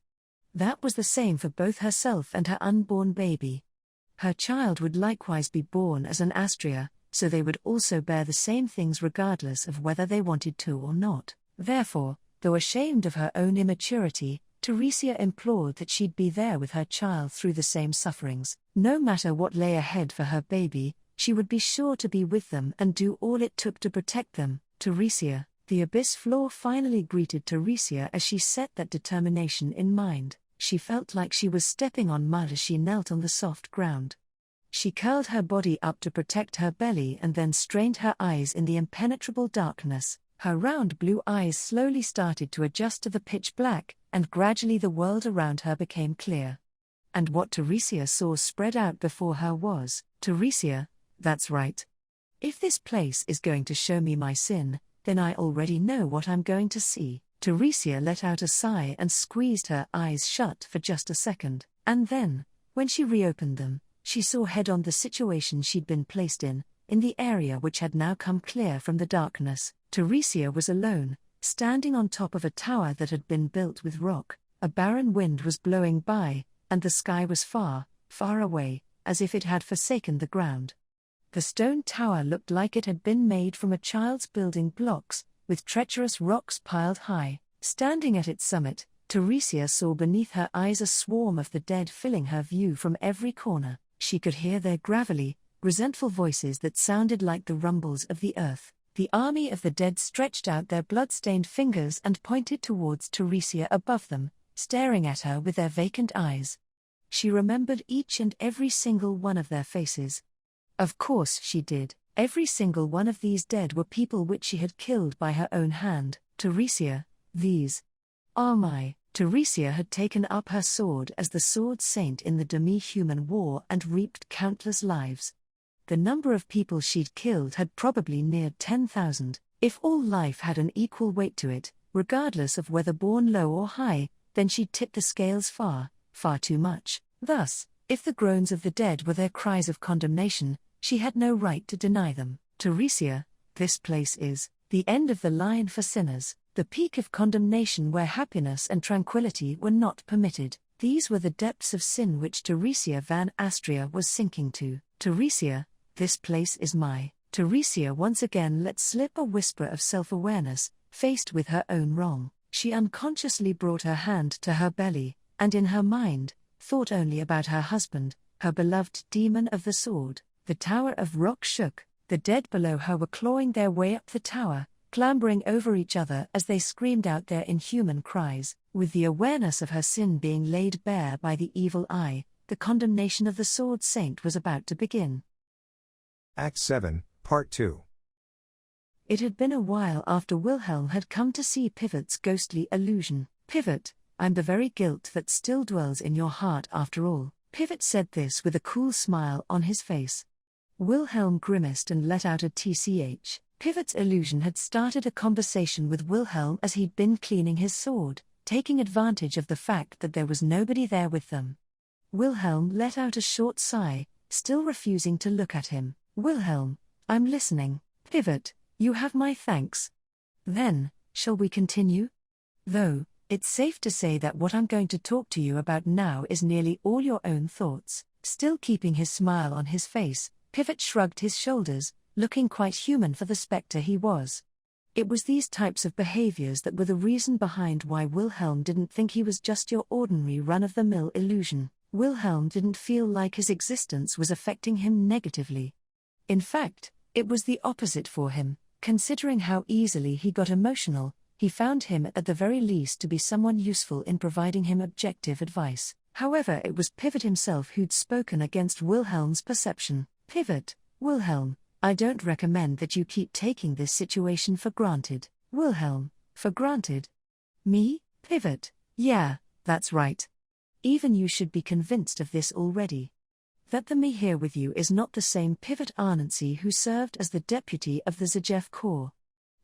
That was the same for both herself and her unborn baby. Her child would likewise be born as an Astria, so they would also bear the same things regardless of whether they wanted to or not. Therefore, though ashamed of her own immaturity, Teresia implored that she'd be there with her child through the same sufferings. No matter what lay ahead for her baby, she would be sure to be with them and do all it took to protect them. Teresia, the abyss floor finally greeted Teresia as she set that determination in mind. She felt like she was stepping on mud as she knelt on the soft ground. She curled her body up to protect her belly and then strained her eyes in the impenetrable darkness. Her round blue eyes slowly started to adjust to the pitch black, and gradually the world around her became clear. And what Teresia saw spread out before her was, "Teresia, that's right. If this place is going to show me my sin, then I already know what I'm going to see." Teresia let out a sigh and squeezed her eyes shut for just a second, and then, when she reopened them, she saw head-on the situation she'd been placed in the area which had now come clear from the darkness. Teresia was alone, standing on top of a tower that had been built with rock. A barren wind was blowing by, and the sky was far, far away, as if it had forsaken the ground. The stone tower looked like it had been made from a child's building blocks, with treacherous rocks piled high. Standing at its summit, Teresia saw beneath her eyes a swarm of the dead filling her view from every corner. She could hear their gravelly, resentful voices that sounded like the rumbles of the earth. The army of the dead stretched out their blood-stained fingers and pointed towards Teresia above them, staring at her with their vacant eyes. She remembered each and every single one of their faces. Of course she did. Every single one of these dead were people which she had killed by her own hand. Teresia, these. Ah my. Teresia had taken up her sword as the sword saint in the demi-human war and reaped countless lives. The number of people she'd killed had probably neared 10,000. If all life had an equal weight to it, regardless of whether born low or high, then she'd tip the scales far, far too much. Thus, if the groans of the dead were their cries of condemnation, she had no right to deny them. Teresia, this place is the end of the line for sinners, the peak of condemnation where happiness and tranquility were not permitted. These were the depths of sin which Teresia van Astria was sinking to. Teresia, this place is my. Teresia once again let slip a whisper of self-awareness, faced with her own wrong. She unconsciously brought her hand to her belly, and in her mind, thought only about her husband, her beloved demon of the sword. The tower of rock shook. The dead below her were clawing their way up the tower, clambering over each other as they screamed out their inhuman cries. With the awareness of her sin being laid bare by the evil eye, the condemnation of the sword saint was about to begin. Act 7, Part 2. It had been a while after Wilhelm had come to see Pivot's ghostly illusion. Pivot, I'm the very guilt that still dwells in your heart after all. Pivot said this with a cool smile on his face. Wilhelm grimaced and let out a tch. Pivot's illusion had started a conversation with Wilhelm as he'd been cleaning his sword, taking advantage of the fact that there was nobody there with them. Wilhelm let out a short sigh, still refusing to look at him. Wilhelm, I'm listening. Pivot, you have my thanks. Then, shall we continue? Though, it's safe to say that what I'm going to talk to you about now is nearly all your own thoughts. Still keeping his smile on his face, Pivot shrugged his shoulders, looking quite human for the spectre he was. It was these types of behaviors that were the reason behind why Wilhelm didn't think he was just your ordinary run-of-the-mill illusion. Wilhelm didn't feel like his existence was affecting him negatively. In fact, it was the opposite for him. Considering how easily he got emotional, he found him at the very least to be someone useful in providing him objective advice. However, it was Pivot himself who'd spoken against Wilhelm's perception. Pivot, Wilhelm, I don't recommend that you keep taking this situation for granted. Wilhelm, for granted? Me? Pivot, yeah, that's right. Even you should be convinced of this already. That the me here with you is not the same Pivot Arnancy who served as the deputy of the Zajev Corps.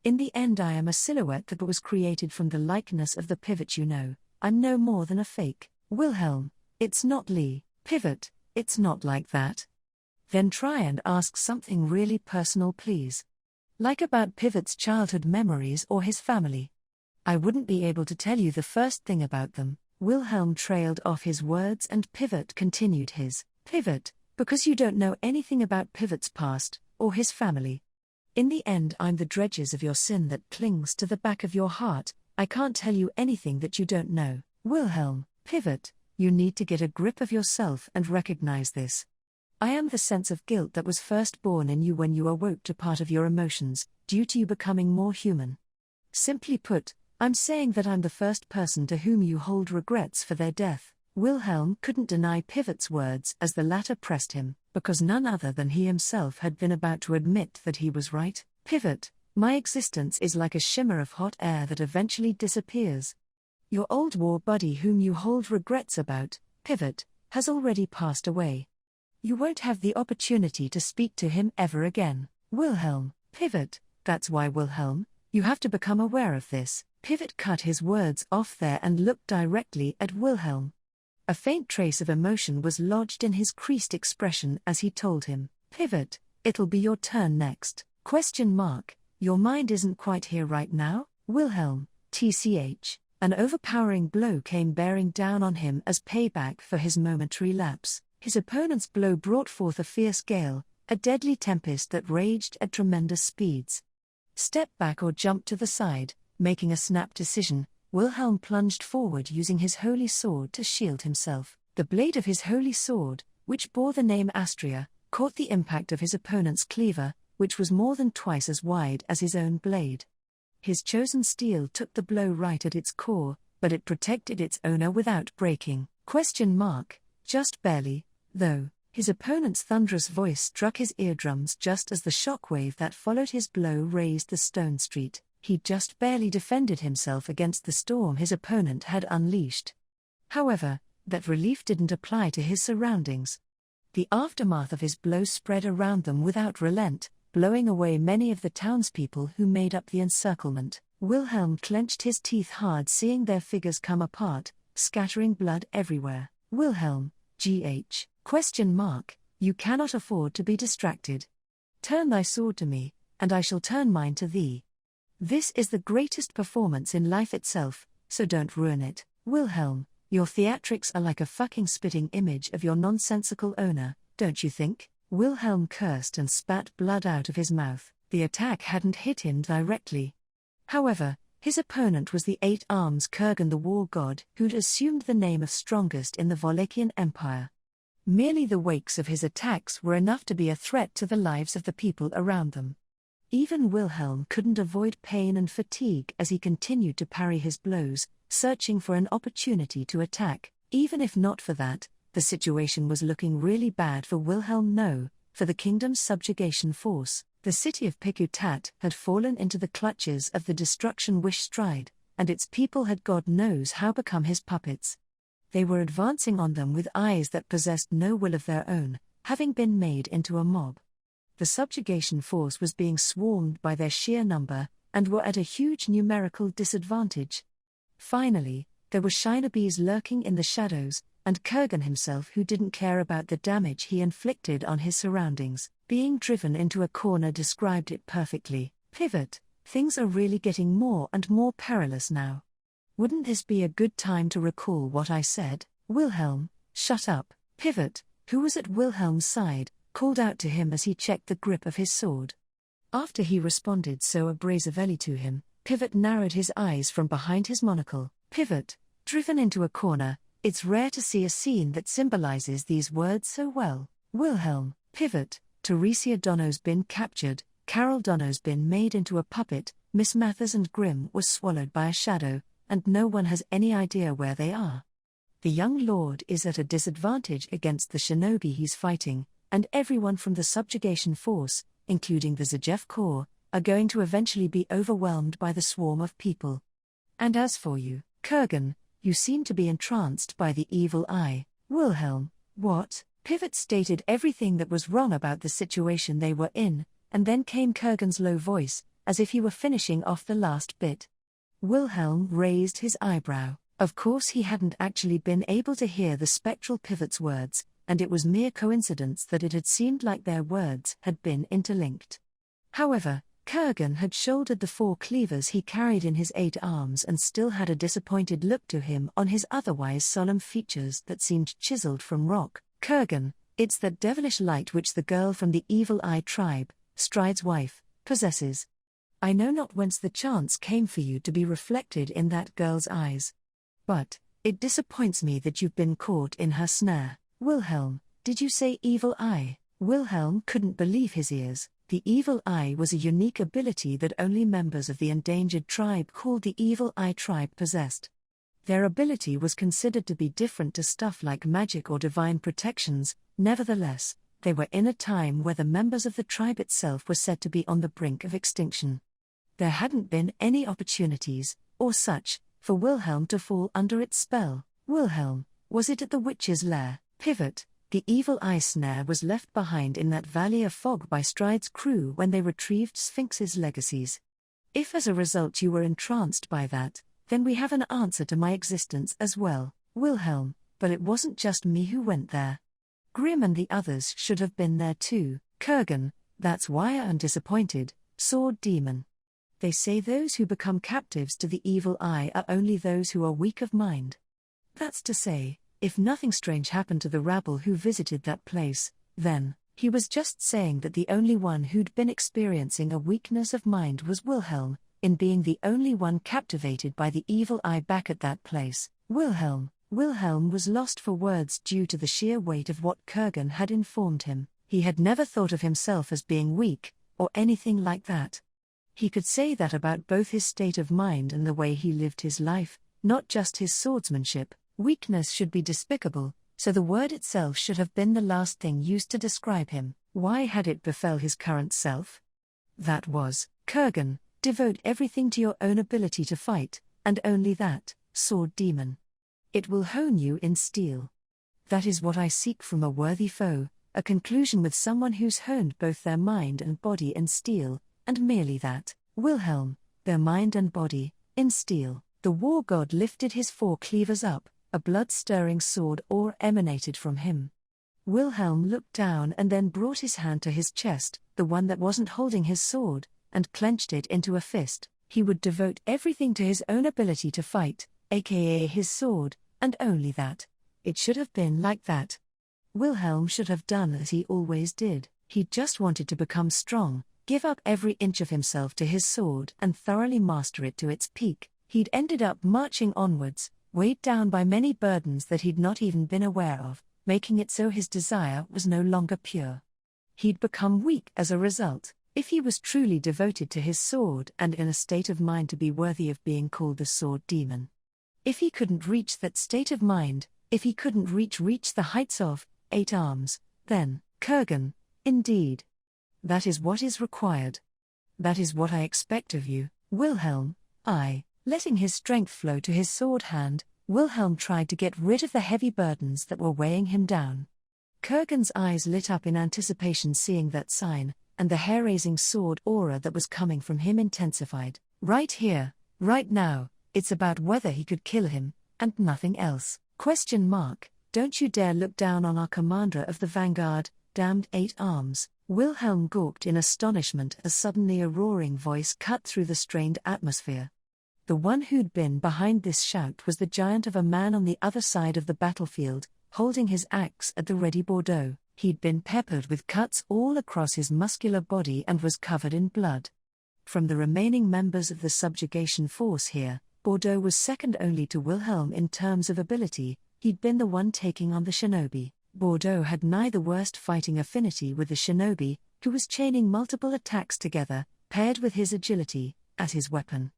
In the end I am a silhouette that was created from the likeness of the Pivot you know. I'm no more than a fake. Wilhelm, it's not Lee. Pivot, it's not like that. Then try and ask something really personal please. Like about Pivot's childhood memories or his family. I wouldn't be able to tell you the first thing about them. Wilhelm trailed off his words and Pivot continued his. Pivot, because you don't know anything about Pivot's past, or his family. In the end I'm the dredges of your sin that clings to the back of your heart. I can't tell you anything that you don't know. Wilhelm, Pivot, you need to get a grip of yourself and recognize this. I am the sense of guilt that was first born in you when you awoke to part of your emotions, due to you becoming more human. Simply put, I'm saying that I'm the first person to whom you hold regrets for their death. Wilhelm couldn't deny Pivot's words as the latter pressed him, because none other than he himself had been about to admit that he was right. Pivot, my existence is like a shimmer of hot air that eventually disappears. Your old war buddy whom you hold regrets about, Pivot, has already passed away. You won't have the opportunity to speak to him ever again. Wilhelm, Pivot, that's why Wilhelm, you have to become aware of this. Pivot cut his words off there and looked directly at Wilhelm. A faint trace of emotion was lodged in his creased expression as he told him, Pivot, it'll be your turn next. ? Your mind isn't quite here right now? Wilhelm, tch. An overpowering blow came bearing down on him as payback for his momentary lapse. His opponent's blow brought forth a fierce gale, a deadly tempest that raged at tremendous speeds. Step back or jump to the side. Making a snap decision, Wilhelm plunged forward using his holy sword to shield himself. The blade of his holy sword, which bore the name Astria, caught the impact of his opponent's cleaver, which was more than twice as wide as his own blade. His chosen steel took the blow right at its core, but it protected its owner without breaking. Just barely, though. His opponent's thunderous voice struck his eardrums just as the shockwave that followed his blow raised the stone street. He just barely defended himself against the storm his opponent had unleashed. However, that relief didn't apply to his surroundings. The aftermath of his blow spread around them without relent, blowing away many of the townspeople who made up the encirclement. Wilhelm clenched his teeth hard, seeing their figures come apart, scattering blood everywhere. Wilhelm, G.H. ? You cannot afford to be distracted. Turn thy sword to me, and I shall turn mine to thee. This is the greatest performance in life itself, so don't ruin it. Wilhelm, your theatrics are like a fucking spitting image of your nonsensical owner, don't you think? Wilhelm cursed and spat blood out of his mouth. The attack hadn't hit him directly. However, his opponent was the Eight Arms Kurgan, the war god, who'd assumed the name of strongest in the Wallachian Empire. Merely the wakes of his attacks were enough to be a threat to the lives of the people around them. Even Wilhelm couldn't avoid pain and fatigue as he continued to parry his blows, searching for an opportunity to attack. Even if not for that, the situation was looking really bad for Wilhelm. No, for the kingdom's subjugation force. The city of Pikutat had fallen into the clutches of the destruction wish Stride, and its people had God knows how become his puppets. They were advancing on them with eyes that possessed no will of their own, having been made into a mob. The subjugation force was being swarmed by their sheer number, and were at a huge numerical disadvantage. Finally, there were Shinobi's lurking in the shadows, and Kurgan himself, who didn't care about the damage he inflicted on his surroundings. Being driven into a corner described it perfectly. Pivot, things are really getting more and more perilous now. Wouldn't this be a good time to recall what I said? Wilhelm, shut up. Pivot, who was at Wilhelm's side, called out to him as he checked the grip of his sword. After he responded so abrasively to him, Pivot narrowed his eyes from behind his monocle. Pivot, driven into a corner, it's rare to see a scene that symbolizes these words so well. Wilhelm, Pivot, Teresia Donno's been captured, Carol Donno's been made into a puppet, Miss Mathers and Grimm was swallowed by a shadow, and no one has any idea where they are. The young lord is at a disadvantage against the shinobi he's fighting, and everyone from the subjugation force, including the Zajev Corps, are going to eventually be overwhelmed by the swarm of people. And as for you, Kurgan, you seem to be entranced by the evil eye. Wilhelm, what? Pivot stated everything that was wrong about the situation they were in, and then came Kurgan's low voice, as if he were finishing off the last bit. Wilhelm raised his eyebrow. Of course he hadn't actually been able to hear the spectral Pivot's words, and it was mere coincidence that it had seemed like their words had been interlinked. However, Kurgan had shouldered the 4 cleavers he carried in his 8 arms and still had a disappointed look to him on his otherwise solemn features that seemed chiseled from rock. Kurgan, it's that devilish light which the girl from the Evil Eye tribe, Stride's wife, possesses. I know not whence the chance came for you to be reflected in that girl's eyes. But it disappoints me that you've been caught in her snare. Wilhelm, did you say Evil Eye? Wilhelm couldn't believe his ears. The Evil Eye was a unique ability that only members of the endangered tribe called the Evil Eye tribe possessed. Their ability was considered to be different to stuff like magic or divine protections. Nevertheless, they were in a time where the members of the tribe itself were said to be on the brink of extinction. There hadn't been any opportunities, or such, for Wilhelm to fall under its spell. Wilhelm, was it at the witch's lair? Pivot, the Evil Eye snare was left behind in that valley of fog by Stride's crew when they retrieved Sphinx's legacies. If as a result you were entranced by that, then we have an answer to my existence as well. Wilhelm, but it wasn't just me who went there. Grimm and the others should have been there too. Kurgan, that's why I'm disappointed. Sword Demon. They say those who become captives to the Evil Eye are only those who are weak of mind. That's to say, if nothing strange happened to the rabble who visited that place, then He was just saying that the only one who'd been experiencing a weakness of mind was Wilhelm, in being the only one captivated by the evil eye back at that place. Wilhelm was lost for words due to the sheer weight of what Kurgan had informed him. He had never thought of himself as being weak, or anything like that. He could say that about both his state of mind and the way he lived his life, not just his swordsmanship. Weakness should be despicable, so the word itself should have been the last thing used to describe him. Why had it befell his current self? That was, Kurgan, devote everything to your own ability to fight, and only that, sword demon. It will hone you in steel. That is what I seek from a worthy foe, a conclusion with someone who's honed both their mind and body in steel, and merely that. Wilhelm, their mind and body, in steel. The war god lifted his four cleavers up, a blood-stirring sword ore emanated from him. Wilhelm looked down and then brought his hand to his chest, the one that wasn't holding his sword, and clenched it into a fist. He would devote everything to his own ability to fight, aka his sword, and only that. It should have been like that. Wilhelm should have done as he always did. He just wanted to become strong, give up every inch of himself to his sword and thoroughly master it to its peak. He'd ended up marching onwards, weighed down by many burdens that he'd not even been aware of, making it so his desire was no longer pure. He'd become weak as a result. If he was truly devoted to his sword and in a state of mind to be worthy of being called the sword demon. If he couldn't reach that state of mind, if he couldn't reach the heights of 8 arms, then, Kurgan, indeed. That is what is required. That is what I expect of you, Wilhelm. Letting his strength flow to his sword hand, Wilhelm tried to get rid of the heavy burdens that were weighing him down. Kurgan's eyes lit up in anticipation seeing that sign, and the hair-raising sword aura that was coming from him intensified. Right here, right now, it's about whether he could kill him, and nothing else. ? Don't you dare look down on our commander of the vanguard, damned 8 arms. Wilhelm gawked in astonishment as suddenly a roaring voice cut through the strained atmosphere. The one who'd been behind this shout was the giant of a man on the other side of the battlefield, holding his axe at the ready. Bordeaux. He'd been peppered with cuts all across his muscular body and was covered in blood. From the remaining members of the subjugation force here, Bordeaux was second only to Wilhelm in terms of ability. He'd been the one taking on the shinobi. Bordeaux had nigh the worst fighting affinity with the shinobi, who was chaining multiple attacks together, paired with his agility, as his weapon.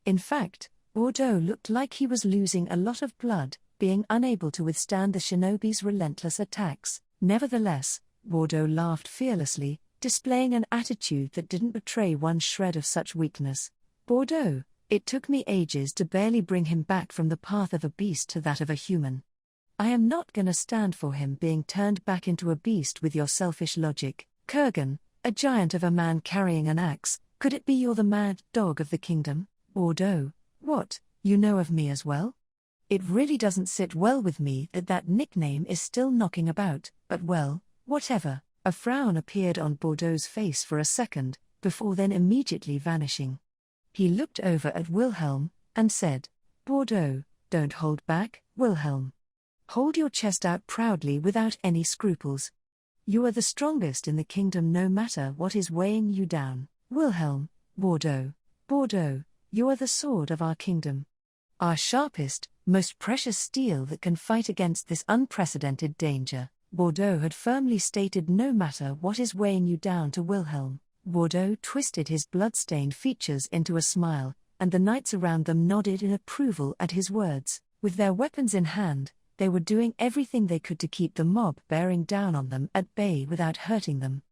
In fact, Bordeaux looked like he was losing a lot of blood, being unable to withstand the shinobi's relentless attacks. Nevertheless, Bordeaux laughed fearlessly, displaying an attitude that didn't betray one shred of such weakness. Bordeaux, it took me ages to barely bring him back from the path of a beast to that of a human. I am not gonna stand for him being turned back into a beast with your selfish logic. Kurgan, a giant of a man carrying an axe, could it be you're the mad dog of the kingdom? Bordeaux, what, you know of me as well? It really doesn't sit well with me that nickname is still knocking about, but well, whatever. A frown appeared on Bordeaux's face for a second, before then immediately vanishing. He looked over at Wilhelm, and said, Bordeaux, don't hold back, Wilhelm. Hold your chest out proudly without any scruples. You are the strongest in the kingdom no matter what is weighing you down. Wilhelm, Bordeaux, you are the sword of our kingdom. Our sharpest, most precious steel that can fight against this unprecedented danger. Bordeaux had firmly stated no matter what is weighing you down to Wilhelm. Bordeaux twisted his blood-stained features into a smile, and the knights around them nodded in approval at his words. With their weapons in hand, they were doing everything they could to keep the mob bearing down on them at bay without hurting them.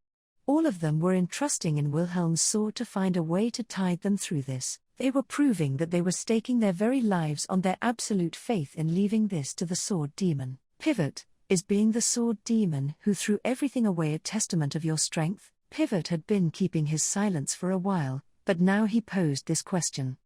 All of them were entrusting in Wilhelm's sword to find a way to tide them through this. They were proving that they were staking their very lives on their absolute faith in leaving this to the sword demon. Pivot, is being the sword demon who threw everything away a testament of your strength? Pivot had been keeping his silence for a while, but now he posed this question.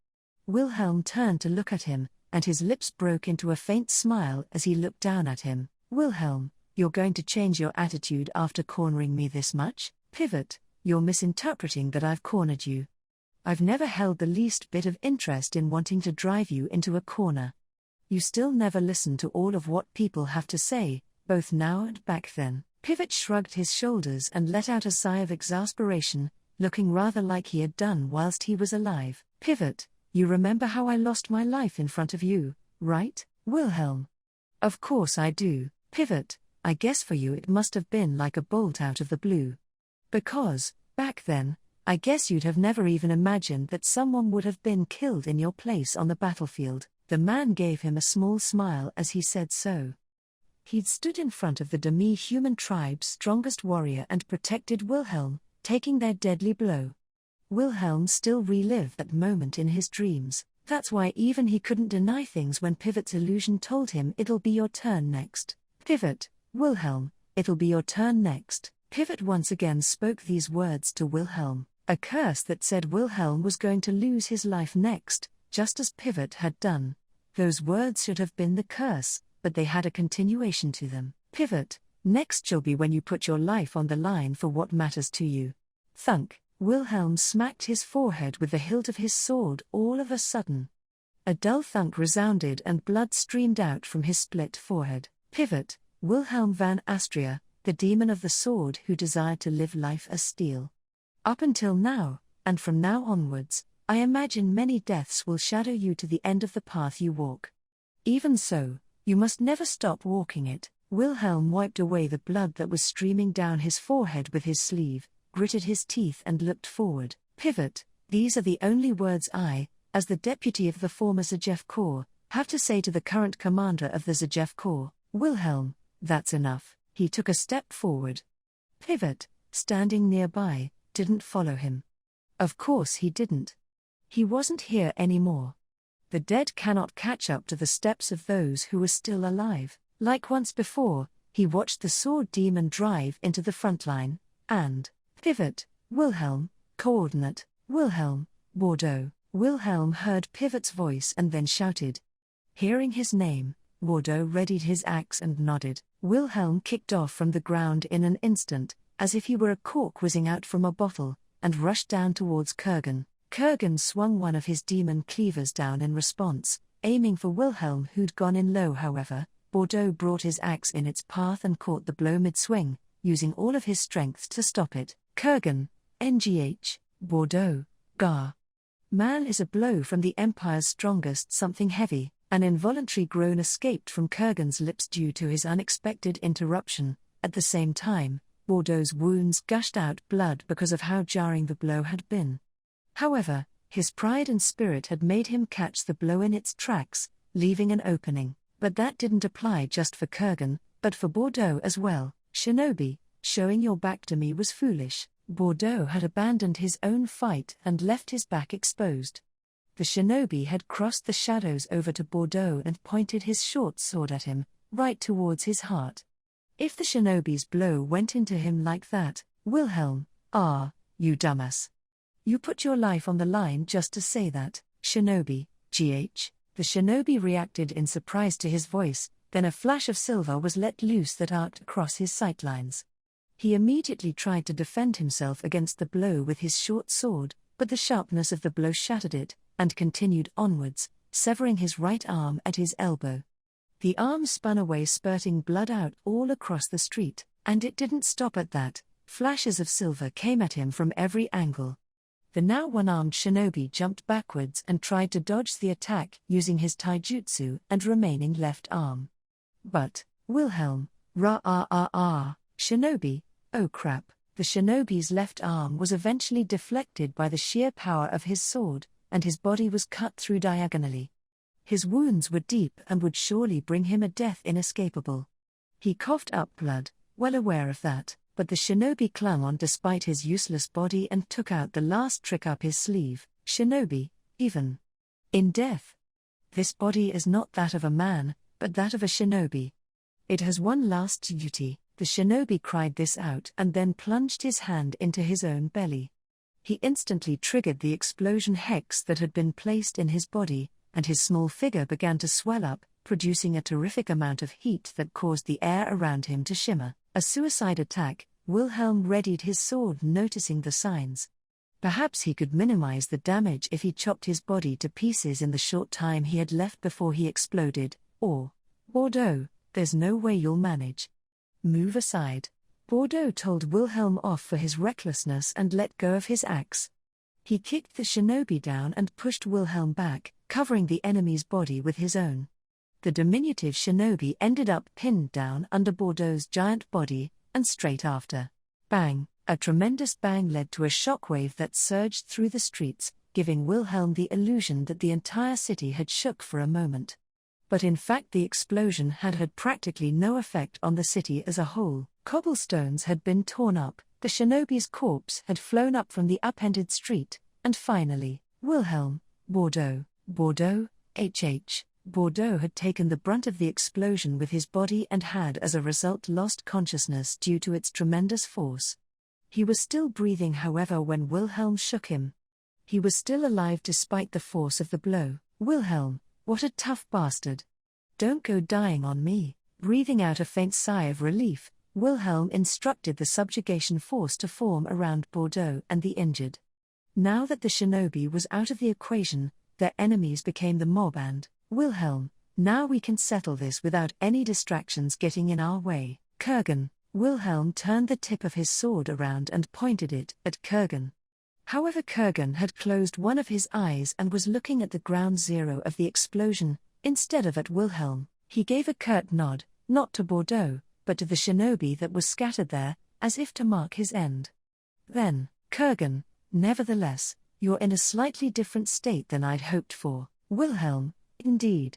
Wilhelm turned to look at him, and his lips broke into a faint smile as he looked down at him. Wilhelm, you're going to change your attitude after cornering me this much? Pivot, you're misinterpreting that I've cornered you. I've never held the least bit of interest in wanting to drive you into a corner. You still never listen to all of what people have to say, both now and back then. Pivot shrugged his shoulders and let out a sigh of exasperation, looking rather like he had done whilst he was alive. Pivot, you remember how I lost my life in front of you, right, Wilhelm? Of course I do, Pivot. I guess for you it must have been like a bolt out of the blue. Because, back then, I guess you'd have never even imagined that someone would have been killed in your place on the battlefield. The man gave him a small smile as he said so. He'd stood in front of the demi-human tribe's strongest warrior and protected Wilhelm, taking their deadly blow. Wilhelm still relived that moment in his dreams. That's why even he couldn't deny things when Pivot's illusion told him it'll be your turn next. Pivot, Wilhelm, it'll be your turn next. Pivot once again spoke these words to Wilhelm, a curse that said Wilhelm was going to lose his life next, just as Pivot had done. Those words should have been the curse, but they had a continuation to them. Pivot, next shall be when you put your life on the line for what matters to you. Thunk, Wilhelm smacked his forehead with the hilt of his sword all of a sudden. A dull thunk resounded and blood streamed out from his split forehead. Pivot, Wilhelm van Astria, the demon of the sword who desired to live life as steel. Up until now, and from now onwards, I imagine many deaths will shadow you to the end of the path you walk. Even so, you must never stop walking it. Wilhelm wiped away the blood that was streaming down his forehead with his sleeve, gritted his teeth and looked forward. Pivot, these are the only words I, as the deputy of the former Zajev Corps, have to say to the current commander of the Zajev Corps. Wilhelm, that's enough. He took a step forward. Pivot, standing nearby, didn't follow him. Of course he didn't. He wasn't here anymore. The dead cannot catch up to the steps of those who were still alive. Like once before, he watched the sword demon drive into the front line, and Pivot, Wilhelm, coordinate, Wilhelm, Bordeaux. Wilhelm heard Pivot's voice and then shouted. Hearing his name, Bordeaux readied his axe and nodded. Wilhelm kicked off from the ground in an instant, as if he were a cork whizzing out from a bottle, and rushed down towards Kurgan. Kurgan swung one of his demon cleavers down in response, aiming for Wilhelm, who'd gone in low. However, Bordeaux brought his axe in its path and caught the blow mid-swing, using all of his strength to stop it. Kurgan, NGH, Bordeaux, Gar. Man is a blow from the Empire's strongest something heavy. An involuntary groan escaped from Kurgan's lips due to his unexpected interruption. At the same time, Bordeaux's wounds gushed out blood because of how jarring the blow had been. However, his pride and spirit had made him catch the blow in its tracks, leaving an opening. But that didn't apply just for Kurgan, but for Bordeaux as well. Shinobi, showing your back to me was foolish. Bordeaux had abandoned his own fight and left his back exposed. The shinobi had crossed the shadows over to Bordeaux and pointed his short sword at him, right towards his heart. If the shinobi's blow went into him like that, Wilhelm, you dumbass. You put your life on the line just to say that, shinobi, GH. The shinobi reacted in surprise to his voice, then a flash of silver was let loose that arced across his sightlines. He immediately tried to defend himself against the blow with his short sword, but the sharpness of the blow shattered it, and continued onwards, severing his right arm at his elbow. The arm spun away, spurting blood out all across the street, and it didn't stop at that. Flashes of silver came at him from every angle. The now one-armed shinobi jumped backwards and tried to dodge the attack using his taijutsu and remaining left arm. But, Wilhelm, shinobi, oh crap. The shinobi's left arm was eventually deflected by the sheer power of his sword, and his body was cut through diagonally. His wounds were deep and would surely bring him a death inescapable. He coughed up blood, well aware of that, but the shinobi clung on despite his useless body and took out the last trick up his sleeve. Shinobi, even in death. This body is not that of a man, but that of a shinobi. It has one last duty. The shinobi cried this out and then plunged his hand into his own belly. He instantly triggered the explosion hex that had been placed in his body, and his small figure began to swell up, producing a terrific amount of heat that caused the air around him to shimmer. A suicide attack. Wilhelm readied his sword, noticing the signs. Perhaps he could minimize the damage if he chopped his body to pieces in the short time he had left before he exploded, or, Bordeaux, there's no way you'll manage. Move aside. Bordeaux told Wilhelm off for his recklessness and let go of his axe. He kicked the shinobi down and pushed Wilhelm back, covering the enemy's body with his own. The diminutive shinobi ended up pinned down under Bordeaux's giant body, and straight after, bang, a tremendous bang led to a shockwave that surged through the streets, giving Wilhelm the illusion that the entire city had shook for a moment. But in fact the explosion had practically no effect on the city as a whole. Cobblestones had been torn up, the shinobi's corpse had flown up from the upended street, and finally, Wilhelm, Bordeaux, Bordeaux had taken the brunt of the explosion with his body and had as a result lost consciousness due to its tremendous force. He was still breathing however when Wilhelm shook him. He was still alive despite the force of the blow. Wilhelm, what a tough bastard. Don't go dying on me. Breathing out a faint sigh of relief, Wilhelm instructed the subjugation force to form around Bordeaux and the injured. Now that the shinobi was out of the equation, their enemies became the mob and, Wilhelm, now we can settle this without any distractions getting in our way. Kurgan. Wilhelm turned the tip of his sword around and pointed it at Kurgan. However, Kurgan had closed one of his eyes and was looking at the ground zero of the explosion, instead of at Wilhelm. He gave a curt nod, not to Bordeaux, but to the shinobi that was scattered there, as if to mark his end. Then, Kurgan, nevertheless, you're in a slightly different state than I'd hoped for. Wilhelm, indeed.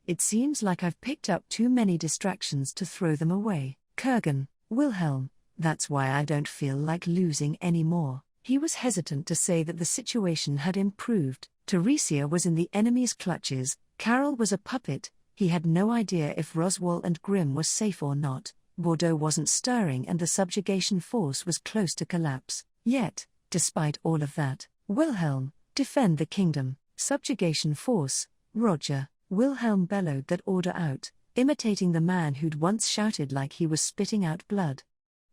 It seems like I've picked up too many distractions to throw them away. Kurgan, Wilhelm, that's why I don't feel like losing anymore. He was hesitant to say that the situation had improved. Teresia was in the enemy's clutches, Carol was a puppet, he had no idea if Roswell and Grimm were safe or not, Bordeaux wasn't stirring and the subjugation force was close to collapse. Yet, despite all of that, Wilhelm, defend the kingdom. Subjugation force, Roger. Wilhelm bellowed that order out, imitating the man who'd once shouted like he was spitting out blood.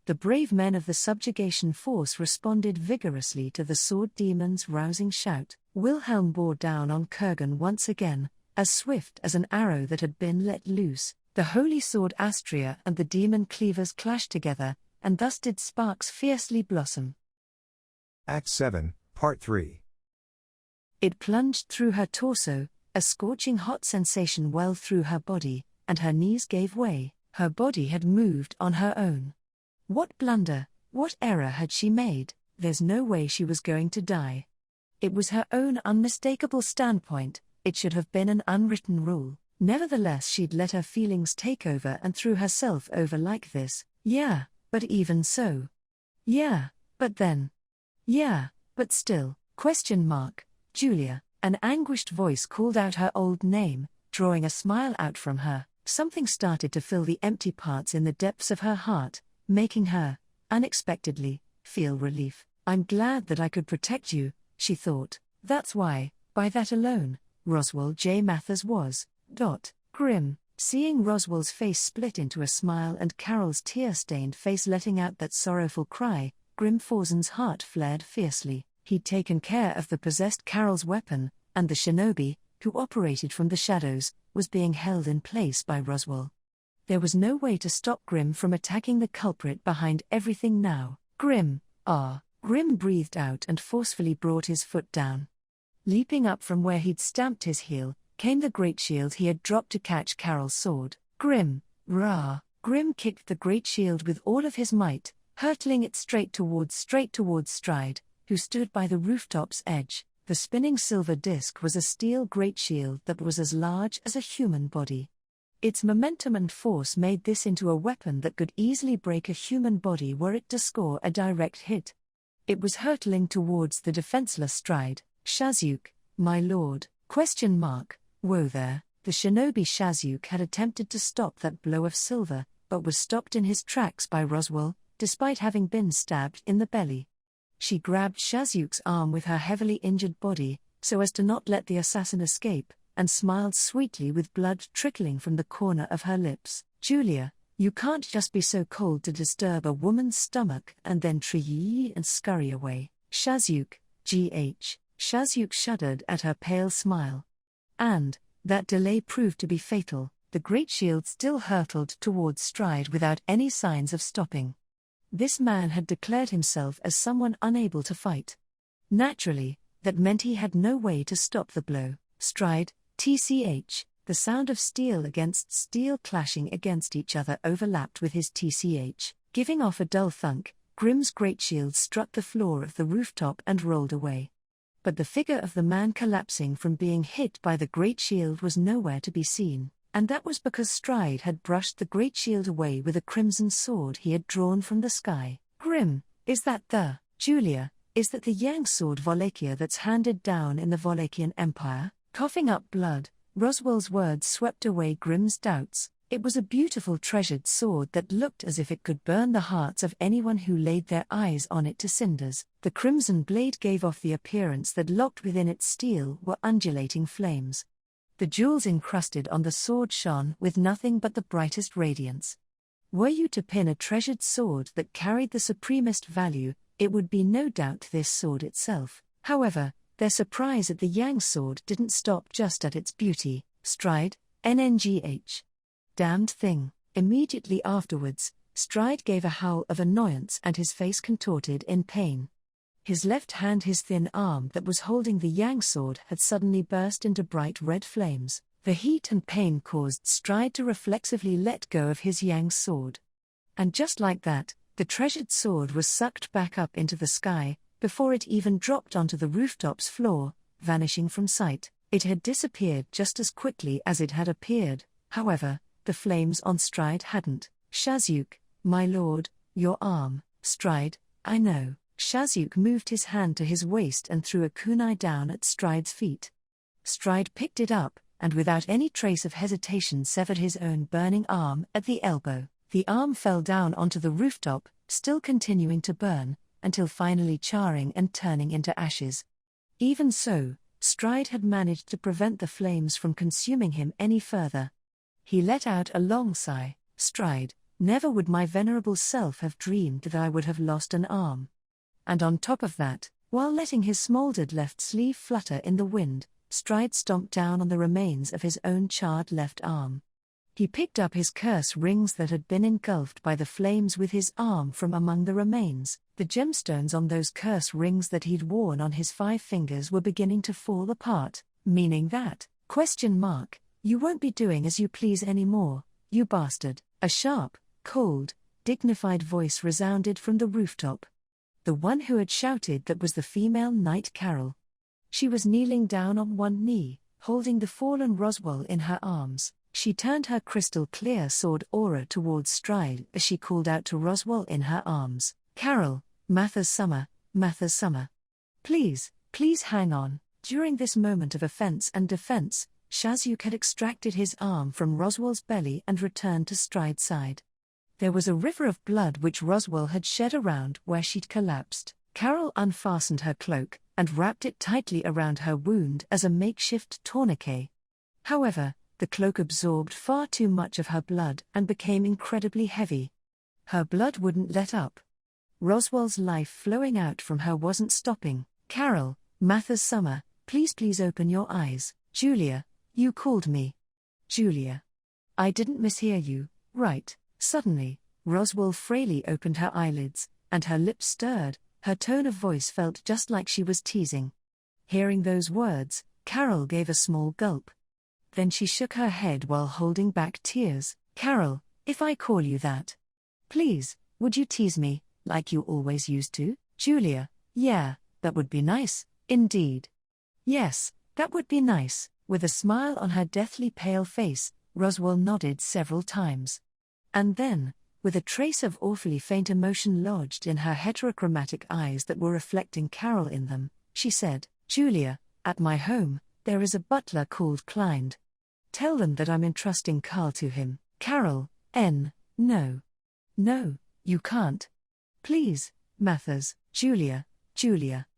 The brave men of the subjugation force responded vigorously to the sword demon's rousing shout. Wilhelm bore down on Kurgan once again, as swift as an arrow that had been let loose. The holy sword Astria and the demon cleavers clashed together, and thus did sparks fiercely blossom. Act 7, Part 3. It plunged through her torso, a scorching hot sensation welled through her body, and her knees gave way. Her body had moved on her own. What blunder, what error had she made? There's no way she was going to die. It was her own unmistakable standpoint, it should have been an unwritten rule. Nevertheless, she'd let her feelings take over and threw herself over like this. Yeah, but even so. Yeah, but then. Yeah, but still. ? Julia. An anguished voice called out her old name, drawing a smile out from her. Something started to fill the empty parts in the depths of her heart, making her, unexpectedly, feel relief. I'm glad that I could protect you, she thought. That's why, by that alone, Roswell J. Mathers was. Grim. Seeing Roswell's face split into a smile and Carol's tear-stained face letting out that sorrowful cry, Grim Forsen's heart flared fiercely. He'd taken care of the possessed Carol's weapon, and the shinobi, who operated from the shadows, was being held in place by Roswell. There was no way to stop Grim from attacking the culprit behind everything now. Grim breathed out and forcefully brought his foot down. Leaping up from where he'd stamped his heel, came the great shield he had dropped to catch Carol's sword. Grim kicked the great shield with all of his might, hurtling it straight towards Stride, who stood by the rooftop's edge. The spinning silver disc was a steel great shield that was as large as a human body. Its momentum and force made this into a weapon that could easily break a human body were it to score a direct hit. It was hurtling towards the defenseless Stride. Shazuk, my lord, ? Whoa there. The shinobi Shazuk had attempted to stop that blow of silver, but was stopped in his tracks by Roswell, despite having been stabbed in the belly. She grabbed Shazuk's arm with her heavily injured body, so as to not let the assassin escape, and smiled sweetly with blood trickling from the corner of her lips. Julia, you can't just be so cold to disturb a woman's stomach and then tree and scurry away. Shazuk, Shazuk shuddered at her pale smile. And, that delay proved to be fatal. The great shield still hurtled towards Stride without any signs of stopping. This man had declared himself as someone unable to fight. Naturally, that meant he had no way to stop the blow. Stride, TCH, the sound of steel against steel clashing against each other overlapped with his TCH, giving off a dull thunk. Grimm's great shield struck the floor of the rooftop and rolled away. But the figure of the man collapsing from being hit by the great shield was nowhere to be seen, and that was because Stride had brushed the great shield away with a crimson sword he had drawn from the sky. Grimm, is that the, Julia, is that the Yang sword Wallachia that's handed down in the Wallachian Empire? Coughing up blood, Roswell's words swept away Grimm's doubts. It was a beautiful treasured sword that looked as if it could burn the hearts of anyone who laid their eyes on it to cinders. The crimson blade gave off the appearance that locked within its steel were undulating flames. The jewels encrusted on the sword shone with nothing but the brightest radiance. Were you to pin a treasured sword that carried the supremest value, it would be no doubt this sword itself. However, their surprise at the Yang sword didn't stop just at its beauty. Stride, NNGH. Damned thing. Immediately afterwards, Stride gave a howl of annoyance and his face contorted in pain. His left hand, his thin arm that was holding the Yang sword, had suddenly burst into bright red flames. The heat and pain caused Stride to reflexively let go of his Yang sword. And just like that, the treasured sword was sucked back up into the sky, before it even dropped onto the rooftop's floor, vanishing from sight. It had disappeared just as quickly as it had appeared, however. The flames on Stride hadn't. Shazuk, my lord, your arm. Stride, I know. Shazuk moved his hand to his waist and threw a kunai down at Stride's feet. Stride picked it up, and without any trace of hesitation severed his own burning arm at the elbow. The arm fell down onto the rooftop, still continuing to burn, until finally charring and turning into ashes. Even so, Stride had managed to prevent the flames from consuming him any further. He let out a long sigh. Stride, never would my venerable self have dreamed that I would have lost an arm. And on top of that, while letting his smoldered left sleeve flutter in the wind, Stride stomped down on the remains of his own charred left arm. He picked up his curse rings that had been engulfed by the flames with his arm from among the remains. The gemstones on those curse rings that he'd worn on his 5 fingers were beginning to fall apart, meaning that, you won't be doing as you please anymore, you bastard. A sharp, cold, dignified voice resounded from the rooftop. The one who had shouted that was the female knight Carol. She was kneeling down on one knee, holding the fallen Roswell in her arms. She turned her crystal-clear sword aura towards Stride as she called out to Roswell in her arms. Carol, Mather's Summer. Please hang on. During this moment of offense and defense, Shazuk had extracted his arm from Roswell's belly and returned to Stride's side. There was a river of blood which Roswell had shed around where she'd collapsed. Carol unfastened her cloak and wrapped it tightly around her wound as a makeshift tourniquet. However, the cloak absorbed far too much of her blood and became incredibly heavy. Her blood wouldn't let up. Roswell's life flowing out from her wasn't stopping. Carol, Mather's Summer, please open your eyes. Julia, you called me. Julia. I didn't mishear you, right? Suddenly, Roswell frailly opened her eyelids, and her lips stirred. Her tone of voice felt just like she was teasing. Hearing those words, Carol gave a small gulp. Then she shook her head while holding back tears. Carol, if I call you that, please, would you tease me, like you always used to? Julia, yeah, that would be nice, indeed. Yes, that would be nice. With a smile on her deathly pale face, Roswell nodded several times. And then, with a trace of awfully faint emotion lodged in her heterochromatic eyes that were reflecting Carol in them, she said, Julia, at my home, there is a butler called Klein. Tell them that I'm entrusting Carl to him. Carol, no, you can't. Please, Mathers, Julia.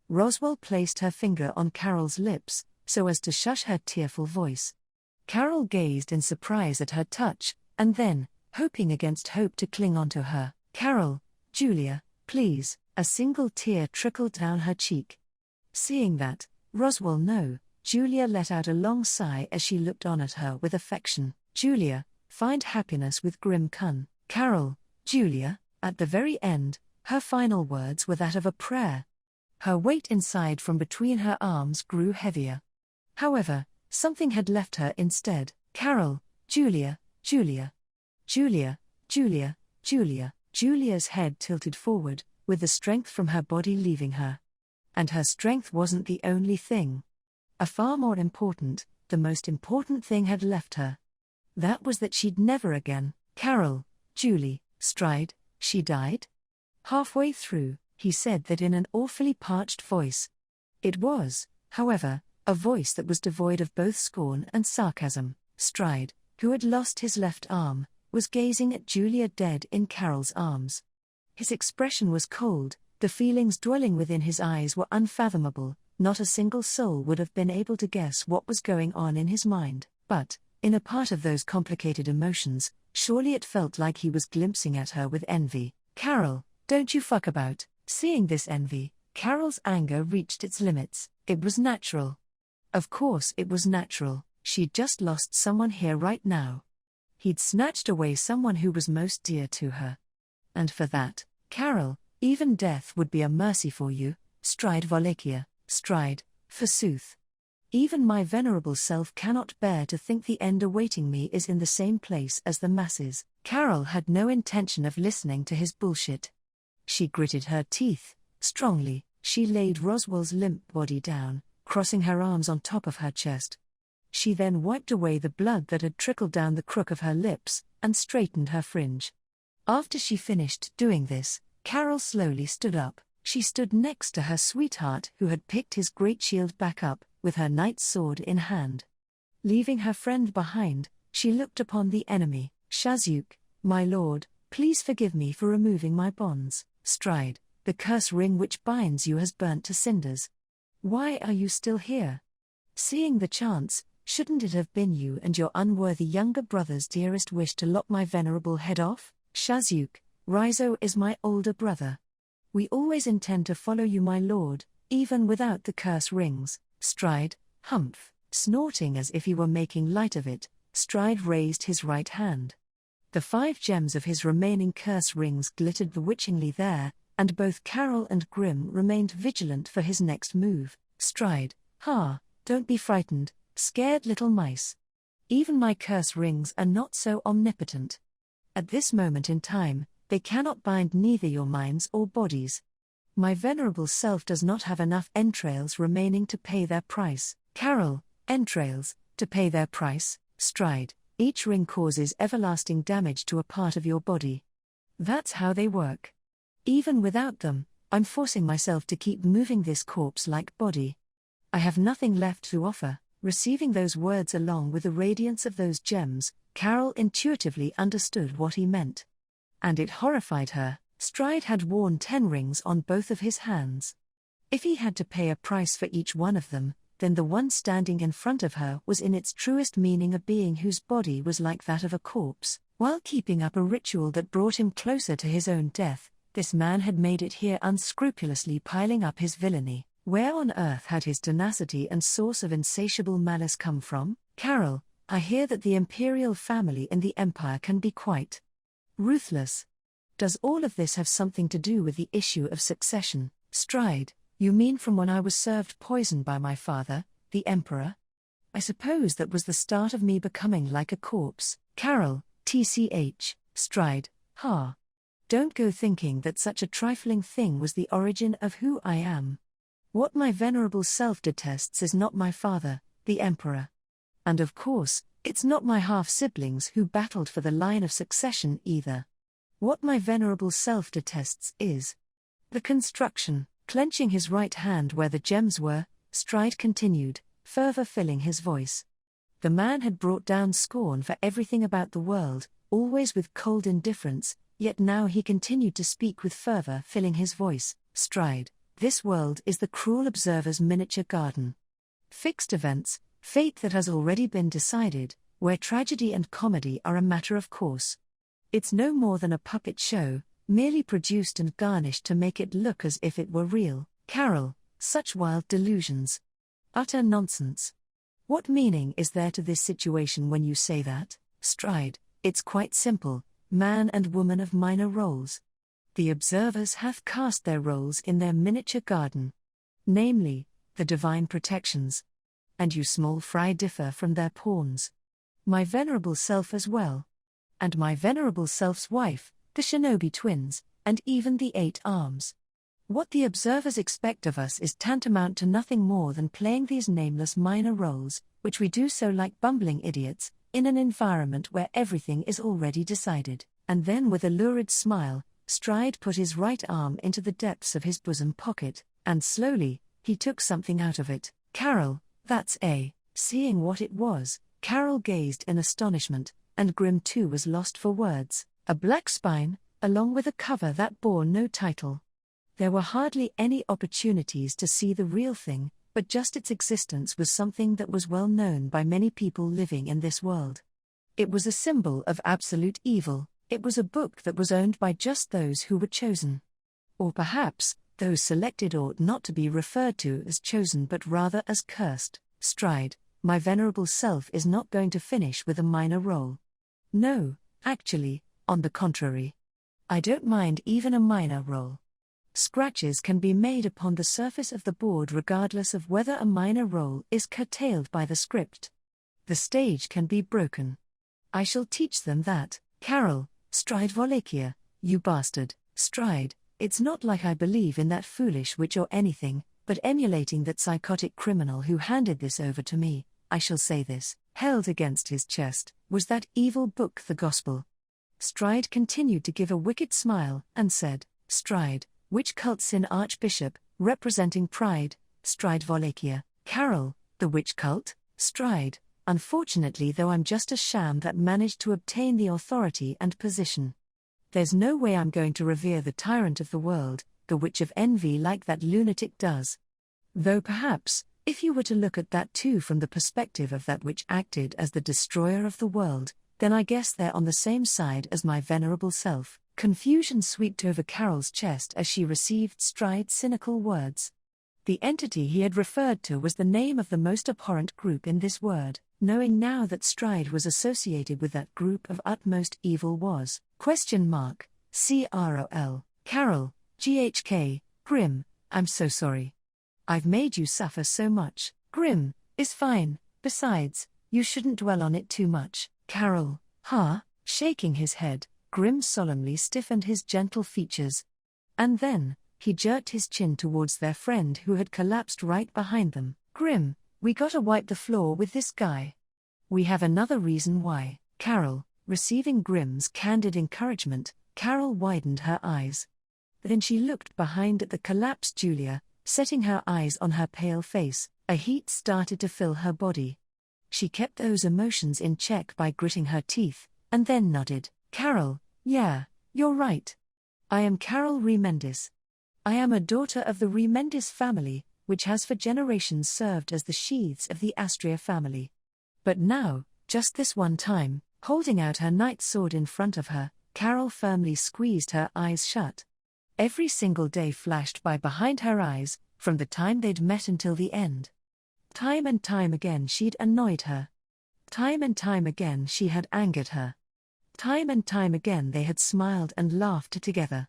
Roswell placed her finger on Carol's lips, so as to shush her tearful voice. Carol gazed in surprise at her touch, and then, hoping against hope to cling onto her. Carol, Julia, please. A single tear trickled down her cheek. Seeing that, Roswell no, Julia let out a long sigh as she looked on at her with affection. Julia, find happiness with Grim Kun. Carol, Julia, At the very end, her final words were that of a prayer. Her weight inside from between her arms grew heavier. However, something had left her instead. Carol, Julia, Julia. Julia, Julia, Julia. Julia's head tilted forward, with the strength from her body leaving her. And her strength wasn't the only thing. A far more important, the most important thing had left her. That was that she'd never again. Carol, Julie, Stride, she died? Halfway through, he said that in an awfully parched voice. It was, however, a voice that was devoid of both scorn and sarcasm. Stride, who had lost his left arm, was gazing at Julia dead in Carol's arms. His expression was cold, the feelings dwelling within his eyes were unfathomable. Not a single soul would have been able to guess what was going on in his mind, but, in a part of those complicated emotions, surely it felt like he was glimpsing at her with envy. Carol, don't you fuck about. Seeing this envy, Carol's anger reached its limits. It was natural. Of course it was natural, she'd just lost someone here right now. He'd snatched away someone who was most dear to her. And for that, Carol, even death would be a mercy for you. Stride Wallachia, Stride, forsooth. Even my venerable self cannot bear to think the end awaiting me is in the same place as the masses. Carol had no intention of listening to his bullshit. She gritted her teeth. Strongly, she laid Roswell's limp body down, crossing her arms on top of her chest. She then wiped away the blood that had trickled down the crook of her lips, and straightened her fringe. After she finished doing this, Carol slowly stood up. She stood next to her sweetheart who had picked his great shield back up, with her knight's sword in hand. Leaving her friend behind, she looked upon the enemy. Shazuk, my lord, please forgive me for removing my bonds. Stride, the curse ring which binds you has burnt to cinders. Why are you still here? Seeing the chance, shouldn't it have been you and your unworthy younger brother's dearest wish to lop my venerable head off? Shazuk, Rizo is my older brother. We always intend to follow you, my lord, even without the curse rings. Stride, humph, snorting as if he were making light of it, Stride raised his right hand. The 5 gems of his remaining curse rings glittered bewitchingly there, and both Carol and Grim remained vigilant for his next move. Stride, don't be frightened, scared little mice. Even my curse rings are not so omnipotent. At this moment in time, they cannot bind neither your minds or bodies. My venerable self does not have enough entrails remaining to pay their price. Carol, entrails, to pay their price. Stride, each ring causes everlasting damage to a part of your body. That's how they work. Even without them, I'm forcing myself to keep moving this corpse-like body. I have nothing left to offer. Receiving those words along with the radiance of those gems, Carol intuitively understood what he meant. And it horrified her. Stride had worn 10 rings on both of his hands. If he had to pay a price for each one of them, then the one standing in front of her was in its truest meaning a being whose body was like that of a corpse. While keeping up a ritual that brought him closer to his own death, this man had made it here unscrupulously piling up his villainy. Where on earth had his tenacity and source of insatiable malice come from? Carol, I hear that the imperial family in the empire can be quite ruthless. Does all of this have something to do with the issue of succession? Stride, you mean from when I was served poison by my father, the emperor? I suppose that was the start of me becoming like a corpse. Carol, tch, Stride, Don't go thinking that such a trifling thing was the origin of who I am. What my venerable self detests is not my father, the emperor. And of course, it's not my half-siblings who battled for the line of succession either. What my venerable self detests is the construction. Clenching his right hand where the gems were, Stride continued, fervor filling his voice. The man had brought down scorn for everything about the world, always with cold indifference, yet now he continued to speak with fervor filling his voice. Stride, this world is the cruel observer's miniature garden. Fixed events, fate that has already been decided, where tragedy and comedy are a matter of course. It's no more than a puppet show, merely produced and garnished to make it look as if it were real. Carol, such wild delusions. Utter nonsense. What meaning is there to this situation when you say that? Stride, it's quite simple, man and woman of minor roles. The observers hath cast their roles in their miniature garden. Namely, the divine protections. And you small fry differ from their pawns. My venerable self as well. And my venerable self's wife, the shinobi twins, and even the 8 arms. What the observers expect of us is tantamount to nothing more than playing these nameless minor roles, which we do so like bumbling idiots, in an environment where everything is already decided. And then with a lurid smile, Stride put his right arm into the depths of his bosom pocket, and slowly, he took something out of it. Carol, that's a. Seeing what it was, Carol gazed in astonishment, and Grim too was lost for words. A black spine, along with a cover that bore no title. There were hardly any opportunities to see the real thing, but just its existence was something that was well known by many people living in this world. It was a symbol of absolute evil. It was a book that was owned by just those who were chosen. Or perhaps, those selected ought not to be referred to as chosen but rather as cursed. Stride, my venerable self is not going to finish with a minor role. No, actually, on the contrary. I don't mind even a minor role. Scratches can be made upon the surface of the board regardless of whether a minor role is curtailed by the script. The stage can be broken. I shall teach them that. Carol, Stride Wallachia, you bastard. Stride, it's not like I believe in that foolish witch or anything, but emulating that psychotic criminal who handed this over to me, I shall say this, held against his chest, was that evil book the gospel. Stride continued to give a wicked smile, and said, Stride, witch cult sin archbishop, representing pride, Stride Wallachia. Carol, the witch cult? Stride, unfortunately though I'm just a sham that managed to obtain the authority and position. There's no way I'm going to revere the tyrant of the world, the witch of envy like that lunatic does. Though perhaps, if you were to look at that too from the perspective of that which acted as the destroyer of the world, then I guess they're on the same side as my venerable self. Confusion swept over Carol's chest as she received Stride's cynical words. The entity he had referred to was the name of the most abhorrent group in this word. Knowing now that Stride was associated with that group of utmost evil was, CROL, Carol, GHK, Grim, I'm so sorry. I've made you suffer so much. Grim, is fine, besides, you shouldn't dwell on it too much. Carol, shaking his head, Grim solemnly stiffened his gentle features. And then, he jerked his chin towards their friend who had collapsed right behind them. Grim, we gotta wipe the floor with this guy. We have another reason why. Carol, receiving Grim's candid encouragement, Carol widened her eyes. Then she looked behind at the collapsed Julia, setting her eyes on her pale face. A heat started to fill her body. She kept those emotions in check by gritting her teeth, and then nodded. Carol, yeah, you're right. I am Carol Remendis. I am a daughter of the Remendis family, which has for generations served as the sheaths of the Astria family. But now, just this one time, holding out her knight's sword in front of her, Carol firmly squeezed her eyes shut. Every single day flashed by behind her eyes, from the time they'd met until the end. Time and time again she'd annoyed her. Time and time again she had angered her. Time and time again they had smiled and laughed together.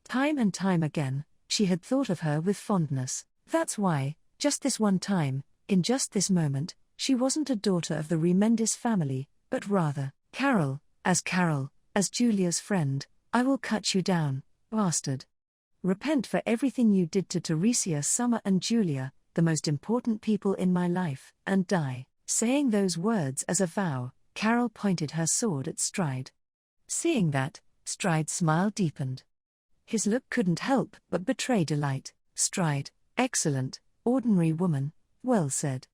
Time and time again, she had thought of her with fondness. That's why, just this one time, in just this moment, she wasn't a daughter of the Remendis family, but rather, Carol, as Julia's friend, I will cut you down, bastard. Repent for everything you did to Teresia, Summer and Julia, the most important people in my life, and die. Saying those words as a vow, Carol pointed her sword at Stride. Seeing that, Stride's smile deepened. His look couldn't help but betray delight. Stride, excellent, ordinary woman, well said.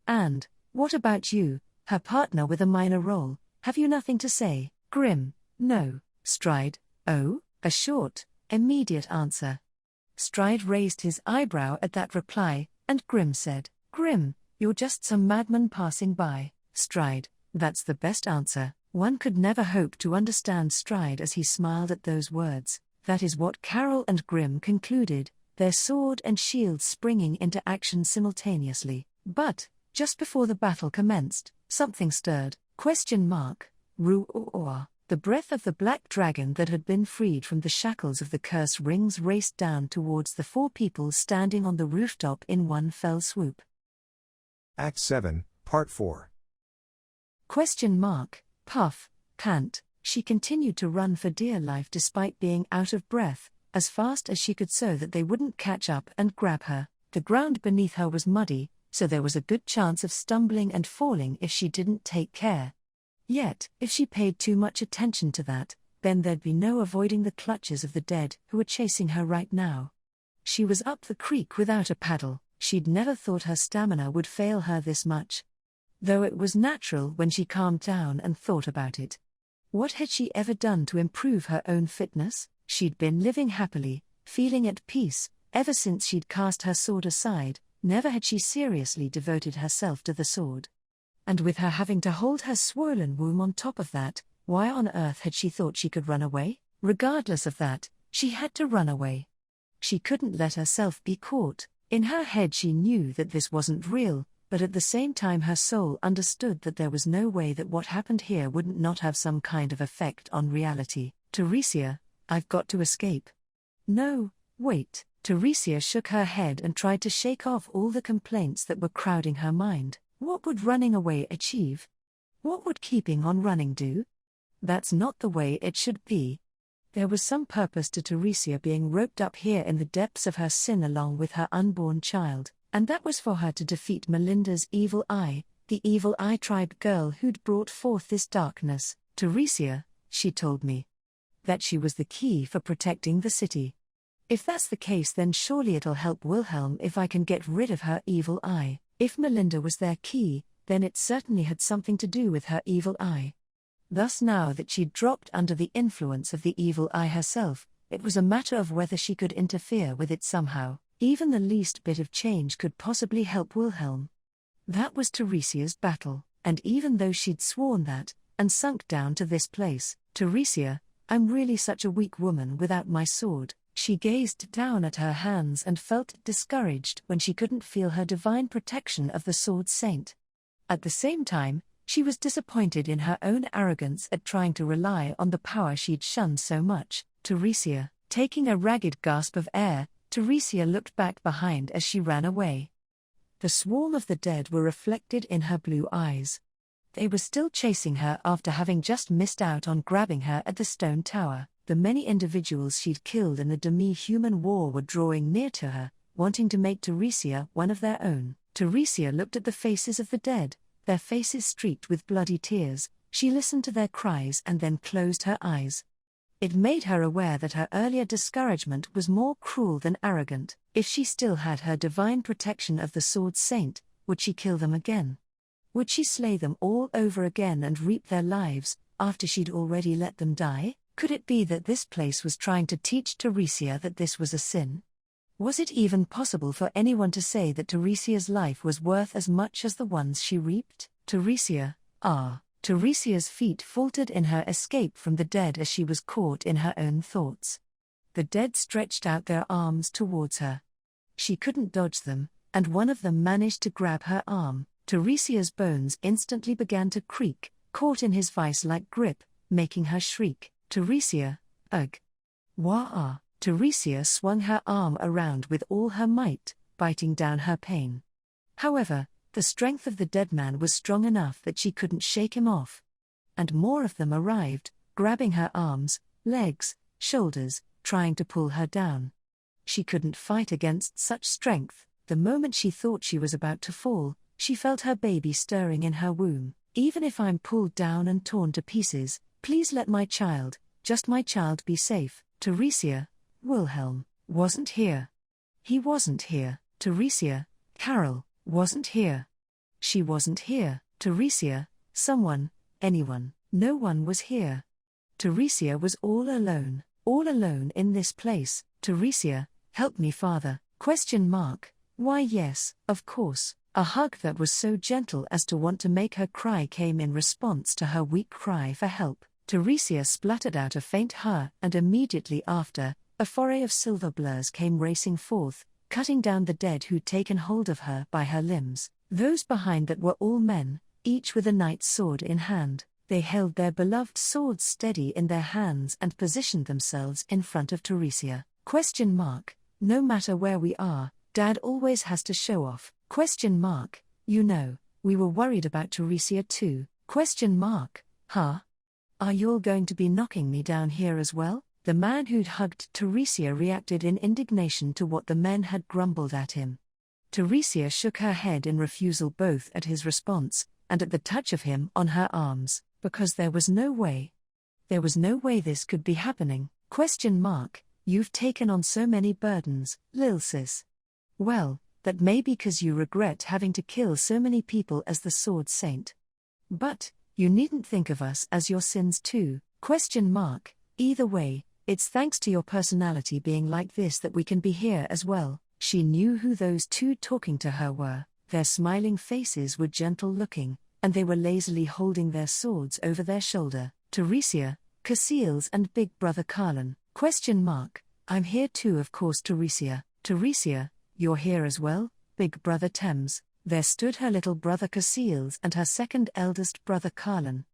And, what about you, her partner with a minor role, have you nothing to say? Grim, no. Stride, oh, a short, immediate answer. Stride raised his eyebrow at that reply, and Grim said, Grim, you're just some madman passing by. Stride, that's the best answer. One could never hope to understand Stride as he smiled at those words. That is what Carol and Grim concluded, their sword and shield springing into action simultaneously. But, just before the battle commenced, something stirred. Ruor. The breath of the black dragon that had been freed from the shackles of the curse rings raced down towards the 4 people standing on the rooftop in one fell swoop. Act 7, Part 4. Puff, pant, she continued to run for dear life despite being out of breath, as fast as she could so that they wouldn't catch up and grab her. The ground beneath her was muddy, so there was a good chance of stumbling and falling if she didn't take care. Yet, if she paid too much attention to that, then there'd be no avoiding the clutches of the dead who were chasing her right now. She was up the creek without a paddle. She'd never thought her stamina would fail her this much. Though it was natural when she calmed down and thought about it. What had she ever done to improve her own fitness? She'd been living happily, feeling at peace, ever since she'd cast her sword aside. Never had she seriously devoted herself to the sword. And with her having to hold her swollen womb on top of that, why on earth had she thought she could run away? Regardless of that, she had to run away. She couldn't let herself be caught. In her head she knew that this wasn't real, but at the same time her soul understood that there was no way that what happened here wouldn't not have some kind of effect on reality. Teresia, I've got to escape. No, wait. Teresia shook her head and tried to shake off all the complaints that were crowding her mind. What would running away achieve? What would keeping on running do? That's not the way it should be. There was some purpose to Teresia being roped up here in the depths of her sin along with her unborn child, and that was for her to defeat Melinda's evil eye, the evil eye tribe girl who'd brought forth this darkness. Teresia, she told me, that she was the key for protecting the city. If that's the case, then surely it'll help Wilhelm if I can get rid of her evil eye. If Melinda was their key, then it certainly had something to do with her evil eye. Thus now that she'd dropped under the influence of the evil eye herself, it was a matter of whether she could interfere with it somehow. Even the least bit of change could possibly help Wilhelm. That was Teresia's battle, and even though she'd sworn that, and sunk down to this place, Teresia, I'm really such a weak woman without my sword. She gazed down at her hands and felt discouraged when she couldn't feel her divine protection of the sword saint. At the same time, she was disappointed in her own arrogance at trying to rely on the power she'd shunned so much. Teresia, taking a ragged gasp of air, Teresia looked back behind as she ran away. The swarm of the dead were reflected in her blue eyes. They were still chasing her after having just missed out on grabbing her at the stone tower. The many individuals she'd killed in the demi-human war were drawing near to her, wanting to make Teresia one of their own. Teresia looked at the faces of the dead, their faces streaked with bloody tears. She listened to their cries and then closed her eyes. It made her aware that her earlier discouragement was more cruel than arrogant. If she still had her divine protection of the sword saint, would she kill them again? Would she slay them all over again and reap their lives, after she'd already let them die? Could it be that this place was trying to teach Teresia that this was a sin? Was it even possible for anyone to say that Teresia's life was worth as much as the ones she reaped? Teresia's feet faltered in her escape from the dead as she was caught in her own thoughts. The dead stretched out their arms towards her. She couldn't dodge them, and one of them managed to grab her arm. Teresia's bones instantly began to creak, caught in his vice-like grip, making her shriek. Teresia, ugh. Wah-ah. Teresia swung her arm around with all her might, biting down her pain. However, the strength of the dead man was strong enough that she couldn't shake him off. And more of them arrived, grabbing her arms, legs, shoulders, trying to pull her down. She couldn't fight against such strength. The moment she thought she was about to fall, she felt her baby stirring in her womb. Even if I'm pulled down and torn to pieces, please let my child, just my child, be safe. Teresia, Wilhelm, wasn't here. He wasn't here. Teresia, Carol, wasn't here. She wasn't here. Teresia, someone, anyone, no one was here. Teresia was all alone in this place. Teresia, help me, Father, ? Why yes, of course. A hug that was so gentle as to want to make her cry came in response to her weak cry for help. Teresia spluttered out a faint "huh," and immediately after, a foray of silver blurs came racing forth, cutting down the dead who'd taken hold of her by her limbs. Those behind that were all men, each with a knight's sword in hand. They held their beloved swords steady in their hands and positioned themselves in front of Teresia. No matter where we are, Dad always has to show off. You know, we were worried about Teresia too. Huh? Are you all going to be knocking me down here as well? The man who'd hugged Teresia reacted in indignation to what the men had grumbled at him. Teresia shook her head in refusal both at his response and at the touch of him on her arms, because there was no way. There was no way this could be happening. You've taken on so many burdens, lil sis. Well, that may be 'cause you regret having to kill so many people as the Sword Saint. But, you needn't think of us as your sins too. Either way, it's thanks to your personality being like this that we can be here as well. She knew who those two talking to her were. Their smiling faces were gentle looking, and they were lazily holding their swords over their shoulder. Teresia, Cassiles and Big Brother Carlin. I'm here too, of course. Teresia, you're here as well, Big Brother Thames. There stood her little brother Cassiles and her second eldest brother Carlin.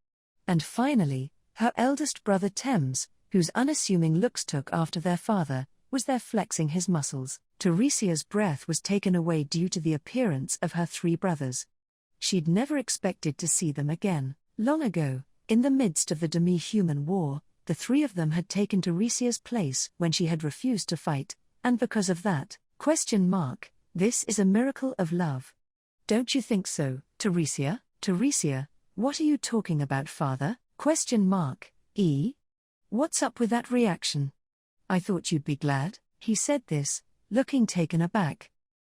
And finally, her eldest brother Thames, whose unassuming looks took after their father, was there flexing his muscles. Teresia's breath was taken away due to the appearance of her three brothers. She'd never expected to see them again. Long ago, in the midst of the demi-human war, the three of them had taken Teresia's place when she had refused to fight, and because of that, this is a miracle of love. Don't you think so, Teresia? Teresia, what are you talking about, father? What's up with that reaction? I thought you'd be glad. He said this, looking taken aback.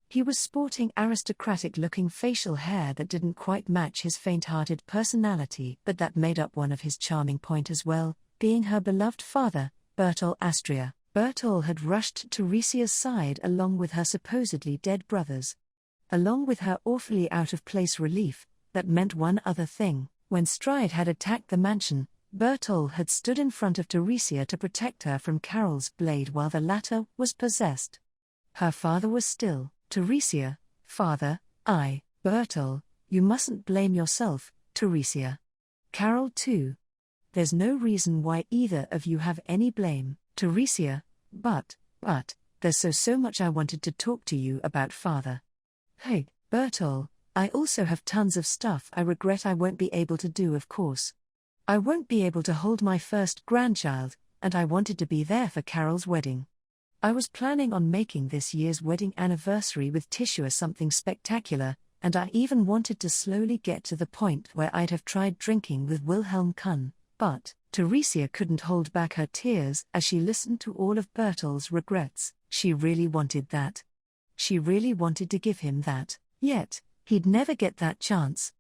He was sporting aristocratic-looking facial hair that didn't quite match his faint-hearted personality, but that made up one of his charming points as well, being her beloved father, Bertol Astria. Bertol had rushed to Teresia's side along with her supposedly dead brothers. Along with her awfully out-of-place relief, that meant one other thing. When Stride had attacked the mansion, Bertol had stood in front of Teresia to protect her from Carol's blade while the latter was possessed. Her father was still. Teresia, father, Bertol, you mustn't blame yourself, Teresia. Carol too. There's no reason why either of you have any blame, Teresia, but, there's so much I wanted to talk to you about, father. Hey, Bertol, I also have tons of stuff I regret I won't be able to do, of course. I won't be able to hold my first grandchild, and I wanted to be there for Carol's wedding. I was planning on making this year's wedding anniversary with Tishua something spectacular, and I even wanted to slowly get to the point where I'd have tried drinking with Wilhelm Kuhn, but Teresia couldn't hold back her tears as she listened to all of Bertol's regrets. She really wanted that. She really wanted to give him that, yet, he'd never get that chance.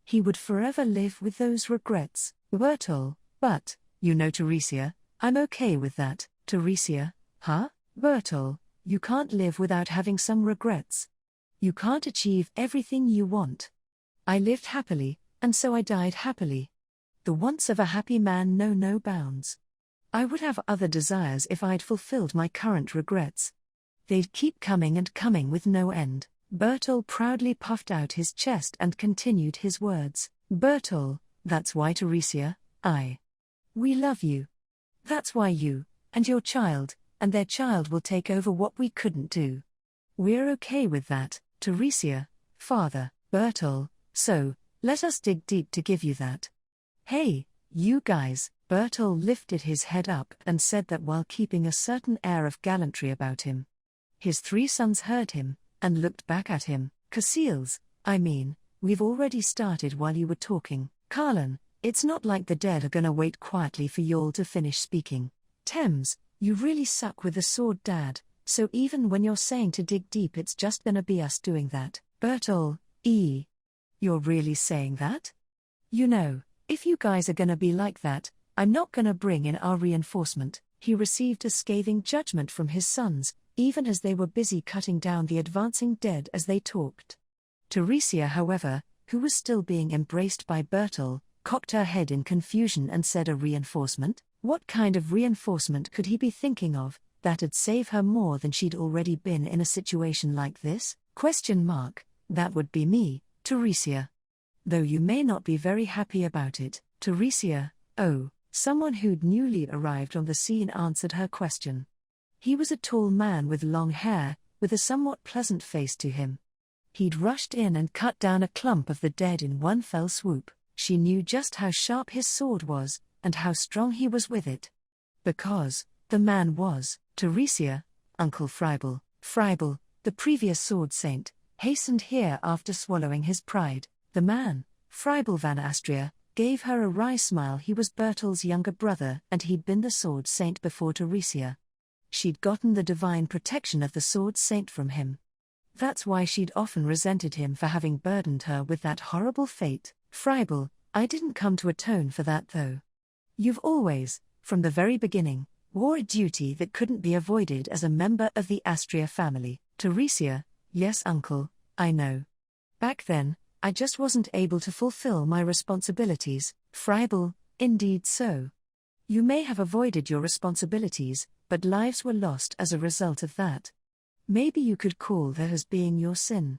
He would forever live with those regrets. Bertol, but, you know, Teresia, I'm okay with that. Teresia, huh? Bertol, you can't live without having some regrets. You can't achieve everything you want. I lived happily, and so I died happily. The wants of a happy man know no bounds. I would have other desires if I'd fulfilled my current regrets. They'd keep coming and coming with no end. Bertol proudly puffed out his chest and continued his words. Bertol, that's why, Teresia, we love you. That's why you, and your child, and their child will take over what we couldn't do. We're okay with that, Teresia, father. Bertol, so, let us dig deep to give you that. Hey, you guys. Bertol lifted his head up and said that while keeping a certain air of gallantry about him. His three sons heard him, and looked back at him. Cassiles, we've already started while you were talking. Carlin, it's not like the dead are gonna wait quietly for y'all to finish speaking. Thames, you really suck with the sword, Dad, so even when you're saying to dig deep it's just gonna be us doing that. Bertol, you're really saying that? You know, if you guys are gonna be like that, I'm not gonna bring in our reinforcement. He received a scathing judgment from his sons, even as they were busy cutting down the advancing dead as they talked. Teresia, however, who was still being embraced by Bertol, cocked her head in confusion and said, a reinforcement? What kind of reinforcement could he be thinking of, that'd save her more than she'd already been in a situation like this? That would be me, Teresia. Though you may not be very happy about it, Teresia, oh, someone who'd newly arrived on the scene answered her question. He was a tall man with long hair, with a somewhat pleasant face to him. He'd rushed in and cut down a clump of the dead in one fell swoop. She knew just how sharp his sword was, and how strong he was with it. Because the man was Teresia, Uncle Freibel. Freibel, the previous sword saint, hastened here after swallowing his pride. The man, Freibel van Astria, gave her a wry smile. He was Bertel's younger brother, and he'd been the sword saint before Teresia. She'd gotten the divine protection of the sword saint from him. That's why she'd often resented him for having burdened her with that horrible fate. Freibel, I didn't come to atone for that though. You've always, from the very beginning, wore a duty that couldn't be avoided as a member of the Astria family. Teresia, yes uncle, I know. Back then, I just wasn't able to fulfill my responsibilities. Freibel, indeed so. You may have avoided your responsibilities, but lives were lost as a result of that. Maybe you could call that as being your sin.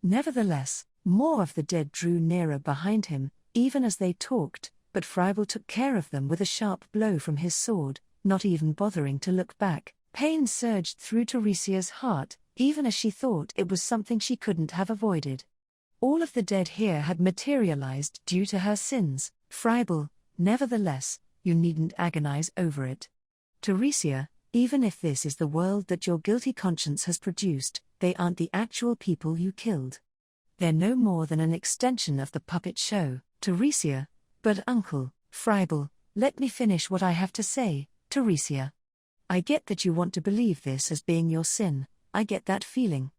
Nevertheless, more of the dead drew nearer behind him, even as they talked, but Freibel took care of them with a sharp blow from his sword, not even bothering to look back. Pain surged through Teresia's heart, even as she thought it was something she couldn't have avoided. All of the dead here had materialized due to her sins. Freibel, nevertheless, you needn't agonize over it. Teresia, even if this is the world that your guilty conscience has produced, they aren't the actual people you killed. They're no more than an extension of the puppet show. Teresia, but Uncle Freibel, let me finish what I have to say. Teresia, I get that you want to believe this as being your sin, I get that feeling.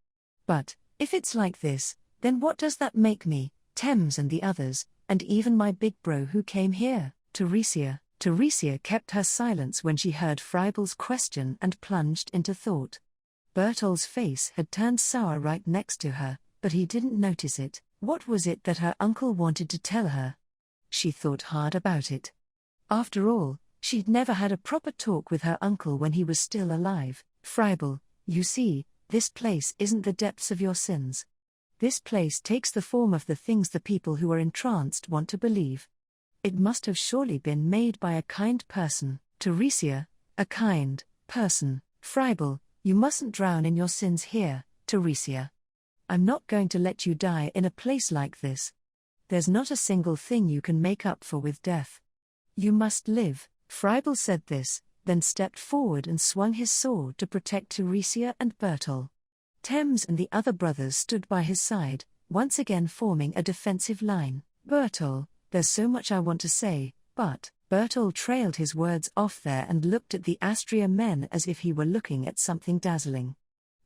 But, if it's like this, then what does that make me, Thames and the others, and even my big bro who came here? Teresia kept her silence when she heard Freibel's question and plunged into thought. Bertol's face had turned sour right next to her, but he didn't notice it. What was it that her uncle wanted to tell her? She thought hard about it. After all, she'd never had a proper talk with her uncle when he was still alive. Freibel, you see, this place isn't the depths of your sins. This place takes the form of the things the people who are entranced want to believe. It must have surely been made by a kind person. Teresia, a kind person. Freibel, you mustn't drown in your sins here, Teresia. I'm not going to let you die in a place like this. There's not a single thing you can make up for with death. You must live. Freibel said this, then stepped forward and swung his sword to protect Teresia and Bertol. Thames and the other brothers stood by his side, once again forming a defensive line. Bertol, there's so much I want to say, but Bertol trailed his words off there and looked at the Astria men as if he were looking at something dazzling.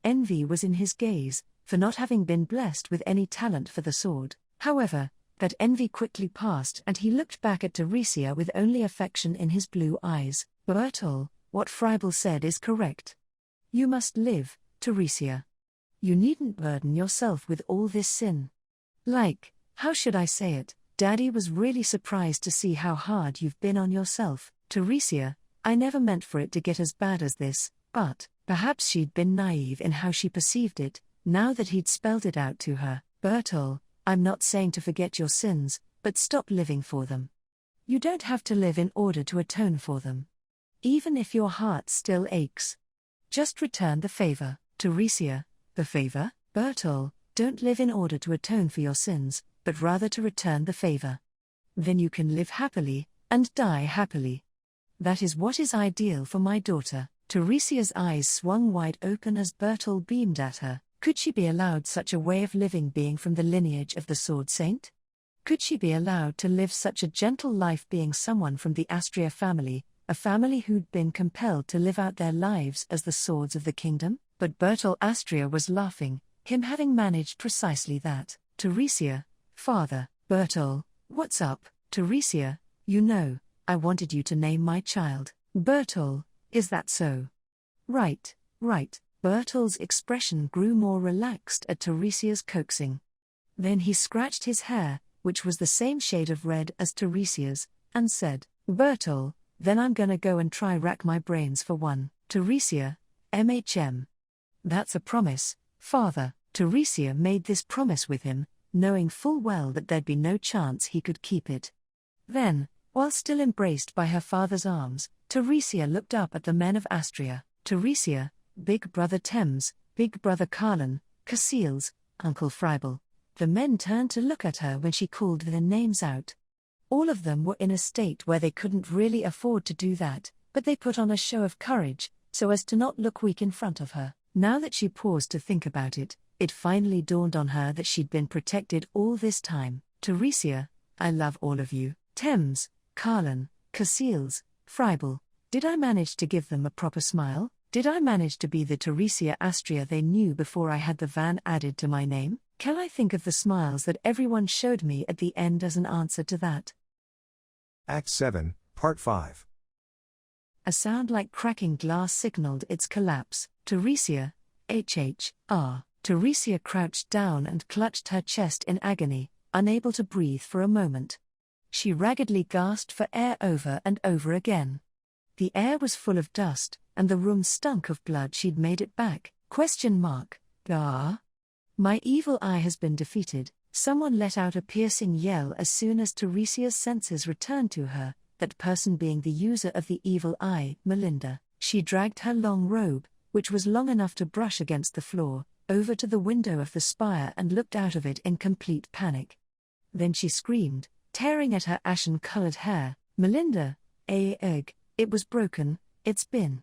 Envy was in his gaze, for not having been blessed with any talent for the sword. However, that envy quickly passed and he looked back at Teresia with only affection in his blue eyes. Bertol, what Freibel said is correct. You must live, Teresia. You needn't burden yourself with all this sin. Like, how should I say it? Daddy was really surprised to see how hard you've been on yourself. Teresia, I never meant for it to get as bad as this, but perhaps she'd been naive in how she perceived it, now that he'd spelled it out to her. Bertol, I'm not saying to forget your sins, but stop living for them. You don't have to live in order to atone for them. Even if your heart still aches. Just return the favor. Teresia, the favor? Bertol, don't live in order to atone for your sins, but rather to return the favor. Then you can live happily, and die happily. That is what is ideal for my daughter. Teresia's eyes swung wide open as Bertol beamed at her. Could she be allowed such a way of living, being from the lineage of the Sword Saint? Could she be allowed to live such a gentle life, being someone from the Astria family, a family who'd been compelled to live out their lives as the swords of the kingdom? But Bertol Astria was laughing, him having managed precisely that. Teresia, father. Bertol, what's up? Teresia, you know, I wanted you to name my child. Bertol, is that so? Right. Bertol's expression grew more relaxed at Teresia's coaxing. Then he scratched his hair, which was the same shade of red as Teresia's, and said, Bertol, then I'm gonna go and try rack my brains for one. Teresia, MHM. That's a promise, father. Teresia made this promise with him, knowing full well that there'd be no chance he could keep it. Then, while still embraced by her father's arms, Teresia looked up at the men of Astria: Teresia, Big Brother Thames, Big Brother Carlin, Cassiles, Uncle Fribel. The men turned to look at her when she called their names out. All of them were in a state where they couldn't really afford to do that, but they put on a show of courage, so as to not look weak in front of her. Now that she paused to think about it, it finally dawned on her that she'd been protected all this time. Teresia, I love all of you. Thames, Carlin, Cassiles, Fribel. Did I manage to give them a proper smile? Did I manage to be the Teresia Astria they knew before I had the van added to my name? Can I think of the smiles that everyone showed me at the end as an answer to that? Act 7, Part 5. A sound like cracking glass signaled its collapse. Teresia, HHR. Teresia crouched down and clutched her chest in agony, unable to breathe for a moment. She raggedly gasped for air over and over again. The air was full of dust, and the room stunk of blood. She'd made it back. Ah? My evil eye has been defeated. Someone let out a piercing yell as soon as Teresia's senses returned to her, that person being the user of the evil eye, Melinda. She dragged her long robe, which was long enough to brush against the floor, over to the window of the spire and looked out of it in complete panic. Then she screamed, tearing at her ashen-colored hair, Melinda, egg, it was broken, it's been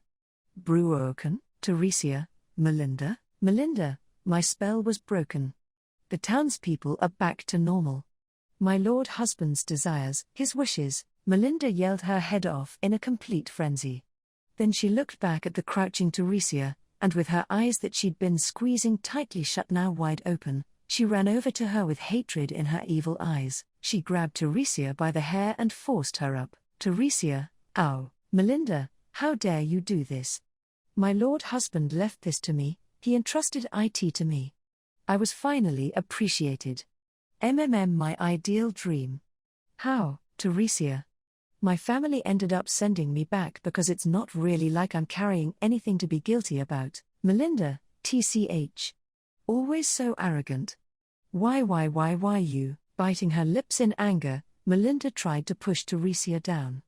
broken. Teresia, Melinda, my spell was broken. The townspeople are back to normal. My lord husband's desires, his wishes. Melinda yelled her head off in a complete frenzy. Then she looked back at the crouching Teresia, and with her eyes that she'd been squeezing tightly shut now wide open, she ran over to her with hatred in her evil eyes. She grabbed Teresia by the hair and forced her up. Teresia, ow. Melinda, how dare you do this? My lord husband left this to me, he entrusted it to me. I was finally appreciated. My ideal dream. How, Teresia? My family ended up sending me back because it's not really like I'm carrying anything to be guilty about. Melinda, TCH. Always so arrogant. Why you? Biting her lips in anger, Melinda tried to push Teresia down.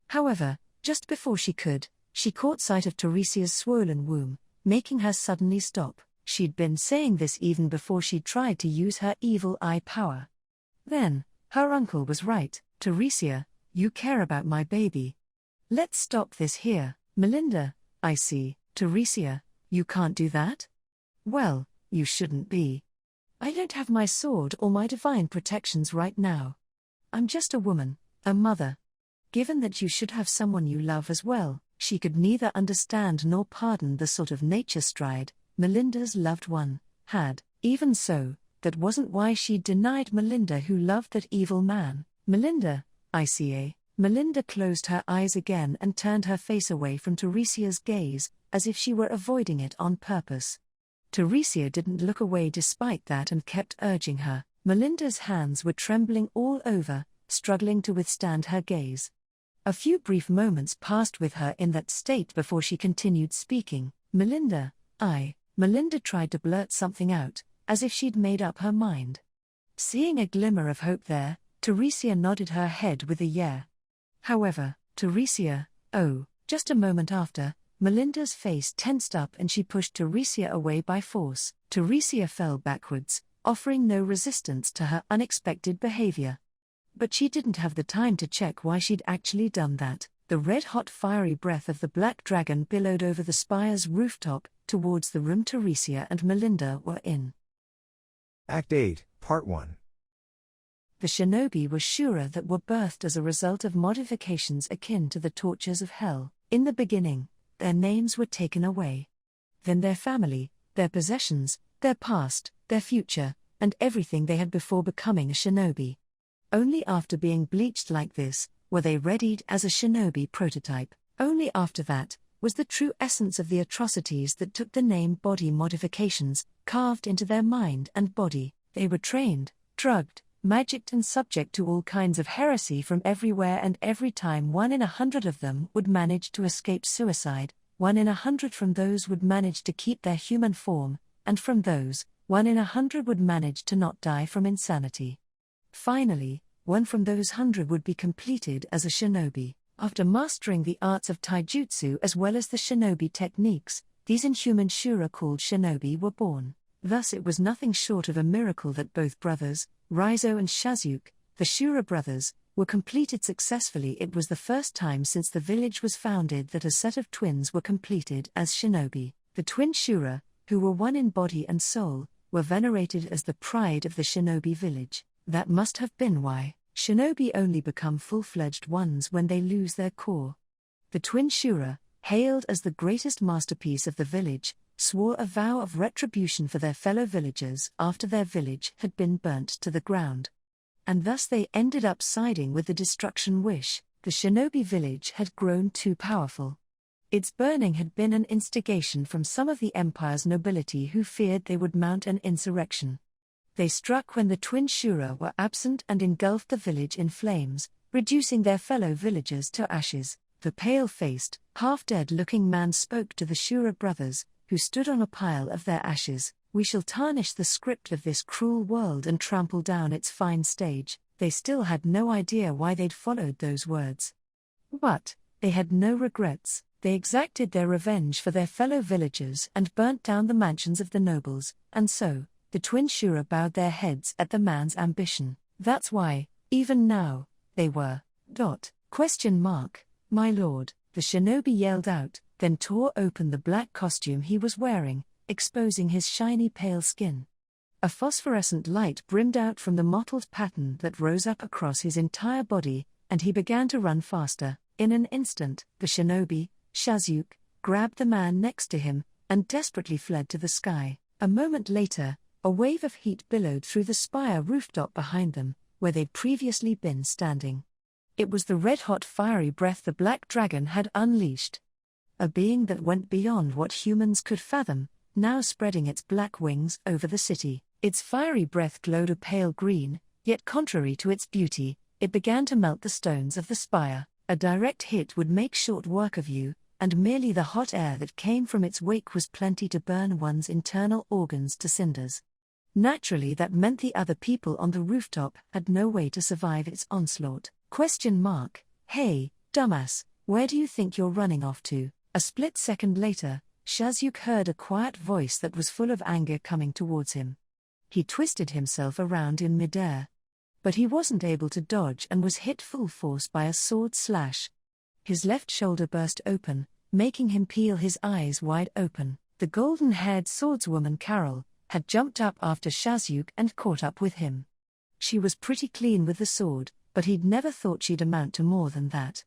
However, just before she could, she caught sight of Teresia's swollen womb, making her suddenly stop. She'd been saying this even before she tried to use her evil eye power. Then, her uncle was right. Teresia, you care about my baby. Let's stop this here. Melinda, I see. Teresia, you can't do that? Well, you shouldn't be. I don't have my sword or my divine protections right now. I'm just a woman, a mother. Given that you should have someone you love as well, she could neither understand nor pardon the sort of nature stride Melinda's loved one had. Even so, that wasn't why she'd denied Melinda who loved that evil man. Melinda, ICA. Melinda closed her eyes again and turned her face away from Teresia's gaze, as if she were avoiding it on purpose. Teresia didn't look away despite that and kept urging her. Melinda's hands were trembling all over, struggling to withstand her gaze. A few brief moments passed with her in that state before she continued speaking. Melinda, Melinda tried to blurt something out, as if she'd made up her mind. Seeing a glimmer of hope there, Teresia nodded her head with a yeah. However, Teresia, just a moment after, Melinda's face tensed up and she pushed Teresia away by force. Teresia fell backwards, offering no resistance to her unexpected behavior. But she didn't have the time to check why she'd actually done that. The red-hot fiery breath of the black dragon billowed over the spire's rooftop, towards the room Teresia and Melinda were in. Act 8, Part 1. The shinobi were Shura that were birthed as a result of modifications akin to the tortures of hell. In the beginning, their names were taken away. Then their family, their possessions, their past, their future, and everything they had before becoming a shinobi. Only after being bleached like this, were they readied as a shinobi prototype. Only after that, was the true essence of the atrocities that took the name body modifications, carved into their mind and body. They were trained, drugged, magicked and subject to all kinds of heresy from everywhere, and every time 1 in 100 of them would manage to escape suicide, 1 in 100 from those would manage to keep their human form, and from those, 1 in 100 would manage to not die from insanity. Finally, one from those 100 would be completed as a shinobi. After mastering the arts of taijutsu as well as the shinobi techniques, these inhuman shura called shinobi were born. Thus it was nothing short of a miracle that both brothers, Raizo and Shazuke, the Shura brothers, were completed successfully. It was the first time since the village was founded that a set of twins were completed as shinobi. The twin Shura, who were one in body and soul, were venerated as the pride of the shinobi village. That must have been why shinobi only become full-fledged ones when they lose their core. The twin Shura, hailed as the greatest masterpiece of the village, swore a vow of retribution for their fellow villagers after their village had been burnt to the ground. And thus they ended up siding with the destruction wish. The shinobi village had grown too powerful. Its burning had been an instigation from some of the empire's nobility who feared they would mount an insurrection. They struck when the twin Shura were absent and engulfed the village in flames, reducing their fellow villagers to ashes. The pale-faced, half-dead-looking man spoke to the Shura brothers, who stood on a pile of their ashes. "We shall tarnish the script of this cruel world and trample down its fine stage." They still had no idea why they'd followed those words. But they had no regrets. They exacted their revenge for their fellow villagers and burnt down the mansions of the nobles, and so, the twin Shura bowed their heads at the man's ambition. That's why, even now, they were, "My lord," the shinobi yelled out, then tore open the black costume he was wearing, exposing his shiny pale skin. A phosphorescent light brimmed out from the mottled pattern that rose up across his entire body, and he began to run faster. In an instant, the shinobi, Shazuke, grabbed the man next to him, and desperately fled to the sky. A moment later, a wave of heat billowed through the spire rooftop behind them, where they'd previously been standing. It was the red-hot fiery breath the black dragon had unleashed. A being that went beyond what humans could fathom, now spreading its black wings over the city. Its fiery breath glowed a pale green, yet contrary to its beauty, it began to melt the stones of the spire. A direct hit would make short work of you, and merely the hot air that came from its wake was plenty to burn one's internal organs to cinders. Naturally, that meant the other people on the rooftop had no way to survive its onslaught. "Hey, dumbass, where do you think you're running off to?" A split second later, Shazuke heard a quiet voice that was full of anger coming towards him. He twisted himself around in midair. But he wasn't able to dodge and was hit full force by a sword slash. His left shoulder burst open, making him peel his eyes wide open. The golden-haired swordswoman Carol had jumped up after Shazuke and caught up with him. She was pretty clean with the sword, but he'd never thought she'd amount to more than that.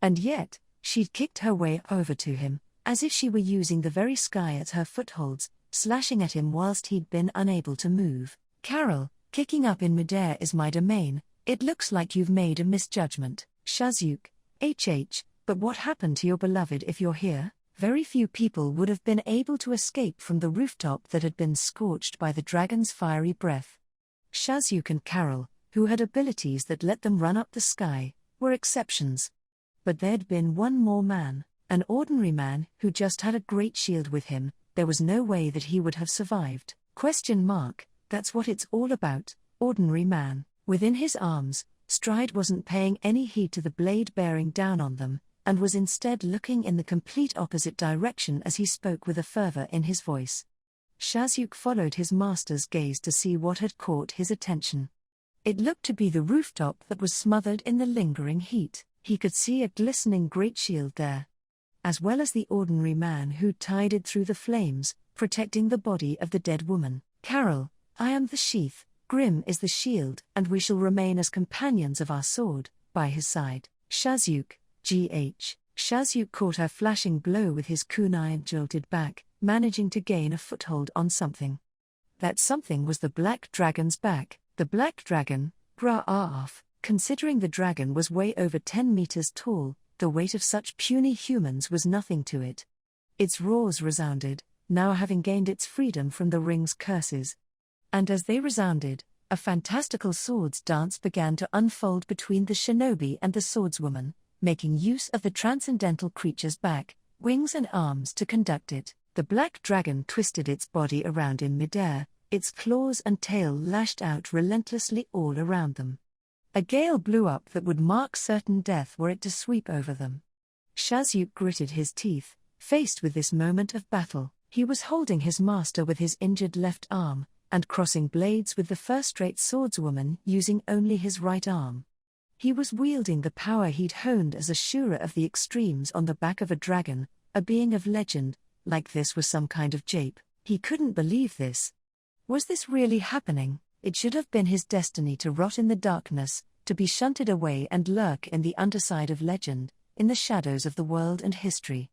And yet, she'd kicked her way over to him, as if she were using the very sky as her footholds, slashing at him whilst he'd been unable to move. "Carol, kicking up in midair is my domain. It looks like you've made a misjudgment." "Shazuke, but what happened to your beloved if you're here?" Very few people would have been able to escape from the rooftop that had been scorched by the dragon's fiery breath. Shazuke and Carol, who had abilities that let them run up the sky, were exceptions. But there'd been one more man, an ordinary man who just had a great shield with him. There was no way that he would have survived. That's what it's all about, ordinary man. Within his arms, Stride wasn't paying any heed to the blade bearing down on them, and was instead looking in the complete opposite direction as he spoke with a fervor in his voice. Shazuke followed his master's gaze to see what had caught his attention. It looked to be the rooftop that was smothered in the lingering heat. He could see a glistening great shield there, as well as the ordinary man who tided through the flames, protecting the body of the dead woman. "Carol, I am the sheath, Grim is the shield, and we shall remain as companions of our sword, by his side." Shazuke caught her flashing blow with his kunai and jolted back, managing to gain a foothold on something. That something was the black dragon's back. The black dragon, considering the dragon was way over 10 meters tall, the weight of such puny humans was nothing to it. Its roars resounded, now having gained its freedom from the ring's curses. And as they resounded, a fantastical swords dance began to unfold between the shinobi and the swordswoman, making use of the transcendental creature's back, wings and arms to conduct it. The black dragon twisted its body around in midair, its claws and tail lashed out relentlessly all around them. A gale blew up that would mark certain death were it to sweep over them. Shazyuk gritted his teeth, faced with this moment of battle. He was holding his master with his injured left arm, and crossing blades with the first-rate swordswoman using only his right arm. He was wielding the power he'd honed as a Shura of the extremes on the back of a dragon, a being of legend. Like this was some kind of jape. He couldn't believe this. Was this really happening? It should have been his destiny to rot in the darkness, to be shunted away and lurk in the underside of legend, in the shadows of the world and history.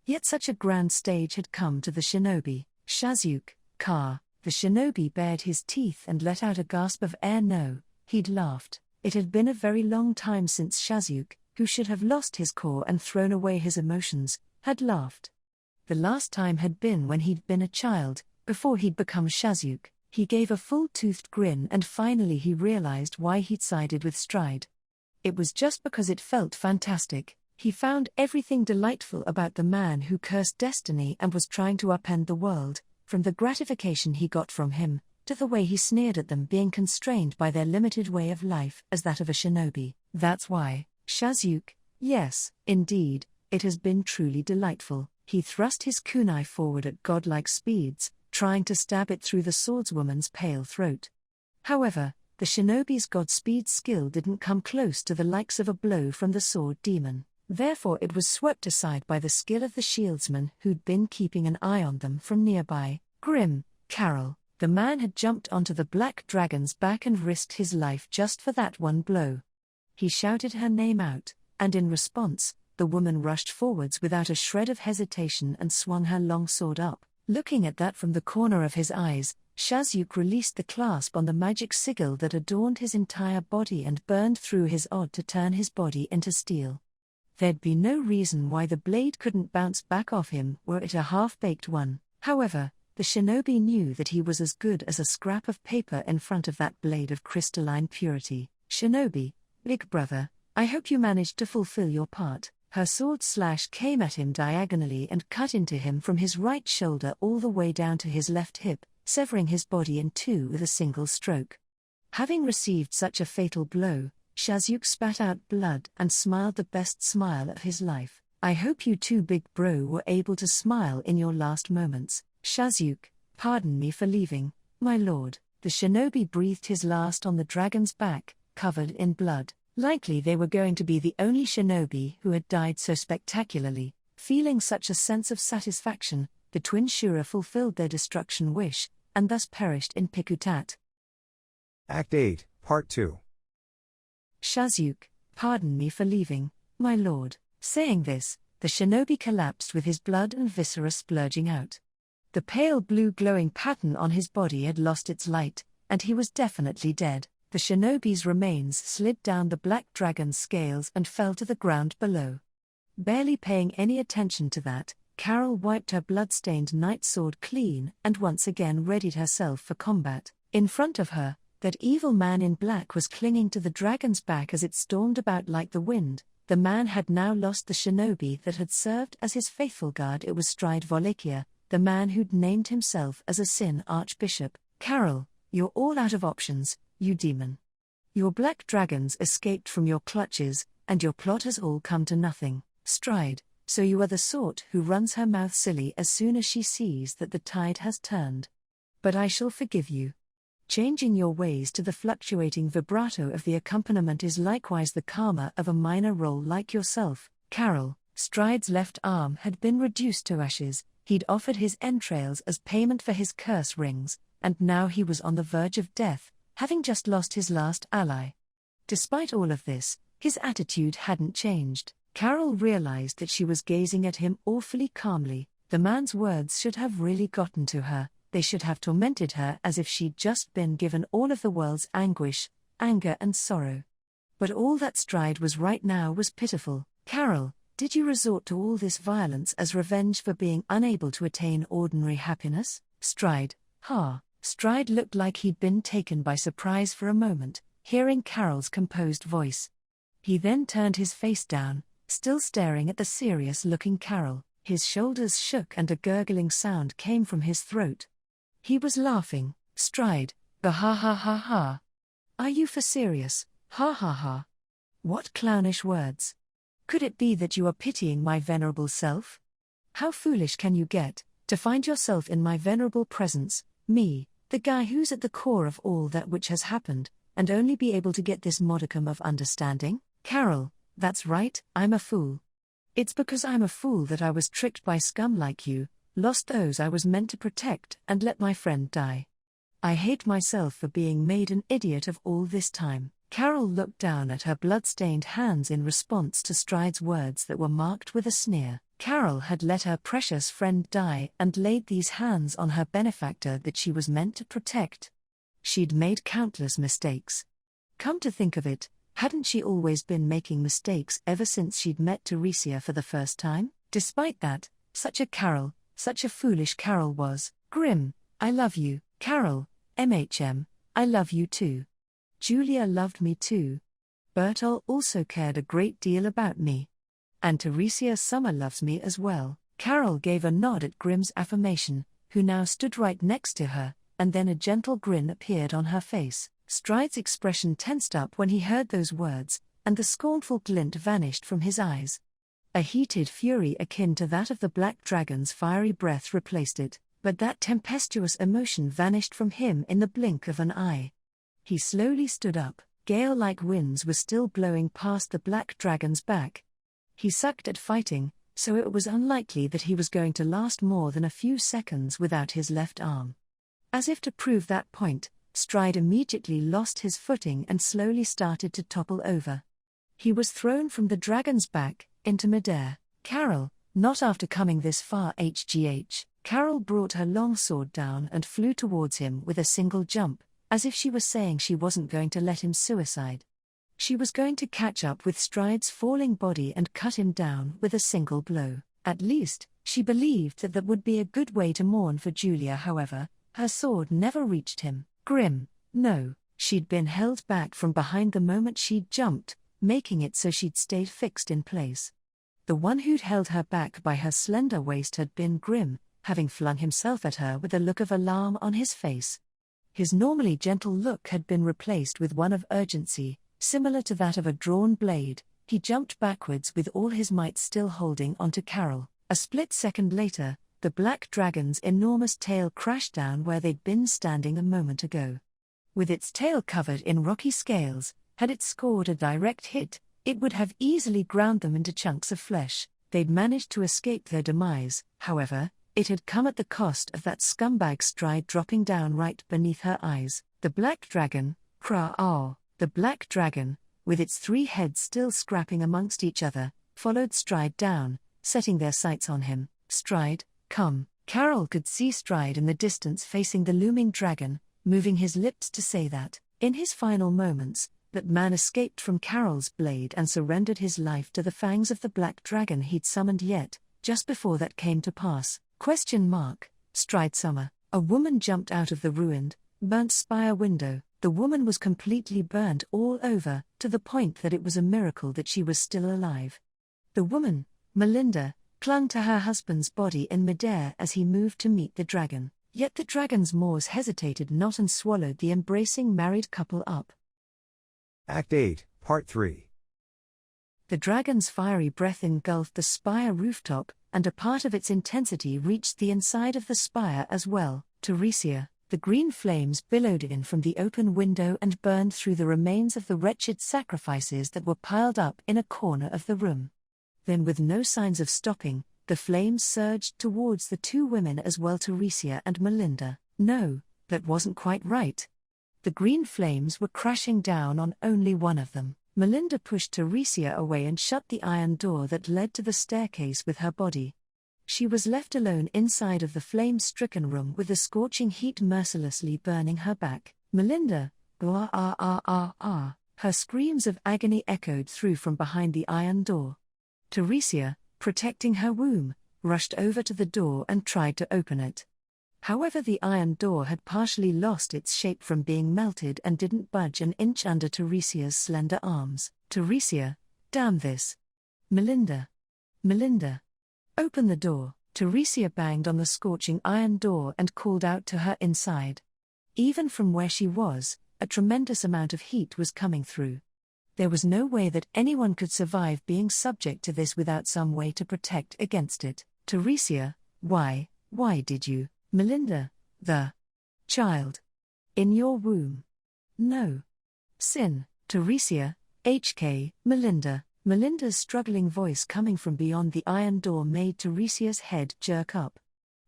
Yet such a grand stage had come to the shinobi, Shazyuk, Ka. The shinobi bared his teeth and let out a gasp of air. No, he'd laughed. It had been a very long time since Shazyuk, who should have lost his core and thrown away his emotions, had laughed. The last time had been when he'd been a child, before he'd become Shazyuk. He gave a full-toothed grin and finally he realized why he'd sided with Stride. It was just because it felt fantastic. He found everything delightful about the man who cursed destiny and was trying to upend the world, from the gratification he got from him, to the way he sneered at them being constrained by their limited way of life as that of a shinobi. That's why, Shazyuk, yes, indeed, it has been truly delightful. He thrust his kunai forward at godlike speeds, trying to stab it through the swordswoman's pale throat. However, the shinobi's godspeed skill didn't come close to the likes of a blow from the sword demon. Therefore it was swept aside by the skill of the shieldsman who'd been keeping an eye on them from nearby. Grim, Carol. The man had jumped onto the black dragon's back and risked his life just for that one blow. He shouted her name out, and in response, the woman rushed forwards without a shred of hesitation and swung her long sword up. Looking at that from the corner of his eyes, Shazyuk released the clasp on the magic sigil that adorned his entire body and burned through his odd to turn his body into steel. There'd be no reason why the blade couldn't bounce back off him were it a half-baked one. However, the shinobi knew that he was as good as a scrap of paper in front of that blade of crystalline purity. Shinobi, big brother, I hope you managed to fulfill your part. Her sword slash came at him diagonally and cut into him from his right shoulder all the way down to his left hip, severing his body in two with a single stroke. Having received such a fatal blow, Shazyuk spat out blood and smiled the best smile of his life. I hope you two big bro were able to smile in your last moments. Shazyuk, pardon me for leaving, my lord. The shinobi breathed his last on the dragon's back, covered in blood. Likely they were going to be the only shinobi who had died so spectacularly. Feeling such a sense of satisfaction, the twin Shura fulfilled their destruction wish, and thus perished in Pikutat. Act 8, Part 2. Shazyuk, pardon me for leaving, my lord. Saying this, the shinobi collapsed with his blood and viscera splurging out. The pale blue glowing pattern on his body had lost its light, and he was definitely dead. The shinobi's remains slid down the black dragon's scales and fell to the ground below. Barely paying any attention to that, Carol wiped her blood-stained night sword clean and once again readied herself for combat. In front of her, that evil man in black was clinging to the dragon's back as it stormed about like the wind. The man had now lost the shinobi that had served as his faithful guard. It was Stride Volakia, the man who'd named himself as a Sin Archbishop. Carol, you're all out of options, you demon. Your black dragons escaped from your clutches, and your plot has all come to nothing. Stride, so you are the sort who runs her mouth silly as soon as she sees that the tide has turned. But I shall forgive you. Changing your ways to the fluctuating vibrato of the accompaniment is likewise the karma of a minor role like yourself. Carol, Stride's left arm had been reduced to ashes. He'd offered his entrails as payment for his curse rings, and now he was on the verge of death, having just lost his last ally. Despite all of this, his attitude hadn't changed. Carol realized that she was gazing at him awfully calmly. The man's words should have really gotten to her. They should have tormented her as if she'd just been given all of the world's anguish, anger and sorrow. But all that Stride was right now was pitiful. Carol, did you resort to all this violence as revenge for being unable to attain ordinary happiness? Stride, ha. Stride looked like he'd been taken by surprise for a moment, hearing Carol's composed voice. He then turned his face down, still staring at the serious-looking Carol. His shoulders shook and a gurgling sound came from his throat. He was laughing. Stride, ha ha ha ha. Are you for serious? Ha ha ha. What clownish words. Could it be that you are pitying my venerable self? How foolish can you get, to find yourself in my venerable presence, me, the guy who's at the core of all that which has happened, and only be able to get this modicum of understanding? Carol, that's right, I'm a fool. It's because I'm a fool that I was tricked by scum like you, lost those I was meant to protect, and let my friend die. I hate myself for being made an idiot of all this time. Carol looked down at her blood-stained hands in response to Stride's words that were marked with a sneer. Carol had let her precious friend die and laid these hands on her benefactor that she was meant to protect. She'd made countless mistakes. Come to think of it, hadn't she always been making mistakes ever since she'd met Teresia for the first time? Despite that, such a foolish Carol was. Grim, I love you, Carol, I love you too. Julia loved me too. Bertol also cared a great deal about me. And Teresia Summer loves me as well. Carol gave a nod at Grim's affirmation, who now stood right next to her, and then a gentle grin appeared on her face. Stride's expression tensed up when he heard those words, and the scornful glint vanished from his eyes. A heated fury akin to that of the black dragon's fiery breath replaced it, but that tempestuous emotion vanished from him in the blink of an eye. He slowly stood up. Gale-like winds were still blowing past the black dragon's back. He sucked at fighting, so it was unlikely that he was going to last more than a few seconds without his left arm. As if to prove that point, Stride immediately lost his footing and slowly started to topple over. He was thrown from the dragon's back, into midair. Carol, not after coming this far HGH. Carol brought her long sword down and flew towards him with a single jump, as if she was saying she wasn't going to let him suicide. She was going to catch up with Stride's falling body and cut him down with a single blow. At least, she believed that would be a good way to mourn for Julia. However, her sword never reached him. Grim, no, she'd been held back from behind the moment she'd jumped, making it so she'd stayed fixed in place. The one who'd held her back by her slender waist had been Grim, having flung himself at her with a look of alarm on his face. His normally gentle look had been replaced with one of urgency, similar to that of a drawn blade. He jumped backwards with all his might, still holding onto Carol. A split second later, the black dragon's enormous tail crashed down where they'd been standing a moment ago. With its tail covered in rocky scales, had it scored a direct hit, it would have easily ground them into chunks of flesh. They'd managed to escape their demise, however. It had come at the cost of that scumbag Stride dropping down right beneath her eyes. The black dragon, the black dragon, with its three heads still scrapping amongst each other, followed Stride down, setting their sights on him. Stride, come. Carol could see Stride in the distance facing the looming dragon, moving his lips to say that, in his final moments, that man escaped from Carol's blade and surrendered his life to the fangs of the black dragon he'd summoned. Yet, just before that came to pass, Stride Summer. A woman jumped out of the ruined, burnt spire window. The woman was completely burnt all over, to the point that it was a miracle that she was still alive. The woman, Melinda, clung to her husband's body in midair as he moved to meet the dragon. Yet the dragon's maws hesitated not and swallowed the embracing married couple up. Act 8, Part 3. The dragon's fiery breath engulfed the spire rooftop, and a part of its intensity reached the inside of the spire as well. Teresia, the green flames billowed in from the open window and burned through the remains of the wretched sacrifices that were piled up in a corner of the room. Then, with no signs of stopping, the flames surged towards the two women as well, Teresia and Melinda. No, that wasn't quite right. The green flames were crashing down on only one of them. Melinda pushed Teresia away and shut the iron door that led to the staircase with her body. She was left alone inside of the flame-stricken room with the scorching heat mercilessly burning her back. Melinda, her screams of agony echoed through from behind the iron door. Teresia, protecting her womb, rushed over to the door and tried to open it. However, the iron door had partially lost its shape from being melted and didn't budge an inch under Teresia's slender arms. Teresia, damn this. Melinda, open the door. Teresia banged on the scorching iron door and called out to her inside. Even from where she was, a tremendous amount of heat was coming through. There was no way that anyone could survive being subject to this without some way to protect against it. Teresia, why did you, Melinda, the child in your womb? No. Sin, Teresia, HK, Melinda. Melinda's struggling voice coming from beyond the iron door made Teresia's head jerk up.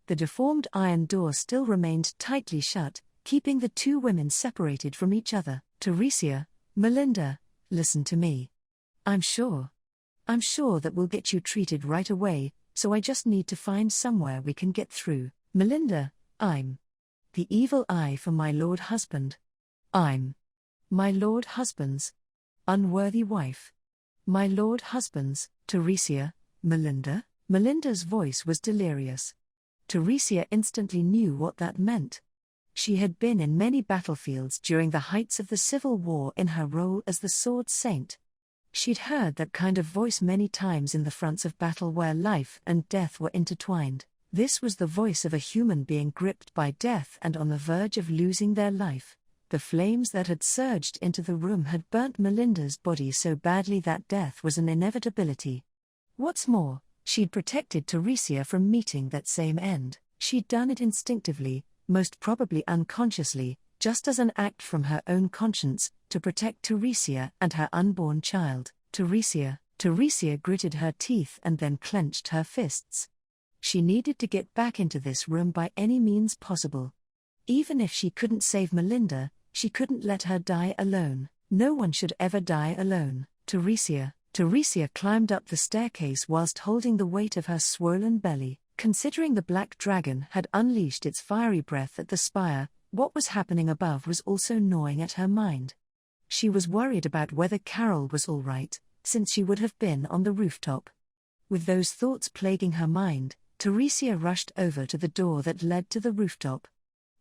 The deformed iron door still remained tightly shut, keeping the two women separated from each other. Tappei, Melinda, listen to me. I'm sure that we'll get you treated right away, so I just need to find somewhere we can get through. Melinda, I'm the evil eye for my lord husband. I'm my lord husband's unworthy wife. My lord husband's, Tappei, Melinda? Melinda's voice was delirious. Tappei instantly knew what that meant. She had been in many battlefields during the heights of the Civil War in her role as the Sword Saint. She'd heard that kind of voice many times in the fronts of battle where life and death were intertwined. This was the voice of a human being gripped by death and on the verge of losing their life. The flames that had surged into the room had burnt Melinda's body so badly that death was an inevitability. What's more, she'd protected Tappei from meeting that same end. She'd done it instinctively, most probably unconsciously, just as an act from her own conscience, to protect Tappei and her unborn child. Tappei gritted her teeth and then clenched her fists. She needed to get back into this room by any means possible. Even if she couldn't save Melinda, she couldn't let her die alone. No one should ever die alone. Tappei climbed up the staircase whilst holding the weight of her swollen belly. Considering the black dragon had unleashed its fiery breath at the spire, what was happening above was also gnawing at her mind. She was worried about whether Carol was all right, since she would have been on the rooftop. With those thoughts plaguing her mind, Tappei rushed over to the door that led to the rooftop.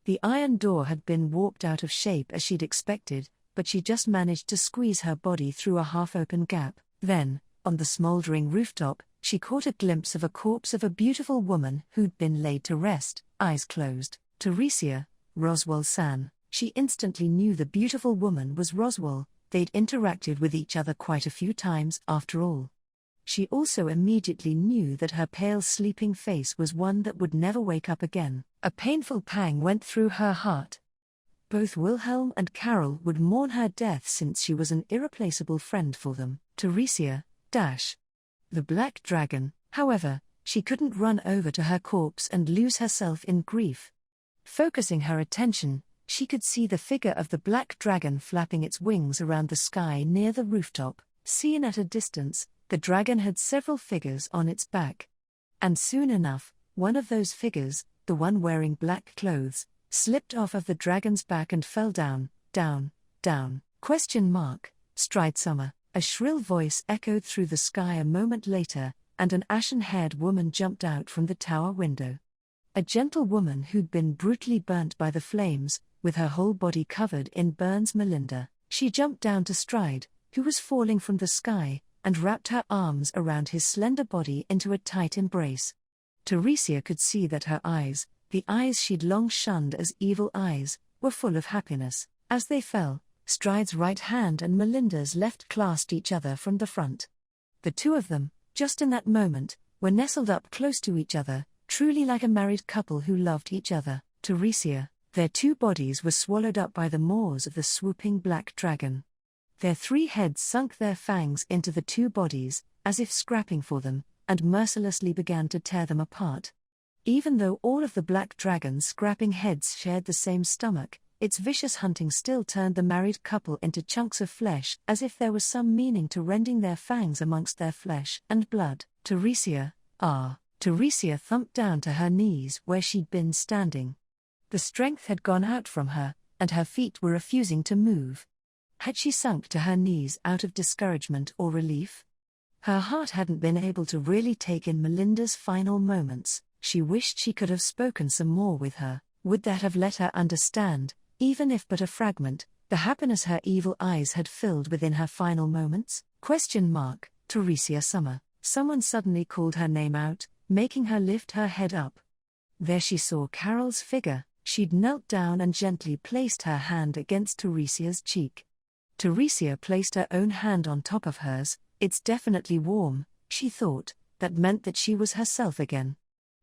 The iron door had been warped out of shape as she'd expected, but she just managed to squeeze her body through a half-open gap. Then, on the smoldering rooftop, she caught a glimpse of a corpse of a beautiful woman who'd been laid to rest, eyes closed. Tappei, Roswell-san. She instantly knew the beautiful woman was Roswell. They'd interacted with each other quite a few times after all. She also immediately knew that her pale sleeping face was one that would never wake up again. A painful pang went through her heart. Both Wilhelm and Carol would mourn her death since she was an irreplaceable friend for them. Tappei, the black dragon. However, she couldn't run over to her corpse and lose herself in grief. Focusing her attention, she could see the figure of the black dragon flapping its wings around the sky near the rooftop. Seen at a distance, the dragon had several figures on its back. And soon enough, one of those figures, the one wearing black clothes, slipped off of the dragon's back and fell down. Stride Summer. A shrill voice echoed through the sky a moment later, and an ashen-haired woman jumped out from the tower window. A gentle woman who'd been brutally burnt by the flames, with her whole body covered in burns. Melinda. She jumped down to Stride, who was falling from the sky, and wrapped her arms around his slender body into a tight embrace. Tappei could see that her eyes, the eyes she'd long shunned as evil eyes, were full of happiness. As they fell, Stride's right hand and Melinda's left clasped each other from the front. The two of them, just in that moment, were nestled up close to each other, truly like a married couple who loved each other. Tappei, their two bodies were swallowed up by the maws of the swooping black dragon. Their three heads sunk their fangs into the two bodies, as if scrapping for them, and mercilessly began to tear them apart. Even though all of the black dragon's scrapping heads shared the same stomach, its vicious hunting still turned the married couple into chunks of flesh, as if there was some meaning to rending their fangs amongst their flesh and blood. Tappei thumped down to her knees where she'd been standing. The strength had gone out from her, and her feet were refusing to move. Had she sunk to her knees out of discouragement or relief? Her heart hadn't been able to really take in Melinda's final moments. She wished she could have spoken some more with her. Would that have let her understand, even if but a fragment, the happiness her evil eyes had filled within her final moments? Tappei Summer. Someone suddenly called her name out, making her lift her head up. There she saw Carol's figure. She'd knelt down and gently placed her hand against Tappei's cheek. Teresia placed her own hand on top of hers. It's definitely warm, she thought. That meant that she was herself again.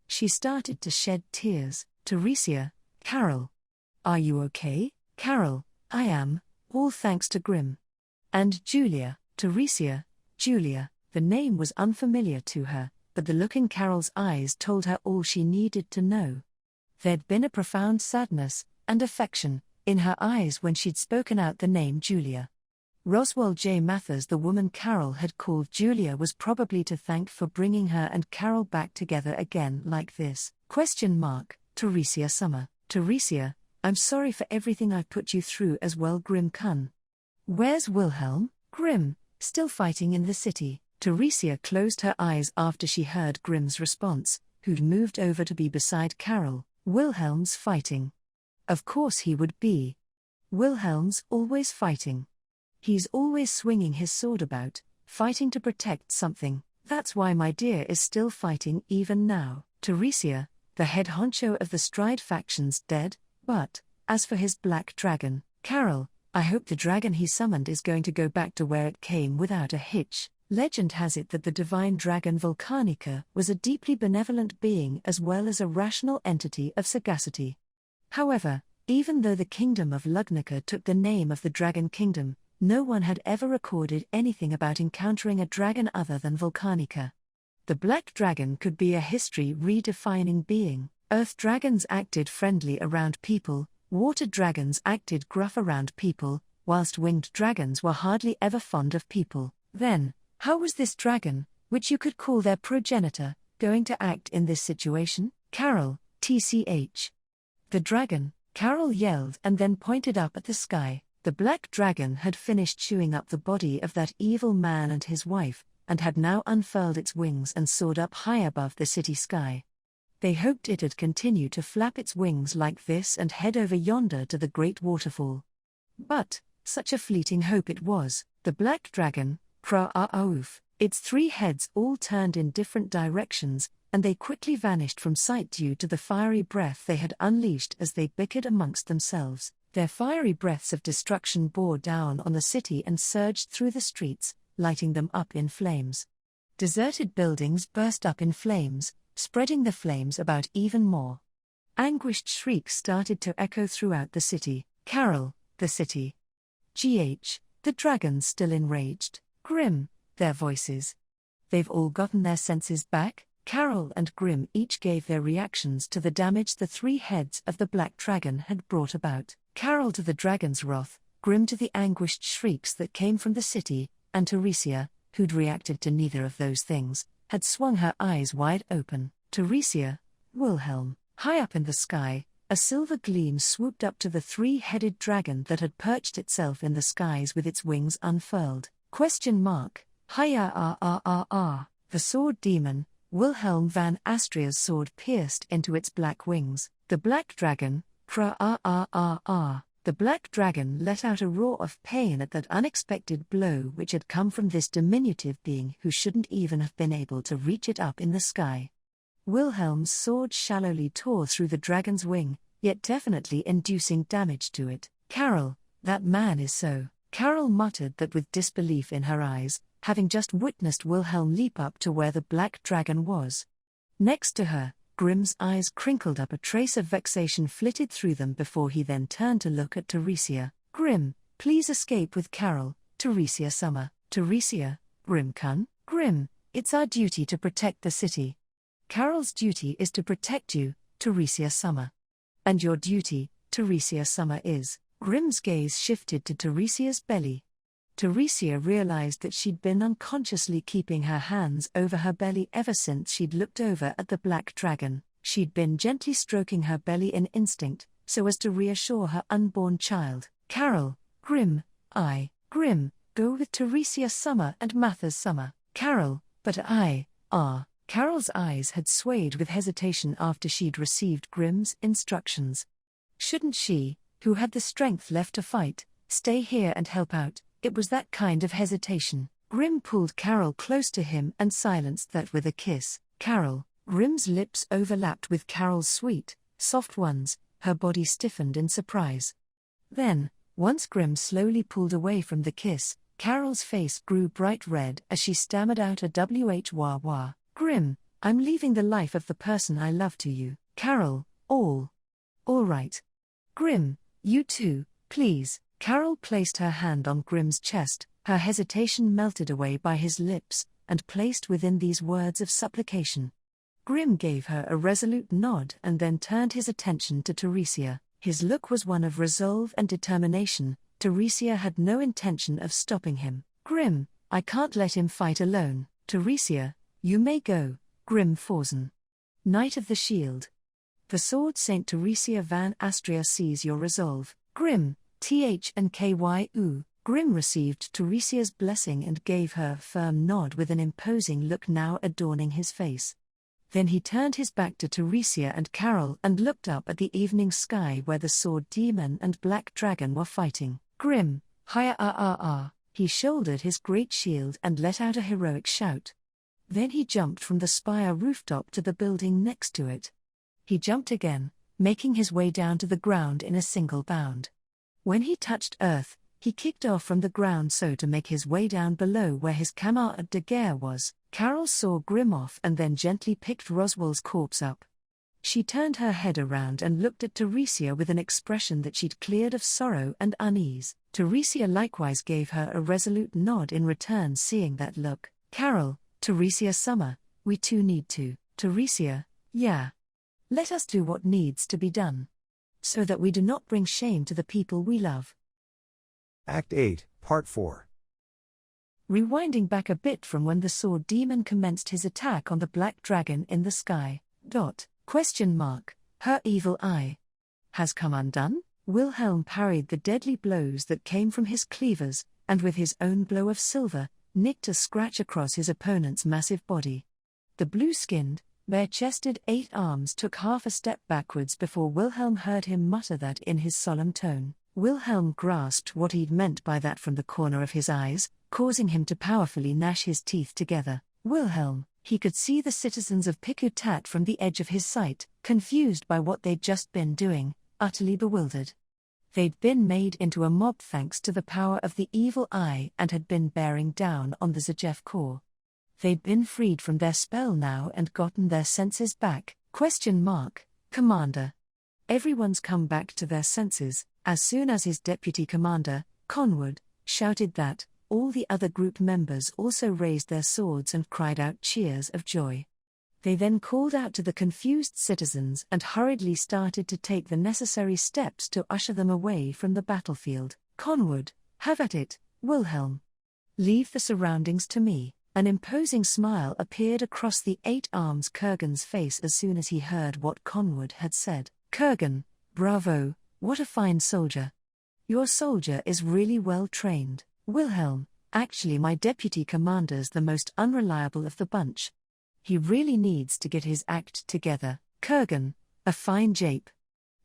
She started to shed tears. Teresia, Carol. Are you okay? Carol, I am, all thanks to Grimm. And Julia, Teresia, Julia. The name was unfamiliar to her, but the look in Carol's eyes told her all she needed to know. There'd been a profound sadness and affection in her eyes when she'd spoken out the name Julia. Roswell J. Mathers, the woman Carol had called Julia, was probably to thank for bringing her and Carol back together again like this. Teresia Summer. Teresia, I'm sorry for everything I've put you through as well. Grimm-kun. Where's Wilhelm? Grimm, still fighting in the city. Teresia closed her eyes after she heard Grimm's response, who'd moved over to be beside Carol. Wilhelm's fighting. Of course he would be. Wilhelm's always fighting. He's always swinging his sword about, fighting to protect something. That's why my dear is still fighting even now. Teresia, the head honcho of the Stride faction's dead, but, as for his black dragon, Carol, I hope the dragon he summoned is going to go back to where it came without a hitch. Legend has it that the divine dragon Volcanica was a deeply benevolent being as well as a rational entity of sagacity. However, even though the kingdom of Lugnica took the name of the Dragon Kingdom, no one had ever recorded anything about encountering a dragon other than Volcanica. The black dragon could be a history-redefining being. Earth dragons acted friendly around people, water dragons acted gruff around people, whilst winged dragons were hardly ever fond of people. Then, how was this dragon, which you could call their progenitor, going to act in this situation? Carol, TCH. The dragon, Carol yelled and then pointed up at the sky. The black dragon had finished chewing up the body of that evil man and his wife, and had now unfurled its wings and soared up high above the city sky. They hoped it'd continue to flap its wings like this and head over yonder to the great waterfall. But, such a fleeting hope it was. The black dragon, Kra'aouf, its three heads all turned in different directions, and they quickly vanished from sight due to the fiery breath they had unleashed as they bickered amongst themselves. Their fiery breaths of destruction bore down on the city and surged through the streets, lighting them up in flames. Deserted buildings burst up in flames, spreading the flames about even more. Anguished shrieks started to echo throughout the city. Carol, the city. GH, the dragons still enraged. Grimm, their voices. They've all gotten their senses back? Carol and Grimm each gave their reactions to the damage the three heads of the black dragon had brought about. Carol to the dragon's wrath, Grimm to the anguished shrieks that came from the city, and Teresia, who'd reacted to neither of those things, had swung her eyes wide open. Teresia, Wilhelm. High up in the sky, a silver gleam swooped up to the three-headed dragon that had perched itself in the skies with its wings unfurled. Hiya. The sword demon, Wilhelm van Astria's sword pierced into its black wings. The black dragon, The black dragon let out a roar of pain at that unexpected blow which had come from this diminutive being who shouldn't even have been able to reach it up in the sky. Wilhelm's sword shallowly tore through the dragon's wing, yet definitely inducing damage to it. Carol, that man is so. Carol muttered that with disbelief in her eyes, having just witnessed Wilhelm leap up to where the black dragon was. Next to her, Grimm's eyes crinkled up, a trace of vexation flitted through them before he then turned to look at Teresia. Grimm, please escape with Carol. Teresia Summer. Teresia, Grimm-kun. Grimm, it's our duty to protect the city. Carol's duty is to protect you, Teresia Summer. And your duty, Teresia Summer, is. Grimm's gaze shifted to Teresia's belly. Teresia realized that she'd been unconsciously keeping her hands over her belly ever since she'd looked over at the black dragon. She'd been gently stroking her belly in instinct, so as to reassure her unborn child. Carol, Grimm, Grimm, go with Teresia Summer and Mathers Summer. Carol, but Carol's eyes had swayed with hesitation after she'd received Grimm's instructions. Shouldn't she, who had the strength left to fight, stay here and help out? It was that kind of hesitation. Grimm pulled Carol close to him and silenced that with a kiss. Carol, Grimm's lips overlapped with Carol's sweet, soft ones, her body stiffened in surprise. Then, Once Grim slowly pulled away from the kiss, Carol's face grew bright red as she stammered out a wah wah. Grim, I'm leaving the life of the person I love to you. Carol, all right. Grim, you too, please. Carol placed her hand on Grim's chest, her hesitation melted away by his lips, and placed within these words of supplication. Grim gave her a resolute nod and then turned his attention to Teresia. His look was one of resolve and determination. Teresia had no intention of stopping him. Grim, I can't let him fight alone. Teresia, you may go. Grim Forsen. Knight of the Shield. The sword Saint Teresia van Astria sees your resolve. Grim, THNKYU. Grim received Teresia's blessing and gave her a firm nod with an imposing look now adorning his face. Then he turned his back to Teresia and Carol and looked up at the evening sky where the sword demon and black dragon were fighting. Grim, hiya. He shouldered his great shield and let out a heroic shout. Then he jumped from the spire rooftop to the building next to it. He jumped again, making his way down to the ground in a single bound. When he touched earth, he kicked off from the ground so to make his way down below where his camarade de guerre was. Carol saw Grim off and then gently picked Roswell's corpse up. She turned her head around and looked at Teresia with an expression that she'd cleared of sorrow and unease. Teresia likewise gave her a resolute nod in return, seeing that look. Carol, Teresia Summer, we too need to. Teresia, yeah. Let us do what needs to be done, so that we do not bring shame to the people we love. Act 8, Part 4. Rewinding back a bit from when the sword demon commenced his attack on the black dragon in the sky. Her evil eye has come undone? Wilhelm parried the deadly blows that came from his cleavers, and with his own blow of silver, nicked a scratch across his opponent's massive body. The blue-skinned, bare-chested 8 arms took half a step backwards before Wilhelm heard him mutter that in his solemn tone. Wilhelm grasped what he'd meant by that from the corner of his eyes, causing him to powerfully gnash his teeth together. Wilhelm, he could see the citizens of Pikutat from the edge of his sight, confused by what they'd just been doing, utterly bewildered. They'd been made into a mob thanks to the power of the evil eye and had been bearing down on the Zajev Corps. They'd been freed from their spell now and gotten their senses back. Commander. Everyone's come back to their senses, as soon as his deputy commander, Conwood, shouted that. All the other group members also raised their swords and cried out cheers of joy. They then called out to the confused citizens and hurriedly started to take the necessary steps to usher them away from the battlefield. Conwood, have at it, Wilhelm. Leave the surroundings to me. An imposing smile appeared across the 8 arms Kurgan's face as soon as he heard what Conwood had said. Kurgan, bravo, what a fine soldier. Your soldier is really well trained. Wilhelm, actually my deputy commander's the most unreliable of the bunch. He really needs to get his act together. Kurgan, a fine jape.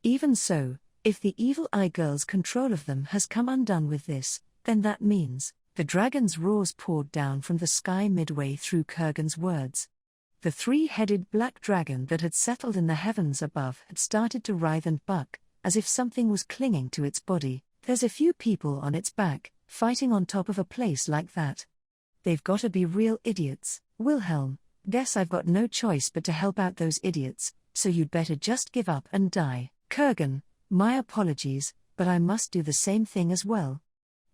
Even so, if the evil eye girl's control of them has come undone with this, then that means, the dragon's roars poured down from the sky midway through Kurgan's words. The 3-headed black dragon that had settled in the heavens above had started to writhe and buck, as if something was clinging to its body. There's a few people on its back, fighting on top of a place like that. They've gotta be real idiots. Wilhelm, guess I've got no choice but to help out those idiots, so you'd better just give up and die. Kurgan, my apologies, but I must do the same thing as well.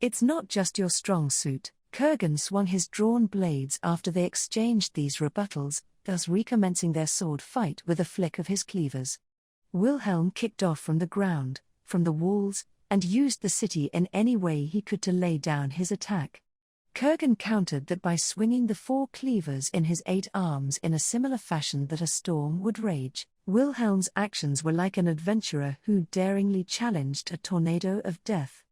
It's not just your strong suit. Kurgan swung his drawn blades after they exchanged these rebuttals, thus recommencing their sword fight with a flick of his cleavers. Wilhelm kicked off from the ground, from the walls, and used the city in any way he could to lay down his attack. Kurgan countered that by swinging the 4 cleavers in his 8 arms in a similar fashion that a storm would rage. Wilhelm's actions were like an adventurer who daringly challenged a tornado of death.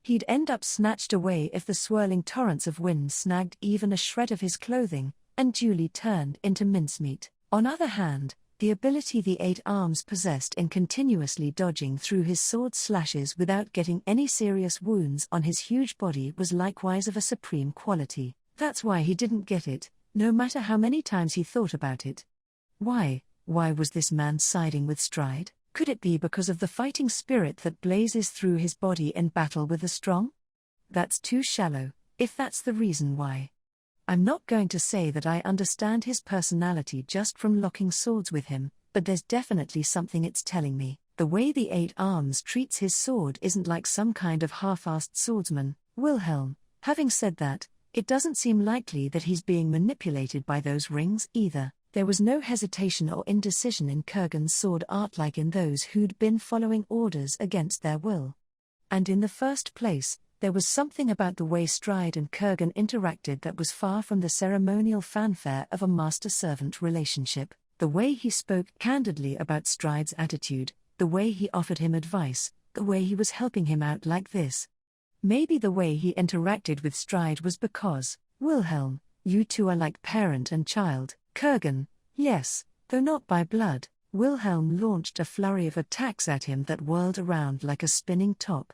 He'd end up snatched away if the swirling torrents of wind snagged even a shred of his clothing, and duly turned into mincemeat. On other hand, the ability the 8 arms possessed in continuously dodging through his sword slashes without getting any serious wounds on his huge body was likewise of a supreme quality. That's why he didn't get it, no matter how many times he thought about it. Why was this man siding with Stride? Could it be because of the fighting spirit that blazes through his body in battle with the strong? That's too shallow, if that's the reason why. I'm not going to say that I understand his personality just from locking swords with him, but there's definitely something it's telling me. The way the Eight Arms treats his sword isn't like some kind of half-assed swordsman, Wilhelm. Having said that, it doesn't seem likely that he's being manipulated by those rings either. There was no hesitation or indecision in Kurgan's sword art like in those who'd been following orders against their will. And in the first place, there was something about the way Stride and Kurgan interacted that was far from the ceremonial fanfare of a master-servant relationship. The way he spoke candidly about Stride's attitude, the way he offered him advice, the way he was helping him out like this. Maybe the way he interacted with Stride was because, Wilhelm, you two are like parent and child. Kurgan, yes, though not by blood. Wilhelm launched a flurry of attacks at him that whirled around like a spinning top.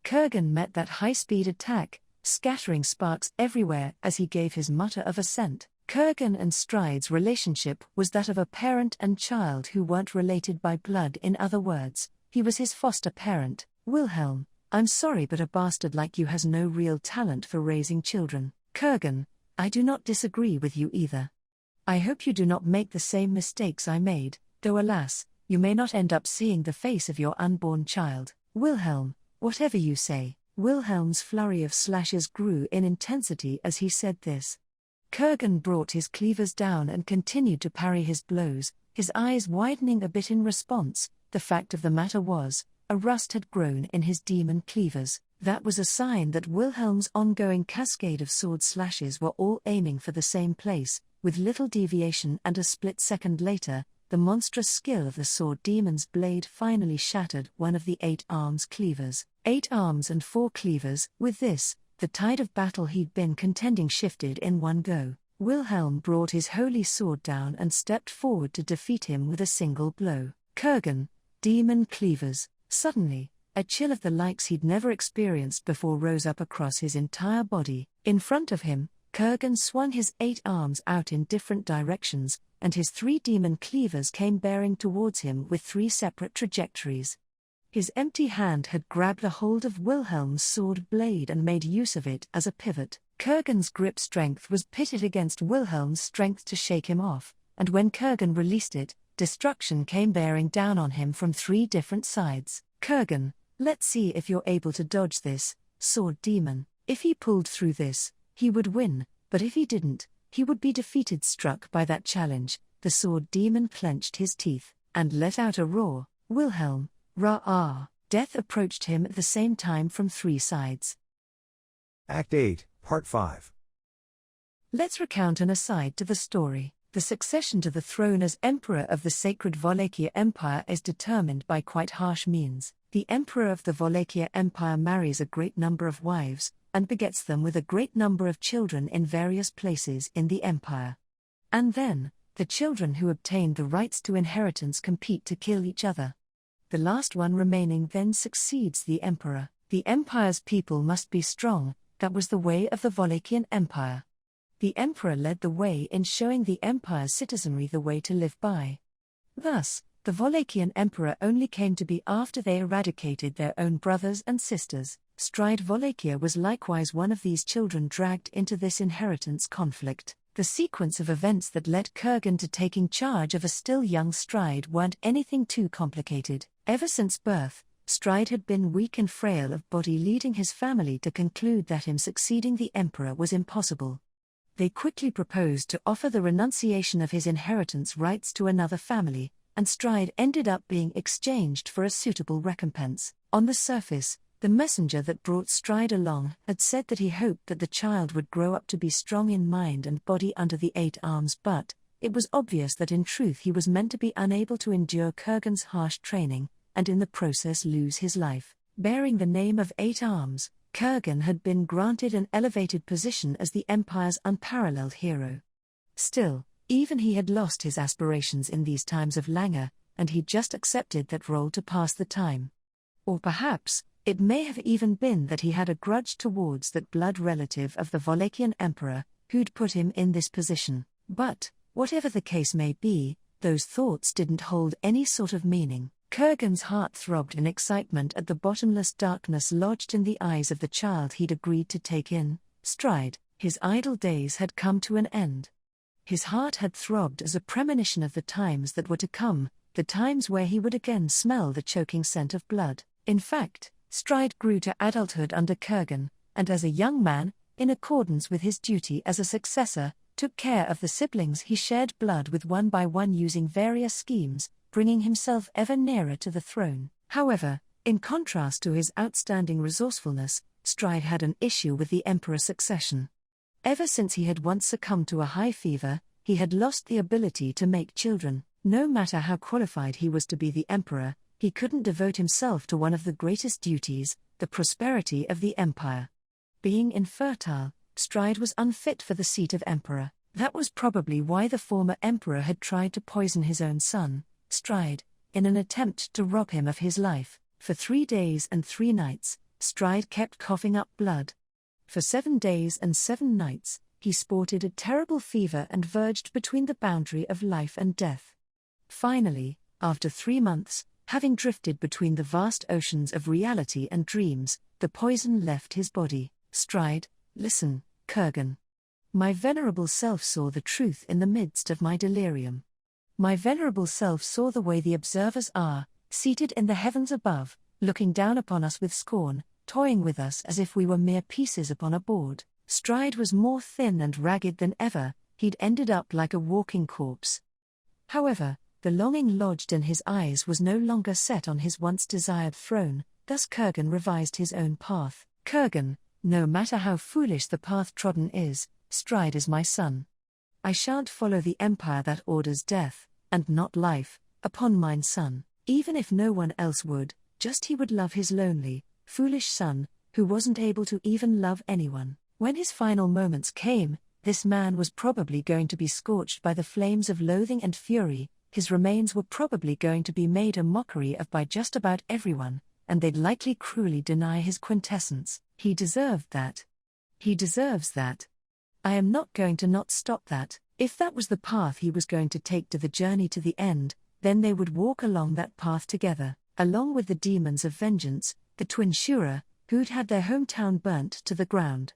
Kurgan met that high-speed attack, scattering sparks everywhere as he gave his mutter of assent. Kurgan and Stride's relationship was that of a parent and child who weren't related by blood. In other words, he was his foster parent. Wilhelm, I'm sorry, but a bastard like you has no real talent for raising children. Kurgan, I do not disagree with you either. I hope you do not make the same mistakes I made, though alas, you may not end up seeing the face of your unborn child. Wilhelm, whatever you say. Wilhelm's flurry of slashes grew in intensity as he said this. Kurgan brought his cleavers down and continued to parry his blows, his eyes widening a bit in response. The fact of the matter was, a rust had grown in his demon cleavers. That was a sign that Wilhelm's ongoing cascade of sword slashes were all aiming for the same place, with little deviation, and a split second later, the monstrous skill of the sword demon's blade finally shattered one of the Eight Arms cleavers. 8 arms and 4 cleavers. With this, the tide of battle he'd been contending shifted in one go. Wilhelm brought his holy sword down and stepped forward to defeat him with a single blow. Kurgan, demon cleavers. Suddenly, a chill of the likes he'd never experienced before rose up across his entire body. In front of him, Kurgan swung his 8 arms out in different directions, and his 3 demon cleavers came bearing towards him with 3 separate trajectories. His empty hand had grabbed a hold of Wilhelm's sword blade and made use of it as a pivot. Kurgan's grip strength was pitted against Wilhelm's strength to shake him off, and when Kurgan released it, destruction came bearing down on him from 3 different sides. Kurgan, let's see if you're able to dodge this, sword demon. If he pulled through this, he would win, but if he didn't, he would be defeated. Struck by that challenge, the sword demon clenched his teeth and let out a roar. Wilhelm, rah-ah! Death approached him at the same time from 3 sides. Act 8, Part 5. Let's recount an aside to the story. The succession to the throne as Emperor of the Sacred Wallachia Empire is determined by quite harsh means. The Emperor of the Wallachia Empire marries a great number of wives, and begets them with a great number of children in various places in the empire. And then, the children who obtained the rights to inheritance compete to kill each other. The last one remaining then succeeds the emperor. The empire's people must be strong. That was the way of the Wallachian Empire. The emperor led the way in showing the empire's citizenry the way to live by. Thus, the Wallachian Emperor only came to be after they eradicated their own brothers and sisters. Stride Wallachia was likewise one of these children dragged into this inheritance conflict. The sequence of events that led Kurgan to taking charge of a still young Stride weren't anything too complicated. Ever since birth, Stride had been weak and frail of body, leading his family to conclude that him succeeding the emperor was impossible. They quickly proposed to offer the renunciation of his inheritance rights to another family, and Stride ended up being exchanged for a suitable recompense. On the surface, the messenger that brought Stride along had said that he hoped that the child would grow up to be strong in mind and body under the 8 arms, but it was obvious that in truth he was meant to be unable to endure Kurgan's harsh training, and in the process lose his life. Bearing the name of 8 arms, Kurgan had been granted an elevated position as the Empire's unparalleled hero. Still, even he had lost his aspirations in these times of languor, and he just accepted that role to pass the time. Or perhaps, it may have even been that he had a grudge towards that blood relative of the Wallachian Emperor, who'd put him in this position. But, whatever the case may be, those thoughts didn't hold any sort of meaning. Kurgan's heart throbbed in excitement at the bottomless darkness lodged in the eyes of the child he'd agreed to take in stride. His idle days had come to an end. His heart had throbbed as a premonition of the times that were to come, the times where he would again smell the choking scent of blood. In fact, Stride grew to adulthood under Kurgan, and as a young man, in accordance with his duty as a successor, took care of the siblings he shared blood with one by one using various schemes, bringing himself ever nearer to the throne. However, in contrast to his outstanding resourcefulness, Stride had an issue with the emperor's succession. Ever since he had once succumbed to a high fever, he had lost the ability to make children. No matter how qualified he was to be the emperor, he couldn't devote himself to one of the greatest duties, the prosperity of the empire. Being infertile, Stride was unfit for the seat of emperor. That was probably why the former emperor had tried to poison his own son, Stride, in an attempt to rob him of his life. For 3 days and 3 nights, Stride kept coughing up blood. For 7 days and 7 nights, he sported a terrible fever and verged between the boundary of life and death. Finally, after 3 months, having drifted between the vast oceans of reality and dreams, the poison left his body. Stride, listen, Kurgan. My venerable self saw the truth in the midst of my delirium. My venerable self saw the way the observers are, seated in the heavens above, looking down upon us with scorn, toying with us as if we were mere pieces upon a board. Stride was more thin and ragged than ever, he'd ended up like a walking corpse. However, the longing lodged in his eyes was no longer set on his once desired throne, thus Kurgan revised his own path. Kurgan, no matter how foolish the path trodden is, Stride is my son. I shan't follow the empire that orders death, and not life, upon mine son, even if no one else would, just he would love his lonely, foolish son, who wasn't able to even love anyone. When his final moments came, this man was probably going to be scorched by the flames of loathing and fury, his remains were probably going to be made a mockery of by just about everyone, and they'd likely cruelly deny his quintessence. He deserved that. He deserves that. I am not going to not stop that. If that was the path he was going to take to the journey to the end, then they would walk along that path together, along with the demons of vengeance, the twin Shura, who'd had their hometown burnt to the ground.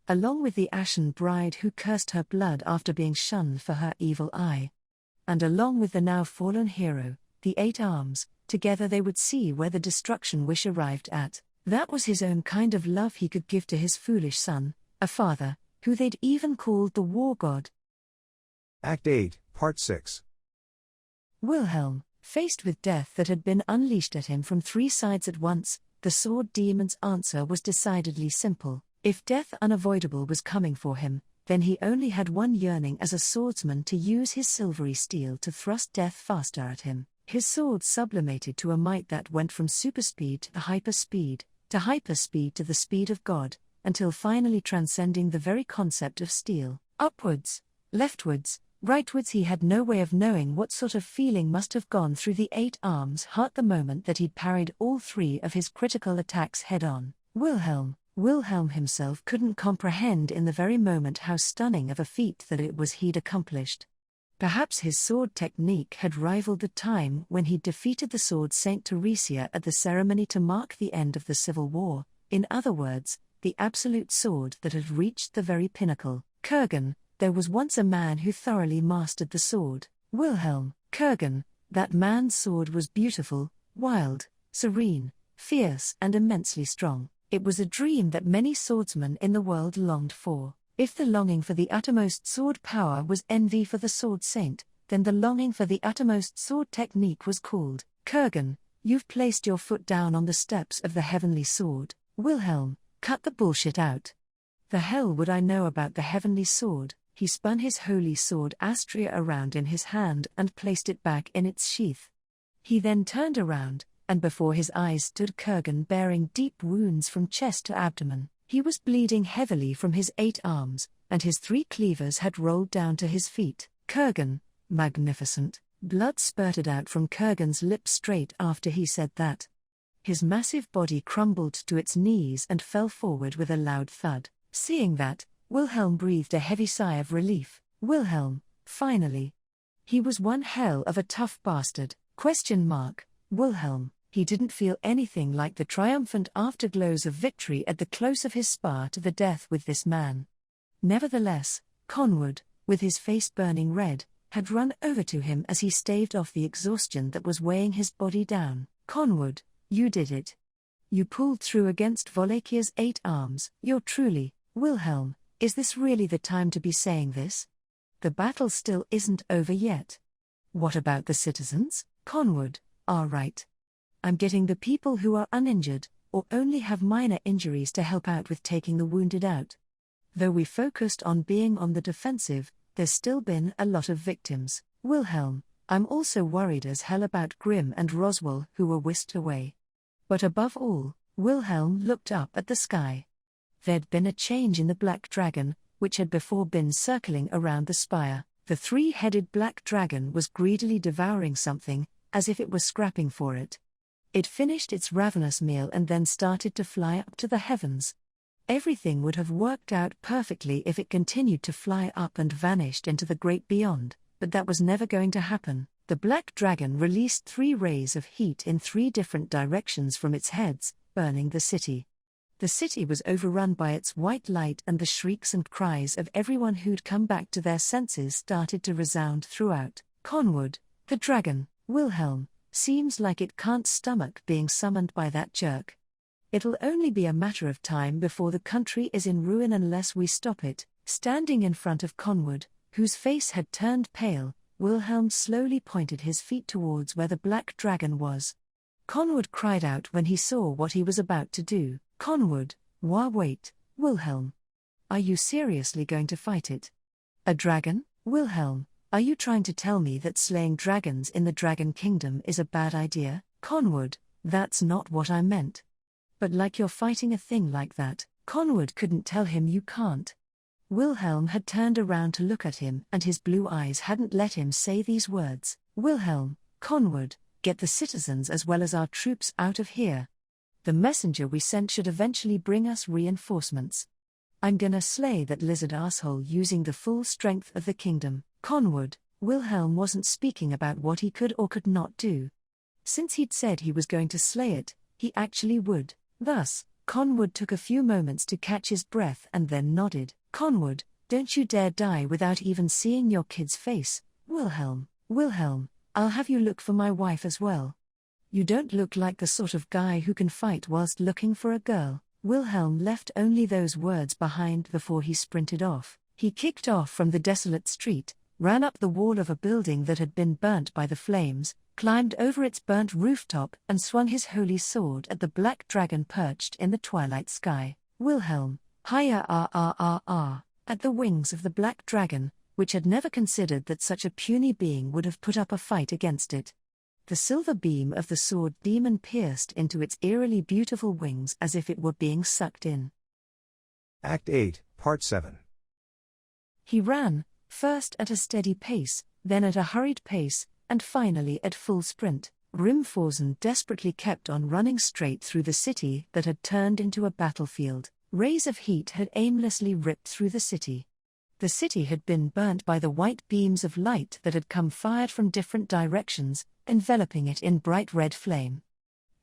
Along with the ashen bride who cursed her blood after being shunned for her evil eye. And along with the now fallen hero, the 8 arms, together they would see where the destruction wish arrived at. That was his own kind of love he could give to his foolish son, a father, who they'd even called the war god. Act 8, Part 6. Wilhelm, faced with death that had been unleashed at him from 3 sides at once, the sword demon's answer was decidedly simple. If death unavoidable was coming for him, then he only had one yearning as a swordsman: to use his silvery steel to thrust death faster at him. His sword sublimated to a might that went from superspeed to hyperspeed to the speed of God, until finally transcending the very concept of steel. Upwards, leftwards, rightwards, he had no way of knowing what sort of feeling must have gone through the 8 arms' heart the moment that he'd parried all 3 of his critical attacks head-on. Wilhelm himself couldn't comprehend in the very moment how stunning of a feat that it was he'd accomplished. Perhaps his sword technique had rivaled the time when he'd defeated the sword Saint Teresia at the ceremony to mark the end of the Civil War, in other words, the absolute sword that had reached the very pinnacle. Kurgan, there was once a man who thoroughly mastered the sword. Wilhelm, Kurgan, that man's sword was beautiful, wild, serene, fierce and immensely strong. It was a dream that many swordsmen in the world longed for. If the longing for the uttermost sword power was envy for the sword saint, then the longing for the uttermost sword technique was called. Kurgan, you've placed your foot down on the steps of the heavenly sword. Wilhelm, cut the bullshit out. The hell would I know about the heavenly sword? He spun his holy sword Astria around in his hand and placed it back in its sheath. He then turned around, and before his eyes stood Kurgan bearing deep wounds from chest to abdomen. He was bleeding heavily from his 8 arms, and his 3 cleavers had rolled down to his feet. Kurgan, magnificent. Blood spurted out from Kurgan's lips straight after he said that. His massive body crumbled to its knees and fell forward with a loud thud. Seeing that, Wilhelm breathed a heavy sigh of relief. Wilhelm, finally. He was one hell of a tough bastard. Wilhelm, he didn't feel anything like the triumphant afterglows of victory at the close of his spar to the death with this man. Nevertheless, Conwood, with his face burning red, had run over to him as he staved off the exhaustion that was weighing his body down. Conwood, you did it. You pulled through against Wallachier's 8 arms. You're truly, Wilhelm, is this really the time to be saying this? The battle still isn't over yet. What about the citizens? Conwood, all right. I'm getting the people who are uninjured, or only have minor injuries to help out with taking the wounded out. Though we focused on being on the defensive, there's still been a lot of victims. Wilhelm, I'm also worried as hell about Grimm and Roswell who were whisked away. But above all, Wilhelm looked up at the sky. There'd been a change in the black dragon, which had before been circling around the spire. The 3-headed black dragon was greedily devouring something, as if it was scrapping for it. It finished its ravenous meal and then started to fly up to the heavens. Everything would have worked out perfectly if it continued to fly up and vanished into the great beyond, but that was never going to happen. The black dragon released 3 rays of heat in 3 different directions from its heads, burning the city. The city was overrun by its white light, and the shrieks and cries of everyone who'd come back to their senses started to resound throughout. Conwood, the dragon, Wilhelm, seems like it can't stomach being summoned by that jerk. It'll only be a matter of time before the country is in ruin unless we stop it. Standing in front of Conwood, whose face had turned pale, Wilhelm slowly pointed his feet towards where the black dragon was. Conwood cried out when he saw what he was about to do. Conwood, wait, Wilhelm. Are you seriously going to fight it? A dragon? Wilhelm, are you trying to tell me that slaying dragons in the Dragon Kingdom is a bad idea? Conwood, that's not what I meant. But like you're fighting a thing like that. Conwood couldn't tell him you can't. Wilhelm had turned around to look at him, and his blue eyes hadn't let him say these words. Wilhelm, Conwood, get the citizens as well as our troops out of here. The messenger we sent should eventually bring us reinforcements. I'm gonna slay that lizard asshole using the full strength of the kingdom. Conwood, Wilhelm wasn't speaking about what he could or could not do. Since he'd said he was going to slay it, he actually would. Thus, Conwood took a few moments to catch his breath and then nodded. Conwood, don't you dare die without even seeing your kid's face. Wilhelm, I'll have you look for my wife as well. You don't look like the sort of guy who can fight whilst looking for a girl. Wilhelm left only those words behind before he sprinted off. He kicked off from the desolate street, ran up the wall of a building that had been burnt by the flames, climbed over its burnt rooftop and swung his holy sword at the black dragon perched in the twilight sky. Wilhelm, higher at the wings of the black dragon, which had never considered that such a puny being would have put up a fight against it. The silver beam of the sword demon pierced into its eerily beautiful wings as if it were being sucked in. Act 8, Part 7. He ran, first at a steady pace, then at a hurried pace, and finally at full sprint. Grimforsen desperately kept on running straight through the city that had turned into a battlefield. Rays of heat had aimlessly ripped through the city. The city had been burnt by the white beams of light that had come fired from different directions, enveloping it in bright red flame.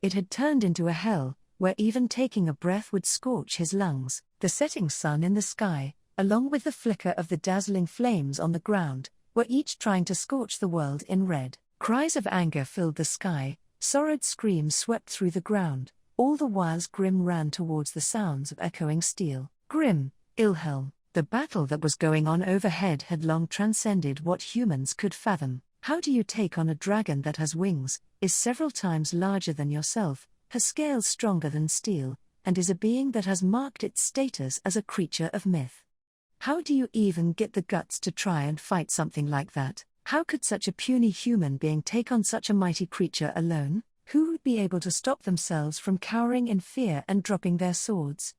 It had turned into a hell, where even taking a breath would scorch his lungs. The setting sun in the sky, along with the flicker of the dazzling flames on the ground, were each trying to scorch the world in red. Cries of anger filled the sky, sorrowed screams swept through the ground, all the while Grimm ran towards the sounds of echoing steel. Grimm, Ilhelm. The battle that was going on overhead had long transcended what humans could fathom. How do you take on a dragon that has wings, is several times larger than yourself, has scales stronger than steel, and is a being that has marked its status as a creature of myth? How do you even get the guts to try and fight something like that? How could such a puny human being take on such a mighty creature alone? Who would be able to stop themselves from cowering in fear and dropping their swords?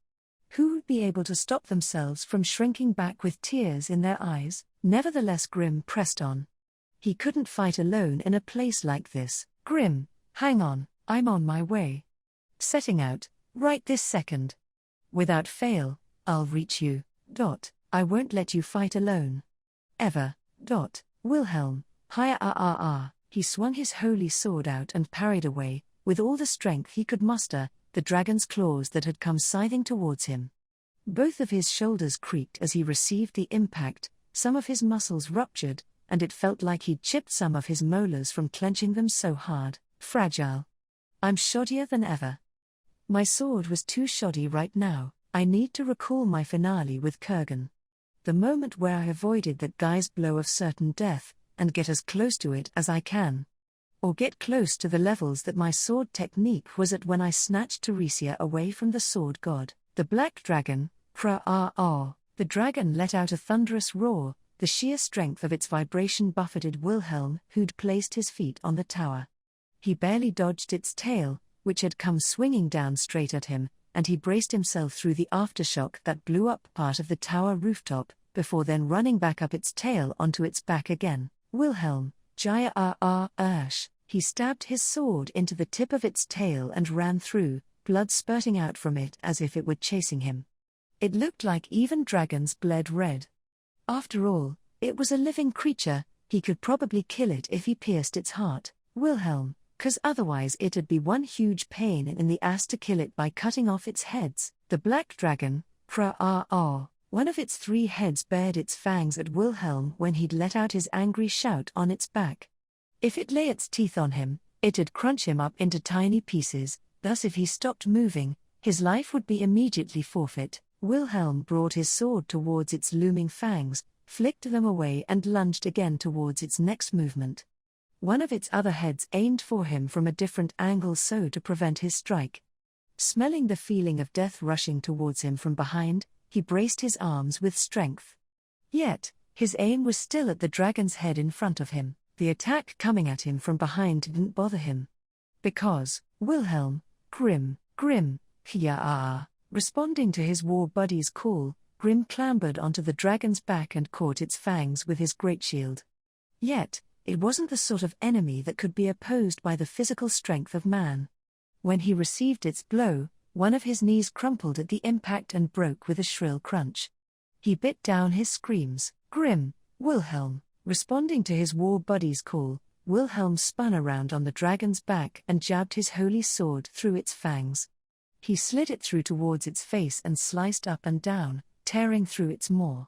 Who would be able to stop themselves from shrinking back with tears in their eyes? Nevertheless, Grimm pressed on. He couldn't fight alone in a place like this. Grimm, hang on, I'm on my way. Setting out, right this second. Without fail, I'll reach you. I won't let you fight alone. Ever. Wilhelm, He swung his holy sword out and parried away, with all the strength he could muster, the dragon's claws that had come scything towards him. Both of his shoulders creaked as he received the impact, some of his muscles ruptured, and it felt like he'd chipped some of his molars from clenching them so hard. Fragile. I'm shoddier than ever. My sword was too shoddy right now. I need to recall my finale with Kurgan. The moment where I avoided that guy's blow of certain death, and get as close to it as I can. Or get close to the levels that my sword technique was at when I snatched Teresia away from the sword god. The black dragon, the dragon let out a thunderous roar, the sheer strength of its vibration buffeted Wilhelm, who'd placed his feet on the tower. He barely dodged its tail, which had come swinging down straight at him, and he braced himself through the aftershock that blew up part of the tower rooftop, before then running back up its tail onto its back again. Wilhelm, Jaya he stabbed his sword into the tip of its tail and ran through, blood spurting out from it as if it were chasing him. It looked like even dragons bled red. After all, it was a living creature, he could probably kill it if he pierced its heart. Wilhelm, 'cause otherwise it'd be one huge pain in the ass to kill it by cutting off its heads. The black dragon, one of its 3 heads bared its fangs at Wilhelm when he'd let out his angry shout on its back. If it lay its teeth on him, it'd crunch him up into tiny pieces, thus if he stopped moving, his life would be immediately forfeit. Wilhelm brought his sword towards its looming fangs, flicked them away and lunged again towards its next movement. One of its other heads aimed for him from a different angle so to prevent his strike. Smelling the feeling of death rushing towards him from behind, he braced his arms with strength. Yet, his aim was still at the dragon's head in front of him. The attack coming at him from behind didn't bother him. Because, Wilhelm, Grim, responding to his war buddy's call, Grim clambered onto the dragon's back and caught its fangs with his great shield. Yet, it wasn't the sort of enemy that could be opposed by the physical strength of man. When he received its blow, one of his knees crumpled at the impact and broke with a shrill crunch. He bit down his screams. Grim, Wilhelm, responding to his war buddy's call, Wilhelm spun around on the dragon's back and jabbed his holy sword through its fangs. He slid it through towards its face and sliced up and down, tearing through its maw.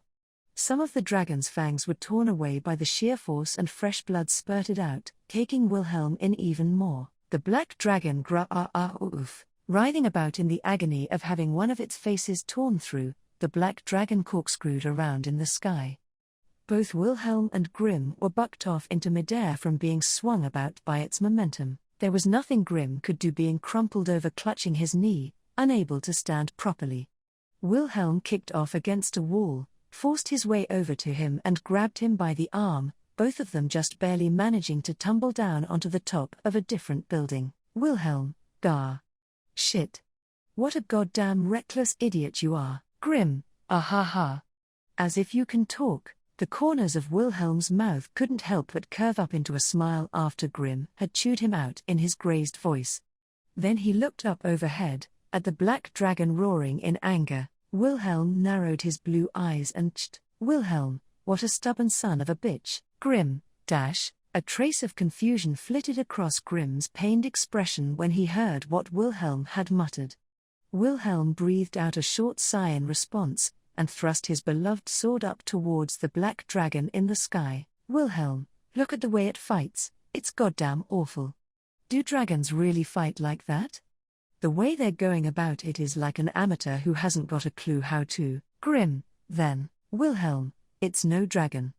Some of the dragon's fangs were torn away by the sheer force and fresh blood spurted out, taking Wilhelm in even more. The black dragon writhing about in the agony of having one of its faces torn through, the black dragon corkscrewed around in the sky. Both Wilhelm and Grim were bucked off into midair from being swung about by its momentum. There was nothing Grim could do being crumpled over clutching his knee, unable to stand properly. Wilhelm kicked off against a wall, forced his way over to him and grabbed him by the arm, both of them just barely managing to tumble down onto the top of a different building. Wilhelm, shit. What a goddamn reckless idiot you are. Grim, As if you can talk. The corners of Wilhelm's mouth couldn't help but curve up into a smile after Grim had chewed him out in his grazed voice. Then he looked up overhead, at the black dragon roaring in anger. Wilhelm narrowed his blue eyes and Wilhelm, what a stubborn son of a bitch. Grim, a trace of confusion flitted across Grim's pained expression when he heard what Wilhelm had muttered. Wilhelm breathed out a short sigh in response, and thrust his beloved sword up towards the black dragon in the sky. Wilhelm, look at the way it fights, it's goddamn awful. Do dragons really fight like that? The way they're going about it is like an amateur who hasn't got a clue how to. Grim, then, Wilhelm, it's no dragon.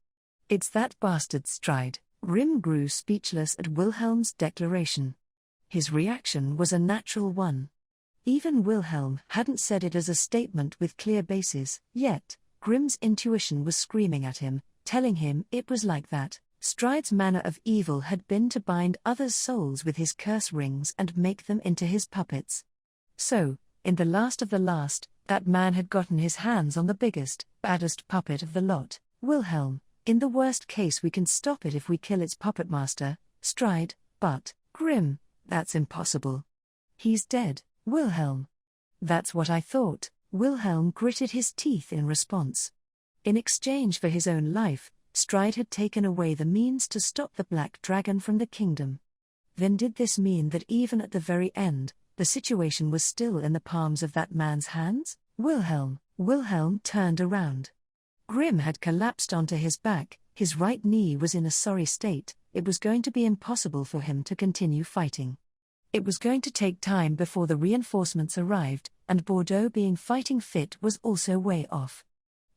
It's that bastard Stride. Grim grew speechless at Wilhelm's declaration. His reaction was a natural one. Even Wilhelm hadn't said it as a statement with clear basis, yet, Grim's intuition was screaming at him, telling him it was like that. Stride's manner of evil had been to bind others' souls with his curse rings and make them into his puppets. So, in the last of the last, that man had gotten his hands on the biggest, baddest puppet of the lot. Wilhelm, in the worst case we can stop it if we kill its puppet master, Stride, but, Grim, that's impossible. He's dead. Wilhelm. That's what I thought. Wilhelm gritted his teeth in response. In exchange for his own life, Stride had taken away the means to stop the Black Dragon from the kingdom. Then did this mean that even at the very end, the situation was still in the palms of that man's hands? Wilhelm turned around. Grim had collapsed onto his back, his right knee was in a sorry state, it was going to be impossible for him to continue fighting. It was going to take time before the reinforcements arrived, and Bordeaux being fighting fit was also way off.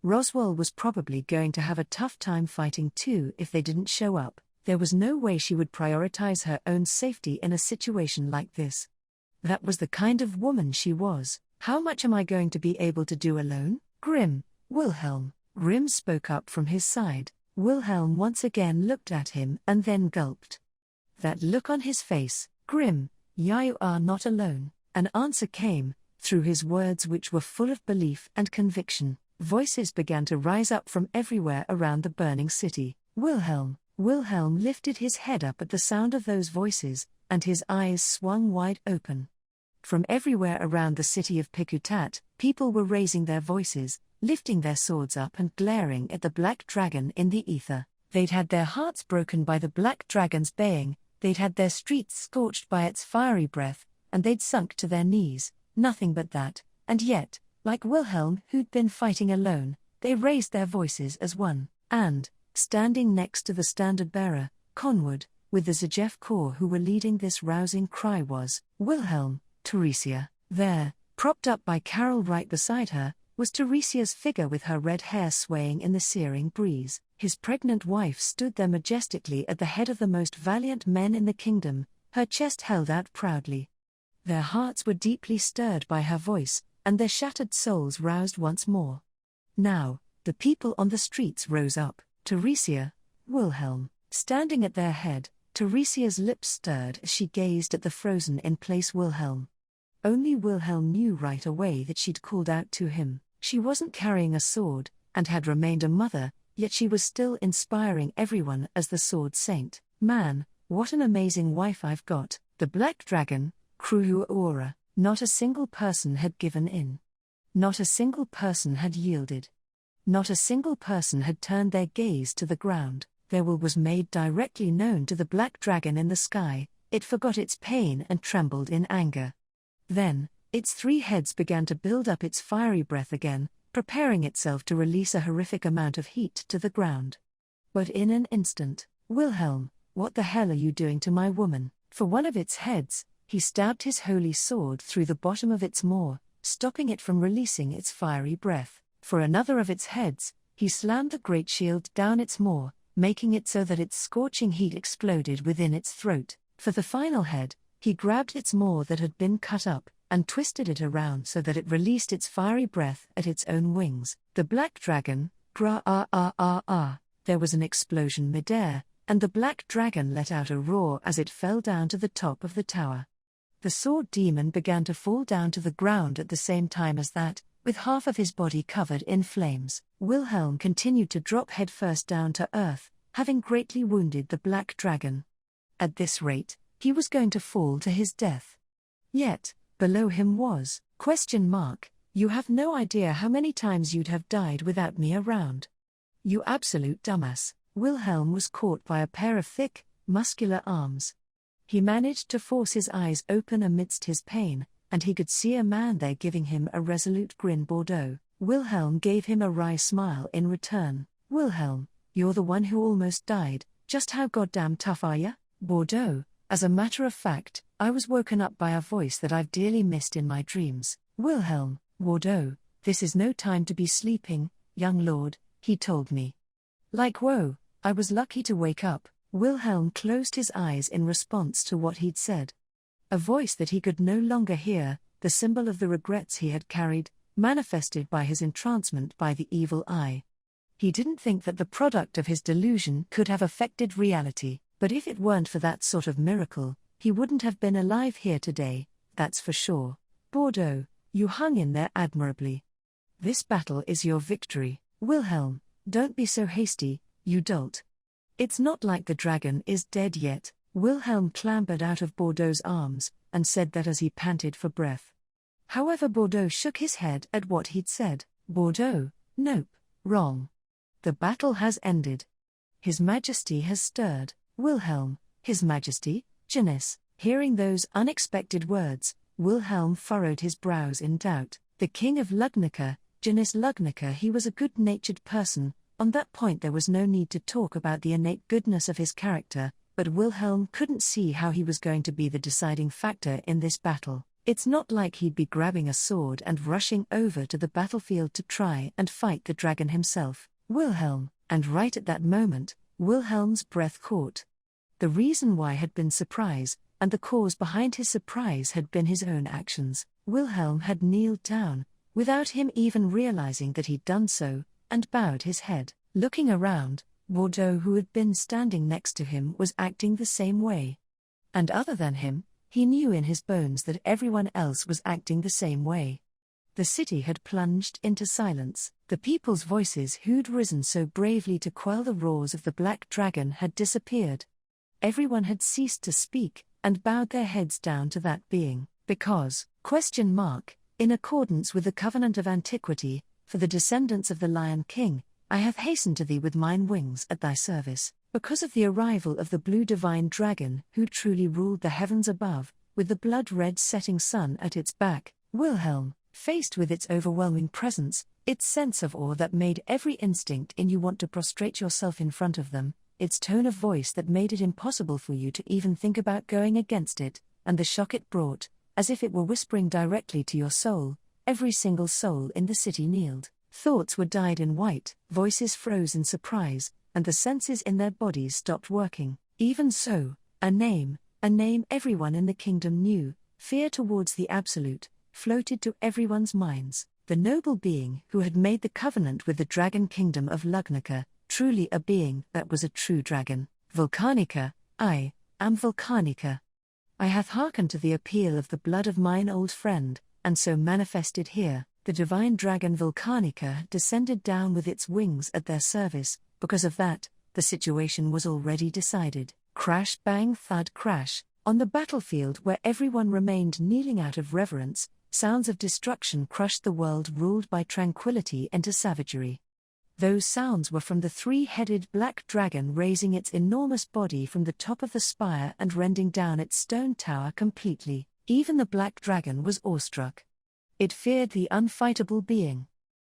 Roswell was probably going to have a tough time fighting too if they didn't show up. There was no way she would prioritize her own safety in a situation like this. That was the kind of woman she was. How much am I going to be able to do alone? Wilhelm. Grim spoke up from his side. Wilhelm once again looked at him and then gulped. That look on his face, Grim, you are not alone. An answer came, through his words which were full of belief and conviction. Voices began to rise up from everywhere around the burning city. Wilhelm lifted his head up at the sound of those voices, and his eyes swung wide open. From everywhere around the city of Pikutat, people were raising their voices, lifting their swords up and glaring at the Black Dragon in the ether. They'd had their hearts broken by the Black Dragon's baying, they'd had their streets scorched by its fiery breath, and they'd sunk to their knees, nothing but that, and yet, like Wilhelm who'd been fighting alone, they raised their voices as one, and, standing next to the standard-bearer, Conwood, with the Zajeff Corps who were leading this rousing cry was, Wilhelm, Teresia. There, propped up by Carol right beside her, was Teresia's figure with her red hair swaying in the searing breeze. His pregnant wife stood there majestically at the head of the most valiant men in the kingdom, her chest held out proudly. Their hearts were deeply stirred by her voice, and their shattered souls roused once more. Now, the people on the streets rose up. Teresia, Wilhelm, standing at their head, Teresia's lips stirred as she gazed at the frozen-in-place Wilhelm. Only Wilhelm knew right away that she'd called out to him. She wasn't carrying a sword, and had remained a mother, yet she was still inspiring everyone as the sword saint. Man, what an amazing wife I've got. The Black Dragon, Kruhu Aura. Not a single person had given in. Not a single person had yielded. Not a single person had turned their gaze to the ground. Their will was made directly known to the Black Dragon in the sky. It forgot its pain and trembled in anger. Then, its three heads began to build up its fiery breath again, preparing itself to release a horrific amount of heat to the ground. But in an instant, Wilhelm, what the hell are you doing to my woman? For one of its heads, he stabbed his holy sword through the bottom of its maw, stopping it from releasing its fiery breath. For another of its heads, he slammed the great shield down its maw, making it so that its scorching heat exploded within its throat. For the final head, he grabbed its maw that had been cut up, and twisted it around so that it released its fiery breath at its own wings. The Black Dragon, there was an explosion midair, and the Black Dragon let out a roar as it fell down to the top of the tower. The sword demon began to fall down to the ground at the same time as that, with half of his body covered in flames. Wilhelm continued to drop headfirst down to earth, having greatly wounded the Black Dragon. At this rate, he was going to fall to his death. Yet, below him was, ? You have no idea how many times you'd have died without me around. You absolute dumbass. Wilhelm was caught by a pair of thick, muscular arms. He managed to force his eyes open amidst his pain, and he could see a man there giving him a resolute grin. Bordeaux. Wilhelm gave him a wry smile in return. Wilhelm, you're the one who almost died, just how goddamn tough are ya? Bordeaux, as a matter of fact, I was woken up by a voice that I've dearly missed in my dreams. Wilhelm, Bordeaux, this is no time to be sleeping, young lord, he told me. Like whoa, I was lucky to wake up. Wilhelm closed his eyes in response to what he'd said. A voice that he could no longer hear, the symbol of the regrets he had carried, manifested by his entrancement by the evil eye. He didn't think that the product of his delusion could have affected reality, but if it weren't for that sort of miracle, he wouldn't have been alive here today, that's for sure. Bordeaux, you hung in there admirably. This battle is your victory. Wilhelm, don't be so hasty, you dolt. It's not like the dragon is dead yet. Wilhelm clambered out of Bordeaux's arms, and said that as he panted for breath. However, Bordeaux shook his head at what he'd said. Bordeaux, nope, wrong. The battle has ended. His Majesty has stirred. Wilhelm, His Majesty, Janis. Hearing those unexpected words, Wilhelm furrowed his brows in doubt. The king of Lugnica, Janis Lugnica, he was a good-natured person. On that point there was no need to talk about the innate goodness of his character, but Wilhelm couldn't see how he was going to be the deciding factor in this battle. It's not like he'd be grabbing a sword and rushing over to the battlefield to try and fight the dragon himself. Wilhelm, and right at that moment, Wilhelm's breath caught. The reason why had been surprise, and the cause behind his surprise had been his own actions. Wilhelm had kneeled down, without him even realizing that he'd done so, and bowed his head. Looking around, Bordeaux, who had been standing next to him, was acting the same way. And other than him, he knew in his bones that everyone else was acting the same way. The city had plunged into silence. The people's voices who'd risen so bravely to quell the roars of the black dragon had disappeared. Everyone had ceased to speak, and bowed their heads down to that being, because, in accordance with the covenant of antiquity, for the descendants of the Lion King, I have hastened to thee with mine wings at thy service, because of the arrival of the blue divine dragon who truly ruled the heavens above, with the blood-red setting sun at its back. Wilhelm, faced with its overwhelming presence, its sense of awe that made every instinct in you want to prostrate yourself in front of them, its tone of voice that made it impossible for you to even think about going against it, and the shock it brought, as if it were whispering directly to your soul, every single soul in the city kneeled. Thoughts were dyed in white, voices froze in surprise, and the senses in their bodies stopped working. Even so, a name everyone in the kingdom knew, fear towards the absolute, floated to everyone's minds. The noble being who had made the covenant with the dragon kingdom of Lugnica, truly a being that was a true dragon. Volcanica, I am Volcanica. I hath hearkened to the appeal of the blood of mine old friend, and so manifested here. The divine dragon Volcanica had descended down with its wings at their service. Because of that, the situation was already decided. Crash, bang, thud, crash. On the battlefield where everyone remained kneeling out of reverence, sounds of destruction crushed the world ruled by tranquility into savagery. Those sounds were from the three-headed black dragon raising its enormous body from the top of the spire and rending down its stone tower completely. Even the black dragon was awestruck. It feared the unfightable being.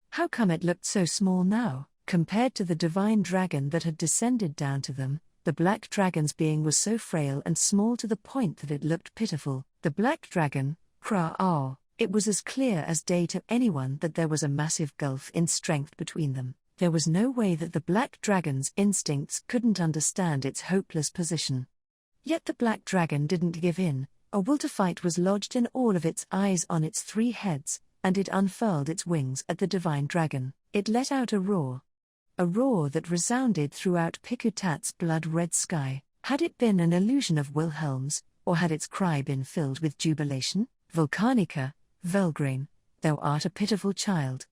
How come it looked so small now? Compared to the divine dragon that had descended down to them, the black dragon's being was so frail and small to the point that it looked pitiful. The black dragon, Kra-ah, it was as clear as day to anyone that there was a massive gulf in strength between them. There was no way that the black dragon's instincts couldn't understand its hopeless position. Yet the black dragon didn't give in. A will to fight was lodged in all of its eyes on its three heads, and it unfurled its wings at the divine dragon. It let out a roar that resounded throughout Pikutat's blood-red sky. Had it been an illusion of Wilhelm's, or had its cry been filled with jubilation? Volcanica, Velgrain, thou art a pitiful child.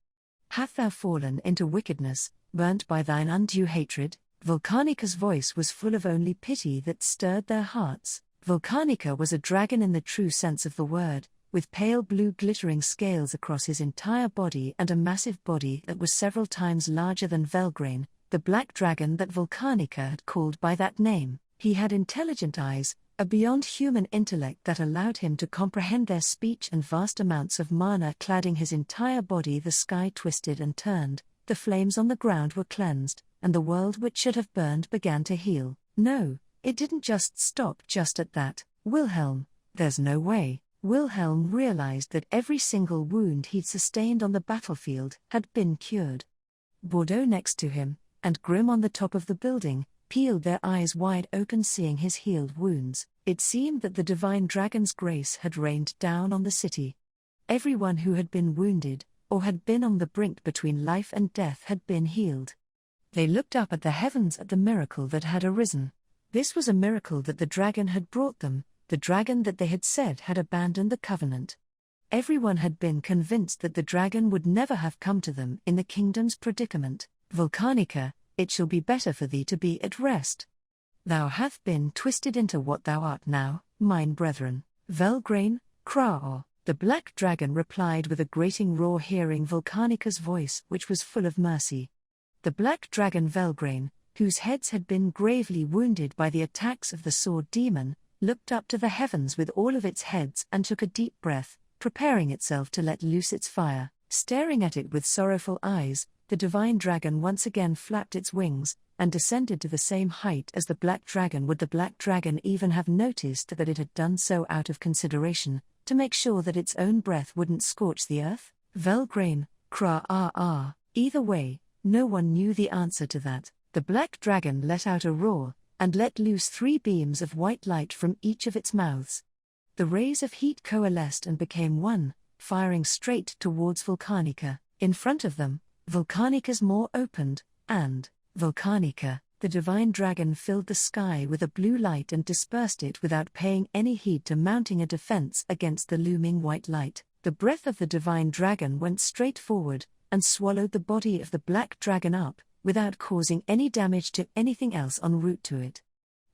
Hath thou fallen into wickedness, burnt by thine undue hatred? Volcanica's voice was full of only pity that stirred their hearts. Volcanica was a dragon in the true sense of the word, with pale blue glittering scales across his entire body and a massive body that was several times larger than Velgrain, the black dragon that Volcanica had called by that name. He had intelligent eyes, a beyond-human intellect that allowed him to comprehend their speech, and vast amounts of mana cladding his entire body. The sky twisted and turned, the flames on the ground were cleansed, and the world which should have burned began to heal. No, it didn't just stop just at that. Wilhelm, there's no way. Wilhelm realized that every single wound he'd sustained on the battlefield had been cured. Bordeaux next to him, and Grim on the top of the building, peeled their eyes wide open seeing his healed wounds. It seemed that the divine dragon's grace had rained down on the city. Everyone who had been wounded, or had been on the brink between life and death, had been healed. They looked up at the heavens at the miracle that had arisen. This was a miracle that the dragon had brought them, the dragon that they had said had abandoned the covenant. Everyone had been convinced that the dragon would never have come to them in the kingdom's predicament. Volcanica, it shall be better for thee to be at rest. Thou hast been twisted into what thou art now, mine brethren. Velgrain, Kra-ah, the black dragon replied with a grating roar, hearing Volcanica's voice which was full of mercy. The black dragon Velgrain, whose heads had been gravely wounded by the attacks of the sword demon, looked up to the heavens with all of its heads and took a deep breath, preparing itself to let loose its fire. Staring at it with sorrowful eyes, the divine dragon once again flapped its wings, and descended to the same height as the black dragon. Would the black dragon even have noticed that it had done so out of consideration, to make sure that its own breath wouldn't scorch the earth? Velgrain, Kra ah. Either way, no one knew the answer to that. The black dragon let out a roar, and let loose 3 beams of white light from each of its mouths. The rays of heat coalesced and became one, firing straight towards Volcanica. In front of them, Volcanica's maw opened, and Volcanica, the divine dragon, filled the sky with a blue light and dispersed it without paying any heed to mounting a defense against the looming white light. The breath of the divine dragon went straight forward, and swallowed the body of the black dragon up, without causing any damage to anything else en route to it.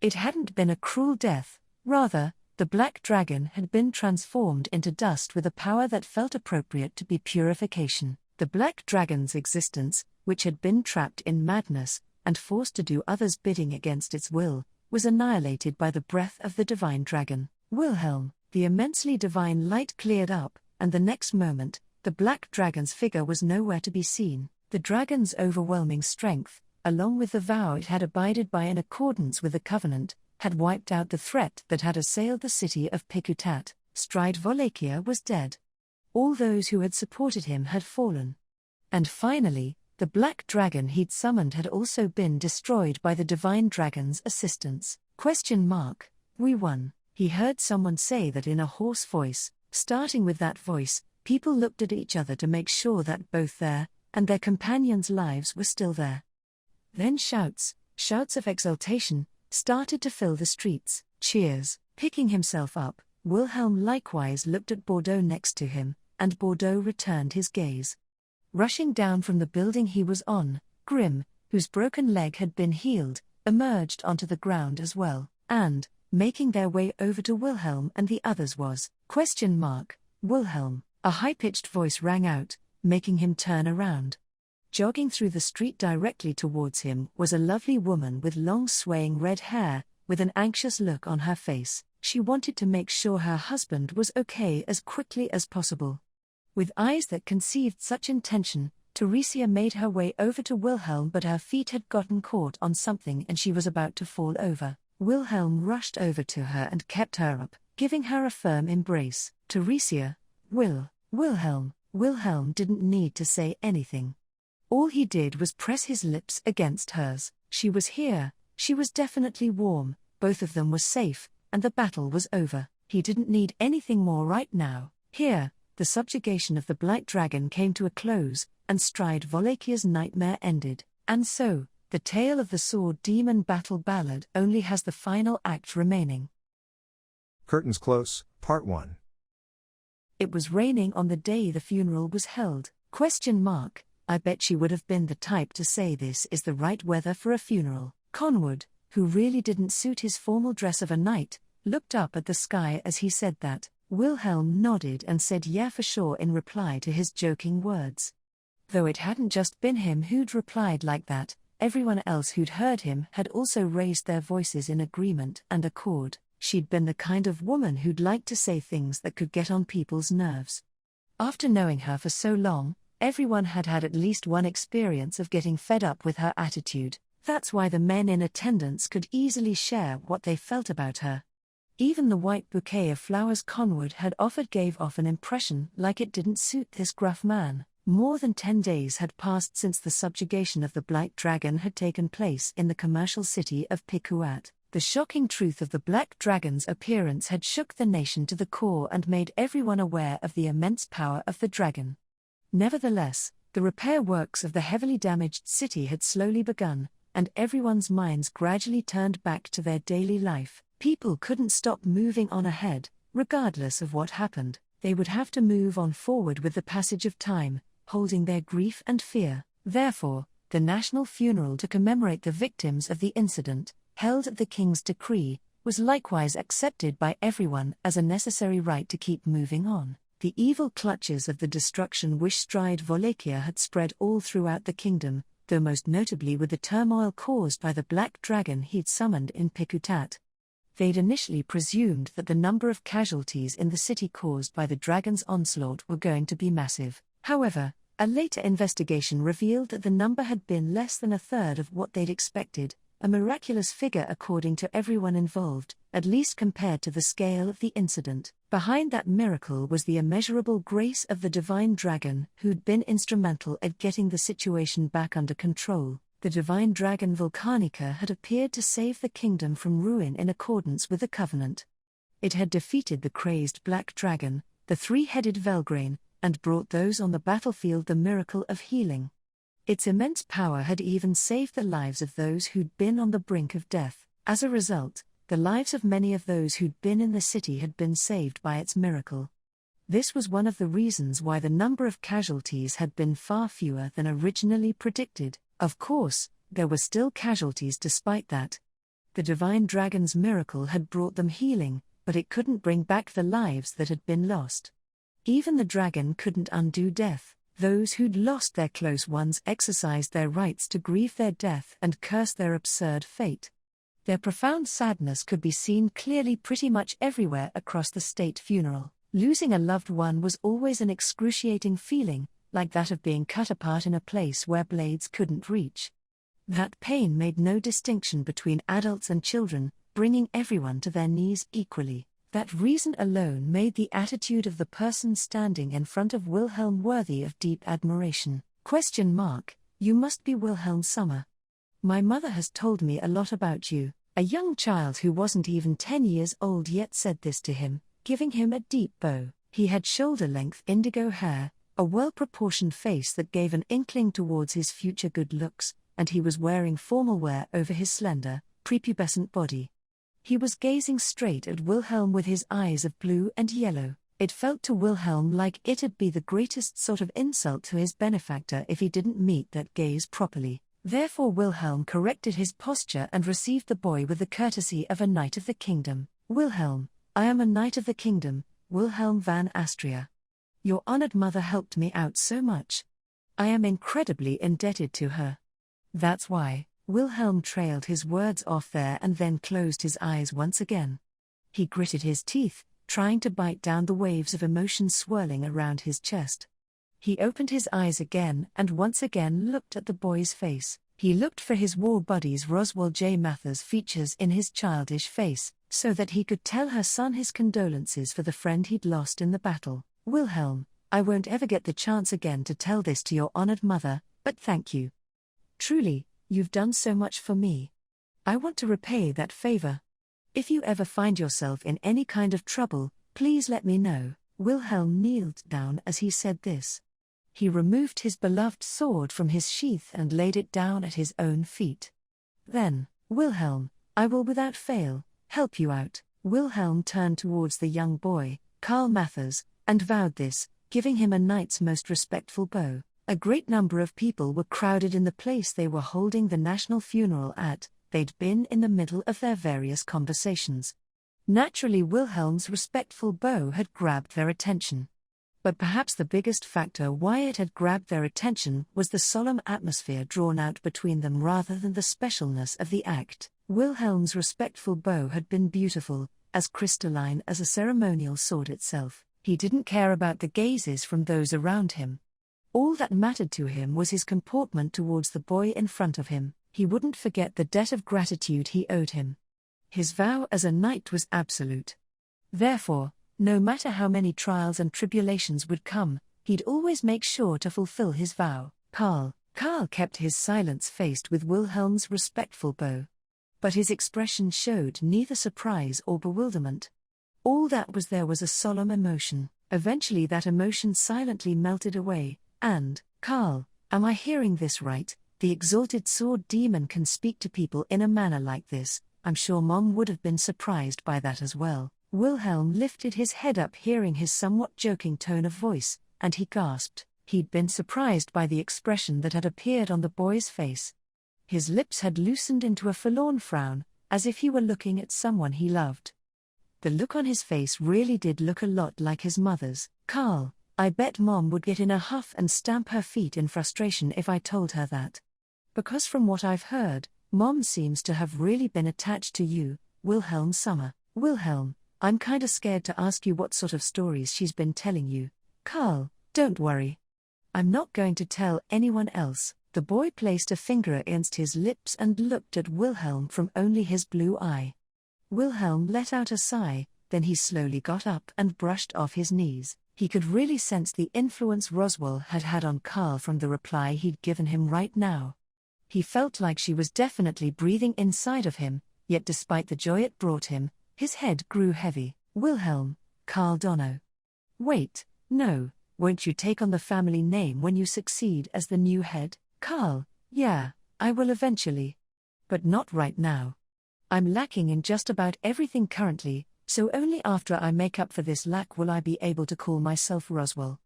It hadn't been a cruel death, rather, the black dragon had been transformed into dust with a power that felt appropriate to be purification. The black dragon's existence, which had been trapped in madness, and forced to do others' bidding against its will, was annihilated by the breath of the divine dragon. Wilhelm, the immensely divine light cleared up, and the next moment, the black dragon's figure was nowhere to be seen. The dragon's overwhelming strength, along with the vow it had abided by in accordance with the covenant, had wiped out the threat that had assailed the city of Pikutat. Stride Wallachia was dead. All those who had supported him had fallen. And finally, the black dragon he'd summoned had also been destroyed by the divine dragon's assistance. We won. He heard someone say that in a hoarse voice. Starting with that voice, people looked at each other to make sure that both their and their companions' lives were still there. Then shouts of exultation, started to fill the streets. Cheers. Picking himself up, Wilhelm likewise looked at Bordeaux next to him, and Bordeaux returned his gaze. Rushing down from the building he was on, Grimm, whose broken leg had been healed, emerged onto the ground as well, and, making their way over to Wilhelm and the others was, Wilhelm. A high-pitched voice rang out, making him turn around. Jogging through the street directly towards him was a lovely woman with long swaying red hair, with an anxious look on her face. She wanted to make sure her husband was okay as quickly as possible. With eyes that conceived such intention, Teresia made her way over to Wilhelm, but her feet had gotten caught on something and she was about to fall over. Wilhelm rushed over to her and kept her up, giving her a firm embrace. Teresia, Wilhelm didn't need to say anything. All he did was press his lips against hers. She was here, she was definitely warm, both of them were safe, and the battle was over. He didn't need anything more right now. Here, the subjugation of the Blight Dragon came to a close, and Stride Wallach's nightmare ended. And so, the tale of the Sword Demon Battle Ballad only has the final act remaining. Curtains Close, Part 1. It was raining on the day the funeral was held. I bet she would have been the type to say this is the right weather for a funeral. Conwood, who really didn't suit his formal dress of a knight, looked up at the sky as he said that. Wilhelm nodded and said yeah for sure in reply to his joking words. Though it hadn't just been him who'd replied like that, everyone else who'd heard him had also raised their voices in agreement and accord. She'd been the kind of woman who'd like to say things that could get on people's nerves. After knowing her for so long, everyone had had at least one experience of getting fed up with her attitude. That's why the men in attendance could easily share what they felt about her. Even the white bouquet of flowers Conwood had offered gave off an impression like it didn't suit this gruff man. More than 10 days had passed since the subjugation of the Blight Dragon had taken place in the commercial city of Pikuat. The shocking truth of the Black Dragon's appearance had shook the nation to the core and made everyone aware of the immense power of the dragon. Nevertheless, the repair works of the heavily damaged city had slowly begun, and everyone's minds gradually turned back to their daily life. People couldn't stop moving on ahead, regardless of what happened. They would have to move on forward with the passage of time, holding their grief and fear. Therefore, the national funeral to commemorate the victims of the incident, held at the king's decree, was likewise accepted by everyone as a necessary right to keep moving on. The evil clutches of the destruction which Stride Wallachia had spread all throughout the kingdom, though most notably with the turmoil caused by the black dragon he'd summoned in Pikutat. They'd initially presumed that the number of casualties in the city caused by the dragon's onslaught were going to be massive. However, a later investigation revealed that the number had been less than a third of what they'd expected, a miraculous figure according to everyone involved, at least compared to the scale of the incident. Behind that miracle was the immeasurable grace of the divine dragon who'd been instrumental at getting the situation back under control. The divine dragon Volcanica had appeared to save the kingdom from ruin in accordance with the covenant. It had defeated the crazed black dragon, the three-headed Velgrain, and brought those on the battlefield the miracle of healing. Its immense power had even saved the lives of those who'd been on the brink of death. As a result, the lives of many of those who'd been in the city had been saved by its miracle. This was one of the reasons why the number of casualties had been far fewer than originally predicted. Of course, there were still casualties despite that. The divine dragon's miracle had brought them healing, but it couldn't bring back the lives that had been lost. Even the dragon couldn't undo death. Those who'd lost their close ones exercised their rights to grieve their death and curse their absurd fate. Their profound sadness could be seen clearly pretty much everywhere across the state funeral. Losing a loved one was always an excruciating feeling, like that of being cut apart in a place where blades couldn't reach. That pain made no distinction between adults and children, bringing everyone to their knees equally. That reason alone made the attitude of the person standing in front of Wilhelm worthy of deep admiration. You must be Wilhelm Sommer. My mother has told me a lot about you. A young child who wasn't even 10 years old yet said this to him, giving him a deep bow. He had shoulder-length indigo hair, a well-proportioned face that gave an inkling towards his future good looks, and he was wearing formal wear over his slender, prepubescent body. He was gazing straight at Wilhelm with his eyes of blue and yellow. It felt to Wilhelm like it'd be the greatest sort of insult to his benefactor if he didn't meet that gaze properly. Therefore Wilhelm corrected his posture and received the boy with the courtesy of a knight of the kingdom. Wilhelm, I am a knight of the kingdom, Wilhelm van Astria. Your honored mother helped me out so much. I am incredibly indebted to her. That's why. Wilhelm trailed his words off there and then closed his eyes once again. He gritted his teeth, trying to bite down the waves of emotion swirling around his chest. He opened his eyes again and once again looked at the boy's face. He looked for his war buddy's Roswell J. Mather's features in his childish face, so that he could tell her son his condolences for the friend he'd lost in the battle. Wilhelm, I won't ever get the chance again to tell this to your honored mother, but thank you. Truly, you've done so much for me. I want to repay that favor. If you ever find yourself in any kind of trouble, please let me know. Wilhelm kneeled down as he said this. He removed his beloved sword from his sheath and laid it down at his own feet. Then, Wilhelm, I will without fail help you out. Wilhelm turned towards the young boy, Karl Mathers, and vowed this, giving him a knight's most respectful bow. A great number of people were crowded in the place they were holding the national funeral at. They'd been in the middle of their various conversations. Naturally, Wilhelm's respectful bow had grabbed their attention. But perhaps the biggest factor why it had grabbed their attention was the solemn atmosphere drawn out between them rather than the specialness of the act. Wilhelm's respectful bow had been beautiful, as crystalline as a ceremonial sword itself. He didn't care about the gazes from those around him. All that mattered to him was his comportment towards the boy in front of him. He wouldn't forget the debt of gratitude he owed him. His vow as a knight was absolute. Therefore, no matter how many trials and tribulations would come, he'd always make sure to fulfill his vow. Karl kept his silence faced with Wilhelm's respectful bow. But his expression showed neither surprise or bewilderment. All that was there was a solemn emotion. Eventually that emotion silently melted away, and, Karl, am I hearing this right? The exalted sword demon can speak to people in a manner like this. I'm sure Mom would have been surprised by that as well. Wilhelm lifted his head up hearing his somewhat joking tone of voice, and he gasped. He'd been surprised by the expression that had appeared on the boy's face. His lips had loosened into a forlorn frown, as if he were looking at someone he loved. The look on his face really did look a lot like his mother's. Karl, I bet Mom would get in a huff and stamp her feet in frustration if I told her that. Because from what I've heard, Mom seems to have really been attached to you, Wilhelm Summer. Wilhelm, I'm kinda scared to ask you what sort of stories she's been telling you. Carl, don't worry. I'm not going to tell anyone else. The boy placed a finger against his lips and looked at Wilhelm from only his blue eye. Wilhelm let out a sigh, then he slowly got up and brushed off his knees. He could really sense the influence Roswell had had on Carl from the reply he'd given him right now. He felt like she was definitely breathing inside of him, yet despite the joy it brought him, his head grew heavy. Wilhelm, Carl Dono. Wait, no, won't you take on the family name when you succeed as the new head? Carl, yeah, I will eventually. But not right now. I'm lacking in just about everything currently, so only after I make up for this lack will I be able to call myself Roswell.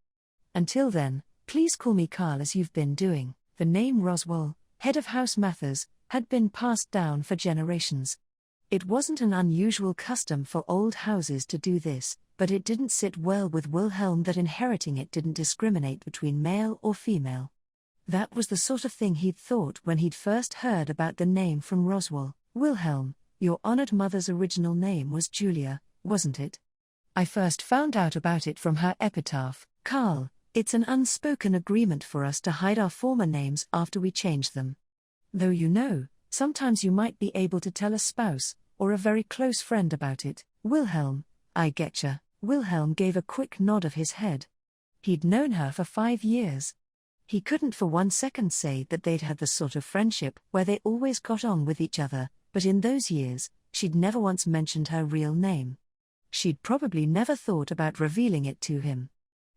Until then, please call me Carl as you've been doing. The name Roswell, head of House Mathers, had been passed down for generations. It wasn't an unusual custom for old houses to do this, but it didn't sit well with Wilhelm that inheriting it didn't discriminate between male or female. That was the sort of thing he'd thought when he'd first heard about the name from Roswell. Wilhelm, your honored mother's original name was Julia, wasn't it? I first found out about it from her epitaph. Carl, it's an unspoken agreement for us to hide our former names after we change them. Though sometimes you might be able to tell a spouse, or a very close friend about it. Wilhelm, I getcha. Wilhelm gave a quick nod of his head. He'd known her for 5 years. He couldn't for 1 second say that they'd had the sort of friendship where they always got on with each other, but in those years, she'd never once mentioned her real name. She'd probably never thought about revealing it to him.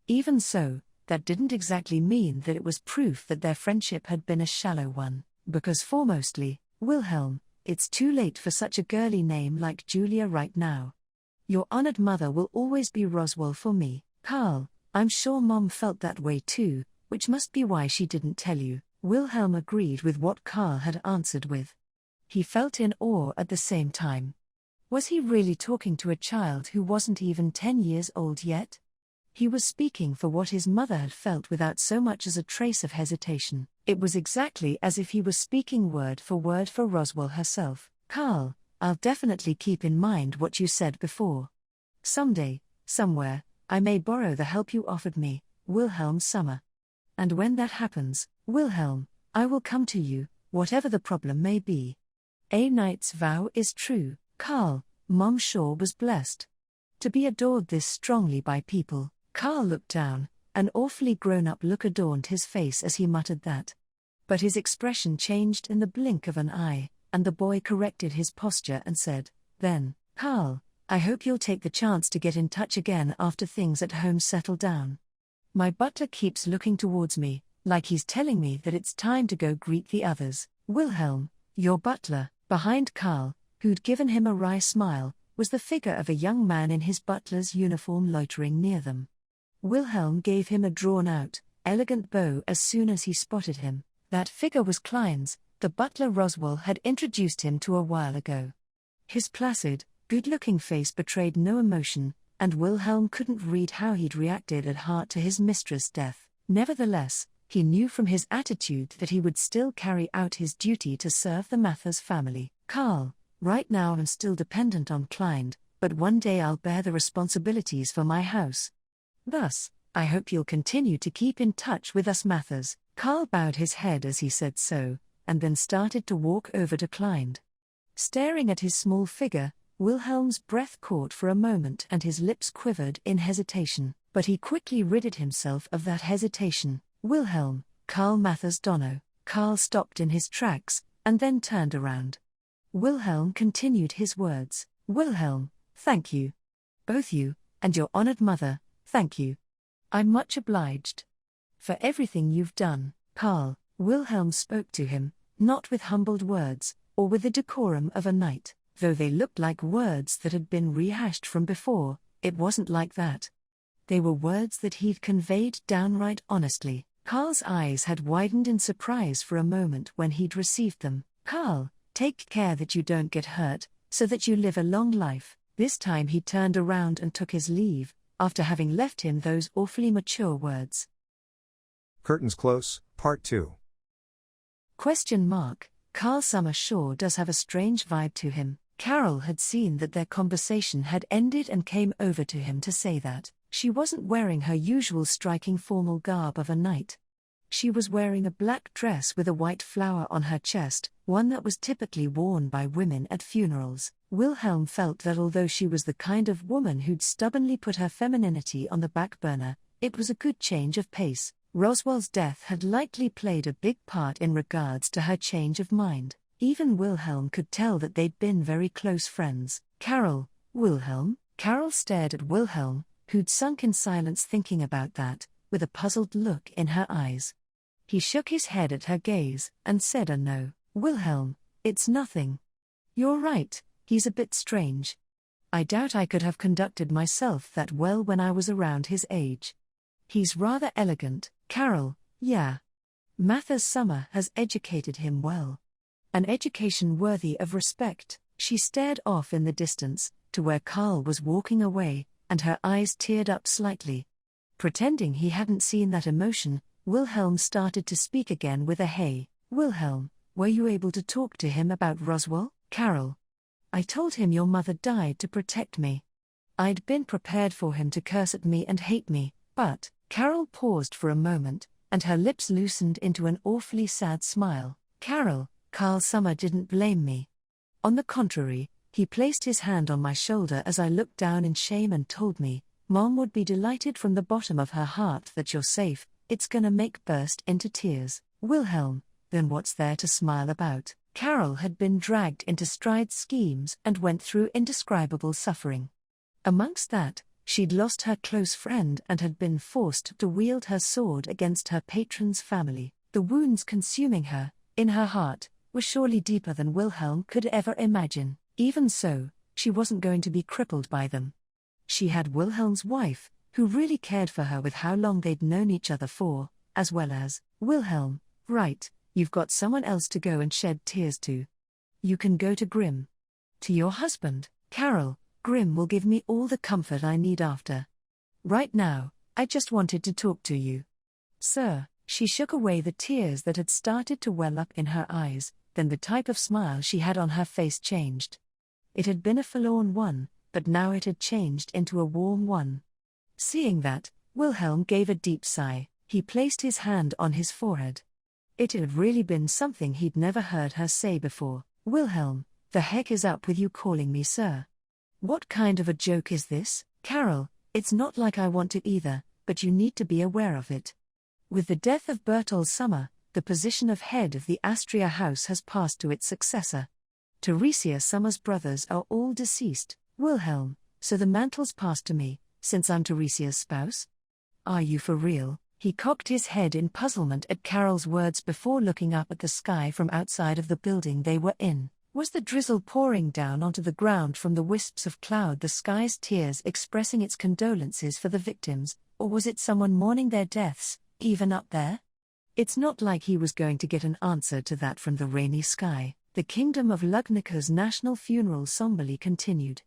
Even so, that didn't exactly mean that it was proof that their friendship had been a shallow one, because foremostly, Wilhelm, it's too late for such a girly name like Julia right now. Your honored mother will always be Roswell for me. Carl, I'm sure Mom felt that way too, which must be why she didn't tell you. Wilhelm agreed with what Carl had answered with. He felt in awe at the same time. Was he really talking to a child who wasn't even 10 years old yet? He was speaking for what his mother had felt without so much as a trace of hesitation. It was exactly as if he was speaking word for Roswell herself. Carl, I'll definitely keep in mind what you said before. Someday, somewhere, I may borrow the help you offered me, Wilhelm Summer. And when that happens, Wilhelm, I will come to you, whatever the problem may be. A knight's vow is true. Carl, Mom sure was blessed to be adored this strongly by people. Carl looked down, an awfully grown-up look adorned his face as he muttered that. But his expression changed in the blink of an eye, and the boy corrected his posture and said, then, Carl, I hope you'll take the chance to get in touch again after things at home settle down. My butler keeps looking towards me, like he's telling me that it's time to go greet the others. Wilhelm, your butler. Behind Carl, who'd given him a wry smile, was the figure of a young man in his butler's uniform loitering near them. Wilhelm gave him a drawn-out, elegant bow as soon as he spotted him. That figure was Klein's, the butler Roswell had introduced him to a while ago. His placid, good-looking face betrayed no emotion, and Wilhelm couldn't read how he'd reacted at heart to his mistress' death. Nevertheless, he knew from his attitude that he would still carry out his duty to serve the Mathers family. Carl, right now I'm still dependent on Klein, but one day I'll bear the responsibilities for my house. Thus, I hope you'll continue to keep in touch with us Mathers. Carl bowed his head as he said so, and then started to walk over to Klein. Staring at his small figure, Wilhelm's breath caught for a moment and his lips quivered in hesitation, but he quickly ridded himself of that hesitation. Wilhelm, Carl Mathers Dono. Carl stopped in his tracks, and then turned around. Wilhelm continued his words. Wilhelm, thank you. Both you, and your honored mother, thank you. I'm much obliged for everything you've done. Carl, Wilhelm spoke to him, not with humbled words, or with the decorum of a knight, though they looked like words that had been rehashed from before. It wasn't like that. They were words that he'd conveyed downright honestly. Carl's eyes had widened in surprise for a moment when he'd received them. Carl, take care that you don't get hurt, so that you live a long life. This time he turned around and took his leave, after having left him those awfully mature words. Curtains Close, Part 2. Question mark. Carl Summer sure does have a strange vibe to him. Carol had seen that their conversation had ended and came over to him to say that she wasn't wearing her usual striking formal garb of a knight. She was wearing a black dress with a white flower on her chest, one that was typically worn by women at funerals. Wilhelm felt that although she was the kind of woman who'd stubbornly put her femininity on the back burner, it was a good change of pace. Roswell's death had likely played a big part in regards to her change of mind. Even Wilhelm could tell that they'd been very close friends. Carol, Wilhelm? Carol stared at Wilhelm, who'd sunk in silence thinking about that, with a puzzled look in her eyes. He shook his head at her gaze, and said no. Wilhelm, it's nothing. You're right, he's a bit strange. I doubt I could have conducted myself that well when I was around his age. He's rather elegant, Carol, yeah. Mathers Summer has educated him well. An education worthy of respect. She stared off in the distance, to where Carl was walking away, and her eyes teared up slightly. Pretending he hadn't seen that emotion, Wilhelm started to speak again with a hey. Wilhelm, were you able to talk to him about Roswell? Carol. I told him your mother died to protect me. I'd been prepared for him to curse at me and hate me, but, Carol paused for a moment, and her lips loosened into an awfully sad smile. Carol, Carl Summer didn't blame me. On the contrary, he placed his hand on my shoulder as I looked down in shame and told me, Mom would be delighted from the bottom of her heart that you're safe. It's gonna make burst into tears. Wilhelm, then what's there to smile about? Carol had been dragged into Stride's schemes and went through indescribable suffering. Amongst that, she'd lost her close friend and had been forced to wield her sword against her patron's family. The wounds consuming her, in her heart, were surely deeper than Wilhelm could ever imagine. Even so, she wasn't going to be crippled by them. She had Wilhelm's wife, who really cared for her with how long they'd known each other for, as well as, Wilhelm, right, you've got someone else to go and shed tears to. You can go to Grimm. To your husband, Carol, Grimm will give me all the comfort I need after. Right now, I just wanted to talk to you. Sir, she shook away the tears that had started to well up in her eyes, then the type of smile she had on her face changed. It had been a forlorn one, but now it had changed into a warm one. Seeing that, Wilhelm gave a deep sigh. He placed his hand on his forehead. It had really been something he'd never heard her say before. Wilhelm, the heck is up with you calling me sir? What kind of a joke is this? Carol, it's not like I want to either, but you need to be aware of it. With the death of Berthold Sommer, the position of head of the Astria house has passed to its successor. Teresia Sommer's brothers are all deceased. Wilhelm, so the mantle's passed to me, since I'm Teresia's spouse? Are you for real? He cocked his head in puzzlement at Carol's words before looking up at the sky from outside of the building they were in. Was the drizzle pouring down onto the ground from the wisps of cloud, the sky's tears expressing its condolences for the victims, or was it someone mourning their deaths, even up there? It's not like he was going to get an answer to that from the rainy sky. The kingdom of Lugnika's national funeral somberly continued,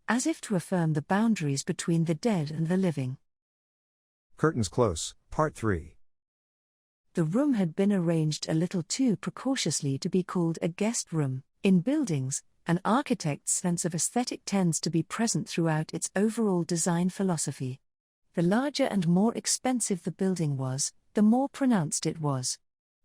as if to affirm the boundaries between the dead and the living. Curtains Close, Part 3. The room had been arranged a little too precautiously to be called a guest room. In buildings, an architect's sense of aesthetic tends to be present throughout its overall design philosophy. The larger and more expensive the building was, the more pronounced it was.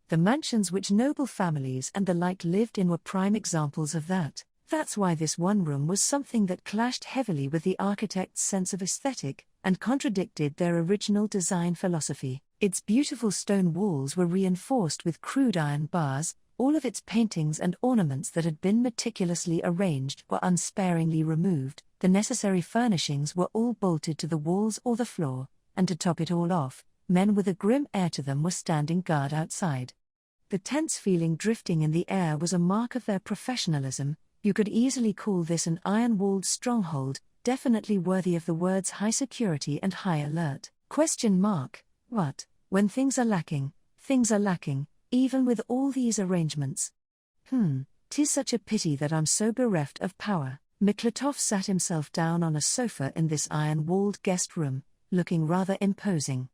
The mansions which noble families and the like lived in were prime examples of that. That's why this one room was something that clashed heavily with the architect's sense of aesthetic, and contradicted their original design philosophy. Its beautiful stone walls were reinforced with crude iron bars, all of its paintings and ornaments that had been meticulously arranged were unsparingly removed, the necessary furnishings were all bolted to the walls or the floor, and to top it all off, men with a grim air to them were standing guard outside. The tense feeling drifting in the air was a mark of their professionalism. You could easily call this an iron-walled stronghold, definitely worthy of the words high security and high alert. What? When things are lacking, even with all these arrangements. 'Tis such a pity that I'm so bereft of power. Miklatov sat himself down on a sofa in this iron-walled guest room, looking rather imposing.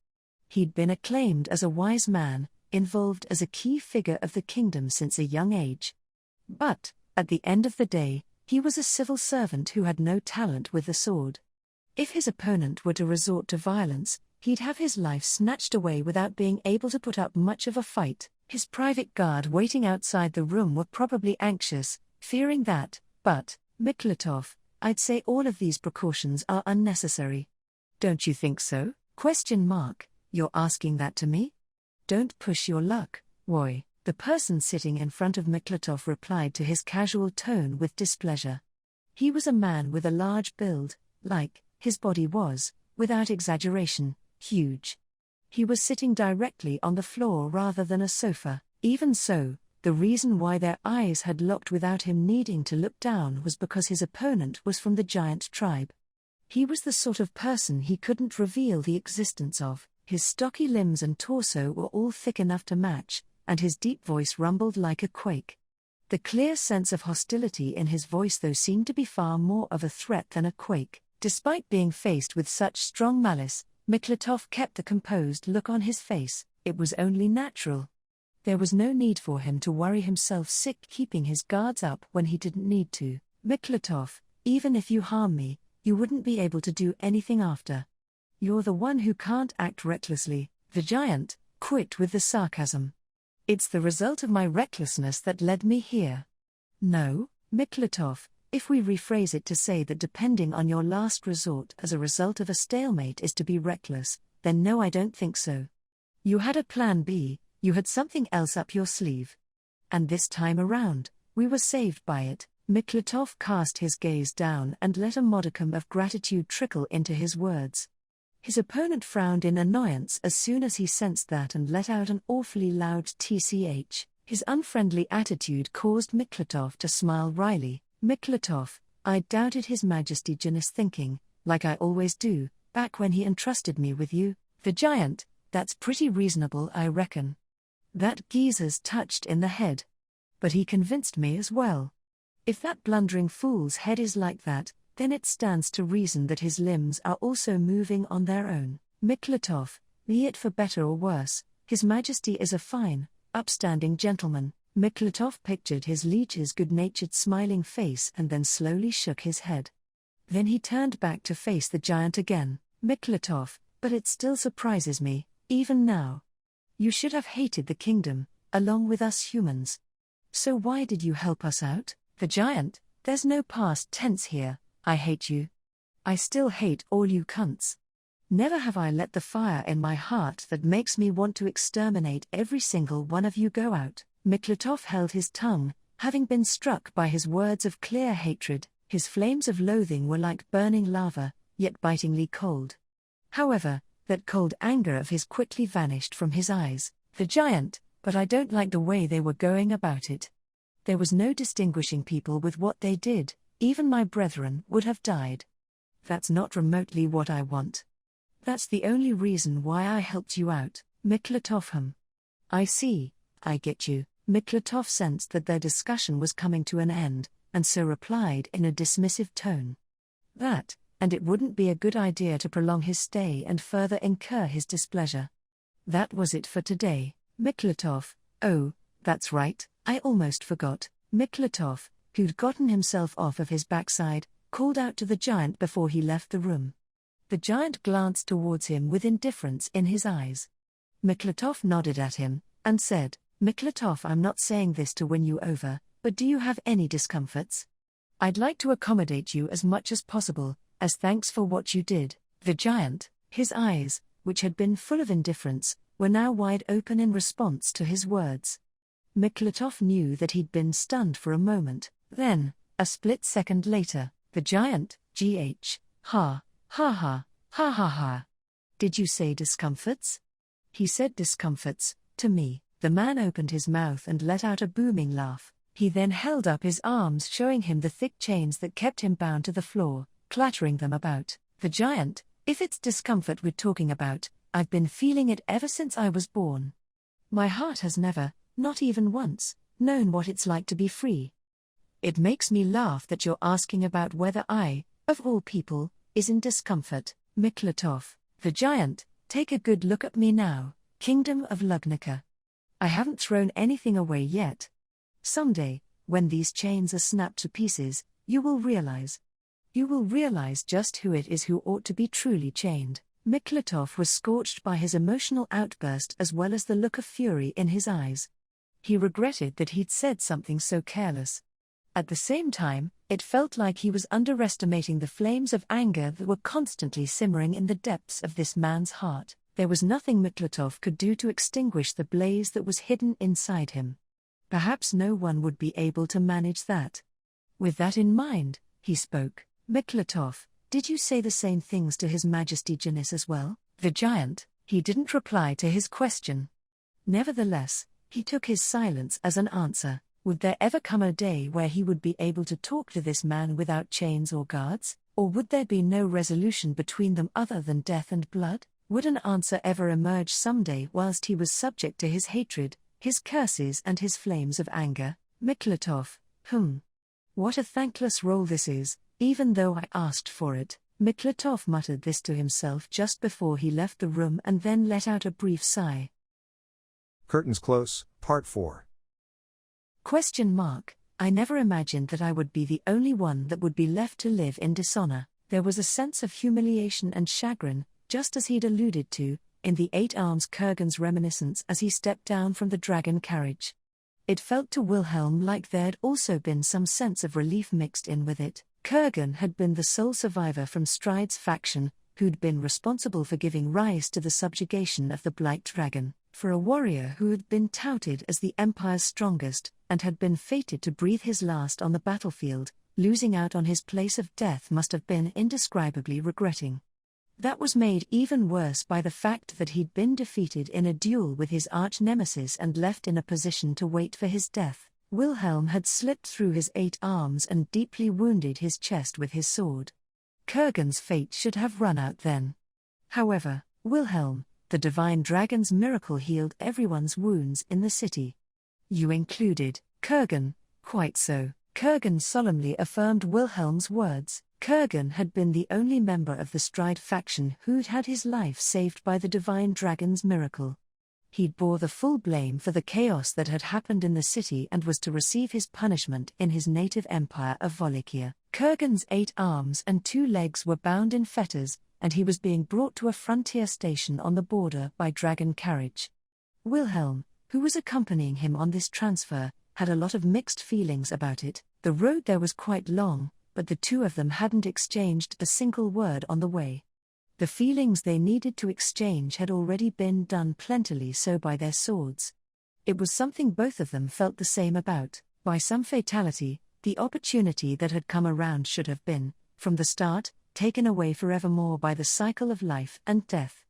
He'd been acclaimed as a wise man, involved as a key figure of the kingdom since a young age. But, at the end of the day, he was a civil servant who had no talent with the sword. If his opponent were to resort to violence, he'd have his life snatched away without being able to put up much of a fight. His private guard waiting outside the room were probably anxious, fearing that, but, Miklatov, I'd say all of these precautions are unnecessary. Don't you think so? You're asking that to me? Don't push your luck, Roy. The person sitting in front of Miklatov replied to his casual tone with displeasure. He was a man with a large build, his body was, without exaggeration, huge. He was sitting directly on the floor rather than a sofa. Even so, the reason why their eyes had locked without him needing to look down was because his opponent was from the giant tribe. He was the sort of person he couldn't reveal the existence of. His stocky limbs and torso were all thick enough to match, and his deep voice rumbled like a quake. The clear sense of hostility in his voice though seemed to be far more of a threat than a quake. Despite being faced with such strong malice, Miklatov kept the composed look on his face. It was only natural. There was no need for him to worry himself sick keeping his guards up when he didn't need to. Miklatov, even if you harm me, you wouldn't be able to do anything after. You're the one who can't act recklessly, the giant, quit with the sarcasm. It's the result of my recklessness that led me here. No, Miklatov, if we rephrase it to say that depending on your last resort as a result of a stalemate is to be reckless, then no, I don't think so. You had a plan B, you had something else up your sleeve. And this time around, we were saved by it. Miklatov cast his gaze down and let a modicum of gratitude trickle into his words. His opponent frowned in annoyance as soon as he sensed that and let out an awfully loud tch. His unfriendly attitude caused Miklatov to smile wryly. Miklatov, I doubted His Majesty Janus thinking, like I always do, back when he entrusted me with you, the giant. That's pretty reasonable, I reckon. That geezer's touched in the head. But he convinced me as well. If that blundering fool's head is like that, then it stands to reason that his limbs are also moving on their own. Miklatov, be it for better or worse, His Majesty is a fine, upstanding gentleman. Miklatov pictured his liege's good-natured smiling face and then slowly shook his head. Then he turned back to face the giant again. Miklatov, but it still surprises me, even now. You should have hated the kingdom, along with us humans. So why did you help us out? The giant, there's no past tense here. I hate you. I still hate all you cunts. Never have I let the fire in my heart that makes me want to exterminate every single one of you go out. Miklatov held his tongue, having been struck by his words of clear hatred. His flames of loathing were like burning lava, yet bitingly cold. However, that cold anger of his quickly vanished from his eyes. The giant, but I don't like the way they were going about it. There was no distinguishing people with what they did. Even my brethren would have died. That's not remotely what I want. That's the only reason why I helped you out, Miklatov. I see, I get you. Miklatov sensed that their discussion was coming to an end, and so replied in a dismissive tone. That, and it wouldn't be a good idea to prolong his stay and further incur his displeasure. That was it for today, Miklatov. Oh, that's right, I almost forgot. Miklatov, who'd gotten himself off of his backside, called out to the giant before he left the room. The giant glanced towards him with indifference in his eyes. Miklatov nodded at him, and said, Miklatov, I'm not saying this to win you over, but do you have any discomforts? I'd like to accommodate you as much as possible, as thanks for what you did. The giant, his eyes, which had been full of indifference, were now wide open in response to his words. Miklatov knew that he'd been stunned for a moment. Then, a split second later, the giant, ha, ha ha, ha ha ha. Did you say discomforts? He said discomforts, to me. The man opened his mouth and let out a booming laugh. He then held up his arms showing him the thick chains that kept him bound to the floor, clattering them about. The giant, if it's discomfort we're talking about, I've been feeling it ever since I was born. My heart has never, not even once, known what it's like to be free. It makes me laugh that you're asking about whether I, of all people, is in discomfort. Miklatov, the giant, take a good look at me now, Kingdom of Lugnica. I haven't thrown anything away yet. Someday, when these chains are snapped to pieces, you will realize. You will realize just who it is who ought to be truly chained. Miklatov was scorched by his emotional outburst as well as the look of fury in his eyes. He regretted that he'd said something so careless. At the same time, it felt like he was underestimating the flames of anger that were constantly simmering in the depths of this man's heart. There was nothing Miklatov could do to extinguish the blaze that was hidden inside him. Perhaps no one would be able to manage that. With that in mind, he spoke. Miklatov, did you say the same things to His Majesty Janis as well? The giant, he didn't reply to his question. Nevertheless, he took his silence as an answer. Would there ever come a day where he would be able to talk to this man without chains or guards? Or would there be no resolution between them other than death and blood? Would an answer ever emerge someday whilst he was subject to his hatred, his curses and his flames of anger? Miklatov, what a thankless role this is, even though I asked for it. Miklatov muttered this to himself just before he left the room and then let out a brief sigh. Curtains close, Part 4. I never imagined that I would be the only one that would be left to live in dishonor. There was a sense of humiliation and chagrin, just as he'd alluded to, in the Eight Arms Kurgan's reminiscence as he stepped down from the dragon carriage. It felt to Wilhelm like there'd also been some sense of relief mixed in with it. Kurgan had been the sole survivor from Stride's faction, who'd been responsible for giving rise to the subjugation of the Blight Dragon. For a warrior who had been touted as the Empire's strongest, and had been fated to breathe his last on the battlefield, losing out on his place of death must have been indescribably regretting. That was made even worse by the fact that he'd been defeated in a duel with his arch-nemesis and left in a position to wait for his death. Wilhelm had slipped through his 8 arms and deeply wounded his chest with his sword. Kurgan's fate should have run out then. However, Wilhelm, the divine dragon's miracle, healed everyone's wounds in the city. You included, Kurgan. Quite so. Kurgan solemnly affirmed Wilhelm's words. Kurgan had been the only member of the Stride faction who'd had his life saved by the divine dragon's miracle. He'd bore the full blame for the chaos that had happened in the city and was to receive his punishment in his native empire of Wallachia. Kurgan's 8 arms and 2 legs were bound in fetters, and he was being brought to a frontier station on the border by dragon carriage. Wilhelm, who was accompanying him on this transfer, had a lot of mixed feelings about it. The road there was quite long, but the two of them hadn't exchanged a single word on the way. The feelings they needed to exchange had already been done plentifully so by their swords. It was something both of them felt the same about. By some fatality, the opportunity that had come around should have been, from the start, taken away forevermore by the cycle of life and death.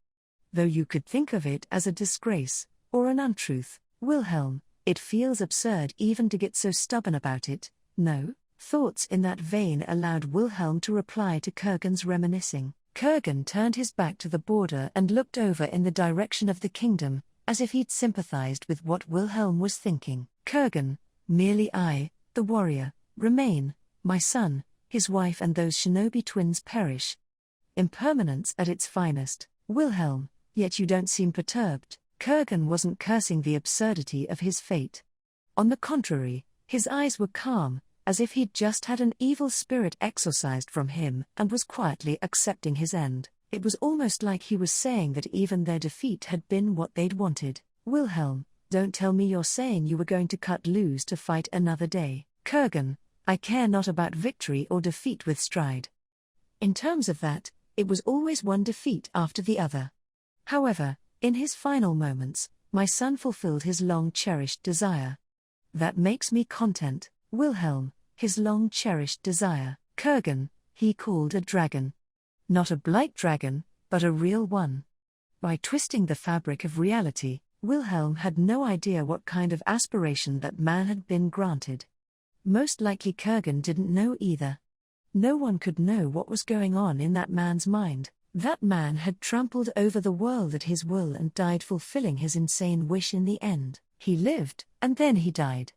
Though you could think of it as a disgrace, or an untruth, Wilhelm, it feels absurd even to get so stubborn about it, no? Thoughts in that vein allowed Wilhelm to reply to Kurgan's reminiscing. Kurgan turned his back to the border and looked over in the direction of the kingdom, as if he'd sympathized with what Wilhelm was thinking. Kurgan, merely I, the warrior, remain, my son, his wife and those shinobi twins perish. Impermanence at its finest. Wilhelm, yet you don't seem perturbed. Kurgan wasn't cursing the absurdity of his fate. On the contrary, his eyes were calm, as if he'd just had an evil spirit exorcised from him and was quietly accepting his end. It was almost like he was saying that even their defeat had been what they'd wanted. Wilhelm, don't tell me you're saying you were going to cut loose to fight another day. Kurgan, I care not about victory or defeat with Stride. In terms of that, it was always one defeat after the other. However, in his final moments, my son fulfilled his long-cherished desire. That makes me content. Wilhelm, his long-cherished desire. Kurgan, he called a dragon. Not a blight dragon, but a real one. By twisting the fabric of reality, Wilhelm had no idea what kind of aspiration that man had been granted. Most likely Kurgan didn't know either. No one could know what was going on in that man's mind. That man had trampled over the world at his will and died fulfilling his insane wish in the end. He lived, and then he died.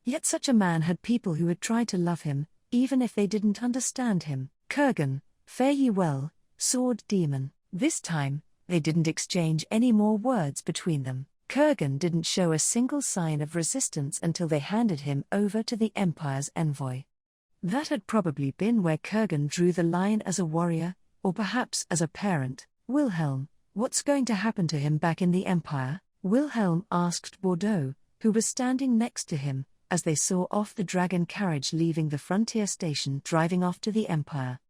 Yet such a man had people who had tried to love him, even if they didn't understand him. Kurgan, fare ye well, sword demon. This time, they didn't exchange any more words between them. Kurgan didn't show a single sign of resistance until they handed him over to the Empire's envoy. That had probably been where Kurgan drew the line as a warrior, or perhaps as a parent. Wilhelm, what's going to happen to him back in the Empire? Wilhelm asked Bordeaux, who was standing next to him, as they saw off the dragon carriage leaving the frontier station driving off to the Empire.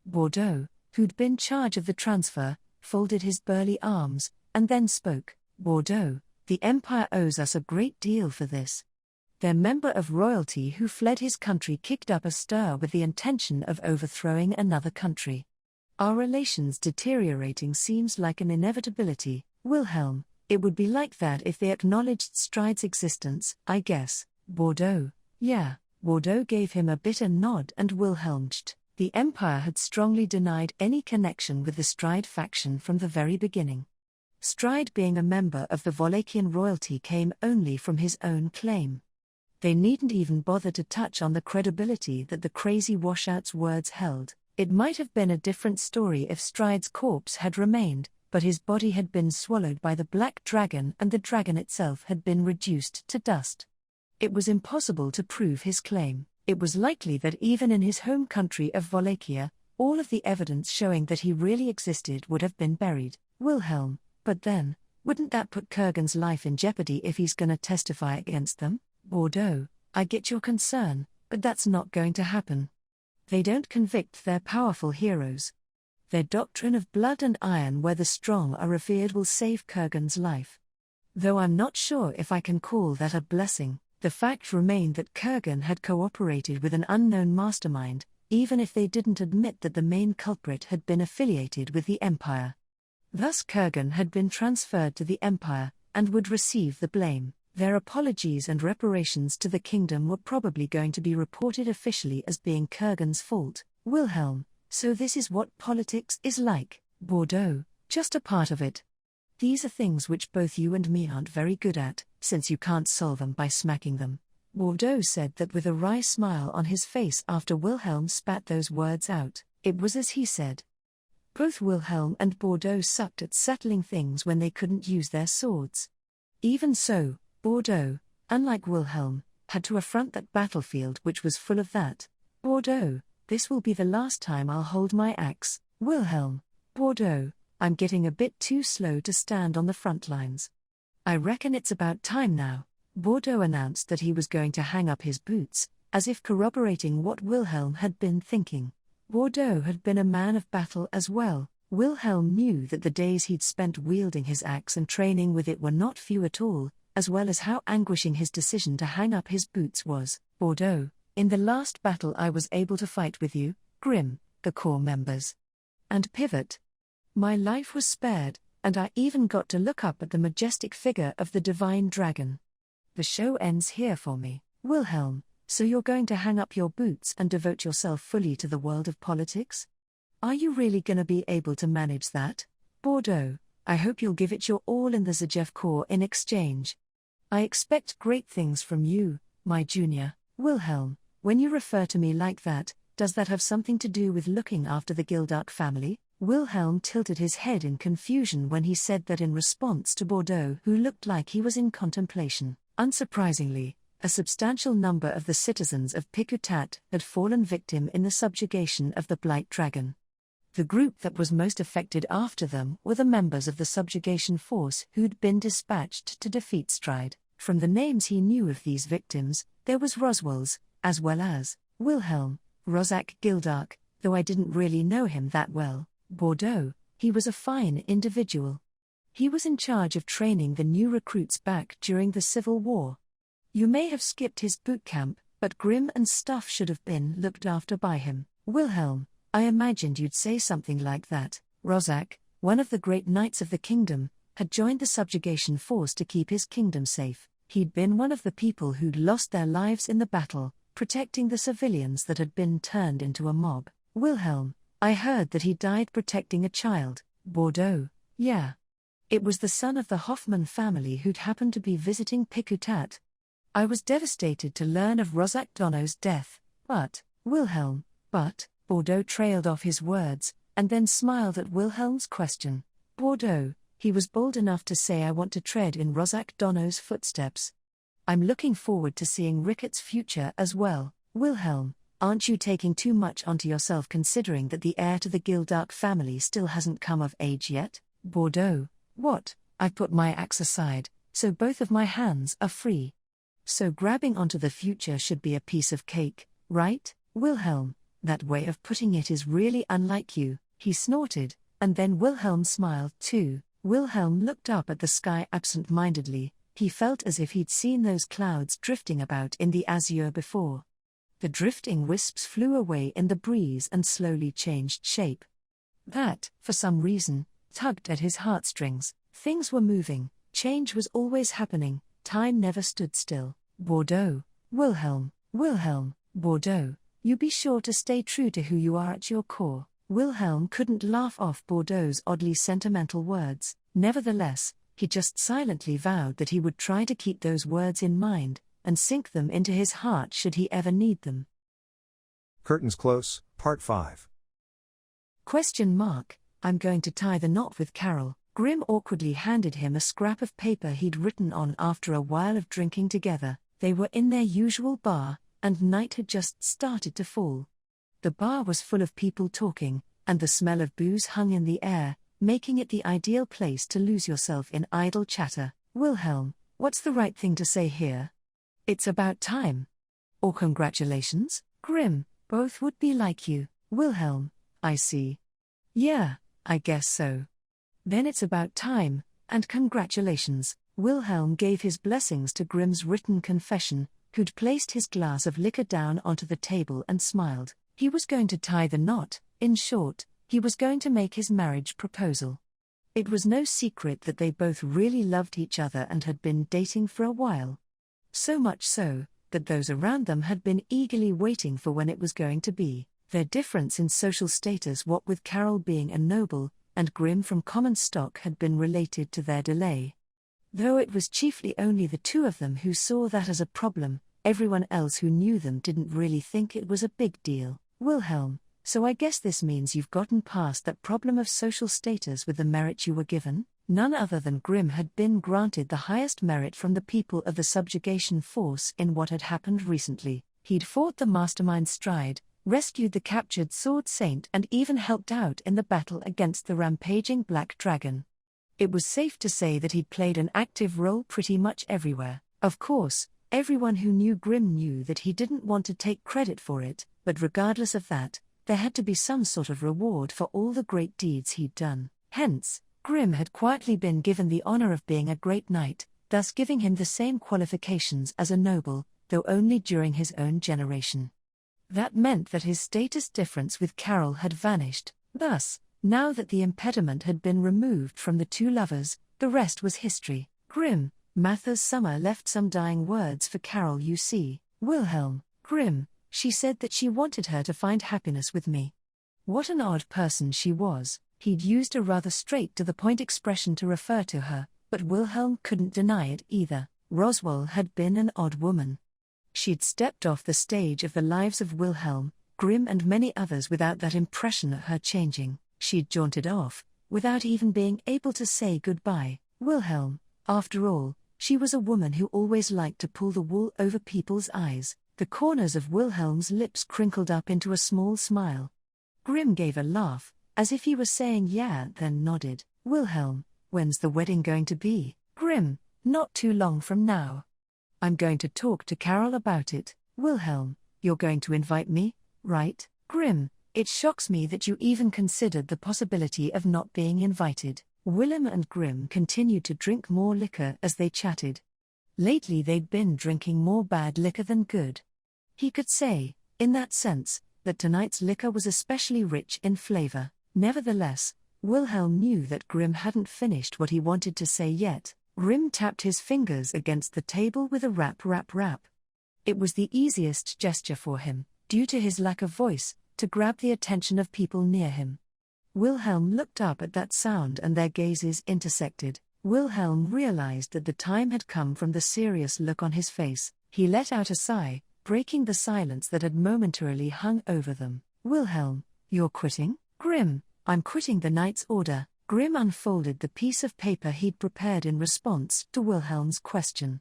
Bordeaux, who'd been in charge of the transfer, folded his burly arms, and then spoke. Bordeaux, the Empire owes us a great deal for this. Their member of royalty who fled his country kicked up a stir with the intention of overthrowing another country. Our relations deteriorating seems like an inevitability, Wilhelm. It would be like that if they acknowledged Stride's existence, I guess. Bordeaux, yeah. Bordeaux gave him a bitter nod and Wilhelm cht. The Empire had strongly denied any connection with the Stride faction from the very beginning. Stride being a member of the Wallachian royalty came only from his own claim. They needn't even bother to touch on the credibility that the crazy washout's words held. It might have been a different story if Stride's corpse had remained, but his body had been swallowed by the black dragon and the dragon itself had been reduced to dust. It was impossible to prove his claim. It was likely that even in his home country of Wallachia, all of the evidence showing that he really existed would have been buried. Wilhelm, but then, wouldn't that put Kurgan's life in jeopardy if he's gonna testify against them? Bordeaux, I get your concern, but that's not going to happen. They don't convict their powerful heroes. Their doctrine of blood and iron where the strong are revered will save Kurgan's life. Though I'm not sure if I can call that a blessing, the fact remained that Kurgan had cooperated with an unknown mastermind, even if they didn't admit that the main culprit had been affiliated with the Empire. Thus Kurgan had been transferred to the Empire, and would receive the blame. Their apologies and reparations to the kingdom were probably going to be reported officially as being Kurgan's fault. Wilhelm, so this is what politics is like. Bordeaux, just a part of it. These are things which both you and me aren't very good at, since you can't solve them by smacking them. Bordeaux said that with a wry smile on his face after Wilhelm spat those words out. It was as he said. Both Wilhelm and Bordeaux sucked at settling things when they couldn't use their swords. Even so, Bordeaux, unlike Wilhelm, had to affront that battlefield which was full of that. Bordeaux, this will be the last time I'll hold my axe. Wilhelm, Bordeaux, I'm getting a bit too slow to stand on the front lines. I reckon it's about time now. Bordeaux announced that he was going to hang up his boots, as if corroborating what Wilhelm had been thinking. Bordeaux had been a man of battle as well. Wilhelm knew that the days he'd spent wielding his axe and training with it were not few at all, as well as how anguishing his decision to hang up his boots was. Bordeaux, in the last battle I was able to fight with you, Grim, the core members, and Pivot. My life was spared, and I even got to look up at the majestic figure of the divine dragon. The show ends here for me. Wilhelm, so you're going to hang up your boots and devote yourself fully to the world of politics? Are you really gonna be able to manage that? Bordeaux, I hope you'll give it your all in the Zajev Corps in exchange. I expect great things from you, my junior. Wilhelm, when you refer to me like that, does that have something to do with looking after the Gildark family? Wilhelm tilted his head in confusion when he said that in response to Bordeaux, who looked like he was in contemplation. Unsurprisingly, a substantial number of the citizens of Pikutat had fallen victim in the subjugation of the Blight Dragon. The group that was most affected after them were the members of the subjugation force who'd been dispatched to defeat Stride. From the names he knew of these victims, there was Roswell's, as well as Wilhelm, Rozak Gildark, though I didn't really know him that well. Bordeaux, he was a fine individual. He was in charge of training the new recruits back during the Civil War. You may have skipped his boot camp, but Grim and stuff should have been looked after by him. Wilhelm, I imagined you'd say something like that. Rozak, one of the great knights of the kingdom, had joined the subjugation force to keep his kingdom safe. He'd been one of the people who'd lost their lives in the battle, protecting the civilians that had been turned into a mob. Wilhelm, I heard that he died protecting a child. Bordeaux, yeah. It was the son of the Hoffman family who'd happened to be visiting Pikutat. I was devastated to learn of Rozak Dono's death, but, Wilhelm, Bordeaux trailed off his words, and then smiled at Wilhelm's question. Bordeaux, He was bold enough to say, "I want to tread in Rozak Dono's footsteps. I'm looking forward to seeing Ricketts' future as well." "Wilhelm, aren't you taking too much onto yourself considering that the heir to the Gildark family still hasn't come of age yet?" "Bordeaux, what? I've put my axe aside, so both of my hands are free. So grabbing onto the future should be a piece of cake, right?" "Wilhelm, that way of putting it is really unlike you," he snorted, and then Wilhelm smiled too. Wilhelm looked up at the sky absent-mindedly. He felt as if he'd seen those clouds drifting about in the azure before. The drifting wisps flew away in the breeze and slowly changed shape. That, for some reason, tugged at his heartstrings. Things were moving, change was always happening, time never stood still. "Bordeaux, Wilhelm, Bordeaux, you be sure to stay true to who you are at your core." Wilhelm couldn't laugh off Bordeaux's oddly sentimental words. Nevertheless, he just silently vowed that he would try to keep those words in mind, and sink them into his heart should he ever need them. Curtains Close, Part 5. I'm going to tie the knot with Carol. Grim awkwardly handed him a scrap of paper he'd written on after a while of drinking together. They were in their usual bar, and night had just started to fall. The bar was full of people talking, and the smell of booze hung in the air, making it the ideal place to lose yourself in idle chatter. "Wilhelm, what's the right thing to say here? It's about time. Or congratulations?" "Grim, both would be like you." "Wilhelm, I see. Yeah, I guess so. Then it's about time, and congratulations." Wilhelm gave his blessings to Grim's written confession, who'd placed his glass of liquor down onto the table and smiled. He was going to tie the knot. In short, he was going to make his marriage proposal. It was no secret that they both really loved each other and had been dating for a while. So much so, that those around them had been eagerly waiting for when it was going to be. Their difference in social status, what with Carol being a noble, and Grim from common stock, had been related to their delay. Though it was chiefly only the two of them who saw that as a problem, everyone else who knew them didn't really think it was a big deal. "Wilhelm, so I guess this means you've gotten past that problem of social status with the merit you were given?" None other than Grim had been granted the highest merit from the people of the subjugation force in what had happened recently. He'd fought the mastermind Stride, rescued the captured Sword Saint, and even helped out in the battle against the rampaging Black Dragon. It was safe to say that he'd played an active role pretty much everywhere. Of course, everyone who knew Grim knew that he didn't want to take credit for it, but regardless of that, there had to be some sort of reward for all the great deeds he'd done. Hence, Grim had quietly been given the honor of being a great knight, thus giving him the same qualifications as a noble, though only during his own generation. That meant that his status difference with Carol had vanished. Thus, now that the impediment had been removed from the two lovers, the rest was history. "Grim, Mather's Summer left some dying words for Carol, you see." "Wilhelm, Grim, she said that she wanted her to find happiness with me." What an odd person she was. He'd used a rather straight-to-the-point expression to refer to her, but Wilhelm couldn't deny it either. Roswell had been an odd woman. She'd stepped off the stage of the lives of Wilhelm, Grim and many others without that impression of her changing. She'd jaunted off, without even being able to say goodbye. Wilhelm, after all, she was a woman who always liked to pull the wool over people's eyes. The corners of Wilhelm's lips crinkled up into a small smile. Grim gave a laugh, as if he was saying yeah, then nodded. "Wilhelm, when's the wedding going to be?" "Grim, not too long from now. I'm going to talk to Carol about it." "Wilhelm, you're going to invite me, right?" "Grim, it shocks me that you even considered the possibility of not being invited." Willem and Grim continued to drink more liquor as they chatted. Lately they'd been drinking more bad liquor than good. He could say, in that sense, that tonight's liquor was especially rich in flavor. Nevertheless, Wilhelm knew that Grim hadn't finished what he wanted to say yet. Grim tapped his fingers against the table with a rap rap rap. It was the easiest gesture for him, due to his lack of voice, to grab the attention of people near him. Wilhelm looked up at that sound and their gazes intersected. Wilhelm realized that the time had come from the serious look on his face. He let out a sigh, breaking the silence that had momentarily hung over them. "Wilhelm, you're quitting?" "Grim, I'm quitting the Knight's Order." Grimm unfolded the piece of paper he'd prepared in response to Wilhelm's question.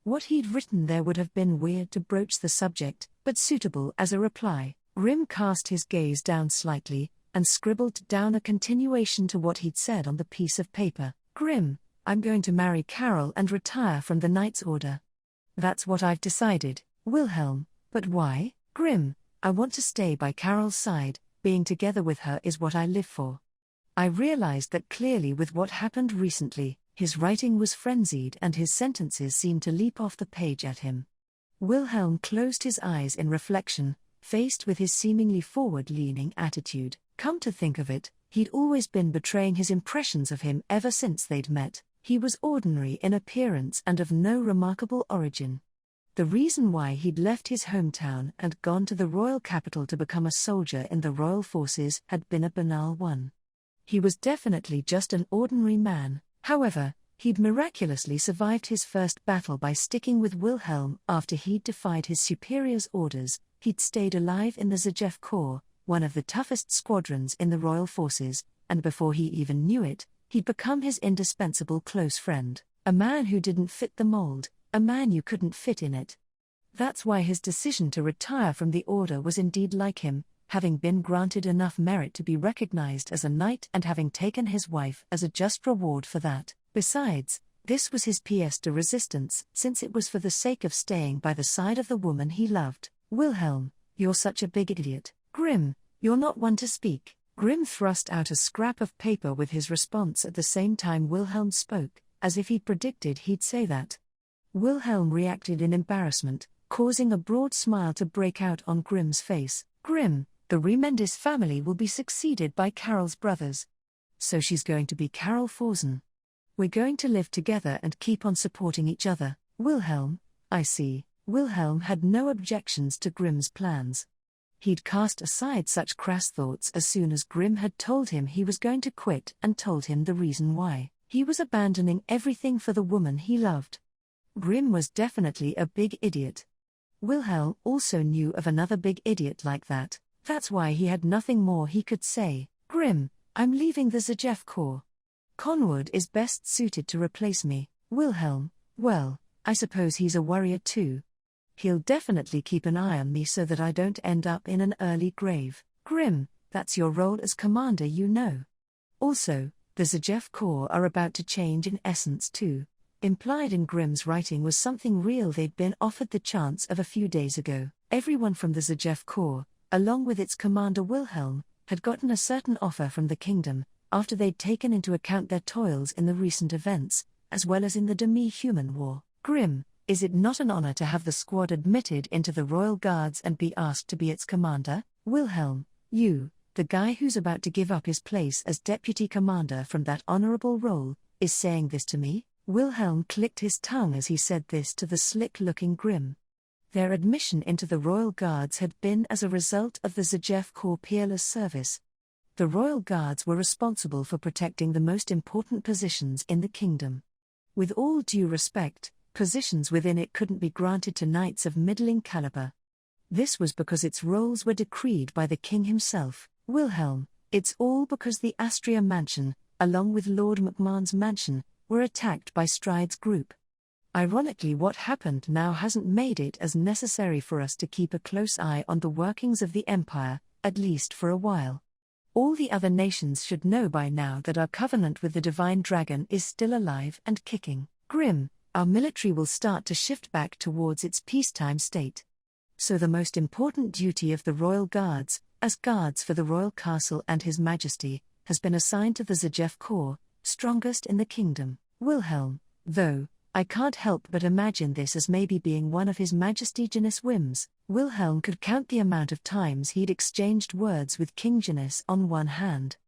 What he'd written there would have been weird to broach the subject, but suitable as a reply. Grimm cast his gaze down slightly, and scribbled down a continuation to what he'd said on the piece of paper. Grimm, I'm going to marry Carol and retire from the Knight's Order. That's what I've decided. Wilhelm, but why? Grimm, I want to stay by Carol's side, being together with her is what I live for. I realized that clearly with what happened recently. His writing was frenzied and his sentences seemed to leap off the page at him. Wilhelm closed his eyes in reflection, faced with his seemingly forward-leaning attitude. Come to think of it, he'd always been betraying his impressions of him ever since they'd met. He was ordinary in appearance and of no remarkable origin. The reason why he'd left his hometown and gone to the royal capital to become a soldier in the royal forces had been a banal one. He was definitely just an ordinary man. However, he'd miraculously survived his first battle by sticking with Wilhelm after he'd defied his superior's orders. He'd stayed alive in the Zajev Corps, one of the toughest squadrons in the royal forces, and before he even knew it, he'd become his indispensable close friend, a man who didn't fit the mold, a man you couldn't fit in it. That's why his decision to retire from the order was indeed like him, having been granted enough merit to be recognized as a knight and having taken his wife as a just reward for that. Besides, this was his pièce de resistance, since it was for the sake of staying by the side of the woman he loved. Wilhelm, you're such a big idiot. Grimm, you're not one to speak. Grimm thrust out a scrap of paper with his response at the same time Wilhelm spoke, as if he'd predicted he'd say that. Wilhelm reacted in embarrassment, causing a broad smile to break out on Grimm's face. Grimm, the Remendis family will be succeeded by Carol's brothers. So she's going to be Carol Forsen. We're going to live together and keep on supporting each other. Wilhelm, I see. Wilhelm had no objections to Grimm's plans. He'd cast aside such crass thoughts as soon as Grimm had told him he was going to quit and told him the reason why. He was abandoning everything for the woman he loved. Grimm was definitely a big idiot. Wilhelm also knew of another big idiot like that. That's why he had nothing more he could say. Grimm, I'm leaving the Zajev Corps. Conwood is best suited to replace me. Wilhelm, well, I suppose he's a warrior too. He'll definitely keep an eye on me so that I don't end up in an early grave. Grimm, that's your role as commander, you know. Also, the Zajev Corps are about to change in essence too. Implied in Grimm's writing was something real they'd been offered the chance of a few days ago. Everyone from the Zajev Corps, along with its commander Wilhelm, had gotten a certain offer from the kingdom, after they'd taken into account their toils in the recent events, as well as in the demi-human war. Grimm, is it not an honor to have the squad admitted into the Royal Guards and be asked to be its commander? Wilhelm, you, the guy who's about to give up his place as deputy commander from that honorable role, is saying this to me? Wilhelm clicked his tongue as he said this to the slick-looking Grimm. Their admission into the Royal Guards had been as a result of the Zajev Corps peerless service. The Royal Guards were responsible for protecting the most important positions in the kingdom. With all due respect, positions within it couldn't be granted to knights of middling caliber. This was because its roles were decreed by the king himself. Wilhelm, it's all because the Astria mansion, along with Lord McMahon's mansion, were attacked by Stride's group. Ironically, what happened now hasn't made it as necessary for us to keep a close eye on the workings of the Empire, at least for a while. All the other nations should know by now that our covenant with the Divine Dragon is still alive and kicking. Grimm, our military will start to shift back towards its peacetime state. So the most important duty of the Royal Guards, as guards for the royal castle and His Majesty, has been assigned to the Zajev Corps, strongest in the kingdom. Wilhelm, though, I can't help but imagine this as maybe being one of His Majesty Janis' whims. Wilhelm could count the amount of times he'd exchanged words with King Janis on one hand.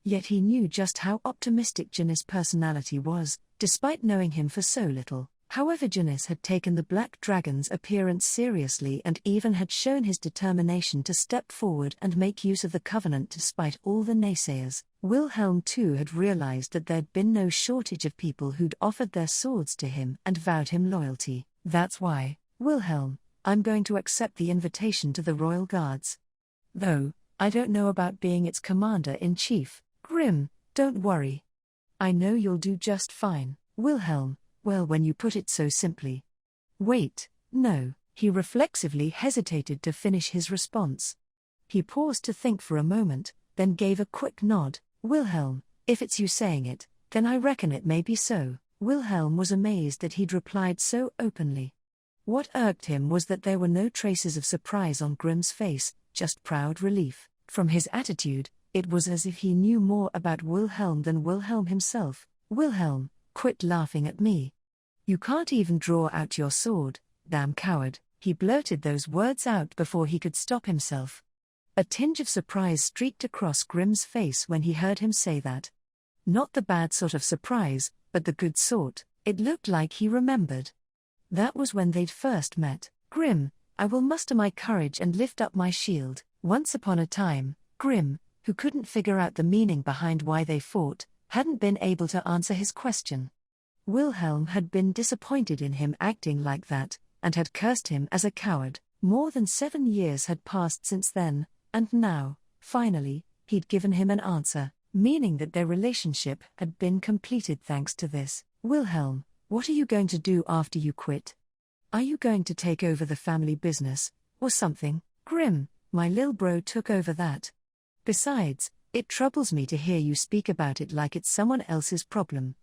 Yet he knew just how optimistic Janis' personality was, despite knowing him for so little. However, Janis had taken the Black Dragon's appearance seriously and even had shown his determination to step forward and make use of the covenant despite all the naysayers. Wilhelm too had realized that there'd been no shortage of people who'd offered their swords to him and vowed him loyalty. That's why, Wilhelm, I'm going to accept the invitation to the Royal Guards. Though, I don't know about being its commander-in-chief. Grimm, Don't worry. I know you'll do just fine, Wilhelm. Well, when you put it so simply. Wait, no, he reflexively hesitated to finish his response. He paused to think for a moment, then gave a quick nod. Wilhelm, if it's you saying it, then I reckon it may be so. Wilhelm was amazed that he'd replied so openly. What irked him was that there were no traces of surprise on Grimm's face, just proud relief. From his attitude, it was as if he knew more about Wilhelm than Wilhelm himself. Wilhelm, quit laughing at me. You can't even draw out your sword, damn coward. He blurted those words out before he could stop himself. A tinge of surprise streaked across Grimm's face when he heard him say that. Not the bad sort of surprise, but the good sort. It looked like he remembered. That was when they'd first met. Grimm, I will muster my courage and lift up my shield. Once upon a time, Grimm, who couldn't figure out the meaning behind why they fought, hadn't been able to answer his question. Wilhelm had been disappointed in him acting like that, and had cursed him as a coward. More than 7 years had passed since then, and now, finally, he'd given him an answer, meaning that their relationship had been completed thanks to this. Wilhelm, what are you going to do after you quit? Are you going to take over the family business, or something? Grimm, my lil bro took over that. Besides, it troubles me to hear you speak about it like it's someone else's problem.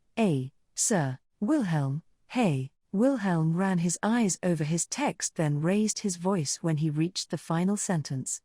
Sir, Wilhelm, hey. Wilhelm ran his eyes over his text, then raised his voice when he reached the final sentence.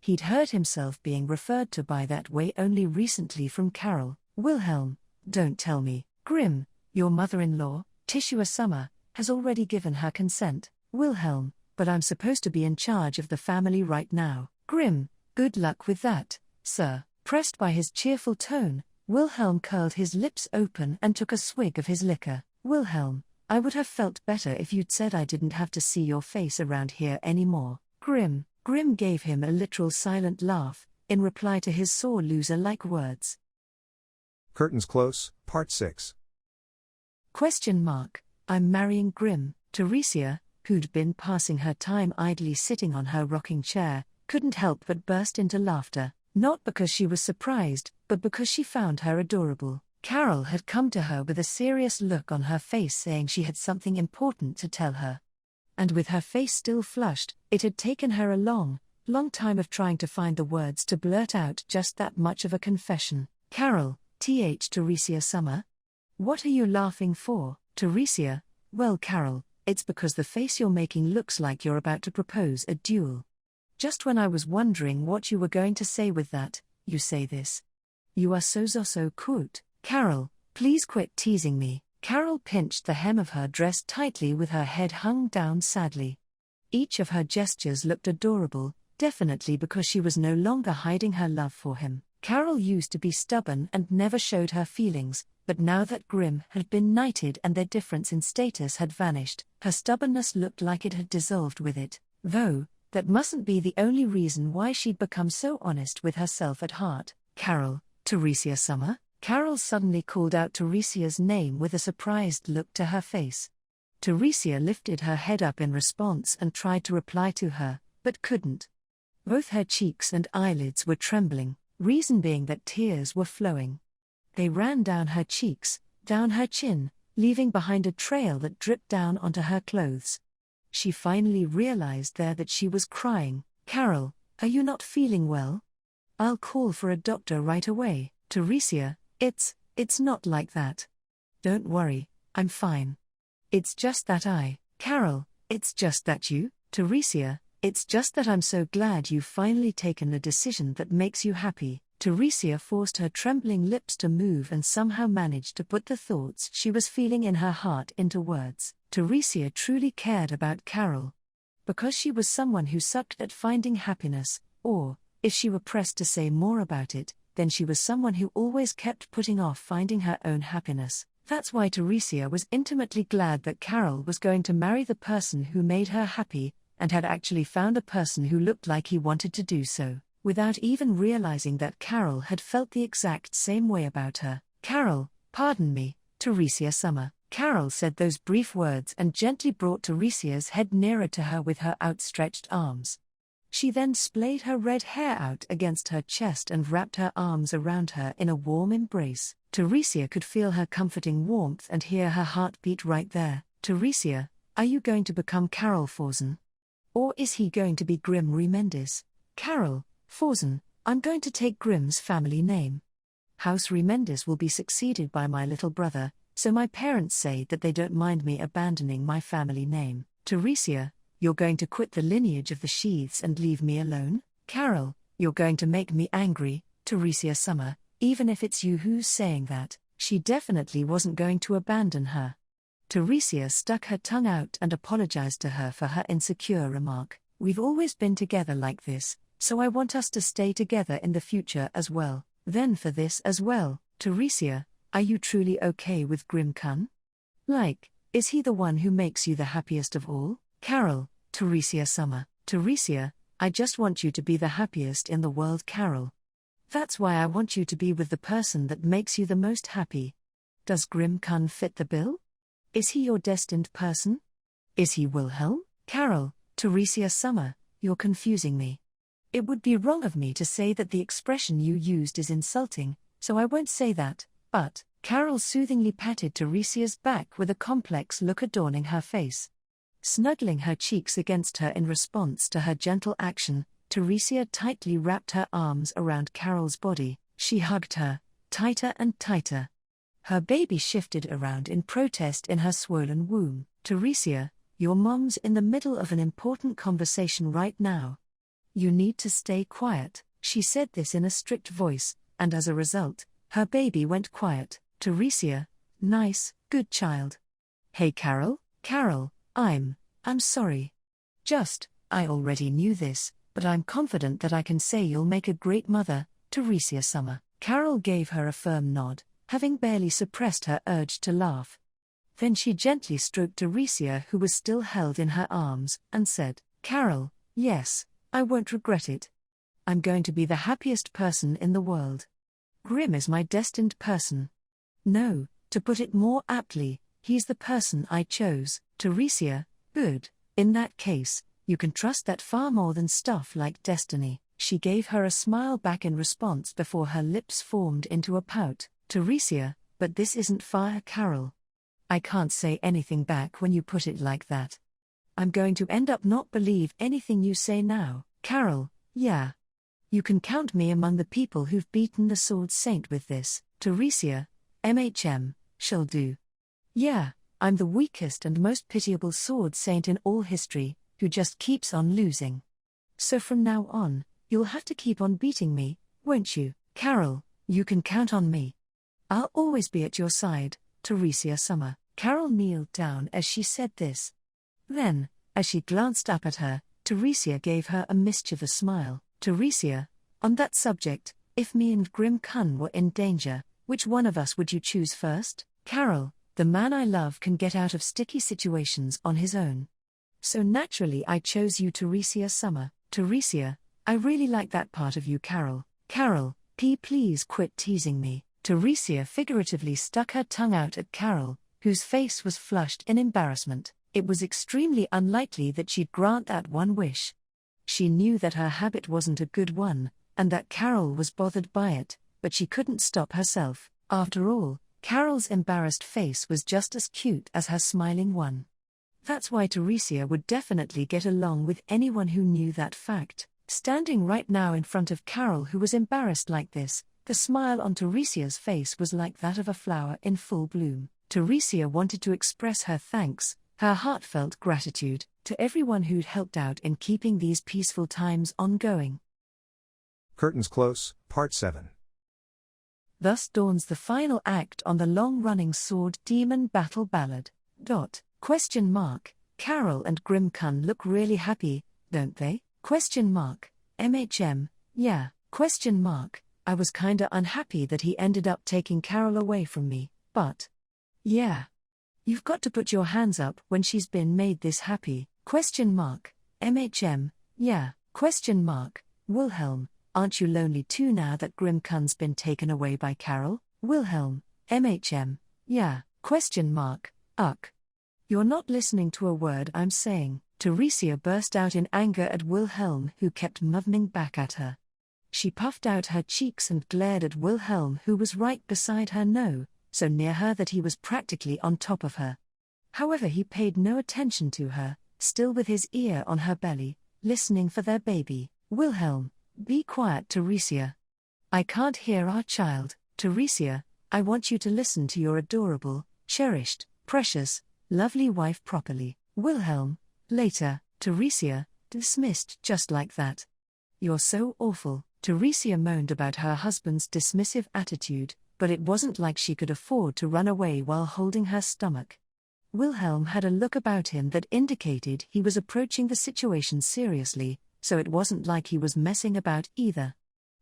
He'd heard himself being referred to by that way only recently from Carol. Wilhelm, don't tell me. Grimm, your mother-in-law, Tishua Summer, has already given her consent. Wilhelm, but I'm supposed to be in charge of the family right now. Grimm, good luck with that, sir. Pressed by his cheerful tone, Wilhelm curled his lips open and took a swig of his liquor. Wilhelm, I would have felt better if you'd said I didn't have to see your face around here anymore. Grimm gave him a literal silent laugh, in reply to his sore loser-like words. Curtains Close, Part 6. I'm marrying Grimm. Teresia, who'd been passing her time idly sitting on her rocking chair, couldn't help but burst into laughter, not because she was surprised, but because she found her adorable. Carol had come to her with a serious look on her face, saying she had something important to tell her. And with her face still flushed, it had taken her a long time of trying to find the words to blurt out just that much of a confession. Carol, Teresia Summer? What are you laughing for, Teresia? Well, Carol, it's because the face you're making looks like you're about to propose a duel. Just when I was wondering what you were going to say with that, you say this. You are so cute. Carol, please quit teasing me. Carol pinched the hem of her dress tightly with her head hung down sadly. Each of her gestures looked adorable, definitely because she was no longer hiding her love for him. Carol used to be stubborn and never showed her feelings, but now that Grimm had been knighted and their difference in status had vanished, her stubbornness looked like it had dissolved with it. Though, that mustn't be the only reason why she'd become so honest with herself at heart. Carol, Teresia Summer? Carol suddenly called out Teresia's name with a surprised look to her face. Teresia lifted her head up in response and tried to reply to her, but couldn't. Both her cheeks and eyelids were trembling, reason being that tears were flowing. They ran down her cheeks, down her chin, leaving behind a trail that dripped down onto her clothes. She finally realized there that she was crying. Carol, are you not feeling well? I'll call for a doctor right away. Teresia, it's not like that. Don't worry, I'm fine. It's just that Carol, it's just that you, Teresia, it's just that I'm so glad you've finally taken a decision that makes you happy. Teresia forced her trembling lips to move and somehow managed to put the thoughts she was feeling in her heart into words. Teresia truly cared about Carol. Because she was someone who sucked at finding happiness, or, if she were pressed to say more about it, then she was someone who always kept putting off finding her own happiness. That's why Teresia was intimately glad that Carol was going to marry the person who made her happy, and had actually found a person who looked like he wanted to do so, without even realizing that Carol had felt the exact same way about her. Carol, pardon me, Teresia Summer. Carol said those brief words and gently brought Teresia's head nearer to her with her outstretched arms. She then splayed her red hair out against her chest and wrapped her arms around her in a warm embrace. Teresia could feel her comforting warmth and hear her heartbeat right there. Teresia, are you going to become Carol Forsen? Or is he going to be Grim Remendis? Carol Forsen, I'm going to take Grim's family name. House Remendis will be succeeded by my little brother, so my parents say that they don't mind me abandoning my family name. Teresia, you're going to quit the lineage of the Sheaths and leave me alone? Carol, you're going to make me angry. Teresia Summer, even if it's you who's saying that, she definitely wasn't going to abandon her. Teresia stuck her tongue out and apologized to her for her insecure remark. We've always been together like this, so I want us to stay together in the future as well. Then for this as well, Teresia, are you truly okay with Grim Kun? Like, is he the one who makes you the happiest of all? Carol, Teresia Summer, Teresia, I just want you to be the happiest in the world, Carol. That's why I want you to be with the person that makes you the most happy. Does Grim Kun fit the bill? Is he your destined person? Is he Wilhelm? Carol, Teresia Summer, you're confusing me. It would be wrong of me to say that the expression you used is insulting, so I won't say that, but, Carol soothingly patted Teresia's back with a complex look adorning her face. Snuggling her cheeks against her in response to her gentle action, Teresia tightly wrapped her arms around Carol's body. She hugged her, tighter and tighter. Her baby shifted around in protest in her swollen womb. Teresia, your mom's in the middle of an important conversation right now. You need to stay quiet. She said this in a strict voice, and as a result, her baby went quiet. Teresia, nice, good child. Hey Carol, I'm sorry. I already knew this, but I'm confident that I can say you'll make a great mother, Teresia Summer. Carol gave her a firm nod, having barely suppressed her urge to laugh. Then she gently stroked Teresia, who was still held in her arms, and said, Carol, yes, I won't regret it. I'm going to be the happiest person in the world. Grim is my destined person. No, to put it more aptly, he's the person I chose. Teresia, good. In that case, you can trust that far more than stuff like destiny. She gave her a smile back in response before her lips formed into a pout. Teresia, but this isn't fair, Carol. I can't say anything back when you put it like that. I'm going to end up not believe anything you say now. Carol, yeah. You can count me among the people who've beaten the Sword Saint with this. Teresia, shall do. Yeah, I'm the weakest and most pitiable Sword Saint in all history, who just keeps on losing. So from now on, you'll have to keep on beating me, won't you? Carol, you can count on me. I'll always be at your side, Teresia Summer. Carol kneeled down as she said this. Then, as she glanced up at her, Teresia gave her a mischievous smile. Teresia, on that subject, if me and Grim Kun were in danger, which one of us would you choose first? Carol, the man I love can get out of sticky situations on his own. So naturally I chose you, Teresia Summer. Teresia, I really like that part of you, Carol. Carol, please quit teasing me. Teresia figuratively stuck her tongue out at Carol, whose face was flushed in embarrassment. It was extremely unlikely that she'd grant that one wish. She knew that her habit wasn't a good one, and that Carol was bothered by it, but she couldn't stop herself. After all, Carol's embarrassed face was just as cute as her smiling one. That's why Teresia would definitely get along with anyone who knew that fact. Standing right now in front of Carol, who was embarrassed like this, the smile on Teresia's face was like that of a flower in full bloom. Teresia wanted to express her thanks, her heartfelt gratitude, to everyone who'd helped out in keeping these peaceful times ongoing. Curtains Close, Part 7. Thus dawns the final act on the long-running sword demon battle ballad. Carol and Grim Kun look really happy, don't they? Yeah. I was kinda unhappy that he ended up taking Carol away from me, but... yeah. You've got to put your hands up when she's been made this happy. Yeah. Wilhelm, aren't you lonely too now that Grim Kun's been taken away by Carol? Wilhelm, yeah. Uck. You're not listening to a word I'm saying. Teresia burst out in anger at Wilhelm, who kept mumming back at her. She puffed out her cheeks and glared at Wilhelm, who was right beside her, no, so near her that he was practically on top of her. However, he paid no attention to her, still with his ear on her belly, listening for their baby. Wilhelm, be quiet, Teresia. I can't hear our child. Teresia, I want you to listen to your adorable, cherished, precious, lovely wife properly. Wilhelm, later. Teresia, dismissed just like that. You're so awful. Teresia moaned about her husband's dismissive attitude, but it wasn't like she could afford to run away while holding her stomach. Wilhelm had a look about him that indicated he was approaching the situation seriously, so it wasn't like he was messing about either.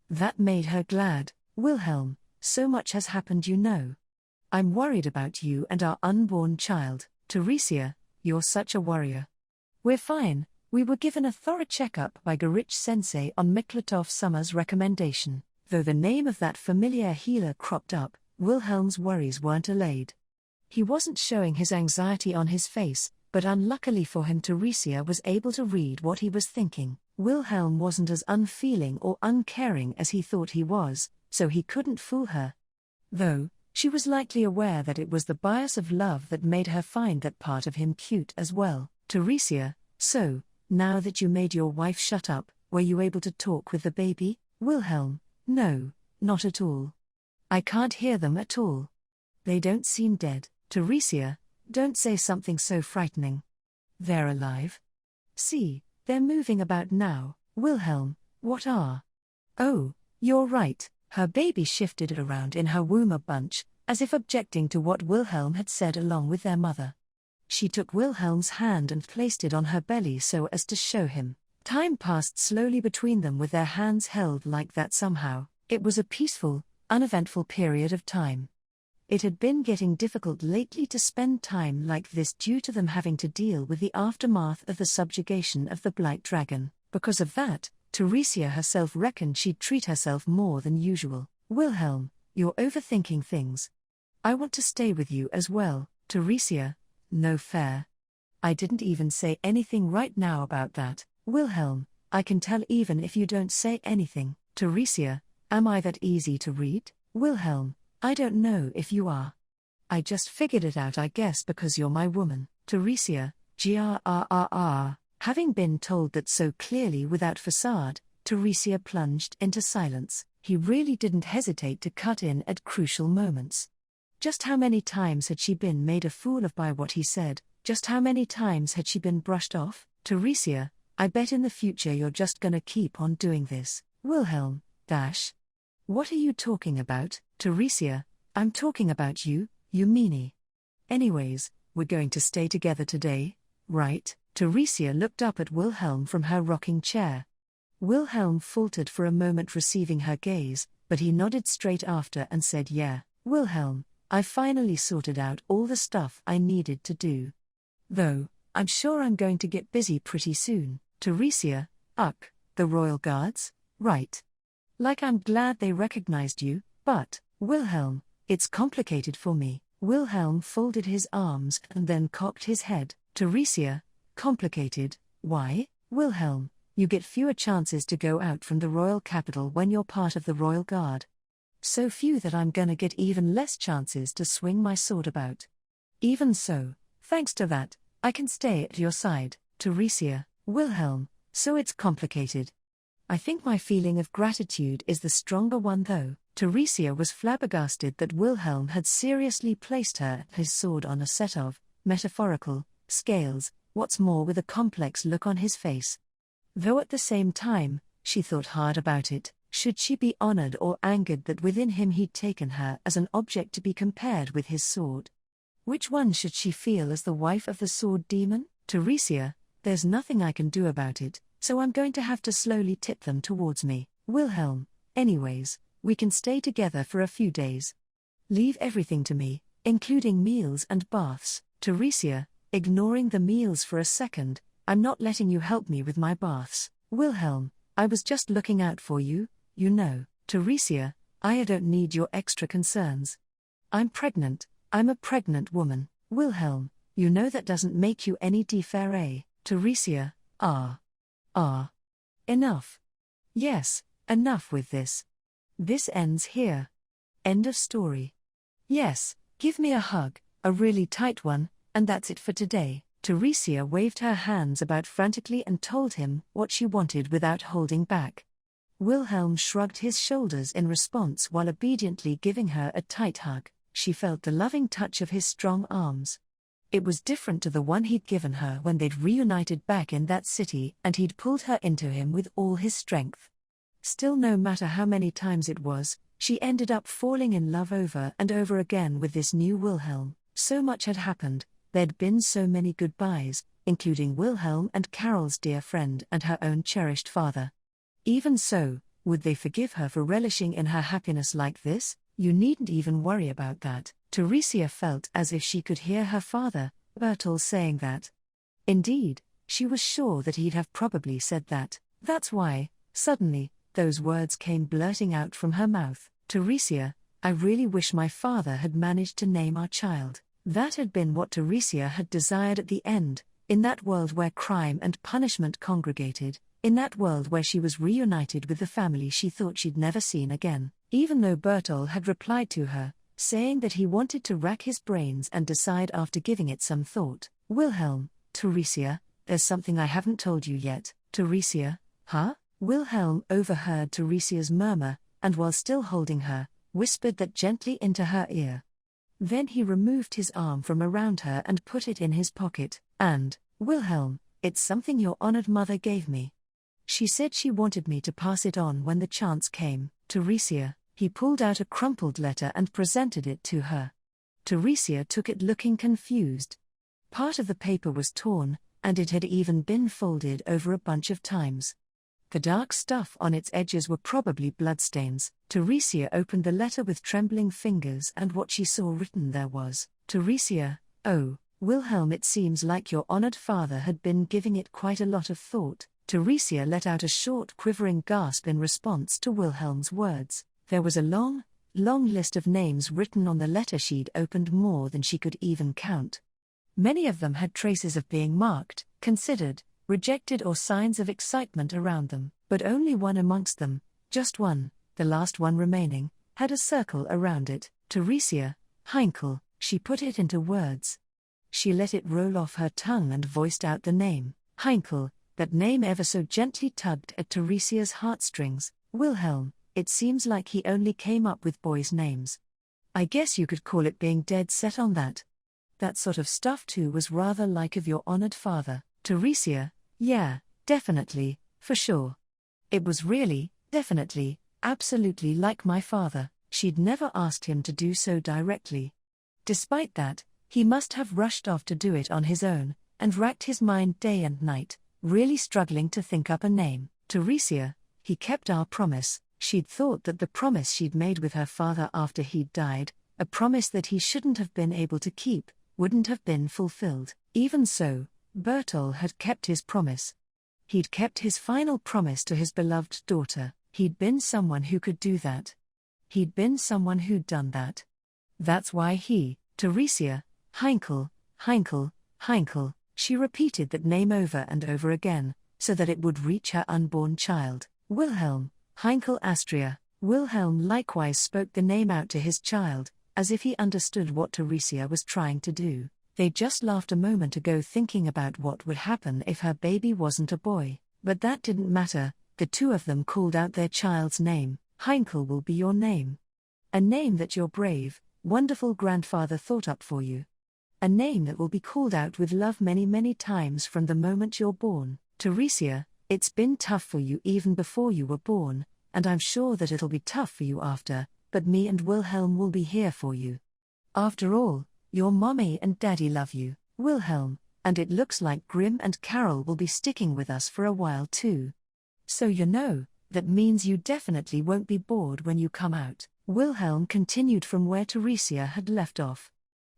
That made her glad. Wilhelm, so much has happened, you know. I'm worried about you and our unborn child. Teresia, you're such a warrior. We're fine. We were given a thorough checkup by Garich-sensei on Miklatov Summer's recommendation. Though the name of that familiar healer cropped up, Wilhelm's worries weren't allayed. He wasn't showing his anxiety on his face, but unluckily for him, Teresia was able to read what he was thinking. Wilhelm wasn't as unfeeling or uncaring as he thought he was, so he couldn't fool her. Though, she was likely aware that it was the bias of love that made her find that part of him cute as well. Teresia, so, now that you made your wife shut up, were you able to talk with the baby? Wilhelm, no, not at all. I can't hear them at all. They don't seem dead. Teresia, don't say something so frightening. They're alive. See, they're moving about now. Wilhelm, what are? Oh, you're right. Her baby shifted it around in her womb a bunch, as if objecting to what Wilhelm had said along with their mother. She took Wilhelm's hand and placed it on her belly so as to show him. Time passed slowly between them with their hands held like that somehow. It was a peaceful, uneventful period of time. It had been getting difficult lately to spend time like this due to them having to deal with the aftermath of the subjugation of the Blight Dragon. Because of that, Teresia herself reckoned she'd treat herself more than usual. Wilhelm, you're overthinking things. I want to stay with you as well. Teresia, no fair. I didn't even say anything right now about that. Wilhelm, I can tell even if you don't say anything. Teresia, am I that easy to read? Wilhelm, I don't know if you are. I just figured it out, I guess, because you're my woman. Teresia, grrrr. Having been told that so clearly without facade, Teresia plunged into silence. He really didn't hesitate to cut in at crucial moments. Just how many times had she been made a fool of by what he said? Just how many times had she been brushed off? Teresia, I bet in the future you're just gonna keep on doing this. Wilhelm, dash. What are you talking about? Teresia, I'm talking about you, you meanie. Anyways, we're going to stay together today, right? Teresia looked up at Wilhelm from her rocking chair. Wilhelm faltered for a moment receiving her gaze, but he nodded straight after and said yeah. Wilhelm, I finally sorted out all the stuff I needed to do. Though, I'm sure I'm going to get busy pretty soon. Teresia, the Royal Guards? Right. Like I'm glad they recognized you, but, Wilhelm, it's complicated for me. Wilhelm folded his arms and then cocked his head. Teresia, complicated, why? Wilhelm, you get fewer chances to go out from the royal capital when you're part of the Royal Guard. So few that I'm gonna get even less chances to swing my sword about. Even so, thanks to that, I can stay at your side. Teresia, Wilhelm, so it's complicated. I think my feeling of gratitude is the stronger one though. Teresia was flabbergasted that Wilhelm had seriously placed his sword on a set of, metaphorical, scales, what's more with a complex look on his face. Though at the same time, she thought hard about it. Should she be honored or angered that within him he'd taken her as an object to be compared with his sword? Which one should she feel as the wife of the sword demon? Teresia, there's nothing I can do about it, so I'm going to have to slowly tip them towards me. Wilhelm, anyways, we can stay together for a few days. Leave everything to me, including meals and baths. Teresia, ignoring the meals for a second, I'm not letting you help me with my baths. Wilhelm, I was just looking out for you, you know. Teresia, I don't need your extra concerns. I'm pregnant, I'm a pregnant woman. Wilhelm, you know that doesn't make you any différé. Teresia, enough. Yes, enough with this. This ends here. End of story. Yes, give me a hug, a really tight one, and that's it for today. Teresia waved her hands about frantically and told him what she wanted without holding back. Wilhelm shrugged his shoulders in response while obediently giving her a tight hug. She felt the loving touch of his strong arms. It was different to the one he'd given her when they'd reunited back in that city and he'd pulled her into him with all his strength. Still, no matter how many times it was, she ended up falling in love over and over again with this new Wilhelm. So much had happened, there'd been so many goodbyes, including Wilhelm and Carol's dear friend and her own cherished father. Even so, would they forgive her for relishing in her happiness like this? You needn't even worry about that. Teresia felt as if she could hear her father, Bertel, saying that. Indeed, she was sure that he'd have probably said that. That's why, suddenly, those words came blurting out from her mouth. Teresia, I really wish my father had managed to name our child. That had been what Teresia had desired at the end, in that world where crime and punishment congregated, in that world where she was reunited with the family she thought she'd never seen again. Even though Bertel had replied to her, saying that he wanted to rack his brains and decide after giving it some thought. Wilhelm, Teresia, there's something I haven't told you yet. Teresia, huh? Wilhelm overheard Teresia's murmur, and while still holding her, whispered that gently into her ear. Then he removed his arm from around her and put it in his pocket. And, Wilhelm, it's something your honored mother gave me. She said she wanted me to pass it on when the chance came. Teresia, he pulled out a crumpled letter and presented it to her. Teresia took it looking confused. Part of the paper was torn, and it had even been folded over a bunch of times. The dark stuff on its edges were probably bloodstains. Teresia opened the letter with trembling fingers, and what she saw written there was, Teresia, oh, Wilhelm, it seems like your honored father had been giving it quite a lot of thought. Teresia let out a short quivering gasp in response to Wilhelm's words. There was a long list of names written on the letter she'd opened, more than she could even count. Many of them had traces of being marked, considered, rejected, or signs of excitement around them, but only one amongst them, just one, the last one remaining, had a circle around it. Teresia, Heinkel, she put it into words. She let it roll off her tongue and voiced out the name, Heinkel. That name ever so gently tugged at Teresia's heartstrings. Wilhelm, it seems like he only came up with boys' names. I guess you could call it being dead set on that. That sort of stuff too was rather like of your honored father. Teresia, yeah, definitely, for sure. It was really, definitely, absolutely like my father. She'd never asked him to do so directly. Despite that, he must have rushed off to do it on his own, and racked his mind day and night, really struggling to think up a name. Teresia, he kept our promise. She'd thought that the promise she'd made with her father after he'd died, a promise that he shouldn't have been able to keep, wouldn't have been fulfilled. Even so, Bertel had kept his promise. He'd kept his final promise to his beloved daughter. He'd been someone who could do that. He'd been someone who'd done that. That's why he, Teresia, Heinkel, she repeated that name over and over again, so that it would reach her unborn child. Wilhelm, Heinkel Astria. Wilhelm likewise spoke the name out to his child, as if he understood what Teresia was trying to do. They just laughed a moment ago thinking about what would happen if her baby wasn't a boy. But that didn't matter. The two of them called out their child's name. Heinkel will be your name. A name that your brave, wonderful grandfather thought up for you. A name that will be called out with love many, many times from the moment you're born. Teresia, it's been tough for you even before you were born, and I'm sure that it'll be tough for you after, but me and Wilhelm will be here for you. After all, your mommy and daddy love you, Wilhelm, and it looks like Grim and Carol will be sticking with us for a while too. So you know, that means you definitely won't be bored when you come out. Wilhelm continued from where Teresia had left off.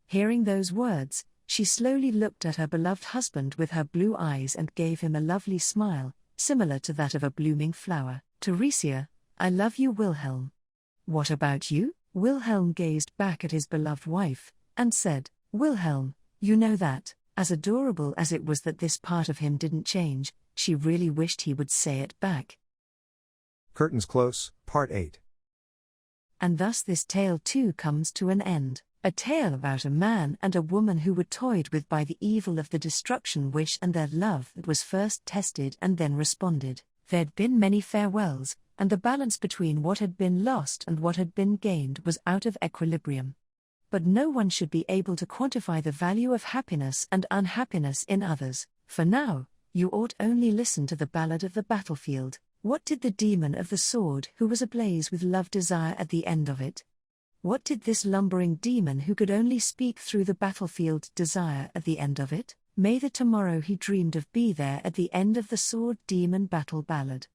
Hearing those words, she slowly looked at her beloved husband with her blue eyes and gave him a lovely smile, similar to that of a blooming flower. Teresia, I love you, Wilhelm. What about you? Wilhelm gazed back at his beloved wife, and said, Wilhelm, you know that, As adorable as it was that this part of him didn't change, she really wished he would say it back. Curtains close, Part 8. And thus this tale too comes to an end. A tale about a man and a woman who were toyed with by the evil of the destruction wish and their love that was first tested and then responded. There'd been many farewells, and the balance between what had been lost and what had been gained was out of equilibrium. But no one should be able to quantify the value of happiness and unhappiness in others. For now, you ought only listen to the ballad of the battlefield. What did the demon of the sword who was ablaze with love desire at the end of it? What did this lumbering demon who could only speak through the battlefield desire at the end of it? May the tomorrow he dreamed of be there at the end of the sword demon battle ballad.